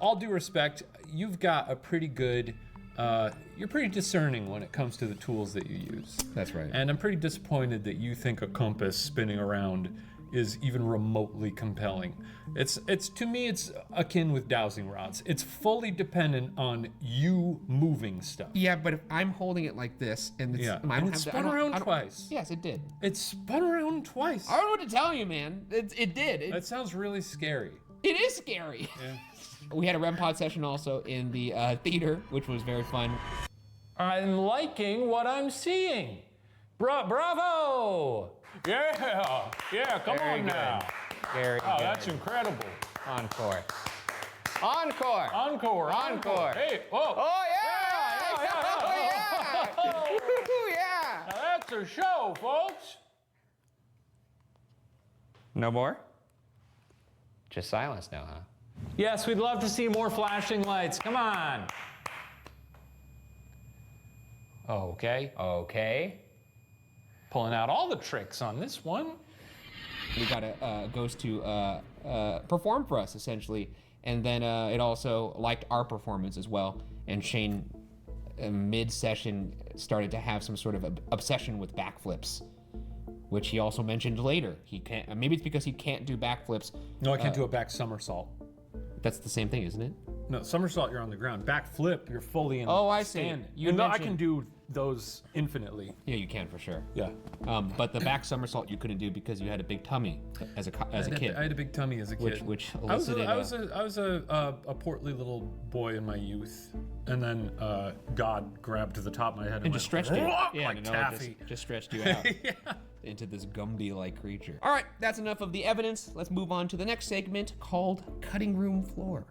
All due respect, you've got a pretty good, you're pretty discerning when it comes to the tools that you use. That's right. And I'm pretty disappointed that you think a compass spinning around is even remotely compelling. It's to me, it's akin with dowsing rods. It's fully dependent on you moving stuff. Yeah, but if I'm holding it like this, and it's, and it spun around twice. Yes, it did. It spun around twice. I don't know what to tell you, man. It did. That sounds really scary. It is scary. Yeah. We had a REM pod session also in the theater, which was very fun. I'm liking what I'm seeing. Bravo! Yeah, come Very on good. now. Very Oh, good. that's incredible. Encore. Encore. Hey, whoa. Oh, yeah! Oh, yeah! Now that's a show, folks. No more? Just silence now, huh? Yes, we'd love to see more flashing lights. Come on. Okay. Pulling out all the tricks on this one. We got a ghost to perform for us, essentially. And then it also liked our performance as well. And Shane, mid-session, started to have some sort of obsession with backflips, which he also mentioned later. He can't. Maybe it's because he can't do backflips. No, I can't do a back somersault. That's the same thing, isn't it? No, somersault, you're on the ground. Back flip, you're fully in. Oh, I see. Stand. You I mentioned- can do those infinitely. Yeah, you can for sure. Yeah. But the back somersault you couldn't do because you had a big tummy as a kid. I had a big tummy as a kid. Which I was elicited. I was a portly little boy in my youth, and then God grabbed the top of my head and just stretched you. Yeah, like no, taffy. just stretched you out into this Gumby-like creature. All right, that's enough of the evidence. Let's move on to the next segment called Cutting Room Floor.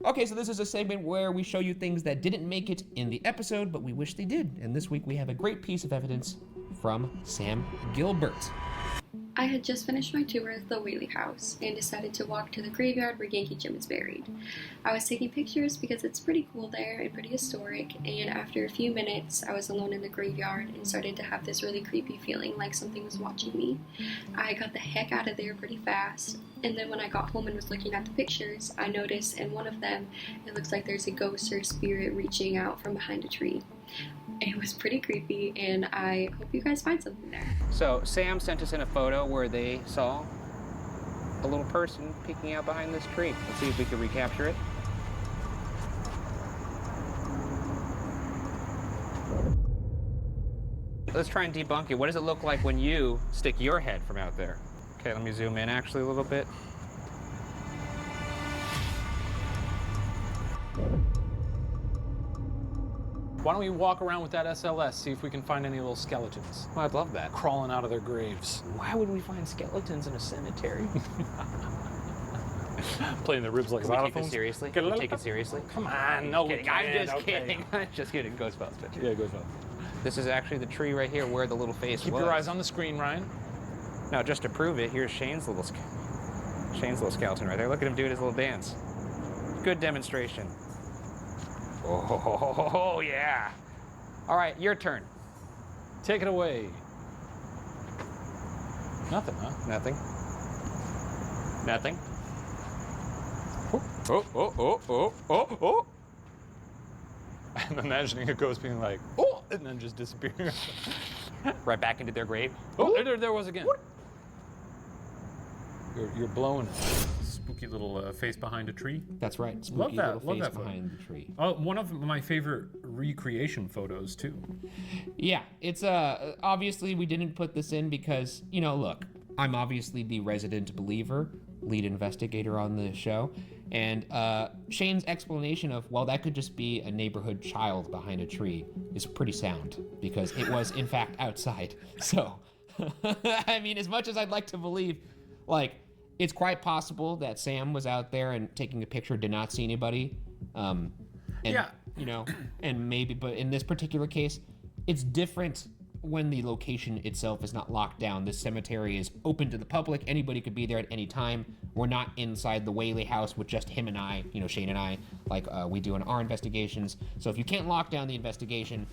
Okay, so this is a segment where we show you things that didn't make it in the episode, but we wish they did. And this week we have a great piece of evidence from Sam Gilbert. I I had just finished my tour of the Whaley House and decided to walk to the graveyard where Yankee Jim is buried. I was taking pictures because it's pretty cool there and pretty historic, and after a few minutes I was alone in the graveyard and started to have this really creepy feeling like something was watching me. I got the heck out of there pretty fast, and then when I got home and was looking at the pictures, I noticed in one of them it looks like there's a ghost or spirit reaching out from behind a tree. It was pretty creepy, and I hope you guys find something there. So Sam sent us in a photo where they saw a little person peeking out behind this tree. Let's see if we can recapture it. Let's try and debunk it. What does it look like when you stick your head from out there? Okay, let me zoom in actually a little bit. Why don't we walk around with that SLS, see if we can find any little skeletons? Well, I'd love that. Crawling out of their graves. Why would we find skeletons in a cemetery? Playing the ribs like Can we take xylophones. this seriously? Get a Can we little- take it seriously? Come on, no, kidding. we I'm can't, just okay. kidding. I'm just kidding. Ghost Files picture. Yeah, Ghost Files. This is actually the tree right here where the little face Keep was. your eyes on the screen, Ryan. Now, just to prove it, here's Shane's little skeleton right there. Look at him doing his little dance. Good demonstration. Oh, yeah. All right, your turn. Take it away. Nothing, huh? Nothing. Nothing. Oh. I'm imagining a ghost being like, oh, and then just disappearing. Right back into their grave. Oh, there was again. You're blowing it. Spooky little face behind a tree. That's right. Love Spooky that. little Love face that photo. behind the tree. Oh, one of my favorite recreation photos too. Yeah, it's obviously we didn't put this in because, you know, look, I'm obviously the resident believer, lead investigator on the show, and Shane's explanation of, well, that could just be a neighborhood child behind a tree is pretty sound because it was in fact outside. So, I mean, as much as I'd like to believe, like, it's quite possible that Sam was out there and taking a picture, did not see anybody. And, Yeah. you know, and maybe, but in this particular case, it's different when the location itself is not locked down. This cemetery is open to the public. Anybody could be there at any time. We're not inside the Whaley house with just him and I, you know, Shane and I, like we do in our investigations. So if you can't lock down the investigation,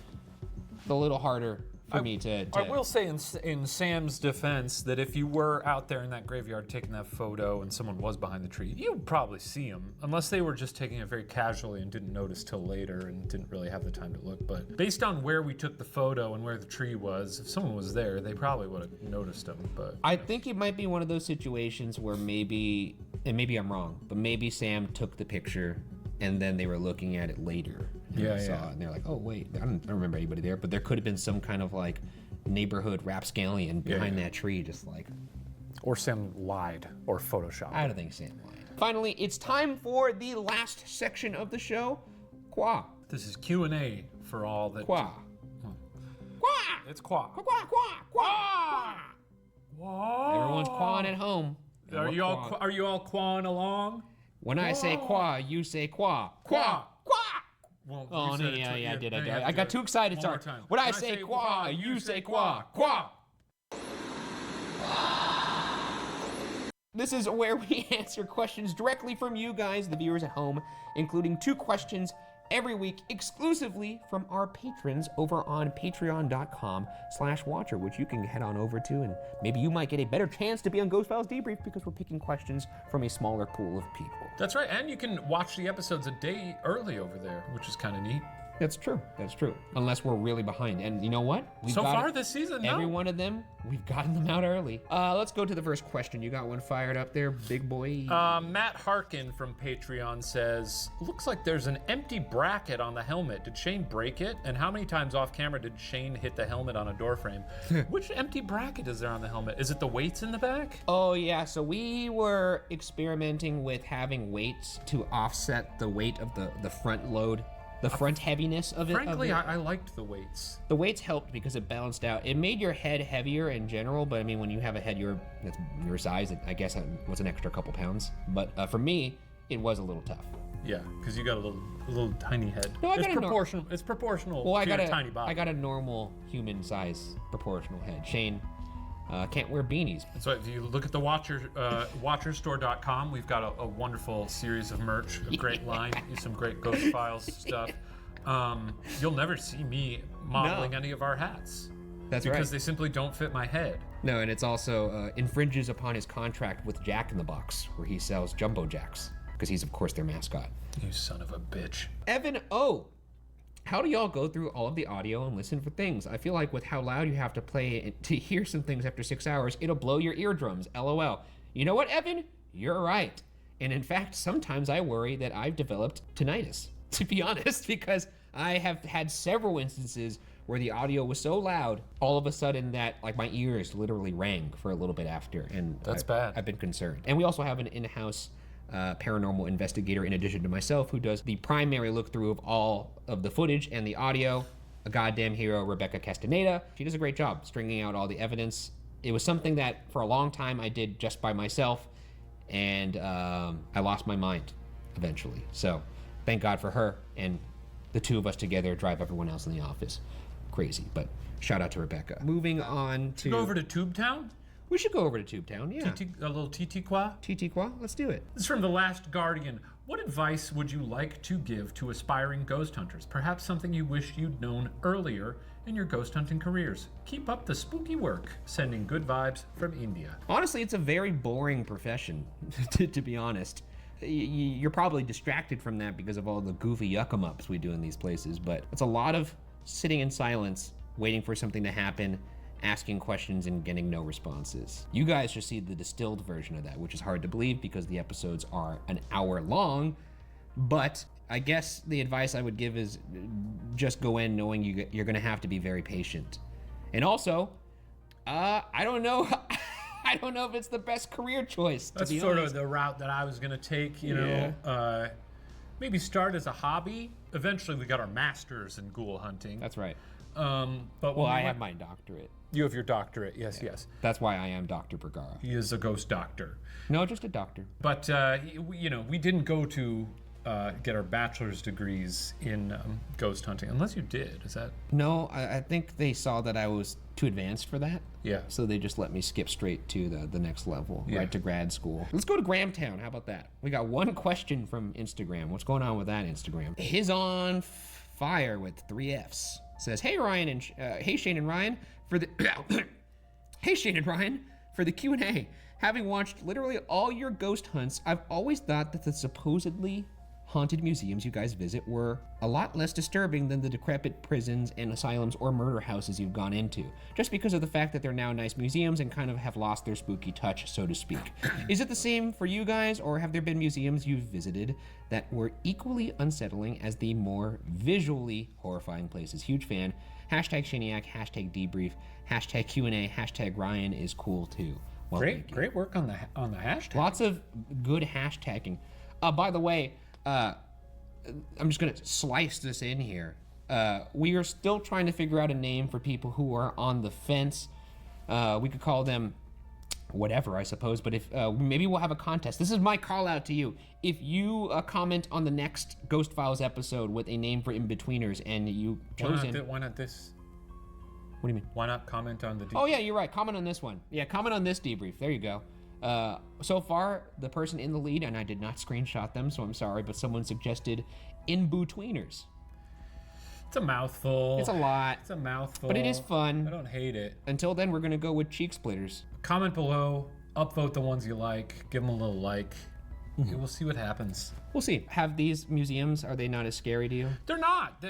it's a little harder for me to... I will say in Sam's defense that if you were out there in that graveyard taking that photo and someone was behind the tree, you'd probably see them, unless they were just taking it very casually and didn't notice till later and didn't really have the time to look. But based on where we took the photo and where the tree was, if someone was there, they probably would have noticed them. But I think it might be one of those situations where maybe, and maybe I'm wrong, but maybe Sam took the picture and then they were looking at it later. And Yeah, they saw yeah. it, and they're like, oh wait, I don't remember anybody there, but there could have been some kind of like neighborhood rapscallion behind that tree, just like. Or Sam lied or photoshopped. I don't think Sam lied. Finally, it's time for the last section of the show, Qua. This is Q&A for all that. Qua. It's Qua. Qua, qua. Everyone's quawing at home. Are you all quawing along? When I say qua, you say qua. Qua. Well, Oh, you no, said it yeah, too. I did. now you have I to got do too it excited. one Sorry. more time. When I say qua, you say qua. Qua. This is where we answer questions directly from you guys, the viewers at home, including 2 questions every week exclusively from our patrons over on patreon.com/watcher, which you can head on over to, and maybe you might get a better chance to be on Ghost Files Debrief because we're picking questions from a smaller pool of people. That's right, and you can watch the episodes a day early over there, which is kind of neat. That's true. That's true. Unless we're really behind. And you know what? So far this season, every no. one of them, we've gotten them out early. Let's go to the first question. You got one fired up there, big boy? Matt Harkin from Patreon says, looks like there's an empty bracket on the helmet. Did Shane break it? And how many times off camera did Shane hit the helmet on a door frame? Which empty bracket is there on the helmet? Is it the weights in the back? Oh yeah, so we were experimenting with having weights to offset the weight of the front load. The front heaviness of it. Frankly, I liked the weights. The weights helped because it balanced out. It made your head heavier in general, but I mean, when you have a head that's your size, I guess it was an extra couple pounds. But for me, it was a little tough. Yeah, because you got a little tiny head. No, I it's got a proportional. It's proportional Well, to your tiny body. I got a normal human size proportional head. Shane, can't wear beanies. So if you look at the watcherstore.com, we've got a wonderful series of merch, a great line, some great Ghost Files stuff. You'll never see me modeling any of our hats. That's because right. they simply don't fit my head. No, and it's also infringes upon his contract with Jack in the Box, where he sells Jumbo Jacks, because he's, of course, their mascot. You son of a bitch. Evan O. How do y'all go through all of the audio and listen for things? I feel like with how loud you have to play it to hear some things after 6 hours, it'll blow your eardrums. LOL. You know what, Evan? You're right. And in fact, sometimes I worry that I've developed tinnitus, to be honest, because I have had several instances where the audio was so loud, all of a sudden that like my ears literally rang for a little bit after, and That's bad. I've been concerned. And we also have an in-house paranormal investigator in addition to myself who does the primary look through of all of the footage and the audio. A goddamn hero, Rebecca Castaneda. She does a great job stringing out all the evidence. It was something that for a long time I did just by myself, and I lost my mind eventually. So thank God for her, and the two of us together drive everyone else in the office crazy. But shout out to Rebecca. Moving on to Go over to Tubetown? We should go over to Tubetown, yeah. A little Titikwa? Titikwa, let's do it. This is from The Last Guardian. What advice would you like to give to aspiring ghost hunters? Perhaps something you wish you'd known earlier in your ghost hunting careers. Keep up the spooky work. Sending good vibes from India. Honestly, it's a very boring profession, to be honest. You're probably distracted from that because of all the goofy yuck-em-ups we do in these places, but it's a lot of sitting in silence, waiting for something to happen, asking questions and getting no responses. You guys just see the distilled version of that, which is hard to believe because the episodes are an hour long, but I guess the advice I would give is just go in knowing you're gonna have to be very patient. And also, I don't know, I don't know if it's the best career choice, to That's be sort honest. of the route that I was gonna take, you know. Maybe start as a hobby. Eventually we got our masters in ghoul hunting. That's right. But Well, I have my doctorate. You have your doctorate, yes, yes. That's why I am Dr. Bergara. He is a ghost doctor. No, just a doctor. But, you know, we didn't go to get our bachelor's degrees in ghost hunting, unless you did, is that? No, I think they saw that I was too advanced for that. Yeah. So they just let me skip straight to the next level, Yeah. right to grad school. Let's go to Grahamtown. How about that? We got one question from Instagram. What's going on with that Instagram? His on fire with 3 Fs says, "Hey Ryan and hey Shane and Ryan for the hey Shane and Ryan for the Q&A. Having watched literally all your ghost hunts, I've always thought that the supposedly haunted museums you guys visit were a lot less disturbing than the decrepit prisons and asylums or murder houses you've gone into, just because of the fact that they're now nice museums and kind of have lost their spooky touch, so to speak. Is it the same for you guys, or have there been museums you've visited that were equally unsettling as the more visually horrifying places? Huge fan. Hashtag Shaniac, hashtag debrief, hashtag Q&A, hashtag Ryan is cool too." Well, thank you. Great work on the hashtag. Lots of good hashtagging. By the way, I'm just gonna slice this in here. We are still trying to figure out a name for people who are on the fence. We could call them whatever, I suppose, but if maybe we'll have a contest. This is my call out to you. If you comment on the next Ghost Files episode with a name for in-betweeners and you chosen... Why not this? What do you mean? Why not comment on the Oh yeah, you're right. Comment on this one. Yeah, comment on this debrief. There you go. So far, the person in the lead, and I did not screenshot them, so I'm sorry, but someone suggested in-betweeners. It's a mouthful. It's a lot. It's a mouthful. But it is fun. I don't hate it. Until then, we're gonna go with cheek splitters. Comment below, upvote the ones you like, give them a little like. We'll see what happens. We'll see. Have these museums, are they not as scary to you? They're not.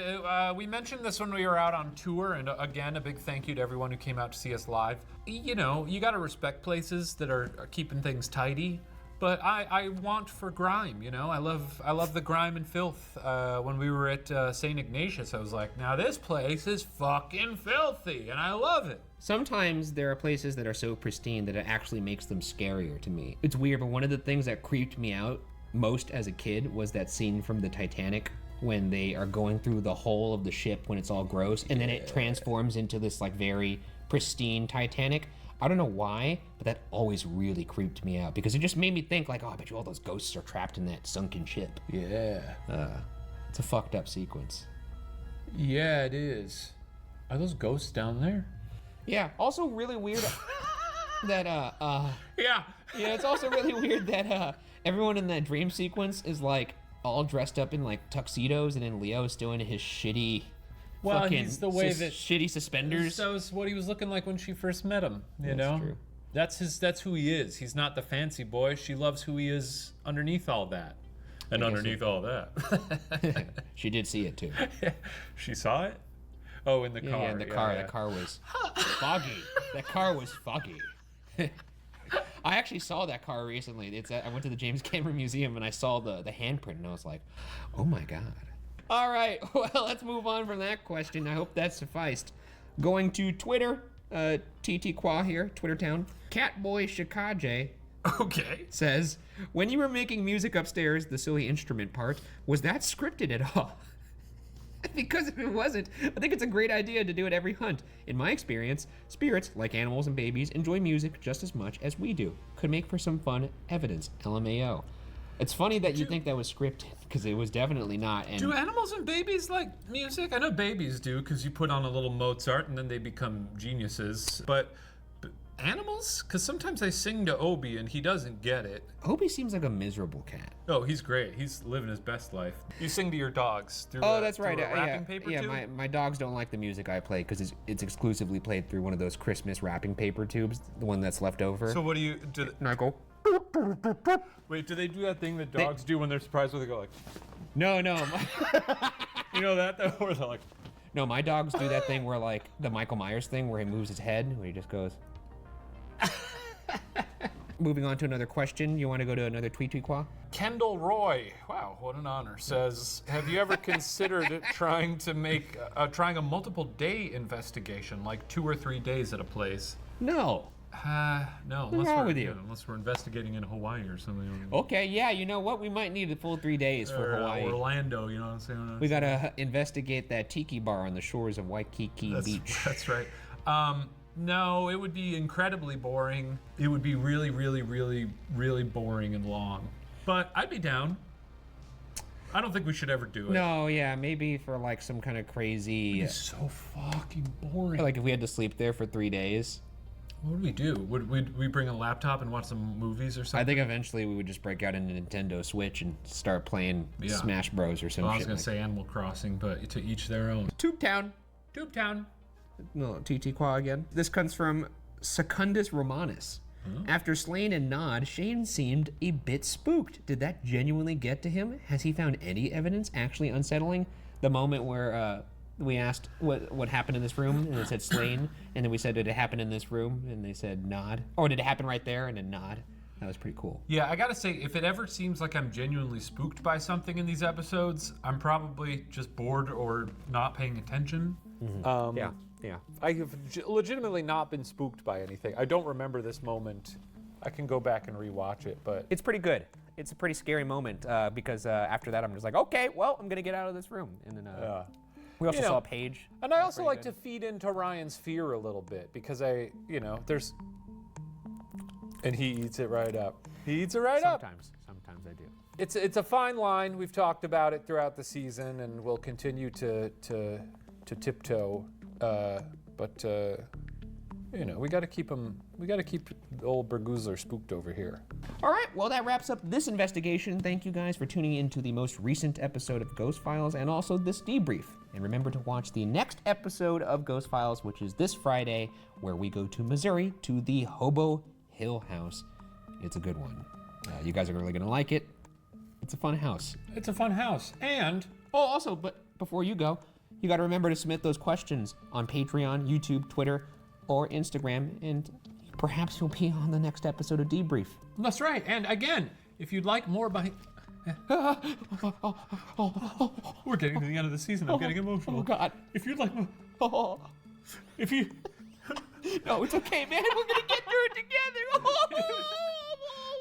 We mentioned this when we were out on tour, and again, a big thank you to everyone who came out to see us live. You know, you gotta respect places that are keeping things tidy, but I want for grime, you know? I love the grime and filth. When we were at St. Ignatius, I was like, now this place is fucking filthy, and I love it. Sometimes there are places that are so pristine that it actually makes them scarier to me. It's weird, but one of the things that creeped me out most as a kid was that scene from the Titanic when they are going through the hull of the ship when it's all gross, and then it transforms into this like very pristine Titanic. I don't know why, but that always really creeped me out because it just made me think like, oh, I bet you all those ghosts are trapped in that sunken ship. Yeah. It's a fucked up sequence. Yeah, it is. Are those ghosts down there? Yeah, also really weird. that yeah, it's also really weird that everyone in that dream sequence is like all dressed up in like tuxedos, and then Leo's still in his shitty fucking he's the way that shitty suspenders. That was what he was looking like when she first met him. You know, true. That's who he is. He's not the fancy boy. She loves who he is underneath all that. And underneath all that, she did see it too. She saw it. Oh, in the car. Yeah, in the car. That car was foggy. That car was foggy. I actually saw that car recently. I went to the James Cameron Museum and I saw the handprint and I was like, oh my God. All right, well, let's move on from that question. I hope that sufficed. Going to Twitter, TT Qua here, Twitter Town. Catboy Shikaje says, when you were making music upstairs, the silly instrument part, was that scripted at all? Because if it wasn't, I think it's a great idea to do it every hunt. In my experience, spirits, like animals and babies, enjoy music just as much as we do. Could make for some fun evidence, LMAO. It's funny that you think that was scripted, because it was definitely not. And do animals and babies like music? I know babies do, because you put on a little Mozart and then they become geniuses. But animals? Because sometimes they sing to Obi and he doesn't get it. Obi seems like a miserable cat. Oh, he's great. He's living his best life. You sing to your dogs through that's right. a wrapping paper tube? My dogs don't like the music I play because it's exclusively played through one of those Christmas wrapping paper tubes, the one that's left over. So what do you do? And I go. Wait, do they do that thing that dogs do when they're surprised? Where they go like? No. You know that though, where they're like. No, my dogs do that thing where like the Michael Myers thing, where he moves his head, where he just goes. Moving on to another question. You want to go to another tweet, Qua? Kendall Roy, wow, what an honor, says, have you ever considered trying a multiple day investigation, like 2 or 3 days at a place? No. No. What's wrong with you? Unless we're investigating in Hawaii or something. Okay, yeah, you know what? We might need a full 3 days for Hawaii. Orlando, you know what I'm saying? We gotta investigate that tiki bar on the shores of Waikiki Beach. That's right. No, it would be incredibly boring. It would be really, really, really, really boring and long. But I'd be down. I don't think we should ever do it. No, yeah, maybe for like some kind of crazy. It's so fucking boring. Like if we had to sleep there for 3 days. What would we do? Would we bring a laptop and watch some movies or something? I think eventually we would just break out a Nintendo Switch and start playing Smash Bros. Or some shit. I was gonna say Animal Crossing, but to each their own. Tube Town. No, TT Qua again. This comes from Secundus Romanus. After Slain and Nod, Shane seemed a bit spooked. Did that genuinely get to him? Has he found any evidence actually unsettling? The moment where we asked what happened in this room, and it said Slain, and then we said, did it happen in this room? And they said Nod. Or did it happen right there? And then Nod. That was pretty cool. Yeah, I gotta say, if it ever seems like I'm genuinely spooked by something in these episodes, I'm probably just bored or not paying attention. Yeah. I have legitimately not been spooked by anything. I don't remember this moment. I can go back and rewatch it, but it's pretty good. It's a pretty scary moment because after that I'm just like, okay, well, I'm gonna get out of this room. And then we also saw Paige. And I also like to feed into Ryan's fear a little bit because there's. And he eats it right up. He eats it right up. Sometimes I do. It's a fine line. We've talked about it throughout the season, and we'll continue to tiptoe. But we got to keep him. We got to keep the old Berguzler spooked over here. All right. Well, that wraps up this investigation. Thank you guys for tuning in to the most recent episode of Ghost Files and also this debrief. And remember to watch the next episode of Ghost Files, which is this Friday, where we go to Missouri to the Hobo Hill House. It's a good one. You guys are really gonna like it. It's a fun house. It's a fun house. And also, but before you go, you got to remember to submit those questions on Patreon, YouTube, Twitter, or Instagram, and perhaps you'll be on the next episode of Debrief. That's right. And again, if you'd like more We're getting to the end of the season. I'm getting emotional. Oh, God. If you'd like more... No, it's okay, man. We're going to get through it together.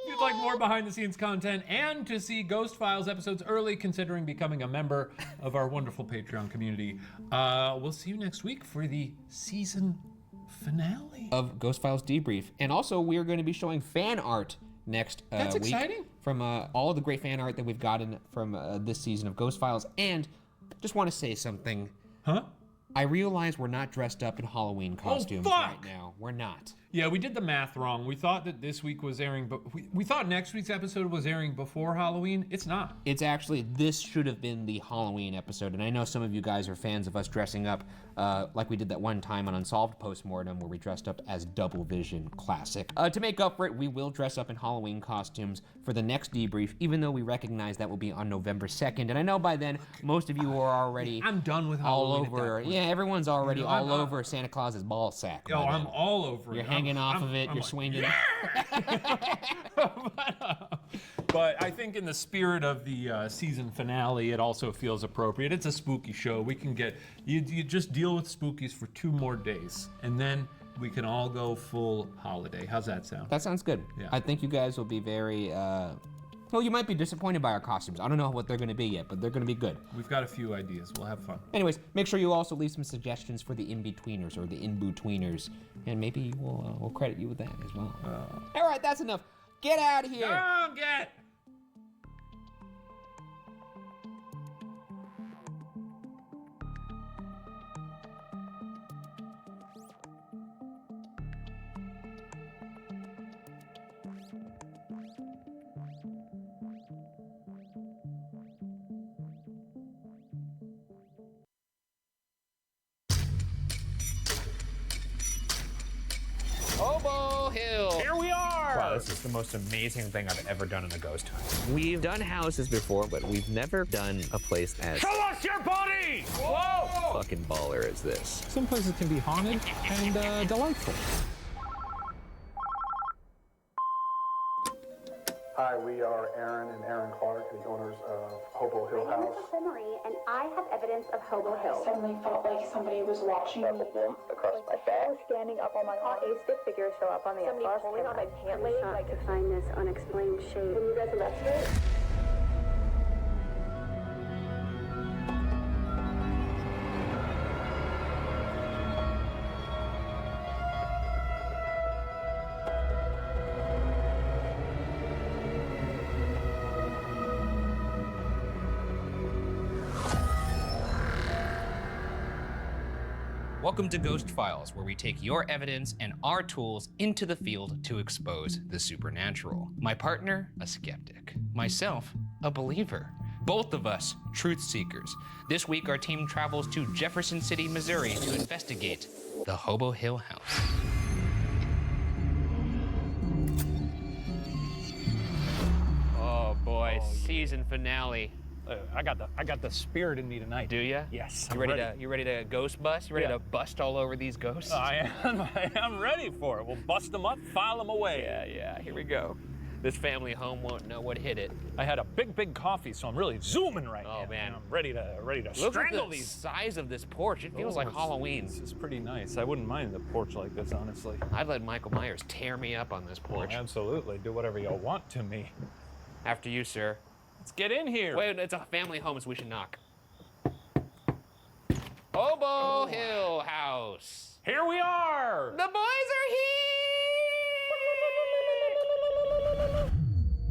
If you'd like more behind-the-scenes content and to see Ghost Files episodes early, considering becoming a member of our wonderful Patreon community, we'll see you next week for the season finale of Ghost Files Debrief. And also, we're going to be showing fan art next That's week. exciting. From all the great fan art that we've gotten from this season of Ghost Files. And just want to say something. Huh? I realize we're not dressed up in Halloween costumes right now. We're not. Yeah, we did the math wrong. We thought that this week was airing, but we thought next week's episode was airing before Halloween. It's not. It's actually, this should have been the Halloween episode, and I know some of you guys are fans of us dressing up like we did that one time on Unsolved Postmortem where we dressed up as Double Vision Classic. To make up for it, we will dress up in Halloween costumes for the next debrief, even though we recognize that will be on November 2nd, and I know by then most of you are already I'm done with all Halloween over. Yeah, everyone's already all over Santa Claus's ball sack. Oh, I'm all over You're it. hanging off of it, you're like, swinging. But I think in the spirit of the season finale, it also feels appropriate. It's a spooky show. We can get, you just deal with spookies for 2 more days, and then we can all go full holiday. How's that sound? That sounds good. Yeah. I think you guys will be very, well, you might be disappointed by our costumes. I don't know what they're gonna be yet, but they're gonna be good. We've got a few ideas. We'll have fun. Anyways, make sure you also leave some suggestions for the in-betweeners or the in-betweeners, and maybe we'll credit you with that as well. All right, that's enough. Get out of here. Go get. Hobo Hill. Here we are! Wow, this is the most amazing thing I've ever done in a ghost hunt. We've done houses before, but we've never done a place as Show us your body! Whoa! fucking baller as this. Some places can be haunted and delightful. Hi, we are Aaron and Aaron Clark, the owners of Hobo Hill My name House. is Nicole Marie, and I have evidence of Hobo Hill. Suddenly felt like somebody was watching me. Across my back. I was standing up on my arm. A stick figure show up on the Somebody pulling on my pant leg. Like to find this unexplained shape. Can you guys investigate? Welcome to Ghost Files, where we take your evidence and our tools into the field to expose the supernatural. My partner, a skeptic. Myself, a believer. Both of us, truth seekers. This week, our team travels to Jefferson City, Missouri to investigate the Hobo Hill House. Oh boy, season finale. I got the spirit in me tonight. Do ya? Yes. You ready to ghost bust? You ready to bust all over these ghosts? I am ready for it. We'll bust them up, file them away. Yeah, here we go. This family home won't know what hit it. I had a big coffee, so I'm really zooming right now. Oh man, I'm ready to Look strangle at the these. size of this porch. It feels like Halloween. This is pretty nice. I wouldn't mind the porch like this, honestly. I'd let Michael Myers tear me up on this porch. Oh, absolutely. Do whatever you want to me. After you, sir. Let's get in here. Wait, it's a family home, so we should knock. Hobo Hill House. Here we are. The boys are here.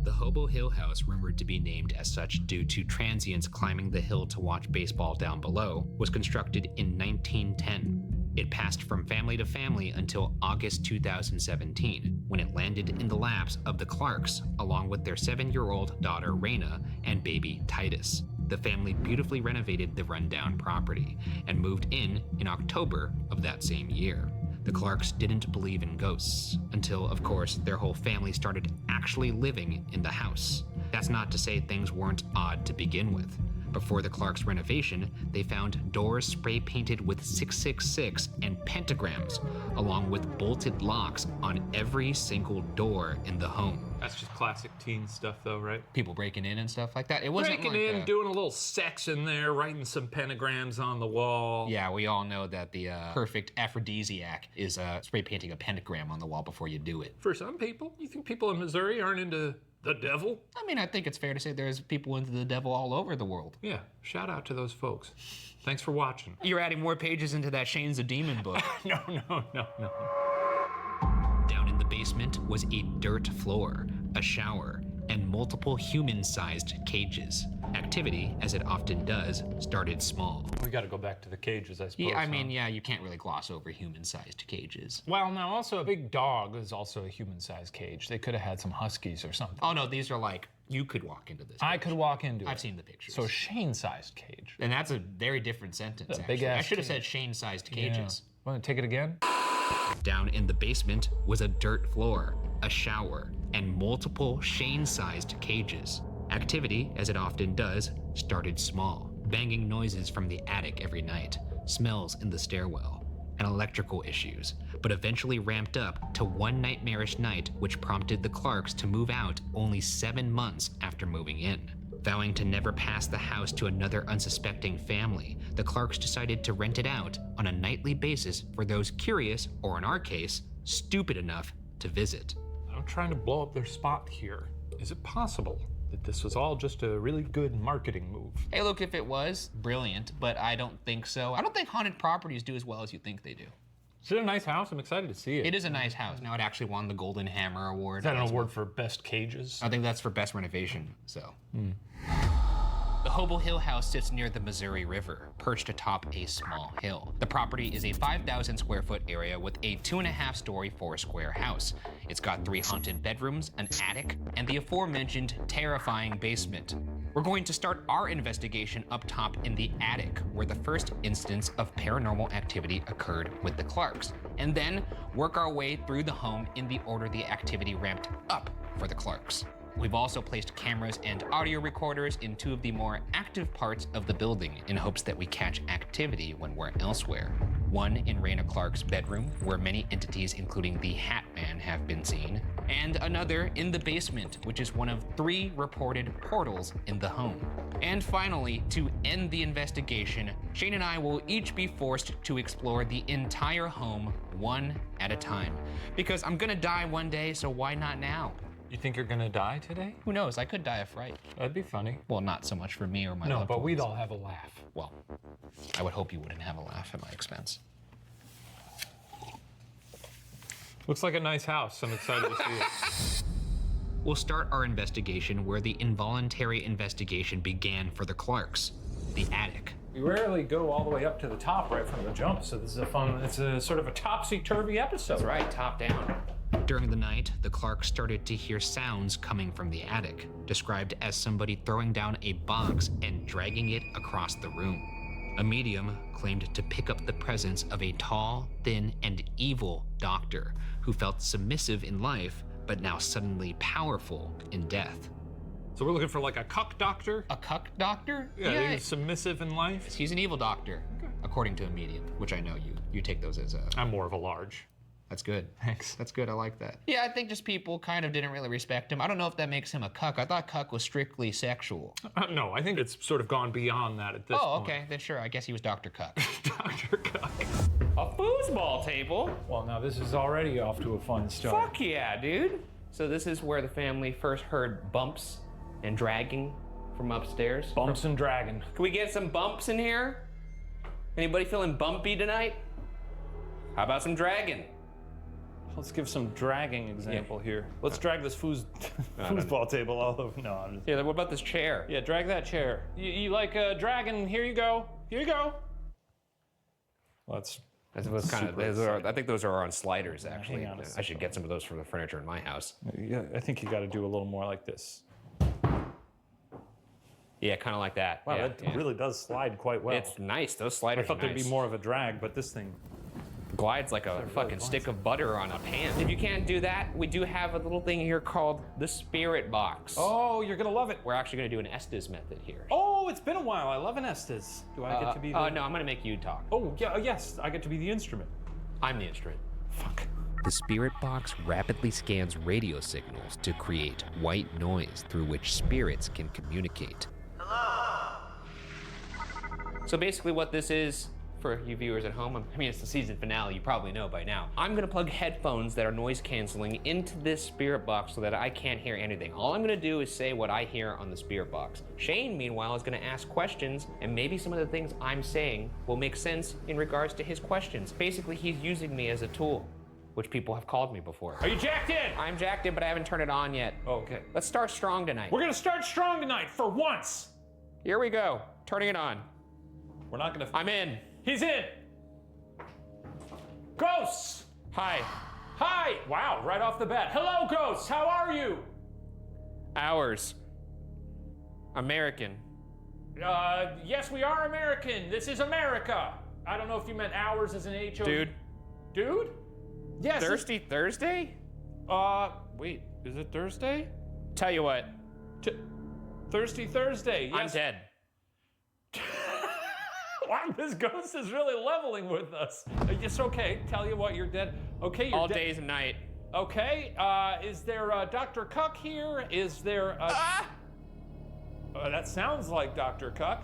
The Hobo Hill House, rumored to be named as such due to transients climbing the hill to watch baseball down below, was constructed in 1910. It passed from family to family until August 2017, when it landed in the laps of the Clarks, along with their 7-year-old daughter Raina and baby Titus. The family beautifully renovated the rundown property and moved in October of that same year. The Clarks didn't believe in ghosts until, of course, their whole family started actually living in the house. That's not to say things weren't odd to begin with. Before the Clarks' renovation, they found doors spray painted with 666 and pentagrams, along with bolted locks on every single door in the home. That's just classic teen stuff, though, right? People breaking in and stuff like that. It wasn't breaking in, doing a little sex in there, writing some pentagrams on the wall. Yeah, we all know that the perfect aphrodisiac is spray painting a pentagram on the wall before you do it. For some people, you think people in Missouri aren't into the devil? I mean, I think it's fair to say there's people into the devil all over the world. Yeah, shout out to those folks. Thanks for watching. You're adding more pages into that Shane's a Demon book. No. Down in the basement was a dirt floor, a shower, and multiple human-sized cages. Activity, as it often does, started small. We got to go back to the cages, I suppose. Yeah, I mean, huh? yeah, you can't really gloss over human-sized cages. Well, now also a big dog is also a human-sized cage. They could have had some huskies or something. Oh no, these are like, you could walk into this. I could walk into it. I've seen the pictures. So Shane-sized cage. And that's a very different sentence, A actually. big-ass I should have cage. said Shane-sized cages. Want to take it again? Down in the basement was a dirt floor, a shower, and multiple Shane-sized cages. Activity, as it often does, started small. Banging noises from the attic every night, smells in the stairwell, and electrical issues, but eventually ramped up to one nightmarish night which prompted the Clarks to move out only 7 months after moving in. Vowing to never pass the house to another unsuspecting family, the Clarks decided to rent it out on a nightly basis for those curious, or in our case, stupid enough to visit. I'm trying to blow up their spot here. Is it possible that this was all just a really good marketing move? Hey, look, if it was, brilliant, but I don't think so. I don't think haunted properties do as well as you think they do. Is it a nice house? I'm excited to see it. It is a nice house. Now, it actually won the Golden Hammer Award. Is that an award for best cages? I think that's for best renovation, so. The Hobel Hill house sits near the Missouri River, perched atop a small hill. The property is a 5,000 square foot area with a 2.5-story 4-square house. It's got 3 haunted bedrooms, an attic, and the aforementioned terrifying basement. We're going to start our investigation up top in the attic, where the first instance of paranormal activity occurred with the Clarks, and then work our way through the home in the order the activity ramped up for the Clarks. We've also placed cameras and audio recorders in 2 of the more active parts of the building in hopes that we catch activity when we're elsewhere. One in Raina Clark's bedroom, where many entities including the Hat Man have been seen, and another in the basement, which is one of 3 reported portals in the home. And finally, to end the investigation, Shane and I will each be forced to explore the entire home one at a time. Because I'm gonna die one day, so why not now? You think you're gonna die today? Who knows? I could die of fright. That'd be funny. Well, not so much for me or my No, loved but ones. we'd all have a laugh. Well, I would hope you wouldn't have a laugh at my expense. Looks like a nice house. I'm excited to see it. We'll start our investigation where the involuntary investigation began for the Clarks, the attic. We rarely go all the way up to the top right from the jump, so this is it's a sort of a topsy-turvy episode. That's right, top down. During the night, the Clarks started to hear sounds coming from the attic, described as somebody throwing down a box and dragging it across the room. A medium claimed to pick up the presence of a tall, thin, and evil doctor who felt submissive in life, but now suddenly powerful in death. So we're looking for like a cuck doctor? A cuck doctor? Yeah, he's submissive in life. He's an evil doctor, according to a medium, which I know you take those as a... I'm more of a large. That's good. Thanks. That's good, I like that. Yeah, I think just people kind of didn't really respect him. I don't know if that makes him a cuck. I thought cuck was strictly sexual. No, I think it's sort of gone beyond that at this point. Oh, okay, then sure, I guess he was Dr. Cuck. Dr. Cuck. A foosball table? Well, now this is already off to a fun start. Fuck yeah, dude. So this is where the family first heard bumps and dragging from upstairs? Bumps and dragging. Can we get some bumps in here? Anybody feeling bumpy tonight? How about some dragging? Let's give some dragging example here. Let's drag this foosball table all over. No, I'm just... Yeah, what about this chair? Yeah, drag that chair. You like dragging? Here you go. Here you go. Well, That's kind of. I think those are on sliders, actually. Hang on a I should get some of those for the furniture in my house. Yeah, I think you got to do a little more like this. Yeah, kind of like that. Wow, yeah, that really does slide quite well. It's nice. Those sliders I thought are there'd nice. be more of a drag, but this thing glides like a fucking stick of butter on a pan. If you can't do that, we do have a little thing here called the Spirit Box. Oh, you're gonna love it. We're actually gonna do an Estes method here. Oh, it's been a while. I love an Estes. Do I get to be the... No, I'm gonna make you talk. Oh, yeah, yes, I get to be the instrument. I'm the instrument. Fuck. The Spirit Box rapidly scans radio signals to create white noise through which spirits can communicate. So basically what this is, for you viewers at home, I mean, it's the season finale, you probably know by now. I'm gonna plug headphones that are noise canceling into this Spirit Box so that I can't hear anything. All I'm gonna do is say what I hear on the Spirit Box. Shane, meanwhile, is gonna ask questions, and maybe some of the things I'm saying will make sense in regards to his questions. Basically, he's using me as a tool. which people have called me before. Are you jacked in? I'm jacked in, but I haven't turned it on yet. Okay. Let's start strong tonight. We're gonna start strong tonight for once. Here we go. Turning it on. We're not gonna. I'm in. He's in. Ghosts. Hi. Hi. Wow, right off the bat. Hello, ghosts. How are you? Ours. American. Yes, we are American. This is America. I don't know if you meant ours as an H-O. Dude. Dude? Yes. Thirsty Thursday? Wait, is it Thursday? Tell you what. Thirsty Thursday. Yes. I'm dead. Wow, this ghost is really leveling with us. It's okay. Tell you what, you're dead. Okay, you're all dead. days and night. Okay. Is there Dr. Cuck here? Is there? That sounds like Dr. Cuck.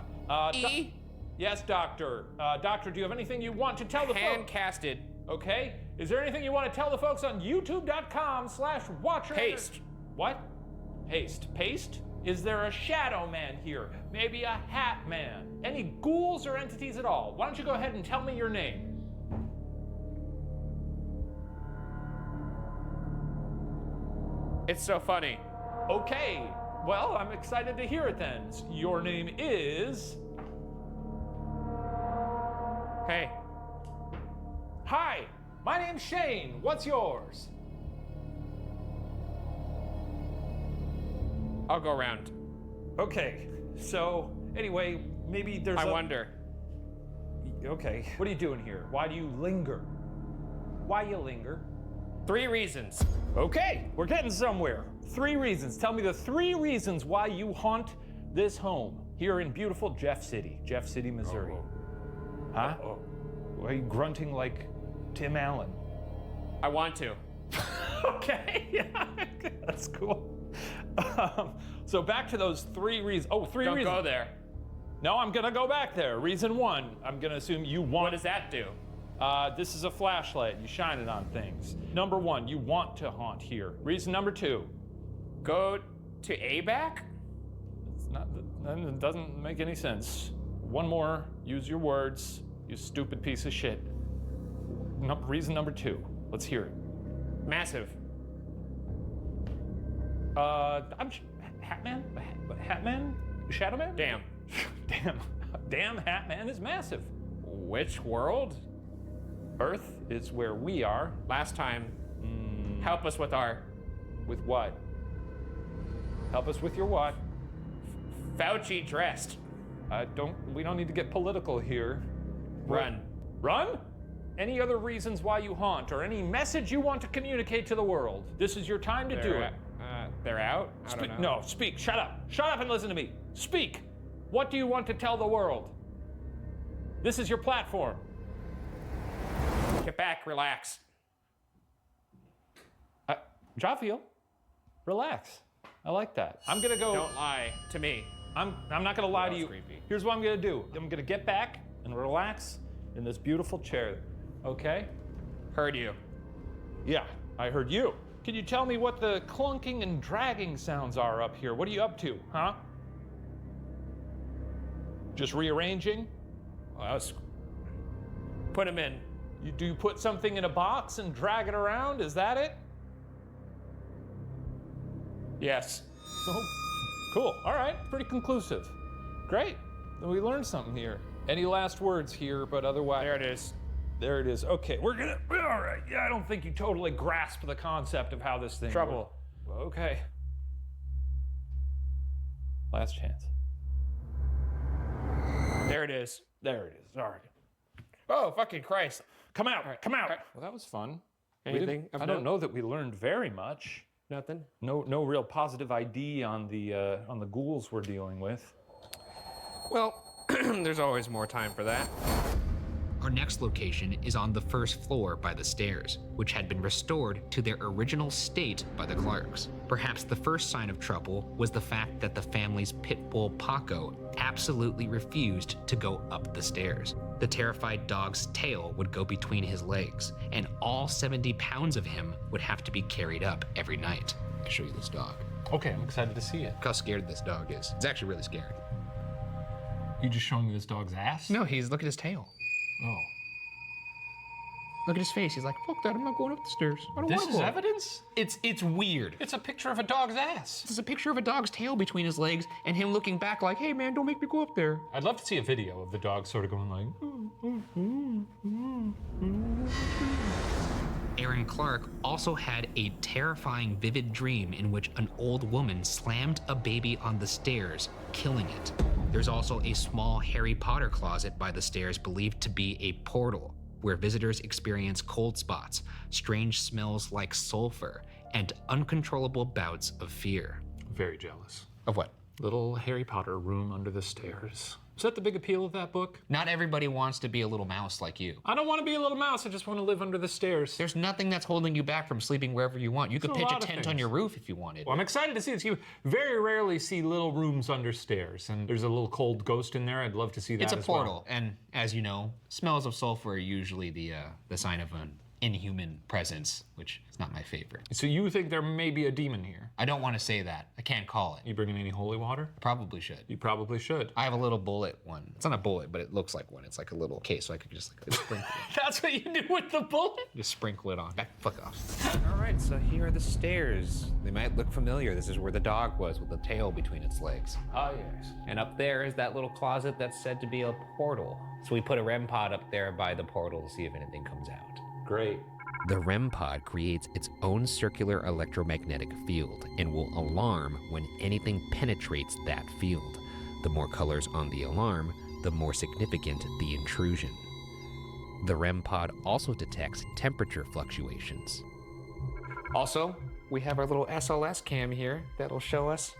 Yes, Doctor. Doctor, do you have anything you want to tell the folks? Hand-casted. Okay. Is there anything you want to tell the folks on YouTube.com/Watcher? Haste. What? Haste. Paste? Is there a shadow man here? Maybe a hat man? Any ghouls or entities at all? Why don't you go ahead and tell me your name? It's so funny. Okay. Well, I'm excited to hear it then. Your name is... Hey. Hi, my name's Shane. What's yours? I'll go around. Okay, so anyway, maybe there's I wonder. Okay, what are you doing here? Why do you linger? Why you linger? 3 reasons. Okay, we're getting somewhere. 3 reasons. Tell me the 3 reasons why you haunt this home here in beautiful Jeff City, Missouri. Huh? Why are you grunting like Tim Allen? I want to. Okay, yeah, that's cool. So back to those 3 reasons. Oh, 3 reasons. Don't go there. No, I'm gonna go back there. Reason 1, I'm gonna assume you want. What does that do? This is a flashlight. You shine it on things. Number 1, you want to haunt here. Reason number 2. Go to ABAC? It's not. It doesn't make any sense. One more. Use your words. You stupid piece of shit. Reason number 2. Let's hear it. Massive. I'm Hatman? Hatman? Shadowman? Damn. Damn, Hatman is massive. Which world? Earth is where we are. Last time. Help us with our... With what? Help us with your what? Fauci dressed. We don't need to get political here. Run. Run? Any other reasons why you haunt or any message you want to communicate to the world? This is your time to do it. They're out? I don't know. No, speak. Shut up. Shut up and listen to me. Speak. What do you want to tell the world? This is your platform. Get back, relax. Jafiel, relax. I like that. I'm gonna go. Don't lie to me. I'm not gonna lie to you. Creepy. Here's what I'm gonna do. I'm gonna get back and relax in this beautiful chair. Okay? Heard you. Yeah, I heard you. Can you tell me what the clunking and dragging sounds are up here? What are you up to, huh? Just rearranging? Put them in. Do you put something in a box and drag it around? Is that it? Yes. Oh, cool. All right. Pretty conclusive. Great. Then we learned something here. Any last words here, but otherwise... There it is. There it is. Okay, we're gonna... All right. Yeah, I don't think you totally grasp the concept of how this thing Trouble. works. Okay. Last chance. There it is. There it is. All right. Oh, fucking Christ. Come out. Come out. Well, that was fun. Anything? I don't know that we learned very much. Nothing? No real positive ID on the ghouls we're dealing with. Well, there's always more time for that. Our next location is on the first floor by the stairs, which had been restored to their original state by the Clarks. Perhaps the first sign of trouble was the fact that the family's pit bull Paco absolutely refused to go up the stairs. The terrified dog's tail would go between his legs, and all 70 pounds of him would have to be carried up every night. I'll show you this dog. Okay, I'm excited to see it. Look how scared this dog is. It's actually really scared. You just showing me this dog's ass? No, look at his tail. Oh. Look at his face. He's like, fuck that, I'm not going up the stairs. I don't This want to is go up." evidence? It's weird. It's a picture of a dog's ass. It's a picture of a dog's tail between his legs and him looking back like, hey man, don't make me go up there. I'd love to see a video of the dog sort of going like, Aaron Clark also had a terrifying, vivid dream in which an old woman slammed a baby on the stairs, killing it. There's also a small Harry Potter closet by the stairs believed to be a portal, where visitors experience cold spots, strange smells like sulfur, and uncontrollable bouts of fear. Very jealous. Of what? Little Harry Potter room under the stairs. Is that the big appeal of that book? Not everybody wants to be a little mouse like you. I don't want to be a little mouse, I just want to live under the stairs. There's nothing that's holding you back from sleeping wherever you want. You could There's a pitch a lot of tent things. on your roof if you wanted. Well, I'm excited to see this. You very rarely see little rooms under stairs, and there's a little cold ghost in there. I'd love to see that It's a as portal, well. and as you know, smells of sulfur are usually the sign of an inhuman presence, which is not my favorite. So you think there may be a demon here? I don't want to say that. I can't call it. You bringing any holy water? I probably should. You probably should. I have a little bullet one. It's not a bullet, but it looks like one. It's like a little case, so I could just like sprinkle it. That's what you do with the bullet? Just sprinkle it on. Back, fuck off. All right, so here are the stairs. They might look familiar. This is where the dog was with the tail between its legs. Ah, yes. And up there is that little closet that's said to be a portal. So we put a REM pod up there by the portal to see if anything comes out. Great. The REM pod creates its own circular electromagnetic field and will alarm when anything penetrates that field. The more colors on the alarm, the more significant the intrusion. The REM pod also detects temperature fluctuations. Also, we have our little SLS cam here that'll show us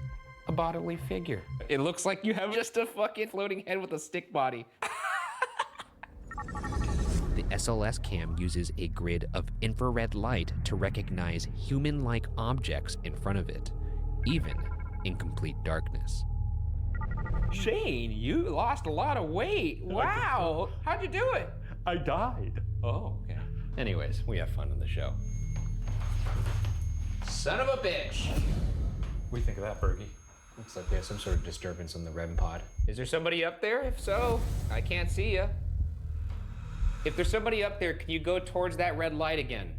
a bodily figure. It looks like you have just a fucking floating head with a stick body. The SLS cam uses a grid of infrared light to recognize human-like objects in front of it, even in complete darkness. Shane, you lost a lot of weight. Wow. How'd you do it? I died. Oh, okay. Anyways, we have fun on the show. Son of a bitch. What do you think of that, Bergie? Looks like there's some sort of disturbance on the REM pod. Is there somebody up there? If so, I can't see you. If there's somebody up there, can you go towards that red light again?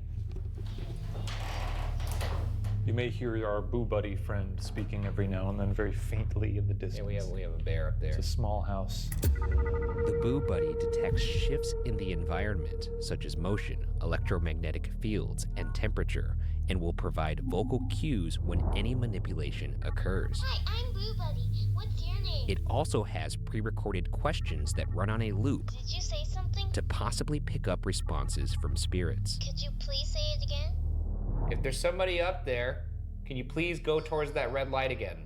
You may hear our boo buddy friend speaking every now and then, very faintly in the distance. Yeah, we have a bear up there. It's a small house. The Boo Buddy detects shifts in the environment, such as motion, electromagnetic fields, and temperature, and will provide vocal cues when any manipulation occurs. Hi, I'm Boo Buddy. What's your name? It also has pre-recorded questions that run on a loop Did you say something? to possibly pick up responses from spirits. Could you please say it again? If there's somebody up there, can you please go towards that red light again?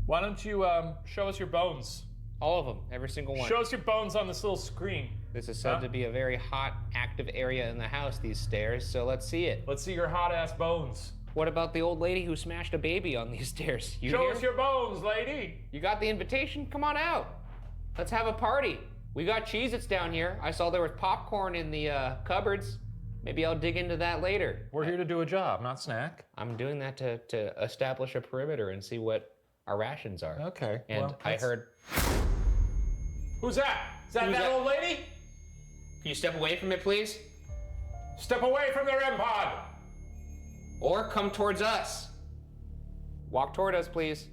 Why don't you show us your bones? All of them, every single one. Show us your bones on this little screen. This is said to be a very hot, active area in the house, these stairs, so let's see it. Let's see your hot-ass bones. What about the old lady who smashed a baby on these stairs? You Show here? us your bones, lady. You got the invitation? Come on out. Let's have a party. We got Cheez-Its down here. I saw there was popcorn in the cupboards. Maybe I'll dig into that later. We're here to do a job, not snack. I'm doing that to establish a perimeter and see what our rations are. Okay. And well, I heard... Who's that? Is that Who's that that? old lady? Can you step away from it, please? Step away from the REM pod. Or come towards us. Walk toward us, please.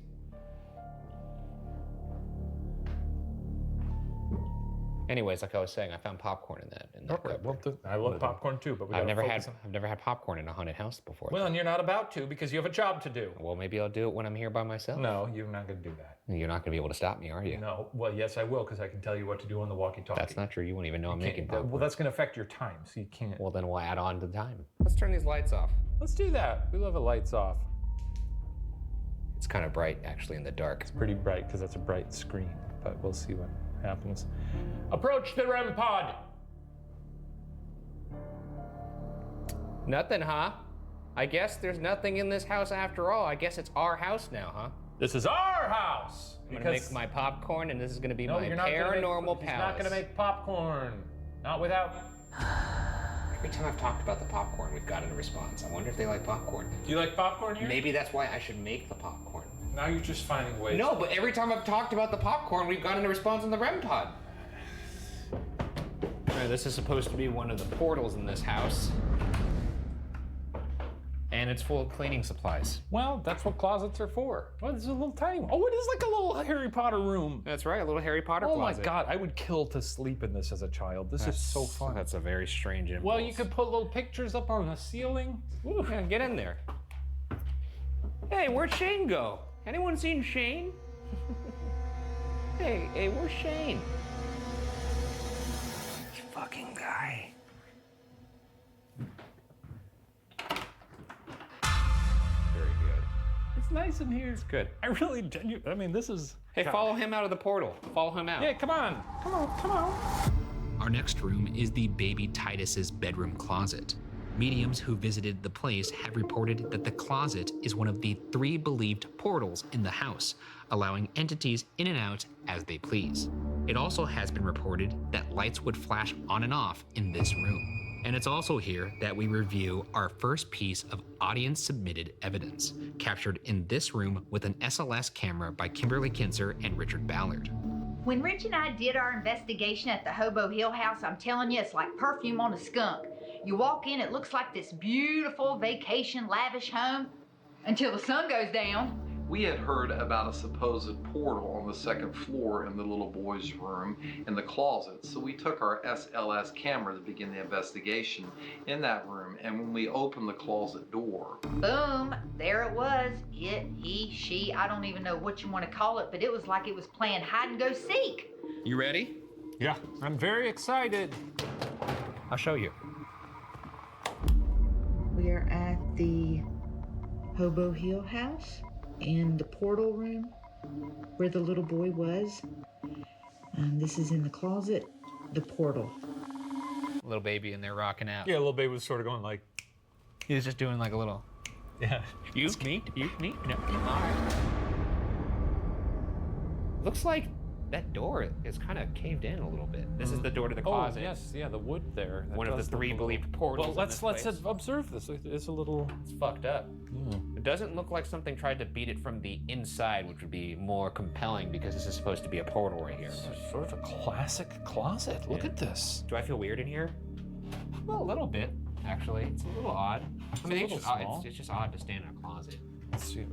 Anyways, like I was saying, I found popcorn in that. Okay, well, I love popcorn too, but we I've gotta never focus had popcorn in a haunted house before. Well, and you're not about to because you have a job to do. Well, maybe I'll do it when I'm here by myself. No, you're not going to do that. You're not going to be able to stop me, are you? No. Well, yes, I will because I can tell you what to do on the walkie-talkie. That's not true. You won't even know I'm You making can't- popcorn. Well, that's going to affect your time, so you can't. Well, then we'll add on to the time. Let's turn these lights off. Let's do that. We love it lights off. It's kind of bright, actually, in the dark. It's pretty bright because that's a bright screen, but we'll see what happens. Approach the REM pod. Nothing, huh? I guess there's nothing in this house after all. I guess it's our house now, huh? This is our house. I'm gonna make my popcorn, and this is gonna be No, my you're not gonna make- paranormal He's palace. not going to make popcorn. Not without. Every time I've talked about the popcorn, we've gotten a response. I wonder if they like popcorn. Do you like popcorn here? Maybe that's why I should make the popcorn. Now you're just finding ways. No, but every time I've talked about the popcorn, we've gotten a response on the REM pod. right, this is supposed to be one of the portals in this house. And it's full of cleaning supplies. Well, that's what closets are for. Well, this is a little tiny one. Oh, it is like a little Harry Potter room. That's right, a little Harry Potter closet. Oh my God, I would kill to sleep in this as a child. This is so fun. That's a very strange impulse. Well, you could put little pictures up on the ceiling. Ooh, yeah, get in there. Hey, where'd Shane go? Anyone seen Shane? Hey, where's Shane? This fucking guy. Very good. It's nice in here. It's good. I really I mean, this is... Hey, follow him out of the portal. Follow him out. Yeah, come on. Come on, come on. Our next room is the baby Titus's bedroom closet. Mediums who visited the place have reported that the closet is one of the 3 believed portals in the house, allowing entities in and out as they please. It also has been reported that lights would flash on and off in this room. And it's also here that we review our first piece of audience-submitted evidence, captured in this room with an SLS camera by Kimberly Kinzer and Richard Ballard. When Rich and I did our investigation at the Hobo Hill House, I'm telling you, it's like perfume on a skunk. You walk in, it looks like this beautiful vacation lavish home until the sun goes down. We had heard about a supposed portal on the 2nd floor in the little boy's room in the closet. So we took our SLS camera to begin the investigation in that room. And when we opened the closet door, Boom, there it was. It, he, she, I don't even know what you want to call it, but it was like it was playing hide and go seek. You ready? Yeah, I'm very excited. I'll show you. We are at the Hobo Hill House in the portal room where the little boy was. This is in the closet, the portal. Little baby in there rocking out. Yeah, little baby was sort of going like... He was just doing like a little... Yeah. You neat? No, all right. Looks like that door is kind of caved in a little bit. This is the door to the closet. Oh, yes, yeah, the wood there. One of the 3 believed portals. Well, let's observe this. It's a little... It's fucked up. It doesn't look like something tried to beat it from the inside, which would be more compelling because this is supposed to be a portal right here. It's sort of a classic closet. Look at this. Do I feel weird in here? Well, a little bit, actually. It's a little odd. I mean, it's just odd to stand in a closet. Let's see.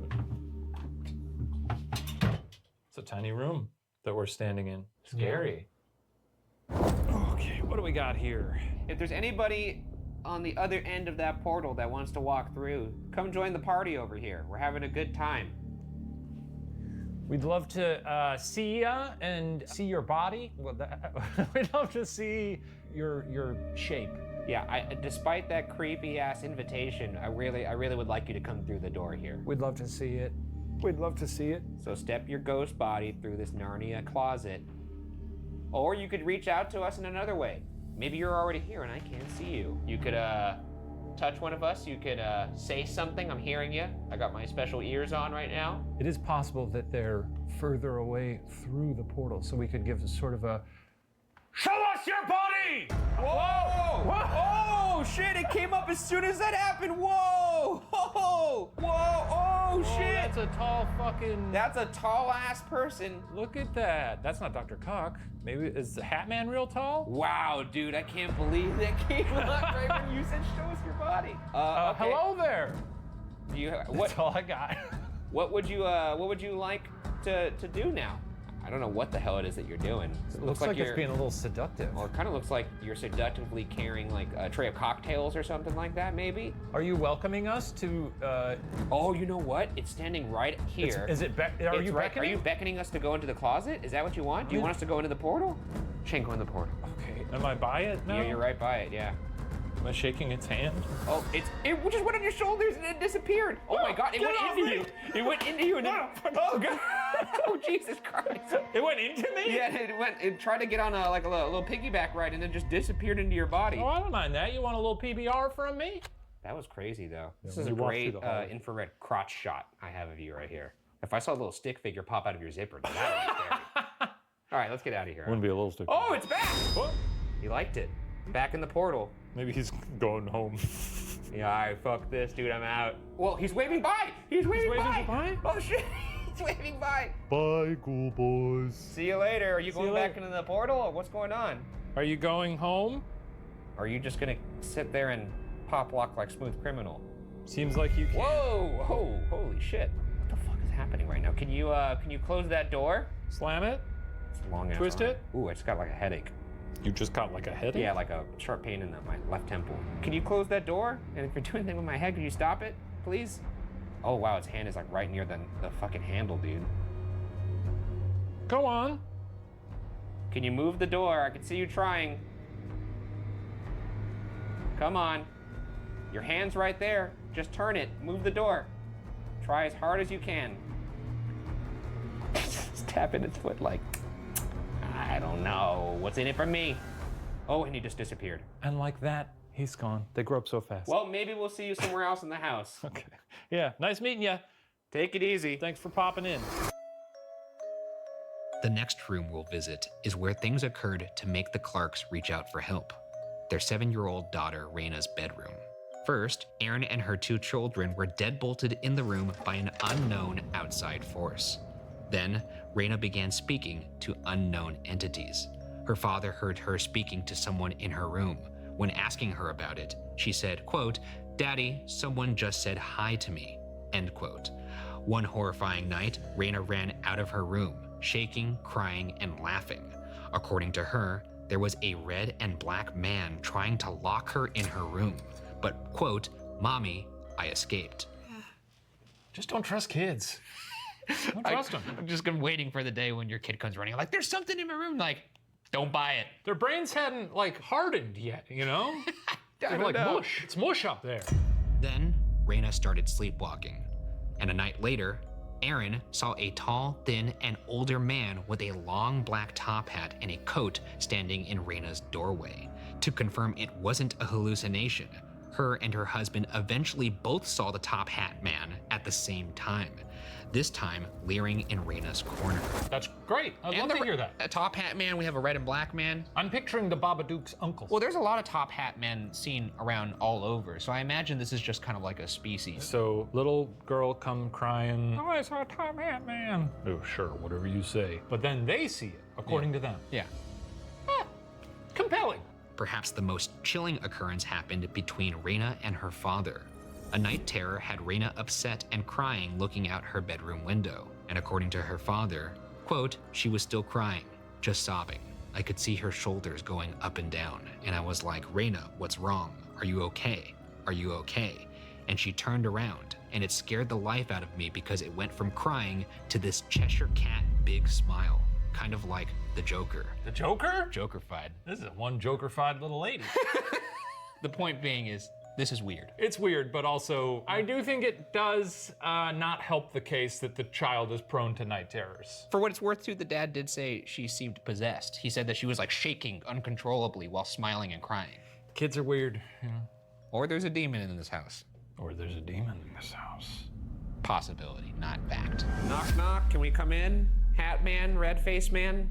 It's a tiny room that we're standing in. Scary. Okay, what do we got here? If there's anybody on the other end of that portal that wants to walk through, come join the party over here. We're having a good time. We'd love to see ya and see your body. Well, we'd love to see your shape. Yeah, despite that creepy ass invitation, I really would like you to come through the door here. We'd love to see it. We'd love to see it. So step your ghost body through this Narnia closet. Or you could reach out to us in another way. Maybe you're already here and I can't see you. You could touch one of us. You could say something. I'm hearing you. I got my special ears on right now. It is possible that they're further away through the portal, so we could give sort of a... Show us your body! Whoa! Whoa! Oh, shit, it came up as soon as that happened. Whoa! Whoa! Whoa! Oh, shit! That's a tall fucking... That's a tall ass person. Look at that. That's not Dr. Cock. Maybe, is the Hat Man real tall? Wow, dude, I can't believe that came up right when you said show us your body. Okay. Hello there. What? That's all I got. What would you like to do now? I don't know what the hell it is that you're doing. It looks like it's being a little seductive. Well, it kind of looks like you're seductively carrying like a tray of cocktails or something like that, maybe. Are you welcoming us to? Oh, you know what? It's standing right here. Are you beckoning? Are you beckoning us to go into the closet? Is that what you want? Do you want us to go into the portal? Shane, go in the portal. Okay. Am I by it now? Yeah, you're right by it. Yeah. Am I shaking its hand? Oh, it just went on your shoulders and it disappeared. Oh my God! It went into you. It went into you and then. Oh God! Oh Jesus Christ! It went into me? Yeah, it tried to get on a little piggyback ride and then just disappeared into your body. Oh, I don't mind that. You want a little PBR from me? That was crazy though. Yeah, this is a great infrared crotch shot I have of you right here. If I saw a little stick figure pop out of your zipper, that would be scary. All right, let's get out of here. Wouldn't be a little stick. Oh, it's back! What? You liked it. Back in the portal. Maybe he's going home. Yeah, all right, fuck this, dude. I'm out. Well, he's waving by. He's waving by. Oh shit! He's waving by. Bye, cool boys. See you later. Are you going back into the portal, or what's going on? Are you going home? Or are you just gonna sit there and pop lock like Smooth Criminal? Seems like you can. Whoa! Oh, holy shit! What the fuck is happening right now? Can you close that door? Slam it. It's a long ass Twist arm. it. Ooh, I just got like a headache. You just got like a headache? Yeah, like a sharp pain in my left temple. Can you close that door? And if you're doing anything with my head, can you stop it, please? Oh wow, its hand is like right near the fucking handle, dude. Go on. Can you move the door? I can see you trying. Come on. Your hand's right there. Just turn it. Move the door. Try as hard as you can. Just tapping its foot like, I don't know. What's in it for me? Oh, and he just disappeared. And like that, he's gone. They grow up so fast. Well, maybe we'll see you somewhere else in the house. Okay. Yeah, nice meeting you. Take it easy. Thanks for popping in. The next room we'll visit is where things occurred to make the Clarks reach out for help. Their 7-year-old daughter, Raina's bedroom. First, Erin and her 2 children were deadbolted in the room by an unknown outside force. Then, Raina began speaking to unknown entities. Her father heard her speaking to someone in her room. When asking her about it, she said, quote, "Daddy, someone just said hi to me," end quote. One horrifying night, Raina ran out of her room, shaking, crying, and laughing. According to her, there was a red and black man trying to lock her in her room. But, quote, "Mommy, I escaped." Just don't trust kids. Don't trust them. I'm just waiting for the day when your kid comes running like, "There's something in my room." Like, don't buy it. Their brains hadn't like hardened yet, you know? They're like mush. It's mush up there. Then, Raina started sleepwalking. And a night later, Erin saw a tall, thin, and older man with a long black top hat and a coat standing in Raina's doorway. To confirm it wasn't a hallucination, her and her husband eventually both saw the top hat man at the same time. This time, leering in Raina's corner. That's great. I'd love to hear that. A top hat man, we have a red and black man. I'm picturing the Babadook's uncle. Well, there's a lot of top hat men seen around all over, so I imagine this is just kind of like a species. So, little girl come crying, "Oh, I saw a top hat man." Oh, sure, whatever you say. But then they see it, according to them. Yeah. Compelling. Perhaps the most chilling occurrence happened between Raina and her father. A night terror had Raina upset and crying looking out her bedroom window. And according to her father, quote, "She was still crying, just sobbing. I could see her shoulders going up and down. And I was like, 'Raina, what's wrong? Are you okay? Are you okay?' And she turned around, and it scared the life out of me because it went from crying to this Cheshire Cat big smile. Kind of like the Joker." The Joker? Joker-fied. This is one Joker-fied little lady. The point being is, this is weird. It's weird, but also, I do think it does not help the case that the child is prone to night terrors. For what it's worth, too, the dad did say she seemed possessed. He said that she was like shaking uncontrollably while smiling and crying. Kids are weird, you know. Or there's a demon in this house. Or there's a demon in this house. Possibility, not fact. Knock, knock. Can we come in? Hat man, red face man.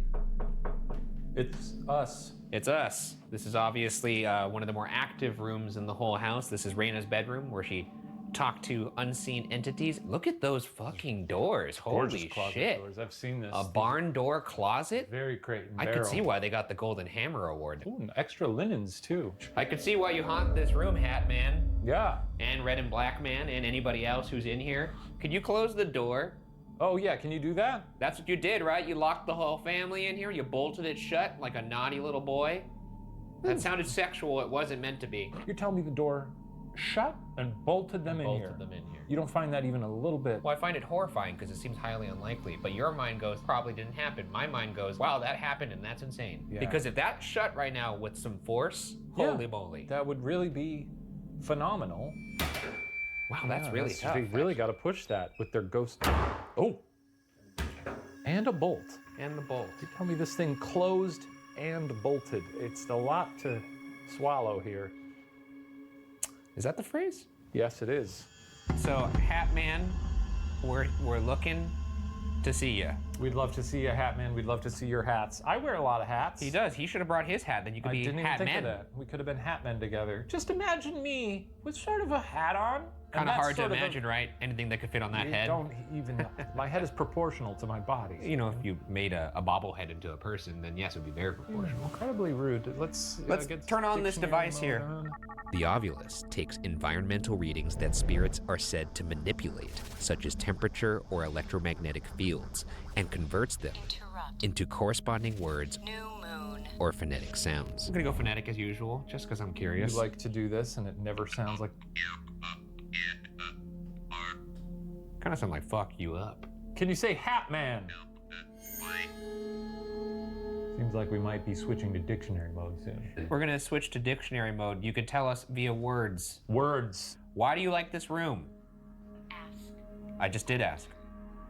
It's us. It's us. This is obviously one of the more active rooms in the whole house. This is Raina's bedroom where she talked to unseen entities. Look at those fucking doors. Gorgeous Holy closet shit. doors. I've seen this. A barn door closet? Very crate and I barrel. could see why they got the Golden Hammer Award. Ooh, and extra linens too. I could see why you haunt this room, Hat Man. Yeah. And Red and Black Man and anybody else who's in here. Could you close the door? Oh yeah, can you do that? That's what you did, right? You locked the whole family in here. You bolted it shut like a naughty little boy. That sounded sexual. It wasn't meant to be. You're telling me the door shut and bolted them in here? Bolted them in here. You don't find that even a little bit? Well, I find it horrifying because it seems highly unlikely. But your mind goes, probably didn't happen. My mind goes, wow, that happened and that's insane. Yeah. Because if that shut right now with some force, Yeah. holy moly. That would really be phenomenal. Wow, that's really tough. They really got to push that with their ghost. Oh. And a bolt. And the bolt. You tell me this thing closed and bolted. It's a lot to swallow here. Is that the phrase? Yes, it is. So, Hat Man, we're looking to see you. We'd love to see a hat man. We'd love to see your hats. I wear a lot of hats. He does. He should have brought his hat. Then you could I be didn't hat even think men. of that. We could have been hat men together. Just imagine me with sort of a hat on. Kind and of that's hard to sort of imagine, right? Anything that could fit on that You head. don't even. My head is proportional to my body. You know, if you made a bobblehead into a person, then yes, it would be very proportional. Incredibly rude. Let's get turn on this dictionary device mode here. on. The Ovulus takes environmental readings that spirits are said to manipulate, such as temperature or electromagnetic fields, and converts them into corresponding words or phonetic sounds. I'm gonna go phonetic as usual, just because I'm curious. You like to do this, and it never sounds like. Kind of sound like fuck you up. Can you say hat man? Seems like we might be switching to dictionary mode soon. We're gonna switch to dictionary mode. You could tell us via words. Words. Why do you like this room? Ask. I just did ask.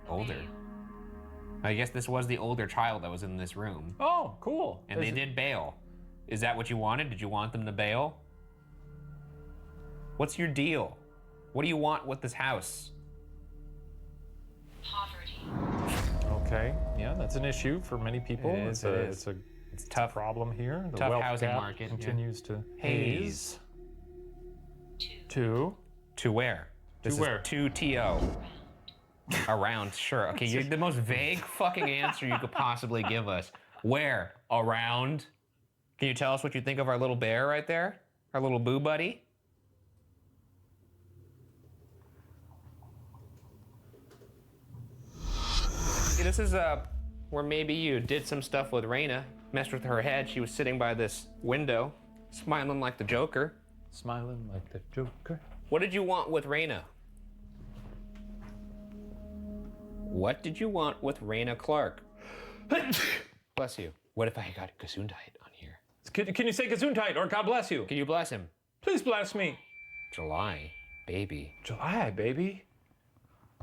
Older. I guess this was the older child that was in this room. Oh, cool. And they did bail. Is that what you wanted? Did you want them to bail? What's your deal? What do you want with this house? Okay, yeah, that's an issue for many people. It is, It's a tough problem here. The Tough wealth housing gap market, continues to Haze. To where? To where? To TO. Around, sure. Okay, you're the most vague fucking answer you could possibly give us. Where? Around? Can you tell us what you think of our little bear right there? Our little boo buddy? See, this is where maybe you did some stuff with Raina, messed with her head. She was sitting by this window, smiling like the Joker. Smiling like the Joker. What did you want with Raina? What did you want with Raina Clark? Bless you. What if I got Gesundheit on here? Can you say Gesundheit or God bless you? Can you bless him? Please bless me. July, baby. July, baby.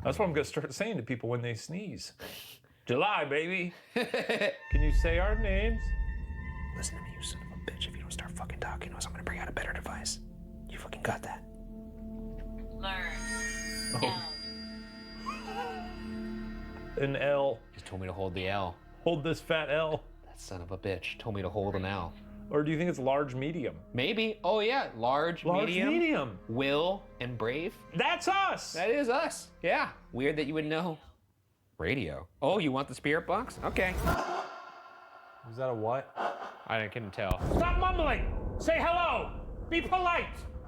That's what I'm gonna start saying to people when they sneeze. July, baby. Can you say our names? Listen to me, you son of a bitch. If you don't start fucking talking to us, I'm gonna bring out a better device. You fucking got that. Learn. Oh. An L. Just told me to hold the L. Hold this fat L. That son of a bitch told me to hold an L. Or do you think it's large, medium? Maybe. Oh yeah, large, medium. Will and brave. That's us. That is us. Yeah. Weird that you would know. Radio. Oh, you want the spirit box? Okay. Was that a what? I couldn't tell. Stop mumbling! Say hello! Be polite!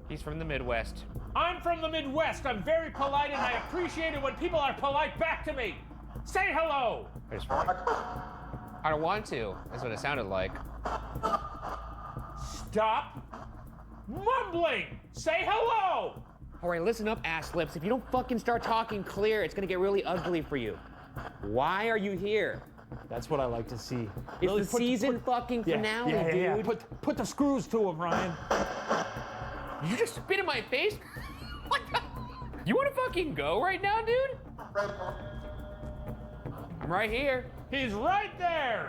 He's from the Midwest. I'm from the Midwest. I'm very polite and I appreciate it when people are polite back to me. Say hello! I don't want to. That's what it sounded like. Stop mumbling! Say hello! All right, listen up, ass lips. If you don't fucking start talking clear, it's gonna get really ugly for you. Why are you here? That's what I like to see. It's the season fucking finale, dude. Put the screws to him, Ryan. You just spit in my face? What the? You wanna fucking go right now, dude? I'm right here. He's right there!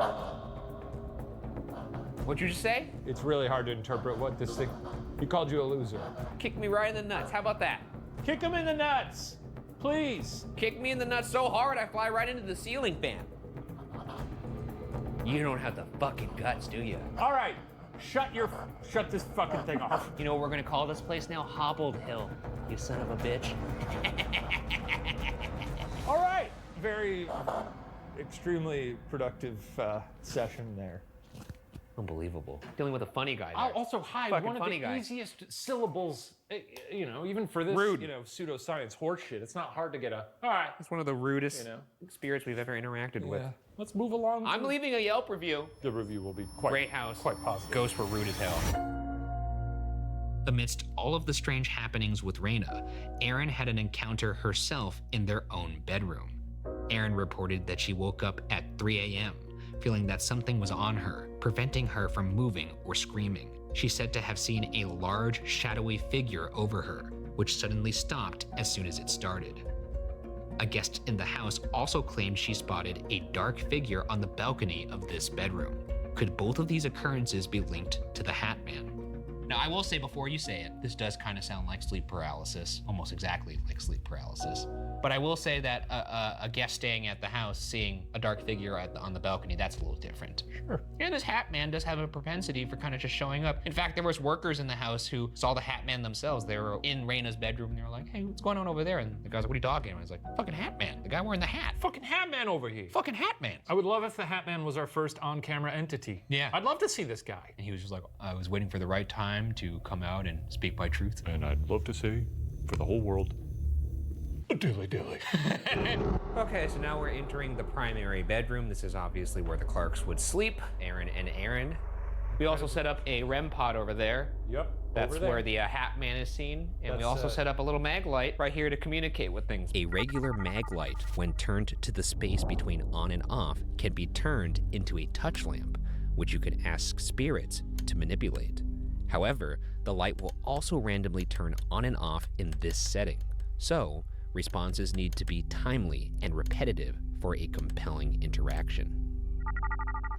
What'd you just say? It's really hard to interpret what this thing. He called you a loser. Kick me right in the nuts. How about that? Kick him in the nuts, please. Kick me in the nuts so hard I fly right into the ceiling fan. You don't have the fucking guts, do you? All right, shut this fucking thing off. You know what we're gonna call this place now? Hobbled Hill. You son of a bitch. All right. Very extremely productive session there. Unbelievable. Dealing with a funny guy there. Also, hi, Fucking one of funny the guy. easiest syllables, even for this, Rude. pseudoscience horseshit. It's not hard to get a. All right. It's one of the rudest spirits we've ever interacted with. Yeah. Let's move along. I'm leaving a Yelp review. The review will be quite Great house. quite positive. Ghosts were rude as hell. Amidst all of the strange happenings with Raina, Erin had an encounter herself in their own bedroom. Erin reported that she woke up at 3 a.m., feeling that something was on her, preventing her from moving or screaming. She said to have seen a large, shadowy figure over her, which suddenly stopped as soon as it started. A guest in the house also claimed she spotted a dark figure on the balcony of this bedroom. Could both of these occurrences be linked to the Hat Man? Now, I will say before you say it, this does kind of sound like sleep paralysis, almost exactly like sleep paralysis. But I will say that a guest staying at the house seeing a dark figure on the balcony, that's a little different. Sure. And this Hat Man does have a propensity for kind of just showing up. In fact, there was workers in the house who saw the Hat Man themselves. They were in Raina's bedroom and they were like, hey, what's going on over there? And the guy's like, what are you talking about? He's like, fucking Hat Man, the guy wearing the hat. Fucking Hat Man over here. Fucking Hat Man. I would love if the Hat Man was our first on-camera entity. Yeah. I'd love to see this guy. And he was just like, I was waiting for the right time to come out and speak my truth. And I'd love to say, for the whole world, a dilly-dilly. Okay, so now we're entering the primary bedroom. This is obviously where the Clarks would sleep, Aaron and Aaron. We also set up a REM pod over there. Yep. That's where the Hat Man is seen. And we also set up a little mag light right here to communicate with things. A regular mag light, when turned to the space between on and off, can be turned into a touch lamp, which you can ask spirits to manipulate. However, the light will also randomly turn on and off in this setting. So, responses need to be timely and repetitive for a compelling interaction.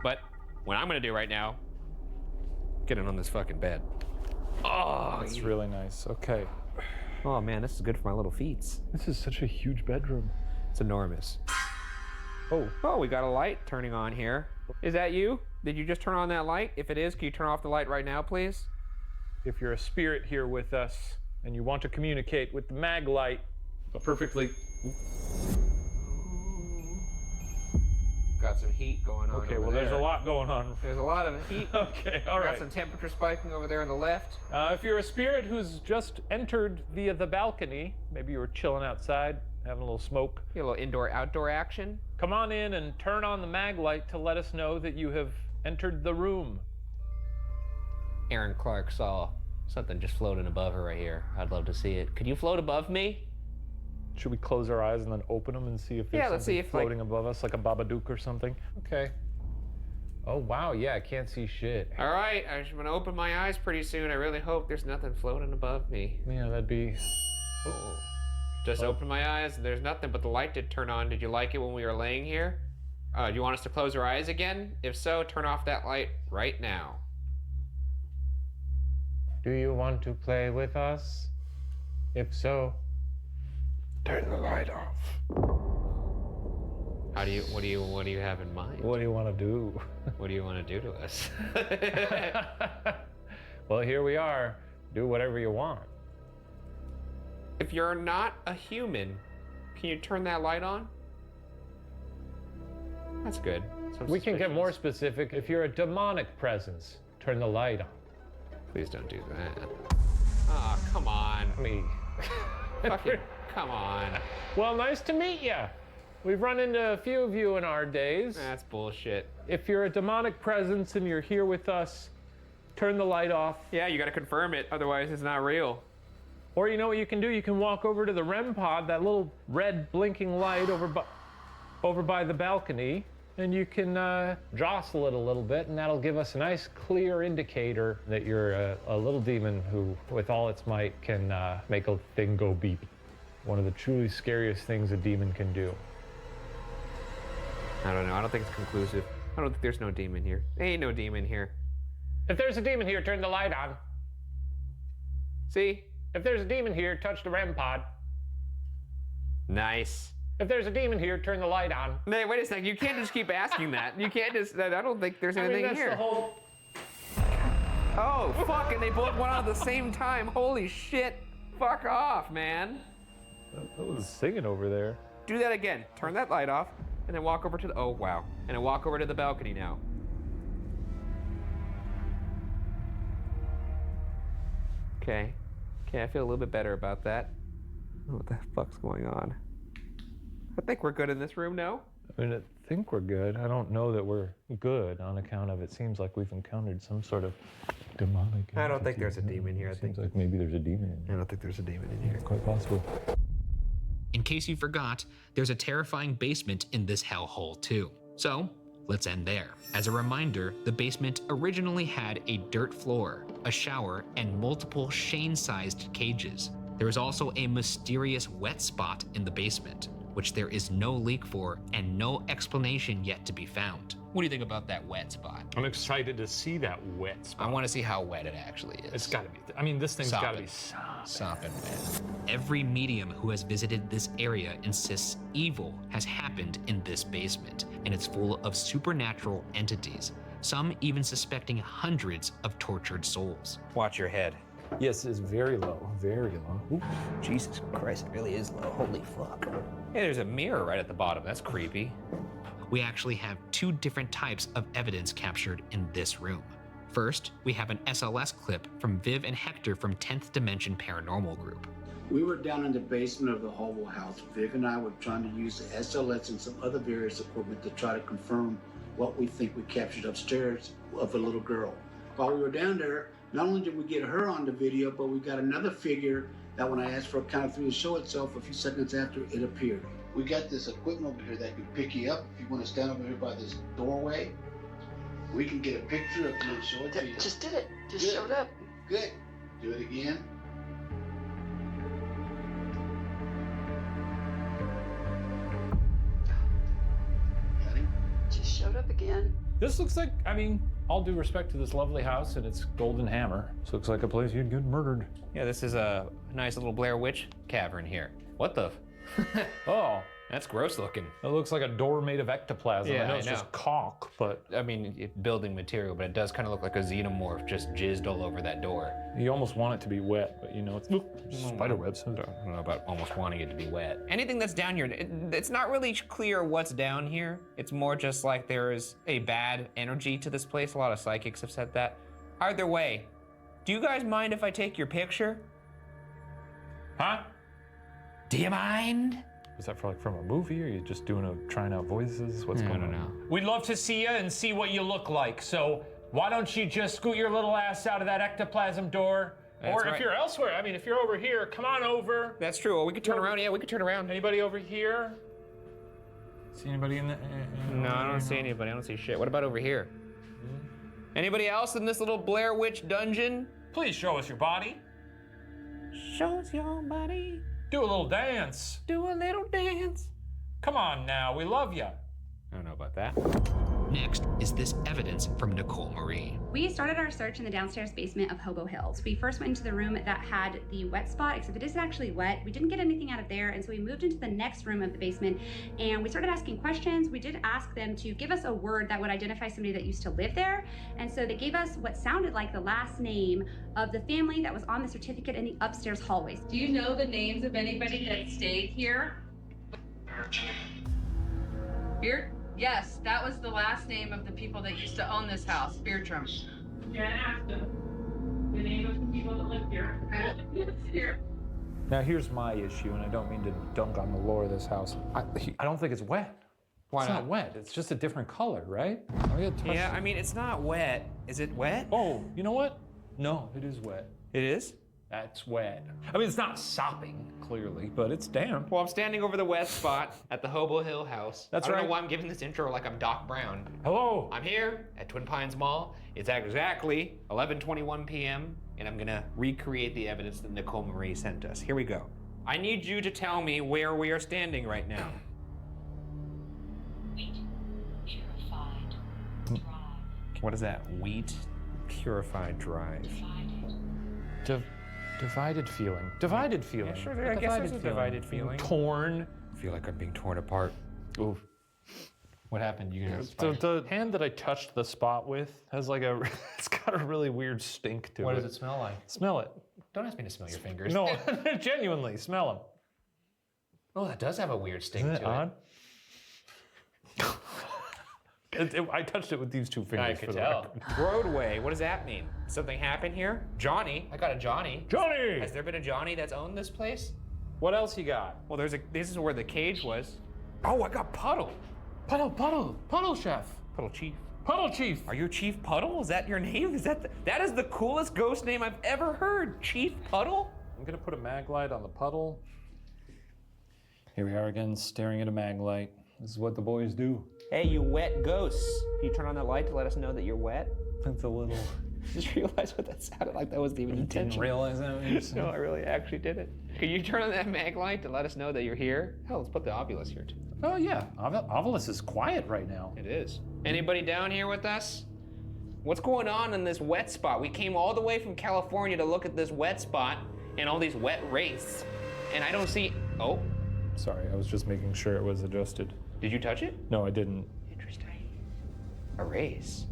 But what I'm gonna do right now, get in on this fucking bed. Oh, That's really nice. Okay. Oh man, this is good for my little feet. This is such a huge bedroom. It's enormous. Oh, we got a light turning on here. Is that you? Did you just turn on that light? If it is, can you turn off the light right now, please? If you're a spirit here with us and you want to communicate with the mag light, perfectly. Got some heat going on. Okay, over well, there's there. a lot going on. There's a lot of heat. Okay, all right. Got some temperature spiking over there on the left. If you're a spirit who's just entered via the balcony, maybe you were chilling outside, having a little smoke. A little indoor-outdoor action. Come on in and turn on the mag light to let us know that you have entered the room. Aaron Clark saw something just floating above her right here. I'd love to see it. Could you float above me? Should we close our eyes and then open them and see if there's let's something see if, floating above us, like a Babadook or something? Okay. Oh, wow, yeah, I can't see shit. All right, I'm gonna open my eyes pretty soon. I really hope there's nothing floating above me. Yeah, that'd be... Oh. Just open my eyes and there's nothing, but the light did turn on. Did you like it when we were laying here? Do you want us to close our eyes again? If so, turn off that light right now. Do you want to play with us? If so, turn the light off. What do you have in mind? What do you want to do? What do you want to do to us? Well, here we are. Do whatever you want. If you're not a human, can you turn that light on? That's good. We can get more specific. If you're a demonic presence, turn the light on. Please don't do that. Oh, come on. Fucking, come on. Well, nice to meet you. We've run into a few of you in our days. That's bullshit. If you're a demonic presence and you're here with us, turn the light off. Yeah, you gotta confirm it, otherwise it's not real. Or you know what you can do? You can walk over to the REM pod, that little red blinking light over by the balcony, and you can jostle it a little bit, and that'll give us a nice clear indicator that you're a little demon who, with all its might, can make a thing go beep. One of the truly scariest things a demon can do. I don't know, I don't think it's conclusive. I don't think there's no demon here. There ain't no demon here. If there's a demon here, turn the light on. See? If there's a demon here, touch the REM pod. Nice. If there's a demon here, turn the light on. Hey, wait a second. You can't just keep asking that. You can't just. I don't think there's anything that's here. The whole... Oh, fuck, and they both went on at the same time. Holy shit. Fuck off, man. That was singing over there. Do that again. Turn that light off, and then walk over to the. Oh, wow. And then walk over to the balcony now. Okay. Okay, I feel a little bit better about that. What the fuck's going on? I think we're good in this room now. I mean, I think we're good. I don't know that we're good on account of it seems like we've encountered some sort of demonic. I don't think there's a demon here. Seems like maybe there's a demon in here. I don't think there's a demon in here. It's quite possible. In case you forgot, there's a terrifying basement in this hellhole too. So, let's end there. As a reminder, the basement originally had a dirt floor, a shower, and multiple Shane-sized cages. There is also a mysterious wet spot in the basement, which there is no leak for and no explanation yet to be found. What do you think about that wet spot? I'm excited to see that wet spot. I want to see how wet it actually is. It's gotta be. I mean, this thing's Solid. gotta be solid. Sop and wet. Every medium who has visited this area insists evil has happened in this basement, and it's full of supernatural entities, some even suspecting hundreds of tortured souls. Watch your head. Yes, it's very low, very low. Ooh. Jesus Christ, it really is low. Holy fuck. Hey, there's a mirror right at the bottom. That's creepy. We actually have two different types of evidence captured in this room. First, we have an SLS clip from Viv and Hector from 10th Dimension Paranormal Group. We were down in the basement of the Hobo house. Viv and I were trying to use the SLS and some other various equipment to try to confirm what we think we captured upstairs of a little girl. While we were down there, not only did we get her on the video, but we got another figure that when I asked for a count of 3 to show itself, a few seconds after it appeared. We got this equipment over here that can pick you up. If you want to stand over here by this doorway, we can get a picture of you and show it to you. Just did it. Just Good. showed up. Good. Do it again. Just showed up again. This looks like, I mean, all due respect to this lovely house and its golden hammer, this looks like a place you'd get murdered. Yeah, this is a nice little Blair Witch cavern here. What the? Oh. That's gross looking. It looks like a door made of ectoplasm. Yeah, I know I it's know. just caulk, but I mean, building material, but it does kind of look like a xenomorph just jizzed all over that door. you almost want it to be wet, but you know, it's spider webs. I don't know about almost wanting it to be wet. Anything that's down here, it's not really clear what's down here. It's more just like there is a bad energy to this place. A lot of psychics have said that. Either way, do you guys mind if I take your picture? Huh? Do you mind? Is that for like from a movie, or are you just trying out voices? What's going on? We'd love to see you and see what you look like. So why don't you just scoot your little ass out of that ectoplasm door? That's or right. if you're elsewhere, I mean, if you're over here, come on over. That's true. Or we could turn around. Yeah, we could turn around. Anybody over here? See anybody in the? No, I don't see anybody. I don't see shit. What about over here? Anybody else in this little Blair Witch dungeon? Please show us your body. Show us your body. Do a little dance. Do a little dance. Come on now, we love you. I don't know about that. Next is this evidence from Nicole Marie. We started our search in the downstairs basement of Hobo Hills. We first went into the room that had the wet spot, except it isn't actually wet. We didn't get anything out of there, and so we moved into the next room of the basement, and we started asking questions. We did ask them to give us a word that would identify somebody that used to live there, and so they gave us what sounded like the last name of the family that was on the certificate in the upstairs hallways. Do you know the names of anybody that stayed here? Beard? Yes, that was the last name of the people that used to own this house, Beardrum. Yeah, ask them the name of the people that lived here. Here. Now here's my issue, and I don't mean to dunk on the lore of this house. I don't think it's wet. Why it's not? not wet. It's just a different color, right? Yeah, I mean, it's not wet. Is it wet? Oh, you know what? No, it is wet. It is? That's wet. I mean, it's not sopping, clearly, but it's damp. Well, I'm standing over the wet spot at the Hobo Hill house. That's I don't right. know why I'm giving this intro like I'm Doc Brown. Hello. I'm here at Twin Pines Mall. It's exactly 11:21 p.m., and I'm gonna recreate the evidence that Nicole Marie sent us. Here we go. I need you to tell me where we are standing right now. Wheat purified drive. What is that? Wheat Purified Drive. Divided feeling. Divided feeling. Yeah, sure. I guess there's a divided feeling. Torn. I feel like I'm being torn apart. Ooh. What happened? You guys? The hand that I touched the spot with has like a, it's got a really weird stink to it. What does it smell like? Smell it. Don't ask me to smell your fingers. No, genuinely, smell them. Oh, that does have a weird stink Isn't to it odd? I touched it with these two fingers. I could for the tell. record. Roadway, what does that mean? Something happened here? Johnny, I got a Johnny. Johnny! Has there been a Johnny that's owned this place? What else you got? Well, this is where the cage was. Oh, I got Puddle. Puddle chef. Puddle Chief. Puddle Chief. Are you Chief Puddle? Is that your name? That is the coolest ghost name I've ever heard. Chief Puddle? I'm gonna put a mag light on the puddle. Here we are again, staring at a mag light. This is what the boys do. Hey, you wet ghosts. Can you turn on that light to let us know that you're wet? That's a little. Just realized what that sounded like. That wasn't even intentional. Didn't realize that. No, I really actually did it. Can you turn on that mag light to let us know that you're here? Hell, let's put the Ovilus here too. Oh yeah, Ovilus is quiet right now. It is. Anybody down here with us? What's going on in this wet spot? We came all the way from California to look at this wet spot, and all these wet wraiths, and I don't see. Oh, Sorry, I was just making sure it was adjusted. did you touch it? No, I didn't. Interesting. Erase.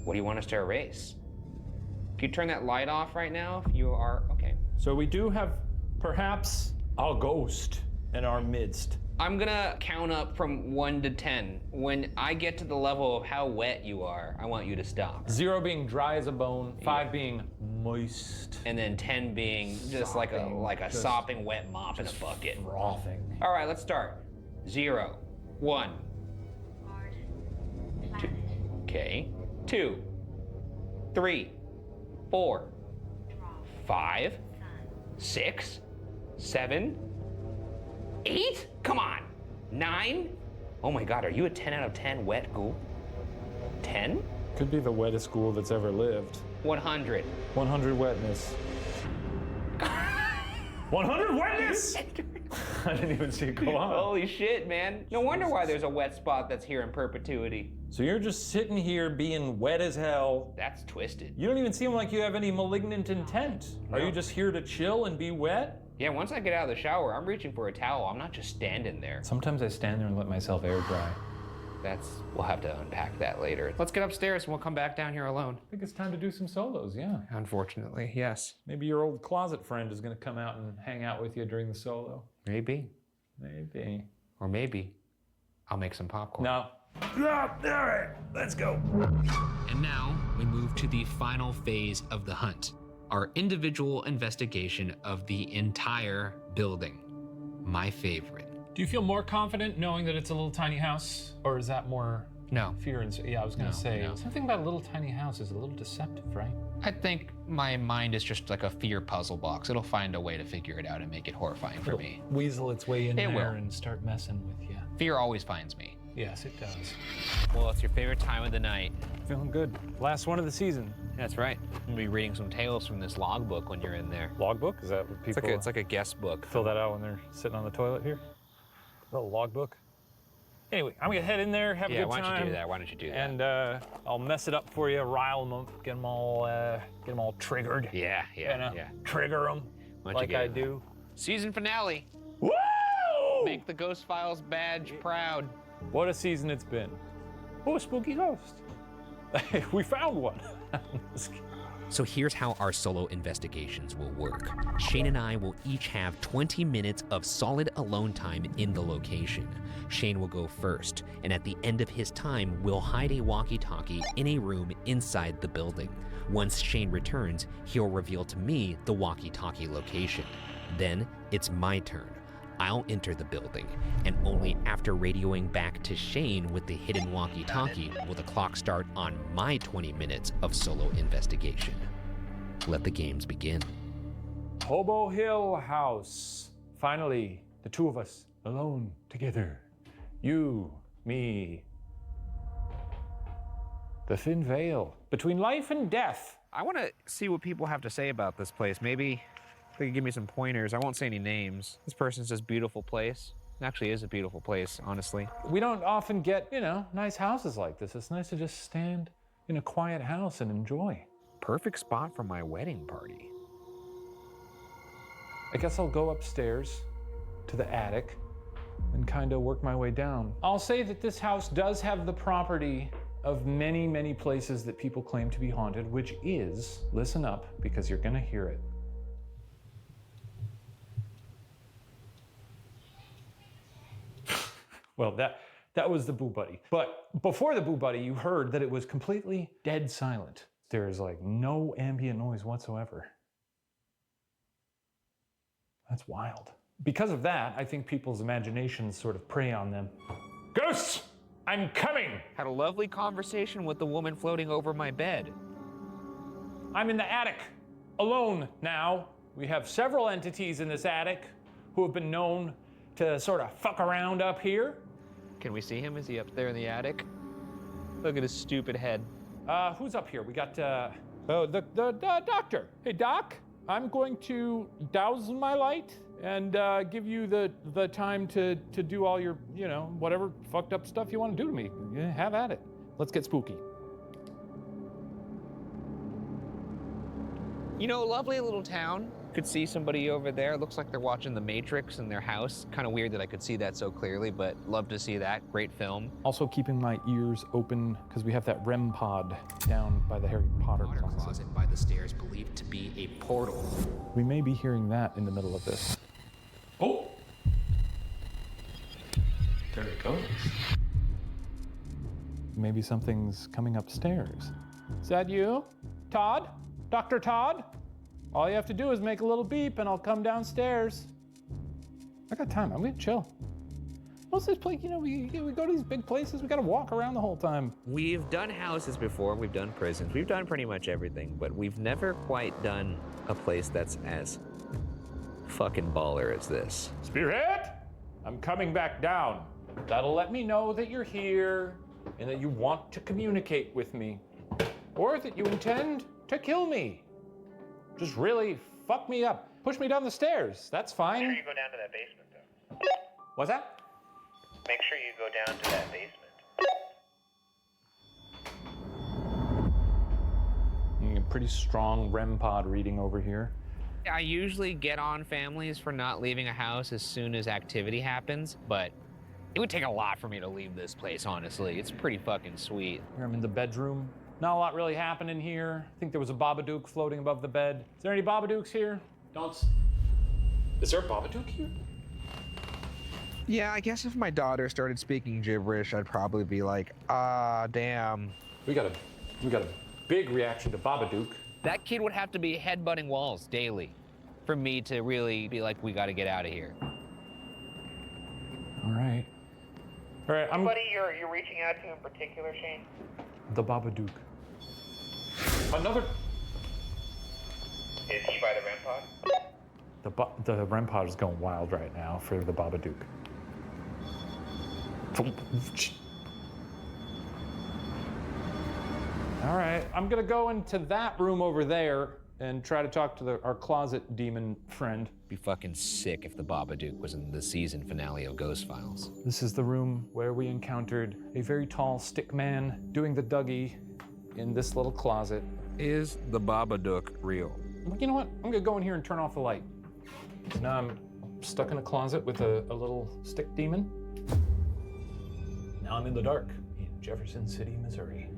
What do you want us to erase? Can you turn that light off right now? If you are okay. So we do have perhaps a ghost in our midst. I'm gonna count up from 1 to 10. When I get to the level of how wet you are, I want you to stop. 0 being dry as a bone, 5 being moist, and then 10 being just like a sopping wet mop in a bucket. Frothing. All right, let's start. 0, 1. 2. Okay. 2, 3, 4, 5, 6, 7, 8? Come on. 9? Oh my God, are you a 10 out of 10 wet ghoul? 10? Could be the wettest ghoul that's ever lived. 100. 100 wetness. 100 wetness! I didn't even see it go on. Holy shit, man. No wonder why there's a wet spot that's here in perpetuity. So you're just sitting here being wet as hell. That's twisted. You don't even seem like you have any malignant intent. Are you just here to chill and be wet? Yeah, once I get out of the shower, I'm reaching for a towel. I'm not just standing there. Sometimes I stand there and let myself air dry. We'll have to unpack that later. Let's get upstairs and we'll come back down here alone. I think it's time to do some solos, yeah. Unfortunately, yes. Maybe your old closet friend is going to come out and hang out with you during the solo. Maybe. Maybe. Or maybe I'll make some popcorn. No. All right, let's go. And now we move to the final phase of the hunt, our individual investigation of the entire building. My favorite. Do you feel more confident knowing that it's a little tiny house, or is that more fear and yeah? I was gonna say something about a little tiny house is a little deceptive, right? I think my mind is just like a fear puzzle box. It'll find a way to figure it out and make it horrifying for me. Weasel its way in It there will. and start messing with you. Fear always finds me. Yes, it does. Well, it's your favorite time of the night. Feeling good. Last one of the season. That's right. I'm gonna be reading some tales from this logbook when you're in there. Logbook? Is that what people... It's like a guest book. Fill that out when they're sitting on the toilet here? Little logbook. Anyway, I'm gonna head in there, have a good time. Why don't you do that? Why don't you do that? And I'll mess it up for you, rile them up, get them all triggered. Yeah. Trigger them like I do. Season finale. Woo! Make the Ghost Files badge proud. What a season it's been. Oh, a spooky ghost. We found one. So here's how our solo investigations will work. Shane and I will each have 20 minutes of solid alone time in the location. Shane will go first, and at the end of his time, we'll hide a walkie-talkie in a room inside the building. Once Shane returns, he'll reveal to me the walkie-talkie location. Then it's my turn. I'll enter the building, and only after radioing back to Shane with the hidden walkie-talkie will the clock start on my 20 minutes of solo investigation. Let the games begin. Hobo Hill House. Finally, the two of us alone together. You, me. The thin veil between life and death. I want to see what people have to say about this place. Maybe they could give me some pointers. I won't say any names. This person says beautiful place. It actually is a beautiful place, honestly. We don't often get, nice houses like this. It's nice to just stand in a quiet house and enjoy. Perfect spot for my wedding party. I guess I'll go upstairs to the attic and kind of work my way down. I'll say that this house does have the property of many, many places that people claim to be haunted, which is, listen up, because you're gonna hear it. Well, that was the Boo Buddy. But before the Boo Buddy, you heard that it was completely dead silent. There's like no ambient noise whatsoever. That's wild. Because of that, I think people's imaginations sort of prey on them. Ghosts! I'm coming! Had a lovely conversation with the woman floating over my bed. I'm in the attic, alone now. We have several entities in this attic who have been known to sort of fuck around up here. Can we see him? Is he up there in the attic? Look at his stupid head. Who's up here? We got, the doctor. Hey, Doc, I'm going to douse my light and give you the time to do all your, whatever fucked up stuff you want to do to me. Yeah, have at it. Let's get spooky. Lovely little town. Could see somebody over there. Looks like they're watching The Matrix in their house. Kind of weird that I could see that so clearly, but love to see that. Great film. Also keeping my ears open because we have that REM pod down by the Harry Potter closet by the stairs believed to be a portal. We may be hearing that in the middle of this. Oh! There it goes. Maybe something's coming upstairs. Is that you? Todd? Dr. Todd? All you have to do is make a little beep and I'll come downstairs. I got time, I'm gonna chill. Most of this place, we go to these big places, we gotta walk around the whole time. We've done houses before, we've done prisons, we've done pretty much everything, but we've never quite done a place that's as fucking baller as this. Spirit, I'm coming back down. That'll let me know that you're here and that you want to communicate with me, or that you intend to kill me. Just really fuck me up. Push me down the stairs, that's fine. Make sure you go down to that basement, though. What's that? Make sure you go down to that basement. Pretty strong REM pod reading over here. I usually get on families for not leaving a house as soon as activity happens, but it would take a lot for me to leave this place, honestly. It's pretty fucking sweet. Here I'm in the bedroom. Not a lot really happening here. I think there was a Babadook floating above the bed. Is there any Babadooks here? Is there a Babadook here? Yeah, I guess if my daughter started speaking gibberish, I'd probably be like, ah, damn. We got a big reaction to Babadook. That kid would have to be headbutting walls daily for me to really be like, we gotta get out of here. All right. All right, Anybody you're reaching out to in particular, Shane? The Babadook. Another. Is he by the REM pod? The REM pod is going wild right now for the Babadook. All right, I'm gonna go into that room over there and try to talk to our closet demon friend. Be fucking sick if the Babadook was in the season finale of Ghost Files. This is the room where we encountered a very tall stick man doing the Dougie in this little closet. Is the Babadook real? You know what? I'm gonna go in here and turn off the light. Now I'm stuck in a closet with a little stick demon. Now I'm in the dark in Jefferson City, Missouri.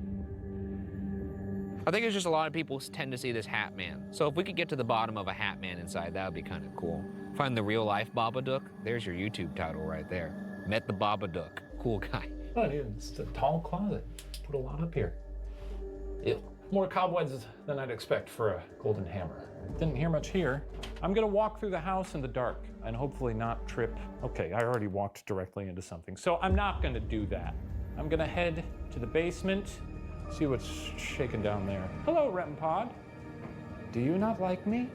I think it's just a lot of people tend to see this Hat Man. So if we could get to the bottom of a Hat Man inside, that would be kind of cool. Find the real life Babadook. There's your YouTube title right there. Met the Babadook. Cool guy. Oh, it's a tall closet. Put a lot up here. Ew. More cobwebs than I'd expect for a golden hammer. Didn't hear much here. I'm gonna walk through the house in the dark and hopefully not trip. Okay, I already walked directly into something, so I'm not gonna do that. I'm gonna head to the basement, see what's shaking down there. Hello, REM pod. Do you not like me?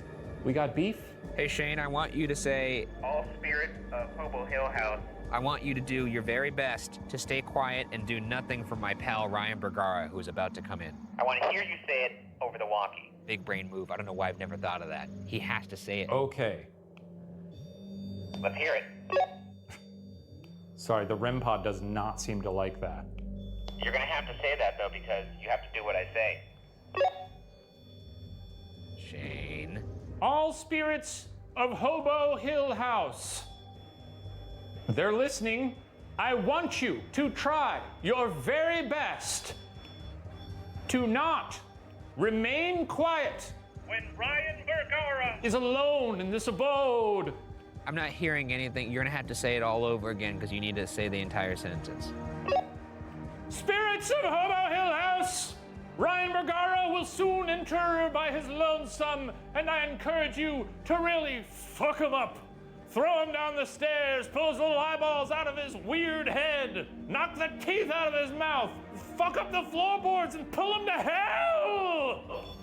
We got beef? Hey Shane, I want you to say, all spirits of Hobo Hill House. I want you to do your very best to stay quiet and do nothing for my pal Ryan Bergara, who's about to come in. I want to hear you say it over the walkie. Big brain move. I don't know why I've never thought of that. He has to say it. Okay. Let's hear it. Sorry, the REM pod does not seem to like that. You're gonna have to say that though, because you have to do what I say. Shane. All spirits of Hobo Hill House. They're listening. I want you to try your very best to not remain quiet When Ryan Bergara is alone in this abode. I'm not hearing anything. You're gonna have to say it all over again because you need to say the entire sentence. Spirits of Hobo Hill House, Ryan Bergara will soon enter by his lonesome, and I encourage you to really fuck him up. Throw him down the stairs, pull his little eyeballs out of his weird head, knock the teeth out of his mouth, fuck up the floorboards and pull him to hell!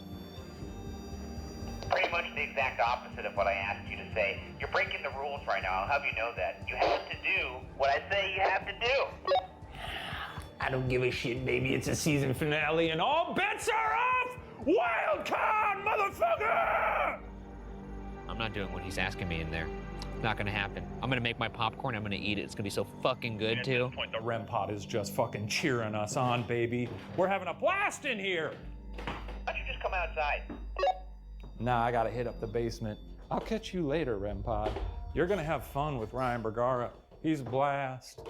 Pretty much the exact opposite of what I asked you to say. You're breaking the rules right now, I'll have you know that. You have to do what I say you have to do. I don't give a shit, baby. It's a season finale and all bets are off! Wild card, motherfucker! I'm not doing what he's asking me in there. Not gonna happen. I'm gonna make my popcorn, I'm gonna eat it. It's gonna be so fucking good too. At this point, the REM pod is just fucking cheering us on, baby. We're having a blast in here! Why don't you just come outside? Nah, I gotta hit up the basement. I'll catch you later, REM Pod. You're gonna have fun with Ryan Bergara. He's a blast.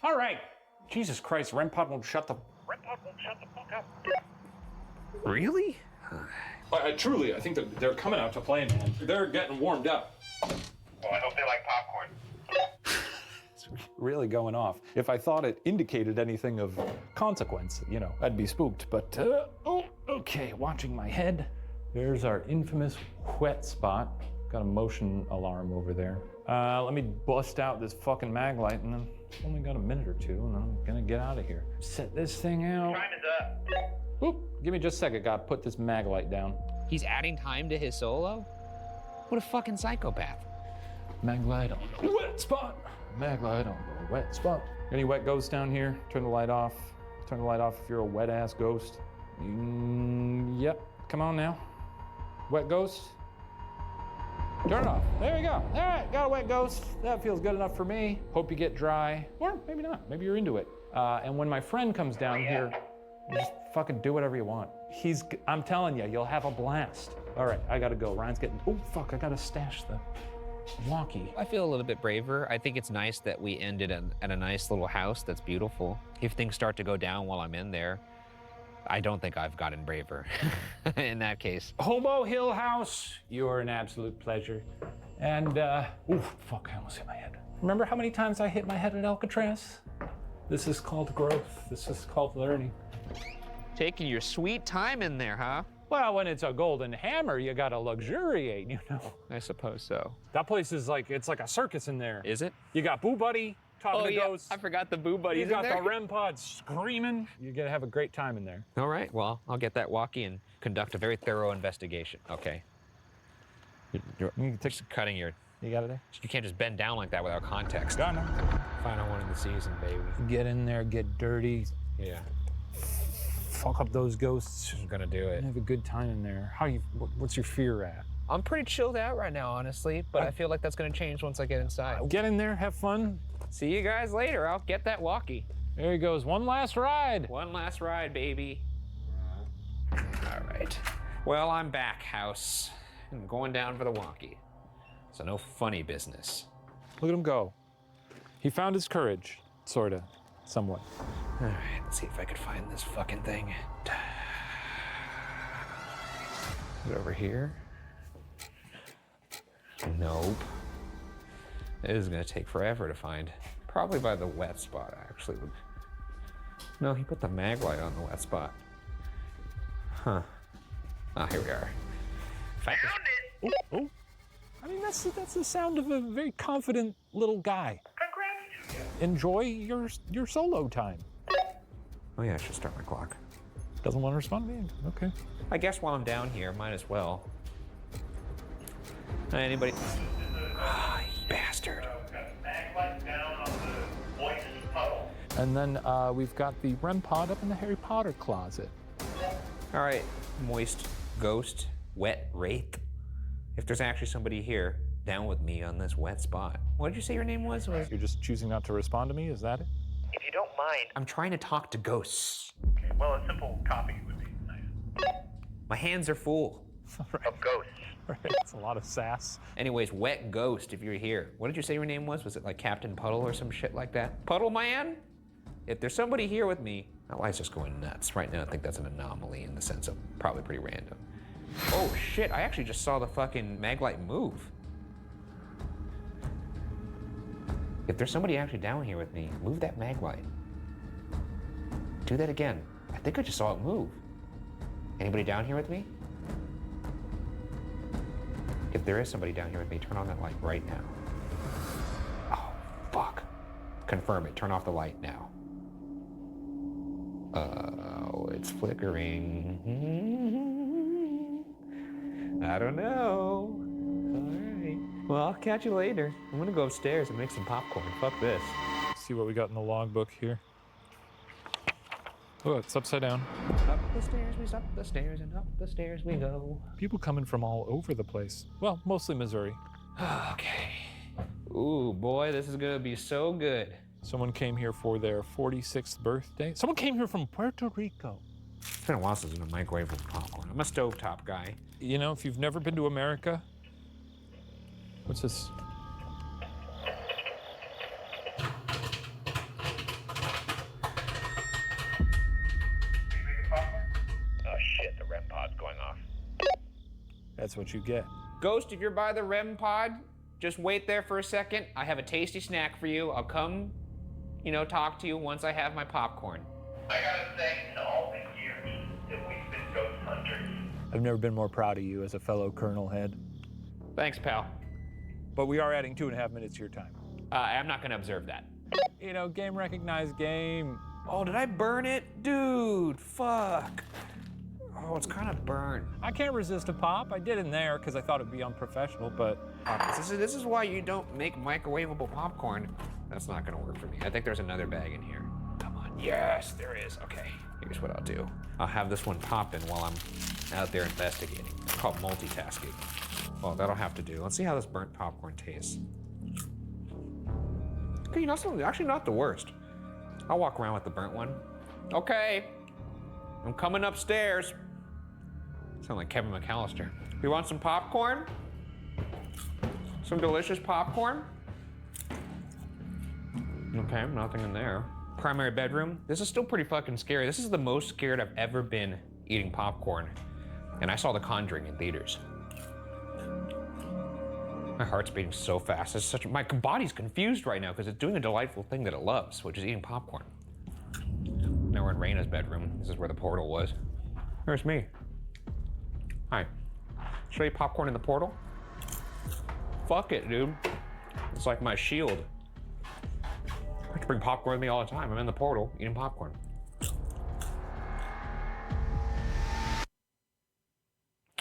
All right. Jesus Christ, REM Pod won't shut the fuck up. Really? Truly, I think they're coming out to play, man. They're getting warmed up. Well, I hope they like popcorn. It's really going off. If I thought it indicated anything of consequence, I'd be spooked. But, okay, watching my head. There's our infamous wet spot. Got a motion alarm over there. Let me bust out this fucking mag light, and then only got a minute or two, and then I'm gonna get out of here. Set this thing out. Time is up. Oop, give me just a second, gotta put this mag light down. He's adding time to his solo? What a fucking psychopath. Mag light on the wet spot. Mag light on the wet spot. Any wet ghosts down here? Turn the light off. Turn the light off if you're a wet ass ghost. Yep, come on now. Wet ghost. Turn it off. There you go. All right, got a wet ghost. That feels good enough for me. Hope you get dry. Or maybe not. Maybe you're into it. And when my friend comes down here, just fucking do whatever you want. I'm telling you, you'll have a blast. All right, I gotta go. Ryan's getting, oh fuck, I gotta stash the walkie. I feel a little bit braver. I think it's nice that we ended at a nice little house that's beautiful. If things start to go down while I'm in there, I don't think I've gotten braver in that case. Hobo Hill House, you're an absolute pleasure. And, oof, fuck, I almost hit my head. Remember how many times I hit my head at Alcatraz? This is called growth. This is called learning. Taking your sweet time in there, huh? Well, when it's a golden hammer, you gotta luxuriate, I suppose so. That place is it's like a circus in there. Is it? You got Boo Buddy talking to ghosts. I forgot the Boo Buddies You got in there. the REM Pod screaming. You're gonna have a great time in there. All right, well, I'll get that walkie and conduct a very thorough investigation. Okay. You're just cutting your... You got it there? You can't just bend down like that without context. Got it. Final one in the season, baby. Get in there, get dirty. Yeah. Fuck up those ghosts. I'm gonna do it. Have a good time in there. What's your fear at? I'm pretty chilled out right now, honestly, but I feel like that's gonna change once I get inside. Get in there, have fun. See you guys later. I'll get that walkie. There he goes. One last ride. One last ride, baby. All right. Well, I'm back, house. I'm going down for the walkie. So no funny business. Look at him go. He found his courage, sorta, somewhat. All right, let's see if I could find this fucking thing. Is it over here? Nope. It is gonna take forever to find. Probably by the wet spot, actually. No, he put the mag light on the wet spot. Huh. Ah, here we are. Found it! Oh. I mean, that's the sound of a very confident little guy. Congrats! Enjoy your solo time. Oh yeah, I should start my clock. Doesn't want to respond to me? Okay. I guess while I'm down here, might as well. Anybody? Ah, you bastard. And then we've got the REM Pod up in the Harry Potter closet. All right, moist ghost, wet wraith. If there's actually somebody here, down with me on this wet spot. What did you say your name was? You're just choosing not to respond to me, is that it? If you don't mind. I'm trying to talk to ghosts. Okay, well, a simple copy would be nice. My hands are full. Of ghosts. Right, that's a lot of sass. Anyways, wet ghost, if you're here. What did you say your name was? Was it like Captain Puddle or some shit like that? Puddle Man? If there's somebody here with me, my life's just going nuts. Right now, I think that's an anomaly in the sense of probably pretty random. Oh shit, I actually just saw the fucking mag light move. If there's somebody actually down here with me, move that mag light. Do that again. I think I just saw it move. Anybody down here with me? If there is somebody down here with me, turn on that light right now. Oh, fuck. Confirm it, turn off the light now. Oh, it's flickering. I don't know. All right. Well, I'll catch you later. I'm gonna go upstairs and make some popcorn. Fuck this. See what we got in the logbook here. Oh, it's upside down. Up the stairs, and up the stairs we go. People coming from all over the place. Well, mostly Missouri. Okay. Ooh, boy, this is gonna be so good. Someone came here for their 46th birthday. Someone came here from Puerto Rico. It's been a while since I've been microwavable popcorn. I'm a stovetop guy. You know, if you've never been to America, what's this? Oh shit, the REM pod's going off. That's what you get. Ghost, if you're by the REM pod, just wait there for a second. I have a tasty snack for you. I'll come, talk to you once I have my popcorn. I gotta say, in all the years that we've been ghost hunters, I've never been more proud of you as a fellow Colonel Head. Thanks, pal. But we are adding 2.5 minutes to your time. I'm not gonna observe that. You know, game recognized game. Oh, did I burn it? Dude, fuck. Oh, it's kind of burnt. I can't resist a pop. I did in there because I thought it'd be unprofessional, but... This is why you don't make microwavable popcorn. That's not gonna work for me. I think there's another bag in here. Come on, yes, there is. Okay, here's what I'll do. I'll have this one popping while I'm out there investigating. It's called multitasking. Well, that'll have to do. Let's see how this burnt popcorn tastes. Okay, actually not the worst. I'll walk around with the burnt one. Okay, I'm coming upstairs. Sound like Kevin McAllister. You want some popcorn? Some delicious popcorn? Okay, nothing in there. Primary bedroom. This is still pretty fucking scary. This is the most scared I've ever been eating popcorn. And I saw The Conjuring in theaters. My heart's beating so fast. My body's confused right now because it's doing a delightful thing that it loves, which is eating popcorn. Now we're in Raina's bedroom. This is where the portal was. There's me. Hi. Should I eat popcorn in the portal? Fuck it, dude. It's like my shield. I have to bring popcorn with me all the time. I'm in the portal eating popcorn.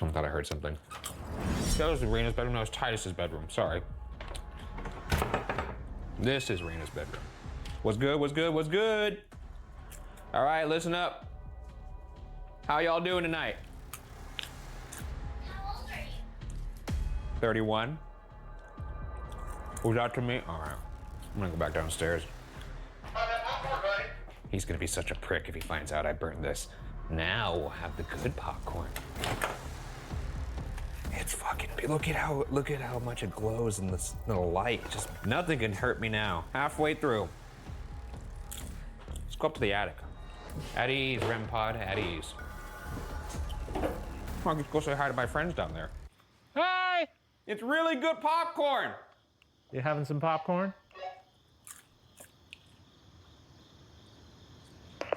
I thought I heard something. That was Raina's bedroom. No, it was Titus's bedroom. Sorry. This is Raina's bedroom. What's good? What's good? What's good? All right, listen up. How y'all doing tonight? How old are you? 31. Was that to me? All right. I'm gonna go back downstairs. He's gonna be such a prick if he finds out I burned this. Now we'll have the good popcorn. It's fucking, look at how much it glows in this little light. Just nothing can hurt me now. Halfway through. Let's go up to the attic. At ease, REM pod, at ease. I'll just go say hi to my friends down there. Hi! It's really good popcorn! You having some popcorn?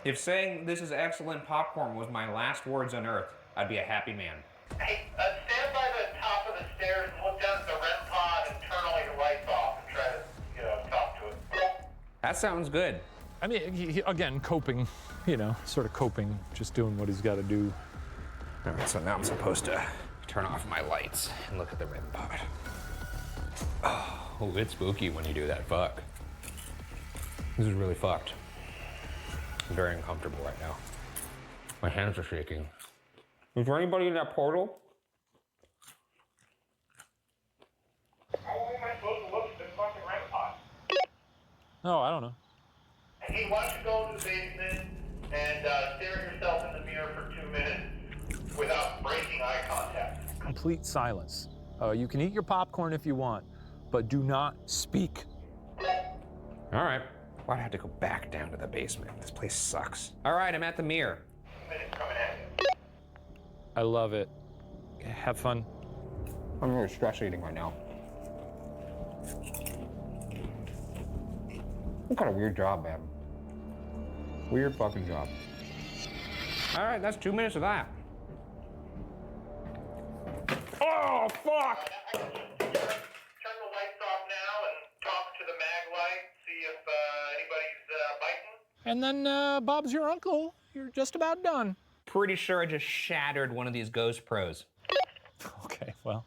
If saying this is excellent popcorn was my last words on earth, I'd be a happy man. hey, stand by the top of the stairs and look down at the REM pod and turn all your lights off and try to, talk to it. That sounds good. I mean, again, coping, sort of coping, just doing what he's got to do. All right, so now I'm supposed to turn off my lights and look at the REM pod. Oh, it's spooky when you do that. Fuck. This is really fucked. I'm very uncomfortable right now. My hands are shaking. Is there anybody in that portal? How am I supposed to look at the fucking REM pod? Oh, I don't know. Hey, why don't you go into the basement and stare at yourself in the mirror for 2 minutes without breaking eye contact? Complete silence. You can eat your popcorn if you want, but do not speak. All right. Why'd I have to go back down to the basement? This place sucks. All right, I'm at the mirror. I love it. Have fun. I'm really stress eating right now. What kind of weird job, man? Weird fucking job. All right, that's 2 minutes of that. Oh, fuck! Turn the lights off now and talk to the mag light, see if anybody's biting. And then Bob's your uncle. You're just about done. Pretty sure I just shattered one of these Ghost Pros. Okay, well,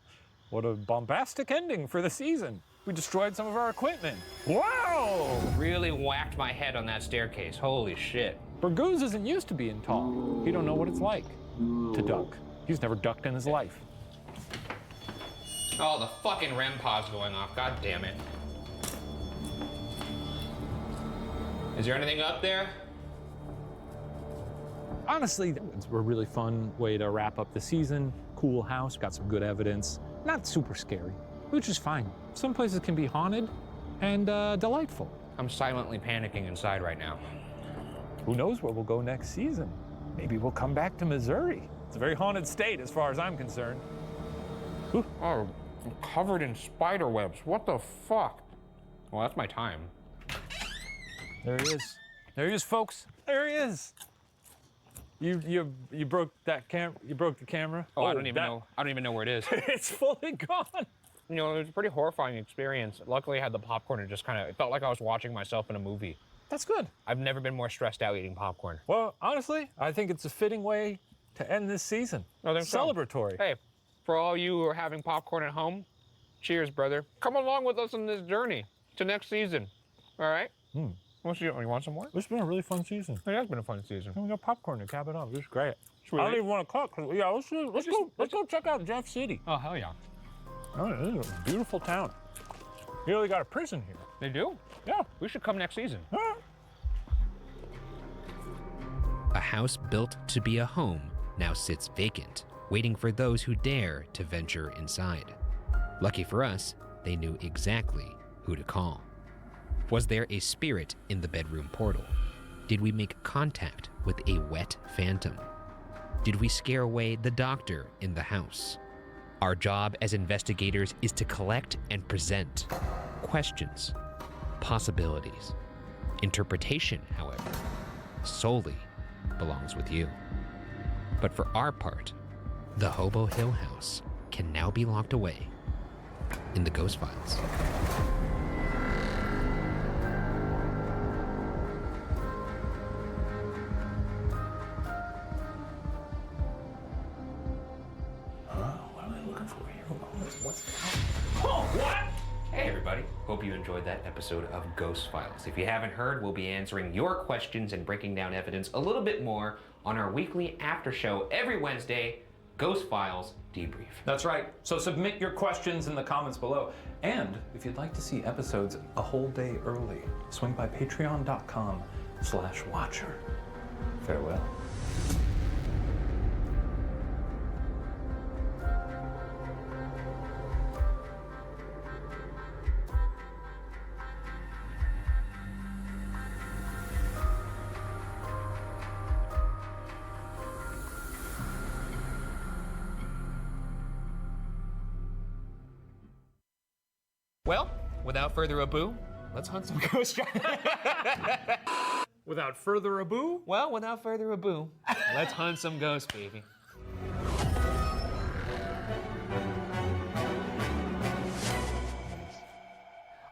what a bombastic ending for the season. We destroyed some of our equipment. Wow! Really whacked my head on that staircase. Holy shit. Burgooz isn't used to being tall. He don't know what it's like to duck. He's never ducked in his life. Oh, the fucking REM pod's going off. God damn it. Is there anything up there? honestly, it's a really fun way to wrap up the season. Cool house, got some good evidence. Not super scary, which is fine. Some places can be haunted and delightful. I'm silently panicking inside right now. Who knows where we'll go next season? Maybe we'll come back to Missouri. It's a very haunted state as far as I'm concerned. Oh, I'm covered in spider webs. What the fuck? Well, that's my time. There he is. There he is, folks. There he is. You broke that You broke the camera. Oh, I don't even know. I don't even know where it is. It's fully gone. You know, it was a pretty horrifying experience. Luckily, I had the popcorn and just kind of, it felt like I was watching myself in a movie. That's good. I've never been more stressed out eating popcorn. Well, honestly, I think it's a fitting way to end this season. Oh, celebratory. Hey, for all you who are having popcorn at home, cheers, brother. Come along with us on this journey to next season. All right? You want some more? It's been a really fun season. It has been a fun season. And we got popcorn to cap it off. This is great. Really? I don't even want to cook. Yeah, let's go check out Jeff City. Oh, hell yeah. Oh, this is a beautiful town. You know, they got a prison here. They do? Yeah. We should come next season. A house built to be a home now sits vacant, waiting for those who dare to venture inside. Lucky for us, they knew exactly who to call. Was there a spirit in the bedroom portal? Did we make contact with a wet phantom? Did we scare away the doctor in the house? Our job as investigators is to collect and present questions, possibilities. Interpretation, however, solely belongs with you. But for our part, the Hobo Hill House can now be locked away in the Ghost Files. Hey everybody, hope you enjoyed that episode of Ghost Files. If you haven't heard, we'll be answering your questions and breaking down evidence a little bit more on our weekly after show every Wednesday, Ghost Files Debrief. That's right. So submit your questions in the comments below. And if you'd like to see episodes a whole day early, swing by patreon.com/watcher. Farewell. Well, without further ado, let's hunt some ghosts. Without further ado? Well, without further ado, let's hunt some ghosts, baby.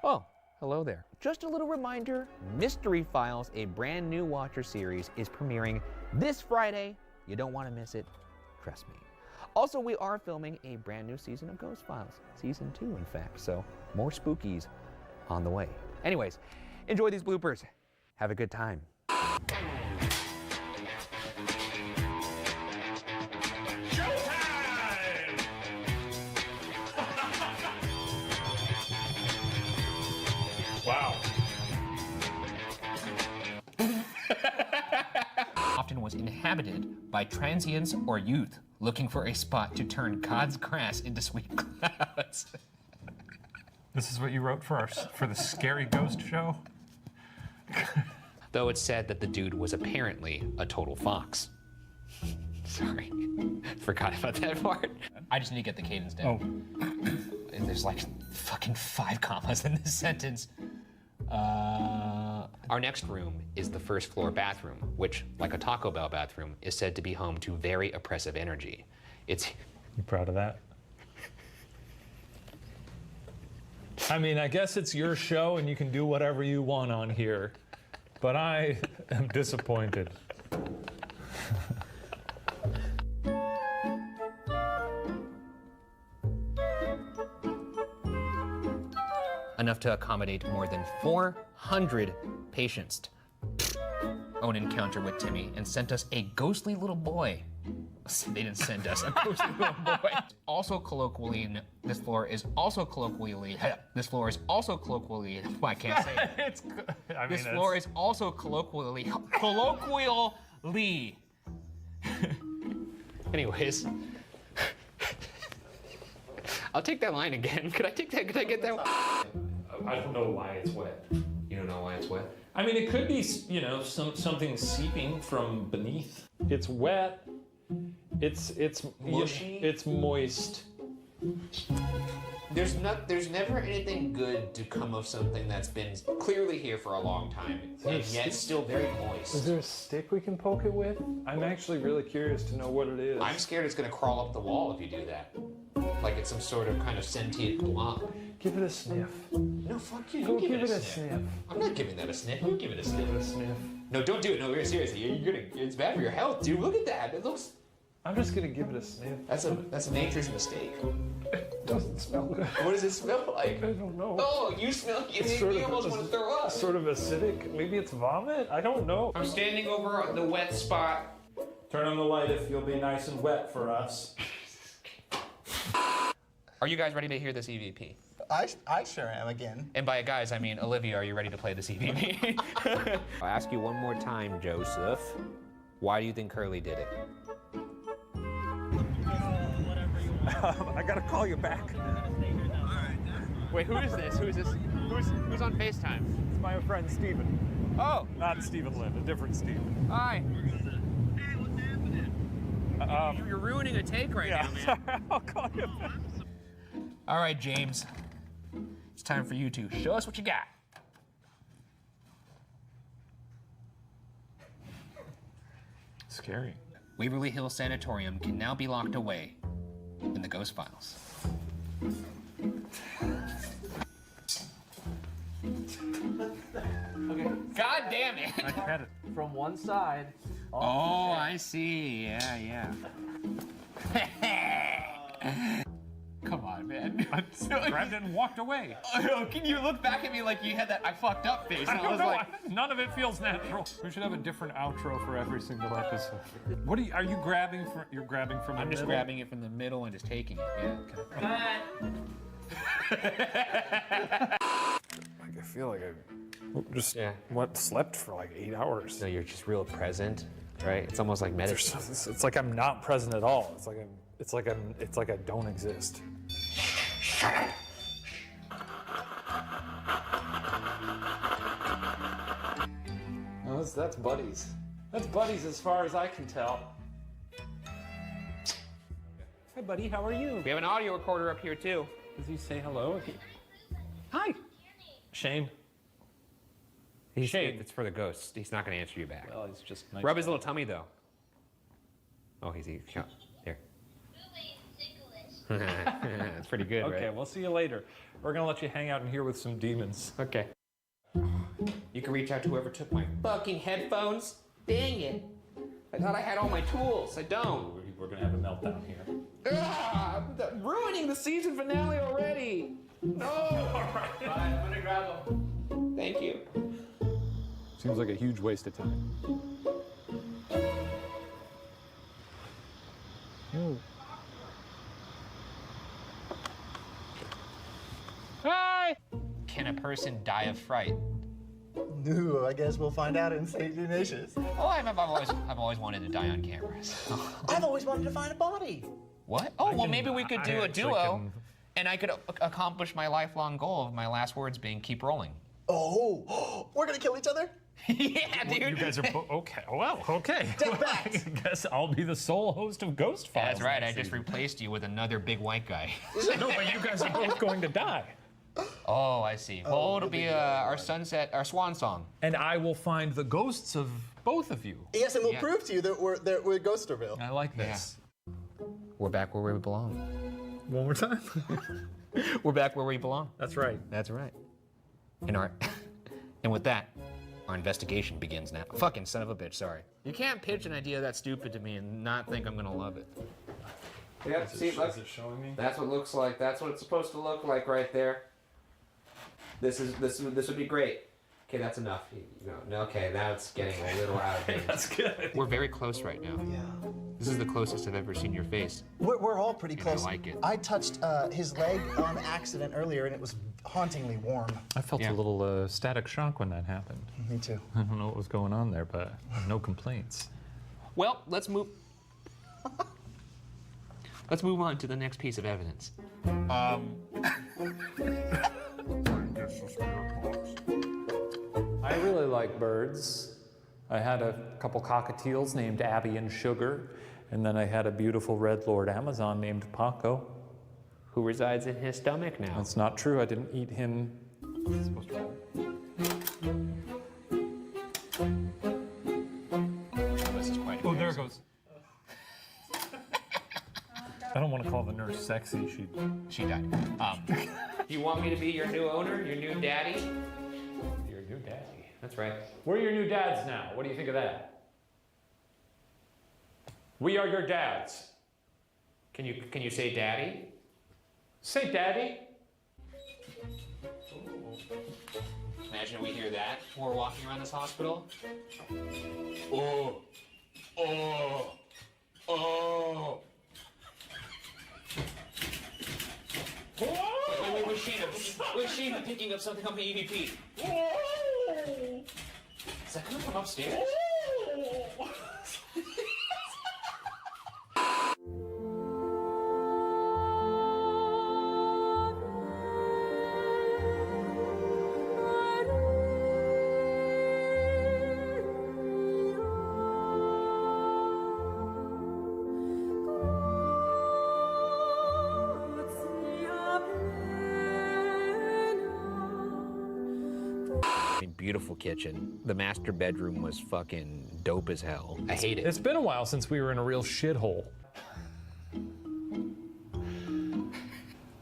Oh, hello there. Just a little reminder, Mystery Files, a brand new Watcher series, is premiering this Friday. You don't want to miss it, trust me. Also, we are filming a brand new season of Ghost Files, season 2, in fact, so more spookies on the way. Anyways, enjoy these bloopers. Have a good time. Wow. Often was inhabited by transients or youth looking for a spot to turn God's grass into sweet clouds. This is what you wrote for the scary ghost show? Though it's said that the dude was apparently a total fox. Sorry, forgot about that part. I just need to get the cadence down. Oh. There's like fucking 5 commas in this sentence. Our next room is the first floor bathroom, which, like a Taco Bell bathroom, is said to be home to very oppressive energy. You proud of that? I mean, I guess it's your show and you can do whatever you want on here, but I am disappointed. Enough to accommodate more than 400 patients. Own encounter with Timmy and sent us a ghostly little boy. They didn't send us a ghostly little boy. Also colloquially, this floor is also colloquially, I can't say it. This floor is also colloquially Anyways, I'll take that line again. Could I take that? Could I get that one? I don't know why it's wet. You don't know why it's wet? I mean, it could be, you know, something seeping from beneath. It's wet. It's mushy. It's moist. There's never anything good to come of something that's been clearly here for a long time, and yet still very moist. Is there a stick we can poke it with? I'm actually really curious to know what it is. I'm scared it's gonna crawl up the wall if you do that. Like it's some sort of kind of sentient blob. Give it a sniff. No, fuck you. Go You give it a sniff. I'm not giving that a sniff. You give it a sniff. Give it a sniff. No, don't do it. No, seriously. It's bad for your health, dude. Look at that. It looks. I'm just gonna give it a sniff. That's a nature's mistake. It doesn't smell good. What does it smell like? I don't know. Oh, you smell. You almost want to throw up. Sort of acidic. Maybe it's vomit. I don't know. I'm standing over the wet spot. Turn on the light if you'll be nice and wet for us. Are you guys ready to hear this EVP? I sure am again. And by guys, I mean Olivia. Are you ready to play this EVP? I'll ask you one more time, Joseph. Why do you think Curly did it? I gotta call you back. Wait, who is this? Who's on FaceTime? It's my friend Steven. Oh! Not Steven Lynn, a different Steven. Hi. You're ruining a take right now, man. Sorry, I'll call you back. All right, James. It's time for you to show us what you got. Scary. Waverly Hills Sanatorium can now be locked away in the Ghost Files. Okay. God damn it! I had it from one side. Oh, I see. Yeah. Come on, man. I grabbed it and walked away. Oh, can you look back at me like you had that I fucked up face? I And don't was know. like, None of it feels natural. We should have a different outro for every single episode. What are you grabbing from? You're grabbing from the I'm just middle? grabbing it from the middle and just taking it. Yeah. I feel like I just slept for like 8 hours. No, you're just real present, right? It's almost like meditating. It's like I'm not present at all. It's like I don't exist. No, that's buddies. That's buddies as far as I can tell. Hi, buddy. How are you? We have an audio recorder up here too. Does he say hello? Hi. Shane. It's for the ghosts. He's not going to answer you back. Well, he's just nice. Rub his little tummy though. Oh, he's here. That's pretty good, right? Okay, we'll see you later. We're gonna let you hang out in here with some demons. Okay. You can reach out to whoever took my fucking headphones. Dang it. I thought I had all my tools. I don't. We're gonna have a meltdown here. Ruining the season finale already. No. All right. Bye. I'm gonna grab them. Thank you. Seems like a huge waste of time. Hi! Can a person die of fright? Ooh, I guess we'll find out in St. Ignatius. Oh, I've always wanted to die on cameras. I've always wanted to find a body. What? Oh, well, maybe we could do a duo, and I could accomplish my lifelong goal of my last words being keep rolling. Oh, we're gonna kill each other? Yeah, dude. You guys are okay. Well, okay. Death back. I guess I'll be the sole host of Ghost Files. That's right. I next just season. replaced you with another big white guy. No, but you guys are both going to die. Oh, I see. Well, it'll be our swan song. And I will find the ghosts of both of you. Yes, and we'll prove to you that we're Ghosterville. I like this. We're back where we belong. One more time. We're back where we belong. That's right. That's right. And with that, our investigation begins now. Fucking son of a bitch, sorry. You can't pitch an idea that stupid to me and not think I'm gonna love it. Yeah, Is see, it showing me? That's what it looks like. That's what it's supposed to look like right there. This would be great. Okay, that's enough. Okay, now it's getting a little out of hand. That's good. We're very close right now. Yeah. This is the closest I've ever seen your face. We're all pretty And close. I like it. I touched his leg on accident earlier, and it was hauntingly warm. I felt a little static shock when that happened. Me too. I don't know what was going on there, but no complaints. Well, let's move. Let's move on to the next piece of evidence. I really like birds. I had a couple cockatiels named Abby and Sugar, and then I had a beautiful red Lord Amazon named Paco. Who resides in his stomach now. That's not true. I didn't eat him. This is quite Oh, there it goes. I don't want to call the nurse sexy. She died. You want me to be your new owner, your new daddy? Your new daddy. That's right. We're your new dads now. What do you think of that? We are your dads. Can you say daddy? Say daddy. Imagine we hear that while we're walking around this hospital. Oh. Wait, where's Shayna picking up something on the EVP? Is that coming from upstairs? Beautiful kitchen. The master bedroom was fucking dope as hell. I hate it. It's been a while since we were in a real shithole.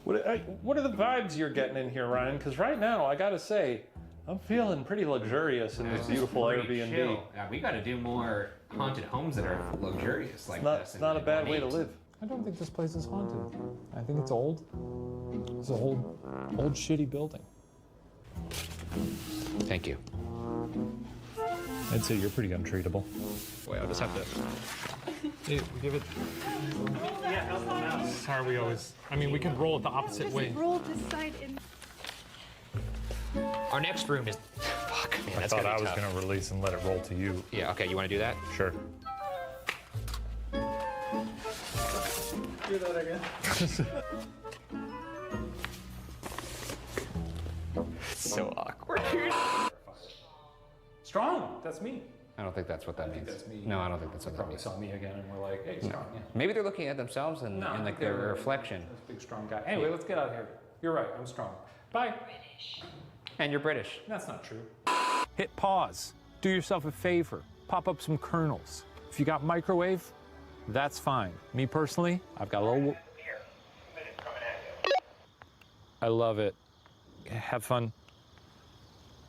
What are the vibes you're getting in here, Ryan? Because right now, I gotta say, I'm feeling pretty luxurious in this beautiful Airbnb. Chill. We gotta do more haunted homes that are luxurious like this. It's not a bad way to live. I don't think this place is haunted. I think it's old. It's an old shitty building. Thank you. I'd say you're pretty untreatable. Wait, I'll just have to give it. Yeah, help them out. Sorry, we always. I mean, we can roll it the opposite way. Roll this side in. Our next room is. Fuck, man, that's I thought gonna I be was tough. going to release and let it roll to you. Yeah, okay, you wanna do that? Sure. Do that again. So awkward. Strong, that's me. I don't think that's what that means. That's me. No, I don't think that's what that Probably means. saw me again and we're like, hey, No. strong, yeah. Maybe they're looking at themselves and, No, and like they're their reflection. This big strong guy. Anyway, let's get out of here. You're right, I'm strong. Bye. And you're British. That's not true. Hit pause. Do yourself a favor. Pop up some kernels. If you got microwave, that's fine. Me personally, I've got a little. I love it. Have fun.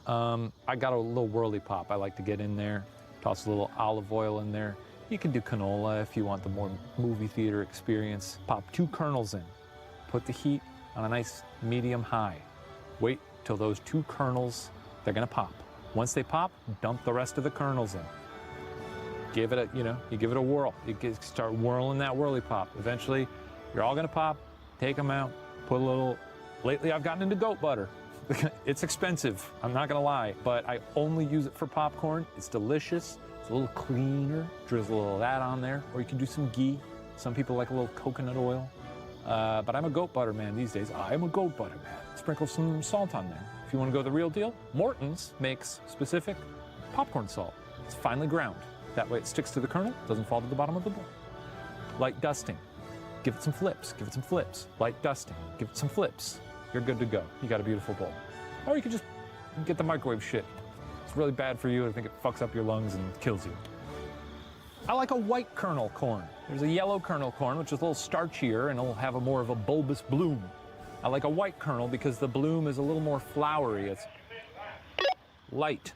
I got a little whirly pop. I like to get in there, toss a little olive oil in there. You can do canola if you want the more movie theater experience. Pop 2 kernels in. Put the heat on a nice medium high. Wait till those 2 kernels, they're gonna pop. Once they pop, dump the rest of the kernels in. Give it a, you give it a whirl. Start whirling that whirly pop. Eventually, you're all gonna pop, take them out, put a little, lately I've gotten into goat butter. It's expensive, I'm not gonna lie, but I only use it for popcorn. It's delicious, it's a little cleaner. Drizzle a little of that on there, or you can do some ghee. Some people like a little coconut oil. But I'm a goat butter man these days. I'm a goat butter man. Sprinkle some salt on there. If you wanna go the real deal, Morton's makes specific popcorn salt. It's finely ground. That way it sticks to the kernel, doesn't fall to the bottom of the bowl. Light dusting. Give it some flips, give it some flips. Light dusting, give it some flips. You're good to go. You got a beautiful bowl. Or you could just get the microwave shit. It's really bad for you. I think it fucks up your lungs and kills you. I like a white kernel corn. There's a yellow kernel corn, which is a little starchier and it'll have a more of a bulbous bloom. I like a white kernel because the bloom is a little more flowery. It's light.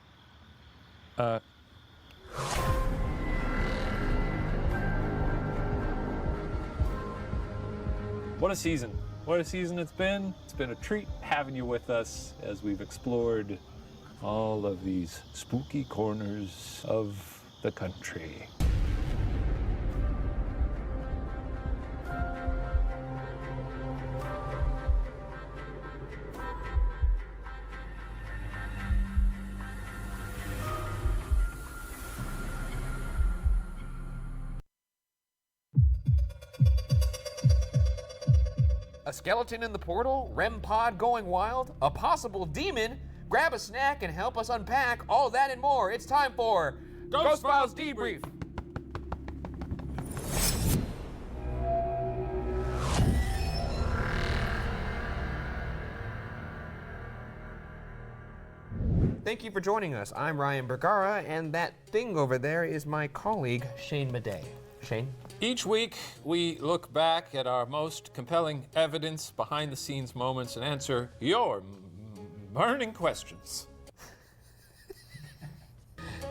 What a season. What a season it's been. It's been a treat having you with us as we've explored all of these spooky corners of the country. A skeleton in the portal? REM pod going wild? A possible demon? Grab a snack and help us unpack all that and more. It's time for Ghost Files Debrief. Thank you for joining us. I'm Ryan Bergara, and that thing over there is my colleague, Shane Madej. Shane? Each week, we look back at our most compelling evidence, behind-the-scenes moments, and answer your burning questions.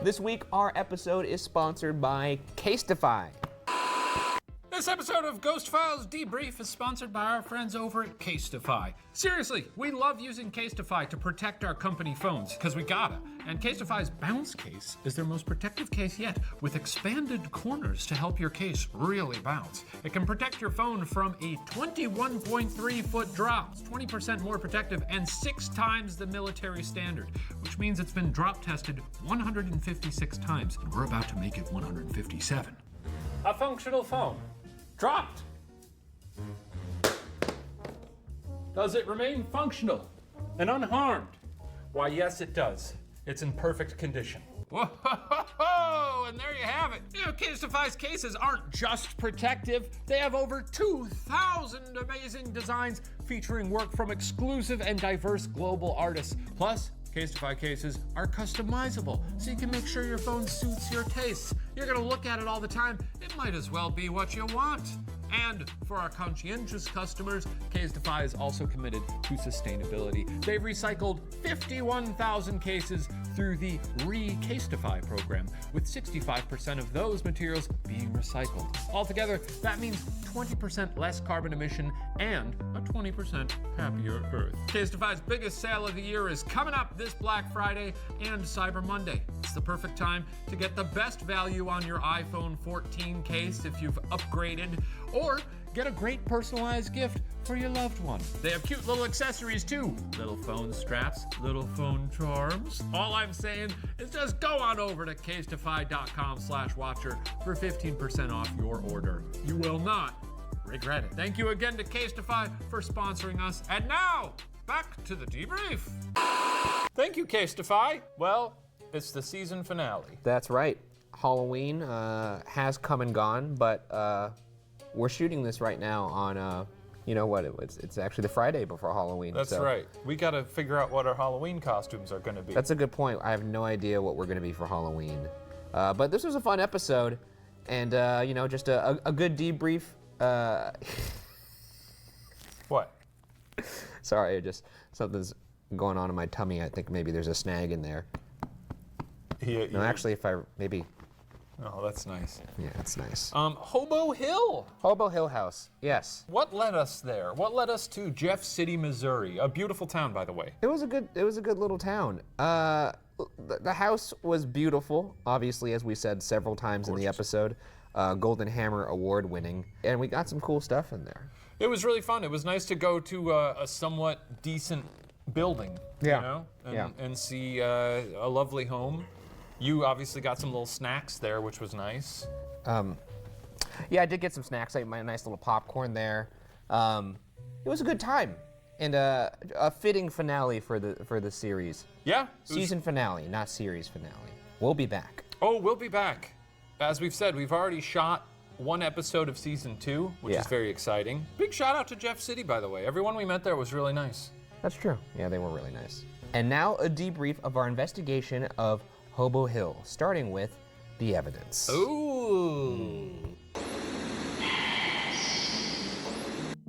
This week, our episode is sponsored by Casetify. This episode of Ghost Files Debrief is sponsored by our friends over at Casetify. Seriously, we love using Casetify to protect our company phones, because we gotta. And Casetify's Bounce Case is their most protective case yet, with expanded corners to help your case really bounce. It can protect your phone from a 21.3-foot drop. It's 20% more protective and 6 times the military standard, which means it's been drop tested 156 times, and we're about to make it 157. A functional phone. Dropped. Does it remain functional and unharmed? Why, yes, it does. It's in perfect condition. Whoa, and there you have it. You know, Casetify's cases aren't just protective. They have over 2,000 amazing designs featuring work from exclusive and diverse global artists. Plus, Casetify cases are customizable, so you can make sure your phone suits your tastes. You're gonna look at it all the time. It might as well be what you want. And for our conscientious customers, Casetify is also committed to sustainability. They've recycled 51,000 cases through the Re-Casetify program, with 65% of those materials being recycled. Altogether, that means 20% less carbon emission and a 20% happier Earth. Casetify's biggest sale of the year is coming up this Black Friday and Cyber Monday. It's the perfect time to get the best value on your iPhone 14 case if you've upgraded, or get a great personalized gift for your loved one. They have cute little accessories too. Little phone straps, little phone charms. All I'm saying is just go on over to casetify.com/watcher for 15% off your order. You will not regret it. Thank you again to Casetify for sponsoring us. And now, back to the debrief. Thank you, Casetify. Well, it's the season finale. That's right. Halloween has come and gone, but we're shooting this right now on, you know what, it's actually the Friday before Halloween. That's right. We got to figure out what our Halloween costumes are going to be. That's a good point. I have no idea what we're going to be for Halloween. But this was a fun episode, and, you know, just a good debrief. What? Sorry, something's going on in my tummy. I think maybe there's a snag in there. No, actually, maybe... Oh, that's nice. Yeah, it's nice. Hobo Hill. Hobo Hill House, yes. What led us there? What led us to Jeff City, Missouri? A beautiful town, by the way. It was a good little town. The house was beautiful, obviously, as we said several times in the episode. Golden Hammer award winning, and we got some cool stuff in there. It was really fun. It was nice to go to a somewhat decent building, you know, and see a lovely home. You obviously got some little snacks there, which was nice. Yeah, I did get some snacks. I ate my nice little popcorn there. It was a good time, and a fitting finale for the series. Yeah. Season finale, not series finale. We'll be back. Oh, we'll be back. As we've said, we've already shot one episode of season 2, which is very exciting. Big shout out to Jeff City, by the way. Everyone we met there was really nice. That's true. Yeah, they were really nice. And now a debrief of our investigation of Hobo Hill, starting with the evidence. Ooh.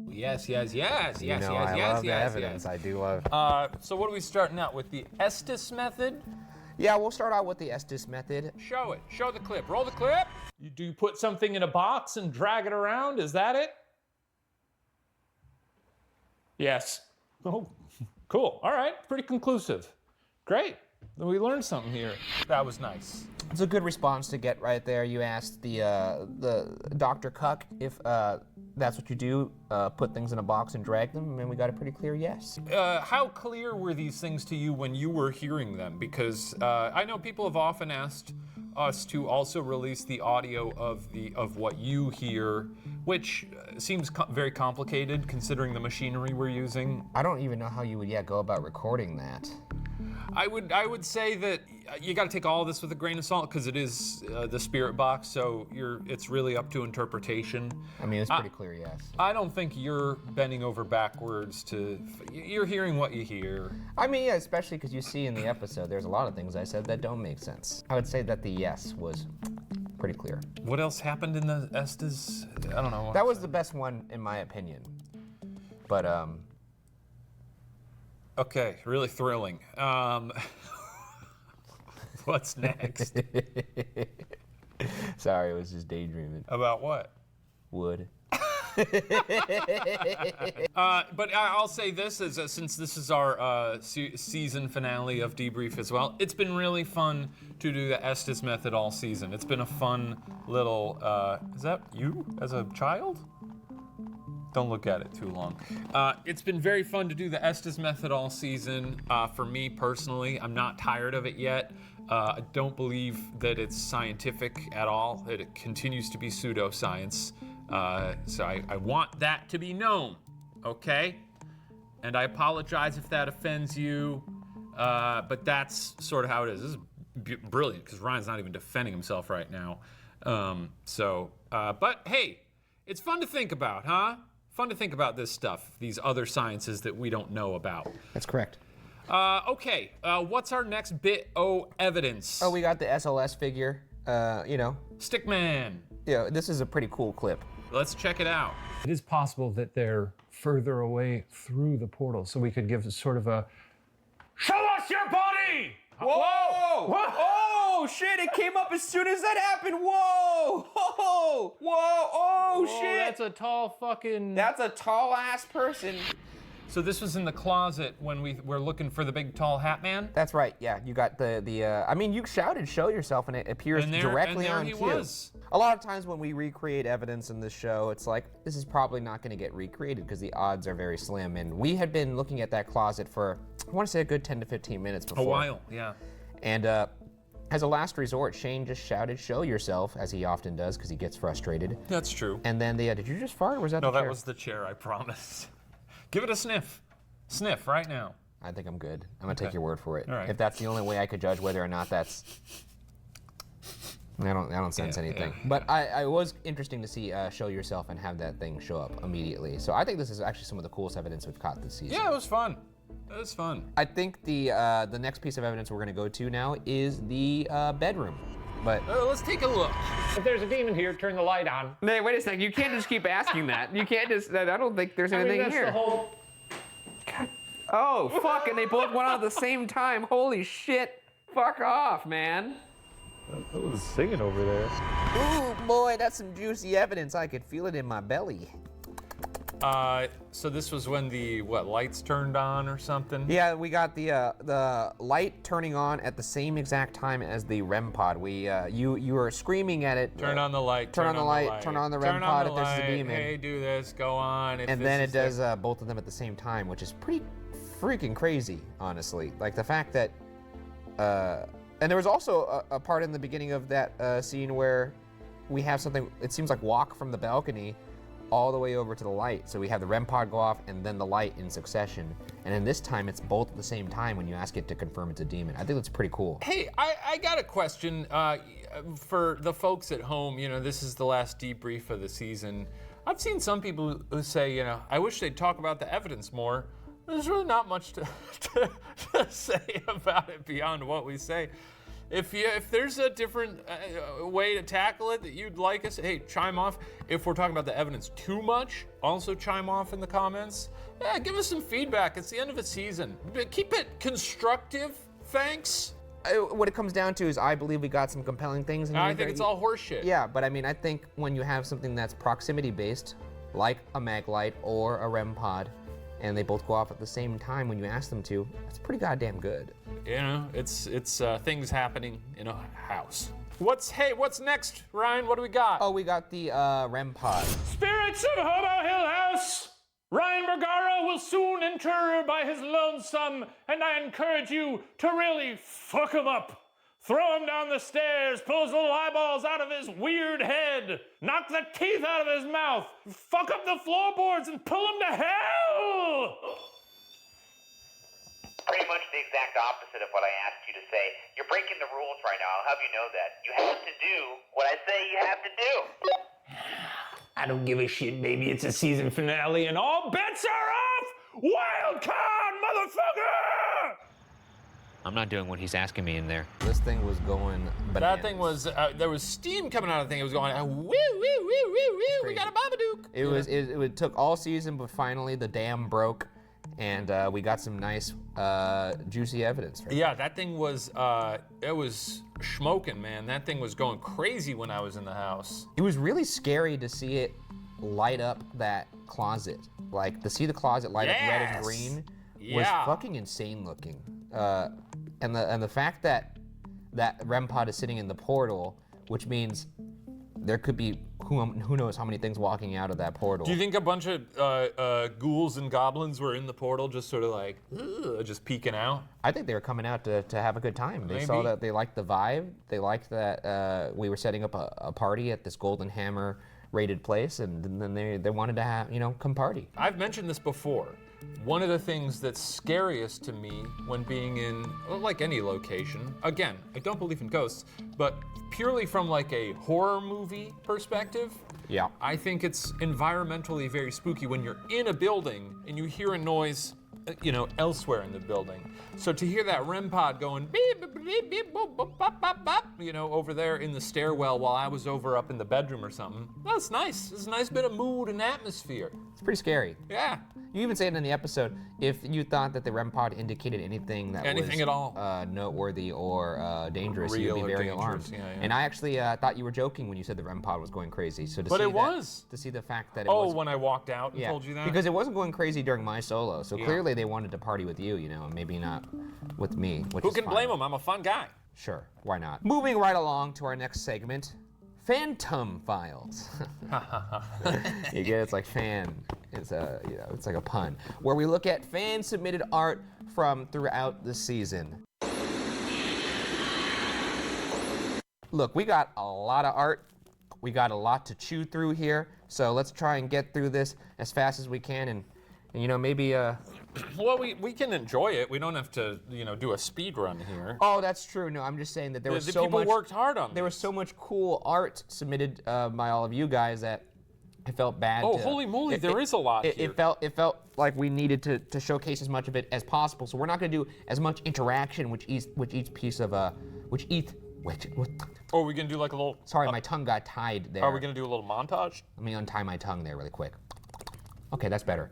Yes. You know, I love the evidence. I do love. So what are we starting out with? The Estes method? Yeah, we'll start out with the Estes method. Show it. Show the clip. Roll the clip. Do you put something in a box and drag it around? Is that it? Yes. Oh, cool. All right. Pretty conclusive. Great. We learned something here. That was nice. It's a good response to get right there. You asked the Dr. Cuck if that's what you do, put things in a box and drag them, and we got a pretty clear yes. How clear were these things to you when you were hearing them? Because I know people have often asked us to also release the audio of what you hear, which seems very complicated considering the machinery we're using. I don't even know how you would go about recording that. I would say that you got to take all this with a grain of salt because it is the spirit box, so it's really up to interpretation. I mean, it's pretty clear, yes. I don't think you're bending over backwards you're hearing what you hear. I mean, yeah, especially because you see in the episode, there's a lot of things I said that don't make sense. I would say that the yes was pretty clear. What else happened in the Estes? I don't know. That was the best one in my opinion. But okay, really thrilling. What's next? Sorry, I was just daydreaming. About what? Wood. But I'll say this, since this is our season finale of Debrief as well, it's been really fun to do the Estes method all season. It's been a fun little, is that you as a child? Don't look at it too long. It's been very fun to do the Estes method all season. For me personally, I'm not tired of it yet. I don't believe that it's scientific at all, that it continues to be pseudoscience. So I want that to be known, okay? And I apologize if that offends you, but that's sort of how it is. This is brilliant, because Ryan's not even defending himself right now. But hey, it's fun to think about, huh? Fun to think about this stuff, these other sciences that we don't know about. That's correct. Okay, what's our next bit of evidence? Oh, we got the SLS figure, Stickman. Yeah, this is a pretty cool clip. Let's check it out. It is possible that they're further away through the portal, so we could give sort of a Show us your body! Whoa! Whoa! Oh shit! It came up as soon as that happened. Whoa! Whoa! Whoa! Oh shit! That's a tall fucking. That's a tall ass person. So this was in the closet when we were looking for the big tall hat man? That's right, yeah. You got I mean, you shouted, show yourself, and it appears directly on cue. Was. A lot of times when we recreate evidence in this show, it's like, this is probably not gonna get recreated because the odds are very slim. And we had been looking at that closet for, I wanna say a good 10 to 15 minutes before. A while, yeah. And as a last resort, Shane just shouted, show yourself, as he often does because he gets frustrated. That's true. And then did you just fart or was that the chair? No, that was the chair, I promise. Give it a sniff. Sniff right now. I think I'm good. I'm gonna take your word for it. All right. If that's the only way I could judge whether or not that's, I don't sense anything. Yeah. But I was interesting to see show yourself and have that thing show up immediately. So I think this is actually some of the coolest evidence we've caught this season. Yeah, it was fun. It was fun. I think the next piece of evidence we're gonna go to now is the bedroom. But let's take a look. If there's a demon here, turn the light on. Hey, wait a second. You can't just keep asking that. You can't just. I don't think there's anything that's here. The whole... Oh, fuck, and they both went on at the same time. Holy shit. Fuck off, man. I was singing over there. Ooh, boy, that's some juicy evidence. I could feel it in my belly. So this was when the, lights turned on or something? Yeah, we got the light turning on at the same exact time as the REM pod. You were screaming at it. Turn on the light. Turn on the light. Turn on the REM pod if there's a demon. Hey, do this. Go on. And then it does both of them at the same time, which is pretty freaking crazy, honestly. Like the fact that, and there was also a part in the beginning of that scene where we have something. It seems like walk from the balcony all the way over to the light. So we have the REM pod go off and then the light in succession. And then this time it's both at the same time when you ask it to confirm it's a demon. I think that's pretty cool. Hey, I got a question for the folks at home. This is the last debrief of the season. I've seen some people who say, I wish they'd talk about the evidence more. There's really not much to say about it beyond what we say. If there's a different way to tackle it that you'd like us, hey, chime off. If we're talking about the evidence too much, also chime off in the comments. Yeah, give us some feedback. It's the end of a season. Keep it constructive. Thanks. What it comes down to is I believe we got some compelling things. And I think it's all horseshit. Yeah, but I mean, I think when you have something that's proximity based, like a mag light or a REM pod, and they both go off at the same time when you ask them to, that's pretty goddamn good. It's things happening in a house. What's next, Ryan? What do we got? Oh, we got the REM pod. Spirits of Hobo Hill House! Ryan Bergara will soon enter by his lonesome, and I encourage you to really fuck him up. Throw him down the stairs, pull his little eyeballs out of his weird head, knock the teeth out of his mouth, fuck up the floorboards and pull him to hell! Pretty much the exact opposite of what I asked you to say. You're breaking the rules right now, I'll have you know that. You have to do what I say you have to do. I don't give a shit, baby. It's a season finale and all bets are off! Wild card, motherfucker! I'm not doing what he's asking me in there. This thing was going bananas. That thing was, there was steam coming out of the thing. It was going, woo, woo, woo, woo, woo, we got a Babadook. It took all season, but finally the dam broke, and we got some nice, juicy evidence. Yeah, that thing was, it was smoking, man. That thing was going crazy when I was in the house. It was really scary to see it light up that closet. Like, to see the closet light up red and green was fucking insane looking. And the fact that REM pod is sitting in the portal, which means there could be who knows how many things walking out of that portal. Do you think a bunch of ghouls and goblins were in the portal, just sort of like, just peeking out? I think they were coming out to have a good time. They saw that they liked the vibe. They liked that we were setting up a party at this Golden Hammer rated place, and then they wanted to have, come party. I've mentioned this before. One of the things that's scariest to me when being in, like any location, again, I don't believe in ghosts, but purely from like a horror movie perspective, yeah, I think it's environmentally very spooky when you're in a building and you hear a noise, elsewhere in the building. So to hear that REM pod going beep, beep, beep, beep, boop, boop, bop, bop, bop, over there in the stairwell while I was over up in the bedroom or something, that's nice. It's a nice bit of mood and atmosphere. It's pretty scary. Yeah. You even say it in the episode, if you thought that the REM pod indicated anything that was at all noteworthy or dangerous, you'd be very alarmed. Yeah. And I actually thought you were joking when you said the REM pod was going crazy. So to see the fact that it was, when I walked out and told you that? Because it wasn't going crazy during my solo, so clearly they wanted to party with you, and maybe not with me. Who can blame them? I'm a fun guy. Sure, why not? Moving right along to our next segment, Phantom Files. You get it's like fan. It's it's like a pun, where we look at fan-submitted art from throughout the season. Look, we got a lot of art. We got a lot to chew through here, so let's try and get through this as fast as we can, and maybe. Well, we can enjoy it. We don't have to, do a speed run here. Oh, that's true. No, I'm just saying that there was so much. People worked hard on. There was so much cool art submitted by all of you guys that I felt bad. Oh, holy moly! There is a lot here. It felt like we needed to showcase as much of it as possible. So we're not going to do as much interaction with each piece of Oh, are we gonna do like a little? Sorry, my tongue got tied there. Are we gonna do a little montage? Let me untie my tongue there really quick. Okay, that's better.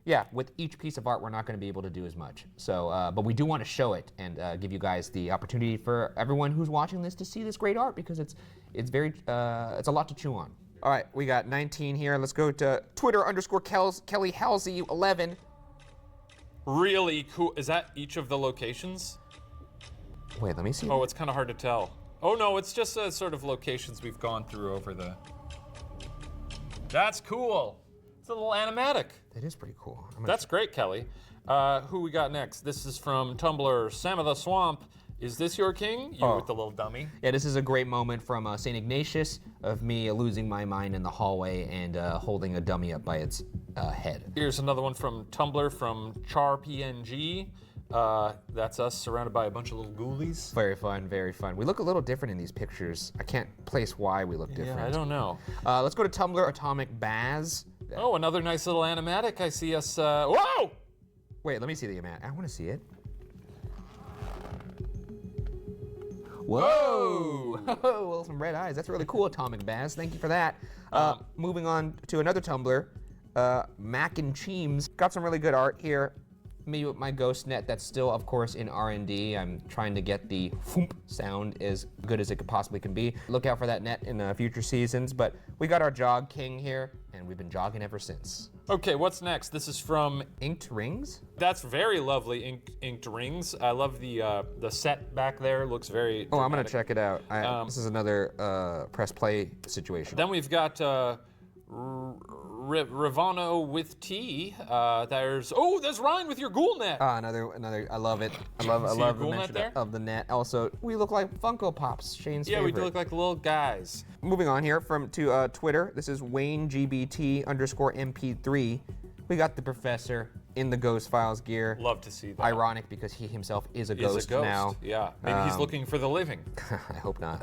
Yeah, with each piece of art, we're not going to be able to do as much. So, but we do want to show it and give you guys the opportunity for everyone who's watching this to see this great art, because it's a lot to chew on. All right, we got 19 here. Let's go to Twitter_Kelly Halsey 11. Really cool. Is that each of the locations? Wait, let me see. Oh, it's kind of hard to tell. Oh no, it's just sort of locations we've gone through over the. That's cool. It's a little animatic. That is pretty cool. That's great, Kelly. Who we got next? This is from Tumblr, Sam of the Swamp. Is this your king? You with the little dummy. Yeah, this is a great moment from St. Ignatius of me losing my mind in the hallway and holding a dummy up by its head. Here's another one from Tumblr from CharPNG. That's us surrounded by a bunch of little ghoulies. Very fun, very fun. We look a little different in these pictures. I can't place why we look different. Yeah, I don't know. Let's go to Tumblr, Atomic Baz. Oh, another nice little animatic. I see us, whoa! Wait, let me see the animatic. I want to see it. Whoa! Well, some red eyes. That's really cool, Atomic Baz. Thank you for that. Moving on to another Tumblr, Mac and Cheems. Got some really good art here. Me with my ghost net that's still, of course, in R&D. I'm trying to get the foomp sound as good as it could possibly can be. Look out for that net in future seasons, but we got our Jog King here, and we've been jogging ever since. Okay, what's next? This is from Inked Rings. That's very lovely, Inked Rings. I love the set back there. Looks very dramatic. I'm gonna check it out. This is another press play situation. Then we've got Ravano with T. There's Ryan with your ghoul net. Another. I love it. I love See the your ghoul net mention there? of the net. Also, we look like Funko Pops. Shane's Yeah, favorite. we do look like little guys. Moving on here to Twitter. This is WayneGBT_MP3. We got the professor in the Ghost Files gear. Love to see that. Ironic because he himself is a ghost now. Yeah, maybe he's looking for the living. I hope not.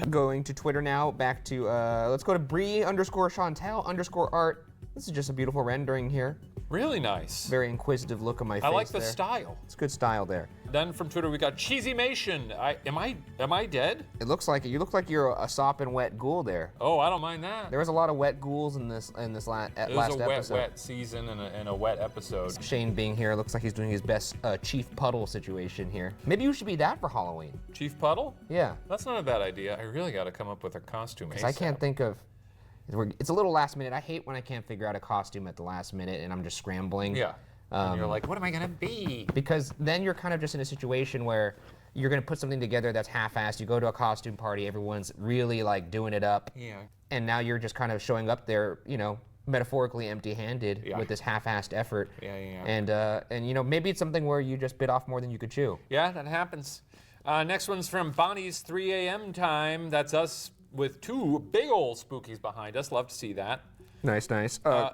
Going to Twitter now. Back to let's go to Bree_Chantel_art. This is just a beautiful rendering here. Really nice. Very inquisitive look on my face. I like the there. style. It's good style there. Then from Twitter we got Cheesymation. Am I dead? It looks like you look like you're a sopping wet ghoul there. Oh, I don't mind that. There was a lot of wet ghouls in this It last was a episode. wet season and a wet episode. Shane being here looks like he's doing his best Chief Puddle situation here. Maybe you should be that for Halloween. Chief Puddle? Yeah. That's not a bad idea. I really got to come up with a costume. Because I can't think of. It's a little last minute. I hate when I can't figure out a costume at the last minute and I'm just scrambling. Yeah. And you're like, what am I gonna be? Because then you're kind of just in a situation where you're gonna put something together that's half-assed. You go to a costume party, everyone's really like doing it up. Yeah. And now you're just kind of showing up there, metaphorically empty-handed with this half-assed effort. Yeah. And maybe it's something where you just bit off more than you could chew. Yeah, that happens. Next one's from Bonnie's 3 a.m. time. That's us with two big old spookies behind us. Love to see that. Nice.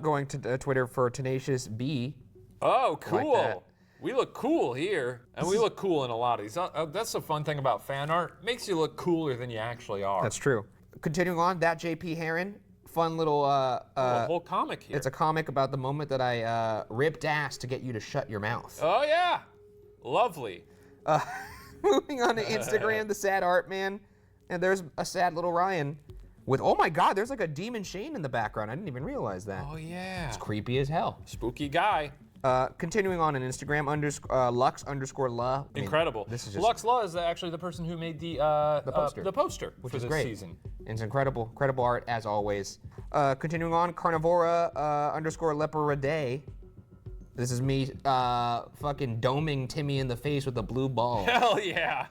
Going to Twitter for Tenacious B. Oh, cool. Like that. We look cool here, and we look cool in a lot of these. That's the fun thing about fan art. Makes you look cooler than you actually are. That's true. Continuing on, that JP Heron, fun little a whole comic here. It's a comic about the moment that I ripped ass to get you to shut your mouth. Oh yeah, lovely. Moving on to Instagram, the sad art man, and there's a sad little Ryan with, oh my God, there's like a demon Shane in the background. I didn't even realize that. Oh yeah. It's creepy as hell. Spooky guy. Continuing on Instagram, Lux_La. Incredible. This is just Lux La is actually the person who made the poster which for is this great. season. It's incredible art as always. Continuing on, Carnivora_Leoparidae. This is me fucking doming Timmy in the face with a blue ball. Hell yeah.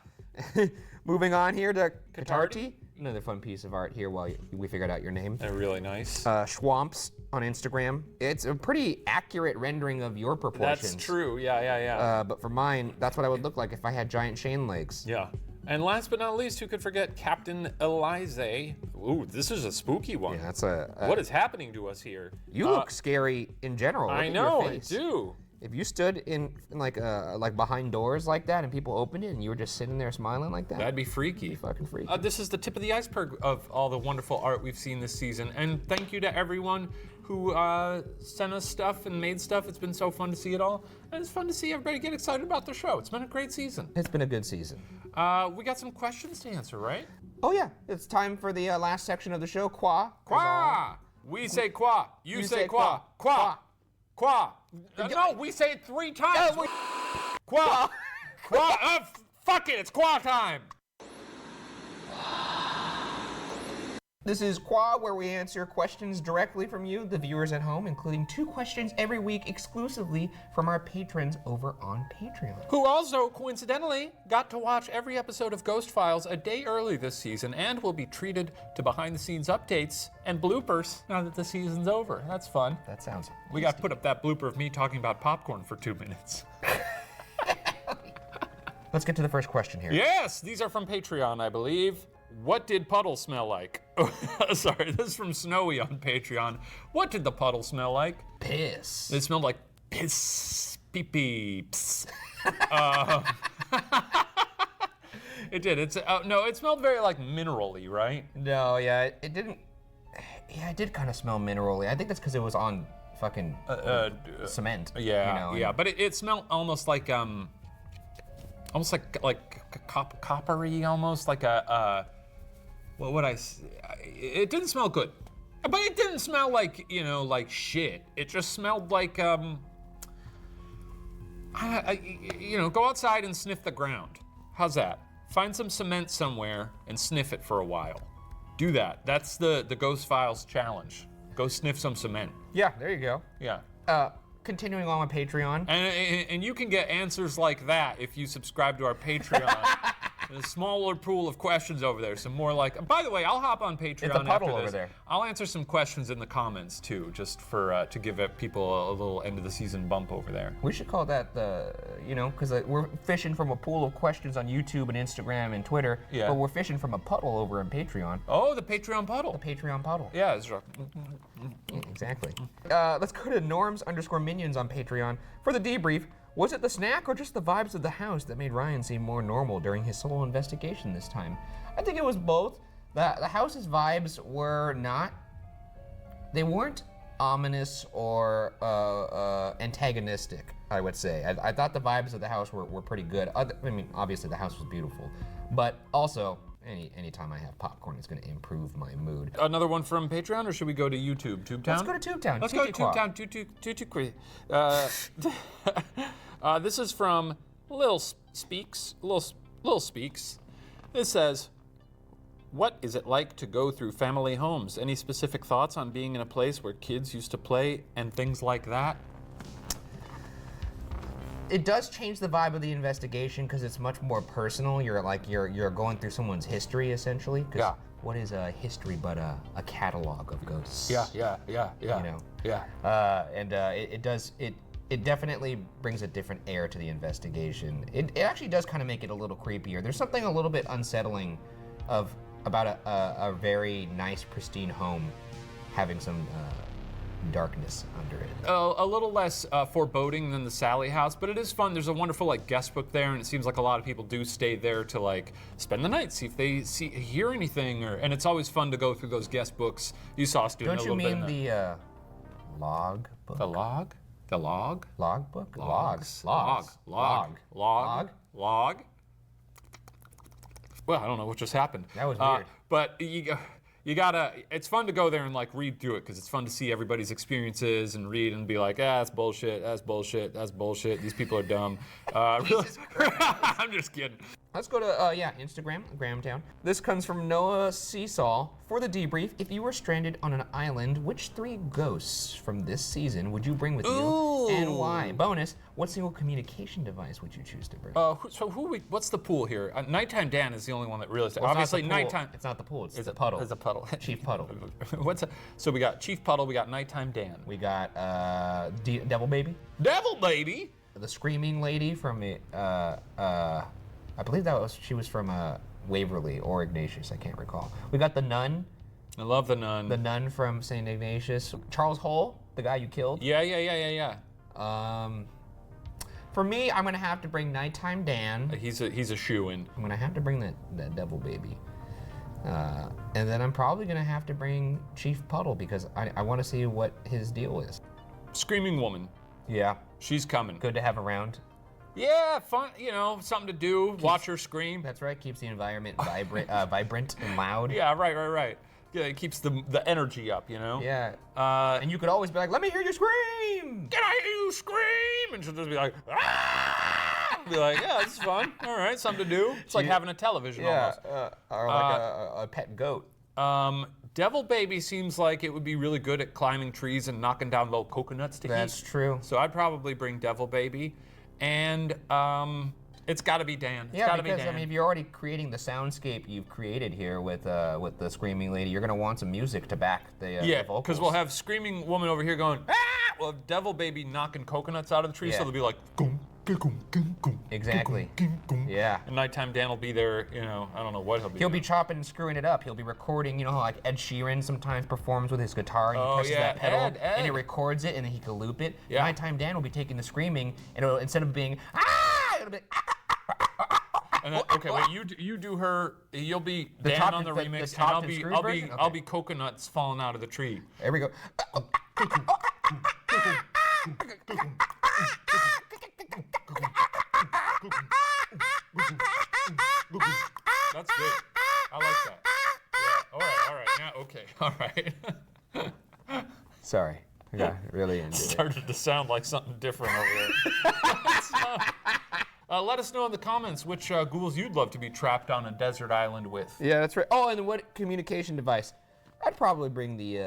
Moving on here to Katarti. Another fun piece of art here while we figured out your name. They're really nice. Schwamps on Instagram. It's a pretty accurate rendering of your proportions. That's true. Yeah. But for mine, that's what I would look like if I had giant Shane legs. Yeah. And last but not least, who could forget Captain Elize? Ooh, this is a spooky one. Yeah, that's a. What is happening to us here? You look scary in general. Look I at know, your I face. do. If you stood in like behind doors like that and people opened it and you were just sitting there smiling like that, That'd be freaky. Fucking freaky. This is the tip of the iceberg of all the wonderful art we've seen this season. And thank you to everyone who sent us stuff and made stuff. It's been so fun to see it all. And it's fun to see everybody get excited about the show. It's been a great season. It's been a good season. We got some questions to answer, right? Oh yeah, it's time for the last section of the show. Qua. We say qua. You say qua. Qua. Qua. No, we say it 3 times. Qua. Qua. Fuck it, it's qua time. This is Qua, where we answer questions directly from you, the viewers at home, including 2 questions every week exclusively from our patrons over on Patreon. Who also, coincidentally, got to watch every episode of Ghost Files a day early this season and will be treated to behind-the-scenes updates and bloopers now that the season's over. That's fun. That sounds We got to put up that blooper of me talking about popcorn for 2 minutes. Let's get to the first question here. Yes, these are from Patreon, I believe. What did puddle smell like? Sorry, this is from Snowy on Patreon. What did the puddle smell like? Piss. It smelled like piss, pee-pee, pss. It did. No, it smelled very like mineral-y, right? No, yeah, it didn't. Yeah, it did kind of smell mineral-y. I think that's because it was on fucking cement. Yeah, but it smelled almost like coppery, almost like a what would I say? It didn't smell good, but it didn't smell like like shit. It just smelled like go outside and sniff the ground. How's that? Find some cement somewhere and sniff it for a while. Do that. That's the Ghost Files challenge. Go sniff some cement. Yeah, there you go. Yeah. Continuing on with Patreon. And you can get answers like that if you subscribe to our Patreon. A smaller pool of questions over there. Some more like. By the way, I'll hop on Patreon It's a puddle after over this. there. I'll answer some questions in the comments too, just for to give people a little end of the season bump over there. We should call that the, because we're fishing from a pool of questions on YouTube and Instagram and Twitter, Yeah. but we're fishing from a puddle over on Patreon. Oh, the Patreon puddle. The Patreon puddle. Yeah, it's right. Yeah, exactly. Let's go to Norms_Minions on Patreon for the debrief. Was it the snack or just the vibes of the house that made Ryan seem more normal during his solo investigation this time? I think it was both. The house's vibes were not, they weren't ominous or antagonistic, I would say. I thought the vibes of the house were pretty good. Obviously the house was beautiful, but also, anytime I have popcorn, it's going to improve my mood. Another one from Patreon, or should we go to YouTube? TubeTown? Let's go to TubeTown. Let's go to TubeTown. This is from Lil Speaks. It says, what is it like to go through family homes? Any specific thoughts on being in a place where kids used to play and things like that? It does change the vibe of the investigation because it's much more personal. You're going through someone's history essentially. Yeah. What is a history but a catalog of ghosts? Yeah. It definitely brings a different air to the investigation. It actually does kind of make it a little creepier. There's something a little bit unsettling about a very nice, pristine home having some darkness under it. A little less foreboding than the Sally house, but it is fun. There's a wonderful guest book there, and it seems like a lot of people do stay there to spend the night, see if they hear anything, and it's always fun to go through those guest books. You saw us doing Don't a you little bit. mean the log book? The log? The log? Log book? Logs. Logs. Log. Well, I don't know what just happened. That was weird. But you gotta, it's fun to go there and read through it because it's fun to see everybody's experiences and read and be like, that's bullshit, that's bullshit, that's bullshit, these people are dumb. Really? I'm just kidding. Let's go to, Instagram, Grahamtown. This comes from Noah Seesaw. For the debrief, if you were stranded on an island, which 3 ghosts from this season would you bring with you and why? Bonus, what single communication device would you choose to bring? What's the pool here? Nighttime Dan is the only one that really, Well, obviously it's not the pool. nighttime. It's not the pool, it's the puddle. It's a puddle. Chief Puddle. So we got Chief Puddle, we got Nighttime Dan. We got Devil Baby. Devil Baby? The screaming lady from I believe she was from Waverly or Ignatius, I can't recall. We got the nun. I love the nun. The nun from St. Ignatius. Charles Hull, the guy you killed. Yeah. For me, I'm gonna have to bring Nighttime Dan. He's a shoo-in. I'm gonna have to bring that Devil Baby. And then I'm probably gonna have to bring Chief Puddle because I wanna see what his deal is. Screaming woman. Yeah. She's coming. Good to have around. Yeah, fun, something to do, watch her scream. That's right, keeps the environment vibrant and loud. Yeah, right. Yeah, it keeps the energy up, Yeah. And you could always be like, let me hear you scream! Can I hear you scream? And she'll just be like, ah! Be like, yeah, this is fun. All right, something to do. It's like having a television almost. Or like a pet goat. Devil Baby seems like it would be really good at climbing trees and knocking down little coconuts to eat. That's true. So I'd probably bring Devil Baby. And it's got to be Dan. Because if you're already creating the soundscape you've created here with the screaming lady, you're gonna want some music to back the vocals. Because we'll have screaming woman over here going, ah! We'll have Devil Baby knocking coconuts out of the tree, so they'll be like, goom, goom, goom, goom. Exactly. Yeah. And Nighttime Dan will be there. I don't know what he'll be. He'll be chopping and screwing it up. He'll be recording. You know how like Ed Sheeran sometimes performs with his guitar and he presses that pedal and he records it and then he can loop it. Yeah. Nighttime Dan will be taking the screaming and it'll, instead of being it'll be. And then, okay, wait. You do her. You'll be Dan on the remix, and I'll be coconuts falling out of the tree. There we go. That's good. I like that. Yeah. All right. Now, okay. All right. Sorry. Yeah, really into it. Started to sound like something different over there. Let us know in the comments which ghouls you'd love to be trapped on a desert island with. Yeah, that's right. Oh, and what communication device? I'd probably bring the.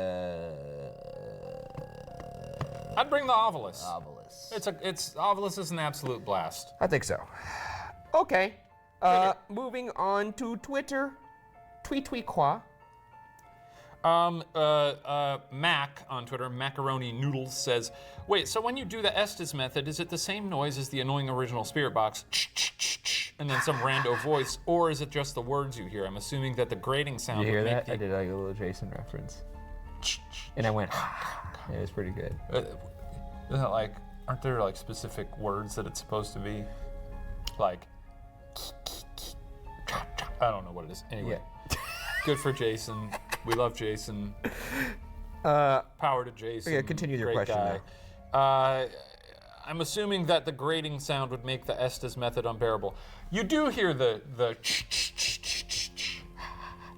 I'd bring the Ovilus. Ovilus. Ovilus is an absolute blast. I think so. Okay. Moving on to Twitter. Tweet qua. Mac on Twitter, Macaroni Noodles says, wait, so when you do the Estes method, is it the same noise as the annoying original Spirit Box, and then some rando voice, or is it just the words you hear? I'm assuming that the grating sound You hear would that? make I did like a little Jason reference. And I went, it was pretty good. Isn't it like, aren't there like specific words that it's supposed to be? Like, I don't know what it is. Anyway, good for Jason. We love Jason. Power to Jason. Yeah, continue your Great question guy. I'm assuming that the grating sound would make the Estes method unbearable. You do hear the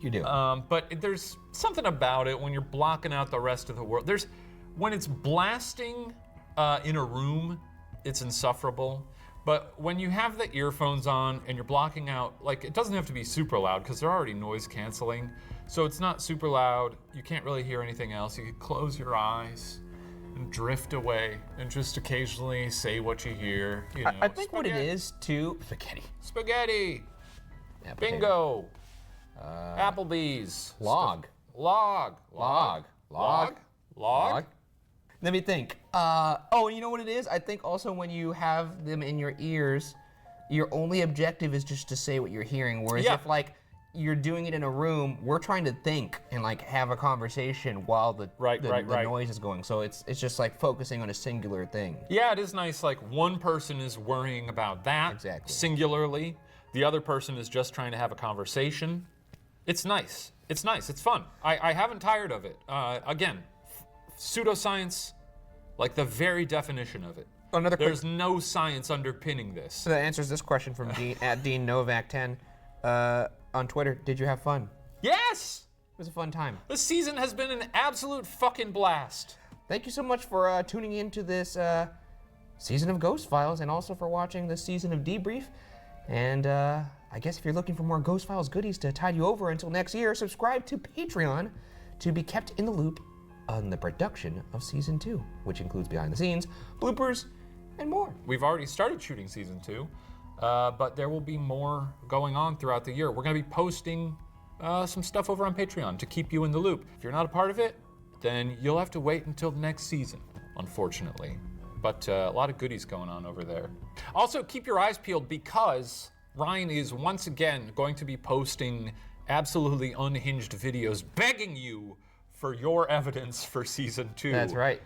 You do. But there's something about it when you're blocking out the rest of the world. When it's blasting in a room, it's insufferable. But when you have the earphones on and you're blocking out, like, it doesn't have to be super loud because they're already noise canceling. So it's not super loud. You can't really hear anything else. You can close your eyes and drift away and just occasionally say what you hear. You know, I think what it is too. Spaghetti. Yeah, Bingo. Applebee's. Log. Log. Let me think. Oh, you know what it is? I think also when you have them in your ears, your only objective is just to say what you're hearing. Whereas if like you're doing it in a room, we're trying to think and like have a conversation while the noise is going. So it's just like focusing on a singular thing. Yeah, it is nice. Like one person is worrying about that singularly. The other person is just trying to have a conversation. It's nice. It's nice. It's fun. I haven't tired of it. Again, pseudoscience, like the very definition of it. There's no science underpinning this. So that answers this question from Dean at Dean Novak 10 on Twitter. Did you have fun? Yes! It was a fun time. This season has been an absolute fucking blast. Thank you so much for tuning in to this season of Ghost Files and also for watching this season of Debrief. And I guess if you're looking for more Ghost Files goodies to tide you over until next year, subscribe to Patreon to be kept in the loop on the production of Season 2, which includes behind the scenes, bloopers, and more. We've already started shooting Season 2, but there will be more going on throughout the year. We're going to be posting some stuff over on Patreon to keep you in the loop. If you're not a part of it, then you'll have to wait until the next season, unfortunately. But a lot of goodies going on over there. Also, keep your eyes peeled because Ryan is once again going to be posting absolutely unhinged videos begging you for your evidence for Season 2. That's right.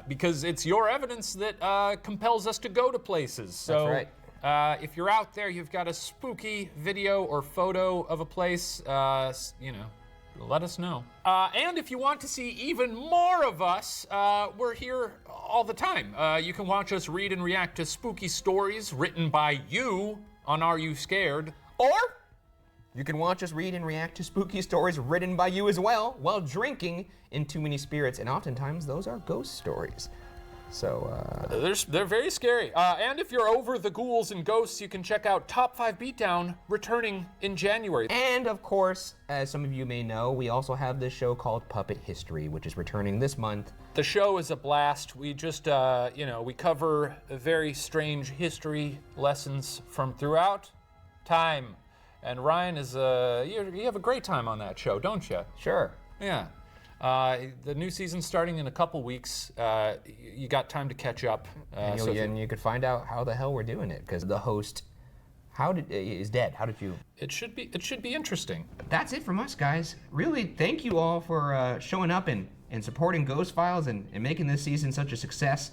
Because it's your evidence that compels us to go to places. So, That's right. If you're out there, you've got a spooky video or photo of a place, let us know. And if you want to see even more of us, we're here all the time. You can watch us read and react to spooky stories written by you on Are You Scared? Or you can watch us read and react to spooky stories written by you as well while drinking in Too Many Spirits, and oftentimes those are ghost stories. So, they're very scary. And if you're over the ghouls and ghosts, you can check out Top 5 Beatdown, returning in January. And of course, as some of you may know, we also have this show called Puppet History, which is returning this month. The show is a blast. We just, we cover very strange history lessons from throughout time. And Ryan is, you have a great time on that show, don't you? Sure. Yeah. The new season's starting in a couple weeks. You got time to catch up. And you could find out how the hell we're doing it, because the host is dead. How did you? It should be interesting. That's it from us, guys. Really, thank you all for showing up and supporting Ghost Files and making this season such a success.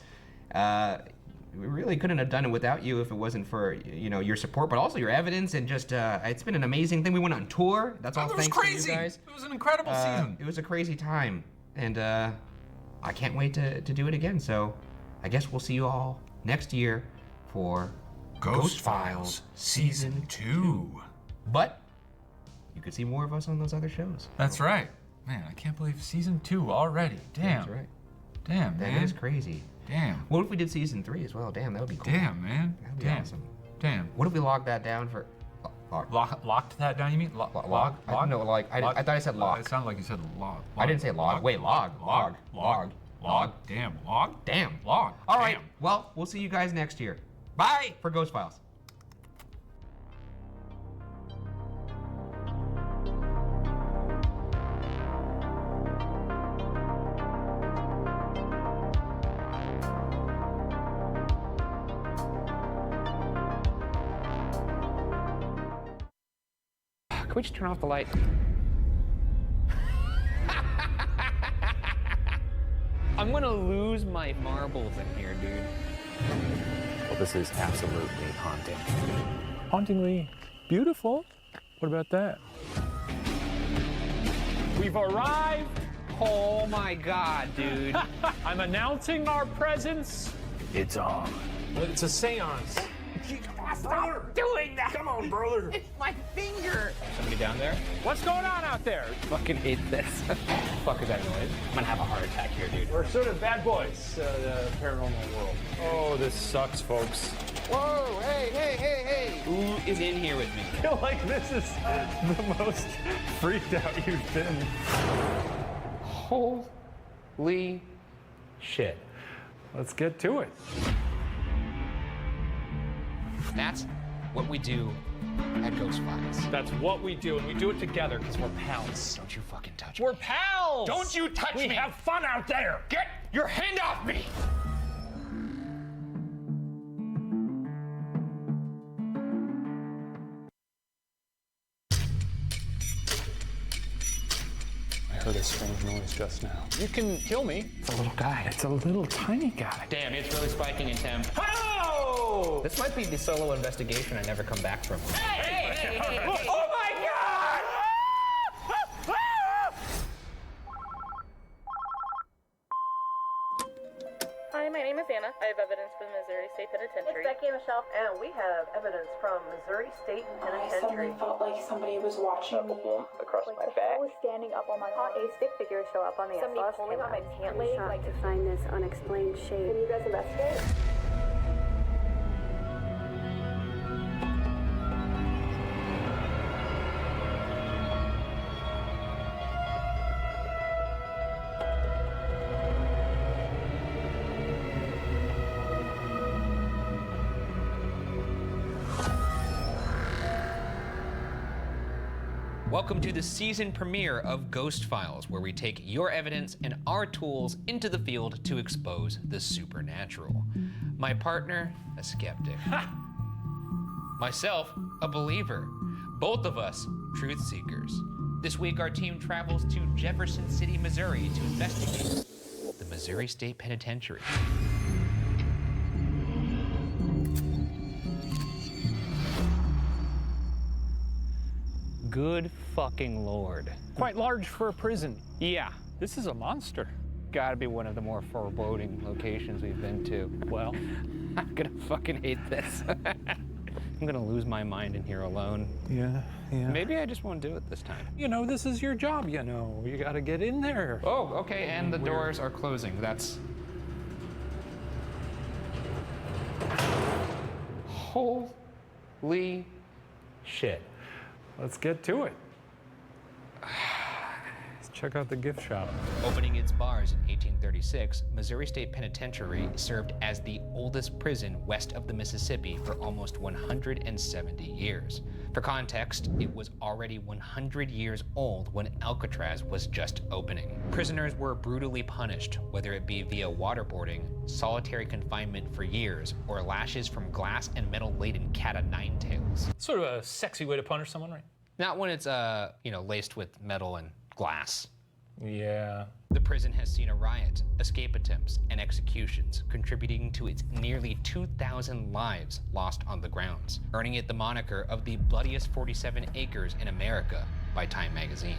We really couldn't have done it without you if it wasn't for your support, but also your evidence and just it's been an amazing thing. We went on tour. That's all thanks to you guys. It was an incredible season. It was a crazy time, and I can't wait to do it again. So I guess we'll see you all next year for Ghost Files Season 2. But you could see more of us on those other shows. That's right. Man, I can't believe Season 2 already. Damn. That's right. Damn, man. That is crazy. Damn. What if we did Season 3 as well? Damn, that would be cool. Damn, man. That would be Damn. awesome. Damn. What if we logged that down for... Locked that down, you mean? Log? I thought I said log. It sounded like you said log. I didn't say log. Wait, log. Damn, log. Damn. Log. All right. Well, we'll see you guys next year. Bye for Ghost Files. Can we just turn off the light? I'm gonna lose my marbles in here, dude. Well, this is absolutely haunting. Hauntingly beautiful. What about that? We've arrived. Oh my God, dude. I'm announcing our presence. It's on. It's a seance. Stop doing that! Come on, brother. It's my finger! Somebody down there? What's going on out there? Fucking hate this. What the fuck is that noise? I'm gonna have a heart attack here, dude. We're sort of bad boys, the paranormal world. Oh, this sucks, folks. Whoa, hey. Who is in here with me? I feel like this is the most freaked out you've been. Holy shit. Let's get to it. That's what we do at Ghost Files. That's what we do, and we do it together because we're pals. Don't you fucking touch me. We're pals! Don't you touch me! We have fun out there! Get your hand off me! I heard a strange noise just now. You can kill me. It's a little guy. It's a little tiny guy. Damn, it's really spiking in temp. Oh! This might be the solo investigation I never come back from. Hey! Oh my God! Hi, my name is Anna. I have evidence from the Missouri State Penitentiary. It's Becky and Michelle, and we have evidence from Missouri State Penitentiary. I felt like somebody was watching me. Across my back. I was standing up on my saw a stick figure show up on the somebody pulling on my pant leg. Like to find this unexplained shape. Can you guys investigate? Welcome to the season premiere of Ghost Files, where we take your evidence and our tools into the field to expose the supernatural. My partner, a skeptic. Myself, a believer. Both of us, truth seekers. This week, our team travels to Jefferson City, Missouri to investigate the Missouri State Penitentiary. Good fucking Lord. Quite large for a prison. Yeah. This is a monster. Gotta be one of the more foreboding locations we've been to. Well, I'm gonna fucking hate this. I'm gonna lose my mind in here alone. Yeah. Maybe I just won't do it this time. You know, this is your job, you know. You gotta get in there. Oh, okay, and the doors are closing. That's... Holy shit. Let's get to it. Let's check out the gift shop. Opening its bars in 1836, Missouri State Penitentiary served as the oldest prison west of the Mississippi for almost 170 years. For context, it was already 100 years old when Alcatraz was just opening. Prisoners were brutally punished, whether it be via waterboarding, solitary confinement for years, or lashes from glass and metal-laden cat-o'-nine tails. Sort of a sexy way to punish someone, right? Not when it's, laced with metal and glass. Yeah. The prison has seen a riot, escape attempts, and executions, contributing to its nearly 2,000 lives lost on the grounds, earning it the moniker of the bloodiest 47 acres in America by Time magazine.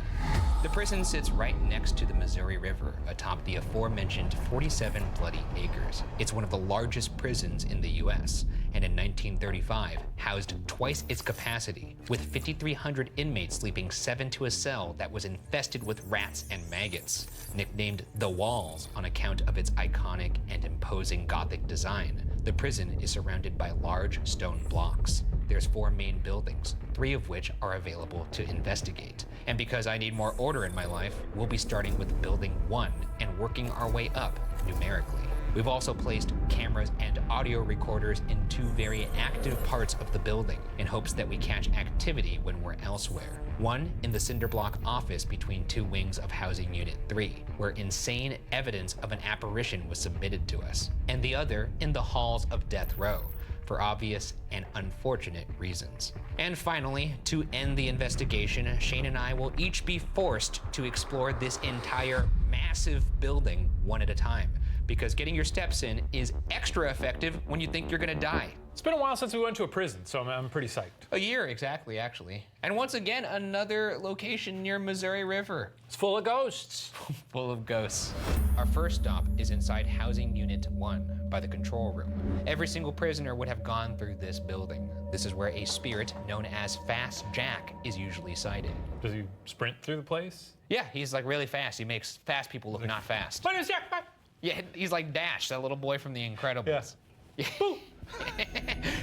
The prison sits right next to the Missouri River, atop the aforementioned 47 bloody acres. It's one of the largest prisons in the U.S., and in 1935 housed twice its capacity, with 5,300 inmates sleeping 7 to a cell that was infested with rats and maggots. Nicknamed The Walls on account of its iconic and imposing Gothic design, the prison is surrounded by large stone blocks. There's 4 main buildings, 3 of which are available to investigate. And because I need more order in my life, we'll be starting with Building 1 and working our way up numerically. We've also placed cameras and audio recorders in 2 very active parts of the building in hopes that we catch activity when we're elsewhere. One in the cinder block office between 2 wings of Housing Unit 3, where insane evidence of an apparition was submitted to us, and the other in the halls of Death Row, for obvious and unfortunate reasons. And finally, to end the investigation, Shane and I will each be forced to explore this entire massive building one at a time, because getting your steps in is extra effective when you think you're gonna die. It's been a while since we went to a prison, so I'm pretty psyched. A year, exactly, actually. And once again, another location near Missouri River. It's full of ghosts. Full of ghosts. Our first stop is inside Housing Unit 1 by the control room. Every single prisoner would have gone through this building. This is where a spirit known as Fast Jack is usually sighted. Does he sprint through the place? Yeah, he's like really fast. He makes fast people look not fast. My name's Jack. Bye. Yeah, he's like Dash, that little boy from The Incredibles. Yeah.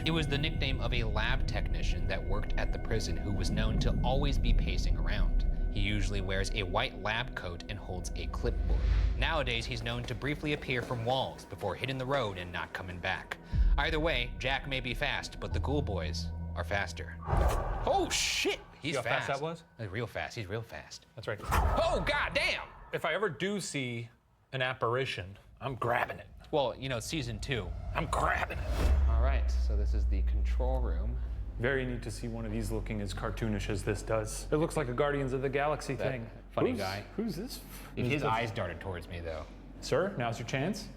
It was the nickname of a lab technician that worked at the prison who was known to always be pacing around. He usually wears a white lab coat and holds a clipboard. Nowadays, he's known to briefly appear from walls before hitting the road and not coming back. Either way, Jack may be fast, but the Ghoul Boys are faster. Oh shit, he's See how fast. that was? Real fast, he's real fast. That's right. Oh, goddamn! If I ever do see an apparition, I'm grabbing it. Well, you know, season 2. I'm grabbing it. All right, so this is the control room. Very neat to see one of these looking as cartoonish as this does. It looks like a Guardians of the Galaxy thing. Funny guy. Who's this? His eyes darted towards me, though. Sir, now's your chance.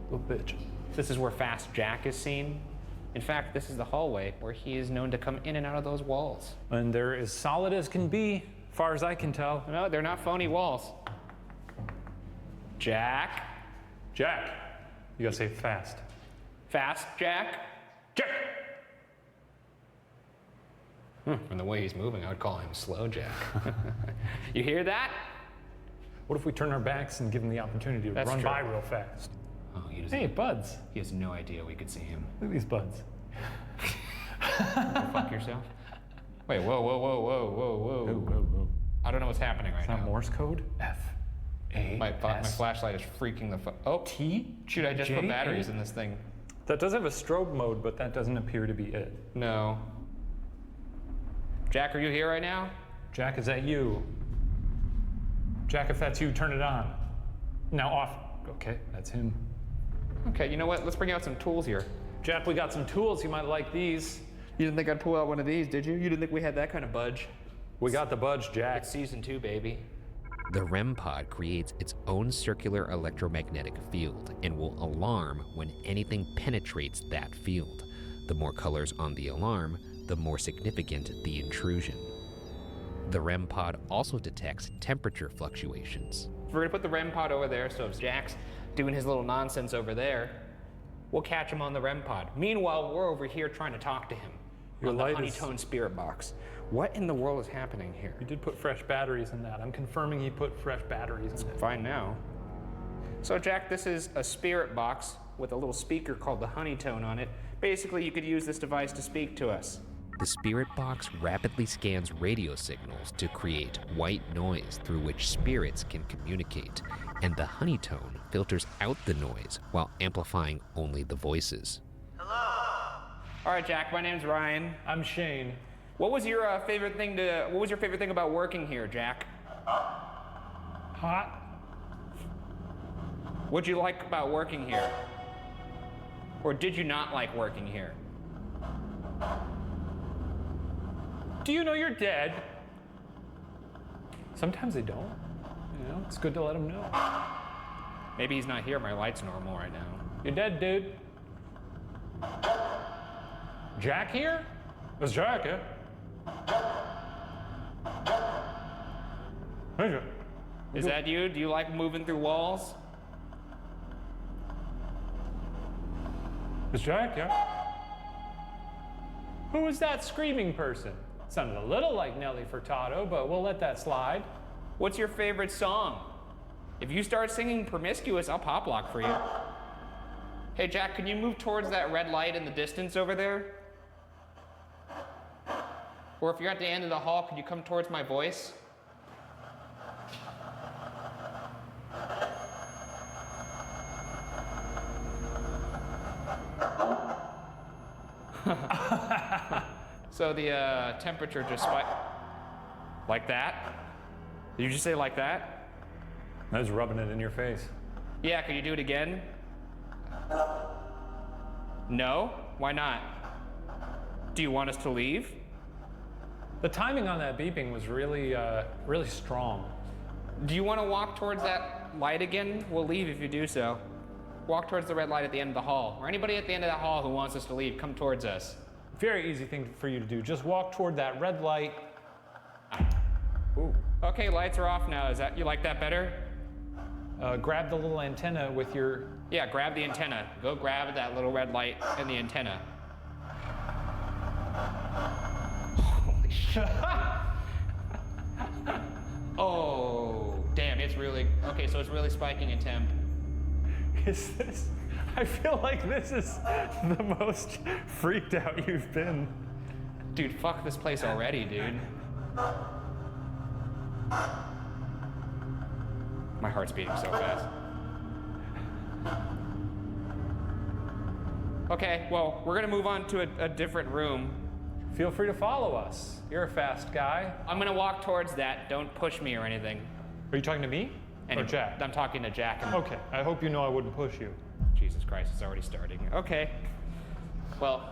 Little bitch. This is where Fast Jack is seen. In fact, this is the hallway where he is known to come in and out of those walls. And they're as solid as can be, far as I can tell. No, they're not phony walls. Jack? Jack. You gotta say fast. Fast Jack? Jack! From the way he's moving, I would call him Slow Jack. You hear that? What if we turn our backs and give him the opportunity to That's run true. by real fast? Oh, he doesn't. Hey, buds. He has no idea we could see him. Look at these buds. Go fuck yourself. Wait, whoa, whoa, whoa, whoa, whoa, whoa. I don't know what's happening right Is now. that Morse code? F. A. My flashlight is freaking the fuck. Oh, T. shoot! I just J, put batteries A? in this thing. That does have a strobe mode, but that doesn't appear to be it. No. Jack, are you here right now? Jack, is that you? Jack, if that's you, turn it on. Now off. Okay, that's him. Okay, you know what? Let's bring out some tools here. Jack, we got some tools. You might like these. You didn't think I'd pull out one of these, did you? You didn't think we had that kind of budge? We got the budge, Jack. It's season 2, baby. The REM pod creates its own circular electromagnetic field and will alarm when anything penetrates that field. The more colors on the alarm, the more significant the intrusion. The REM pod also detects temperature fluctuations. We're gonna put the REM pod over there, so if Jack's doing his little nonsense over there, we'll catch him on the REM pod. Meanwhile, we're over here trying to talk to him Your on the light is- Honeytone spirit box. What in the world is happening here? You did put fresh batteries in that. I'm confirming he put fresh batteries in it. Fine now. So Jack, this is a spirit box with a little speaker called the Honeytone on it. Basically, you could use this device to speak to us. The spirit box rapidly scans radio signals to create white noise through which spirits can communicate, and the honeytone filters out the noise while amplifying only the voices. All right, Jack, my name's Ryan. I'm Shane. What was your favorite thing about working here, Jack? Hot. What'd you like about working here? Or did you not like working here? Do you know you're dead? Sometimes they don't. You know, it's good to let them know. Maybe he's not here. My light's normal right now. You're dead, dude. Jack here? It's Jack, yeah? Hey, Jack. Is that you? Do you like moving through walls? It's Jack, yeah? Who was that screaming person? Sounded a little like Nelly Furtado, but we'll let that slide. What's your favorite song? If you start singing Promiscuous, I'll pop lock for you. Hey, Jack, can you move towards that red light in the distance over there? Or if you're at the end of the hall, could you come towards my voice? So the temperature just spiked. Like that? Did you just say like that? I was rubbing it in your face. Yeah, could you do it again? No? Why not? Do you want us to leave? The timing on that beeping was really, really strong. Do you want to walk towards that light again? We'll leave if you do so. Walk towards the red light at the end of the hall. Or anybody at the end of that hall who wants us to leave, come towards us. Very easy thing for you to do. Just walk toward that red light. Ooh. Okay, lights are off now. You like that better? Grab the little antenna with your... Yeah, grab the antenna. Go grab that little red light and the antenna. Holy shit. Oh, damn, it's really... Okay, so it's really spiking in temp. Is this... I feel like this is the most freaked out you've been. Dude, fuck this place already, dude. My heart's beating so fast. Okay, well, we're gonna move on to a different room. Feel free to follow us. You're a fast guy. I'm gonna walk towards that. Don't push me or anything. Are you talking to me? Or Jack? I'm talking to Jack. Okay, I hope you know I wouldn't push you. Jesus Christ, it's already starting. Okay. Well,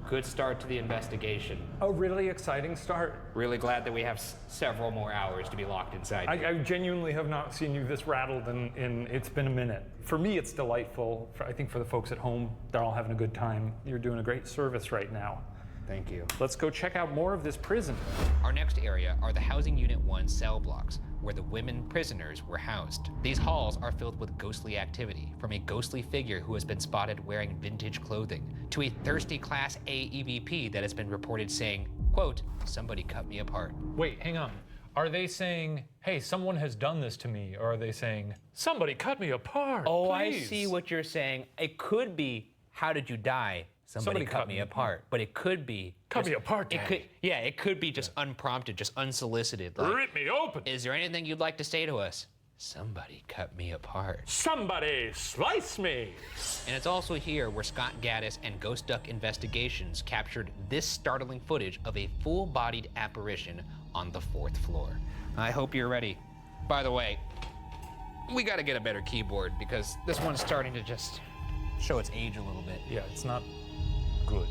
good start to the investigation. A really exciting start. Really glad that we have several more hours to be locked inside. I genuinely have not seen you this rattled in it's been a minute. For me, it's delightful. I think for the folks at home, they're all having a good time. You're doing a great service right now. Thank you. Let's go check out more of this prison. Our next area are the Housing Unit 1 cell blocks, where the women prisoners were housed. These halls are filled with ghostly activity, from a ghostly figure who has been spotted wearing vintage clothing, to a thirsty Class A EVP that has been reported saying, quote, "Somebody cut me apart." Wait, hang on. Are they saying, hey, someone has done this to me? Or are they saying, somebody cut me apart, Oh, please? I see what you're saying. It could be, how did you die? Somebody cut me apart. But it could be... Cut me apart, it could be just unprompted, just unsolicited. Like, rip me open. Is there anything you'd like to say to us? Somebody cut me apart. Somebody slice me. And it's also here where Scott Gaddis and Ghost Duck Investigations captured this startling footage of a full-bodied apparition on the 4th floor. I hope you're ready. By the way, we gotta get a better keyboard because this one's starting to just show its age a little bit. Yeah, it's not good.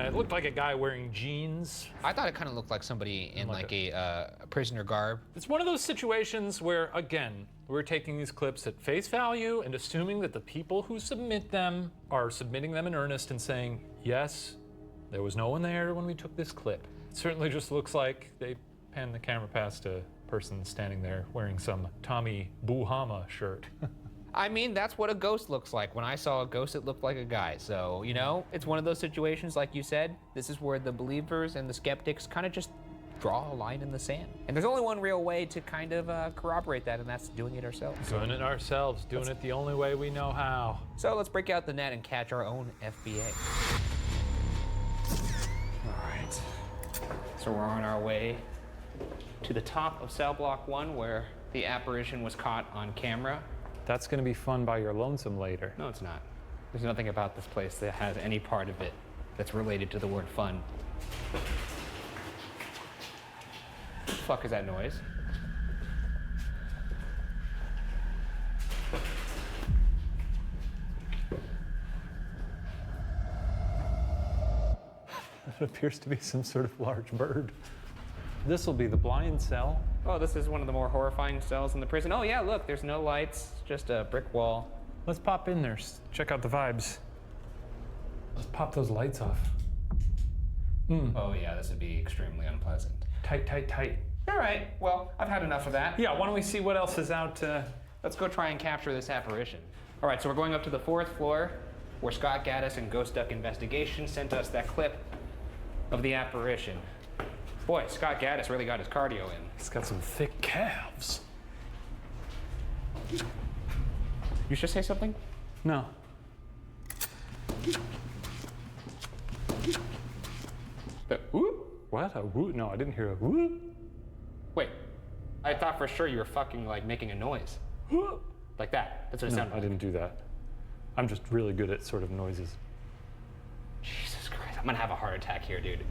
It looked like a guy wearing jeans. I thought it kind of looked like somebody in like a prisoner garb. It's one of those situations where, again, we're taking these clips at face value and assuming that the people who submit them are submitting them in earnest and saying, yes, there was no one there when we took this clip. It certainly just looks like they panned the camera past a person standing there wearing some Tommy Buhama shirt. I mean, that's what a ghost looks like. When I saw a ghost, it looked like a guy. So, you know, it's one of those situations, like you said, this is where the believers and the skeptics kind of just draw a line in the sand. And there's only one real way to kind of corroborate that, and that's doing it ourselves. Doing it ourselves, doing it the only way we know how. So let's break out the net and catch our own FBA. All right. So we're on our way to the top of cell block 1 where the apparition was caught on camera. That's gonna be fun by your lonesome later. No, it's not. There's nothing about this place that has any part of it that's related to the word fun. What the fuck is that noise? It appears to be some sort of large bird. This will be the blind cell. Oh, this is one of the more horrifying cells in the prison. Oh yeah, look, there's no lights, just a brick wall. Let's pop in there, check out the vibes. Let's pop those lights off. Oh yeah, this would be extremely unpleasant. Tight, tight, tight. All right, well, I've had enough of that. Yeah, why don't we see what else is out? Let's go try and capture this apparition. All right, so we're going up to the 4th floor where Scott Gaddis and Ghost Duck Investigation sent us that clip of the apparition. Boy, Scott Gaddis really got his cardio in. He's got some thick calves. You should say something? No. The whoop? What? A whoop? No, I didn't hear a whoop. Wait, I thought for sure you were fucking like making a noise. Whoop. Like that. That's what it sounded like. I didn't do that. I'm just really good at sort of noises. Jesus Christ, gonna have a heart attack here, dude.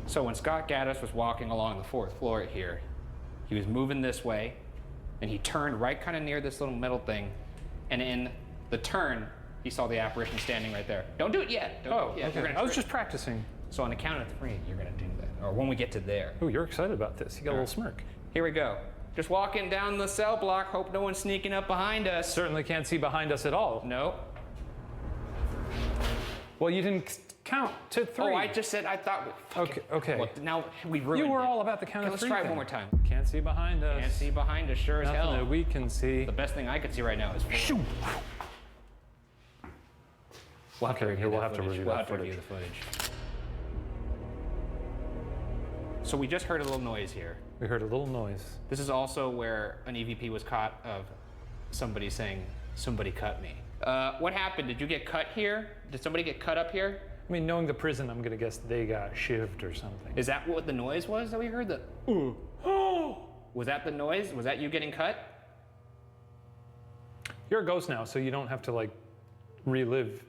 So when Scott Gaddis was walking along the 4th floor here, he was moving this way, and he turned right kind of near this little metal thing, and in the turn, he saw the apparition standing right there. Don't do it yet. Don't do it yet. Okay. I was just practicing. So on the count of 3, you're gonna do that, or when we get to there. Oh, you're excited about this. You got a little smirk. Here we go. Just walking down the cell block, hope no one's sneaking up behind us. Certainly can't see behind us at all. No. Well, you didn't count to 3. Oh, I just said I thought. Okay. Well, now we ruined it. You were all about the count of 3. Let's try it one more time. Can't see behind us. Can't see behind us, sure as hell. Nothing that we can see. The best thing I could see right now is. Shoot. We'll have to review the footage. So we just heard a little noise here. We heard a little noise. This is also where an EVP was caught of somebody saying, "Somebody cut me." What happened? Did you get cut here? Did somebody get cut up here? I mean, knowing the prison, I'm gonna guess they got shivved or something. Is that what the noise was that we heard? Was that the noise? Was that you getting cut? You're a ghost now, so you don't have to like relive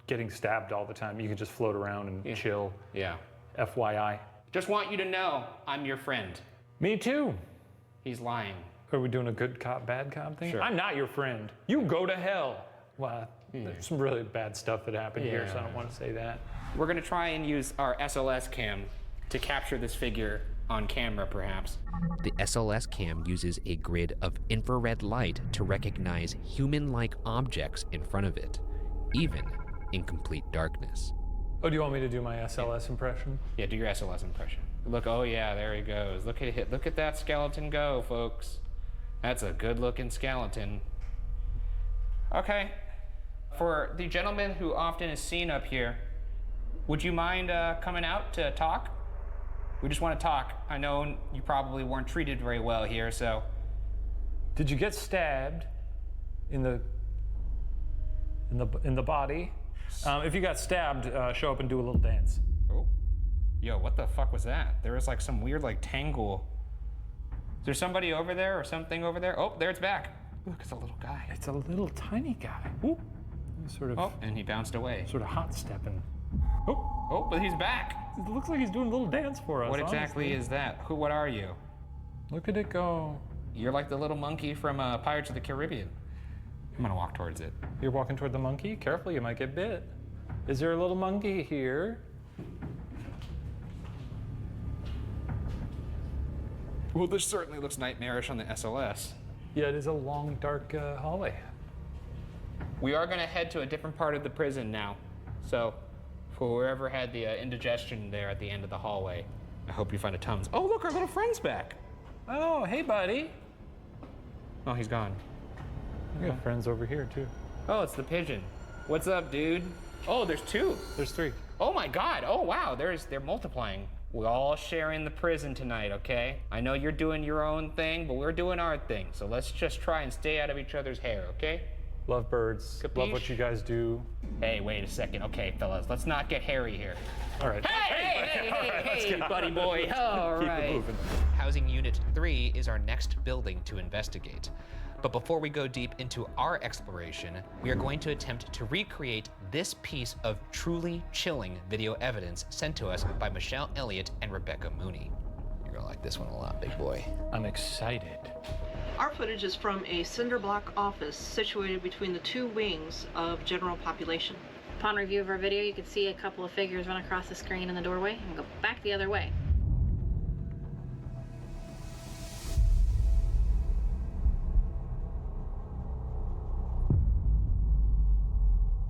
getting stabbed all the time. You can just float around and chill. Yeah. FYI. Just want you to know I'm your friend. Me too. He's lying. Are we doing a good cop, bad cop thing? Sure. I'm not your friend. You go to hell. Well, there's some really bad stuff that happened here, so I don't want to say that. We're gonna try and use our SLS cam to capture this figure on camera, perhaps. The SLS cam uses a grid of infrared light to recognize human-like objects in front of it, even in complete darkness. Oh, do you want me to do my SLS impression? Yeah, do your SLS impression. Look, oh yeah, there he goes. Look at that skeleton go, folks. That's a good-looking skeleton. Okay. For the gentleman who often is seen up here, would you mind coming out to talk? We just want to talk. I know you probably weren't treated very well here, so. Did you get stabbed in the body? If you got stabbed, show up and do a little dance. Oh. Yo, what the fuck was that? There was like some weird like tangle. Is there somebody over there or something over there? Oh, there it's back. Look, it's a little guy. It's a little tiny guy. Ooh. Sort of. Oh, and he bounced away. Sort of hot stepping. Oh, but he's back. It looks like he's doing a little dance for us. What exactly is that? What are you? Look at it go. You're like the little monkey from Pirates of the Caribbean. I'm gonna walk towards it. You're walking toward the monkey? Careful, you might get bit. Is there a little monkey here? Well, this certainly looks nightmarish on the SLS. Yeah, it is a long, dark hallway. We are gonna head to a different part of the prison now. So, for whoever had the indigestion there at the end of the hallway, I hope you find a Tums. Oh, look, our little friend's back. Oh, hey, buddy. Oh, he's gone. We got friends over here, too. Oh, it's the pigeon. What's up, dude? Oh, there's 2. There's 3. Oh my God. Oh wow, they're multiplying. We're all sharing the prison tonight, okay? I know you're doing your own thing, but we're doing our thing. So let's just try and stay out of each other's hair, okay? Love birds. Capiche? Love what you guys do. Hey, wait a second. Okay, fellas, let's not get hairy here. All right. Hey, buddy boy. All Keep right. it moving. Housing Unit 3 is our next building to investigate. But before we go deep into our exploration, we are going to attempt to recreate this piece of truly chilling video evidence sent to us by Michelle Elliott and Rebecca Mooney. You're gonna like this one a lot, big boy. I'm excited. Our footage is from a cinder block office situated between the 2 wings of general population. Upon review of our video, you can see a couple of figures run across the screen in the doorway and go back the other way.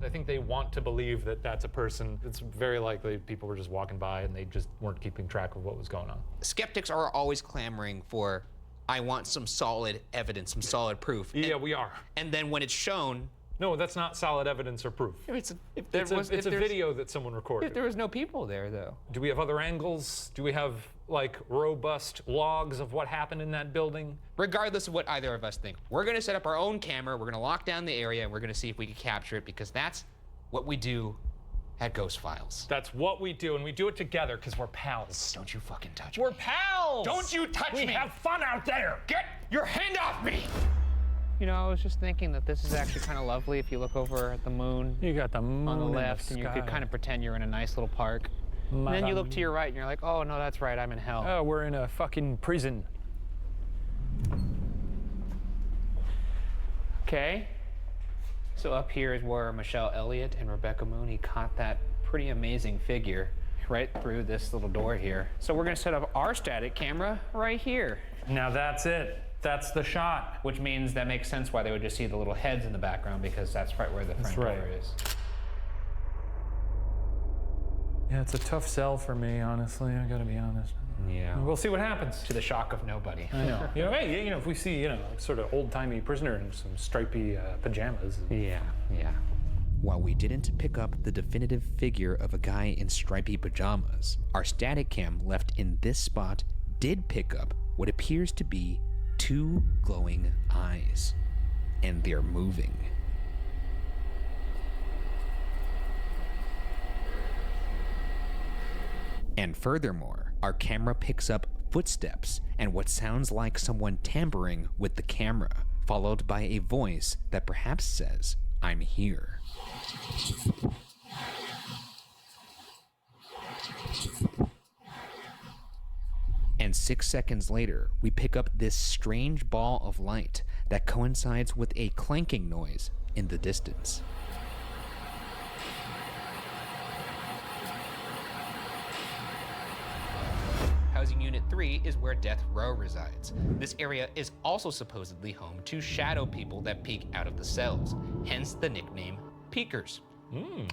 I think they want to believe that that's a person. It's very likely people were just walking by and they just weren't keeping track of what was going on. Skeptics are always clamoring for, I want some solid evidence, some solid proof. Yeah, we are. And then when it's shown... No, that's not solid evidence or proof. It's a video that someone recorded. If there was no people there, though. Do we have other angles? Do we have, like, robust logs of what happened in that building? Regardless of what either of us think, we're gonna set up our own camera, we're gonna lock down the area, and we're gonna see if we can capture it, because that's what we do at Ghost Files. That's what we do, and we do it together, because we're pals. Don't you fucking touch me. We're pals! Don't you touch me! We have fun out there! Get your hand off me! You know, I was just thinking that this is actually kind of lovely if you look over at the moon. You got the moon on the in left, the and you sky. could kind of pretend you're in a nice little park. And then you look to your right and you're like, oh no, that's right, I'm in hell. Oh, we're in a fucking prison. Okay. So up here is where Michelle Elliott and Rebecca Mooney caught that pretty amazing figure right through this little door here. So we're gonna set up our static camera right here. Now that's it. That's the shot. Which means that makes sense why they would just see the little heads in the background, because that's right where the front door is. Yeah, it's a tough sell for me, honestly. I gotta be honest. Yeah. We'll see what happens. To the shock of nobody. I know. Hey, if we see, sort of old-timey prisoner in some stripy pajamas. Yeah. While we didn't pick up the definitive figure of a guy in stripy pajamas, our static cam left in this spot did pick up what appears to be 2 glowing eyes. And they're moving. And furthermore, our camera picks up footsteps and what sounds like someone tampering with the camera, followed by a voice that perhaps says, "I'm here." And 6 seconds later, we pick up this strange ball of light that coincides with a clanking noise in the distance. Housing Unit 3 is where Death Row resides. This area is also supposedly home to shadow people that peek out of the cells, hence the nickname Peekers.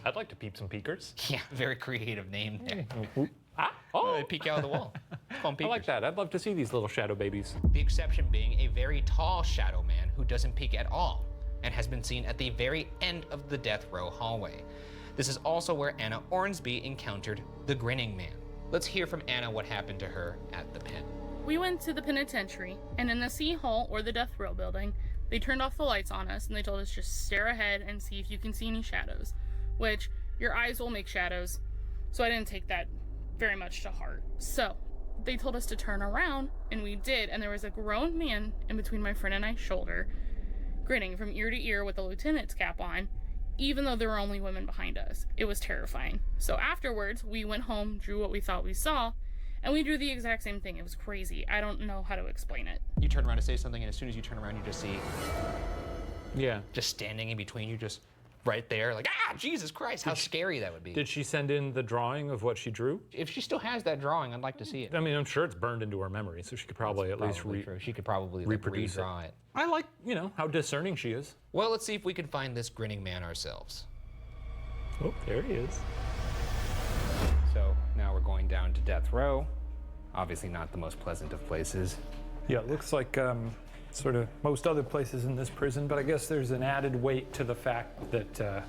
I'd like to peep some peekers. Yeah, very creative name there. Oh, they peek out of the wall. I like that. I'd love to see these little shadow babies. The exception being a very tall shadow man who doesn't peek at all and has been seen at the very end of the Death Row hallway. This is also where Anna Ornsby encountered the Grinning Man. Let's hear from Anna what happened to her at the pen. We went to the penitentiary, and in the C hall or the Death Row building, they turned off the lights on us and they told us just stare ahead and see if you can see any shadows, which your eyes will make shadows. So I didn't take that very much to heart. So they told us to turn around, and we did, and there was a grown man in between my friend and I's shoulder, grinning from ear to ear with a lieutenant's cap on, even though there were only women behind us. It was terrifying. So afterwards, we went home, drew what we thought we saw, and we drew the exact same thing. It was crazy. I don't know how to explain it. You turn around to say something, and as soon as you turn around, you just see... Yeah. Just standing in between you, just right there, like, Jesus Christ, how scary that would be. Did she send in the drawing of what she drew? If she still has that drawing, I'd like to see it. I mean, I'm sure it's burned into her memory, so she could probably at least She could probably reproduce redraw it. I like, how discerning she is. Well, let's see if we can find this grinning man ourselves. Oh, there he is. So now we're going down to Death Row. Obviously not the most pleasant of places. Yeah, it looks like sort of most other places in this prison, but I guess there's an added weight to the fact that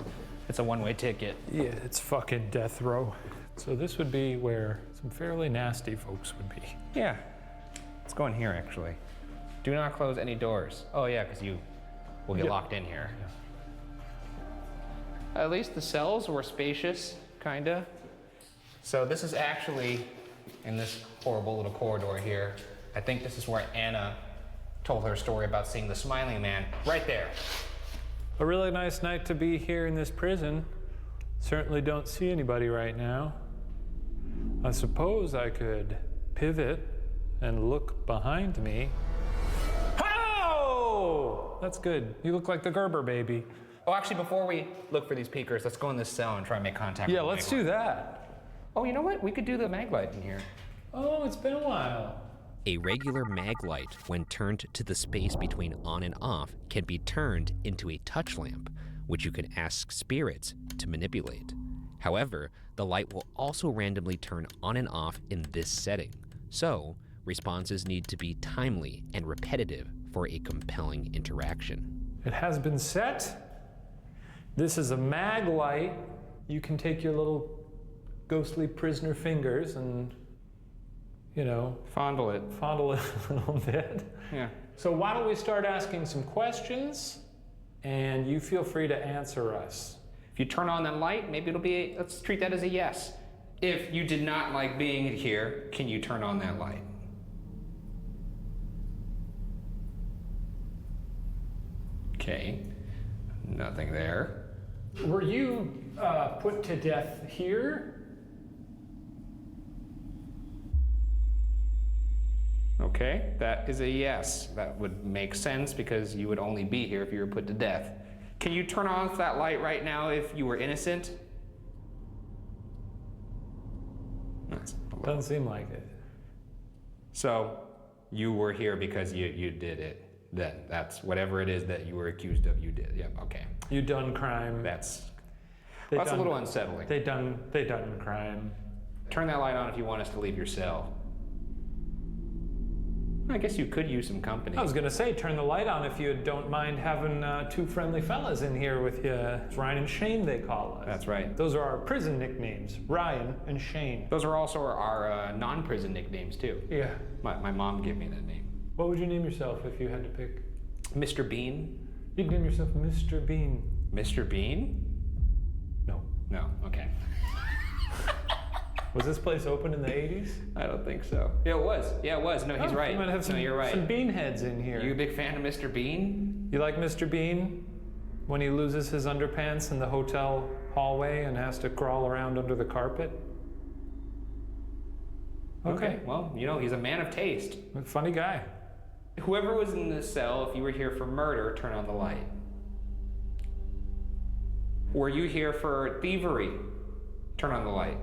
it's a one-way ticket. Yeah, it's fucking Death Row. So this would be where some fairly nasty folks would be. Yeah. Let's go in here, actually. Do not close any doors. Oh, yeah, because you will get locked in here. Yeah. At least the cells were spacious, kinda. So this is actually in this horrible little corridor here. I think this is where Anna told her story about seeing the smiling man right there. A really nice night to be here in this prison. Certainly don't see anybody right now. I suppose I could pivot and look behind me. Oh! That's good. You look like the Gerber baby. Oh, actually, before we look for these peekers, let's go in this cell and try and make contact with Yeah, let's do that. Oh, you know what? We could do the mag light in here. Oh, it's been a while. A regular mag light, when turned to the space between on and off, can be turned into a touch lamp, which you can ask spirits to manipulate. However, the light will also randomly turn on and off in this setting, so responses need to be timely and repetitive for a compelling interaction. It has been set. This is a mag light. You can take your little ghostly prisoner fingers and fondle it a little bit. Yeah. So why don't we start asking some questions, and you feel free to answer us. If you turn on that light, maybe it'll be let's treat that as a yes. If you did not like being here, can you turn on that light? Okay, nothing there. Were you put to death here? Okay, that is a yes. That would make sense because you would only be here if you were put to death. Can you turn off that light right now if you were innocent? Doesn't seem like it. So, you were here because you did it. That's whatever it is that you were accused of, you did. Yep, okay. You done crime. That's a little unsettling. They done crime. Turn that light on if you want us to leave your cell. I guess you could use some company. I was gonna say, turn the light on if you don't mind having two friendly fellas in here with you. It's Ryan and Shane, they call us. That's right. Those are our prison nicknames, Ryan and Shane. Those are also our non-prison nicknames too. Yeah. My mom gave me that name. What would you name yourself if you had to pick? Mr. Bean. You'd name yourself Mr. Bean. Mr. Bean? No. No, okay. Was this place open in the 80s? I don't think so. Yeah, it was. No, he's right. You might have no, you're right. some bean heads in here. You a big fan of Mr. Bean? You like Mr. Bean? When he loses his underpants in the hotel hallway and has to crawl around under the carpet? Okay, well, he's a man of taste. Funny guy. Whoever was in this cell, if you were here for murder, turn on the light. Were you here for thievery? Turn on the light.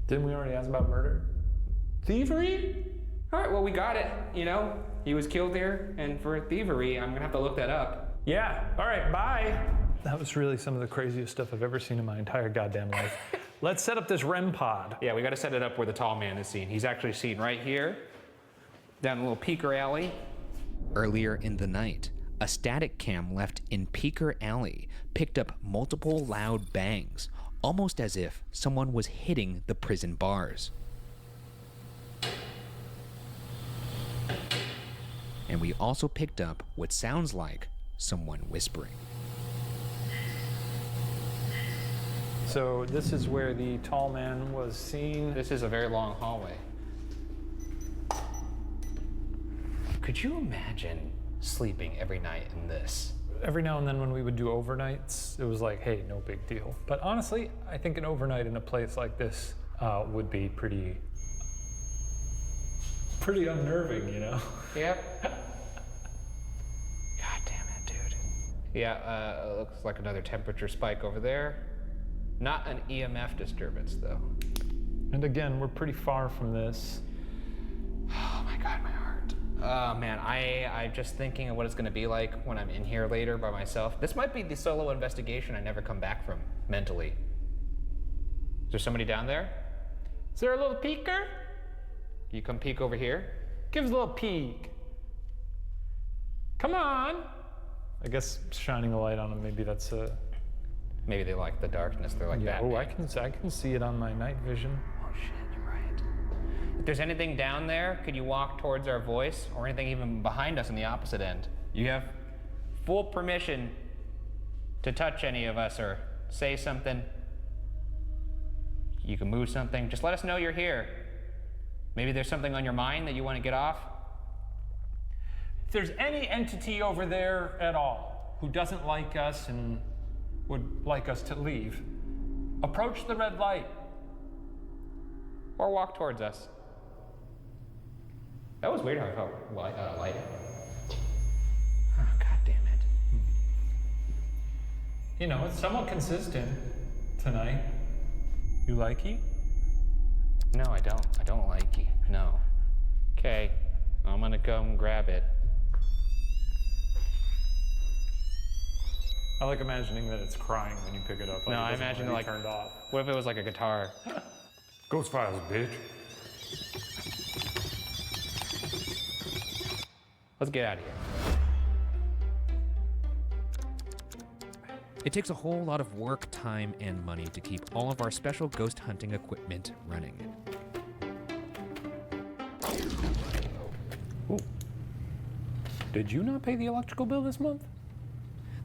Didn't we already ask about murder? Thievery? All right, well, we got it. He was killed here, and for thievery, I'm gonna have to look that up. Yeah, all right, bye. That was really some of the craziest stuff I've ever seen in my entire goddamn life. Let's set up this REM pod. Yeah, we gotta set it up where the tall man is seen. He's actually seen right here, down a little peeker alley. Earlier in the night, a static cam left in Peeker Alley picked up multiple loud bangs, almost as if someone was hitting the prison bars. And we also picked up what sounds like someone whispering. So this is where the tall man was seen. This is a very long hallway. Could you imagine sleeping every night in this? Every now and then when we would do overnights, it was like, hey, no big deal. But honestly, I think an overnight in a place like this would be pretty unnerving, Yep. God damn it, dude. Yeah, it looks like another temperature spike over there. Not an EMF disturbance, though. And again, we're pretty far from this. Oh my God, my heart. Oh man, I'm just thinking of what it's gonna be like when I'm in here later by myself. This might be the solo investigation I never come back from, mentally. Is there somebody down there? Is there a little peeker? Can you come peek over here? Give us a little peek. Come on. I guess shining a light on them, maybe that's a... Maybe they like the darkness, they're like yeah, Batman. oh, I can see it on my night vision. Oh shit, you're right. If there's anything down there, could you walk towards our voice? Or anything even behind us on the opposite end? You have full permission to touch any of us or say something. You can move something. Just let us know you're here. Maybe there's something on your mind that you want to get off. If there's any entity over there at all who doesn't like us and would like us to leave, approach the red light. Or walk towards us. That was weird how I felt light. Oh, God damn it. It's somewhat consistent tonight. You likey? No, I don't. I don't likey. No. Okay, I'm gonna come grab it. I like imagining that it's crying when you pick it up. No, I imagine like turned off. What if it was like a guitar? Ghost Files, bitch. Let's get out of here. It takes a whole lot of work, time, and money to keep all of our special ghost hunting equipment running. Ooh. Did you not pay the electrical bill this month?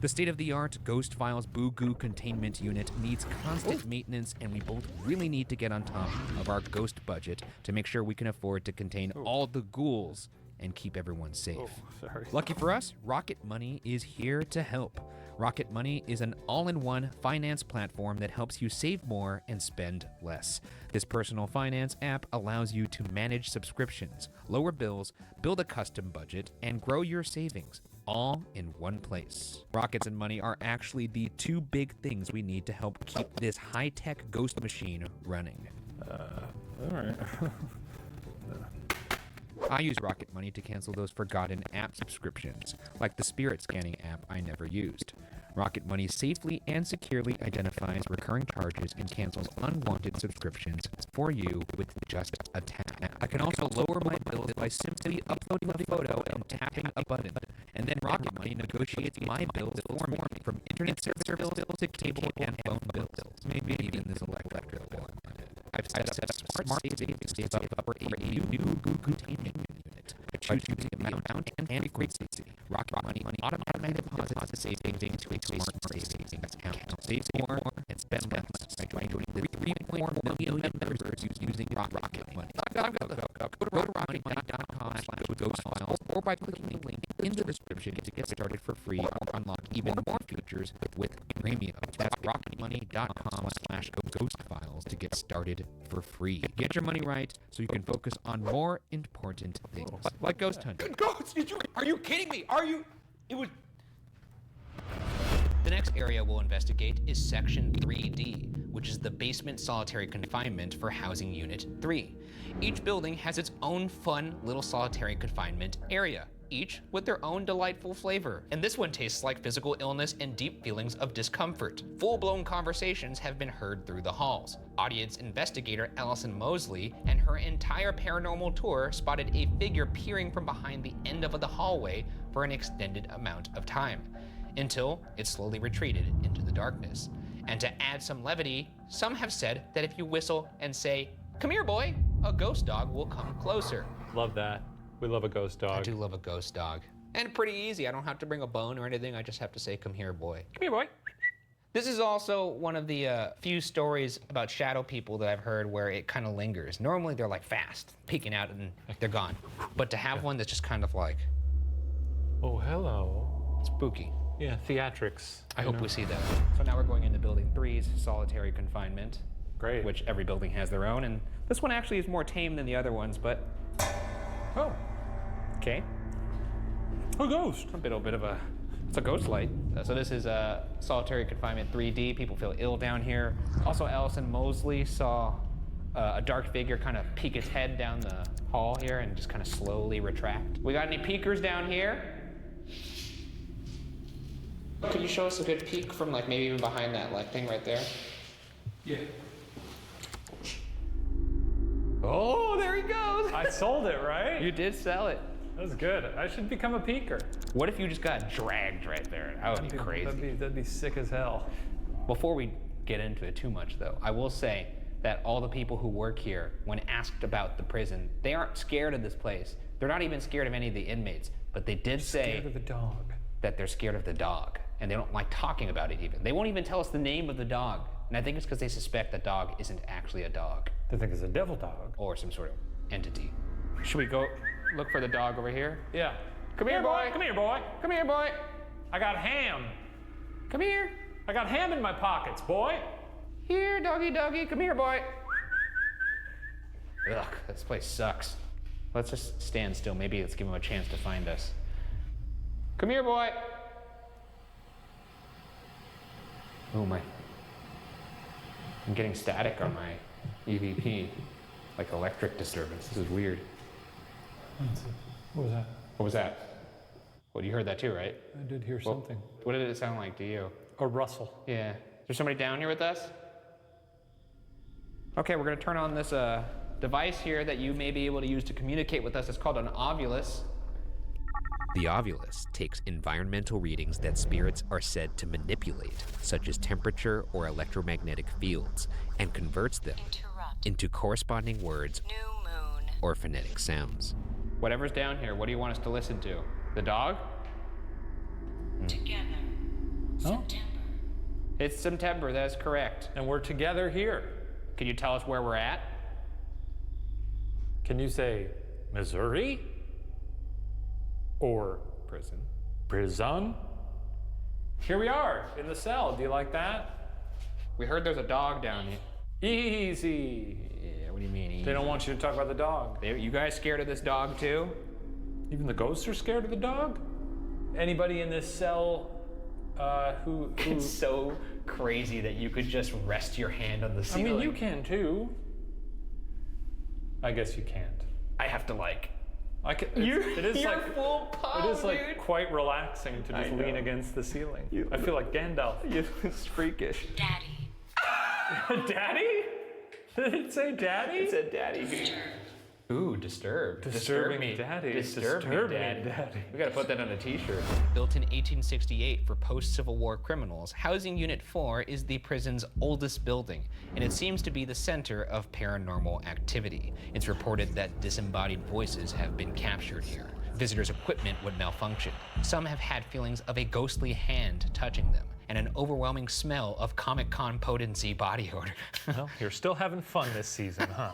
The state-of-the-art Ghost Files Boo Goo containment unit needs constant maintenance, and we both really need to get on top of our ghost budget to make sure we can afford to contain all the ghouls and keep everyone safe. Sorry. Lucky for us, Rocket Money is here to help. Rocket Money is an all-in-one finance platform that helps you save more and spend less. This personal finance app allows you to manage subscriptions, lower bills, build a custom budget, and grow your savings, all in one place. Rockets and money are actually the two big things we need to help keep this high-tech ghost machine running. All right. I use Rocket Money to cancel those forgotten app subscriptions, like the spirit scanning app I never used. Rocket Money safely and securely identifies recurring charges and cancels unwanted subscriptions for you with just a tap. I can also lower my bills by simply uploading a photo and tapping a button, and then Rocket Money negotiates my bills for me, from internet service bills to cable and phone bills, maybe even this electric bill. I've set up a smart savings to save up for a new Google containment unit. I choose using amount and frequency. Rocket Money automatically deposits the savings into a smart savings account. Save more and spend less by joining the 3.4 million members using Rocket Money. Go to rocketmoney.com/ghostfiles or by clicking the link in the description to get started for free or unlock even more features with premium. That's rocketmoney.com/ghostfiles to get started for free. Get your money right so you can focus on more important things, like ghost hunting. Ghost? Are you kidding me? It was... The next area we'll investigate is Section 3D, which is the basement solitary confinement for Housing Unit 3. Each building has its own fun little solitary confinement area, each with their own delightful flavor. And this one tastes like physical illness and deep feelings of discomfort. Full-blown conversations have been heard through the halls. Audience investigator Allison Mosley and her entire paranormal tour spotted a figure peering from behind the end of the hallway for an extended amount of time, until it slowly retreated into the darkness. And to add some levity, some have said that if you whistle and say, "Come here, boy," a ghost dog will come closer. Love that. We love a ghost dog. I do love a ghost dog. And pretty easy. I don't have to bring a bone or anything. I just have to say, "Come here, boy." Come here, boy. This is also one of the few stories about shadow people that I've heard where it kind of lingers. Normally they're like fast, peeking out and they're gone. But to have one that's just kind of like, oh, hello. Spooky. Yeah, theatrics. I hope we see that. So now we're going into Building 3's solitary confinement. Great. Which every building has their own, and this one actually is more tame than the other ones, but... Oh. Okay. A ghost. A bit of a... It's a ghost light. So this is solitary confinement 3D. People feel ill down here. Also, Allison Mosley saw a dark figure kind of peek its head down the hall here and just kind of slowly retract. We got any peekers down here? Could you show us a good peek from like maybe even behind that like thing right there? Yeah. Oh, there he goes. I sold it, right? You did sell it. That was good. I should become a peeker. What if you just got dragged right there? That would be crazy. That'd be sick as hell. Before we get into it too much though, I will say that all the people who work here, when asked about the prison, they aren't scared of this place. They're not even scared of any of the inmates, but they did say scared of the dog. That they're scared of the dog, and they don't like talking about it even. They won't even tell us the name of the dog, and I think it's because they suspect the dog isn't actually a dog. They think it's a devil dog. Or some sort of entity. Should we go look for the dog over here? Yeah. Come here, boy. Come here, boy. Come here, boy. I got ham. Come here. I got ham in my pockets, boy. Here, doggy, doggy. Come here, boy. Ugh, this place sucks. Let's just stand still. Maybe let's give him a chance to find us. Come here, boy. Oh my. I'm getting static on my EVP. Like electric disturbance. This is weird. What was that? What was that? Well, you heard that too, right? I did hear something. What did it sound like to you? A rustle. Yeah. Is there somebody down here with us? Okay, we're gonna turn on this device here that you may be able to use to communicate with us. It's called an Ovulus. The Ovulus takes environmental readings that spirits are said to manipulate, such as temperature or electromagnetic fields, and converts them into corresponding words or phonetic sounds. Whatever's down here, what do you want us to listen to? The dog? Together. September. It's September, that is correct. And we're together here. Can you tell us where we're at? Can you say Missouri? Or prison? Prison? Here we are in the cell. Do you like that? We heard there's a dog down here. Easy. Yeah, what do you mean easy? They don't want you to talk about the dog. You guys scared of this dog too? Even the ghosts are scared of the dog? Anybody in this cell who... It's so crazy that you could just rest your hand on the I ceiling. mean, you can too. I guess you can't. I have to like... You're full palm, It is like dude. quite relaxing to just lean against the ceiling. I feel like Gandalf. It's freakish. Daddy? Daddy? Did it say daddy? It said daddy. Ooh, disturbed. Disturbing me. daddy. Disturb me, Disturbing daddy. We gotta put that on a t-shirt. Built in 1868 for post-Civil War criminals, Housing Unit 4 is the prison's oldest building, and it seems to be the center of paranormal activity. It's reported that disembodied voices have been captured here. Visitors' equipment would malfunction. Some have had feelings of a ghostly hand touching them, and an overwhelming smell of Comic-Con potency body odor. Well, you're still having fun this season, huh?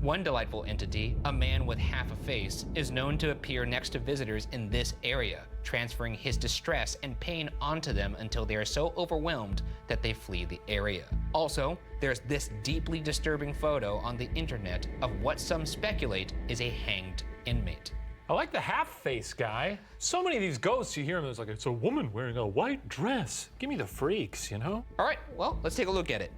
One delightful entity, a man with half a face, is known to appear next to visitors in this area, transferring his distress and pain onto them until they are so overwhelmed that they flee the area. Also, there's this deeply disturbing photo on the internet of what some speculate is a hanged inmate. I like the half-face guy. So many of these ghosts, you hear them, it's like, it's a woman wearing a white dress. Give me the freaks, you know? All right, well, let's take a look at it.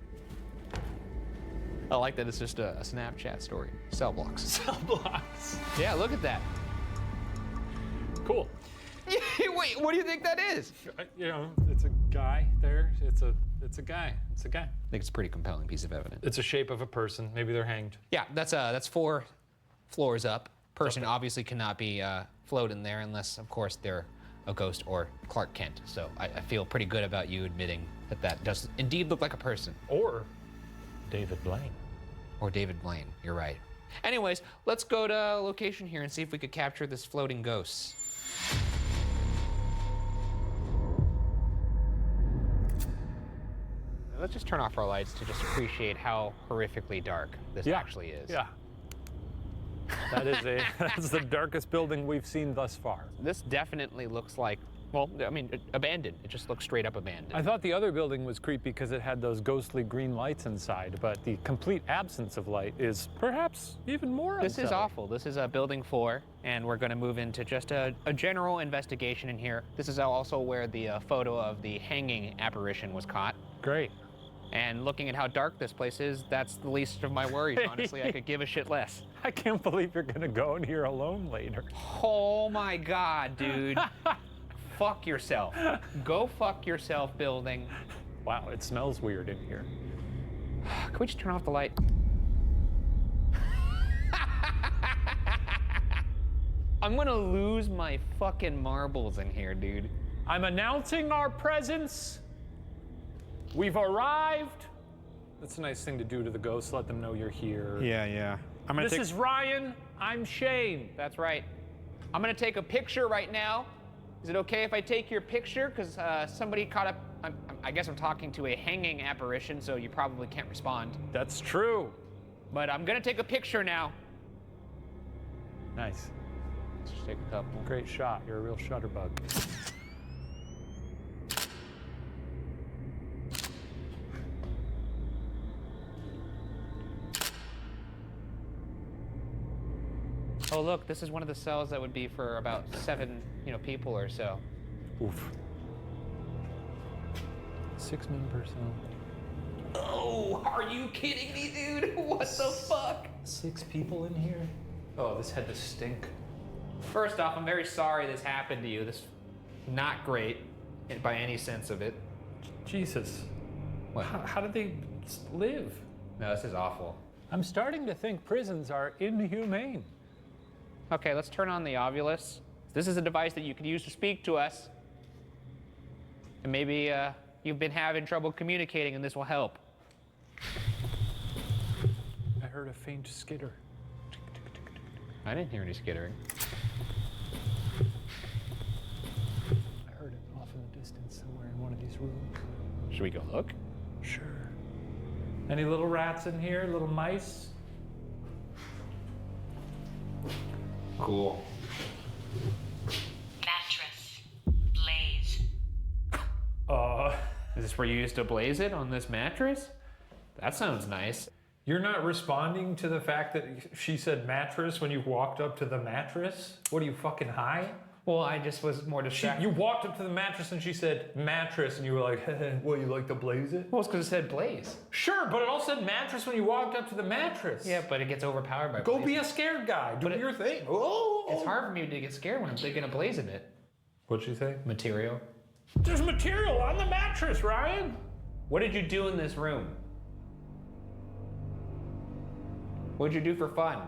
I like that it's just a Snapchat story. Cell blocks. Cell blocks. Yeah, look at that. Cool. Wait, what do you think that is? You know, it's a guy there. It's a guy. It's a guy. I think it's a pretty compelling piece of evidence. It's a shape of a person. Maybe they're hanged. Yeah, that's 4 floors up. Person obviously cannot be floating there unless, of course, they're a ghost or Clark Kent. So I feel pretty good about you admitting that does indeed look like a person. Or David Blaine. Or David Blaine, you're right. Anyways, let's go to location here and see if we could capture this floating ghost. Let's just turn off our lights to just appreciate how horrifically dark this actually is. Yeah. That's the darkest building we've seen thus far. This definitely looks like, well, I mean, abandoned. It just looks straight up abandoned. I thought the other building was creepy because it had those ghostly green lights inside, but the complete absence of light is perhaps even more This is unsettling. awful. This is building 4, and we're going to move into just a general investigation in here. This is also where the photo of the hanging apparition was caught. Great. And looking at how dark this place is, that's the least of my worries. Honestly, I could give a shit less. I can't believe you're gonna go in here alone later. Oh my God, dude. Fuck yourself. Go fuck yourself, building. Wow, it smells weird in here. Can we just turn off the light? I'm gonna lose my fucking marbles in here, dude. I'm announcing our presence. We've arrived. That's a nice thing to do to the ghosts, let them know you're here. Yeah. This is Ryan, I'm Shane. That's right. I'm gonna take a picture right now. Is it okay if I take your picture? Because somebody caught up, I guess I'm talking to a hanging apparition, so you probably can't respond. That's true. But I'm gonna take a picture now. Nice. Let's just take a couple. Great shot, you're a real shutterbug. Oh look, this is one of the cells that would be for about 7, people or so. Oof. 6 men per cell. Oh, are you kidding me, dude? What the fuck? 6 people in here? Oh, this had to stink. First off, I'm very sorry this happened to you. This is not great by any sense of it. Jesus. What? How did they live? No, this is awful. I'm starting to think prisons are inhumane. Okay, let's turn on the Ovilus. This is a device that you can use to speak to us. And maybe you've been having trouble communicating and this will help. I heard a faint skitter. I didn't hear any skittering. I heard it off in the distance somewhere in one of these rooms. Should we go look? Sure. Any little rats in here? Little mice? Mattress. Blaze. this where you used to blaze it on this mattress? That sounds nice. You're not responding to the fact that she said mattress when you walked up to the mattress? What are you, fucking high? Well, I just was more distracted. You walked up to the mattress and she said mattress and you were like, well, you like to blaze it? Well, it's because it said blaze. Sure, but it all said mattress when you walked up to the mattress. Yeah, but it gets overpowered by Go blaze. be a scared guy. Do your thing. Oh. It's hard for me to get scared when I'm thinking of blazing it. What'd she say? Material. There's material on the mattress, Ryan. What did you do in this room? What'd you do for fun?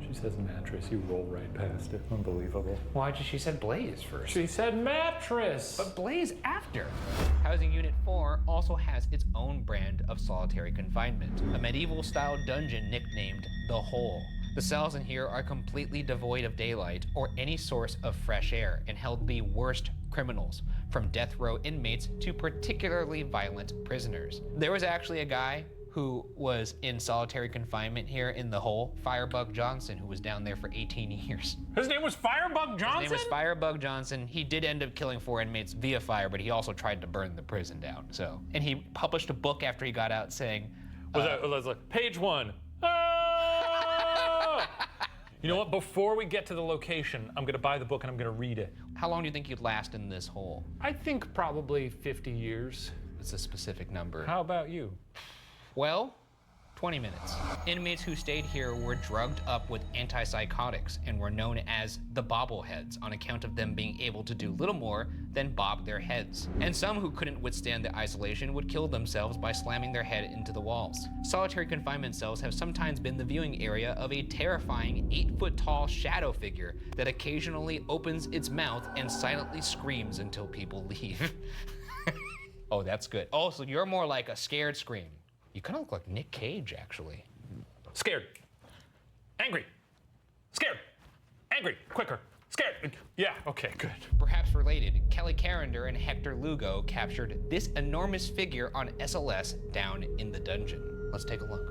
She says mattress, you roll right past it. Unbelievable. Why did she said blaze first? She said mattress. But blaze after. Housing Unit 4 also has its own brand of solitary confinement, a medieval-style dungeon nicknamed The Hole. The cells in here are completely devoid of daylight or any source of fresh air and held the worst criminals, from death row inmates to particularly violent prisoners. There was actually a guy who was in solitary confinement here in The Hole, Firebug Johnson, who was down there for 18 years. His name was Firebug Johnson? His name was Firebug Johnson. He did end up killing 4 inmates via fire, but he also tried to burn the prison down. And he published a book after he got out saying, was like page 1. Oh! You know what? Before we get to the location, I'm gonna buy the book and I'm gonna read it. How long do you think you'd last in this hole? I think probably 50 years. It's a specific number. How about you? Well, 20 minutes. Inmates who stayed here were drugged up with antipsychotics and were known as the bobbleheads on account of them being able to do little more than bob their heads. And some who couldn't withstand the isolation would kill themselves by slamming their head into the walls. Solitary confinement cells have sometimes been the viewing area of a terrifying 8-foot-tall shadow figure that occasionally opens its mouth and silently screams until people leave. Oh, that's good. Oh, so you're more like a scared scream. You kind of look like Nick Cage, actually. Scared. Angry. Scared. Angry. Quicker. Scared. Yeah, okay, good. Perhaps related, Kelly Carrender and Hector Lugo captured this enormous figure on SLS down in the dungeon. Let's take a look.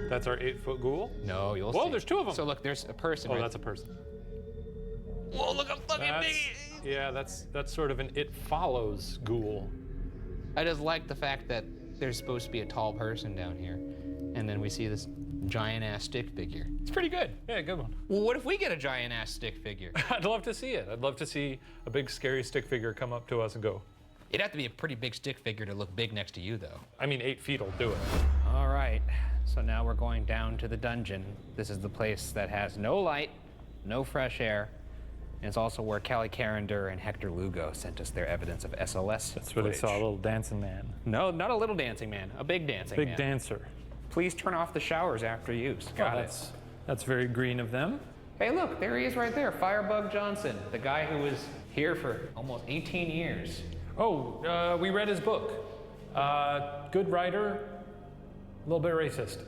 That's our 8-foot ghoul? No, you'll see. Whoa, there's 2 of them. So look, there's a person. Oh, right that's a person. Whoa, look how fucking big. Yeah, that's sort of an It Follows ghoul. I just like the fact that there's supposed to be a tall person down here, and then we see this giant-ass stick figure. It's pretty good. Yeah, good one. Well, what if we get a giant-ass stick figure? I'd love to see it. I'd love to see a big, scary stick figure come up to us and go. It'd have to be a pretty big stick figure to look big next to you, though. I mean, 8 feet will do it. All right, so now we're going down to the dungeon. This is the place that has no light, no fresh air, and it's also where Kelly Carrender and Hector Lugo sent us their evidence of SLS. That's where they saw a little dancing man. No, not a little dancing man, a big dancing man. Big dancer. Please turn off the showers after use. Got it. That's very green of them. Hey, look, there he is right there, Firebug Johnson, the guy who was here for almost 18 years. Oh, we read his book. Good writer, a little bit racist.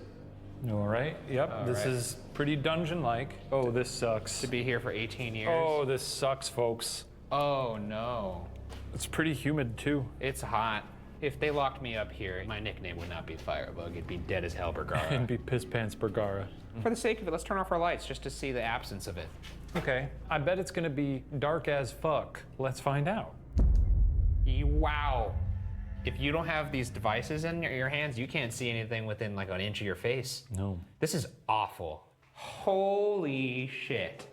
All right, yep, this is pretty dungeon-like. Oh, this sucks. To be here for 18 years. Oh, this sucks, folks. Oh, no. It's pretty humid, too. It's hot. If they locked me up here, my nickname would not be Firebug. It'd be Dead as Hell Bergara. It'd be Piss Pants Bergara. For the sake of it, let's turn off our lights just to see the absence of it. Okay, I bet it's gonna be dark as fuck. Let's find out. Wow. If you don't have these devices in your hands, you can't see anything within like an inch of your face. No. This is awful. Holy shit.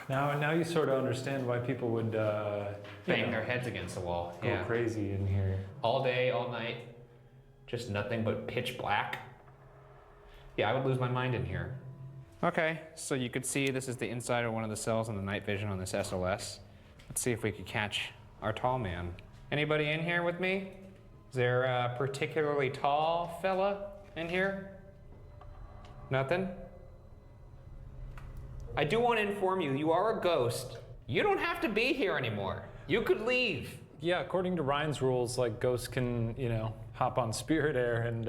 Now you sort of understand why people would bang their heads against the wall. Go crazy in here. All day, all night. Just nothing but pitch black. Yeah, I would lose my mind in here. Okay, so you could see this is the inside of one of the cells in the night vision on this SLS. Let's see if we could catch our tall man. Anybody in here with me? Is there a particularly tall fella in here? Nothing? I do want to inform you, you are a ghost. You don't have to be here anymore. You could leave. Yeah, according to Ryan's rules, like ghosts can, hop on Spirit Air and,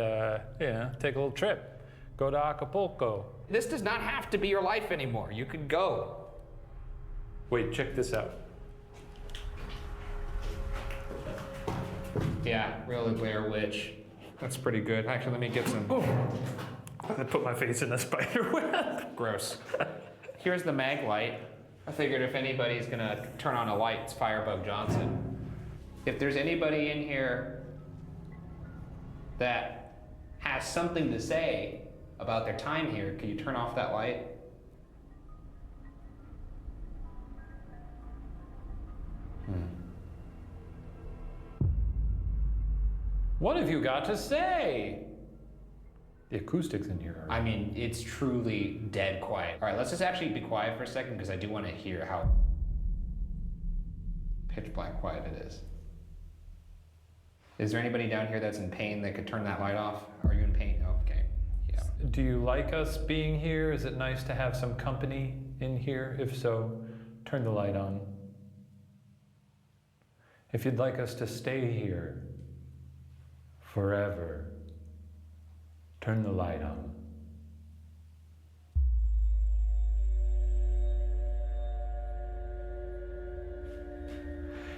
take a little trip. Go to Acapulco. This does not have to be your life anymore. You could go. Wait, check this out. Yeah, really Blair Witch. That's pretty good. Actually, let me get some. Oh, I put my face in a spider web. Gross. Here's the mag light. I figured if anybody's gonna turn on a light, it's Firebug Johnson. If there's anybody in here that has something to say about their time here, can you turn off that light? What have you got to say? The acoustics in here are... I mean, it's truly dead quiet. All right, let's just actually be quiet for a second because I do want to hear how pitch black quiet it is. Is there anybody down here that's in pain that could turn that light off? Are you in pain? Oh, okay. Yeah. Do you like us being here? Is it nice to have some company in here? If so, turn the light on. If you'd like us to stay here forever, turn the light on.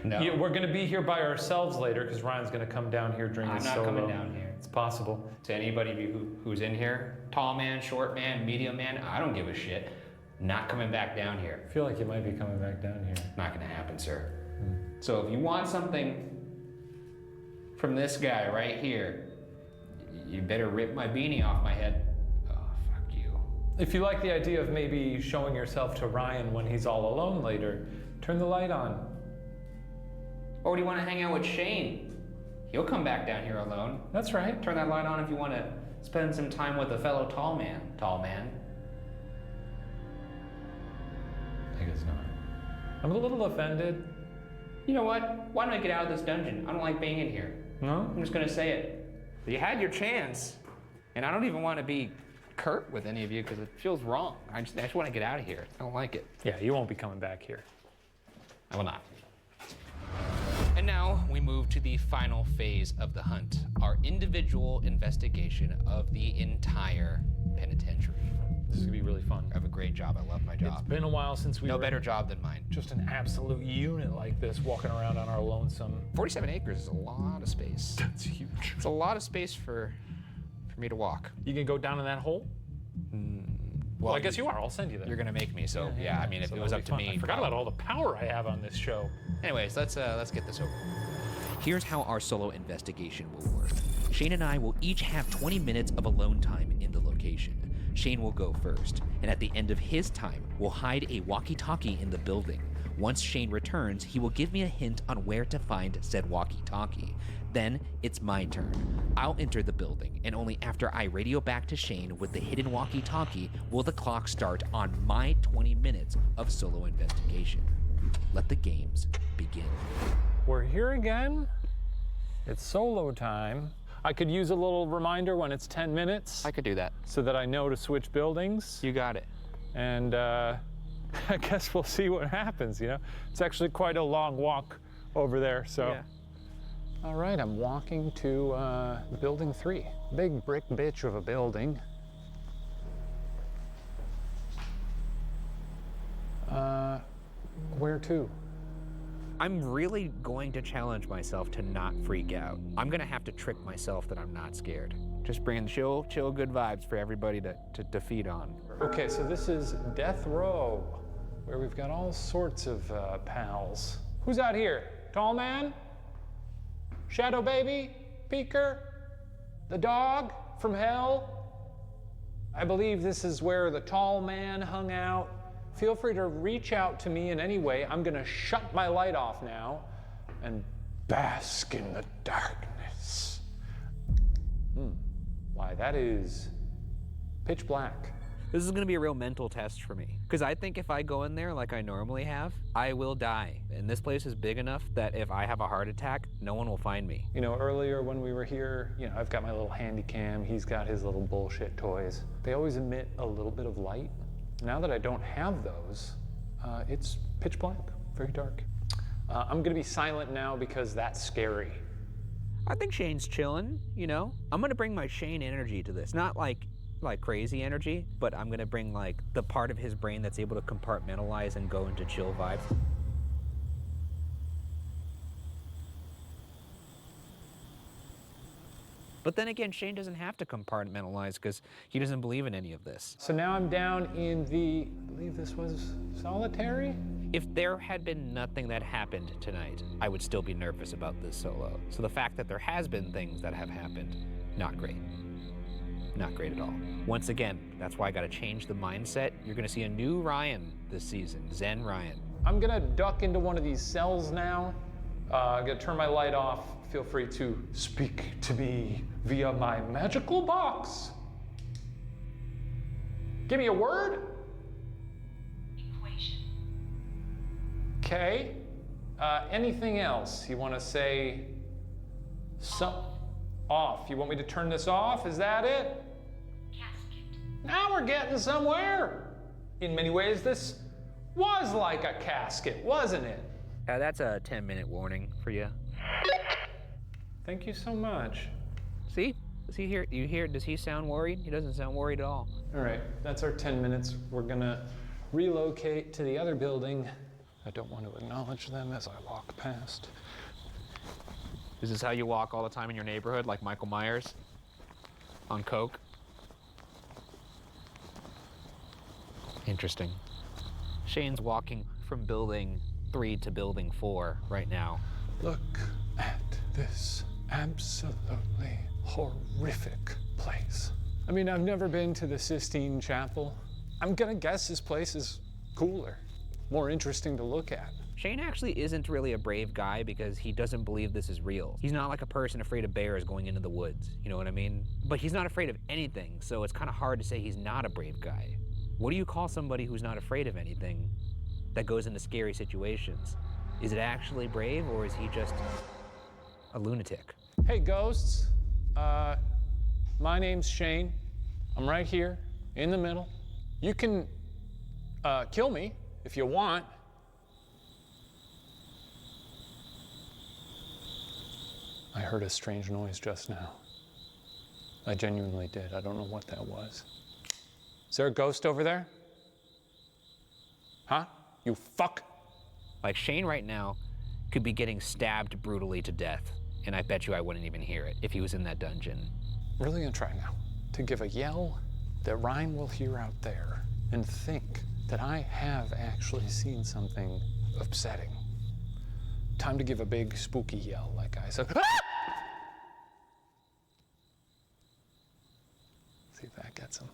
No. Yeah, we're gonna be here by ourselves later because Ryan's gonna come down here during the solo. I'm not coming down here. It's possible. To anybody of you who's in here, tall man, short man, medium man, I don't give a shit. Not coming back down here. I feel like you might be coming back down here. Not gonna happen, sir. So if you want something from this guy right here, you better rip my beanie off my head. Oh, fuck you. If you like the idea of maybe showing yourself to Ryan when he's all alone later, turn the light on. Or do you want to hang out with Shane? He'll come back down here alone. That's right. Turn that light on if you want to spend some time with a fellow tall man. Tall man. I guess not. I'm a little offended. You know what? Why don't I get out of this dungeon? I don't like being in here. No? I'm just gonna say it. You had your chance, and I don't even want to be curt with any of you because it feels wrong. I just want to get out of here. I don't like it. Yeah, you won't be coming back here. I will not. And now we move to the final phase of the hunt, our individual investigation of the entire penitentiary. This is gonna be really fun. I have a great job. I love my job. It's been a while since we No better job than mine. Just an absolute unit like this, walking around on our lonesome. 47 acres is a lot of space. That's huge. It's a lot of space for me to walk. You can go down in that hole? Well, I guess you are. I'll send you there. You're gonna make me, so yeah. I mean, if So it was that'll up be to fun. me, I forgot about all the power I have on this show. Anyways, let's get this over. Here's how our solo investigation will work. Shane and I will each have 20 minutes of alone time in the location. Shane will go first, and at the end of his time, we'll hide a walkie-talkie in the building. Once Shane returns, he will give me a hint on where to find said walkie-talkie. Then it's my turn. I'll enter the building, and only after I radio back to Shane with the hidden walkie-talkie will the clock start on my 20 minutes of solo investigation. Let the games begin. We're here again. It's solo time. I could use a little reminder when it's 10 minutes. I could do that. So that I know to switch buildings. You got it. And I guess we'll see what happens, you know? It's actually quite a long walk over there, so. Yeah. All right, I'm walking to building 3. Big brick bitch of a building. Where to? I'm really going to challenge myself to not freak out. I'm gonna have to trick myself that I'm not scared. Just bringing chill good vibes for everybody to feed on. Okay, so this is Death Row, where we've got all sorts of pals. Who's out here? Tall man? Shadow baby? Peeker? The dog from hell? I believe this is where the tall man hung out. Feel free to reach out to me in any way. I'm gonna shut my light off now and bask in the darkness. Why, that is pitch black. This is gonna be a real mental test for me. Because I think if I go in there like I normally have, I will die. And this place is big enough that if I have a heart attack, no one will find me. You know, earlier when we were here, you know, I've got my little handy cam, he's got his little bullshit toys. They always emit a little bit of light. Now that I don't have those, it's pitch black, very dark. I'm gonna be silent now because that's scary. I think Shane's chilling, you know? I'm gonna bring my Shane energy to this. Not like crazy energy, but I'm gonna bring like the part of his brain that's able to compartmentalize and go into chill vibes. But then again, Shane doesn't have to compartmentalize because he doesn't believe in any of this. So now I'm down in the, I believe this was solitary? If there had been nothing that happened tonight, I would still be nervous about this solo. So the fact that there has been things that have happened, not great. Not great at all. Once again, that's why I gotta change the mindset. You're gonna see a new Ryan this season, Zen Ryan. I'm gonna duck into one of these cells now. I'm gonna turn my light off. Feel free to speak to me via my magical box. Give me a word. Equation. Okay. Anything else? You wanna say off? You want me to turn this off? Is that it? Casket. Now we're getting somewhere. In many ways, this was like a casket, wasn't it? That's a 10-minute warning for you. Thank you so much. See? Does he hear? You hear? Does he sound worried? He doesn't sound worried at all. All right, that's our 10 minutes. We're gonna relocate to the other building. I don't want to acknowledge them as I walk past. Is this how you walk all the time in your neighborhood, like Michael Myers? On coke? Interesting. Shane's walking from building 3 to building 4 right now. Look at this absolutely horrific place. I mean, I've never been to the Sistine Chapel. I'm gonna guess this place is cooler, more interesting to look at. Shane actually isn't really a brave guy because he doesn't believe this is real. He's not like a person afraid of bears going into the woods, you know what I mean? But he's not afraid of anything, so it's kind of hard to say he's not a brave guy. What do you call somebody who's not afraid of anything that goes into scary situations? Is it actually brave, or is he just a lunatic? Hey, ghosts. My name's Shane. I'm right here in the middle. You can kill me if you want. I heard a strange noise just now. I genuinely did. I don't know what that was. Is there a ghost over there? Huh? You fuck? Like, Shane right now could be getting stabbed brutally to death, and I bet you I wouldn't even hear it if he was in that dungeon. I'm really gonna try now to give a yell that Ryan will hear out there and think that I have actually seen something upsetting. Time to give a big spooky yell like I said. Ah! See if that gets him.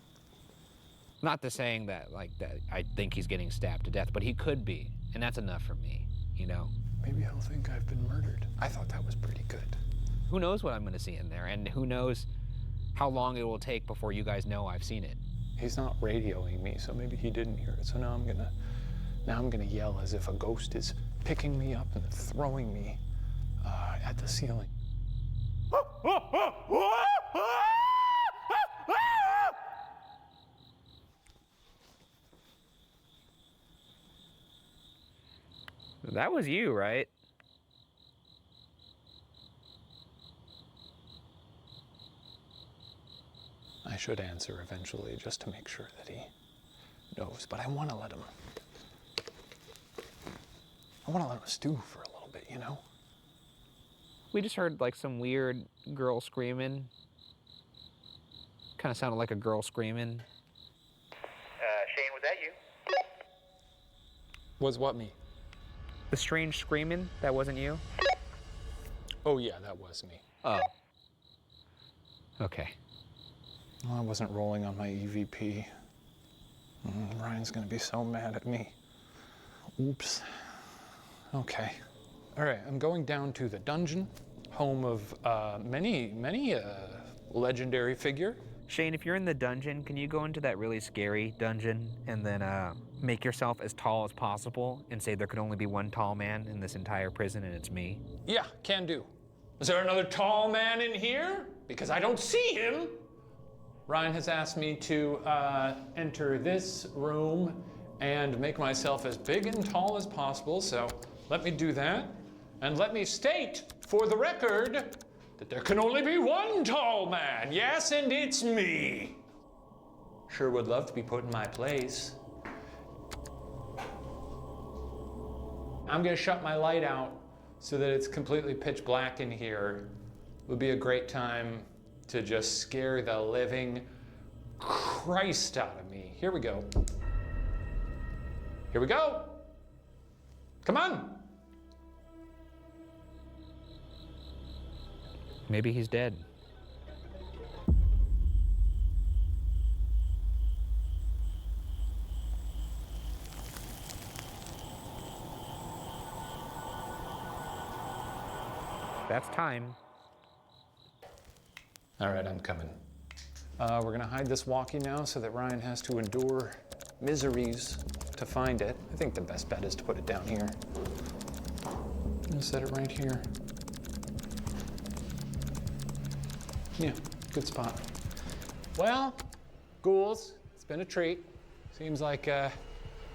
Not to saying that, that I think he's getting stabbed to death, but he could be, and that's enough for me, you know? Maybe he'll think I've been murdered. I thought that was pretty good. Who knows what I'm gonna see in there, and who knows how long it will take before you guys know I've seen it. He's not radioing me, so maybe he didn't hear it. So now I'm gonna yell as if a ghost is picking me up and throwing me at the ceiling. That was you, right? I should answer eventually just to make sure that he knows, but I want to let him stew for a little bit, you know? We just heard like some weird girl screaming. Kind of sounded like a girl screaming. Shane, was that you? Was what me? The strange screaming? That wasn't you? Oh yeah, that was me. Oh. Okay. Well, I wasn't rolling on my EVP. Ryan's gonna be so mad at me. Oops. Okay. All right, I'm going down to the dungeon, home of many legendary figure. Shane, if you're in the dungeon, can you go into that really scary dungeon and then make yourself as tall as possible and say there could only be one tall man in this entire prison and it's me? Yeah, can do. Is there another tall man in here? Because I don't see him. Ryan has asked me to enter this room and make myself as big and tall as possible, so let me do that. And let me state, for the record, that there can only be one tall man. Yes, and it's me. Sure would love to be put in my place. I'm gonna shut my light out so that it's completely pitch black in here. It would be a great time to just scare the living Christ out of me. Here we go. Here we go. Come on. Maybe he's dead. That's time. All right, I'm coming. We're gonna hide this walkie now so that Ryan has to endure miseries to find it. I think the best bet is to put it down here. I'm gonna set it right here. Yeah, good spot. Well, ghouls, it's been a treat. Seems like the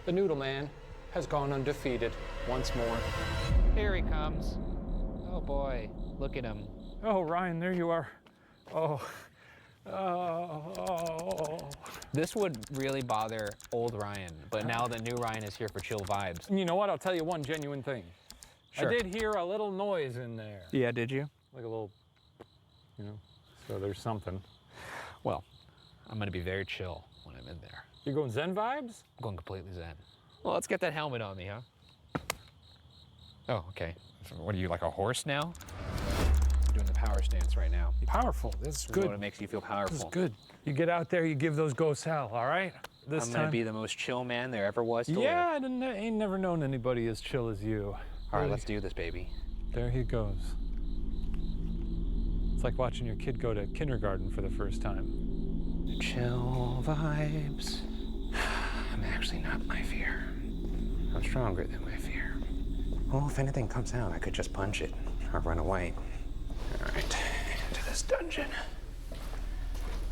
Noodle Man has gone undefeated once more. Here he comes. Oh boy, look at him. Oh, Ryan, there you are. Oh. Oh. This would really bother old Ryan, but now the new Ryan is here for chill vibes. You know what? I'll tell you one genuine thing. Sure. I did hear a little noise in there. Yeah, did you? Like a little, so there's something. Well, I'm gonna be very chill when I'm in there. You're going Zen vibes? I'm going completely Zen. Well, let's get that helmet on me, huh? Oh, okay. So what are you, like a horse now? I'm doing the power stance right now. Powerful. That's good. This is what makes you feel powerful. This is good. You get out there, you give those ghosts hell, all right? This I'm time. gonna be the most chill man there ever was to Yeah, live. I ain't never known anybody as chill as you. All right, let's do this, baby. There he goes. It's like watching your kid go to kindergarten for the first time. Chill vibes. I'm actually not my fear. I'm stronger than my fear. Well, if anything comes out, I could just punch it or run away. All right, into this dungeon.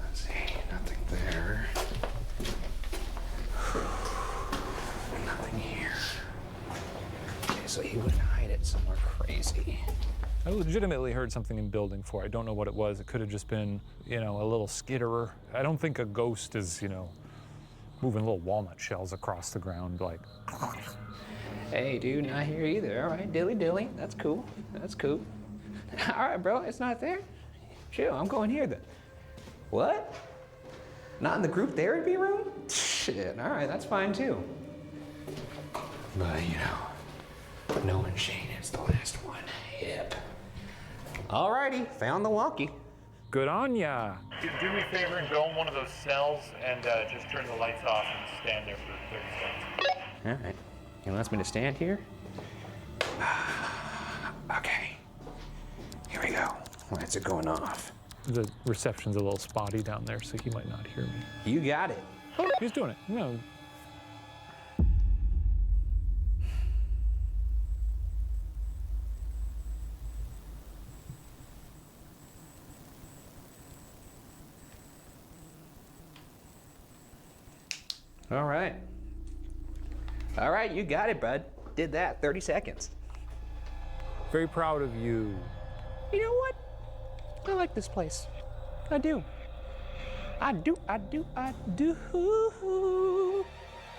Let's see, nothing there. Nothing here. Okay, so he wouldn't hide it somewhere crazy. I legitimately heard something in building 4. I don't know what it was. It could have just been, a little skitterer. I don't think a ghost is, moving little walnut shells across the ground like. Hey, dude, not here either. All right, dilly. That's cool. That's cool. All right, bro, it's not there. Chill, I'm going here then. What? Not in the group therapy room? Shit, all right, that's fine too. But, knowing Shane is the last one. Yep. Alrighty, found the walkie. Good on ya. Do me a favor and go in one of those cells and just turn the lights off and stand there for 30 seconds. All right. He wants me to stand here? Okay. Here we go. Lights are going off. The reception's a little spotty down there, so he might not hear me. You got it. He's doing it. No. All right. All right, you got it, bud. Did that, 30 seconds. Very proud of you. You know what? I like this place. I do. I do.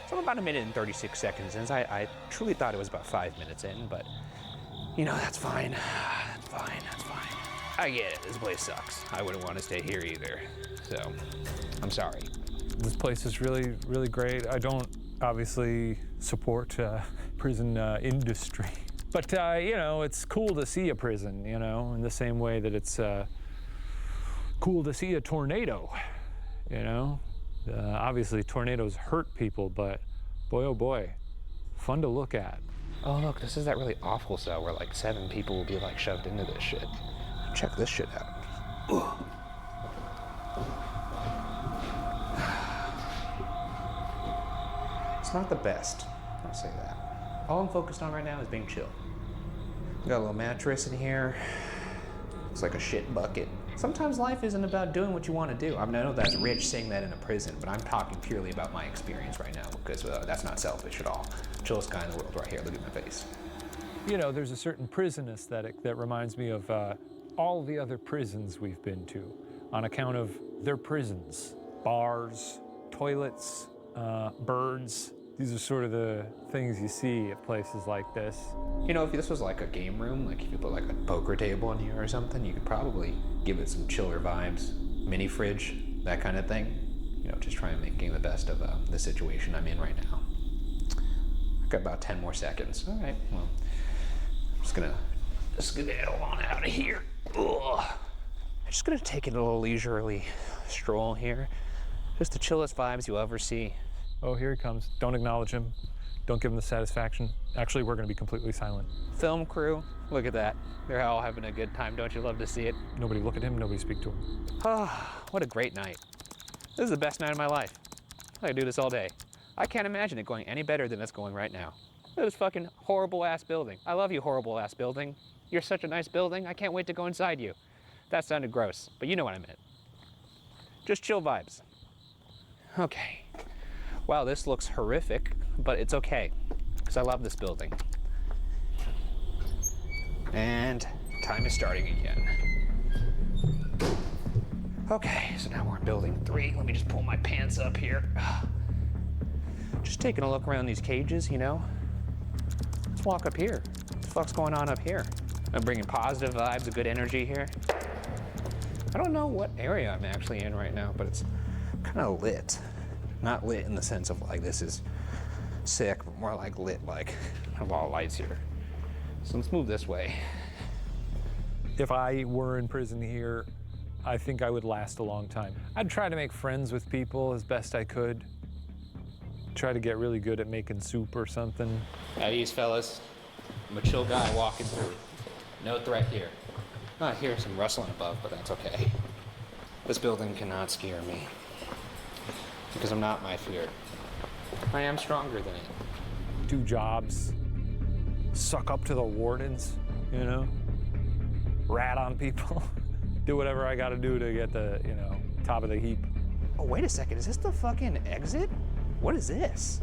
So I'm about 1 minute and 36 seconds in. I truly thought it was about 5 minutes in, but that's fine. That's fine. I get it. This place sucks. I wouldn't want to stay here either. So, I'm sorry. This place is really, really great. I don't obviously support prison industry. But, it's cool to see a prison, in the same way that it's cool to see a tornado, Obviously, tornadoes hurt people, but boy, oh boy, fun to look at. Oh, look, this is that really awful cell where 7 people will be shoved into this shit. Check this shit out. Ugh. It's not the best, I'll say that. All I'm focused on right now is being chill. Got a little mattress in here. Looks like a shit bucket. Sometimes life isn't about doing what you want to do. I know that's rich saying that in a prison, but I'm talking purely about my experience right now because that's not selfish at all. Chillest guy in the world right here. Look at my face. There's a certain prison aesthetic that reminds me of all the other prisons we've been to on account of their prisons. Bars, toilets, birds, These are sort of the things you see at places like this. You know, if this was like a game room, like if you put like a poker table in here or something, you could probably give it some chiller vibes, mini fridge, that kind of thing. You know, just try and make the best of the situation I'm in right now. I've got about 10 more seconds. All right, well, I'm just gonna skedaddle on out of here. Ugh. I'm just gonna take a little leisurely stroll here. Just the chillest vibes you'll ever see. Oh, here he comes. Don't acknowledge him. Don't give him the satisfaction. Actually, we're gonna be completely silent. Film crew, look at that. They're all having a good time. Don't you love to see it? Nobody look at him, nobody speak to him. Ah, what a great night. This is the best night of my life. I could do this all day. I can't imagine it going any better than it's going right now. Look at this fucking horrible ass building. I love you, horrible ass building. You're such a nice building. I can't wait to go inside you. That sounded gross, but you know what I meant. Just chill vibes. Okay. Wow, this looks horrific, but it's okay, because I love this building. And time is starting again. Okay, so now we're in building 3. Let me just pull my pants up here. Just taking a look around these cages, you know. Let's walk up here. What the fuck's going on up here? I'm bringing positive vibes, a good energy here. I don't know what area I'm actually in right now, but it's kind of lit. Not lit in the sense of like this is sick, but more like lit, like I have a lot of lights here. So let's move this way. If I were in prison here, I think I would last a long time. I'd try to make friends with people as best I could. Try to get really good at making soup or something. At ease, fellas. I'm a chill guy walking through. No threat here. I hear some rustling above, but that's okay. This building cannot scare me. Because I'm not my fear. I am stronger than it. Do jobs. Suck up to the wardens, you know? Rat on people. Do whatever I gotta do to get the, you know, top of the heap. Oh, wait a second. Is this the fucking exit? What is this?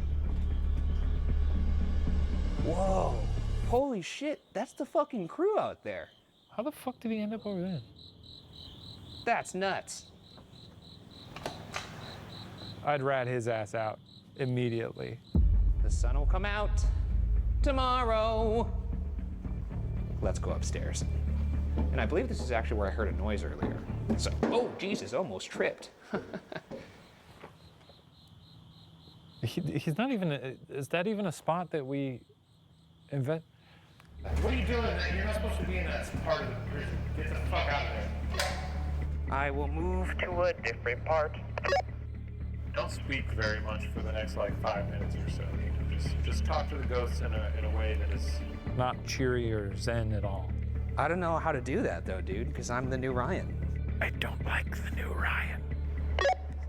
Whoa. Holy shit. That's the fucking crew out there. How the fuck did he end up over there? That's nuts. I'd rat his ass out immediately. The sun will come out tomorrow. Let's go upstairs. And I believe this is actually where I heard a noise earlier. So, oh, Jesus, almost tripped. He's not even, is that even a spot that we invent? What are you doing? You're not supposed to be in that part of the prison. Get the fuck out of there. I will move to a different part. Don't speak very much for the next like 5 minutes or so. You know, just talk to the ghosts in a way that is not cheery or zen at all. I don't know how to do that though, dude, because I'm the new Ryan. I don't like the new Ryan.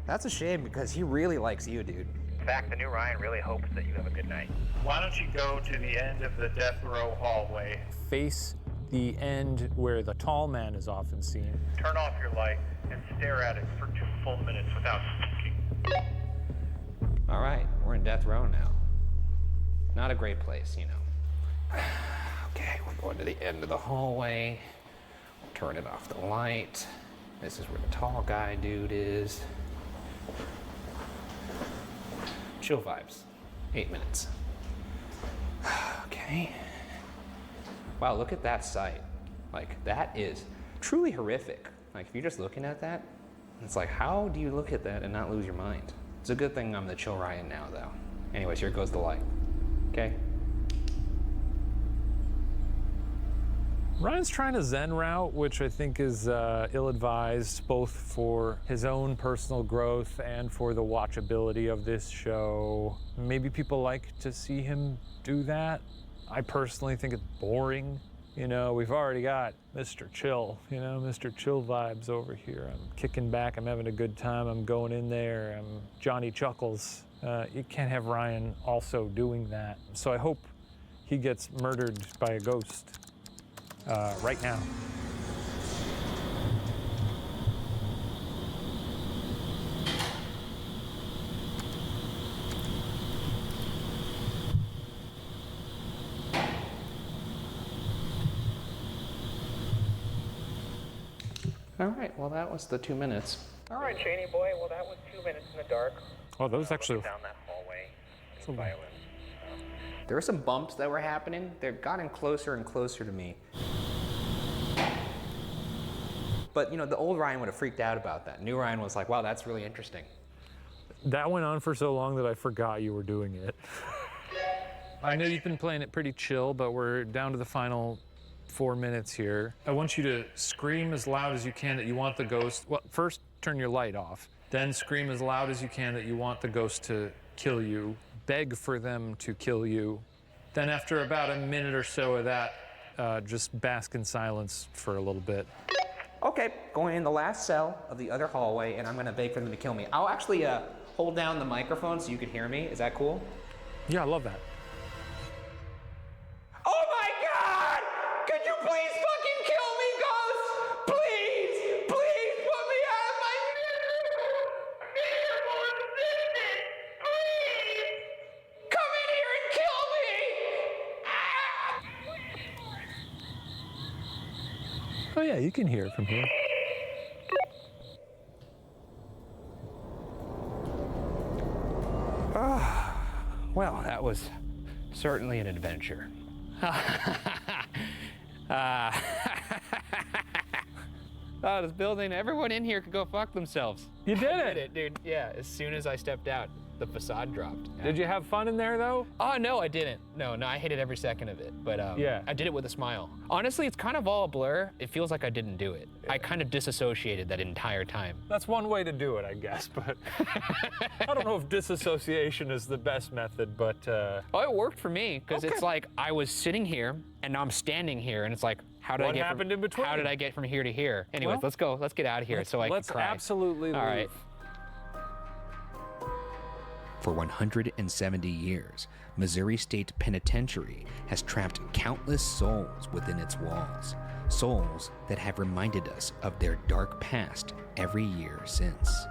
That's a shame because he really likes you, dude. In fact, the new Ryan really hopes that you have a good night. Why don't you go to the end of the death row hallway? Face the end where the tall man is often seen. Turn off your light and stare at it for 2 full minutes without speaking. All right, we're in death row now. Not a great place, you know. Okay, we're going to the end of the hallway. Turn it off the light. This is where the tall guy dude is. Chill vibes. 8 minutes. Okay. Wow, look at that sight. Like, that is truly horrific. Like, if you're just looking at that, it's like, how do you look at that and not lose your mind? It's a good thing I'm the chill Ryan now, though. Anyways, here goes the light. Okay? Ryan's trying a Zen route, which I think is ill-advised, both for his own personal growth and for the watchability of this show. Maybe people like to see him do that. I personally think it's boring. You know, we've already got Mr. Chill, you know, Mr. Chill vibes over here. I'm kicking back, I'm having a good time, I'm going in there, I'm Johnny Chuckles. You can't have Ryan also doing that. So I hope he gets murdered by a ghost. Right now. All right, well, that was the 2 minutes. All right, Cheney boy. Well, that was 2 minutes in the dark. Oh, that was actually down that hallway. violence. There were some bumps that were happening. They've gotten closer and closer to me. But, you know, the old Ryan would have freaked out about that. New Ryan was like, wow, that's really interesting. That went on for so long that I forgot you were doing it. I know you've been playing it pretty chill, but we're down to the final 4 minutes here. I want you to scream as loud as you can that you want the ghost. Well, first turn your light off. Then scream as loud as you can that you want the ghost to kill you. Beg for them to kill you. Then after about a minute or so of that, just bask in silence for a little bit. Okay, going in the last cell of the other hallway, and I'm gonna beg for them to kill me. I'll actually hold down the microphone so you can hear me. Is that cool? Yeah, I love that. Oh my God! Could you please fucking kill me, ghost? Please, please put me out of my miserable existence. Please, come in here and kill me. Oh yeah, you can hear it from here. Well, that was certainly an adventure. Oh, this building, everyone in here could go fuck themselves. You did I it. did it, dude. Yeah, as soon as I stepped out, the facade dropped. Yeah. Did you have fun in there, though? Oh, no, I didn't. No, I hated every second of it. But yeah. I did it with a smile. Honestly, it's kind of all a blur. It feels like I didn't do it. Yeah. I kind of disassociated that entire time. That's one way to do it, I guess, but I don't know if disassociation is the best method, but... Oh, it worked for me, because it's like I was sitting here, and now I'm standing here, and it's like, how did What happened in between? How did I get from here to here? Anyways, Well, let's go. Let's get out of here so I can cry. Let's absolutely All leave. right. For 170 years, Missouri State Penitentiary has trapped countless souls within its walls, souls that have reminded us of their dark past every year since.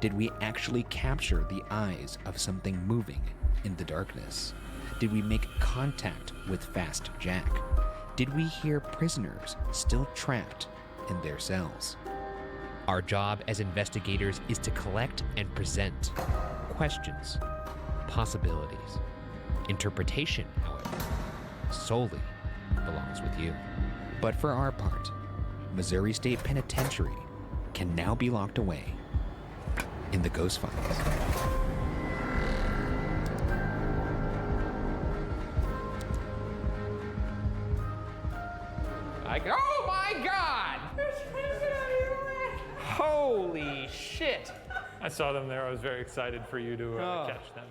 Did we actually capture the eyes of something moving in the darkness? Did we make contact with Fast Jack? Did we hear prisoners still trapped in their cells? Our job as investigators is to collect and present questions, possibilities. Interpretation, however, solely belongs with you. But for our part, Missouri State Penitentiary can now be locked away in the Ghost Files. Oh my God! Holy shit! I saw them there. I was very excited for you to catch them.